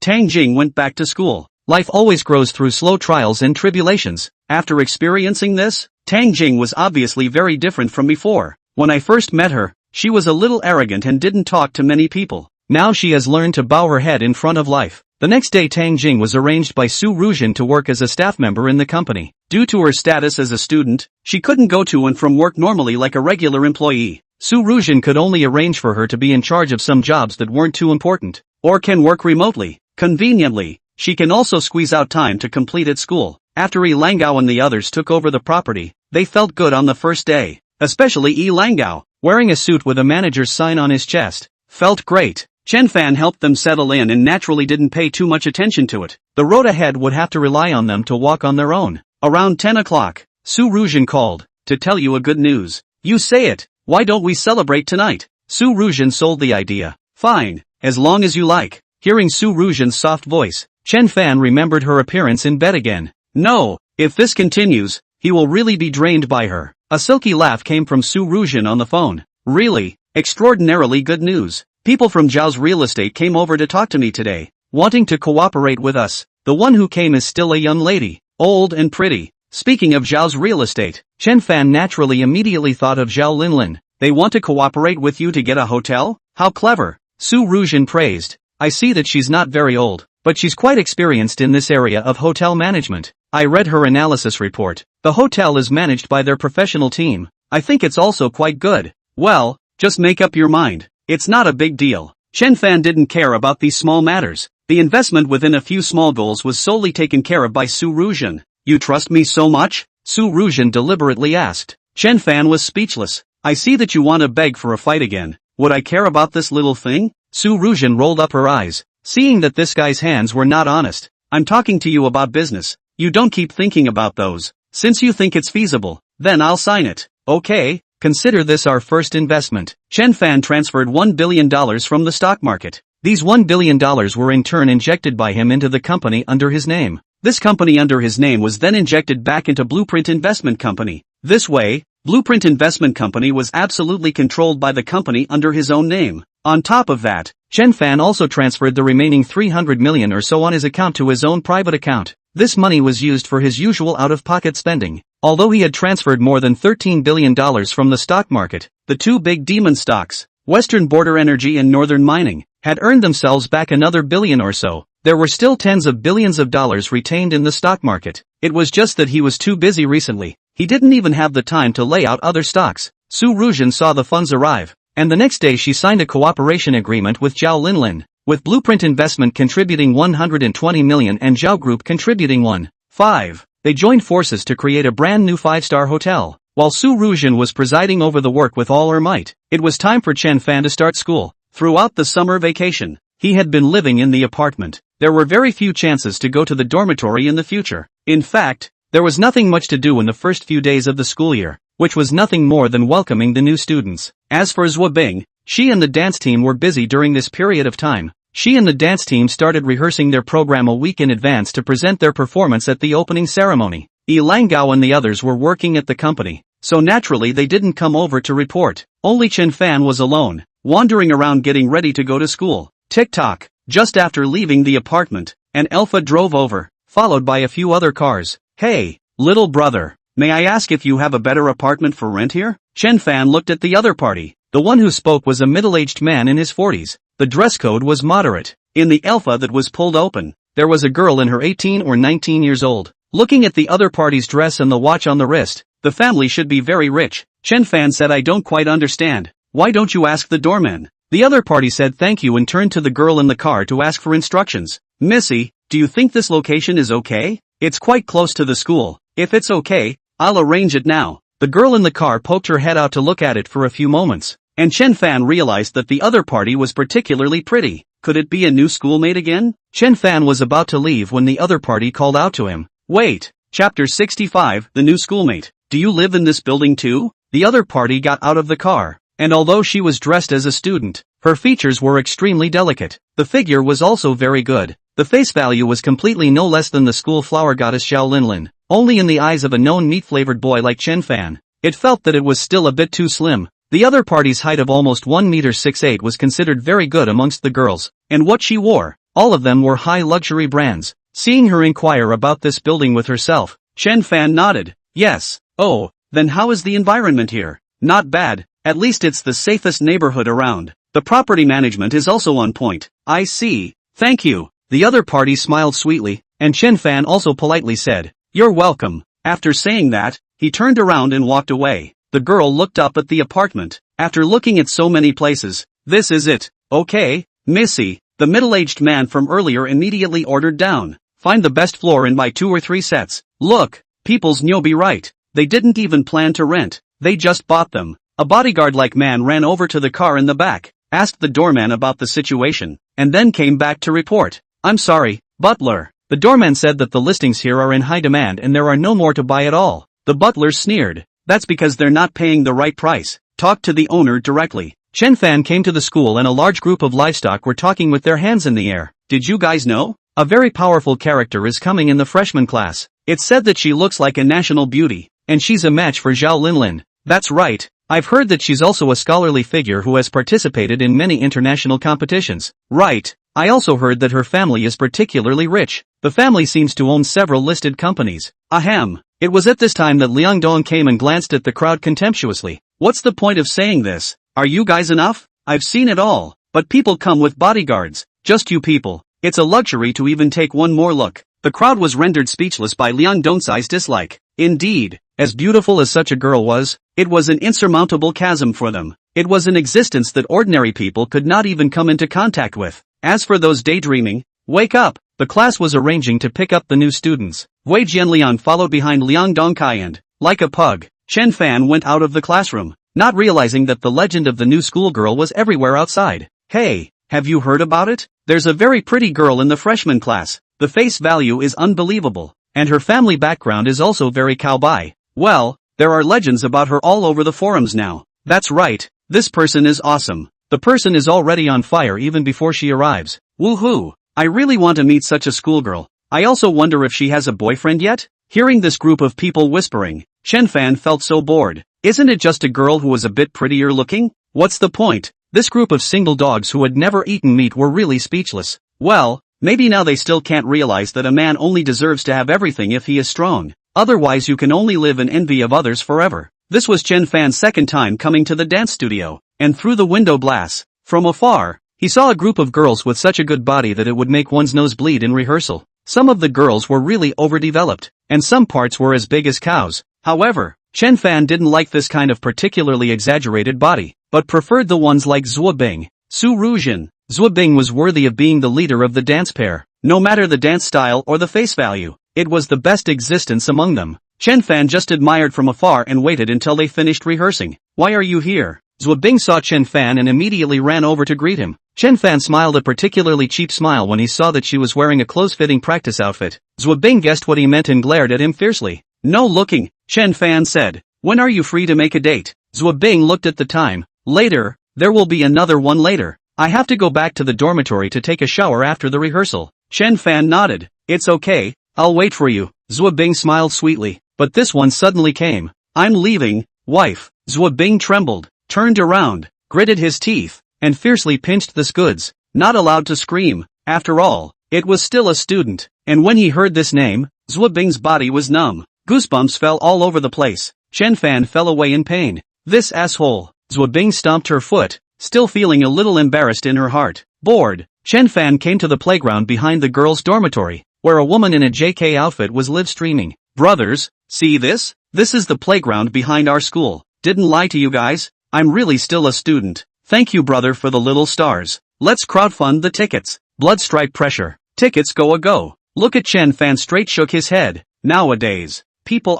Tang Jing went back to school. Life always grows through slow trials and tribulations. After experiencing this, Tang Jing was obviously very different from before. When I first met her, she was a little arrogant and didn't talk to many people. Now she has learned to bow her head in front of life. The next day Tang Jing was arranged by Su Ruzhen to work as a staff member in the company. Due to her status as a student, she couldn't go to and from work normally like a regular employee. Su Ruzhen could only arrange for her to be in charge of some jobs that weren't too important, or can work remotely. Conveniently, she can also squeeze out time to complete at school. After Yi Langao and the others took over the property, they felt good on the first day. Especially Yi Langao, wearing a suit with a manager's sign on his chest, felt great. Chen Fan helped them settle in and naturally didn't pay too much attention to it. The road ahead would have to rely on them to walk on their own. Around 10 o'clock, Su Ruzhen called, to tell you a good news. You say it, why don't we celebrate tonight? Su Ruzhen sold the idea. Fine, as long as you like. Hearing Su Ruzhen's soft voice, Chen Fan remembered her appearance in bed again. No, if this continues, he will really be drained by her. A silky laugh came from Su Ruzhen on the phone. Really? Extraordinarily good news. People from Zhao's real estate came over to talk to me today, wanting to cooperate with us. The one who came is still a young lady, old and pretty. Speaking of Zhao's real estate, Chen Fan naturally immediately thought of Zhao Linlin. They want to cooperate with you to get a hotel? How clever. Su Ruzhen praised. I see that she's not very old, but she's quite experienced in this area of hotel management. I read her analysis report. The hotel is managed by their professional team. I think it's also quite good. Well, just make up your mind. It's not a big deal. Chen Fan didn't care about these small matters. The investment within a few small goals was solely taken care of by Su Ruzhen. You trust me so much? Su Ruzhen deliberately asked. Chen Fan was speechless. I see that you want to beg for a fight again. Would I care about this little thing? Su Ruzhen rolled up her eyes, seeing that this guy's hands were not honest. I'm talking to you about business. You don't keep thinking about those. Since you think it's feasible, then I'll sign it. Okay, consider this our first investment. Chen Fan transferred $1 billion from the stock market. These $1 billion were in turn injected by him into the company under his name. This company under his name was then injected back into Blueprint Investment Company. This way, Blueprint Investment Company was absolutely controlled by the company under his own name. On top of that, Chen Fan also transferred the remaining 300 million or so on his account to his own private account. This money was used for his usual out-of-pocket spending. Although he had transferred more than $13 billion from the stock market, the two big demon stocks, Western Border Energy and Northern Mining, had earned themselves back another billion or so. There were still tens of billions of dollars retained in the stock market. It was just that he was too busy recently. He didn't even have the time to lay out other stocks. Su Ruzhen saw the funds arrive, and the next day she signed a cooperation agreement with Zhao Linlin, with Blueprint Investment contributing 120 million and Zhao Group contributing 1.5. They joined forces to create a brand new 5-star hotel. While Su Ruzhen was presiding over the work with all her might, it was time for Chen Fan to start school. Throughout the summer vacation, he had been living in the apartment. There were very few chances to go to the dormitory in the future. In fact, there was nothing much to do in the first few days of the school year, which was nothing more than welcoming the new students. As for Zhou Bing, she and the dance team were busy during this period of time. She and the dance team started rehearsing their program a week in advance to present their performance at the opening ceremony. Yi Langgao and the others were working at the company, so naturally they didn't come over to report. Only Chen Fan was alone, wandering around getting ready to go to school. Tick-tock. Just after leaving the apartment, an Alpha drove over, followed by a few other cars. Hey, little brother, may I ask if you have a better apartment for rent here? Chen Fan looked at the other party. The one who spoke was a middle-aged man in his 40s. The dress code was moderate. In the Alpha that was pulled open, there was a girl in her 18 or 19 years old. Looking at the other party's dress and the watch on the wrist, the family should be very rich. Chen Fan said, I don't quite understand. Why don't you ask the doorman? The other party said thank you and turned to the girl in the car to ask for instructions. Missy, do you think this location is okay? It's quite close to the school. If it's okay, I'll arrange it now. The girl in the car poked her head out to look at it for a few moments, and Chen Fan realized that the other party was particularly pretty. Could it be a new schoolmate again? Chen Fan was about to leave when the other party called out to him. Wait, Chapter 65, The New Schoolmate. Do you live in this building too? The other party got out of the car, and although she was dressed as a student, her features were extremely delicate. The figure was also very good. The face value was completely no less than the school flower goddess Zhao Linlin. Only in the eyes of a known meat-flavored boy like Chen Fan, it felt that it was still a bit too slim. The other party's height of almost 1 meter 6'8" was considered very good amongst the girls, and what she wore, all of them were high luxury brands. Seeing her inquire about this building with herself, Chen Fan nodded. Yes. Oh, then how is the environment here? Not bad, at least it's the safest neighborhood around. The property management is also on point. I see. Thank you. The other party smiled sweetly, and Chen Fan also politely said, You're welcome. After saying that, he turned around and walked away. The girl looked up at the apartment. After looking at so many places, this is it. Okay, Missy. The middle-aged man from earlier immediately ordered down. Find the best floor and buy 2 or 3 sets. Look, people's be right. They didn't even plan to rent. They just bought them. A bodyguard-like man ran over to the car in the back, asked the doorman about the situation, and then came back to report. I'm sorry, butler. The doorman said that the listings here are in high demand and there are no more to buy at all. The butler sneered. That's because they're not paying the right price. Talk to the owner directly. Chen Fan came to the school and a large group of livestock were talking with their hands in the air. Did you guys know? A very powerful character is coming in the freshman class. It's said that she looks like a national beauty. and she's a match for Zhao Linlin. That's right. I've heard that she's also a scholarly figure who has participated in many international competitions. Right. I also heard that her family is particularly rich. The family seems to own several listed companies. Ahem. It was at this time that Liang Dong came and glanced at the crowd contemptuously. What's the point of saying this? Are you guys enough? I've seen it all. But people come with bodyguards. Just you people. It's a luxury to even take one more look. The crowd was rendered speechless by Liang Dong's dislike. Indeed, as beautiful as such a girl was, it was an insurmountable chasm for them. It was an existence that ordinary people could not even come into contact with. As for those daydreaming, wake up! The class was arranging to pick up the new students. Wei Jianlian followed behind Liang Dongkai and, like a pug, Chen Fan went out of the classroom, not realizing that the legend of the new schoolgirl was everywhere outside. Hey, have you heard about it? There's a very pretty girl in the freshman class. The face value is unbelievable, and her family background is also very cowboy. Well, there are legends about her all over the forums now. That's right, this person is awesome. The person is already on fire even before she arrives. Woohoo! I really want to meet such a schoolgirl. I also wonder if she has a boyfriend yet? Hearing this group of people whispering, Chen Fan felt so bored. Isn't it just a girl who was a bit prettier looking? What's the point? This group of single dogs who had never eaten meat were really speechless. Well, maybe now they still can't realize that a man only deserves to have everything if he is strong. Otherwise you can only live in envy of others forever. This was Chen Fan's second time coming to the dance studio, and through the window glass, from afar, he saw a group of girls with such a good body that it would make one's nose bleed in rehearsal. Some of the girls were really overdeveloped, and some parts were as big as cows. However, Chen Fan didn't like this kind of particularly exaggerated body, but preferred the ones like Zhuo Bing, Su Ruzhen. Zhuo Bing was worthy of being the leader of the dance pair. No matter the dance style or the face value, it was the best existence among them. Chen Fan just admired from afar and waited until they finished rehearsing. Why are you here? Zhuo Bing saw Chen Fan and immediately ran over to greet him. Chen Fan smiled a particularly cheap smile when he saw that she was wearing a close-fitting practice outfit. Zhuo Bing guessed what he meant and glared at him fiercely. No looking, Chen Fan said. When are you free to make a date? Zhuo Bing looked at the time. Later, there will be another one later. I have to go back to the dormitory to take a shower after the rehearsal. Chen Fan nodded. It's okay, I'll wait for you. Zhuo Bing smiled sweetly. But this one suddenly came. I'm leaving, wife. Zhuo Bing trembled, turned around, gritted his teeth, and fiercely pinched the scoods. Not allowed to scream. After all, it was still a student. And when he heard this name, Zhuo Bing's body was numb. Goosebumps fell all over the place. Chen Fan fell away in pain. This asshole. Zhuo Bing stomped her foot, still feeling a little embarrassed in her heart. Bored, Chen Fan came to the playground behind the girls' dormitory, where a woman in a JK outfit was live streaming. Brothers, see this? This is the playground behind our school. Didn't lie to you guys. I'm really still a student. Thank you brother for the little stars. Let's crowdfund the tickets. Bloodstripe pressure. Tickets go a go. Look at Chen Fan straight shook his head. Nowadays, people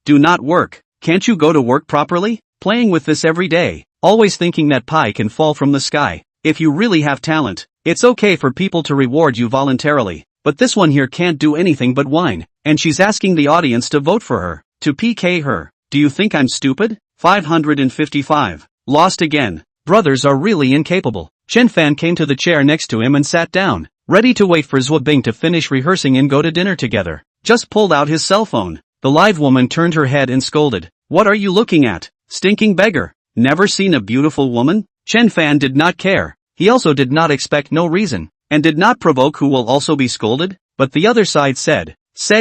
do not work. Can't you go to work properly? Playing with this every day. Always thinking that pie can fall from the sky. If you really have talent, it's okay for people to reward you voluntarily. But this one here can't do anything but whine, and she's asking the audience to vote for her, to PK her. Do you think I'm stupid? 555. Lost again. Brothers are really incapable. Chen Fan came to the chair next to him and sat down, ready to wait for Zhuo Bing to finish rehearsing and go to dinner together. Just pulled out his cell phone. The live woman turned her head and scolded. What are you looking at? Stinking beggar. Never seen a beautiful woman? Chen Fan did not care. He also did not expect no reason, and did not provoke who will also be scolded. But the other side said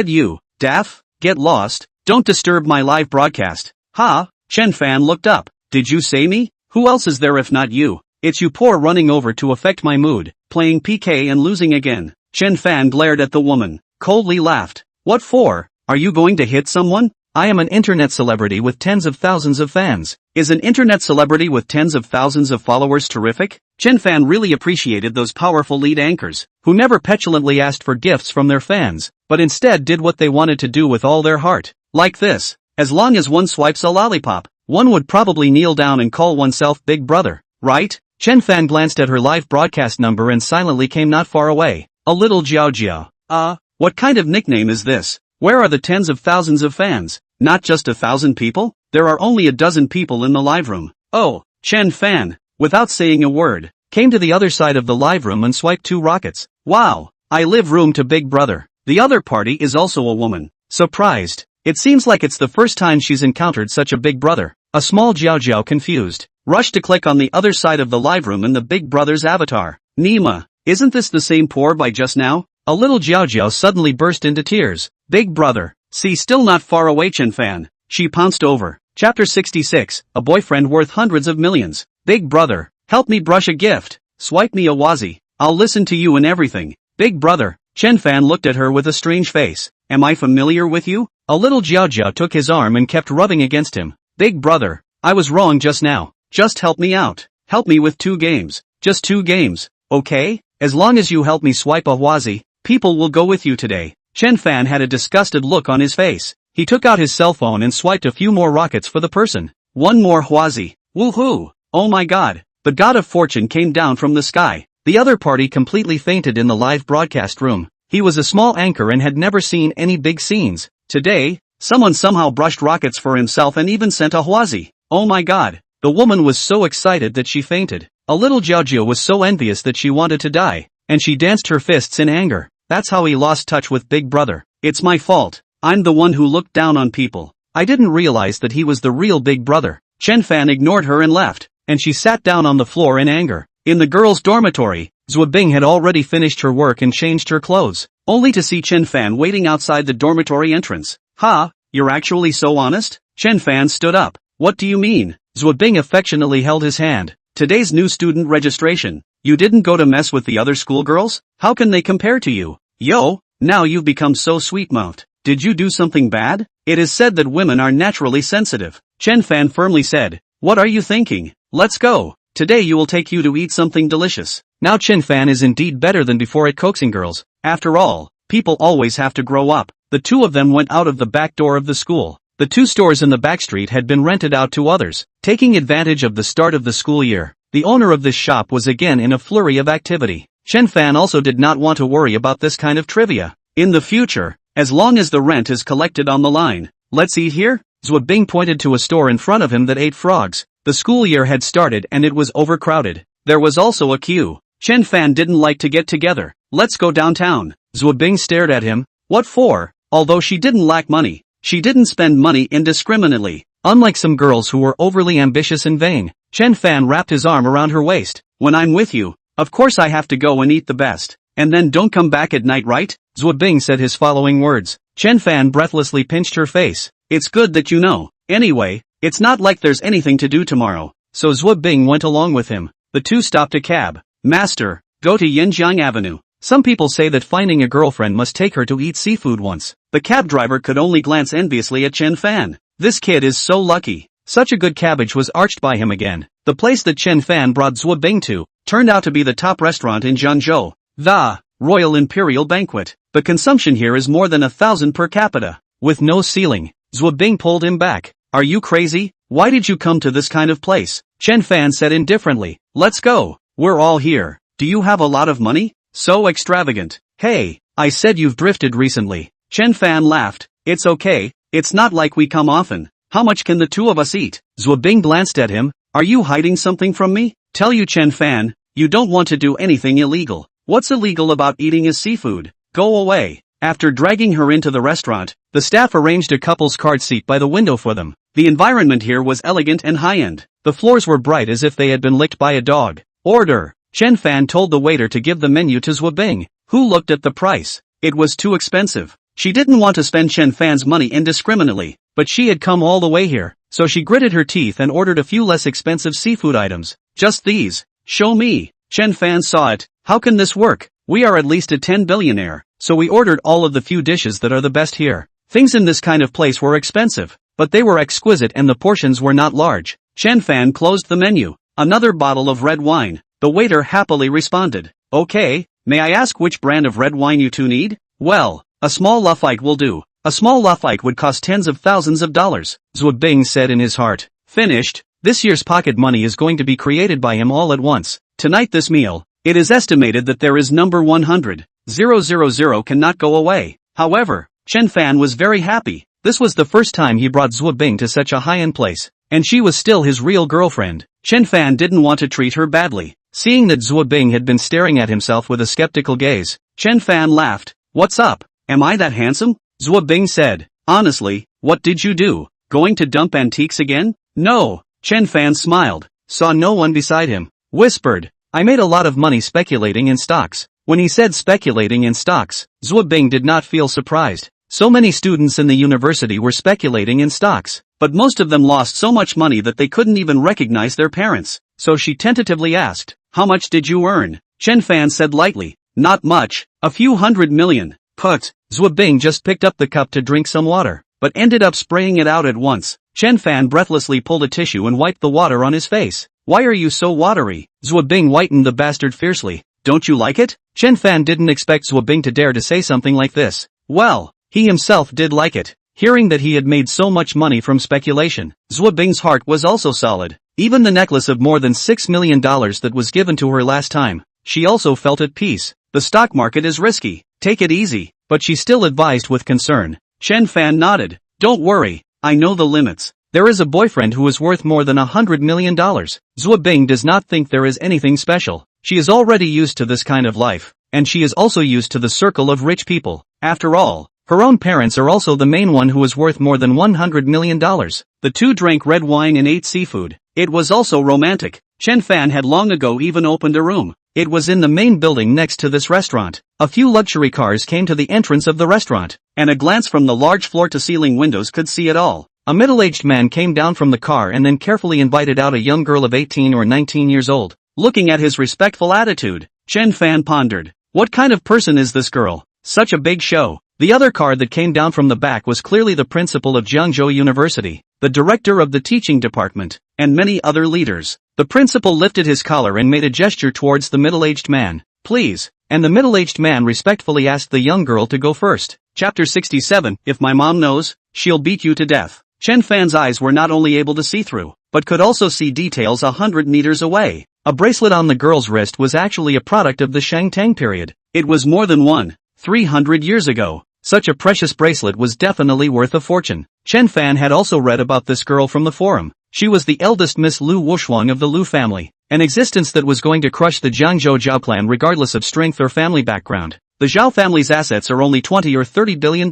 you, daff, get lost, don't disturb my live broadcast. Ha, Chen Fan looked up. Did you say me? Who else is there if not you? It's you poor running over to affect my mood, playing PK and losing again. Chen Fan glared at the woman, coldly laughed. What for? Are you going to hit someone? I am an internet celebrity with tens of thousands of fans. Is an internet celebrity with tens of thousands of followers terrific? Chen Fan really appreciated those powerful lead anchors, who never petulantly asked for gifts from their fans, but instead did what they wanted to do with all their heart. Like this. As long as one swipes a lollipop, one would probably kneel down and call oneself Big Brother, right? Chen Fan glanced at her live broadcast number and silently came not far away. A little Jiao Jiao. What kind of nickname is this? Where are the tens of thousands of fans? Not just 1,000 people? There are only 12 people in the live room. Oh, Chen Fan, without saying a word, came to the other side of the live room and swiped 2 rockets. Wow, I live room to Big Brother. The other party is also a woman. Surprised. It seems like it's the first time she's encountered such a big brother. A small Jiao Jiao confused, rushed to click on the other side of the live room in the big brother's avatar. Nima, isn't this the same poor by just now? A little Jiao Jiao suddenly burst into tears. Big brother, see, still not far away, Chen Fan. She pounced over. Chapter 66, a boyfriend worth hundreds of millions. Big brother, help me brush a gift. Swipe me a wazi. I'll listen to you in everything. Big brother. Chen Fan looked at her with a strange face. Am I familiar with you? A little Jiao Jiao took his arm and kept rubbing against him. Big brother, I was wrong just now. Just help me out. Help me with 2 games. Just 2 games, okay? As long as you help me swipe a wazi, people will go with you today. Chen Fan had a disgusted look on his face. He took out his cell phone and swiped a few more rockets for the person. 1 more huazi. Woohoo! Oh my god. The god of fortune came down from the sky. The other party completely fainted in the live broadcast room. He was a small anchor and had never seen any big scenes. Today, someone somehow brushed rockets for himself and even sent a huazi. Oh my god. The woman was so excited that she fainted. A little Jiao Jiao was so envious that she wanted to die, and she danced her fists in anger. That's how he lost touch with Big Brother. It's my fault. I'm the one who looked down on people. I didn't realize that he was the real Big Brother. Chen Fan ignored her and left, and she sat down on the floor in anger. In the girls' dormitory, Zhuo Bing had already finished her work and changed her clothes, only to see Chen Fan waiting outside the dormitory entrance. Ha, you're actually so honest? Chen Fan stood up. What do you mean? Zhuo Bing affectionately held his hand. Today's new student registration. You didn't go to mess with the other schoolgirls? How can they compare to you? Yo, now you've become so sweet-mouthed. Did you do something bad? It is said that women are naturally sensitive. Chen Fan firmly said. What are you thinking? Let's go. Today you will take you to eat something delicious. Now Chen Fan is indeed better than before at coaxing girls. After all, people always have to grow up. The two of them went out of the back door of the school. The 2 stores in the backstreet had been rented out to others, taking advantage of the start of the school year. The owner of this shop was again in a flurry of activity. Chen Fan also did not want to worry about this kind of trivia. In the future, as long as the rent is collected on the line. Let's eat here? Zhuo Bing pointed to a store in front of him that ate frogs. The school year had started and it was overcrowded. There was also a queue. Chen Fan didn't like to get together. Let's go downtown. Zhuo Bing stared at him. What for? Although she didn't lack money, she didn't spend money indiscriminately. Unlike some girls who were overly ambitious and vain, Chen Fan wrapped his arm around her waist. When I'm with you, of course I have to go and eat the best. And then don't come back at night, right? Zhuo Bing said his following words. Chen Fan breathlessly pinched her face. It's good that you know. Anyway, it's not like there's anything to do tomorrow. So Zhuo Bing went along with him. The two stopped a cab. Master, go to Yanjiang Avenue. Some people say that finding a girlfriend must take her to eat seafood once. The cab driver could only glance enviously at Chen Fan. This kid is so lucky. Such a good cabbage was arched by him again. The place that Chen Fan brought Zhuo Bing to turned out to be the top restaurant in Zhangzhou. The Royal Imperial Banquet. The consumption here is more than 1,000 per capita. With no ceiling, Zhuo Bing pulled him back. Are you crazy? Why did you come to this kind of place? Chen Fan said indifferently. Let's go. We're all here. Do you have a lot of money? So extravagant. Hey, I said you've drifted recently. Chen Fan laughed. It's okay. It's not like we come often. How much can the 2 of us eat? Zhuo Bing glanced at him. Are you hiding something from me? Tell you Chen Fan, you don't want to do anything illegal. What's illegal about eating his seafood? Go away. After dragging her into the restaurant, the staff arranged a couple's card seat by the window for them. The environment here was elegant and high-end. The floors were bright as if they had been licked by a dog. Order. Chen Fan told the waiter to give the menu to Zhuo Bing, who looked at the price. It was too expensive. She didn't want to spend Chen Fan's money indiscriminately, but she had come all the way here, so she gritted her teeth and ordered a few less expensive seafood items. Just these. Show me. Chen Fan saw it. How can this work? We are at least a 10 billionaire, so we ordered all of the few dishes that are the best here. Things in this kind of place were expensive, but they were exquisite and the portions were not large. Chen Fan closed the menu. Another bottle of red wine. The waiter happily responded. Okay, may I ask which brand of red wine you two need? Well, a small Lafite will do. A small Lafite would cost tens of thousands of dollars, Zhuo Bing said in his heart. Finished. This year's pocket money is going to be created by him all at once. Tonight this meal, it is estimated that there is number 100,000 cannot go away. However, Chen Fan was very happy. This was the first time he brought Zhuo Bing to such a high-end place, and she was still his real girlfriend. Chen Fan didn't want to treat her badly. Seeing that Zhuo Bing had been staring at himself with a skeptical gaze, Chen Fan laughed. What's up? Am I that handsome? Zhuo Bing said. Honestly, what did you do? Going to dump antiques again? No. Chen Fan smiled, saw no one beside him, whispered, I made a lot of money speculating in stocks. When he said speculating in stocks, Zhuo Bing did not feel surprised. So many students in the university were speculating in stocks, but most of them lost so much money that they couldn't even recognize their parents. So she tentatively asked, how much did you earn? Chen Fan said lightly, not much, a few $100 million. Put. Zhuo Bing just picked up the cup to drink some water, but ended up spraying it out at once. Chen Fan breathlessly pulled a tissue and wiped the water on his face. Why are you so watery? Zhuo Bing whitened the bastard fiercely. Don't you like it? Chen Fan didn't expect Zhuo Bing to dare to say something like this. Well, he himself did like it. Hearing that he had made so much money from speculation, Zhuo Bing's heart was also solid. Even the necklace of more than $6 million that was given to her last time, she also felt at peace. The stock market is risky. Take it easy. But she still advised with concern. Chen Fan nodded. Don't worry. I know the limits. There is a boyfriend who is worth more than $100 million. Zhuo Bing does not think there is anything special. She is already used to this kind of life, and she is also used to the circle of rich people. After all, her own parents are also the main one who is worth more than $100 million. The two drank red wine and ate seafood. It was also romantic. Chen Fan had long ago even opened a room. It was in the main building next to this restaurant. A few luxury cars came to the entrance of the restaurant, and a glance from the large floor-to-ceiling windows could see it all. A middle-aged man came down from the car and then carefully invited out a young girl of 18 or 19 years old. Looking at his respectful attitude, Chen Fan pondered, what kind of person is this girl? Such a big show. The other car that came down from the back was clearly the principal of Jiangzhou University, the director of the teaching department, and many other leaders. The principal lifted his collar and made a gesture towards the middle-aged man. Please. And the middle-aged man respectfully asked the young girl to go first. Chapter 67. If my mom knows, she'll beat you to death. Chen Fan's eyes were not only able to see through, but could also see details 100 meters away. A bracelet on the girl's wrist was actually a product of the Shang Tang period. It was more than 300 years ago. Such a precious bracelet was definitely worth a fortune. Chen Fan had also read about this girl from the forum. She was the eldest Miss Lu Wushuang of the Lu family, an existence that was going to crush the Jiangzhou Zhao clan regardless of strength or family background. The Zhao family's assets are only $20 or $30 billion,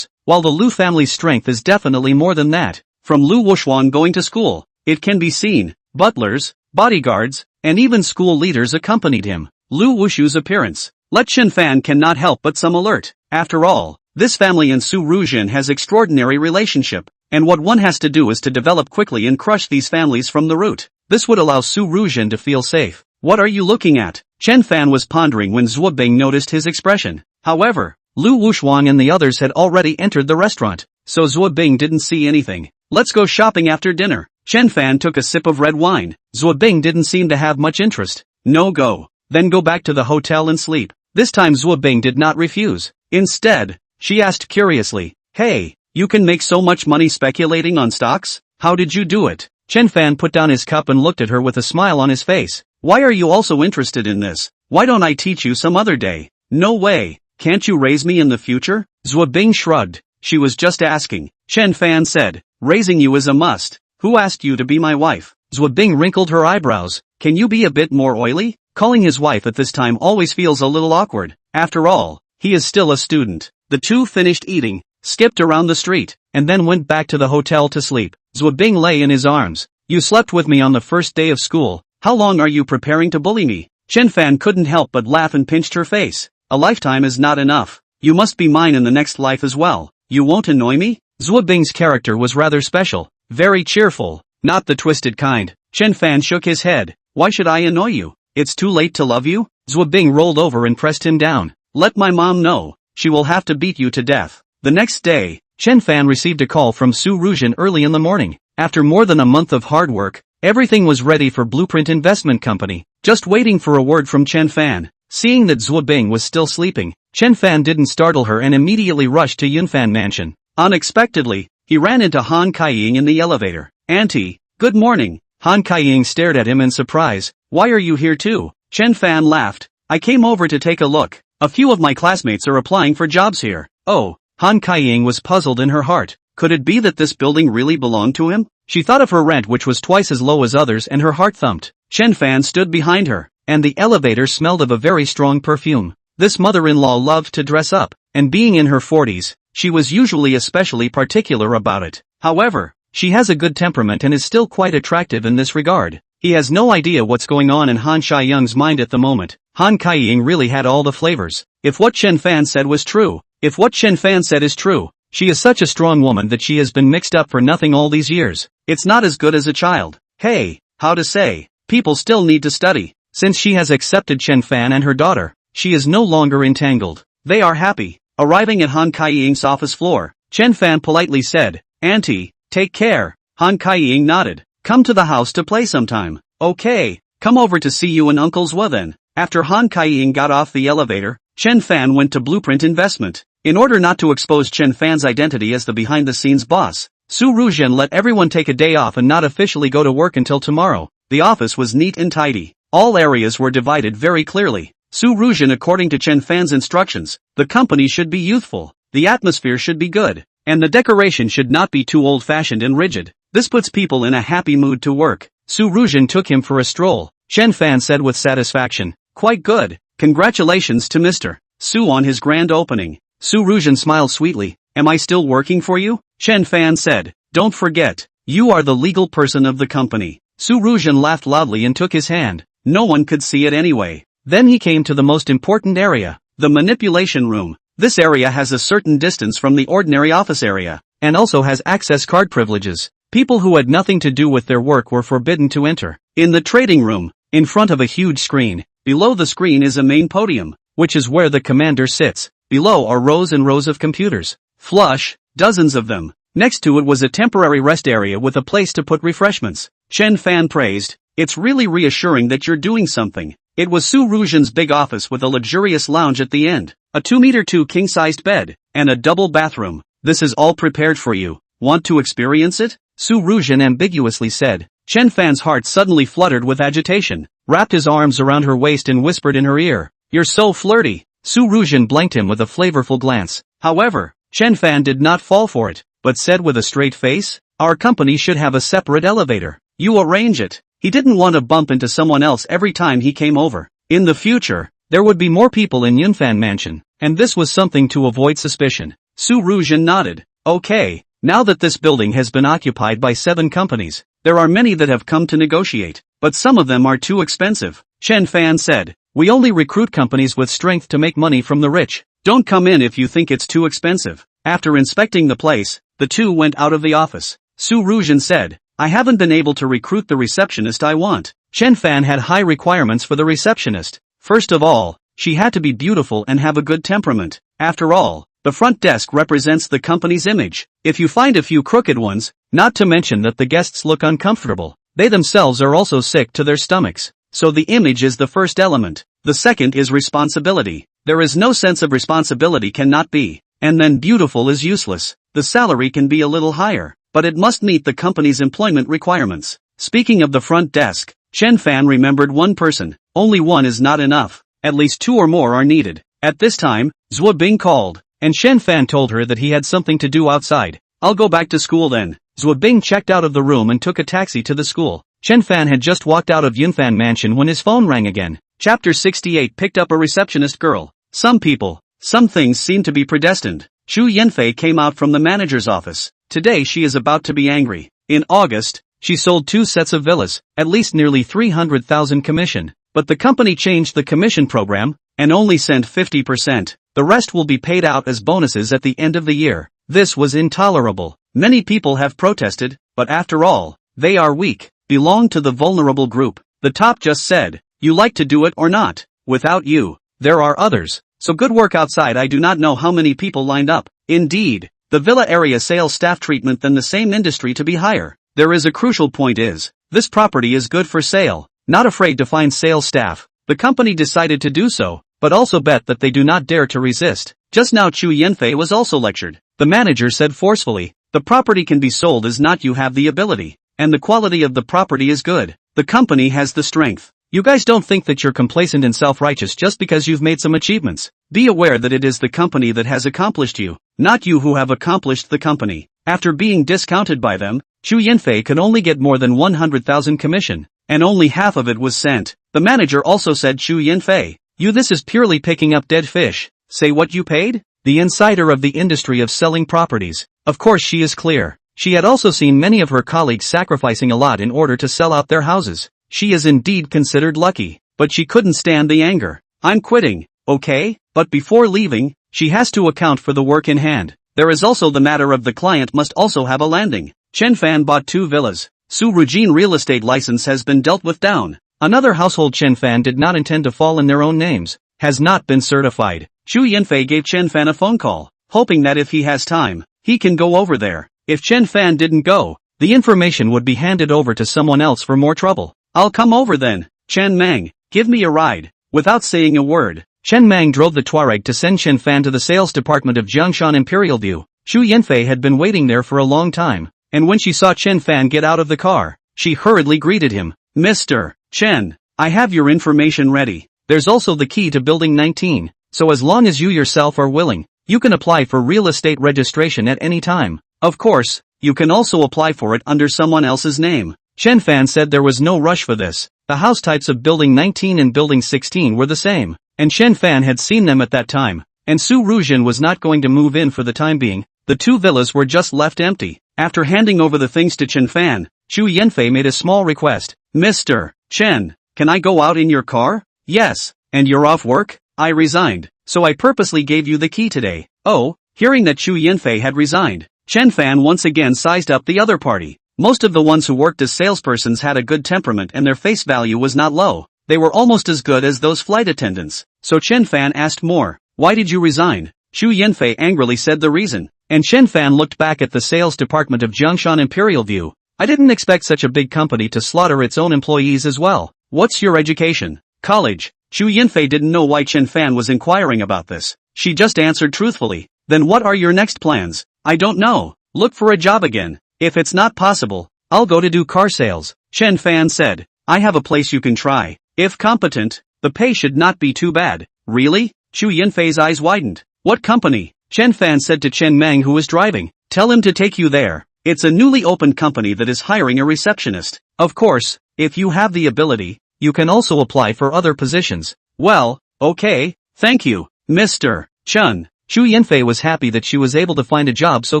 while the Lu family's strength is definitely more than that. From Lu Wushuang going to school, it can be seen, butlers, bodyguards, and even school leaders accompanied him. Lu Wushu's appearance. Let Chen Fan cannot help but some alert. After all, this family and Su Ruzhen has extraordinary relationship, and what one has to do is to develop quickly and crush these families from the root. This would allow Su Ruzhen to feel safe. What are you looking at? Chen Fan was pondering when Zhuo Bing noticed his expression. However, Lu Wushuang and the others had already entered the restaurant, so Zhuo Bing didn't see anything. Let's go shopping after dinner. Chen Fan took a sip of red wine. Zhuo Bing didn't seem to have much interest. No go. Then go back to the hotel and sleep. This time Zhuo Bing did not refuse. Instead, she asked curiously, hey, you can make so much money speculating on stocks? How did you do it? Chen Fan put down his cup and looked at her with a smile on his face. Why are you also interested in this? Why don't I teach you some other day? No way. Can't you raise me in the future? Zhuo Bing shrugged. She was just asking. Chen Fan said, raising you is a must. Who asked you to be my wife? Zhuo Bing wrinkled her eyebrows. Can you be a bit more oily? Calling his wife at this time always feels a little awkward. After all, he is still a student. The two finished eating, skipped around the street, and then went back to the hotel to sleep. Zhuo Bing lay in his arms. You slept with me on the first day of school. How long are you preparing to bully me? Chen Fan couldn't help but laugh and pinched her face. A lifetime is not enough. You must be mine in the next life as well. You won't annoy me? Zhuo Bing's character was rather special, very cheerful, not the twisted kind. Chen Fan shook his head. Why should I annoy you? It's too late to love you? Zhuo Bing rolled over and pressed him down. Let my mom know. She will have to beat you to death. The next day, Chen Fan received a call from Su Ruzhen early in the morning. After more than a month of hard work, everything was ready for Blueprint Investment Company, just waiting for a word from Chen Fan. Seeing that Zhuo Bing was still sleeping, Chen Fan didn't startle her and immediately rushed to Yunfan Mansion. Unexpectedly, he ran into Han Kaiying in the elevator. Auntie, good morning. Han Kaiying stared at him in surprise. Why are you here too? Chen Fan laughed. I came over to take a look. A few of my classmates are applying for jobs here. Oh, Han Kaiying was puzzled in her heart. Could it be that this building really belonged to him? She thought of her rent, which was twice as low as others, and her heart thumped. Chen Fan stood behind her, and the elevator smelled of a very strong perfume. This mother-in-law loved to dress up, and being in her 40s, she was usually especially particular about it. However, she has a good temperament and is still quite attractive in this regard. He has no idea what's going on in Han Kai-young's mind at the moment. Han Kai-ying really had all the flavors. If what Chen Fan said was true, if what Chen Fan said is true, she is such a strong woman that she has been mixed up for nothing all these years. It's not as good as a child. Hey, how to say, people still need to study. Since she has accepted Chen Fan and her daughter, she is no longer entangled. They are happy. Arriving at Han Kai-ying's office floor, Chen Fan politely said, "Auntie, take care." Han Kai-ying nodded. "Come to the house to play sometime." "Okay, come over to see you and Uncle Zwa then." After Han Kai-ying got off the elevator, Chen Fan went to Blueprint Investment. In order not to expose Chen Fan's identity as the behind-the-scenes boss, Su Ruzhen let everyone take a day off and not officially go to work until tomorrow. The office was neat and tidy. All areas were divided very clearly. Su Ruzhen, according to Chen Fan's instructions, the company should be youthful, the atmosphere should be good, and the decoration should not be too old-fashioned and rigid. This puts people in a happy mood to work. Su Ruzhen took him for a stroll. Chen Fan said with satisfaction, "Quite good. Congratulations to Mr. Su on his grand opening." Su Ruzhen smiled sweetly. "Am I still working for you?" Chen Fan said. "Don't forget, you are the legal person of the company." Su Ruzhen laughed loudly and took his hand. No one could see it anyway. Then he came to the most important area, the manipulation room. This area has a certain distance from the ordinary office area, and also has access card privileges. People who had nothing to do with their work were forbidden to enter. In the trading room, in front of a huge screen, below the screen is a main podium, which is where the commander sits. Below are rows and rows of computers. Flush, dozens of them. Next to it was a temporary rest area with a place to put refreshments. Chen Fan praised, "It's really reassuring that you're doing something." It was Su Ruzhen's big office with a luxurious lounge at the end, a 2x2 king-sized bed, and a double bathroom. "This is all prepared for you. Want to experience it?" Su Ruzhen ambiguously said. Chen Fan's heart suddenly fluttered with agitation, wrapped his arms around her waist and whispered in her ear, "You're so flirty." Su Ruzhen blanked him with a flavorful glance. However, Chen Fan did not fall for it, but said with a straight face, "Our company should have a separate elevator. You arrange it." He didn't want to bump into someone else every time he came over. In the future, there would be more people in Yunfan Mansion, and this was something to avoid suspicion. Su Ruzhen nodded. "Okay, now that this building has been occupied by 7 companies, there are many that have come to negotiate, but some of them are too expensive." Chen Fan said, "We only recruit companies with strength to make money from the rich. Don't come in if you think it's too expensive." After inspecting the place, the two went out of the office. Su Ruzhen said, "I haven't been able to recruit the receptionist I want." Chen Fan had high requirements for the receptionist. First of all, she had to be beautiful and have a good temperament. After all, the front desk represents the company's image. If you find a few crooked ones, not to mention that the guests look uncomfortable, they themselves are also sick to their stomachs. So the image is the first element. The second is responsibility. There is no sense of responsibility cannot be. And then beautiful is useless. The salary can be a little higher, but it must meet the company's employment requirements. Speaking of the front desk, Chen Fan remembered one person. Only one is not enough. At least 2 or more are needed. At this time, Zwa Bing called, and Chen Fan told her that he had something to do outside. "I'll go back to school then." Zwa Bing checked out of the room and took a taxi to the school. Chen Fan had just walked out of Yunfan Mansion when his phone rang again. Chapter 68 picked up a receptionist girl. Some people, some things seem to be predestined. Xu Yanfei came out from the manager's office. Today she is about to be angry. In August, she sold 2 sets of villas, at least nearly 300,000 commission. But the company changed the commission program, and only sent 50%. The rest will be paid out as bonuses at the end of the year. This was intolerable. Many people have protested, but after all, they are weak, belong to the vulnerable group. The top just said, "You like to do it or not. Without you, there are others. So good work outside." I do not know how many people lined up. Indeed, the villa area sales staff treatment than the same industry to be higher. There is a crucial point is, this property is good for sale. Not afraid to find sales staff, the company decided to do so, but also bet that they do not dare to resist. Just now Chu Yanfei was also lectured. The manager said forcefully, "The property can be sold as not you have the ability, and the quality of the property is good. The company has the strength. You guys don't think that you're complacent and self-righteous just because you've made some achievements. Be aware that it is the company that has accomplished you, not you who have accomplished the company." After being discounted by them, Chu Yanfei could only get more than 100,000 commission, and only half of it was sent. The manager also said, "Chu Yanfei, This is purely picking up dead fish. Say what you paid? The insider of the industry of selling properties. Of course she is clear. She had also seen many of her colleagues sacrificing a lot in order to sell out their houses. She is indeed considered lucky, but she couldn't stand the anger. I'm quitting, okay? But before leaving, she has to account for the work in hand. There is also the matter of the client must also have a landing. Chen Fan bought 2 villas. Su Rujin real estate license has been dealt with down. Another household Chen Fan did not intend to fall in their own names, has not been certified. Xu Yanfei gave Chen Fan a phone call, hoping that if he has time, he can go over there. If Chen Fan didn't go, the information would be handed over to someone else for more trouble. I'll come over then. Chen Mang, give me a ride. Without saying a word, Chen Mang drove the Tuareg to send Chen Fan to the sales department of Jiangshan Imperial View. Xu Yanfei had been waiting there for a long time, and when she saw Chen Fan get out of the car, she hurriedly greeted him. Mr. Chen, I have your information ready. There's also the key to building 19, so as long as you yourself are willing, you can apply for real estate registration at any time. Of course, you can also apply for it under someone else's name. Chen Fan said there was no rush for this. The house types of building 19 and building 16 were the same, and Chen Fan had seen them at that time, and Su Rujin was not going to move in for the time being. The 2 villas were just left empty. After handing over the things to Chen Fan, Xu Yanfei made a small request. Mr. Chen, can I go out in your car? Yes. And you're off work? I resigned, so I purposely gave you the key today. Oh, hearing that Xu Yanfei had resigned, Chen Fan once again sized up the other party. Most of the ones who worked as salespersons had a good temperament and their face value was not low. They were almost as good as those flight attendants. So Chen Fan asked more. Why did you resign? Xu Yanfei angrily said the reason. And Chen Fan looked back at the sales department of Jiangshan Imperial View. I didn't expect such a big company to slaughter its own employees as well. What's your education? College. Xu Yanfei didn't know why Chen Fan was inquiring about this. She just answered truthfully. Then what are your next plans? I don't know. Look for a job again. If it's not possible, I'll go to do car sales. Chen Fan said. I have a place you can try. If competent, the pay should not be too bad. Really? Xu Yanfei's eyes widened. What company? Chen Fan said to Chen Mang who was driving. Tell him to take you there. It's a newly opened company that is hiring a receptionist. Of course, if you have the ability, you can also apply for other positions. Well, okay, thank you, Mr. Chen. Xu Yanfei was happy that she was able to find a job so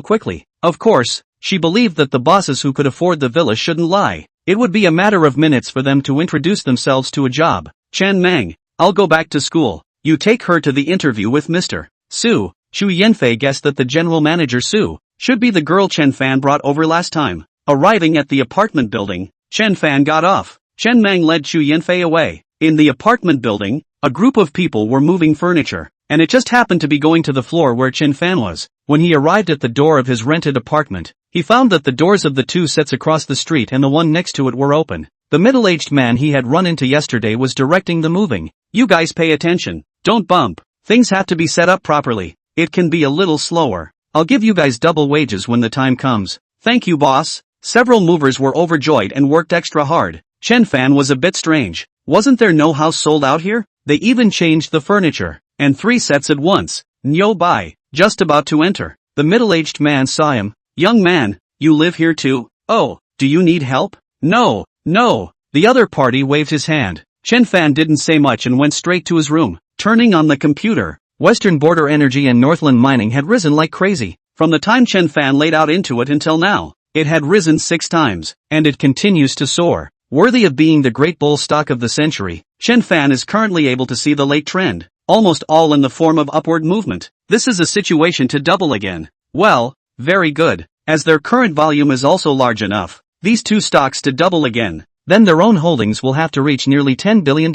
quickly. Of course, she believed that the bosses who could afford the villa shouldn't lie. It would be a matter of minutes for them to introduce themselves to a job. Chen Mang, I'll go back to school. You take her to the interview with Mr. Su. Xu Yanfei guessed that the general manager Su should be the girl Chen Fan brought over last time. Arriving at the apartment building, Chen Fan got off. Chen Mang led Xu Yanfei away. In the apartment building, a group of people were moving furniture, and it just happened to be going to the floor where Chen Fan was. When he arrived at the door of his rented apartment, he found that the doors of the 2 sets across the street and the one next to it were open. The middle-aged man he had run into yesterday was directing the moving. You guys pay attention. Don't bump. Things have to be set up properly. It can be a little slower. I'll give you guys double wages when the time comes. Thank you, boss. Several movers were overjoyed and worked extra hard. Chen Fan was a bit strange. Wasn't there no house sold out here? They even changed the furniture. And 3 sets at once. Nyo bai. Just about to enter. The middle-aged man saw him. Young man, you live here too? Oh, do you need help? No, no. The other party waved his hand. Chen Fan didn't say much and went straight to his room. Turning on the computer, Western Border Energy and Northland Mining had risen like crazy. From the time Chen Fan laid out into it until now, it had risen 6 times, and it continues to soar. Worthy of being the great bull stock of the century, Chen Fan is currently able to see the late trend, almost all in the form of upward movement. This is a situation to double again. Well, very good. As their current volume is also large enough, these 2 stocks to double again, then their own holdings will have to reach nearly $10 billion.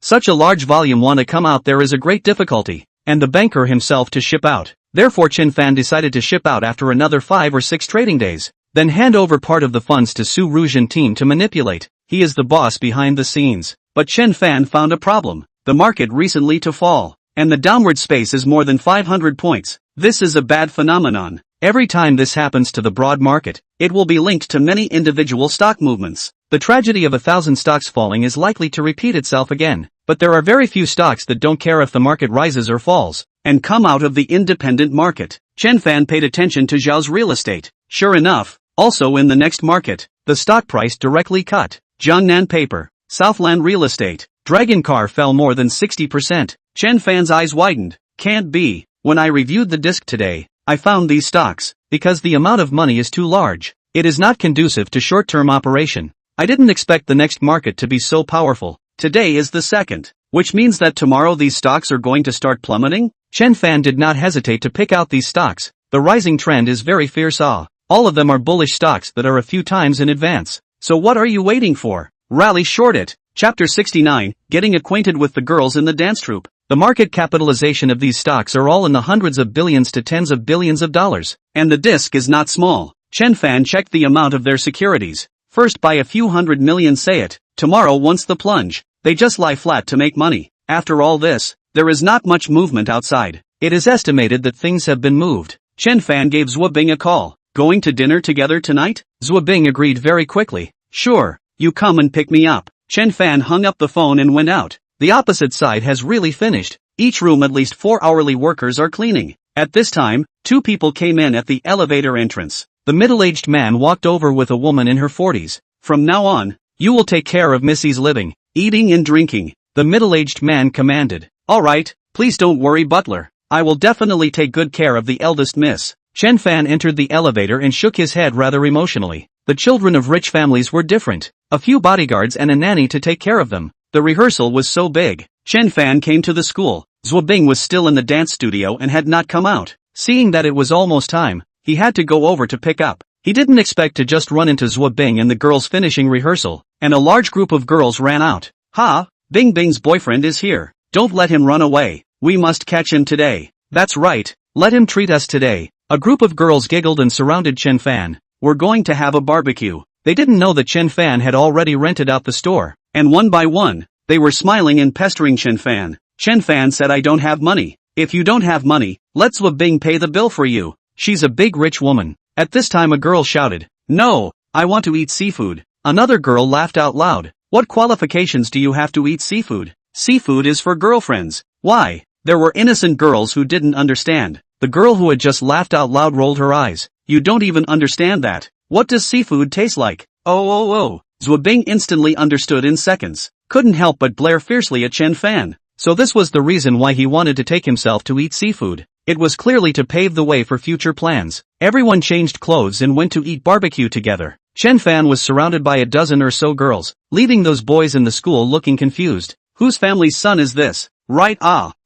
Such a large volume want to come out there is a great difficulty, and the banker himself to ship out. Therefore Chen Fan decided to ship out after another 5 or 6 trading days, then hand over part of the funds to Su Rujin team to manipulate. He is the boss behind the scenes. But Chen Fan found a problem. The market recently to fall, and the downward space is more than 500 points. This is a bad phenomenon. Every time this happens to the broad market, it will be linked to many individual stock movements. The tragedy of 1,000 stocks falling is likely to repeat itself again. But there are very few stocks that don't care if the market rises or falls, and come out of the independent market. Chen Fan paid attention to Zhao's real estate. Sure enough, also in the next market, the stock price directly cut. Jiangnan Paper, Southland Real Estate, Dragon car fell more than 60%. Chen Fan's eyes widened. Can't be. When I reviewed the disc today, I found these stocks, because the amount of money is too large. It is not conducive to short-term operation. I didn't expect the next market to be so powerful. Today is the second, which means that tomorrow these stocks are going to start plummeting? Chen Fan did not hesitate to pick out these stocks. The rising trend is very fierce. All of them are bullish stocks that are a few times in advance. So what are you waiting for? Rally short it. Chapter 69, Getting Acquainted with the Girls in the Dance Troupe. The market capitalization of these stocks are all in the hundreds of billions to tens of billions of dollars. And the disc is not small. Chen Fan checked the amount of their securities. First by a few hundred million, say it. Tomorrow once the plunge. They just lie flat to make money. After all this, there is not much movement outside. It is estimated that things have been moved. Chen Fan gave Zhuo Bing a call. Going to dinner together tonight? Zhuo Bing agreed very quickly. Sure, you come and pick me up. Chen Fan hung up the phone and went out. The opposite side has really finished. Each room at least 4 hourly workers are cleaning. At this time, 2 people came in at the elevator entrance. The middle-aged man walked over with a woman in her 40s. From now on, you will take care of Missy's living, eating and drinking, the middle-aged man commanded. All right, please don't worry, butler. I will definitely take good care of the eldest miss. Chen Fan entered the elevator and shook his head rather emotionally. The children of rich families were different. A few bodyguards and a nanny to take care of them. The rehearsal was so big. Chen Fan came to the school. Zhuo Bing was still in the dance studio and had not come out. Seeing that it was almost time, he had to go over to pick up. He didn't expect to just run into Zhuo Bing and the girls finishing rehearsal, and a large group of girls ran out. Ha! Bing Bing's boyfriend is here. Don't let him run away. We must catch him today. That's right. Let him treat us today. A group of girls giggled and surrounded Chen Fan. We're going to have a barbecue. They didn't know that Chen Fan had already rented out the store, and one by one, they were smiling and pestering Chen Fan. Chen Fan said, I don't have money. If you don't have money, let Zhuo Bing pay the bill for you. She's a big rich woman. At this time a girl shouted, No, I want to eat seafood. Another girl laughed out loud. What qualifications do you have to eat seafood? Seafood is for girlfriends. Why? There were innocent girls who didn't understand. The girl who had just laughed out loud rolled her eyes. You don't even understand that. What does seafood taste like? Oh. Zhuo Bing instantly understood in seconds. Couldn't help but glare fiercely at Chen Fan. So this was the reason why he wanted to take himself to eat seafood. It was clearly to pave the way for future plans. Everyone changed clothes and went to eat barbecue together. Chen Fan was surrounded by a dozen or so girls, leaving those boys in the school looking confused. Whose family's son is this? Right,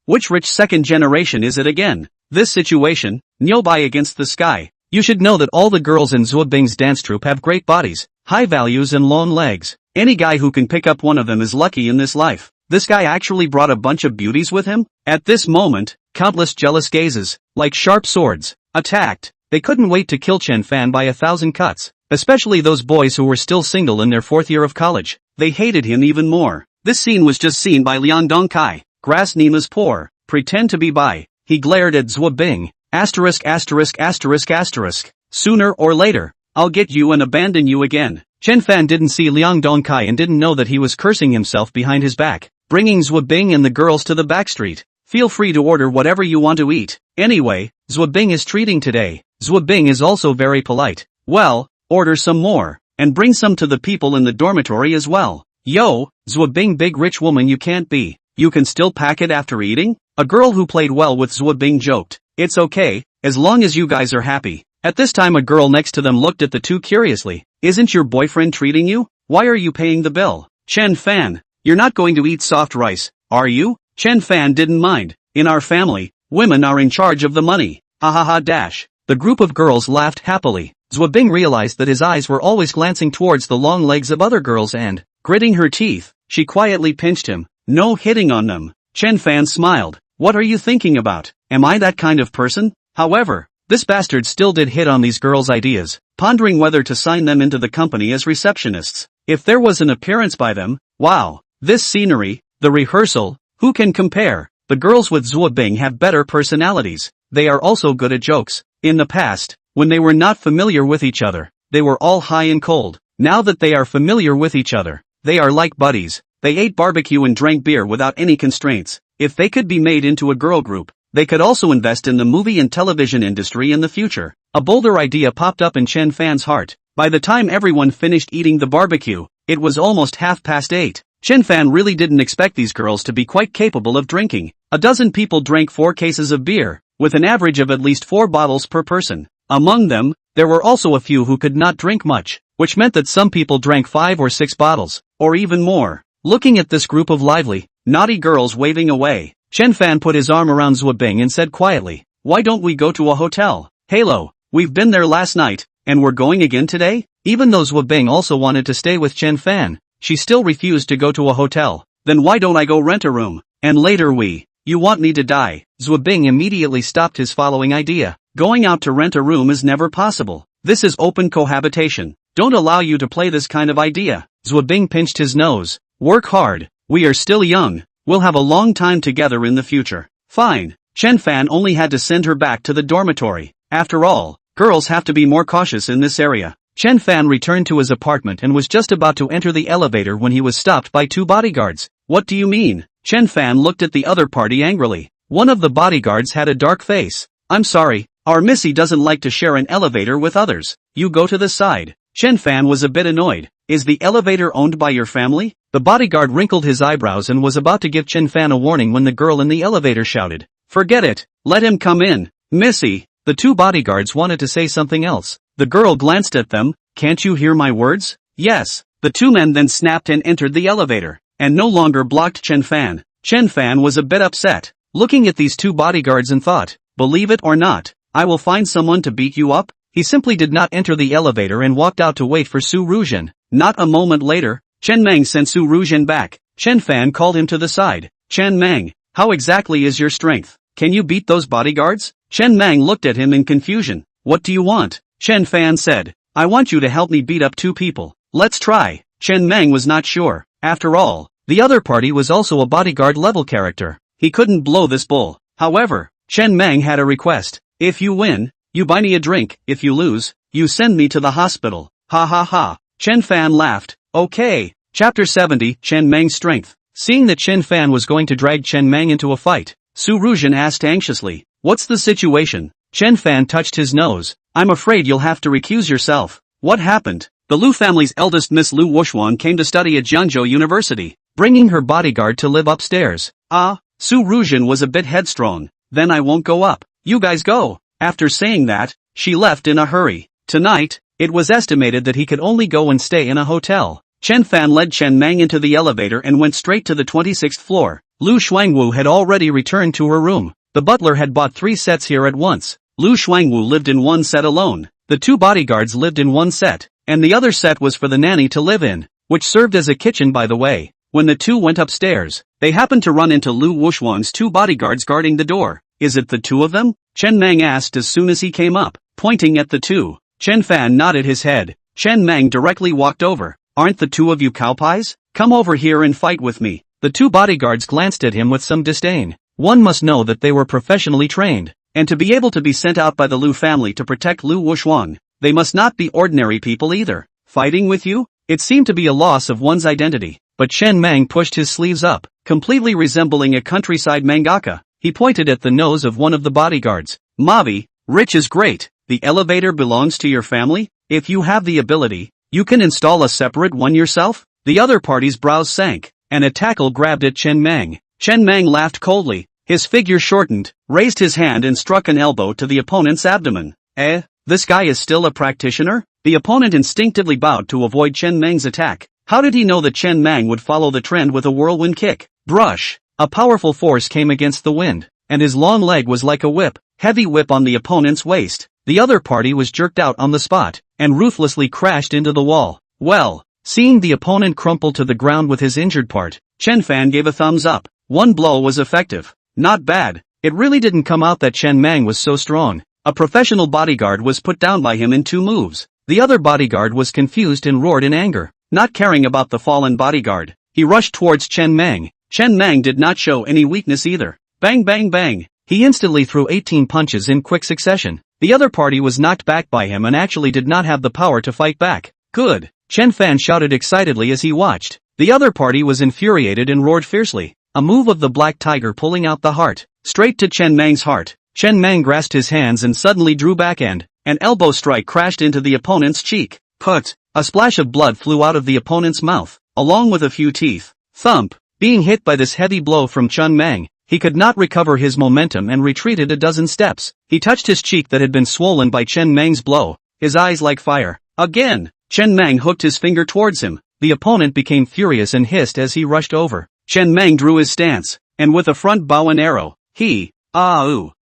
which rich second generation is it again? This situation, Nyobai against the sky. You should know that all the girls in Zhuo Bing's dance troupe have great bodies, high values and long legs. Any guy who can pick up one of them is lucky in this life. This guy actually brought a bunch of beauties with him? At this moment, countless jealous gazes, like sharp swords, attacked. They couldn't wait to kill Chen Fan by 1,000 cuts, especially those boys who were still single in their 4th year of college. They hated him even more. This scene was just seen by Liang Dongkai. Grass Nima's poor. Pretend to be by. He glared at Zhuo Bing. Asterisk. Sooner or later, I'll get you and abandon you again. Chen Fan didn't see Liang Dongkai and didn't know that he was cursing himself behind his back, bringing Zhuo Bing and the girls to the back street. Feel free to order whatever you want to eat. Anyway, Zhuo Bing is treating today. Zhuo Bing is also very polite. Well, order some more, and bring some to the people in the dormitory as well. Yo, Zhuo Bing, big rich woman you can't be. You can still pack it after eating? A girl who played well with Zhuo Bing joked. It's okay, as long as you guys are happy. At this time a girl next to them looked at the two curiously. Isn't your boyfriend treating you? Why are you paying the bill? Chen Fan, you're not going to eat soft rice, are you? Chen Fan didn't mind. In our family, women are in charge of the money. Dash. The group of girls laughed happily. Zhuo Bing realized that his eyes were always glancing towards the long legs of other girls and, gritting her teeth, she quietly pinched him. No hitting on them. Chen Fan smiled. What are you thinking about? Am I that kind of person? However, this bastard still did hit on these girls' ideas, pondering whether to sign them into the company as receptionists. If there was an appearance by them, wow, this scenery, the rehearsal, who can compare? The girls with Zhuo Bing have better personalities. They are also good at jokes. In the past, when they were not familiar with each other, they were all high and cold. Now that they are familiar with each other, they are like buddies. They ate barbecue and drank beer without any constraints. If they could be made into a girl group, they could also invest in the movie and television industry in the future. A bolder idea popped up in Chen Fan's heart. By the time everyone finished eating the barbecue, it was almost 8:30. Chen Fan really didn't expect these girls to be quite capable of drinking. A dozen people drank 4 cases of beer, with an average of at least 4 bottles per person. Among them, there were also a few who could not drink much, which meant that some people drank 5 or 6 bottles, or even more. Looking at this group of lively, naughty girls waving away, Chen Fan put his arm around Zhuobing and said quietly, "Why don't we go to a hotel? Halo, we've been there last night, and we're going again today?" Even though Zhuobing also wanted to stay with Chen Fan, she still refused to go to a hotel. "Then why don't I go rent a room, and later you want me to die?" Zhuobing immediately stopped his following idea. "Going out to rent a room is never possible. This is open cohabitation. Don't allow you to play this kind of idea." Zhuobing pinched his nose. "Work hard. We are still young. We'll have a long time together in the future." Fine. Chen Fan only had to send her back to the dormitory. After all, girls have to be more cautious in this area. Chen Fan returned to his apartment and was just about to enter the elevator when he was stopped by 2 bodyguards. "What do you mean?" Chen Fan looked at the other party angrily. One of the bodyguards had a dark face. "I'm sorry, our missy doesn't like to share an elevator with others. You go to the side." Chen Fan was a bit annoyed. "Is the elevator owned by your family?" The bodyguard wrinkled his eyebrows and was about to give Chen Fan a warning when the girl in the elevator shouted, "Forget it, let him come in, missy." The 2 bodyguards wanted to say something else. The girl glanced at them. "Can't you hear my words?" "Yes." The 2 men then snapped and entered the elevator, and no longer blocked Chen Fan. Chen Fan was a bit upset, looking at these 2 bodyguards and thought, "Believe it or not, I will find someone to beat you up." He simply did not enter the elevator and walked out to wait for Su Ruzhen. Not a moment later, Chen Meng sent Su Ruzhen back. Chen Fan called him to the side. "Chen Meng, how exactly is your strength? Can you beat those bodyguards?" Chen Meng looked at him in confusion. "What do you want?" Chen Fan said, "I want you to help me beat up 2 people. Let's try." Chen Meng was not sure. After all, the other party was also a bodyguard level character. He couldn't blow this bull. However, Chen Meng had a request. "If you win, you buy me a drink. If you lose, you send me to the hospital." Ha ha ha. Chen Fan laughed. "Okay." Chapter 70, Chen Meng's Strength. Seeing that Chen Fan was going to drag Chen Meng into a fight, Su Ruzhen asked anxiously, "What's the situation?" Chen Fan touched his nose. "I'm afraid you'll have to recuse yourself." "What happened?" The Lu family's eldest Miss Lu Wuxuan came to study at Jiangzhou University, bringing her bodyguard to live upstairs. Su Ruzhen was a bit headstrong. "Then I won't go up. You guys go." After saying that, she left in a hurry. Tonight, it was estimated that he could only go and stay in a hotel. Chen Fan led Chen Meng into the elevator and went straight to the 26th floor. Lu Shuangwu had already returned to her room. The butler had bought 3 sets here at once. Lu Shuangwu lived in 1 set alone. The 2 bodyguards lived in 1 set, and the other set was for the nanny to live in, which served as a kitchen by the way. When the 2 went upstairs, they happened to run into Lu Wuxuan's 2 bodyguards guarding the door. "Is it the 2 of them?" Chen Meng asked as soon as he came up, pointing at the 2. Chen Fan nodded his head. Chen Meng directly walked over. "Aren't the 2 of you cowpies? Come over here and fight with me." The 2 bodyguards glanced at him with some disdain. One must know that they were professionally trained, and to be able to be sent out by the Lu family to protect Lu Wuxuan, they must not be ordinary people either. "Fighting with you?" It seemed to be a loss of one's identity, but Chen Meng pushed his sleeves up, completely resembling a countryside mangaka. He pointed at the nose of one of the bodyguards. "Mavi, rich is great. The elevator belongs to your family? If you have the ability, you can install a separate one yourself?" The other party's brows sank, and a tackle grabbed at Chen Meng. Chen Meng laughed coldly. His figure shortened, raised his hand and struck an elbow to the opponent's abdomen. This guy is still a practitioner?" The opponent instinctively bowed to avoid Chen Meng's attack. How did he know that Chen Meng would follow the trend with a whirlwind kick? Brush! A powerful force came against the wind, and his long leg was like a whip, heavy whip on the opponent's waist. The other party was jerked out on the spot, and ruthlessly crashed into the wall. Well, seeing the opponent crumple to the ground with his injured part, Chen Fan gave a thumbs up. 1 blow was effective. Not bad. It really didn't come out that Chen Meng was so strong. A professional bodyguard was put down by him in 2 moves. The other bodyguard was confused and roared in anger. Not caring about the fallen bodyguard, he rushed towards Chen Meng. Chen Meng did not show any weakness either. Bang bang bang. He instantly threw 18 punches in quick succession. The other party was knocked back by him and actually did not have the power to fight back. Good. Chen Fan shouted excitedly as he watched. The other party was infuriated and roared fiercely. A move of the black tiger pulling out the heart, straight to Chen Meng's heart. Chen Meng grasped his hands and suddenly drew back and an elbow strike crashed into the opponent's cheek. Put! A splash of blood flew out of the opponent's mouth, along with a few teeth. Thump. Being hit by this heavy blow from Chen Mang, he could not recover his momentum and retreated a dozen steps. He touched his cheek that had been swollen by Chen Mang's blow, his eyes like fire. Again! Chen Mang hooked his finger towards him. The opponent became furious and hissed as he rushed over. Chen Mang drew his stance, and with a front bow and arrow, he,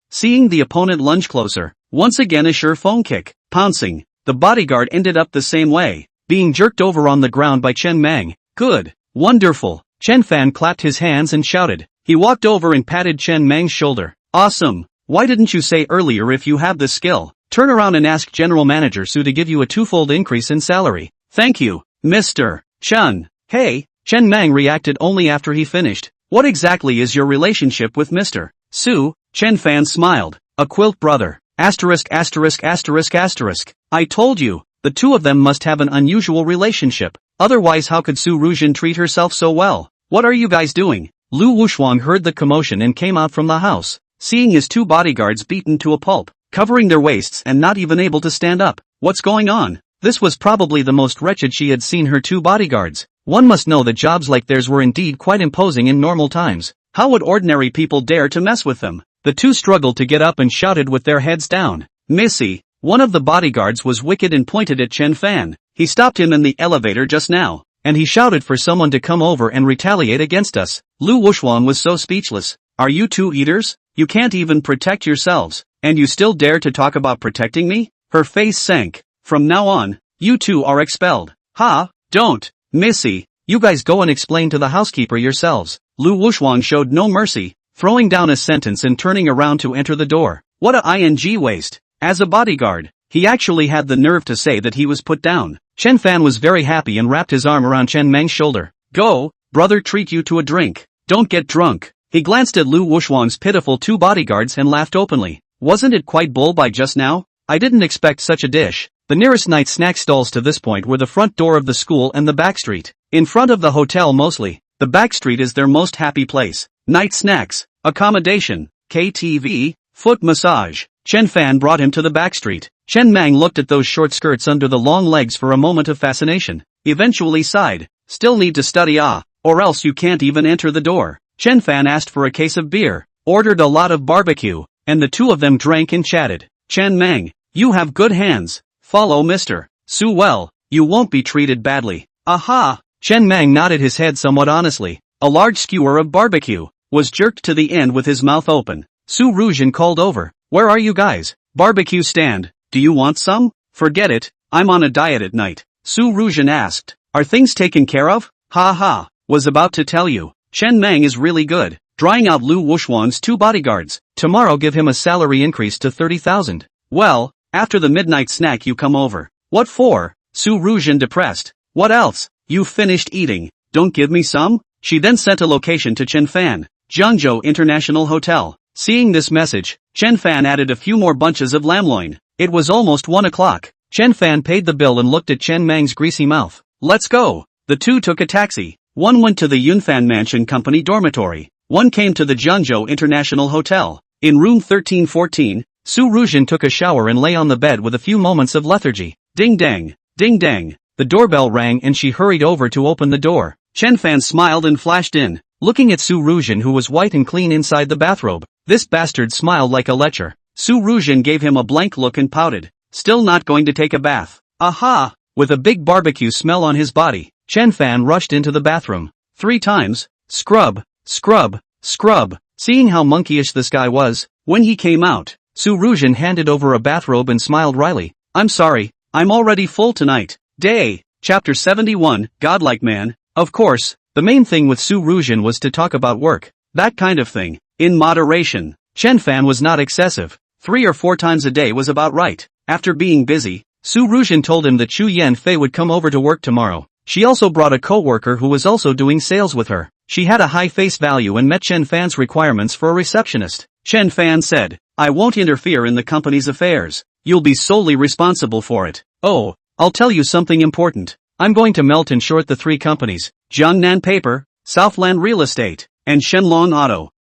seeing the opponent lunge closer, once again a sure phone kick, pouncing. The bodyguard ended up the same way, being jerked over on the ground by Chen Mang. Good. Wonderful. Chen Fan clapped his hands and shouted. He walked over and patted Chen Mang's shoulder. Awesome. Why didn't you say earlier if you have the skill? Turn around and ask General Manager Su to give you a twofold increase in salary. Thank you, Mr. Chen. Hey, Chen Mang reacted only after he finished. What exactly is your relationship with Mr. Su? Chen Fan smiled. A quilt brother. Asterisk asterisk asterisk asterisk. I told you, the two of them must have an unusual relationship. Otherwise how could Su Ruzhen treat herself so well? What are you guys doing? Lu Wushuang heard the commotion and came out from the house, seeing his two bodyguards beaten to a pulp, covering their waists and not even able to stand up. What's going on? This was probably the most wretched she had seen her two bodyguards. One must know that jobs like theirs were indeed quite imposing in normal times. How would ordinary people dare to mess with them? The two struggled to get up and shouted with their heads down. Missy. One of the bodyguards was wicked and pointed at Chen Fan. He stopped him in the elevator just now, and he shouted for someone to come over and retaliate against us. Lu Wushuang was so speechless. Are you two eaters? You can't even protect yourselves, and you still dare to talk about protecting me? Her face sank. From now on, you two are expelled. Ha, don't. Missy, you guys go and explain to the housekeeper yourselves. Lu Wushuang showed no mercy, throwing down a sentence and turning around to enter the door. What a ing waste. As a bodyguard, he actually had the nerve to say that he was put down. Chen Fan was very happy and wrapped his arm around Chen Mang's shoulder. Go, brother, treat you to a drink. Don't get drunk. He glanced at Lu Wushuang's pitiful two bodyguards and laughed openly. Wasn't it quite bull by just now? I didn't expect such a dish. The nearest night snack stalls to this point were the front door of the school and the back street. In front of the hotel mostly. The back street is their most happy place. Night snacks, accommodation, KTV, foot massage. Chen Fan brought him to the back street. Chen Mang looked at those short skirts under the long legs for a moment of fascination. Eventually sighed. Still need to study or else you can't even enter the door. Chen Fan asked for a case of beer, ordered a lot of barbecue, and the two of them drank and chatted. Chen Mang, you have good hands. Follow Mr. Su well, you won't be treated badly. Aha! Chen Mang nodded his head somewhat honestly. A large skewer of barbecue was jerked to the end with his mouth open. Su Ruzhen called over. Where are you guys? Barbecue stand. Do you want some? Forget it, I'm on a diet at night. Su Ruzhen asked. Are things taken care of? Ha ha, was about to tell you. Chen Mang is really good. Drying out Lu Wushuang's two bodyguards. Tomorrow give him a salary increase to 30,000. Well, after the midnight snack you come over. What for? Su Ruzhen depressed. What else? You finished eating. Don't give me some? She then sent a location to Chen Fan, Jiangzhou International Hotel. Seeing this message, Chen Fan added a few more bunches of lamb loin. It was almost 1 o'clock. Chen Fan paid the bill and looked at Chen Mang's greasy mouth. Let's go. The two took a taxi. One went to the Yunfan Mansion Company dormitory. One came to the Jiangzhou International Hotel. In room 1314, Su Ruzhen took a shower and lay on the bed with a few moments of lethargy. Ding dang, ding dang. The doorbell rang and she hurried over to open the door. Chen Fan smiled and flashed in, looking at Su Ruzhen who was white and clean inside the bathrobe. This bastard smiled like a lecher. Su Ruzhen gave him a blank look and pouted. Still not going to take a bath. Aha! With a big barbecue smell on his body, Chen Fan rushed into the bathroom. 3 times. Scrub, scrub, scrub. Seeing how monkeyish this guy was, when he came out, Su Ruzhen handed over a bathrobe and smiled wryly. I'm sorry, I'm already full tonight. Day. Chapter 71, Godlike Man. Of course, the main thing with Su Ruzhen was to talk about work. That kind of thing. In moderation. Chen Fan was not excessive. 3 or 4 times a day was about right. After being busy, Su Ruzhen told him that Chu Yanfei would come over to work tomorrow. She also brought a co-worker who was also doing sales with her. She had a high face value and met Chen Fan's requirements for a receptionist. Chen Fan said, I won't interfere in the company's affairs. You'll be solely responsible for it. Oh, I'll tell you something important. I'm going to melt and short the 3 companies, Jiangnan Paper, Southland Real Estate, and Shenlong Auto.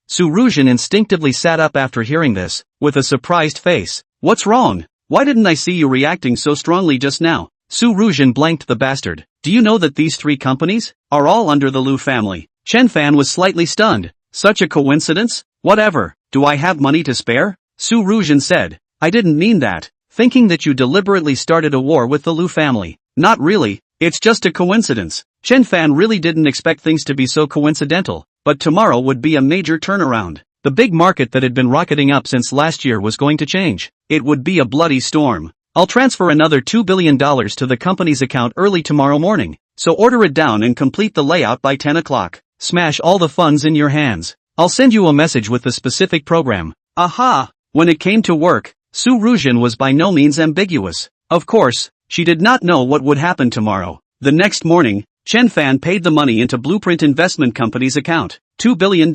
Su Ruzhen instinctively sat up after hearing this, with a surprised face. What's wrong? Why didn't I see you reacting so strongly just now? Su Ruzhen blanked the bastard. Do you know that these 3 companies are all under the Lu family? Chen Fan was slightly stunned. Such a coincidence? Whatever. Do I have money to spare? Su Ruzhen said. I didn't mean that. Thinking that you deliberately started a war with the Lu family. Not really. It's just a coincidence. Chen Fan really didn't expect things to be so coincidental, but tomorrow would be a major turnaround. The big market that had been rocketing up since last year was going to change. It would be a bloody storm. I'll transfer another $2 billion to the company's account early tomorrow morning, so order it down and complete the layout by 10 o'clock. Smash all the funds in your hands. I'll send you a message with the specific program. Aha! When it came to work, Su Ruzhen was by no means ambiguous. Of course, she did not know what would happen tomorrow. The next morning, Chen Fan paid the money into Blueprint Investment Company's account, $2 billion.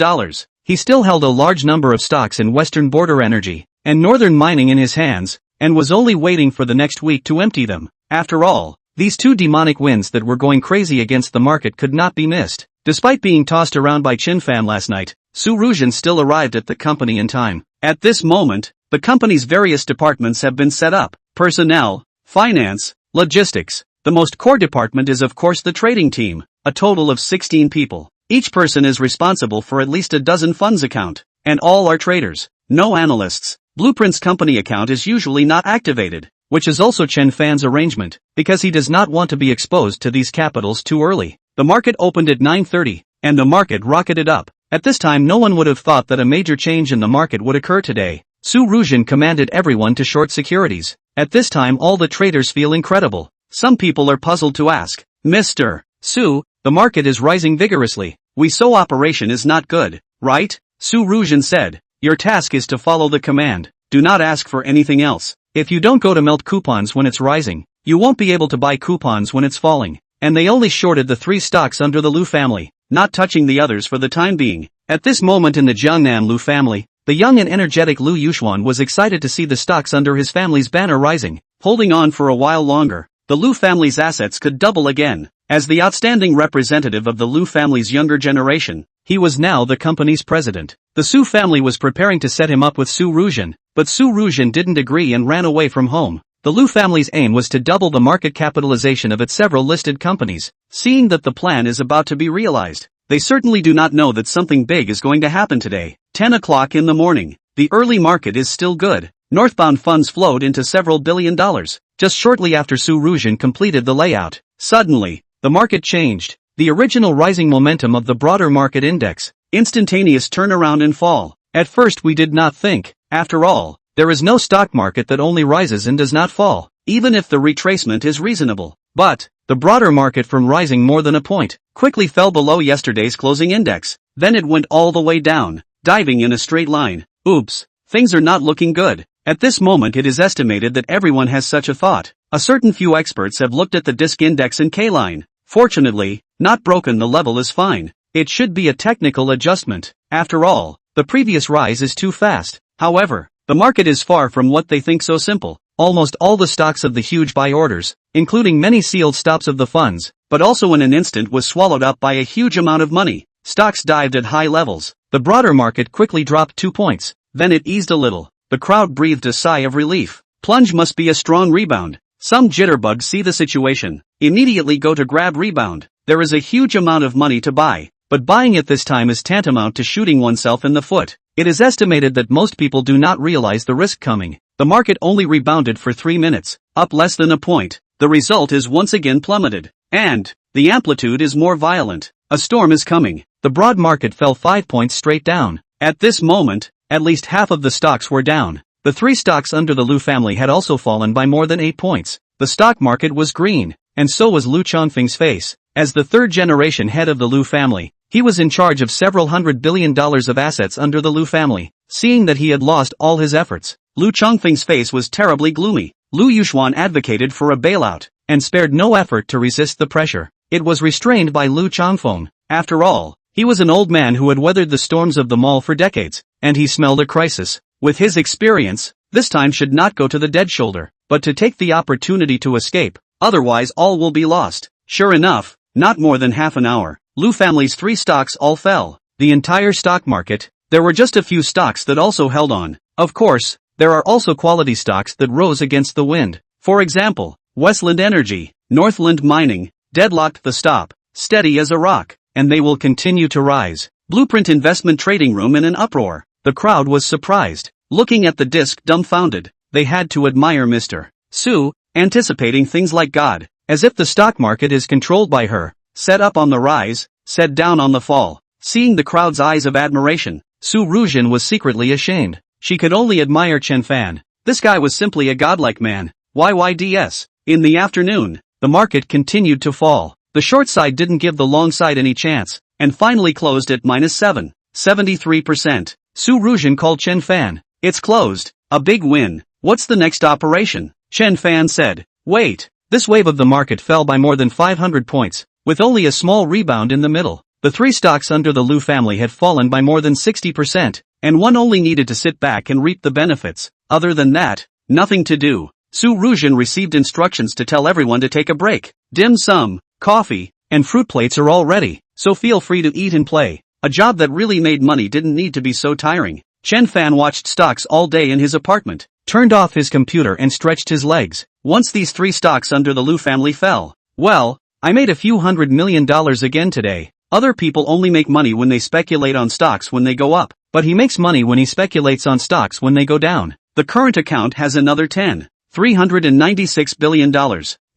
He still held a large number of stocks in Western Border Energy and Northern Mining in his hands, and was only waiting for the next week to empty them. After all, these 2 demonic winds that were going crazy against the market could not be missed. Despite being tossed around by Chen Fan last night, Su Ruzhen still arrived at the company in time. At this moment, the company's various departments have been set up: personnel, finance, logistics. The most core department is of course the trading team, a total of 16 people. Each person is responsible for at least a dozen funds account, and all are traders, no analysts. Blueprint's company account is usually not activated, which is also Chen Fan's arrangement, because he does not want to be exposed to these capitals too early. The market opened at 9:30, and the market rocketed up. At this time no one would have thought that a major change in the market would occur today. Su Ruzhen commanded everyone to short securities. At this time all the traders feel incredible. Some people are puzzled to ask, Mr. Su, the market is rising vigorously. We saw operation is not good, right? Su Ruzhen said. Your task is to follow the command. Do not ask for anything else. If you don't go to melt coupons when it's rising, you won't be able to buy coupons when it's falling. And they only shorted the 3 stocks under the Lu family, not touching the others for the time being. At this moment in the Jiangnan Lu family, the young and energetic Lu Yuxuan was excited to see the stocks under his family's banner rising. Holding on for a while longer, the Lu family's assets could double again. As the outstanding representative of the Lu family's younger generation, he was now the company's president. The Su family was preparing to set him up with Su Ruzhen, but Su Ruzhen didn't agree and ran away from home. The Lu family's aim was to double the market capitalization of its several listed companies. Seeing that the plan is about to be realized, they certainly do not know that something big is going to happen today. 10 o'clock in the morning. The early market is still good. Northbound funds flowed into several $1 billion. Just shortly after Su Ruzhen completed the layout, suddenly, the market changed. The original rising momentum of the broader market index, instantaneous turnaround and fall. At first we did not think, after all, there is no stock market that only rises and does not fall, even if the retracement is reasonable. But, the broader market from rising more than a point, quickly fell below yesterday's closing index. Then it went all the way down, diving in a straight line. Oops, things are not looking good. At this moment it is estimated that everyone has such a thought. A certain few experts have looked at the DISC index and K-line. Fortunately, not broken, the level is fine. It should be a technical adjustment. After all, the previous rise is too fast. However, the market is far from what they think so simple. Almost all the stocks of the huge buy orders, including many sealed stops of the funds, but also in an instant was swallowed up by a huge amount of money. Stocks dived at high levels. The broader market quickly dropped 2 points. Then it eased a little. The crowd breathed a sigh of relief. Plunge must be a strong rebound. Some jitterbugs see the situation, immediately go to grab rebound. There is a huge amount of money to buy, but buying it this time is tantamount to shooting oneself in the foot. It is estimated that most people do not realize the risk coming. The market only rebounded for 3 minutes, up less than a point. The result is once again plummeted. And, the amplitude is more violent. A storm is coming. The broad market fell 5 points straight down. At this moment, at least half of the stocks were down. The 3 stocks under the Lu family had also fallen by more than 8 points. The stock market was green, and so was Lu Chongfeng's face. As the 3rd generation head of the Lu family, he was in charge of several $100 billion of assets under the Lu family. Seeing that he had lost all his efforts, Lu Chongfeng's face was terribly gloomy. Lu Yuxuan advocated for a bailout, and spared no effort to resist the pressure. It was restrained by Lu Chongfeng. After all, he was an old man who had weathered the storms of the mall for decades, and he smelled a crisis. With his experience, this time should not go to the dead shoulder, but to take the opportunity to escape, otherwise all will be lost. Sure enough, not more than half an hour, Lu family's 3 stocks all fell. The entire stock market, there were just a few stocks that also held on. Of course, there are also quality stocks that rose against the wind. For example, Westland Energy, Northland Mining, deadlocked the stop, steady as a rock, and they will continue to rise. Blueprint Investment Trading Room in an uproar. The crowd was surprised, looking at the disc dumbfounded. They had to admire Mr. Su, anticipating things like God, as if the stock market is controlled by her, set up on the rise, set down on the fall. Seeing the crowd's eyes of admiration, Su Ruzhin was secretly ashamed. She could only admire Chen Fan. This guy was simply a godlike man. YYDS. In the afternoon, the market continued to fall. The short side didn't give the long side any chance, and finally closed at -7.73%. Su Ruzhin called Chen Fan. It's closed. A big win. What's the next operation? Chen Fan said. Wait. This wave of the market fell by more than 500 points, with only a small rebound in the middle. The three stocks under the Liu family had fallen by more than 60%, and one only needed to sit back and reap the benefits. Other than that, nothing to do. Su Ruzhin received instructions to tell everyone to take a break. Dim sum, coffee, and fruit plates are all ready, so feel free to eat and play. A job that really made money didn't need to be so tiring. Chen Fan watched stocks all day in his apartment, turned off his computer and stretched his legs. Once these three stocks under the Liu family fell, well, I made a few $100 million again today. Other people only make money when they speculate on stocks when they go up, but he makes money when he speculates on stocks when they go down. The current account has another $396 billion,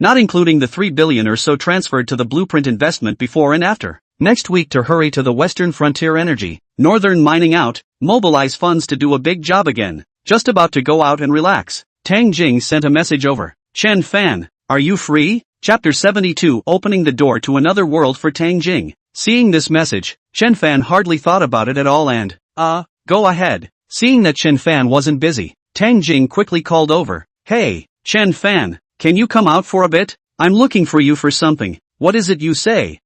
not including the $3 billion or so transferred to the Blueprint investment before and after. Next week to hurry to the Western Frontier Energy, Northern Mining out, mobilize funds to do a big job again. Just about to go out and relax. Tang Jing sent a message over. Chen Fan, are you free? Chapter 72 opening the door to another world for Tang Jing. Seeing this message, Chen Fan hardly thought about it at all and, go ahead. Seeing that Chen Fan wasn't busy, Tang Jing quickly called over. Hey, Chen Fan, can you come out for a bit? I'm looking for you for something. What is it you say?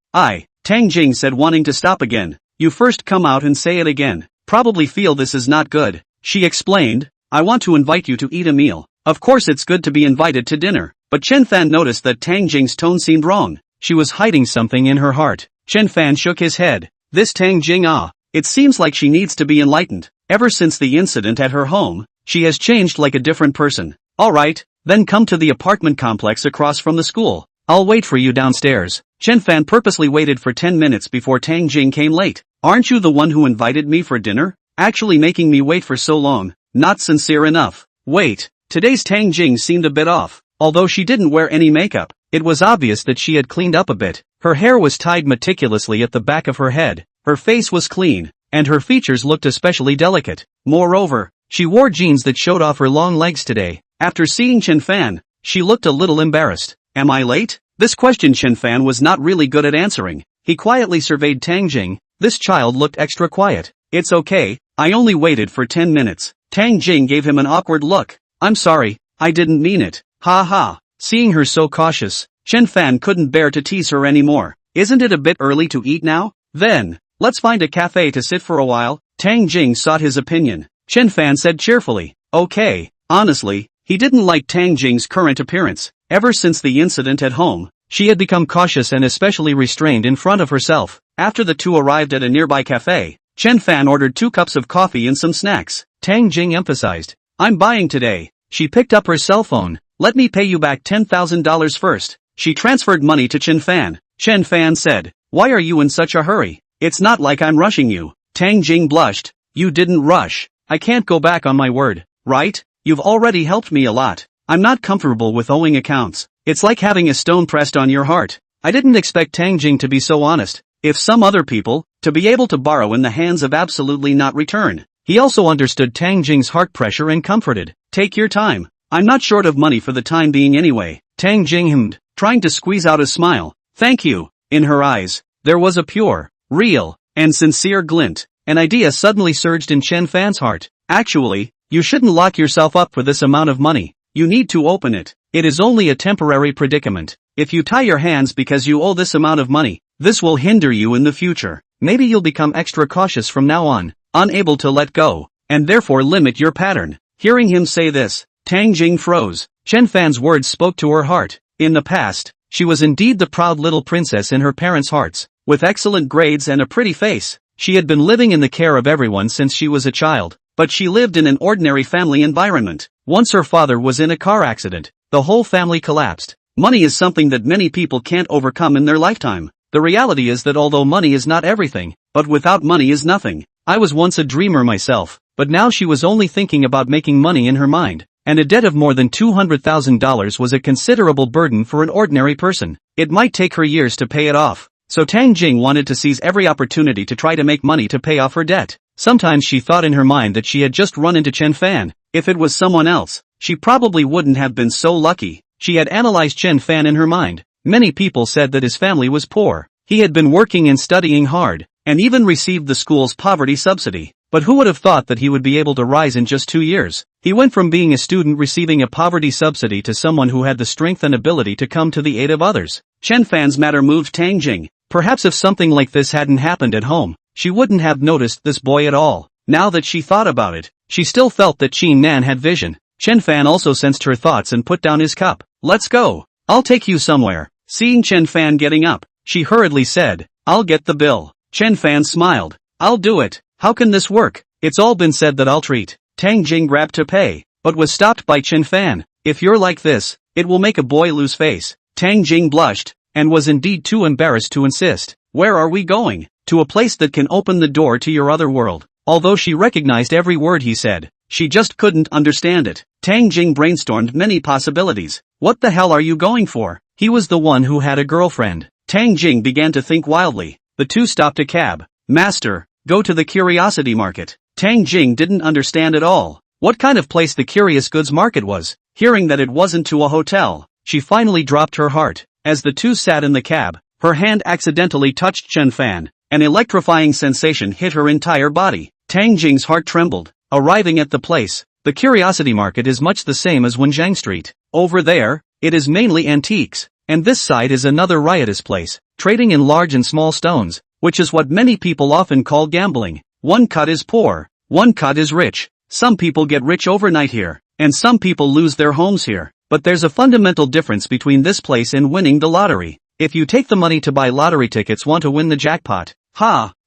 Tang Jing said, wanting to stop again. You first come out and say it again. Probably feel this is not good. She explained, I want to invite you to eat a meal. Of course it's good to be invited to dinner, but Chen Fan noticed that Tang Jing's tone seemed wrong. She was hiding something in her heart. Chen Fan shook his head. This Tang Jing it seems like she needs to be enlightened. Ever since the incident at her home, she has changed like a different person. Alright, then come to the apartment complex across from the school. I'll wait for you downstairs. Chen Fan purposely waited for 10 minutes before Tang Jing came late. Aren't you the one who invited me for dinner? Actually making me wait for so long. Not sincere enough. Wait, today's Tang Jing seemed a bit off. Although she didn't wear any makeup, it was obvious that she had cleaned up a bit. Her hair was tied meticulously at the back of her head, her face was clean, and her features looked especially delicate. Moreover, she wore jeans that showed off her long legs today. After seeing Chen Fan, she looked a little embarrassed. Am I late? This question Chen Fan was not really good at answering. He quietly surveyed Tang Jing. This child looked extra quiet. It's okay, I only waited for 10 minutes. Tang Jing gave him an awkward look. I'm sorry, I didn't mean it. Ha ha. Seeing her so cautious, Chen Fan couldn't bear to tease her anymore. Isn't it a bit early to eat now? Then, let's find a cafe to sit for a while. Tang Jing sought his opinion. Chen Fan said cheerfully. Okay. Honestly, he didn't like Tang Jing's current appearance. Ever since the incident at home, she had become cautious and especially restrained in front of herself. After the two arrived at a nearby cafe, Chen Fan ordered 2 cups of coffee and some snacks. Tang Jing emphasized. I'm buying today. She picked up her cell phone. Let me pay you back $10,000 first. She transferred money to Chen Fan. Chen Fan said, why are you in such a hurry? It's not like I'm rushing you. Tang Jing blushed. You didn't rush. I can't go back on my word, right? You've already helped me a lot. I'm not comfortable with owing accounts. It's like having a stone pressed on your heart. I didn't expect Tang Jing to be so honest. If some other people, to be able to borrow in the hands of absolutely not return. He also understood Tang Jing's heart pressure and comforted. Take your time. I'm not short of money for the time being anyway. Tang Jing hummed, trying to squeeze out a smile. Thank you. In her eyes, there was a pure, real, and sincere glint. An idea suddenly surged in Chen Fan's heart. Actually, you shouldn't lock yourself up for this amount of money. You need to open it. It is only a temporary predicament. If you tie your hands because you owe this amount of money, this will hinder you in the future. Maybe you'll become extra cautious from now on, unable to let go, and therefore limit your pattern. Hearing him say this, Tang Jing froze. Chen Fan's words spoke to her heart. In the past, she was indeed the proud little princess in her parents' hearts. With excellent grades and a pretty face, she had been living in the care of everyone since she was a child. But she lived in an ordinary family environment. Once her father was in a car accident. The whole family collapsed. Money is something that many people can't overcome in their lifetime. The reality is that although money is not everything, but without money is nothing. I was once a dreamer myself, but now she was only thinking about making money in her mind. And a debt of more than $200,000 was a considerable burden for an ordinary person. It might take her years to pay it off. So Tang Jing wanted to seize every opportunity to try to make money to pay off her debt. Sometimes she thought in her mind that she had just run into Chen Fan. If it was someone else, she probably wouldn't have been so lucky. She had analyzed Chen Fan in her mind. Many people said that his family was poor. He had been working and studying hard, and even received the school's poverty subsidy. But who would have thought that he would be able to rise in just 2 years? He went from being a student receiving a poverty subsidy to someone who had the strength and ability to come to the aid of others. Chen Fan's matter moved Tang Jing. Perhaps if something like this hadn't happened at home, she wouldn't have noticed this boy at all. Now that she thought about it, she still felt that Qin Nan had vision. Chen Fan also sensed her thoughts and put down his cup. Let's go. I'll take you somewhere. Seeing Chen Fan getting up, she hurriedly said, I'll get the bill. Chen Fan smiled. I'll do it. How can this work? It's all been said that I'll treat. Tang Jing grabbed to pay, but was stopped by Chen Fan. If you're like this, it will make a boy lose face. Tang Jing blushed, and was indeed too embarrassed to insist. Where are we going? To a place that can open the door to your other world. Although she recognized every word he said, she just couldn't understand it. Tang Jing brainstormed many possibilities. What the hell are you going for? He was the one who had a girlfriend. Tang Jing began to think wildly. The two stopped a cab. Master, go to the curiosity market. Tang Jing didn't understand at all what kind of place the curious goods market was. Hearing that it wasn't to a hotel, she finally dropped her heart. As the two sat in the cab, her hand accidentally touched Chen Fan. An electrifying sensation hit her entire body. Tang Jing's heart trembled. Arriving at the place, the curiosity market is much the same as Wenjiang Street. Over there, it is mainly antiques, and this side is another riotous place, trading in large and small stones, which is what many people often call gambling. One cut is poor, one cut is rich. Some people get rich overnight here, and some people lose their homes here. But there's a fundamental difference between this place and winning the lottery. If you take the money to buy lottery tickets, want to win the jackpot.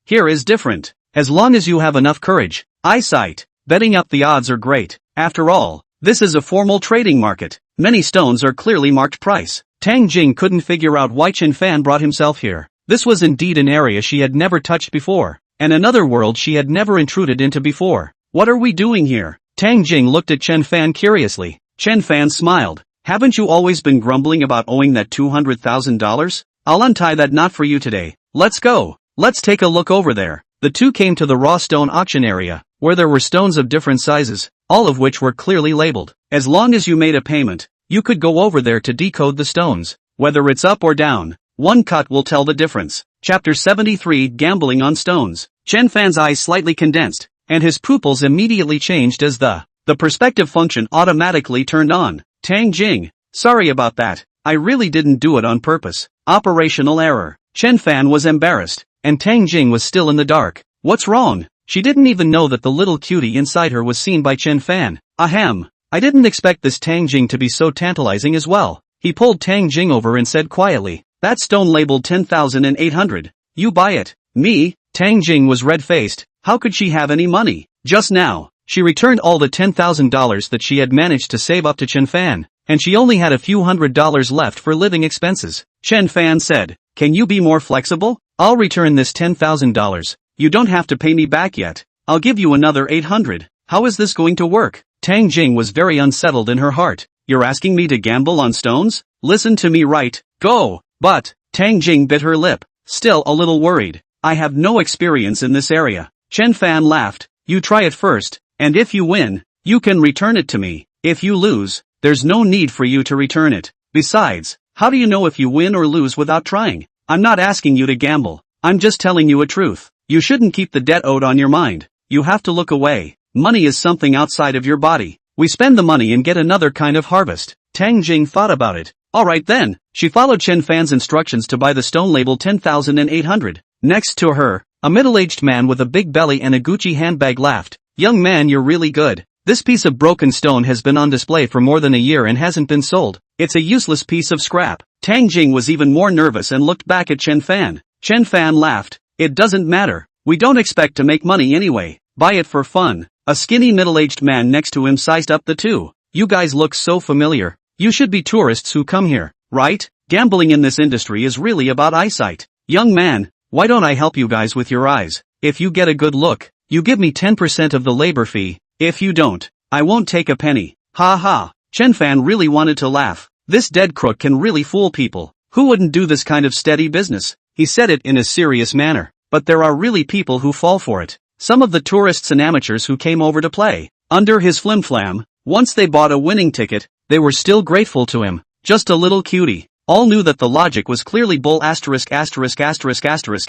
Here is different. As long as you have enough courage, eyesight, betting up the odds are great. After all, this is a formal trading market. Many stones are clearly marked price. Tang Jing couldn't figure out why Chen Fan brought himself here. This was indeed an area she had never touched before, and another world she had never intruded into before. What are we doing here? Tang Jing looked at Chen Fan curiously. Chen Fan smiled. Haven't you always been grumbling about owing that $200,000? I'll untie that knot for you today. Let's go. Let's take a look over there. The two came to the raw stone auction area, where there were stones of different sizes, all of which were clearly labeled. As long as you made a payment, you could go over there to decode the stones. Whether it's up or down, one cut will tell the difference. Chapter 73, Gambling on Stones. Chen Fan's eyes slightly condensed, and his pupils immediately changed as the perspective function automatically turned on. Tang Jing, sorry about that. I really didn't do it on purpose. Operational error. Chen Fan was embarrassed, and Tang Jing was still in the dark. What's wrong? She didn't even know that the little cutie inside her was seen by Chen Fan. Ahem. I didn't expect this Tang Jing to be so tantalizing as well. He pulled Tang Jing over and said quietly, that stone labeled 10,800. You buy it. Me? Tang Jing was red-faced. How could she have any money? Just now, she returned all the $10,000 that she had managed to save up to Chen Fan, and she only had a few $100s left for living expenses. Chen Fan said, can you be more flexible? I'll return this $10,000. You don't have to pay me back yet. I'll give you another 800. How is this going to work? Tang Jing was very unsettled in her heart. You're asking me to gamble on stones? Listen to me right. Go. But, Tang Jing bit her lip, still a little worried. I have no experience in this area. Chen Fan laughed. You try it first, and if you win, you can return it to me. If you lose, there's no need for you to return it. Besides, how do you know if you win or lose without trying? I'm not asking you to gamble. I'm just telling you a truth. You shouldn't keep the debt owed on your mind. You have to look away. Money is something outside of your body. We spend the money and get another kind of harvest. Tang Jing thought about it. Alright then. She followed Chen Fan's instructions to buy the stone labeled 10,800. Next to her, a middle-aged man with a big belly and a Gucci handbag laughed. Young man, you're really good. This piece of broken stone has been on display for more than a year and hasn't been sold. It's a useless piece of scrap. Tang Jing was even more nervous and looked back at Chen Fan. Chen Fan laughed. It doesn't matter. We don't expect to make money anyway. Buy it for fun. A skinny middle-aged man next to him sized up the two. You guys look so familiar. You should be tourists who come here, right? Gambling in this industry is really about eyesight. Young man, why don't I help you guys with your eyes? If you get a good look, you give me 10% of the labor fee. If you don't, I won't take a penny. Ha ha. Chen Fan really wanted to laugh. This dead crook can really fool people. Who wouldn't do this kind of steady business? He said it in a serious manner. But there are really people who fall for it. Some of the tourists and amateurs who came over to play. Under his flim-flam, once they bought a winning ticket, they were still grateful to him. Just a little cutie. All knew that the logic was clearly bull *****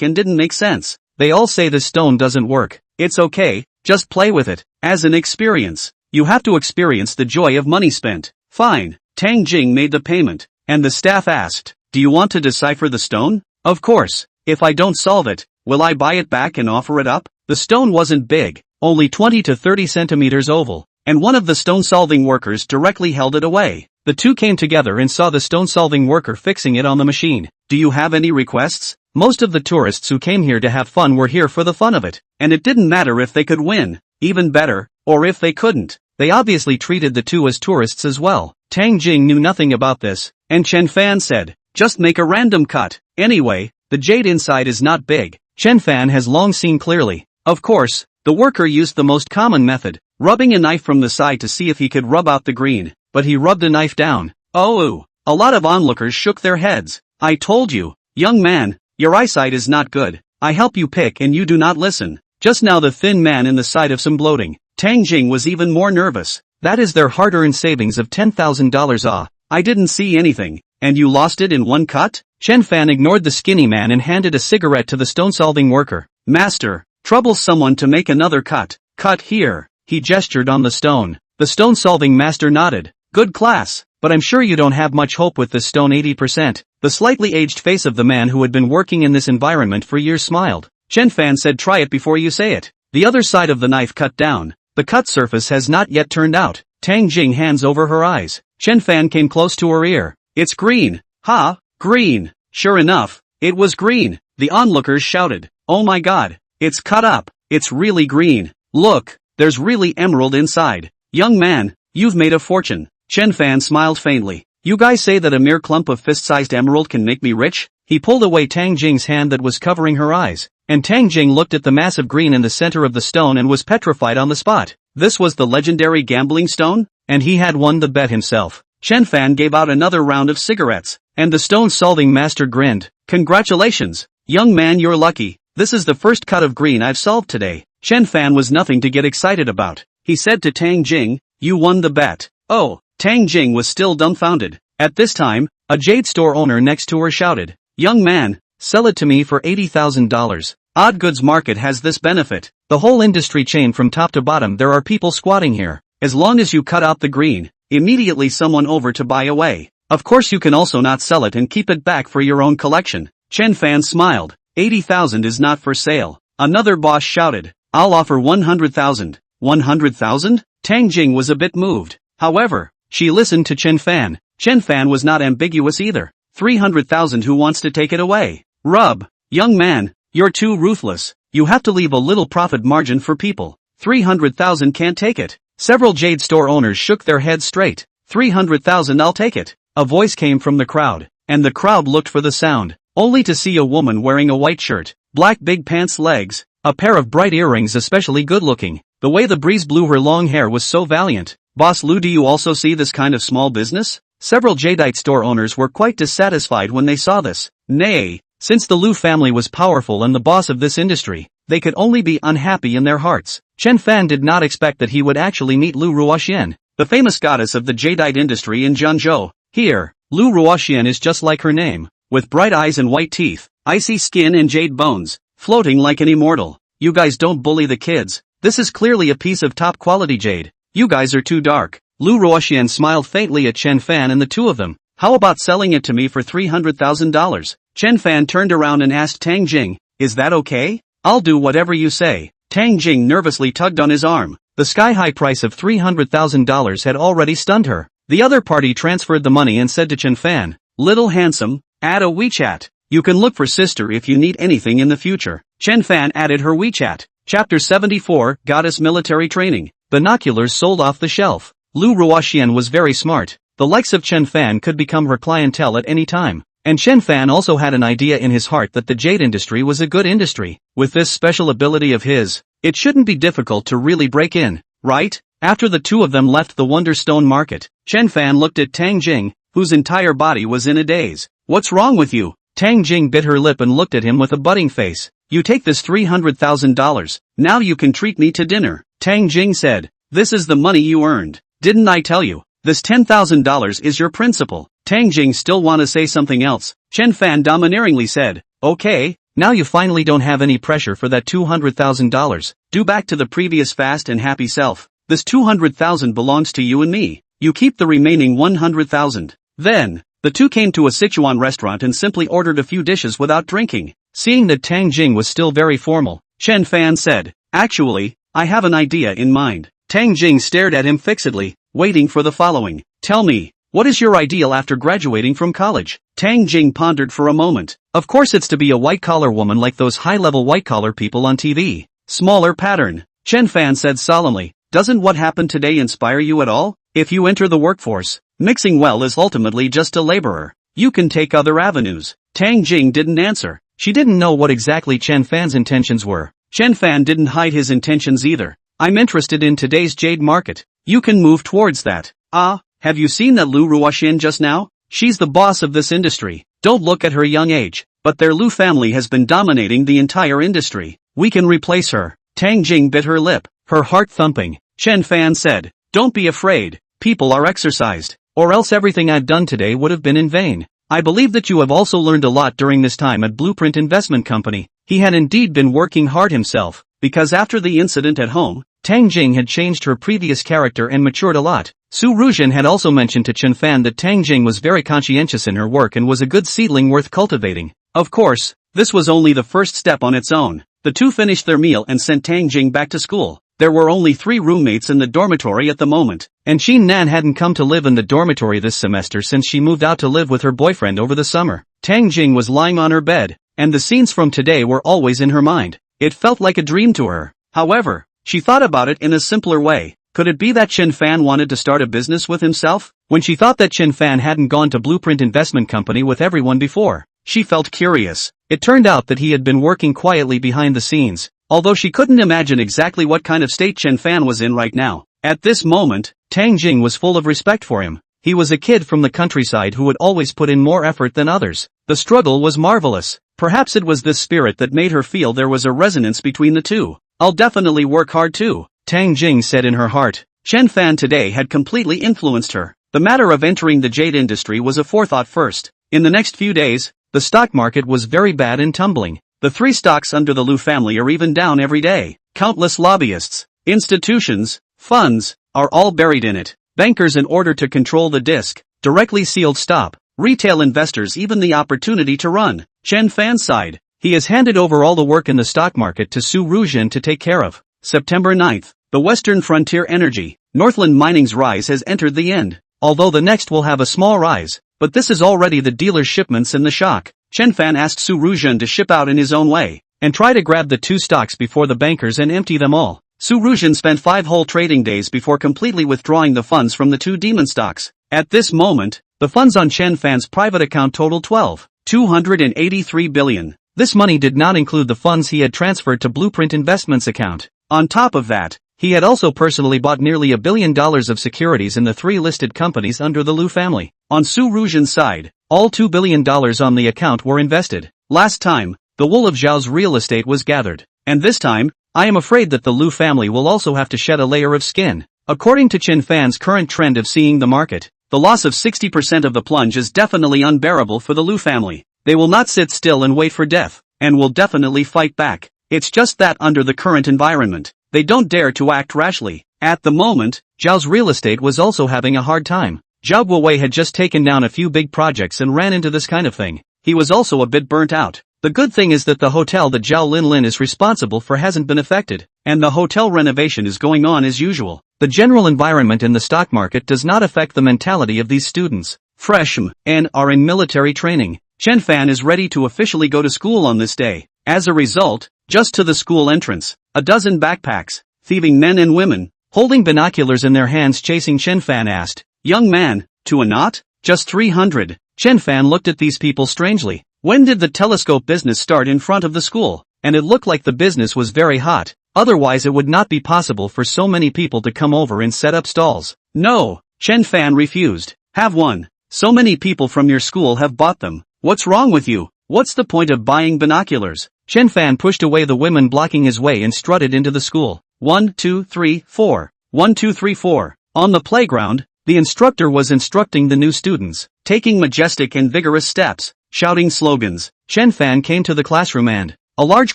and didn't make sense. They all say this stone doesn't work. It's okay, just play with it. As an experience, you have to experience the joy of money spent. Fine. Tang Jing made the payment, and the staff asked, do you want to decipher the stone? Of course. If I don't solve it, will I buy it back and offer it up? The stone wasn't big, only 20 to 30 centimeters oval, and one of the stone-solving workers directly held it away. The two came together and saw the stone-solving worker fixing it on the machine. Do you have any requests? Most of the tourists who came here to have fun were here for the fun of it, and it didn't matter if they could win, even better, or if they couldn't. They obviously treated the two as tourists as well. Tang Jing knew nothing about this, and Chen Fan said, just make a random cut. Anyway, the jade inside is not big. Chen Fan has long seen clearly. Of course, the worker used the most common method, rubbing a knife from the side to see if he could rub out the green, but he rubbed the knife down. Oh, a lot of onlookers shook their heads. I told you, young man, your eyesight is not good. I help you pick and you do not listen. Just now the thin man in the side of some bloating. Tang Jing was even more nervous. That is their hard-earned savings of $10,000. Ah, I didn't see anything. And you lost it in one cut? Chen Fan ignored the skinny man and handed a cigarette to the stone-solving worker. Master, trouble someone to make another cut. Cut here. He gestured on the stone. The stone-solving master nodded. Good class, but I'm sure you don't have much hope with this stone 80%. The slightly aged face of the man who had been working in this environment for years smiled. Chen Fan said try it before you say it. The other side of the knife cut down. The cut surface has not yet turned out. Tang Jing hands over her eyes. Chen Fan came close to her ear. It's green. Ha, green. Sure enough, it was green. The onlookers shouted. Oh my god, it's cut up. It's really green. Look, there's really emerald inside. Young man, you've made a fortune. Chen Fan smiled faintly. You guys say that a mere clump of fist-sized emerald can make me rich? He pulled away Tang Jing's hand that was covering her eyes, and Tang Jing looked at the massive green in the center of the stone and was petrified on the spot. This was the legendary gambling stone? And he had won the bet himself. Chen Fan gave out another round of cigarettes, and the stone-solving master grinned. Congratulations, young man, you're lucky. This is the first cut of green I've solved today. Chen Fan was nothing to get excited about. He said to Tang Jing, you won the bet. Oh, Tang Jing was still dumbfounded. At this time, a jade store owner next to her shouted, young man, sell it to me for $80,000. Odd goods market has this benefit. The whole industry chain from top to bottom there are people squatting here. As long as you cut out the green, immediately someone over to buy away. Of course you can also not sell it and keep it back for your own collection. Chen Fan smiled. 80,000 is not for sale. Another boss shouted, I'll offer 100,000. 100,000? Tang Jing was a bit moved. However, she listened to Chen Fan. Chen Fan was not ambiguous either. 300,000 who wants to take it away? Rub. Young man, you're too ruthless. You have to leave a little profit margin for people. 300,000 can't take it. Several jade store owners shook their heads straight. 300,000 I'll take it. A voice came from the crowd, and the crowd looked for the sound, only to see a woman wearing a white shirt, black big pants legs, a pair of bright earrings especially good looking. The way the breeze blew her long hair was so valiant. Boss Lu, do you also see this kind of small business? Several jadeite store owners were quite dissatisfied when they saw this. Nay, since the Lu family was powerful and the boss of this industry, they could only be unhappy in their hearts. Chen Fan did not expect that he would actually meet Lu Ruoxian, the famous goddess of the jadeite industry in Zhangzhou. Here, Lu Ruoxian is just like her name, with bright eyes and white teeth, icy skin and jade bones, floating like an immortal. You guys don't bully the kids. This is clearly a piece of top quality jade. You guys are too dark. Lu Ruoxian smiled faintly at Chen Fan and the two of them. How about selling it to me for $300,000? Chen Fan turned around and asked Tang Jing, is that okay? I'll do whatever you say. Tang Jing nervously tugged on his arm. The sky-high price of $300,000 had already stunned her. The other party transferred the money and said to Chen Fan, little handsome, add a WeChat. You can look for sister if you need anything in the future. Chen Fan added her WeChat. Chapter 74, Goddess Military Training. Binoculars sold off the shelf. Lu Ruoxian was very smart. The likes of Chen Fan could become her clientele at any time. And Chen Fan also had an idea in his heart that the jade industry was a good industry. With this special ability of his, it shouldn't be difficult to really break in, right? After the two of them left the Wonderstone market, Chen Fan looked at Tang Jing, whose entire body was in a daze. What's wrong with you? Tang Jing bit her lip and looked at him with a budding face. You take this $300,000, now you can treat me to dinner. Tang Jing said, this is the money you earned. Didn't I tell you? This $10,000 is your principal. Tang Jing still want to say something else. Chen Fan domineeringly said, okay, now you finally don't have any pressure for that $200,000. Do back to the previous fast and happy self. This $200,000 belongs to you and me. You keep the remaining $100,000. Then, the two came to a Sichuan restaurant and simply ordered a few dishes without drinking. Seeing that Tang Jing was still very formal, Chen Fan said, actually, I have an idea in mind. Tang Jing stared at him fixedly, waiting for the following. Tell me, what is your ideal after graduating from college? Tang Jing pondered for a moment. Of course it's to be a white-collar woman like those high-level white-collar people on TV. Smaller pattern. Chen Fan said solemnly, doesn't what happened today inspire you at all? If you enter the workforce, mixing well is ultimately just a laborer. You can take other avenues. Tang Jing didn't answer. She didn't know what exactly Chen Fan's intentions were. Chen Fan didn't hide his intentions either. I'm interested in today's jade market. You can move towards that. Ah, have you seen that Lu Ruoxian just now? She's the boss of this industry. Don't look at her young age, but their Lu family has been dominating the entire industry. We can replace her. Tang Jing bit her lip, her heart thumping. Chen Fan said, don't be afraid. People are exercised, or else everything I've done today would have been in vain. I believe that you have also learned a lot during this time at Blueprint Investment Company. He had indeed been working hard himself, because after the incident at home, Tang Jing had changed her previous character and matured a lot. Su Ruzhen had also mentioned to Chen Fan that Tang Jing was very conscientious in her work and was a good seedling worth cultivating. Of course, this was only the first step on its own. The two finished their meal and sent Tang Jing back to school. There were only 3 roommates in the dormitory at the moment, and Xin Nan hadn't come to live in the dormitory this semester since she moved out to live with her boyfriend over the summer. Tang Jing was lying on her bed, and the scenes from today were always in her mind. It felt like a dream to her. However, she thought about it in a simpler way. Could it be that Chen Fan wanted to start a business with himself? When she thought that Chen Fan hadn't gone to Blueprint Investment Company with everyone before, she felt curious. It turned out that he had been working quietly behind the scenes, although she couldn't imagine exactly what kind of state Chen Fan was in right now. At this moment, Tang Jing was full of respect for him. He was a kid from the countryside who would always put in more effort than others. The struggle was marvelous. Perhaps it was this spirit that made her feel there was a resonance between the two. I'll definitely work hard too, Tang Jing said in her heart. Chen Fan today had completely influenced her. The matter of entering the jade industry was a forethought first. In the next few days, the stock market was very bad and tumbling. The 3 stocks under the Lu family are even down every day. Countless lobbyists, institutions, funds, are all buried in it. Bankers in order to control the disc, directly sealed stop. Retail investors even the opportunity to run. Chen Fan's side, he has handed over all the work in the stock market to Su Ruzhen to take care of. September 9th, the Western Frontier Energy, Northland Mining's rise has entered the end. Although the next will have a small rise, but this is already the dealer's shipments in the shock. Chen Fan asked Su Ruzhen to ship out in his own way, and try to grab the 2 stocks before the bankers and empty them all. Su Ruzhen spent 5 whole trading days before completely withdrawing the funds from the 2 demon stocks. At this moment, the funds on Chen Fan's private account totaled 283 billion. This money did not include the funds he had transferred to Blueprint Investments account. On top of that, he had also personally bought nearly $1 billion of securities in the 3 listed companies under the Lu family. On Su Ruzhen's side, all $2 billion on the account were invested. Last time, the wool of Zhao's real estate was gathered. And this time, I am afraid that the Lu family will also have to shed a layer of skin. According to Chen Fan's current trend of seeing the market, the loss of 60% of the plunge is definitely unbearable for the Lu family. They will not sit still and wait for death, and will definitely fight back. It's just that under the current environment, they don't dare to act rashly. At the moment, Zhao's real estate was also having a hard time. Zhao Guowei had just taken down a few big projects and ran into this kind of thing. He was also a bit burnt out. The good thing is that the hotel that Zhao Linlin is responsible for hasn't been affected, and the hotel renovation is going on as usual. The general environment in the stock market does not affect the mentality of these students. Freshmen are in military training. Chen Fan is ready to officially go to school on this day. As a result, just to the school entrance, a dozen backpacks, thieving men and women, holding binoculars in their hands chasing Chen Fan asked, "Young man, to a knot? Just 300. Chen Fan looked at these people strangely. When did the telescope business start in front of the school? And it looked like the business was very hot. Otherwise it would not be possible for so many people to come over and set up stalls. No, Chen Fan refused. Have one. So many people from your school have bought them. What's wrong with you? What's the point of buying binoculars? Chen Fan pushed away the women blocking his way and strutted into the school. 1, 2, 3, 4. 1, 2, 3, 4. On the playground, the instructor was instructing the new students, taking majestic and vigorous steps, shouting slogans. Chen Fan came to the classroom and a large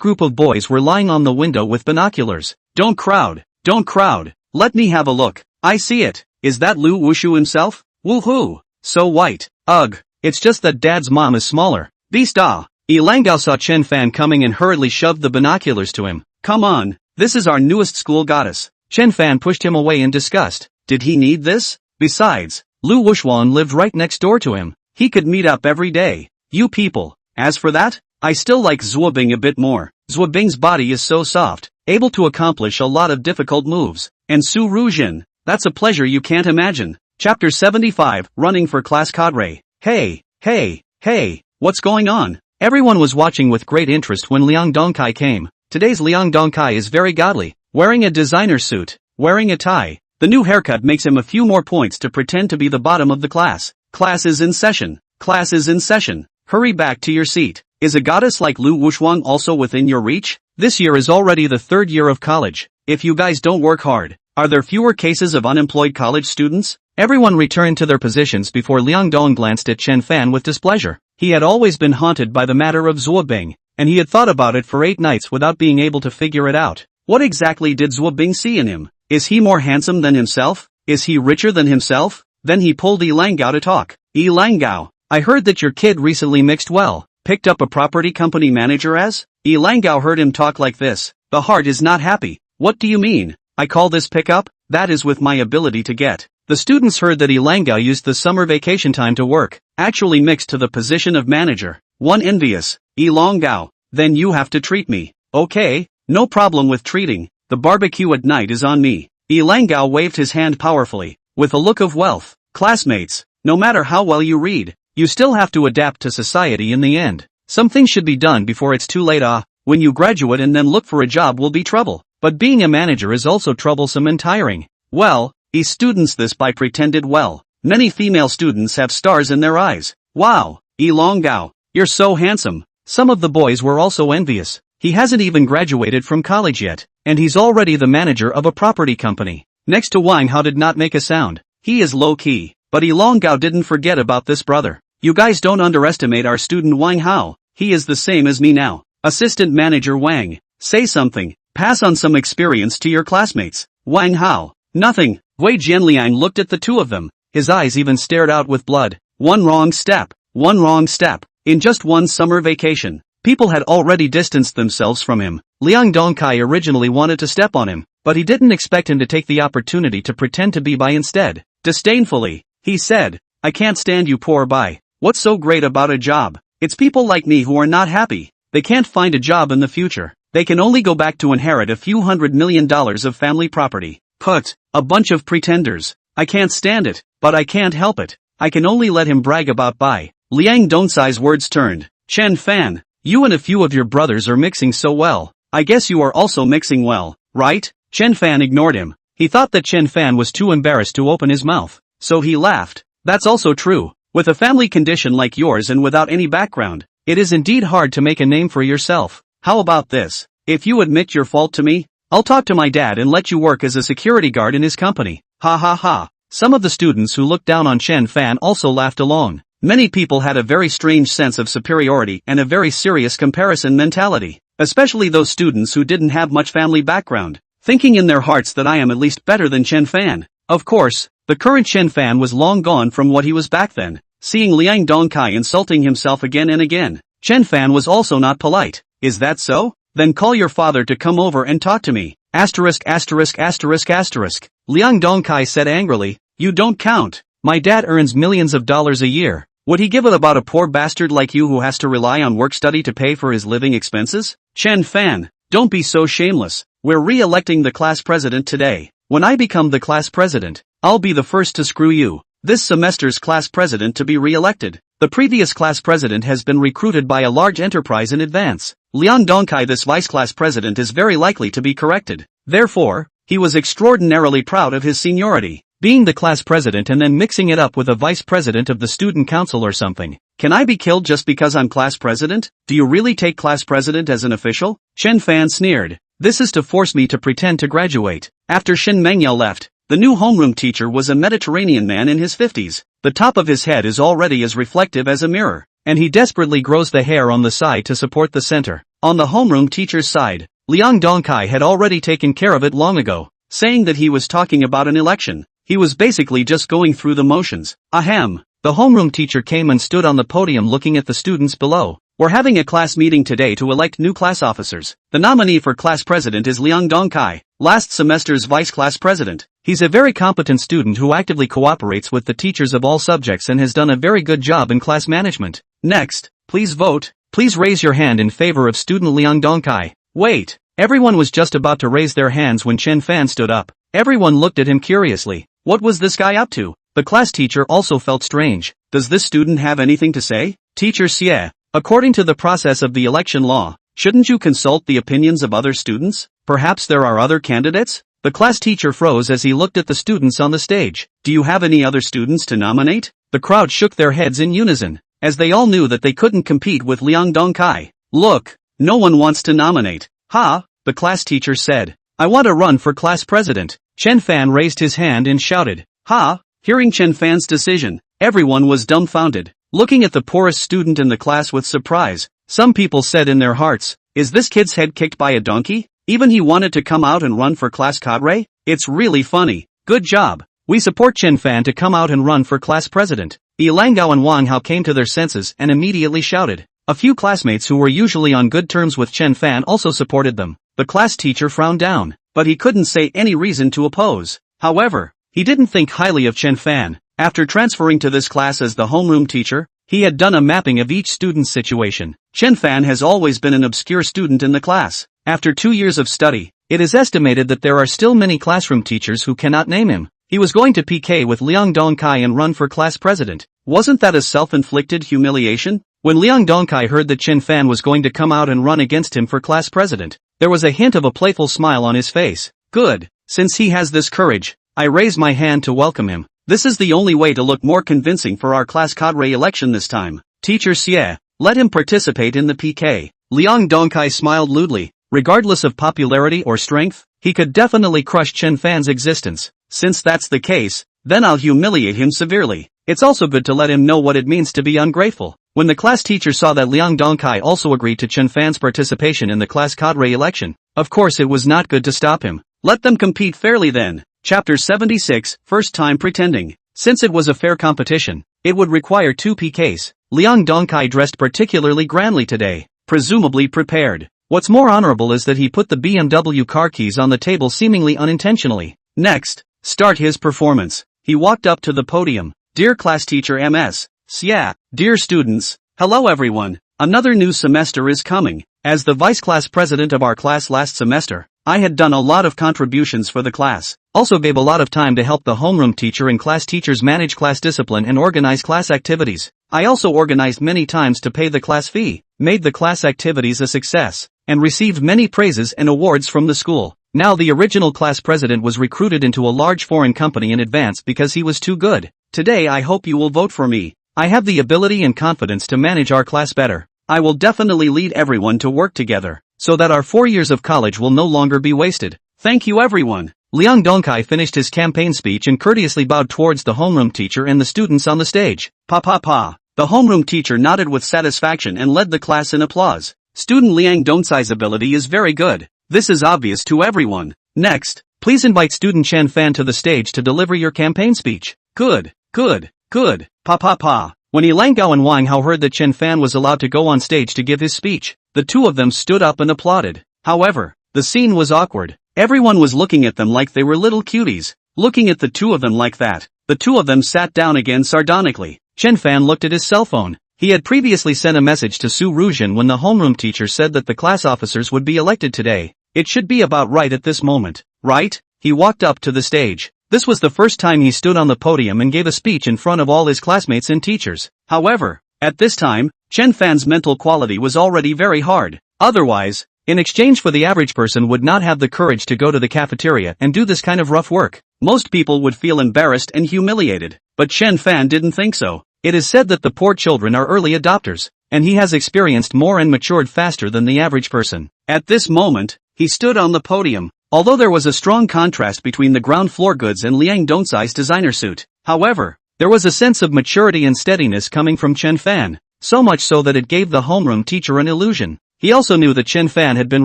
group of boys were lying on the window with binoculars. Don't crowd. Don't crowd. Let me have a look. I see it. Is that Lu Wushu himself? Woohoo. So white. Ugh. It's just that Dad's mom is smaller. Beast ah. Yilangao saw Chen Fan coming and hurriedly shoved the binoculars to him. Come on. This is our newest school goddess. Chen Fan pushed him away in disgust. Did he need this? Besides, Lu Wuxuan lived right next door to him. He could meet up every day. You people. As for that, I still like Zuobing a bit more. Zuobing's body is so soft, able to accomplish a lot of difficult moves. And Su Rujin, that's a pleasure you can't imagine. Chapter 75, Running for Class Cadre. Hey, hey, hey, what's going on? Everyone was watching with great interest when Liang Dongkai came. Today's Liang Dongkai is very godly, wearing a designer suit, wearing a tie. The new haircut makes him a few more points to pretend to be the bottom of the class. Class is in session. Class is in session. Hurry back to your seat. Is a goddess like Lu Wushuang also within your reach? This year is already the third year of college. If you guys don't work hard, are there fewer cases of unemployed college students? Everyone returned to their positions before Liang Dong glanced at Chen Fan with displeasure. He had always been haunted by the matter of Zuobing, and he had thought about it for 8 nights without being able to figure it out. What exactly did Zuobing see in him? Is he more handsome than himself? Is he richer than himself? Then he pulled Yilangao to talk. Yilangao, I heard that your kid recently mixed well. Picked up a property company manager as? Yilangao heard him talk like this. The heart is not happy. What do you mean? I call this pickup? That is with my ability to get. The students heard that Yilangao used the summer vacation time to work, actually mixed to the position of manager. One envious. Yilangao, then you have to treat me. Okay, no problem with treating. The barbecue at night is on me. Yilangao waved his hand powerfully, with a look of wealth. Classmates, no matter how well you read, you still have to adapt to society in the end. Something should be done before it's too late. When you graduate and then look for a job will be trouble. But being a manager is also troublesome and tiring. Well, students this by pretended well. Many female students have stars in their eyes. Wow, Yilangao, you're so handsome. Some of the boys were also envious. He hasn't even graduated from college yet, and he's already the manager of a property company. Next to Wang Hao did not make a sound. He is low-key, but Yilangao didn't forget about this brother. You guys don't underestimate our student Wang Hao. He is the same as me now. Assistant manager Wang, say something. Pass on some experience to your classmates. Wang Hao, nothing. Wei Jianliang looked at the two of them. His eyes even stared out with blood. One wrong step. One wrong step. In just one summer vacation, people had already distanced themselves from him. Liang Dongkai originally wanted to step on him, but he didn't expect him to take the opportunity to pretend to be Bai instead. Disdainfully, he said, I can't stand you poor Bai. What's so great about a job? It's people like me who are not happy. They can't find a job in the future. They can only go back to inherit a few $100 million of family property. Put, a bunch of pretenders. I can't stand it, but I can't help it. I can only let him brag about Bai. Liang Dongsai's words turned. Chen Fan, you and a few of your brothers are mixing so well. I guess you are also mixing well, right? Chen Fan ignored him. He thought that Chen Fan was too embarrassed to open his mouth. So he laughed. That's also true. With a family condition like yours and without any background, it is indeed hard to make a name for yourself. How about this? If you admit your fault to me, I'll talk to my dad and let you work as a security guard in his company. Ha ha ha. Some of the students who looked down on Chen Fan also laughed along. Many people had a very strange sense of superiority and a very serious comparison mentality, especially those students who didn't have much family background, thinking in their hearts that I am at least better than Chen Fan. Of course, the current Chen Fan was long gone from what he was back then. Seeing Liang Dongkai insulting himself again and again, Chen Fan was also not polite. Is that so? Then call your father to come over and talk to me. Asterisk asterisk asterisk asterisk. Liang Dongkai said angrily, you don't count. My dad earns millions of dollars a year. Would he give it about a poor bastard like you who has to rely on work study to pay for his living expenses? Chen Fan, don't be so shameless. We're re-electing the class president today. When I become the class president, I'll be the first to screw you. this semester's class president to be re-elected. The previous class president has been recruited by a large enterprise in advance. Liang Dongkai, this vice class president, is very likely to be corrected. Therefore, he was extraordinarily proud of his seniority, being the class president and then mixing it up with a vice president of the student council or something. Can I be killed just because I'm class president? Do you really take class president as an official? Chen Fan sneered. This is to force me to pretend to graduate. After Shin Mengyao left, the new homeroom teacher was a Mediterranean man in his 50s. The top of his head is already as reflective as a mirror, and he desperately grows the hair on the side to support the center. On the homeroom teacher's side, Liang Dongkai had already taken care of it long ago, saying that he was talking about an election. He was basically just going through the motions. Ahem. The homeroom teacher came and stood on the podium looking at the students below. We're having a class meeting today to elect new class officers. The nominee for class president is Liang Dongkai, last semester's vice class president. He's a very competent student who actively cooperates with the teachers of all subjects and has done a very good job in class management. Next, please vote. Please raise your hand in favor of student Liang Dongkai. Wait, everyone was just about to raise their hands when Chen Fan stood up. Everyone looked at him curiously. What was this guy up to? The class teacher also felt strange. Does this student have anything to say? Teacher Xie, according to the process of the election law, shouldn't you consult the opinions of other students? Perhaps there are other candidates? The class teacher froze as he looked at the students on the stage. Do you have any other students to nominate? The crowd shook their heads in unison, as they all knew that they couldn't compete with Liang Dongkai. Look, no one wants to nominate. Ha, the class teacher said. I want to run for class president. Chen Fan raised his hand and shouted. Ha! Hearing Chen Fan's decision, everyone was dumbfounded, looking at the poorest student in the class with surprise. Some people said in their hearts, is this kid's head kicked by a donkey? Even he wanted to come out and run for class cadre? It's really funny. Good job. We support Chen Fan to come out and run for class president. Yilangao and Wang Hao came to their senses and immediately shouted. A few classmates who were usually on good terms with Chen Fan also supported them. The class teacher frowned down, but he couldn't say any reason to oppose. However, he didn't think highly of Chen Fan. After transferring to this class as the homeroom teacher, he had done a mapping of each student's situation. Chen Fan has always been an obscure student in the class. After 2 years of study, it is estimated that there are still many classroom teachers who cannot name him. He was going to PK with Liang Dongkai and run for class president. Wasn't that a self-inflicted humiliation? When Liang Dongkai heard that Chen Fan was going to come out and run against him for class president, there was a hint of a playful smile on his face. Good. Since he has this courage, I raise my hand to welcome him. This is the only way to look more convincing for our class cadre election this time. Teacher Xie, let him participate in the PK. Liang Dongkai smiled lewdly. Regardless of popularity or strength, he could definitely crush Chen Fan's existence. Since that's the case, then I'll humiliate him severely. It's also good to let him know what it means to be ungrateful. When the class teacher saw that Liang Dongkai also agreed to Chen Fan's participation in the class cadre election, of course it was not good to stop him. Let them compete fairly then. Chapter 76, First Time Pretending. Since it was a fair competition, it would require 2 PKs. Liang Dongkai dressed particularly grandly today, presumably prepared. What's more honorable is that he put the BMW car keys on the table seemingly unintentionally. Next, start his performance. He walked up to the podium. Dear class teacher Ms. Xia, dear students, hello everyone. Another new semester is coming. As the vice class president of our class last semester, I had done a lot of contributions for the class. Also gave a lot of time to help the homeroom teacher and class teachers manage class discipline and organize class activities. I also organized many times to pay the class fee, made the class activities a success, and received many praises and awards from the school. Now the original class president was recruited into a large foreign company in advance because he was too good. Today I hope you will vote for me. I have the ability and confidence to manage our class better. I will definitely lead everyone to work together, so that our 4 years of college will no longer be wasted. Thank you everyone. Liang Dongkai finished his campaign speech and courteously bowed towards the homeroom teacher and the students on the stage. Pa pa pa. The homeroom teacher nodded with satisfaction and led the class in applause. Student Liang Dongkai's ability is very good. This is obvious to everyone. Next, please invite student Chen Fan to the stage to deliver your campaign speech. Good, good, good. Pa pa pa. When Yilangao and Wang Hao heard that Chen Fan was allowed to go on stage to give his speech, the two of them stood up and applauded. However, the scene was awkward. Everyone was looking at them like they were little cuties. Looking at the two of them like that, the two of them sat down again sardonically. Chen Fan looked at his cell phone. He had previously sent a message to Su Ruzhen when the homeroom teacher said that the class officers would be elected today. It should be about right at this moment, right? He walked up to the stage. This was the first time he stood on the podium and gave a speech in front of all his classmates and teachers. However, at this time, Chen Fan's mental quality was already very hard. Otherwise, in exchange for the average person would not have the courage to go to the cafeteria and do this kind of rough work. Most people would feel embarrassed and humiliated, but Chen Fan didn't think so. It is said that the poor children are early adopters, and he has experienced more and matured faster than the average person. At this moment, he stood on the podium. Although there was a strong contrast between the ground floor goods and Liang Dongcai's designer suit, however, there was a sense of maturity and steadiness coming from Chen Fan, so much so that it gave the homeroom teacher an illusion. He also knew that Chen Fan had been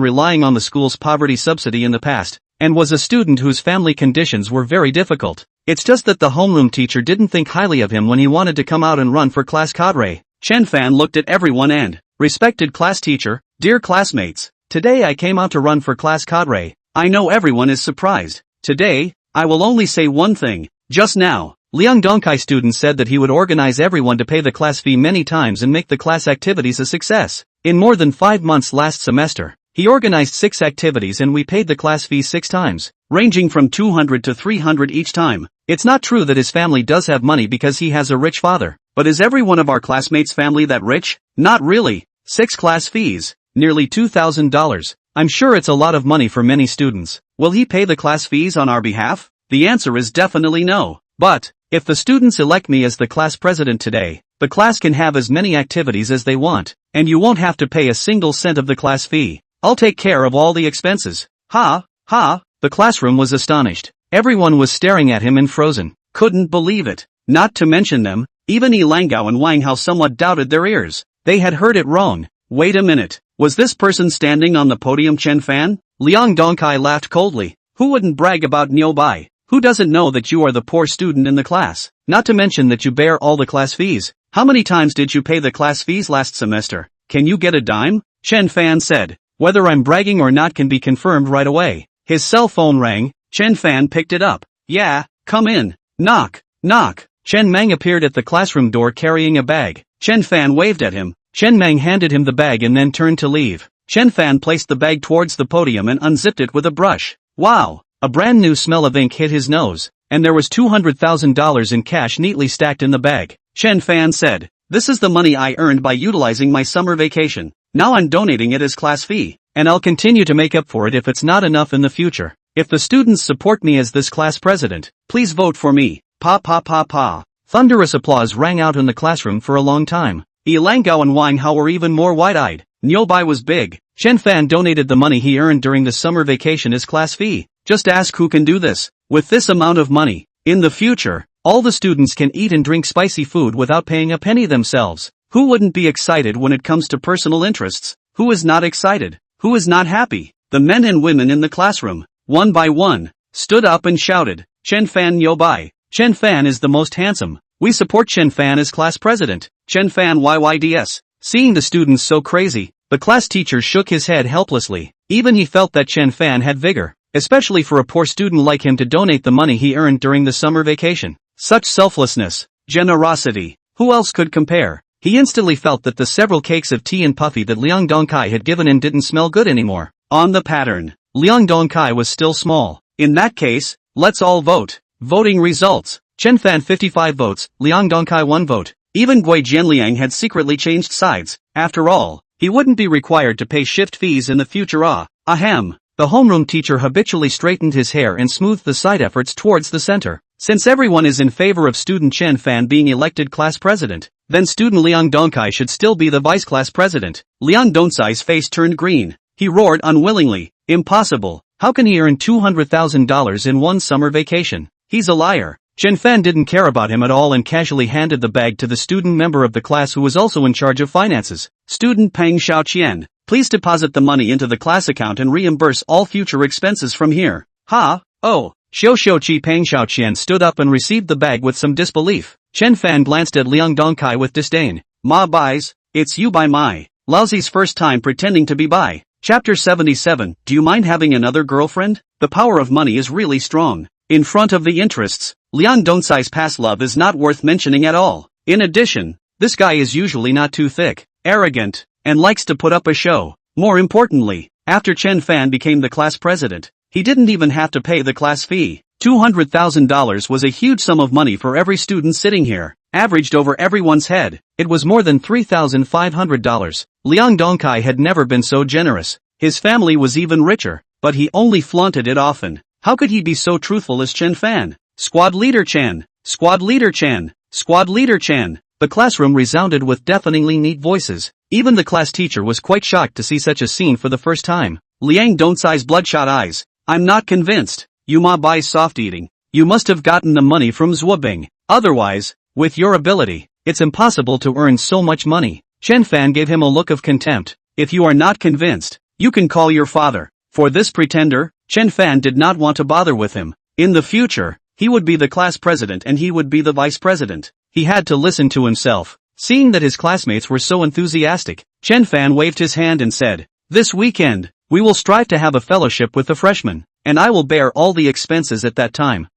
relying on the school's poverty subsidy in the past, and was a student whose family conditions were very difficult. It's just that the homeroom teacher didn't think highly of him when he wanted to come out and run for class cadre. Chen Fan looked at everyone and, respected class teacher, dear classmates, today I came out to run for class cadre. I know everyone is surprised. Today, I will only say one thing. Just now, Liang Dongcai students said that he would organize everyone to pay the class fee many times and make the class activities a success. In more than 5 months last semester, he organized 6 activities and we paid the class fee 6 times, ranging from 200 to 300 each time. It's not true that his family does have money because he has a rich father, but is every one of our classmates' family that rich? Not really. 6 class fees, nearly $2,000. I'm sure it's a lot of money for many students. Will he pay the class fees on our behalf? The answer is definitely no. But, if the students elect me as the class president today, the class can have as many activities as they want, and you won't have to pay a single cent of the class fee. I'll take care of all the expenses. Ha, ha, the classroom was astonished. Everyone was staring at him and frozen. Couldn't believe it. Not to mention them, even Yi Langgao and Wang Hao somewhat doubted their ears. They had heard it wrong. Wait a minute. Was this person standing on the podium Chen Fan? Liang Dongcai laughed coldly. Who wouldn't brag about Niu Bai? Who doesn't know that you are the poor student in the class? Not to mention that you bear all the class fees. How many times did you pay the class fees last semester? Can you get a dime? Chen Fan said. Whether I'm bragging or not can be confirmed right away. His cell phone rang. Chen Fan picked it up. Yeah, come in. Knock, knock. Chen Mang appeared at the classroom door carrying a bag. Chen Fan waved at him. Chen Mang handed him the bag and then turned to leave. Chen Fan placed the bag towards the podium and unzipped it with a brush. Wow! A brand new smell of ink hit his nose, and there was $200,000 in cash neatly stacked in the bag. Chen Fan said, "This is the money I earned by utilizing my summer vacation. Now I'm donating it as class fee, and I'll continue to make up for it if it's not enough in the future. If the students support me as this class president, please vote for me." Pa pa pa pa. Thunderous applause rang out in the classroom for a long time. Yi Langgao and Wang Hao were even more wide-eyed. Niu Bai was big. Chen Fan donated the money he earned during the summer vacation as class fee. Just ask who can do this. With this amount of money, in the future, all the students can eat and drink spicy food without paying a penny themselves. Who wouldn't be excited when it comes to personal interests? Who is not excited? Who is not happy? The men and women in the classroom, one by one, stood up and shouted, Chen Fan Niu Bai. Chen Fan is the most handsome. We support Chen Fan as class president. Chen Fan YYDS. Seeing the students so crazy, the class teacher shook his head helplessly. Even he felt that Chen Fan had vigor, especially for a poor student like him to donate the money he earned during the summer vacation. Such selflessness, generosity, who else could compare? He instantly felt that the several cakes of tea and puffy that Liang Dongcai had given him didn't smell good anymore. On the pattern, Liang Dongcai was still small. In that case, let's all vote. Voting results. Chen Fan 55 votes, Liang Dongcai 1 vote. Even Gui Jianliang had secretly changed sides. After all, he wouldn't be required to pay shift fees in the future. Ahem. The homeroom teacher habitually straightened his hair and smoothed the side efforts towards the center. Since everyone is in favor of student Chen Fan being elected class president, then student Liang Dongcai should still be the vice class president. Liang Dongcai's face turned green. He roared unwillingly. Impossible. How can he earn $200,000 in one summer vacation? He's a liar. Chen Fan didn't care about him at all and casually handed the bag to the student member of the class who was also in charge of finances. Student Peng Xiaoqian, please deposit the money into the class account and reimburse all future expenses from here. Ha, oh. Xiu Peng Xiaoqian stood up and received the bag with some disbelief. Chen Fan glanced at Liang Dongcai with disdain. Ma buys, it's you by my. Lousy's first time pretending to be bi. Chapter 77, do you mind having another girlfriend? The power of money is really strong. In front of the interests, Liang Dongcai's past love is not worth mentioning at all. In addition, this guy is usually not too thick, arrogant, and likes to put up a show. More importantly, after Chen Fan became the class president, he didn't even have to pay the class fee. $200,000 was a huge sum of money for every student sitting here, averaged over everyone's head. It was more than $3,500. Liang Dongkai had never been so generous. His family was even richer, but he only flaunted it often. How could he be so truthful as Chen Fan? Squad Leader Chen! Squad Leader Chen! Squad Leader Chen! The classroom resounded with deafeningly neat voices. Even the class teacher was quite shocked to see such a scene for the first time. Liang Dongcai's bloodshot eyes. I'm not convinced. You ma bai soft eating. You must have gotten the money from Zhuobing. Otherwise, with your ability, it's impossible to earn so much money. Chen Fan gave him a look of contempt. If you are not convinced, you can call your father. For this pretender, Chen Fan did not want to bother with him. In the future, he would be the class president and he would be the vice president. He had to listen to himself. Seeing that his classmates were so enthusiastic, Chen Fan waved his hand and said, "This weekend, we will strive to have a fellowship with the freshmen, and I will bear all the expenses at that time."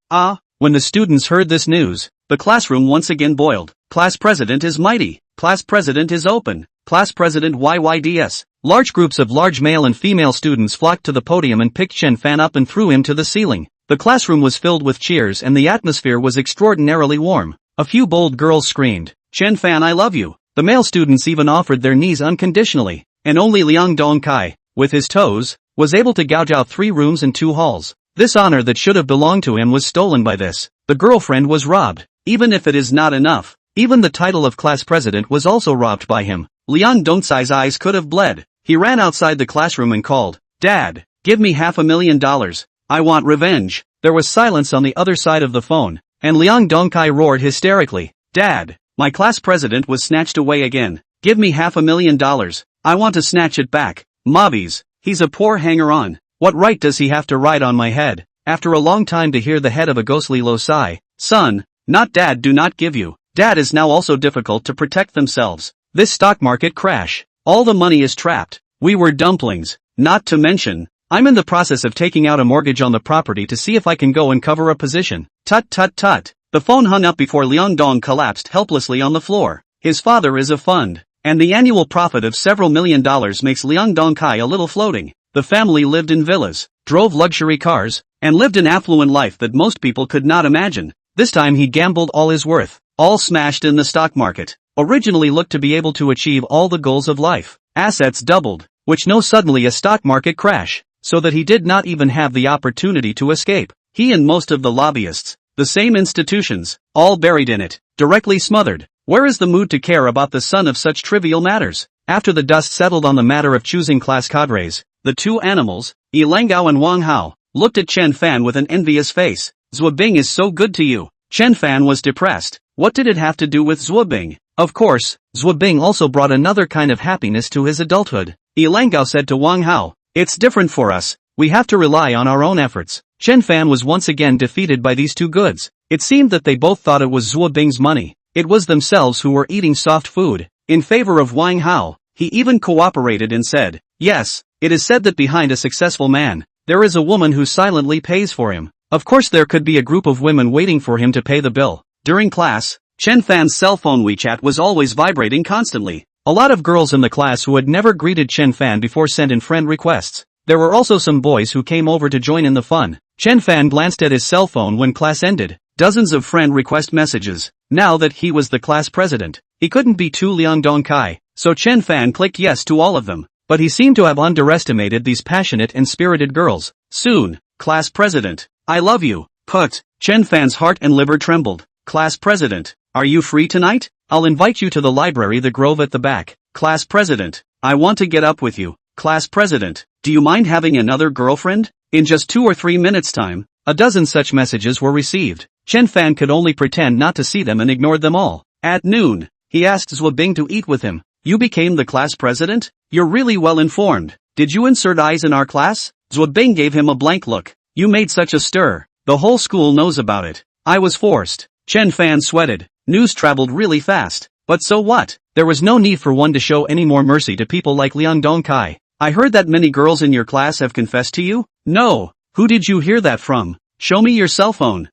When the students heard this news, the classroom once again boiled. Class president is mighty. Class president is open. Class president YYDS. Large groups of large male and female students flocked to the podium and picked Chen Fan up and threw him to the ceiling. The classroom was filled with cheers and the atmosphere was extraordinarily warm. A few bold girls screamed, "Chen Fan, I love you." The male students even offered their knees unconditionally, and only Liang Dongkai, with his toes, was able to gouge out 3 rooms and 2 halls. This honor that should have belonged to him was stolen by this. The girlfriend was robbed. Even if it is not enough, even the title of class president was also robbed by him. Liang Dongcai's eyes could have bled. He ran outside the classroom and called, "Dad, give me $500,000. I want revenge." There was silence on the other side of the phone, and Liang Dongkai roared hysterically, "Dad, my class president was snatched away again. Give me $500,000. I want to snatch it back. Mobbies, he's a poor hanger-on. What right does he have to ride on my head?" After a long time to hear the head of a ghostly low sigh, "Son, not dad, do not give you. Dad is now also difficult to protect themselves. This stock market crash. All the money is trapped. We were dumplings. Not to mention, I'm in the process of taking out a mortgage on the property to see if I can go and cover a position." Tut tut tut. The phone hung up before Liang Dong collapsed helplessly on the floor. His father is a fund, and the annual profit of several $1,000,000 makes Liang Dongkai a little floating. The family lived in villas, drove luxury cars, and lived an affluent life that most people could not imagine. This time he gambled all his worth, all smashed in the stock market. Originally looked to be able to achieve all the goals of life. Assets doubled, which knows suddenly a stock market crash, so that he did not even have the opportunity to escape. He and most of the lobbyists, the same institutions, all buried in it, directly smothered. Where is the mood to care about the son of such trivial matters? After the dust settled on the matter of choosing class cadres, the 2 animals, Yi Langgao and Wang Hao, looked at Chen Fan with an envious face. "Zhuobing is so good to you." Chen Fan was depressed. What did it have to do with Zhuobing? Of course, Zhuobing also brought another kind of happiness to his adulthood. Yi Langgao said to Wang Hao, "It's different for us. We have to rely on our own efforts." Chen Fan was once again defeated by these 2 goods. It seemed that they both thought it was Zhuobing's money. It was themselves who were eating soft food. In favor of Wang Hao, he even cooperated and said, "Yes, it is said that behind a successful man, there is a woman who silently pays for him." Of course there could be a group of women waiting for him to pay the bill. During class, Chen Fan's cell phone WeChat was always vibrating constantly. A lot of girls in the class who had never greeted Chen Fan before sent in friend requests. There were also some boys who came over to join in the fun. Chen Fan glanced at his cell phone when class ended. Dozens of friend request messages. Now that he was the class president, he couldn't be too Liang Dongkai, so Chen Fan clicked yes to all of them. But he seemed to have underestimated these passionate and spirited girls. Soon, class president, I love you. Put. Chen Fan's heart and liver trembled. Class president, are you free tonight? I'll invite you to the library, the Grove at the back. Class president, I want to get up with you. Class president, do you mind having another girlfriend? In just 2 or 3 minutes time, a dozen such messages were received. Chen Fan could only pretend not to see them and ignored them all. At noon, he asked Zhuobing to eat with him. You became the class president? You're really well informed. Did you insert eyes in our class? Zhuobing gave him a blank look. You made such a stir. The whole school knows about it. I was forced. Chen Fan sweated. News traveled really fast. But so what? There was no need for one to show any more mercy to people like Liang Dongkai. I heard that many girls in your class have confessed to you? No. Who did you hear that from? Show me your cell phone.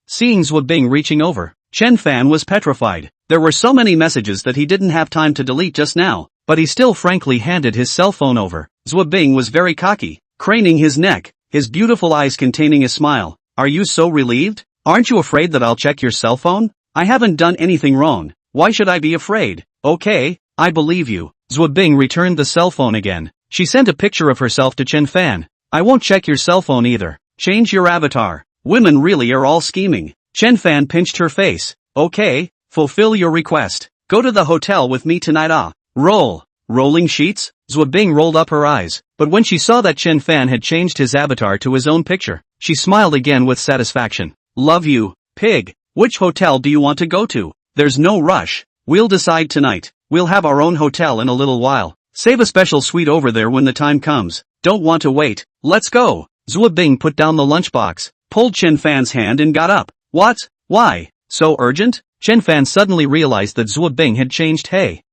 Seeing Zhuobing reaching over, Chen Fan was petrified. There were so many messages that he didn't have time to delete just now, but he still frankly handed his cell phone over. Zhuobing was very cocky, craning his neck, his beautiful eyes containing a smile. Are you so relieved? Aren't you afraid that I'll check your cell phone? I haven't done anything wrong. Why should I be afraid? Okay, I believe you. Zhu Bing returned the cell phone again. She sent a picture of herself to Chen Fan. I won't check your cell phone either. Change your avatar. Women really are all scheming. Chen Fan pinched her face. Okay, fulfill your request. Go to the hotel with me tonight. Rolling sheets? Zhu Bing rolled up her eyes, but when she saw that Chen Fan had changed his avatar to his own picture, she smiled again with satisfaction. Love you, pig. Which hotel do you want to go to? There's no rush. We'll decide tonight. We'll have our own hotel in a little while. Save a special suite over there when the time comes. Don't want to wait. Let's go. Zhu Bing put down the lunchbox, pulled Chen Fan's hand and got up. What? Why? So urgent? Chen Fan suddenly realized that Zhu Bing had changed,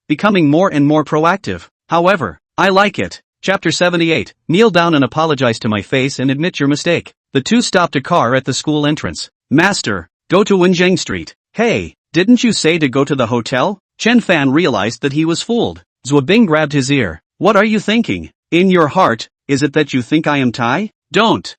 becoming more and more proactive. However, I like it. Chapter 78. Kneel down and apologize to my face and admit your mistake. The two stopped a car at the school entrance. Master, go to Wenjing Street. Hey, didn't you say to go to the hotel? Chen Fan realized that he was fooled. Zhu Bing grabbed his ear. What are you thinking? In your heart, is it that you think I am Tai? Don't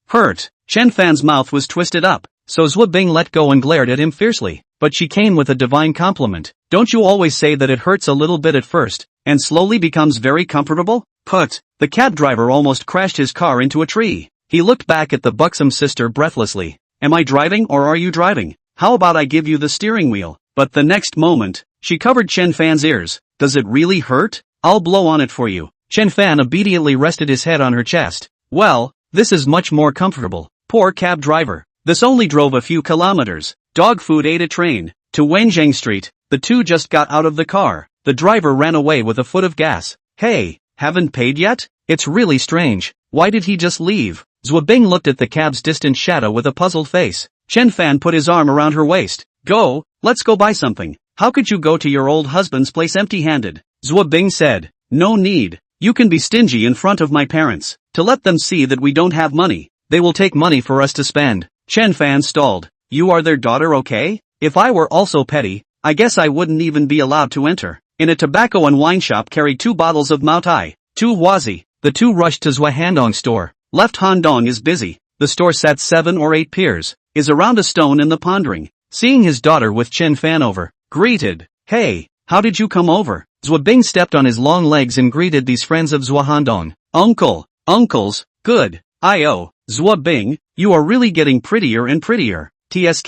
hurt. Chen Fan's mouth was twisted up, so Zhu Bing let go and glared at him fiercely. But she came with a divine compliment. Don't you always say that it hurts a little bit at first, and slowly becomes very comfortable? The cab driver almost crashed his car into a tree. He looked back at the buxom sister breathlessly. Am I driving or are you driving? How about I give you the steering wheel? But the next moment, she covered Chen Fan's ears. Does it really hurt? I'll blow on it for you. Chen Fan obediently rested his head on her chest. Well, this is much more comfortable. Poor cab driver. This only drove a few kilometers. Dog food ate a train. To Wenjing Street, the two just got out of the car. The driver ran away with a foot of gas. Hey, haven't paid yet? It's really strange. Why did he just leave? Zhu Bing looked at the cab's distant shadow with a puzzled face. Chen Fan put his arm around her waist. Go, let's go buy something. How could you go to your old husband's place empty-handed? Zhu Bing said. No need. You can be stingy in front of my parents. To let them see that we don't have money. They will take money for us to spend. Chen Fan stalled. You are their daughter, okay? If I were also petty, I guess I wouldn't even be allowed to enter. In a tobacco and wine shop carry 2 bottles of Mao Tai. 2 Huazi. The two rushed to Zhuahandong store. Left Handong is busy. The store sat 7 or 8 peers. Is around a stone in the pondering. Seeing his daughter with Chen Fan over. Greeted. Hey, how did you come over? Zhu Bing stepped on his long legs and greeted these friends of Zhuahandong. Uncles, good. Zhu Bing, you are really getting prettier and prettier. TSK,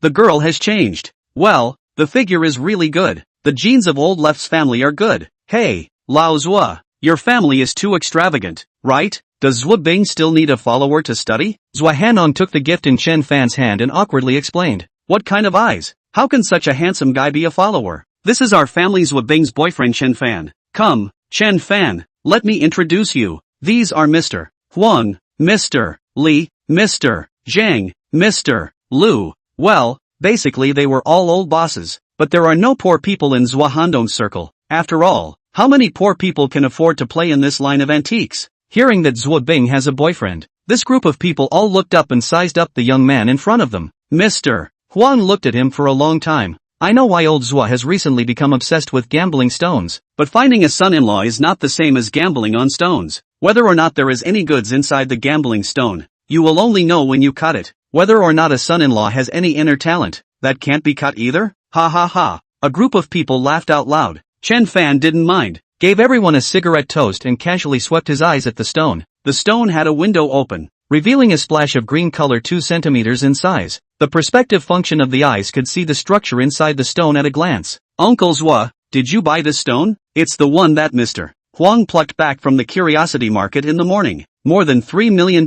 the girl has changed. Well, the figure is really good. The genes of old Left's family are good. Hey, Lao Zhua, your family is too extravagant, right? Does Zhu Bing still need a follower to study? Zhuahandong took the gift in Chen Fan's hand and awkwardly explained. What kind of eyes? How can such a handsome guy be a follower? This is our family Zhu Bing's boyfriend Chen Fan. Come, Chen Fan, let me introduce you. These are Mr. Huang, Mr. Li, Mr. Zhang, Mr. Lu. Well, basically they were all old bosses, but there are no poor people in Zhuahandong's circle. After all, how many poor people can afford to play in this line of antiques? Hearing that Zhu Bing has a boyfriend, this group of people all looked up and sized up the young man in front of them. Mr. Huang looked at him for a long time. I know why old Zhua has recently become obsessed with gambling stones, but finding a son-in-law is not the same as gambling on stones. Whether or not there is any goods inside the gambling stone, you will only know when you cut it. Whether or not a son-in-law has any inner talent, that can't be cut either? Ha ha ha. A group of people laughed out loud. Chen Fan didn't mind, gave everyone a cigarette toast and casually swept his eyes at the stone. The stone had a window open, revealing a splash of green color 2 centimeters in size. The perspective function of the eyes could see the structure inside the stone at a glance. Uncle Zhua, did you buy this stone? It's the one that Mr. Huang plucked back from the curiosity market in the morning. More than $3 million.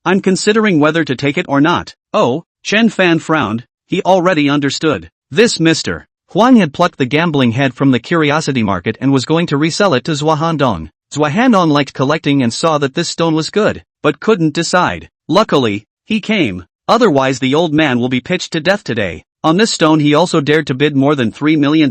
I'm considering whether to take it or not. Oh, Chen Fan frowned. He already understood. This Mr. Huang had plucked the gambling head from the curiosity market and was going to resell it to Zhuahandong. Zhuahandong liked collecting and saw that this stone was good, but couldn't decide. Luckily, he came. Otherwise the old man will be pitched to death today. On this stone he also dared to bid more than $3 million?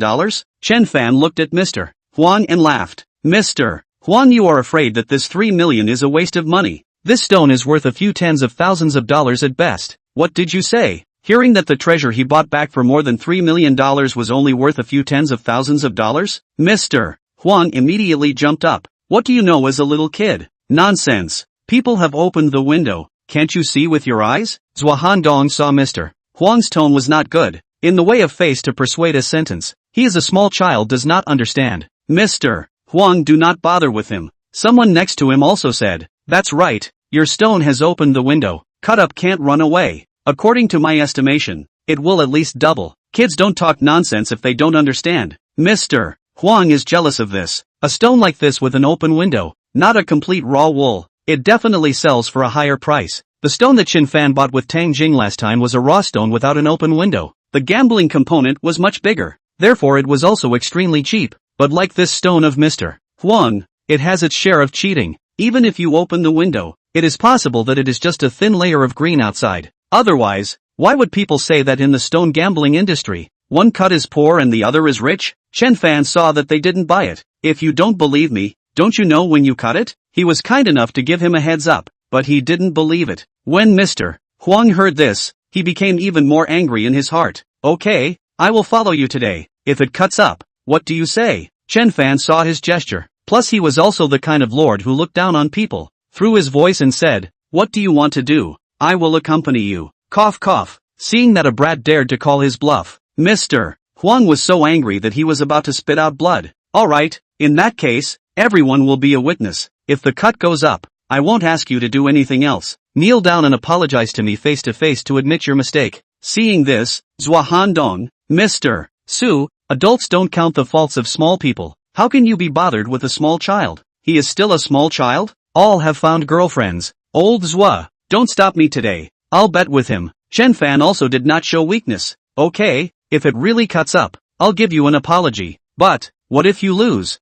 Chen Fan looked at Mr. Huang and laughed. Mr. Huang, you are afraid that this $3 million is a waste of money. This stone is worth a few tens of thousands of dollars at best. What did you say? Hearing that the treasure he bought back for more than $3 million was only worth a few tens of thousands of dollars? Mr. Huang immediately jumped up. What do you know as a little kid? Nonsense. People have opened the window. Can't you see with your eyes? Zhua Handong saw Mr. Huang's tone was not good. In the way of face to persuade a sentence. He is a small child, does not understand. Mr. Huang, do not bother with him. Someone next to him also said, that's right, your stone has opened the window. Cut up can't run away. According to my estimation, it will at least double. Kids don't talk nonsense if they don't understand. Mr. Huang is jealous of this. A stone like this with an open window, not a complete raw wool. It definitely sells for a higher price. The stone that Chen Fan bought with Tang Jing last time was a raw stone without an open window. The gambling component was much bigger. Therefore it was also extremely cheap. But like this stone of Mr. Huang, it has its share of cheating. Even if you open the window, it is possible that it is just a thin layer of green outside. Otherwise, why would people say that in the stone gambling industry, one cut is poor and the other is rich? Chen Fan saw that they didn't buy it. If you don't believe me, don't you know when you cut it? He was kind enough to give him a heads up, but he didn't believe it. When Mr. Huang heard this, he became even more angry in his heart. Okay, I will follow you today. If it cuts up, what do you say? Chen Fan saw his gesture. Plus he was also the kind of lord who looked down on people, threw his voice and said, what do you want to do? I will accompany you. Cough cough. Seeing that a brat dared to call his bluff, Mr. Huang was so angry that he was about to spit out blood. Alright, in that case, everyone will be a witness. If the cut goes up, I won't ask you to do anything else. Kneel down and apologize to me face to face to admit your mistake. Seeing this, Zhua Handong, Mr. Su, adults don't count the faults of small people. How can you be bothered with a small child? He is still a small child? All have found girlfriends. Old Zhua, don't stop me today. I'll bet with him. Chen Fan also did not show weakness. Okay, if it really cuts up, I'll give you an apology. But, what if you lose?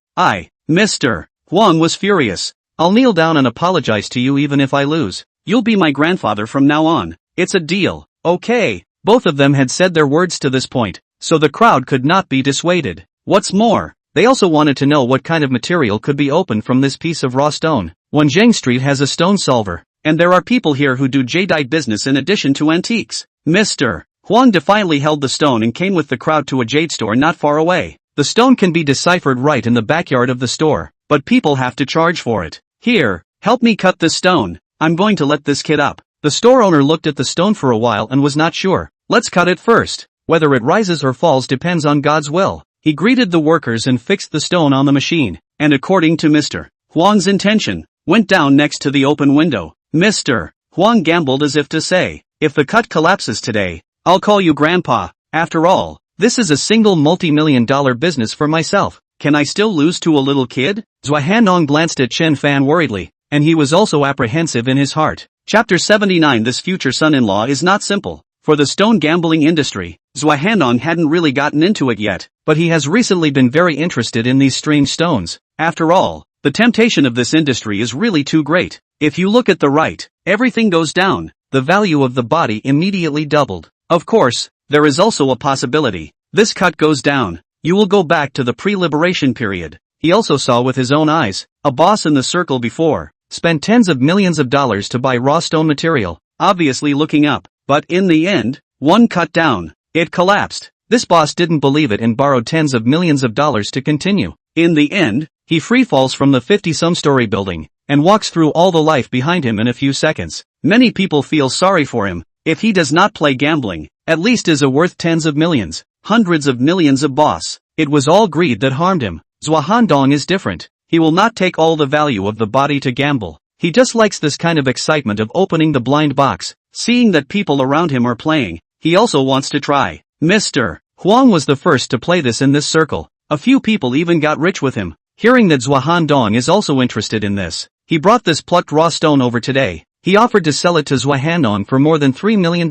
Mr. Huang was furious. I'll kneel down and apologize to you even if I lose. You'll be my grandfather from now on. It's a deal. Okay. Both of them had said their words to this point, so the crowd could not be dissuaded. What's more, they also wanted to know what kind of material could be opened from this piece of raw stone. Wanzheng Street has a stone solver, and there are people here who do jadeite business in addition to antiques. Mr. Huang defiantly held the stone and came with the crowd to a jade store not far away. The stone can be deciphered right in the backyard of the store, but people have to charge for it. Here, help me cut this stone. I'm going to let this kid up. The store owner looked at the stone for a while and was not sure. Let's cut it first. Whether it rises or falls depends on God's will. He greeted the workers and fixed the stone on the machine, and according to Mr. Huang's intention, went down next to the open window. Mr. Huang gambled as if to say, if the cut collapses today, I'll call you grandpa. After all, this is a single multi-million-dollar business for myself. Can I still lose to a little kid? Zhua Hanong glanced at Chen Fan worriedly, and he was also apprehensive in his heart. Chapter 79. This future son-in-law is not simple. For the stone gambling industry, Zhua Hanong hadn't really gotten into it yet, but he has recently been very interested in these strange stones. After all, the temptation of this industry is really too great. If you look at the right, everything goes down. The value of the body immediately doubled. Of course, there is also a possibility. This cut goes down. You will go back to the pre-liberation period. He also saw with his own eyes, a boss in the circle before, spent tens of millions of dollars to buy raw stone material, obviously looking up. But in the end, one cut down. It collapsed. This boss didn't believe it and borrowed tens of millions of dollars to continue. In the end, he free falls from the 50-some-story building, and walks through all the life behind him in a few seconds. Many people feel sorry for him. If he does not play gambling, at least is worth tens of millions, hundreds of millions of boss. It was all greed that harmed him. Zhua Handong is different. He will not take all the value of the body to gamble. He just likes this kind of excitement of opening the blind box. Seeing that people around him are playing, he also wants to try. Mr. Huang was the first to play this in this circle. A few people even got rich with him. Hearing that Zhua Handong is also interested in this, he brought this plucked raw stone over today. He offered to sell it to Zhua Handong for more than $3 million.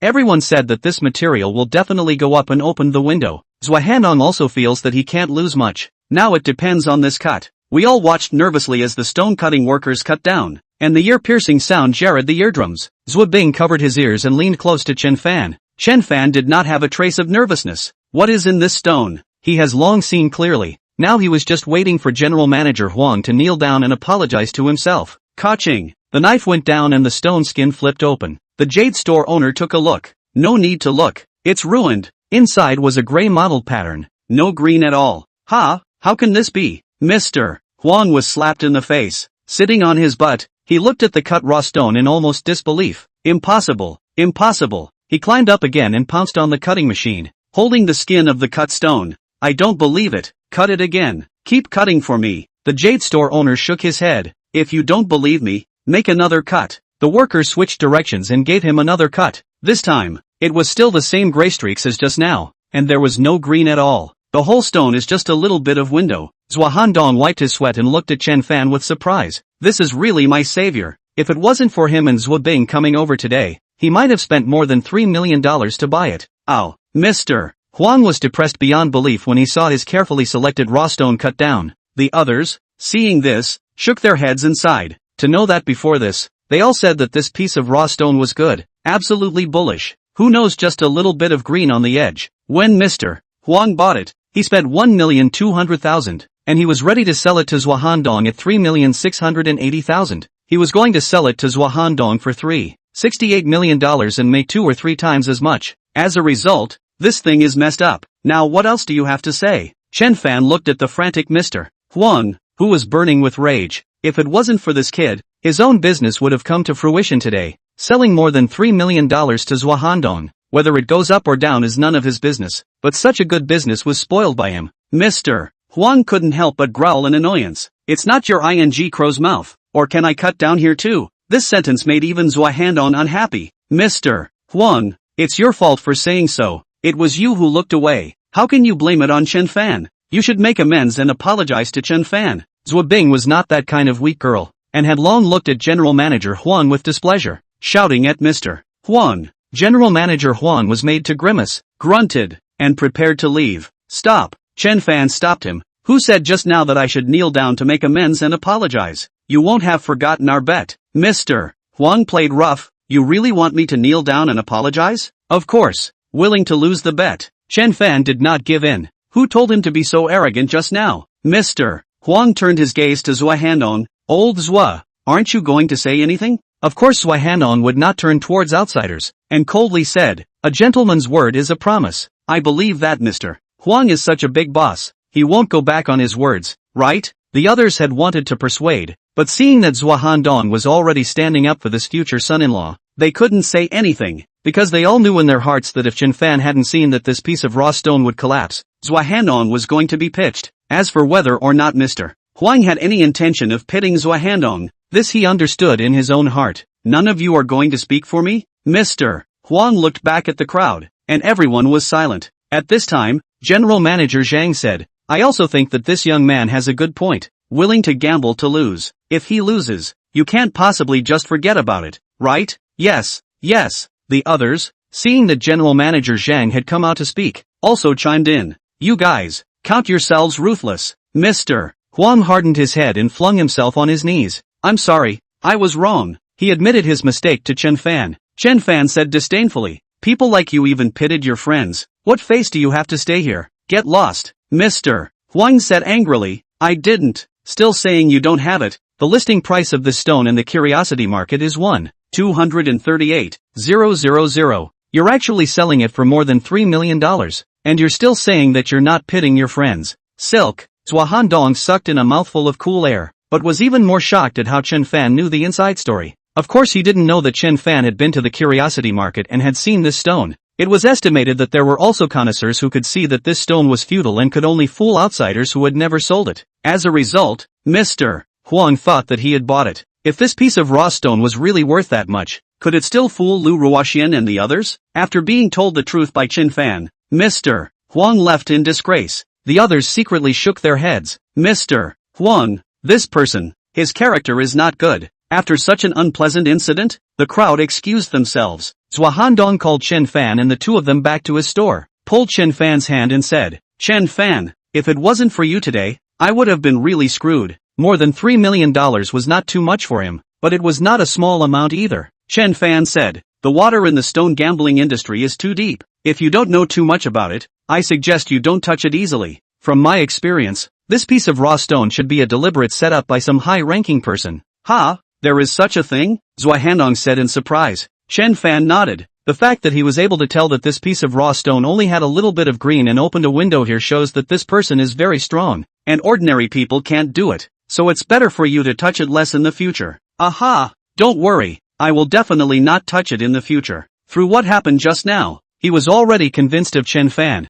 Everyone said that this material will definitely go up and opened the window. Zhua Handong also feels that he can't lose much. Now it depends on this cut. We all watched nervously as the stone-cutting workers cut down, and the ear-piercing sound jarred the eardrums. Zhua Bing covered his ears and leaned close to Chen Fan. Chen Fan did not have a trace of nervousness. What is in this stone? He has long seen clearly. Now he was just waiting for General Manager Huang to kneel down and apologize to himself. Ka-ching! The knife went down and the stone skin flipped open. The jade store owner took a look. No need to look. It's ruined. Inside was a gray mottled pattern. No green at all. How can this be? Mr. Huang was slapped in the face. Sitting on his butt, he looked at the cut raw stone in almost disbelief. Impossible, impossible. He climbed up again and pounced on the cutting machine, holding the skin of the cut stone. I don't believe it. Cut it again. Keep cutting for me. The jade store owner shook his head. If you don't believe me, make another cut. The worker switched directions and gave him another cut. This time, it was still the same gray streaks as just now, and there was no green at all. The whole stone is just a little bit of window. Zhuahandong wiped his sweat and looked at Chen Fan with surprise. This is really my savior. If it wasn't for him and Zhua Bing coming over today, he might have spent more than $3 million to buy it. Ow. Mr. Huang was depressed beyond belief when he saw his carefully selected raw stone cut down. The others, seeing this, shook their heads and sighed. To know that before this, they all said that this piece of raw stone was good. Absolutely bullish. Who knows, just a little bit of green on the edge. When Mr. Huang bought it, he spent $1,200,000, and he was ready to sell it to Zhuahandong at $3,680,000. He was going to sell it to Zhuahandong for $3.68 million and make 2 or 3 times as much. As a result, this thing is messed up. Now what else do you have to say? Chen Fan looked at the frantic Mr. Huang, who was burning with rage. If it wasn't for this kid, his own business would have come to fruition today, selling more than $3 million to Zhuahandong. Whether it goes up or down is none of his business, but such a good business was spoiled by him. Mr. Huang couldn't help but growl in annoyance. It's not your ing crow's mouth. Or can I cut down here too? This sentence made even Zhuahandong unhappy. Mr. Huang, it's your fault for saying so. It was you who looked away. How can you blame it on Chen Fan? You should make amends and apologize to Chen Fan. Zhua Bing was not that kind of weak girl, and had long looked at General Manager Huang with displeasure. Shouting at Mr. Huang, General Manager Huang was made to grimace, grunted, and prepared to leave. Stop. Chen Fan stopped him. Who said just now that I should kneel down to make amends and apologize? You won't have forgotten our bet. Mr. Huang played rough. You really want me to kneel down and apologize? Of course. Willing to lose the bet. Chen Fan did not give in. Who told him to be so arrogant just now? Mr. Huang turned his gaze to Zhuahandong. Old Zhua, aren't you going to say anything? Of course Zhuahandong would not turn towards outsiders, and coldly said, a gentleman's word is a promise. I believe that Mr. Huang is such a big boss, he won't go back on his words, right? The others had wanted to persuade, but seeing that Zhuahandong was already standing up for this future son-in-law, they couldn't say anything, because they all knew in their hearts that if Chen Fan hadn't seen that this piece of raw stone would collapse, Zhuahandong was going to be pitched. As for whether or not Mr. Huang had any intention of pitting Zhuahandong, this he understood in his own heart. None of you are going to speak for me? Mr. Huang looked back at the crowd, and everyone was silent. At this time, General Manager Zhang said, I also think that this young man has a good point. Willing to gamble to lose. If he loses, you can't possibly just forget about it, right? Yes, yes. The others, seeing that General Manager Zhang had come out to speak, also chimed in. You guys, count yourselves ruthless. Mr. Huang hardened his head and flung himself on his knees. I'm sorry, I was wrong. He admitted his mistake to Chen Fan. Chen Fan said disdainfully, people like you even pitted your friends. What face do you have to stay here? Get lost. Mr. Huang said angrily, I didn't. Still saying you don't have it. The listing price of this stone in the curiosity market is 1,238,000. You're actually selling it for more than $3 million. And you're still saying that you're not pitting your friends. Silk. Zhuahandong sucked in a mouthful of cool air, but was even more shocked at how Chen Fan knew the inside story. Of course he didn't know that Chen Fan had been to the curiosity market and had seen this stone. It was estimated that there were also connoisseurs who could see that this stone was futile and could only fool outsiders who had never sold it. As a result, Mr. Huang thought that he had bought it. If this piece of raw stone was really worth that much, could it still fool Lu Ruoxian and the others? After being told the truth by Chen Fan, Mr. Huang left in disgrace. The others secretly shook their heads. Mr. Huang, this person, his character is not good. After such an unpleasant incident, the crowd excused themselves. Zhuahandong called Chen Fan and the two of them back to his store, pulled Chen Fan's hand and said, Chen Fan, if it wasn't for you today, I would have been really screwed. More than $3 million was not too much for him, but it was not a small amount either. Chen Fan said, the water in the stone gambling industry is too deep. If you don't know too much about it, I suggest you don't touch it easily. From my experience, this piece of raw stone should be a deliberate setup by some high-ranking person. Ha, there is such a thing? Zhuahandong said in surprise. Chen Fan nodded. The fact that he was able to tell that this piece of raw stone only had a little bit of green and opened a window here shows that this person is very strong, and ordinary people can't do it. so it's better for you to touch it less in the future. Aha! Don't worry, I will definitely not touch it in the future. Through what happened just now, he was already convinced of Chen Fan.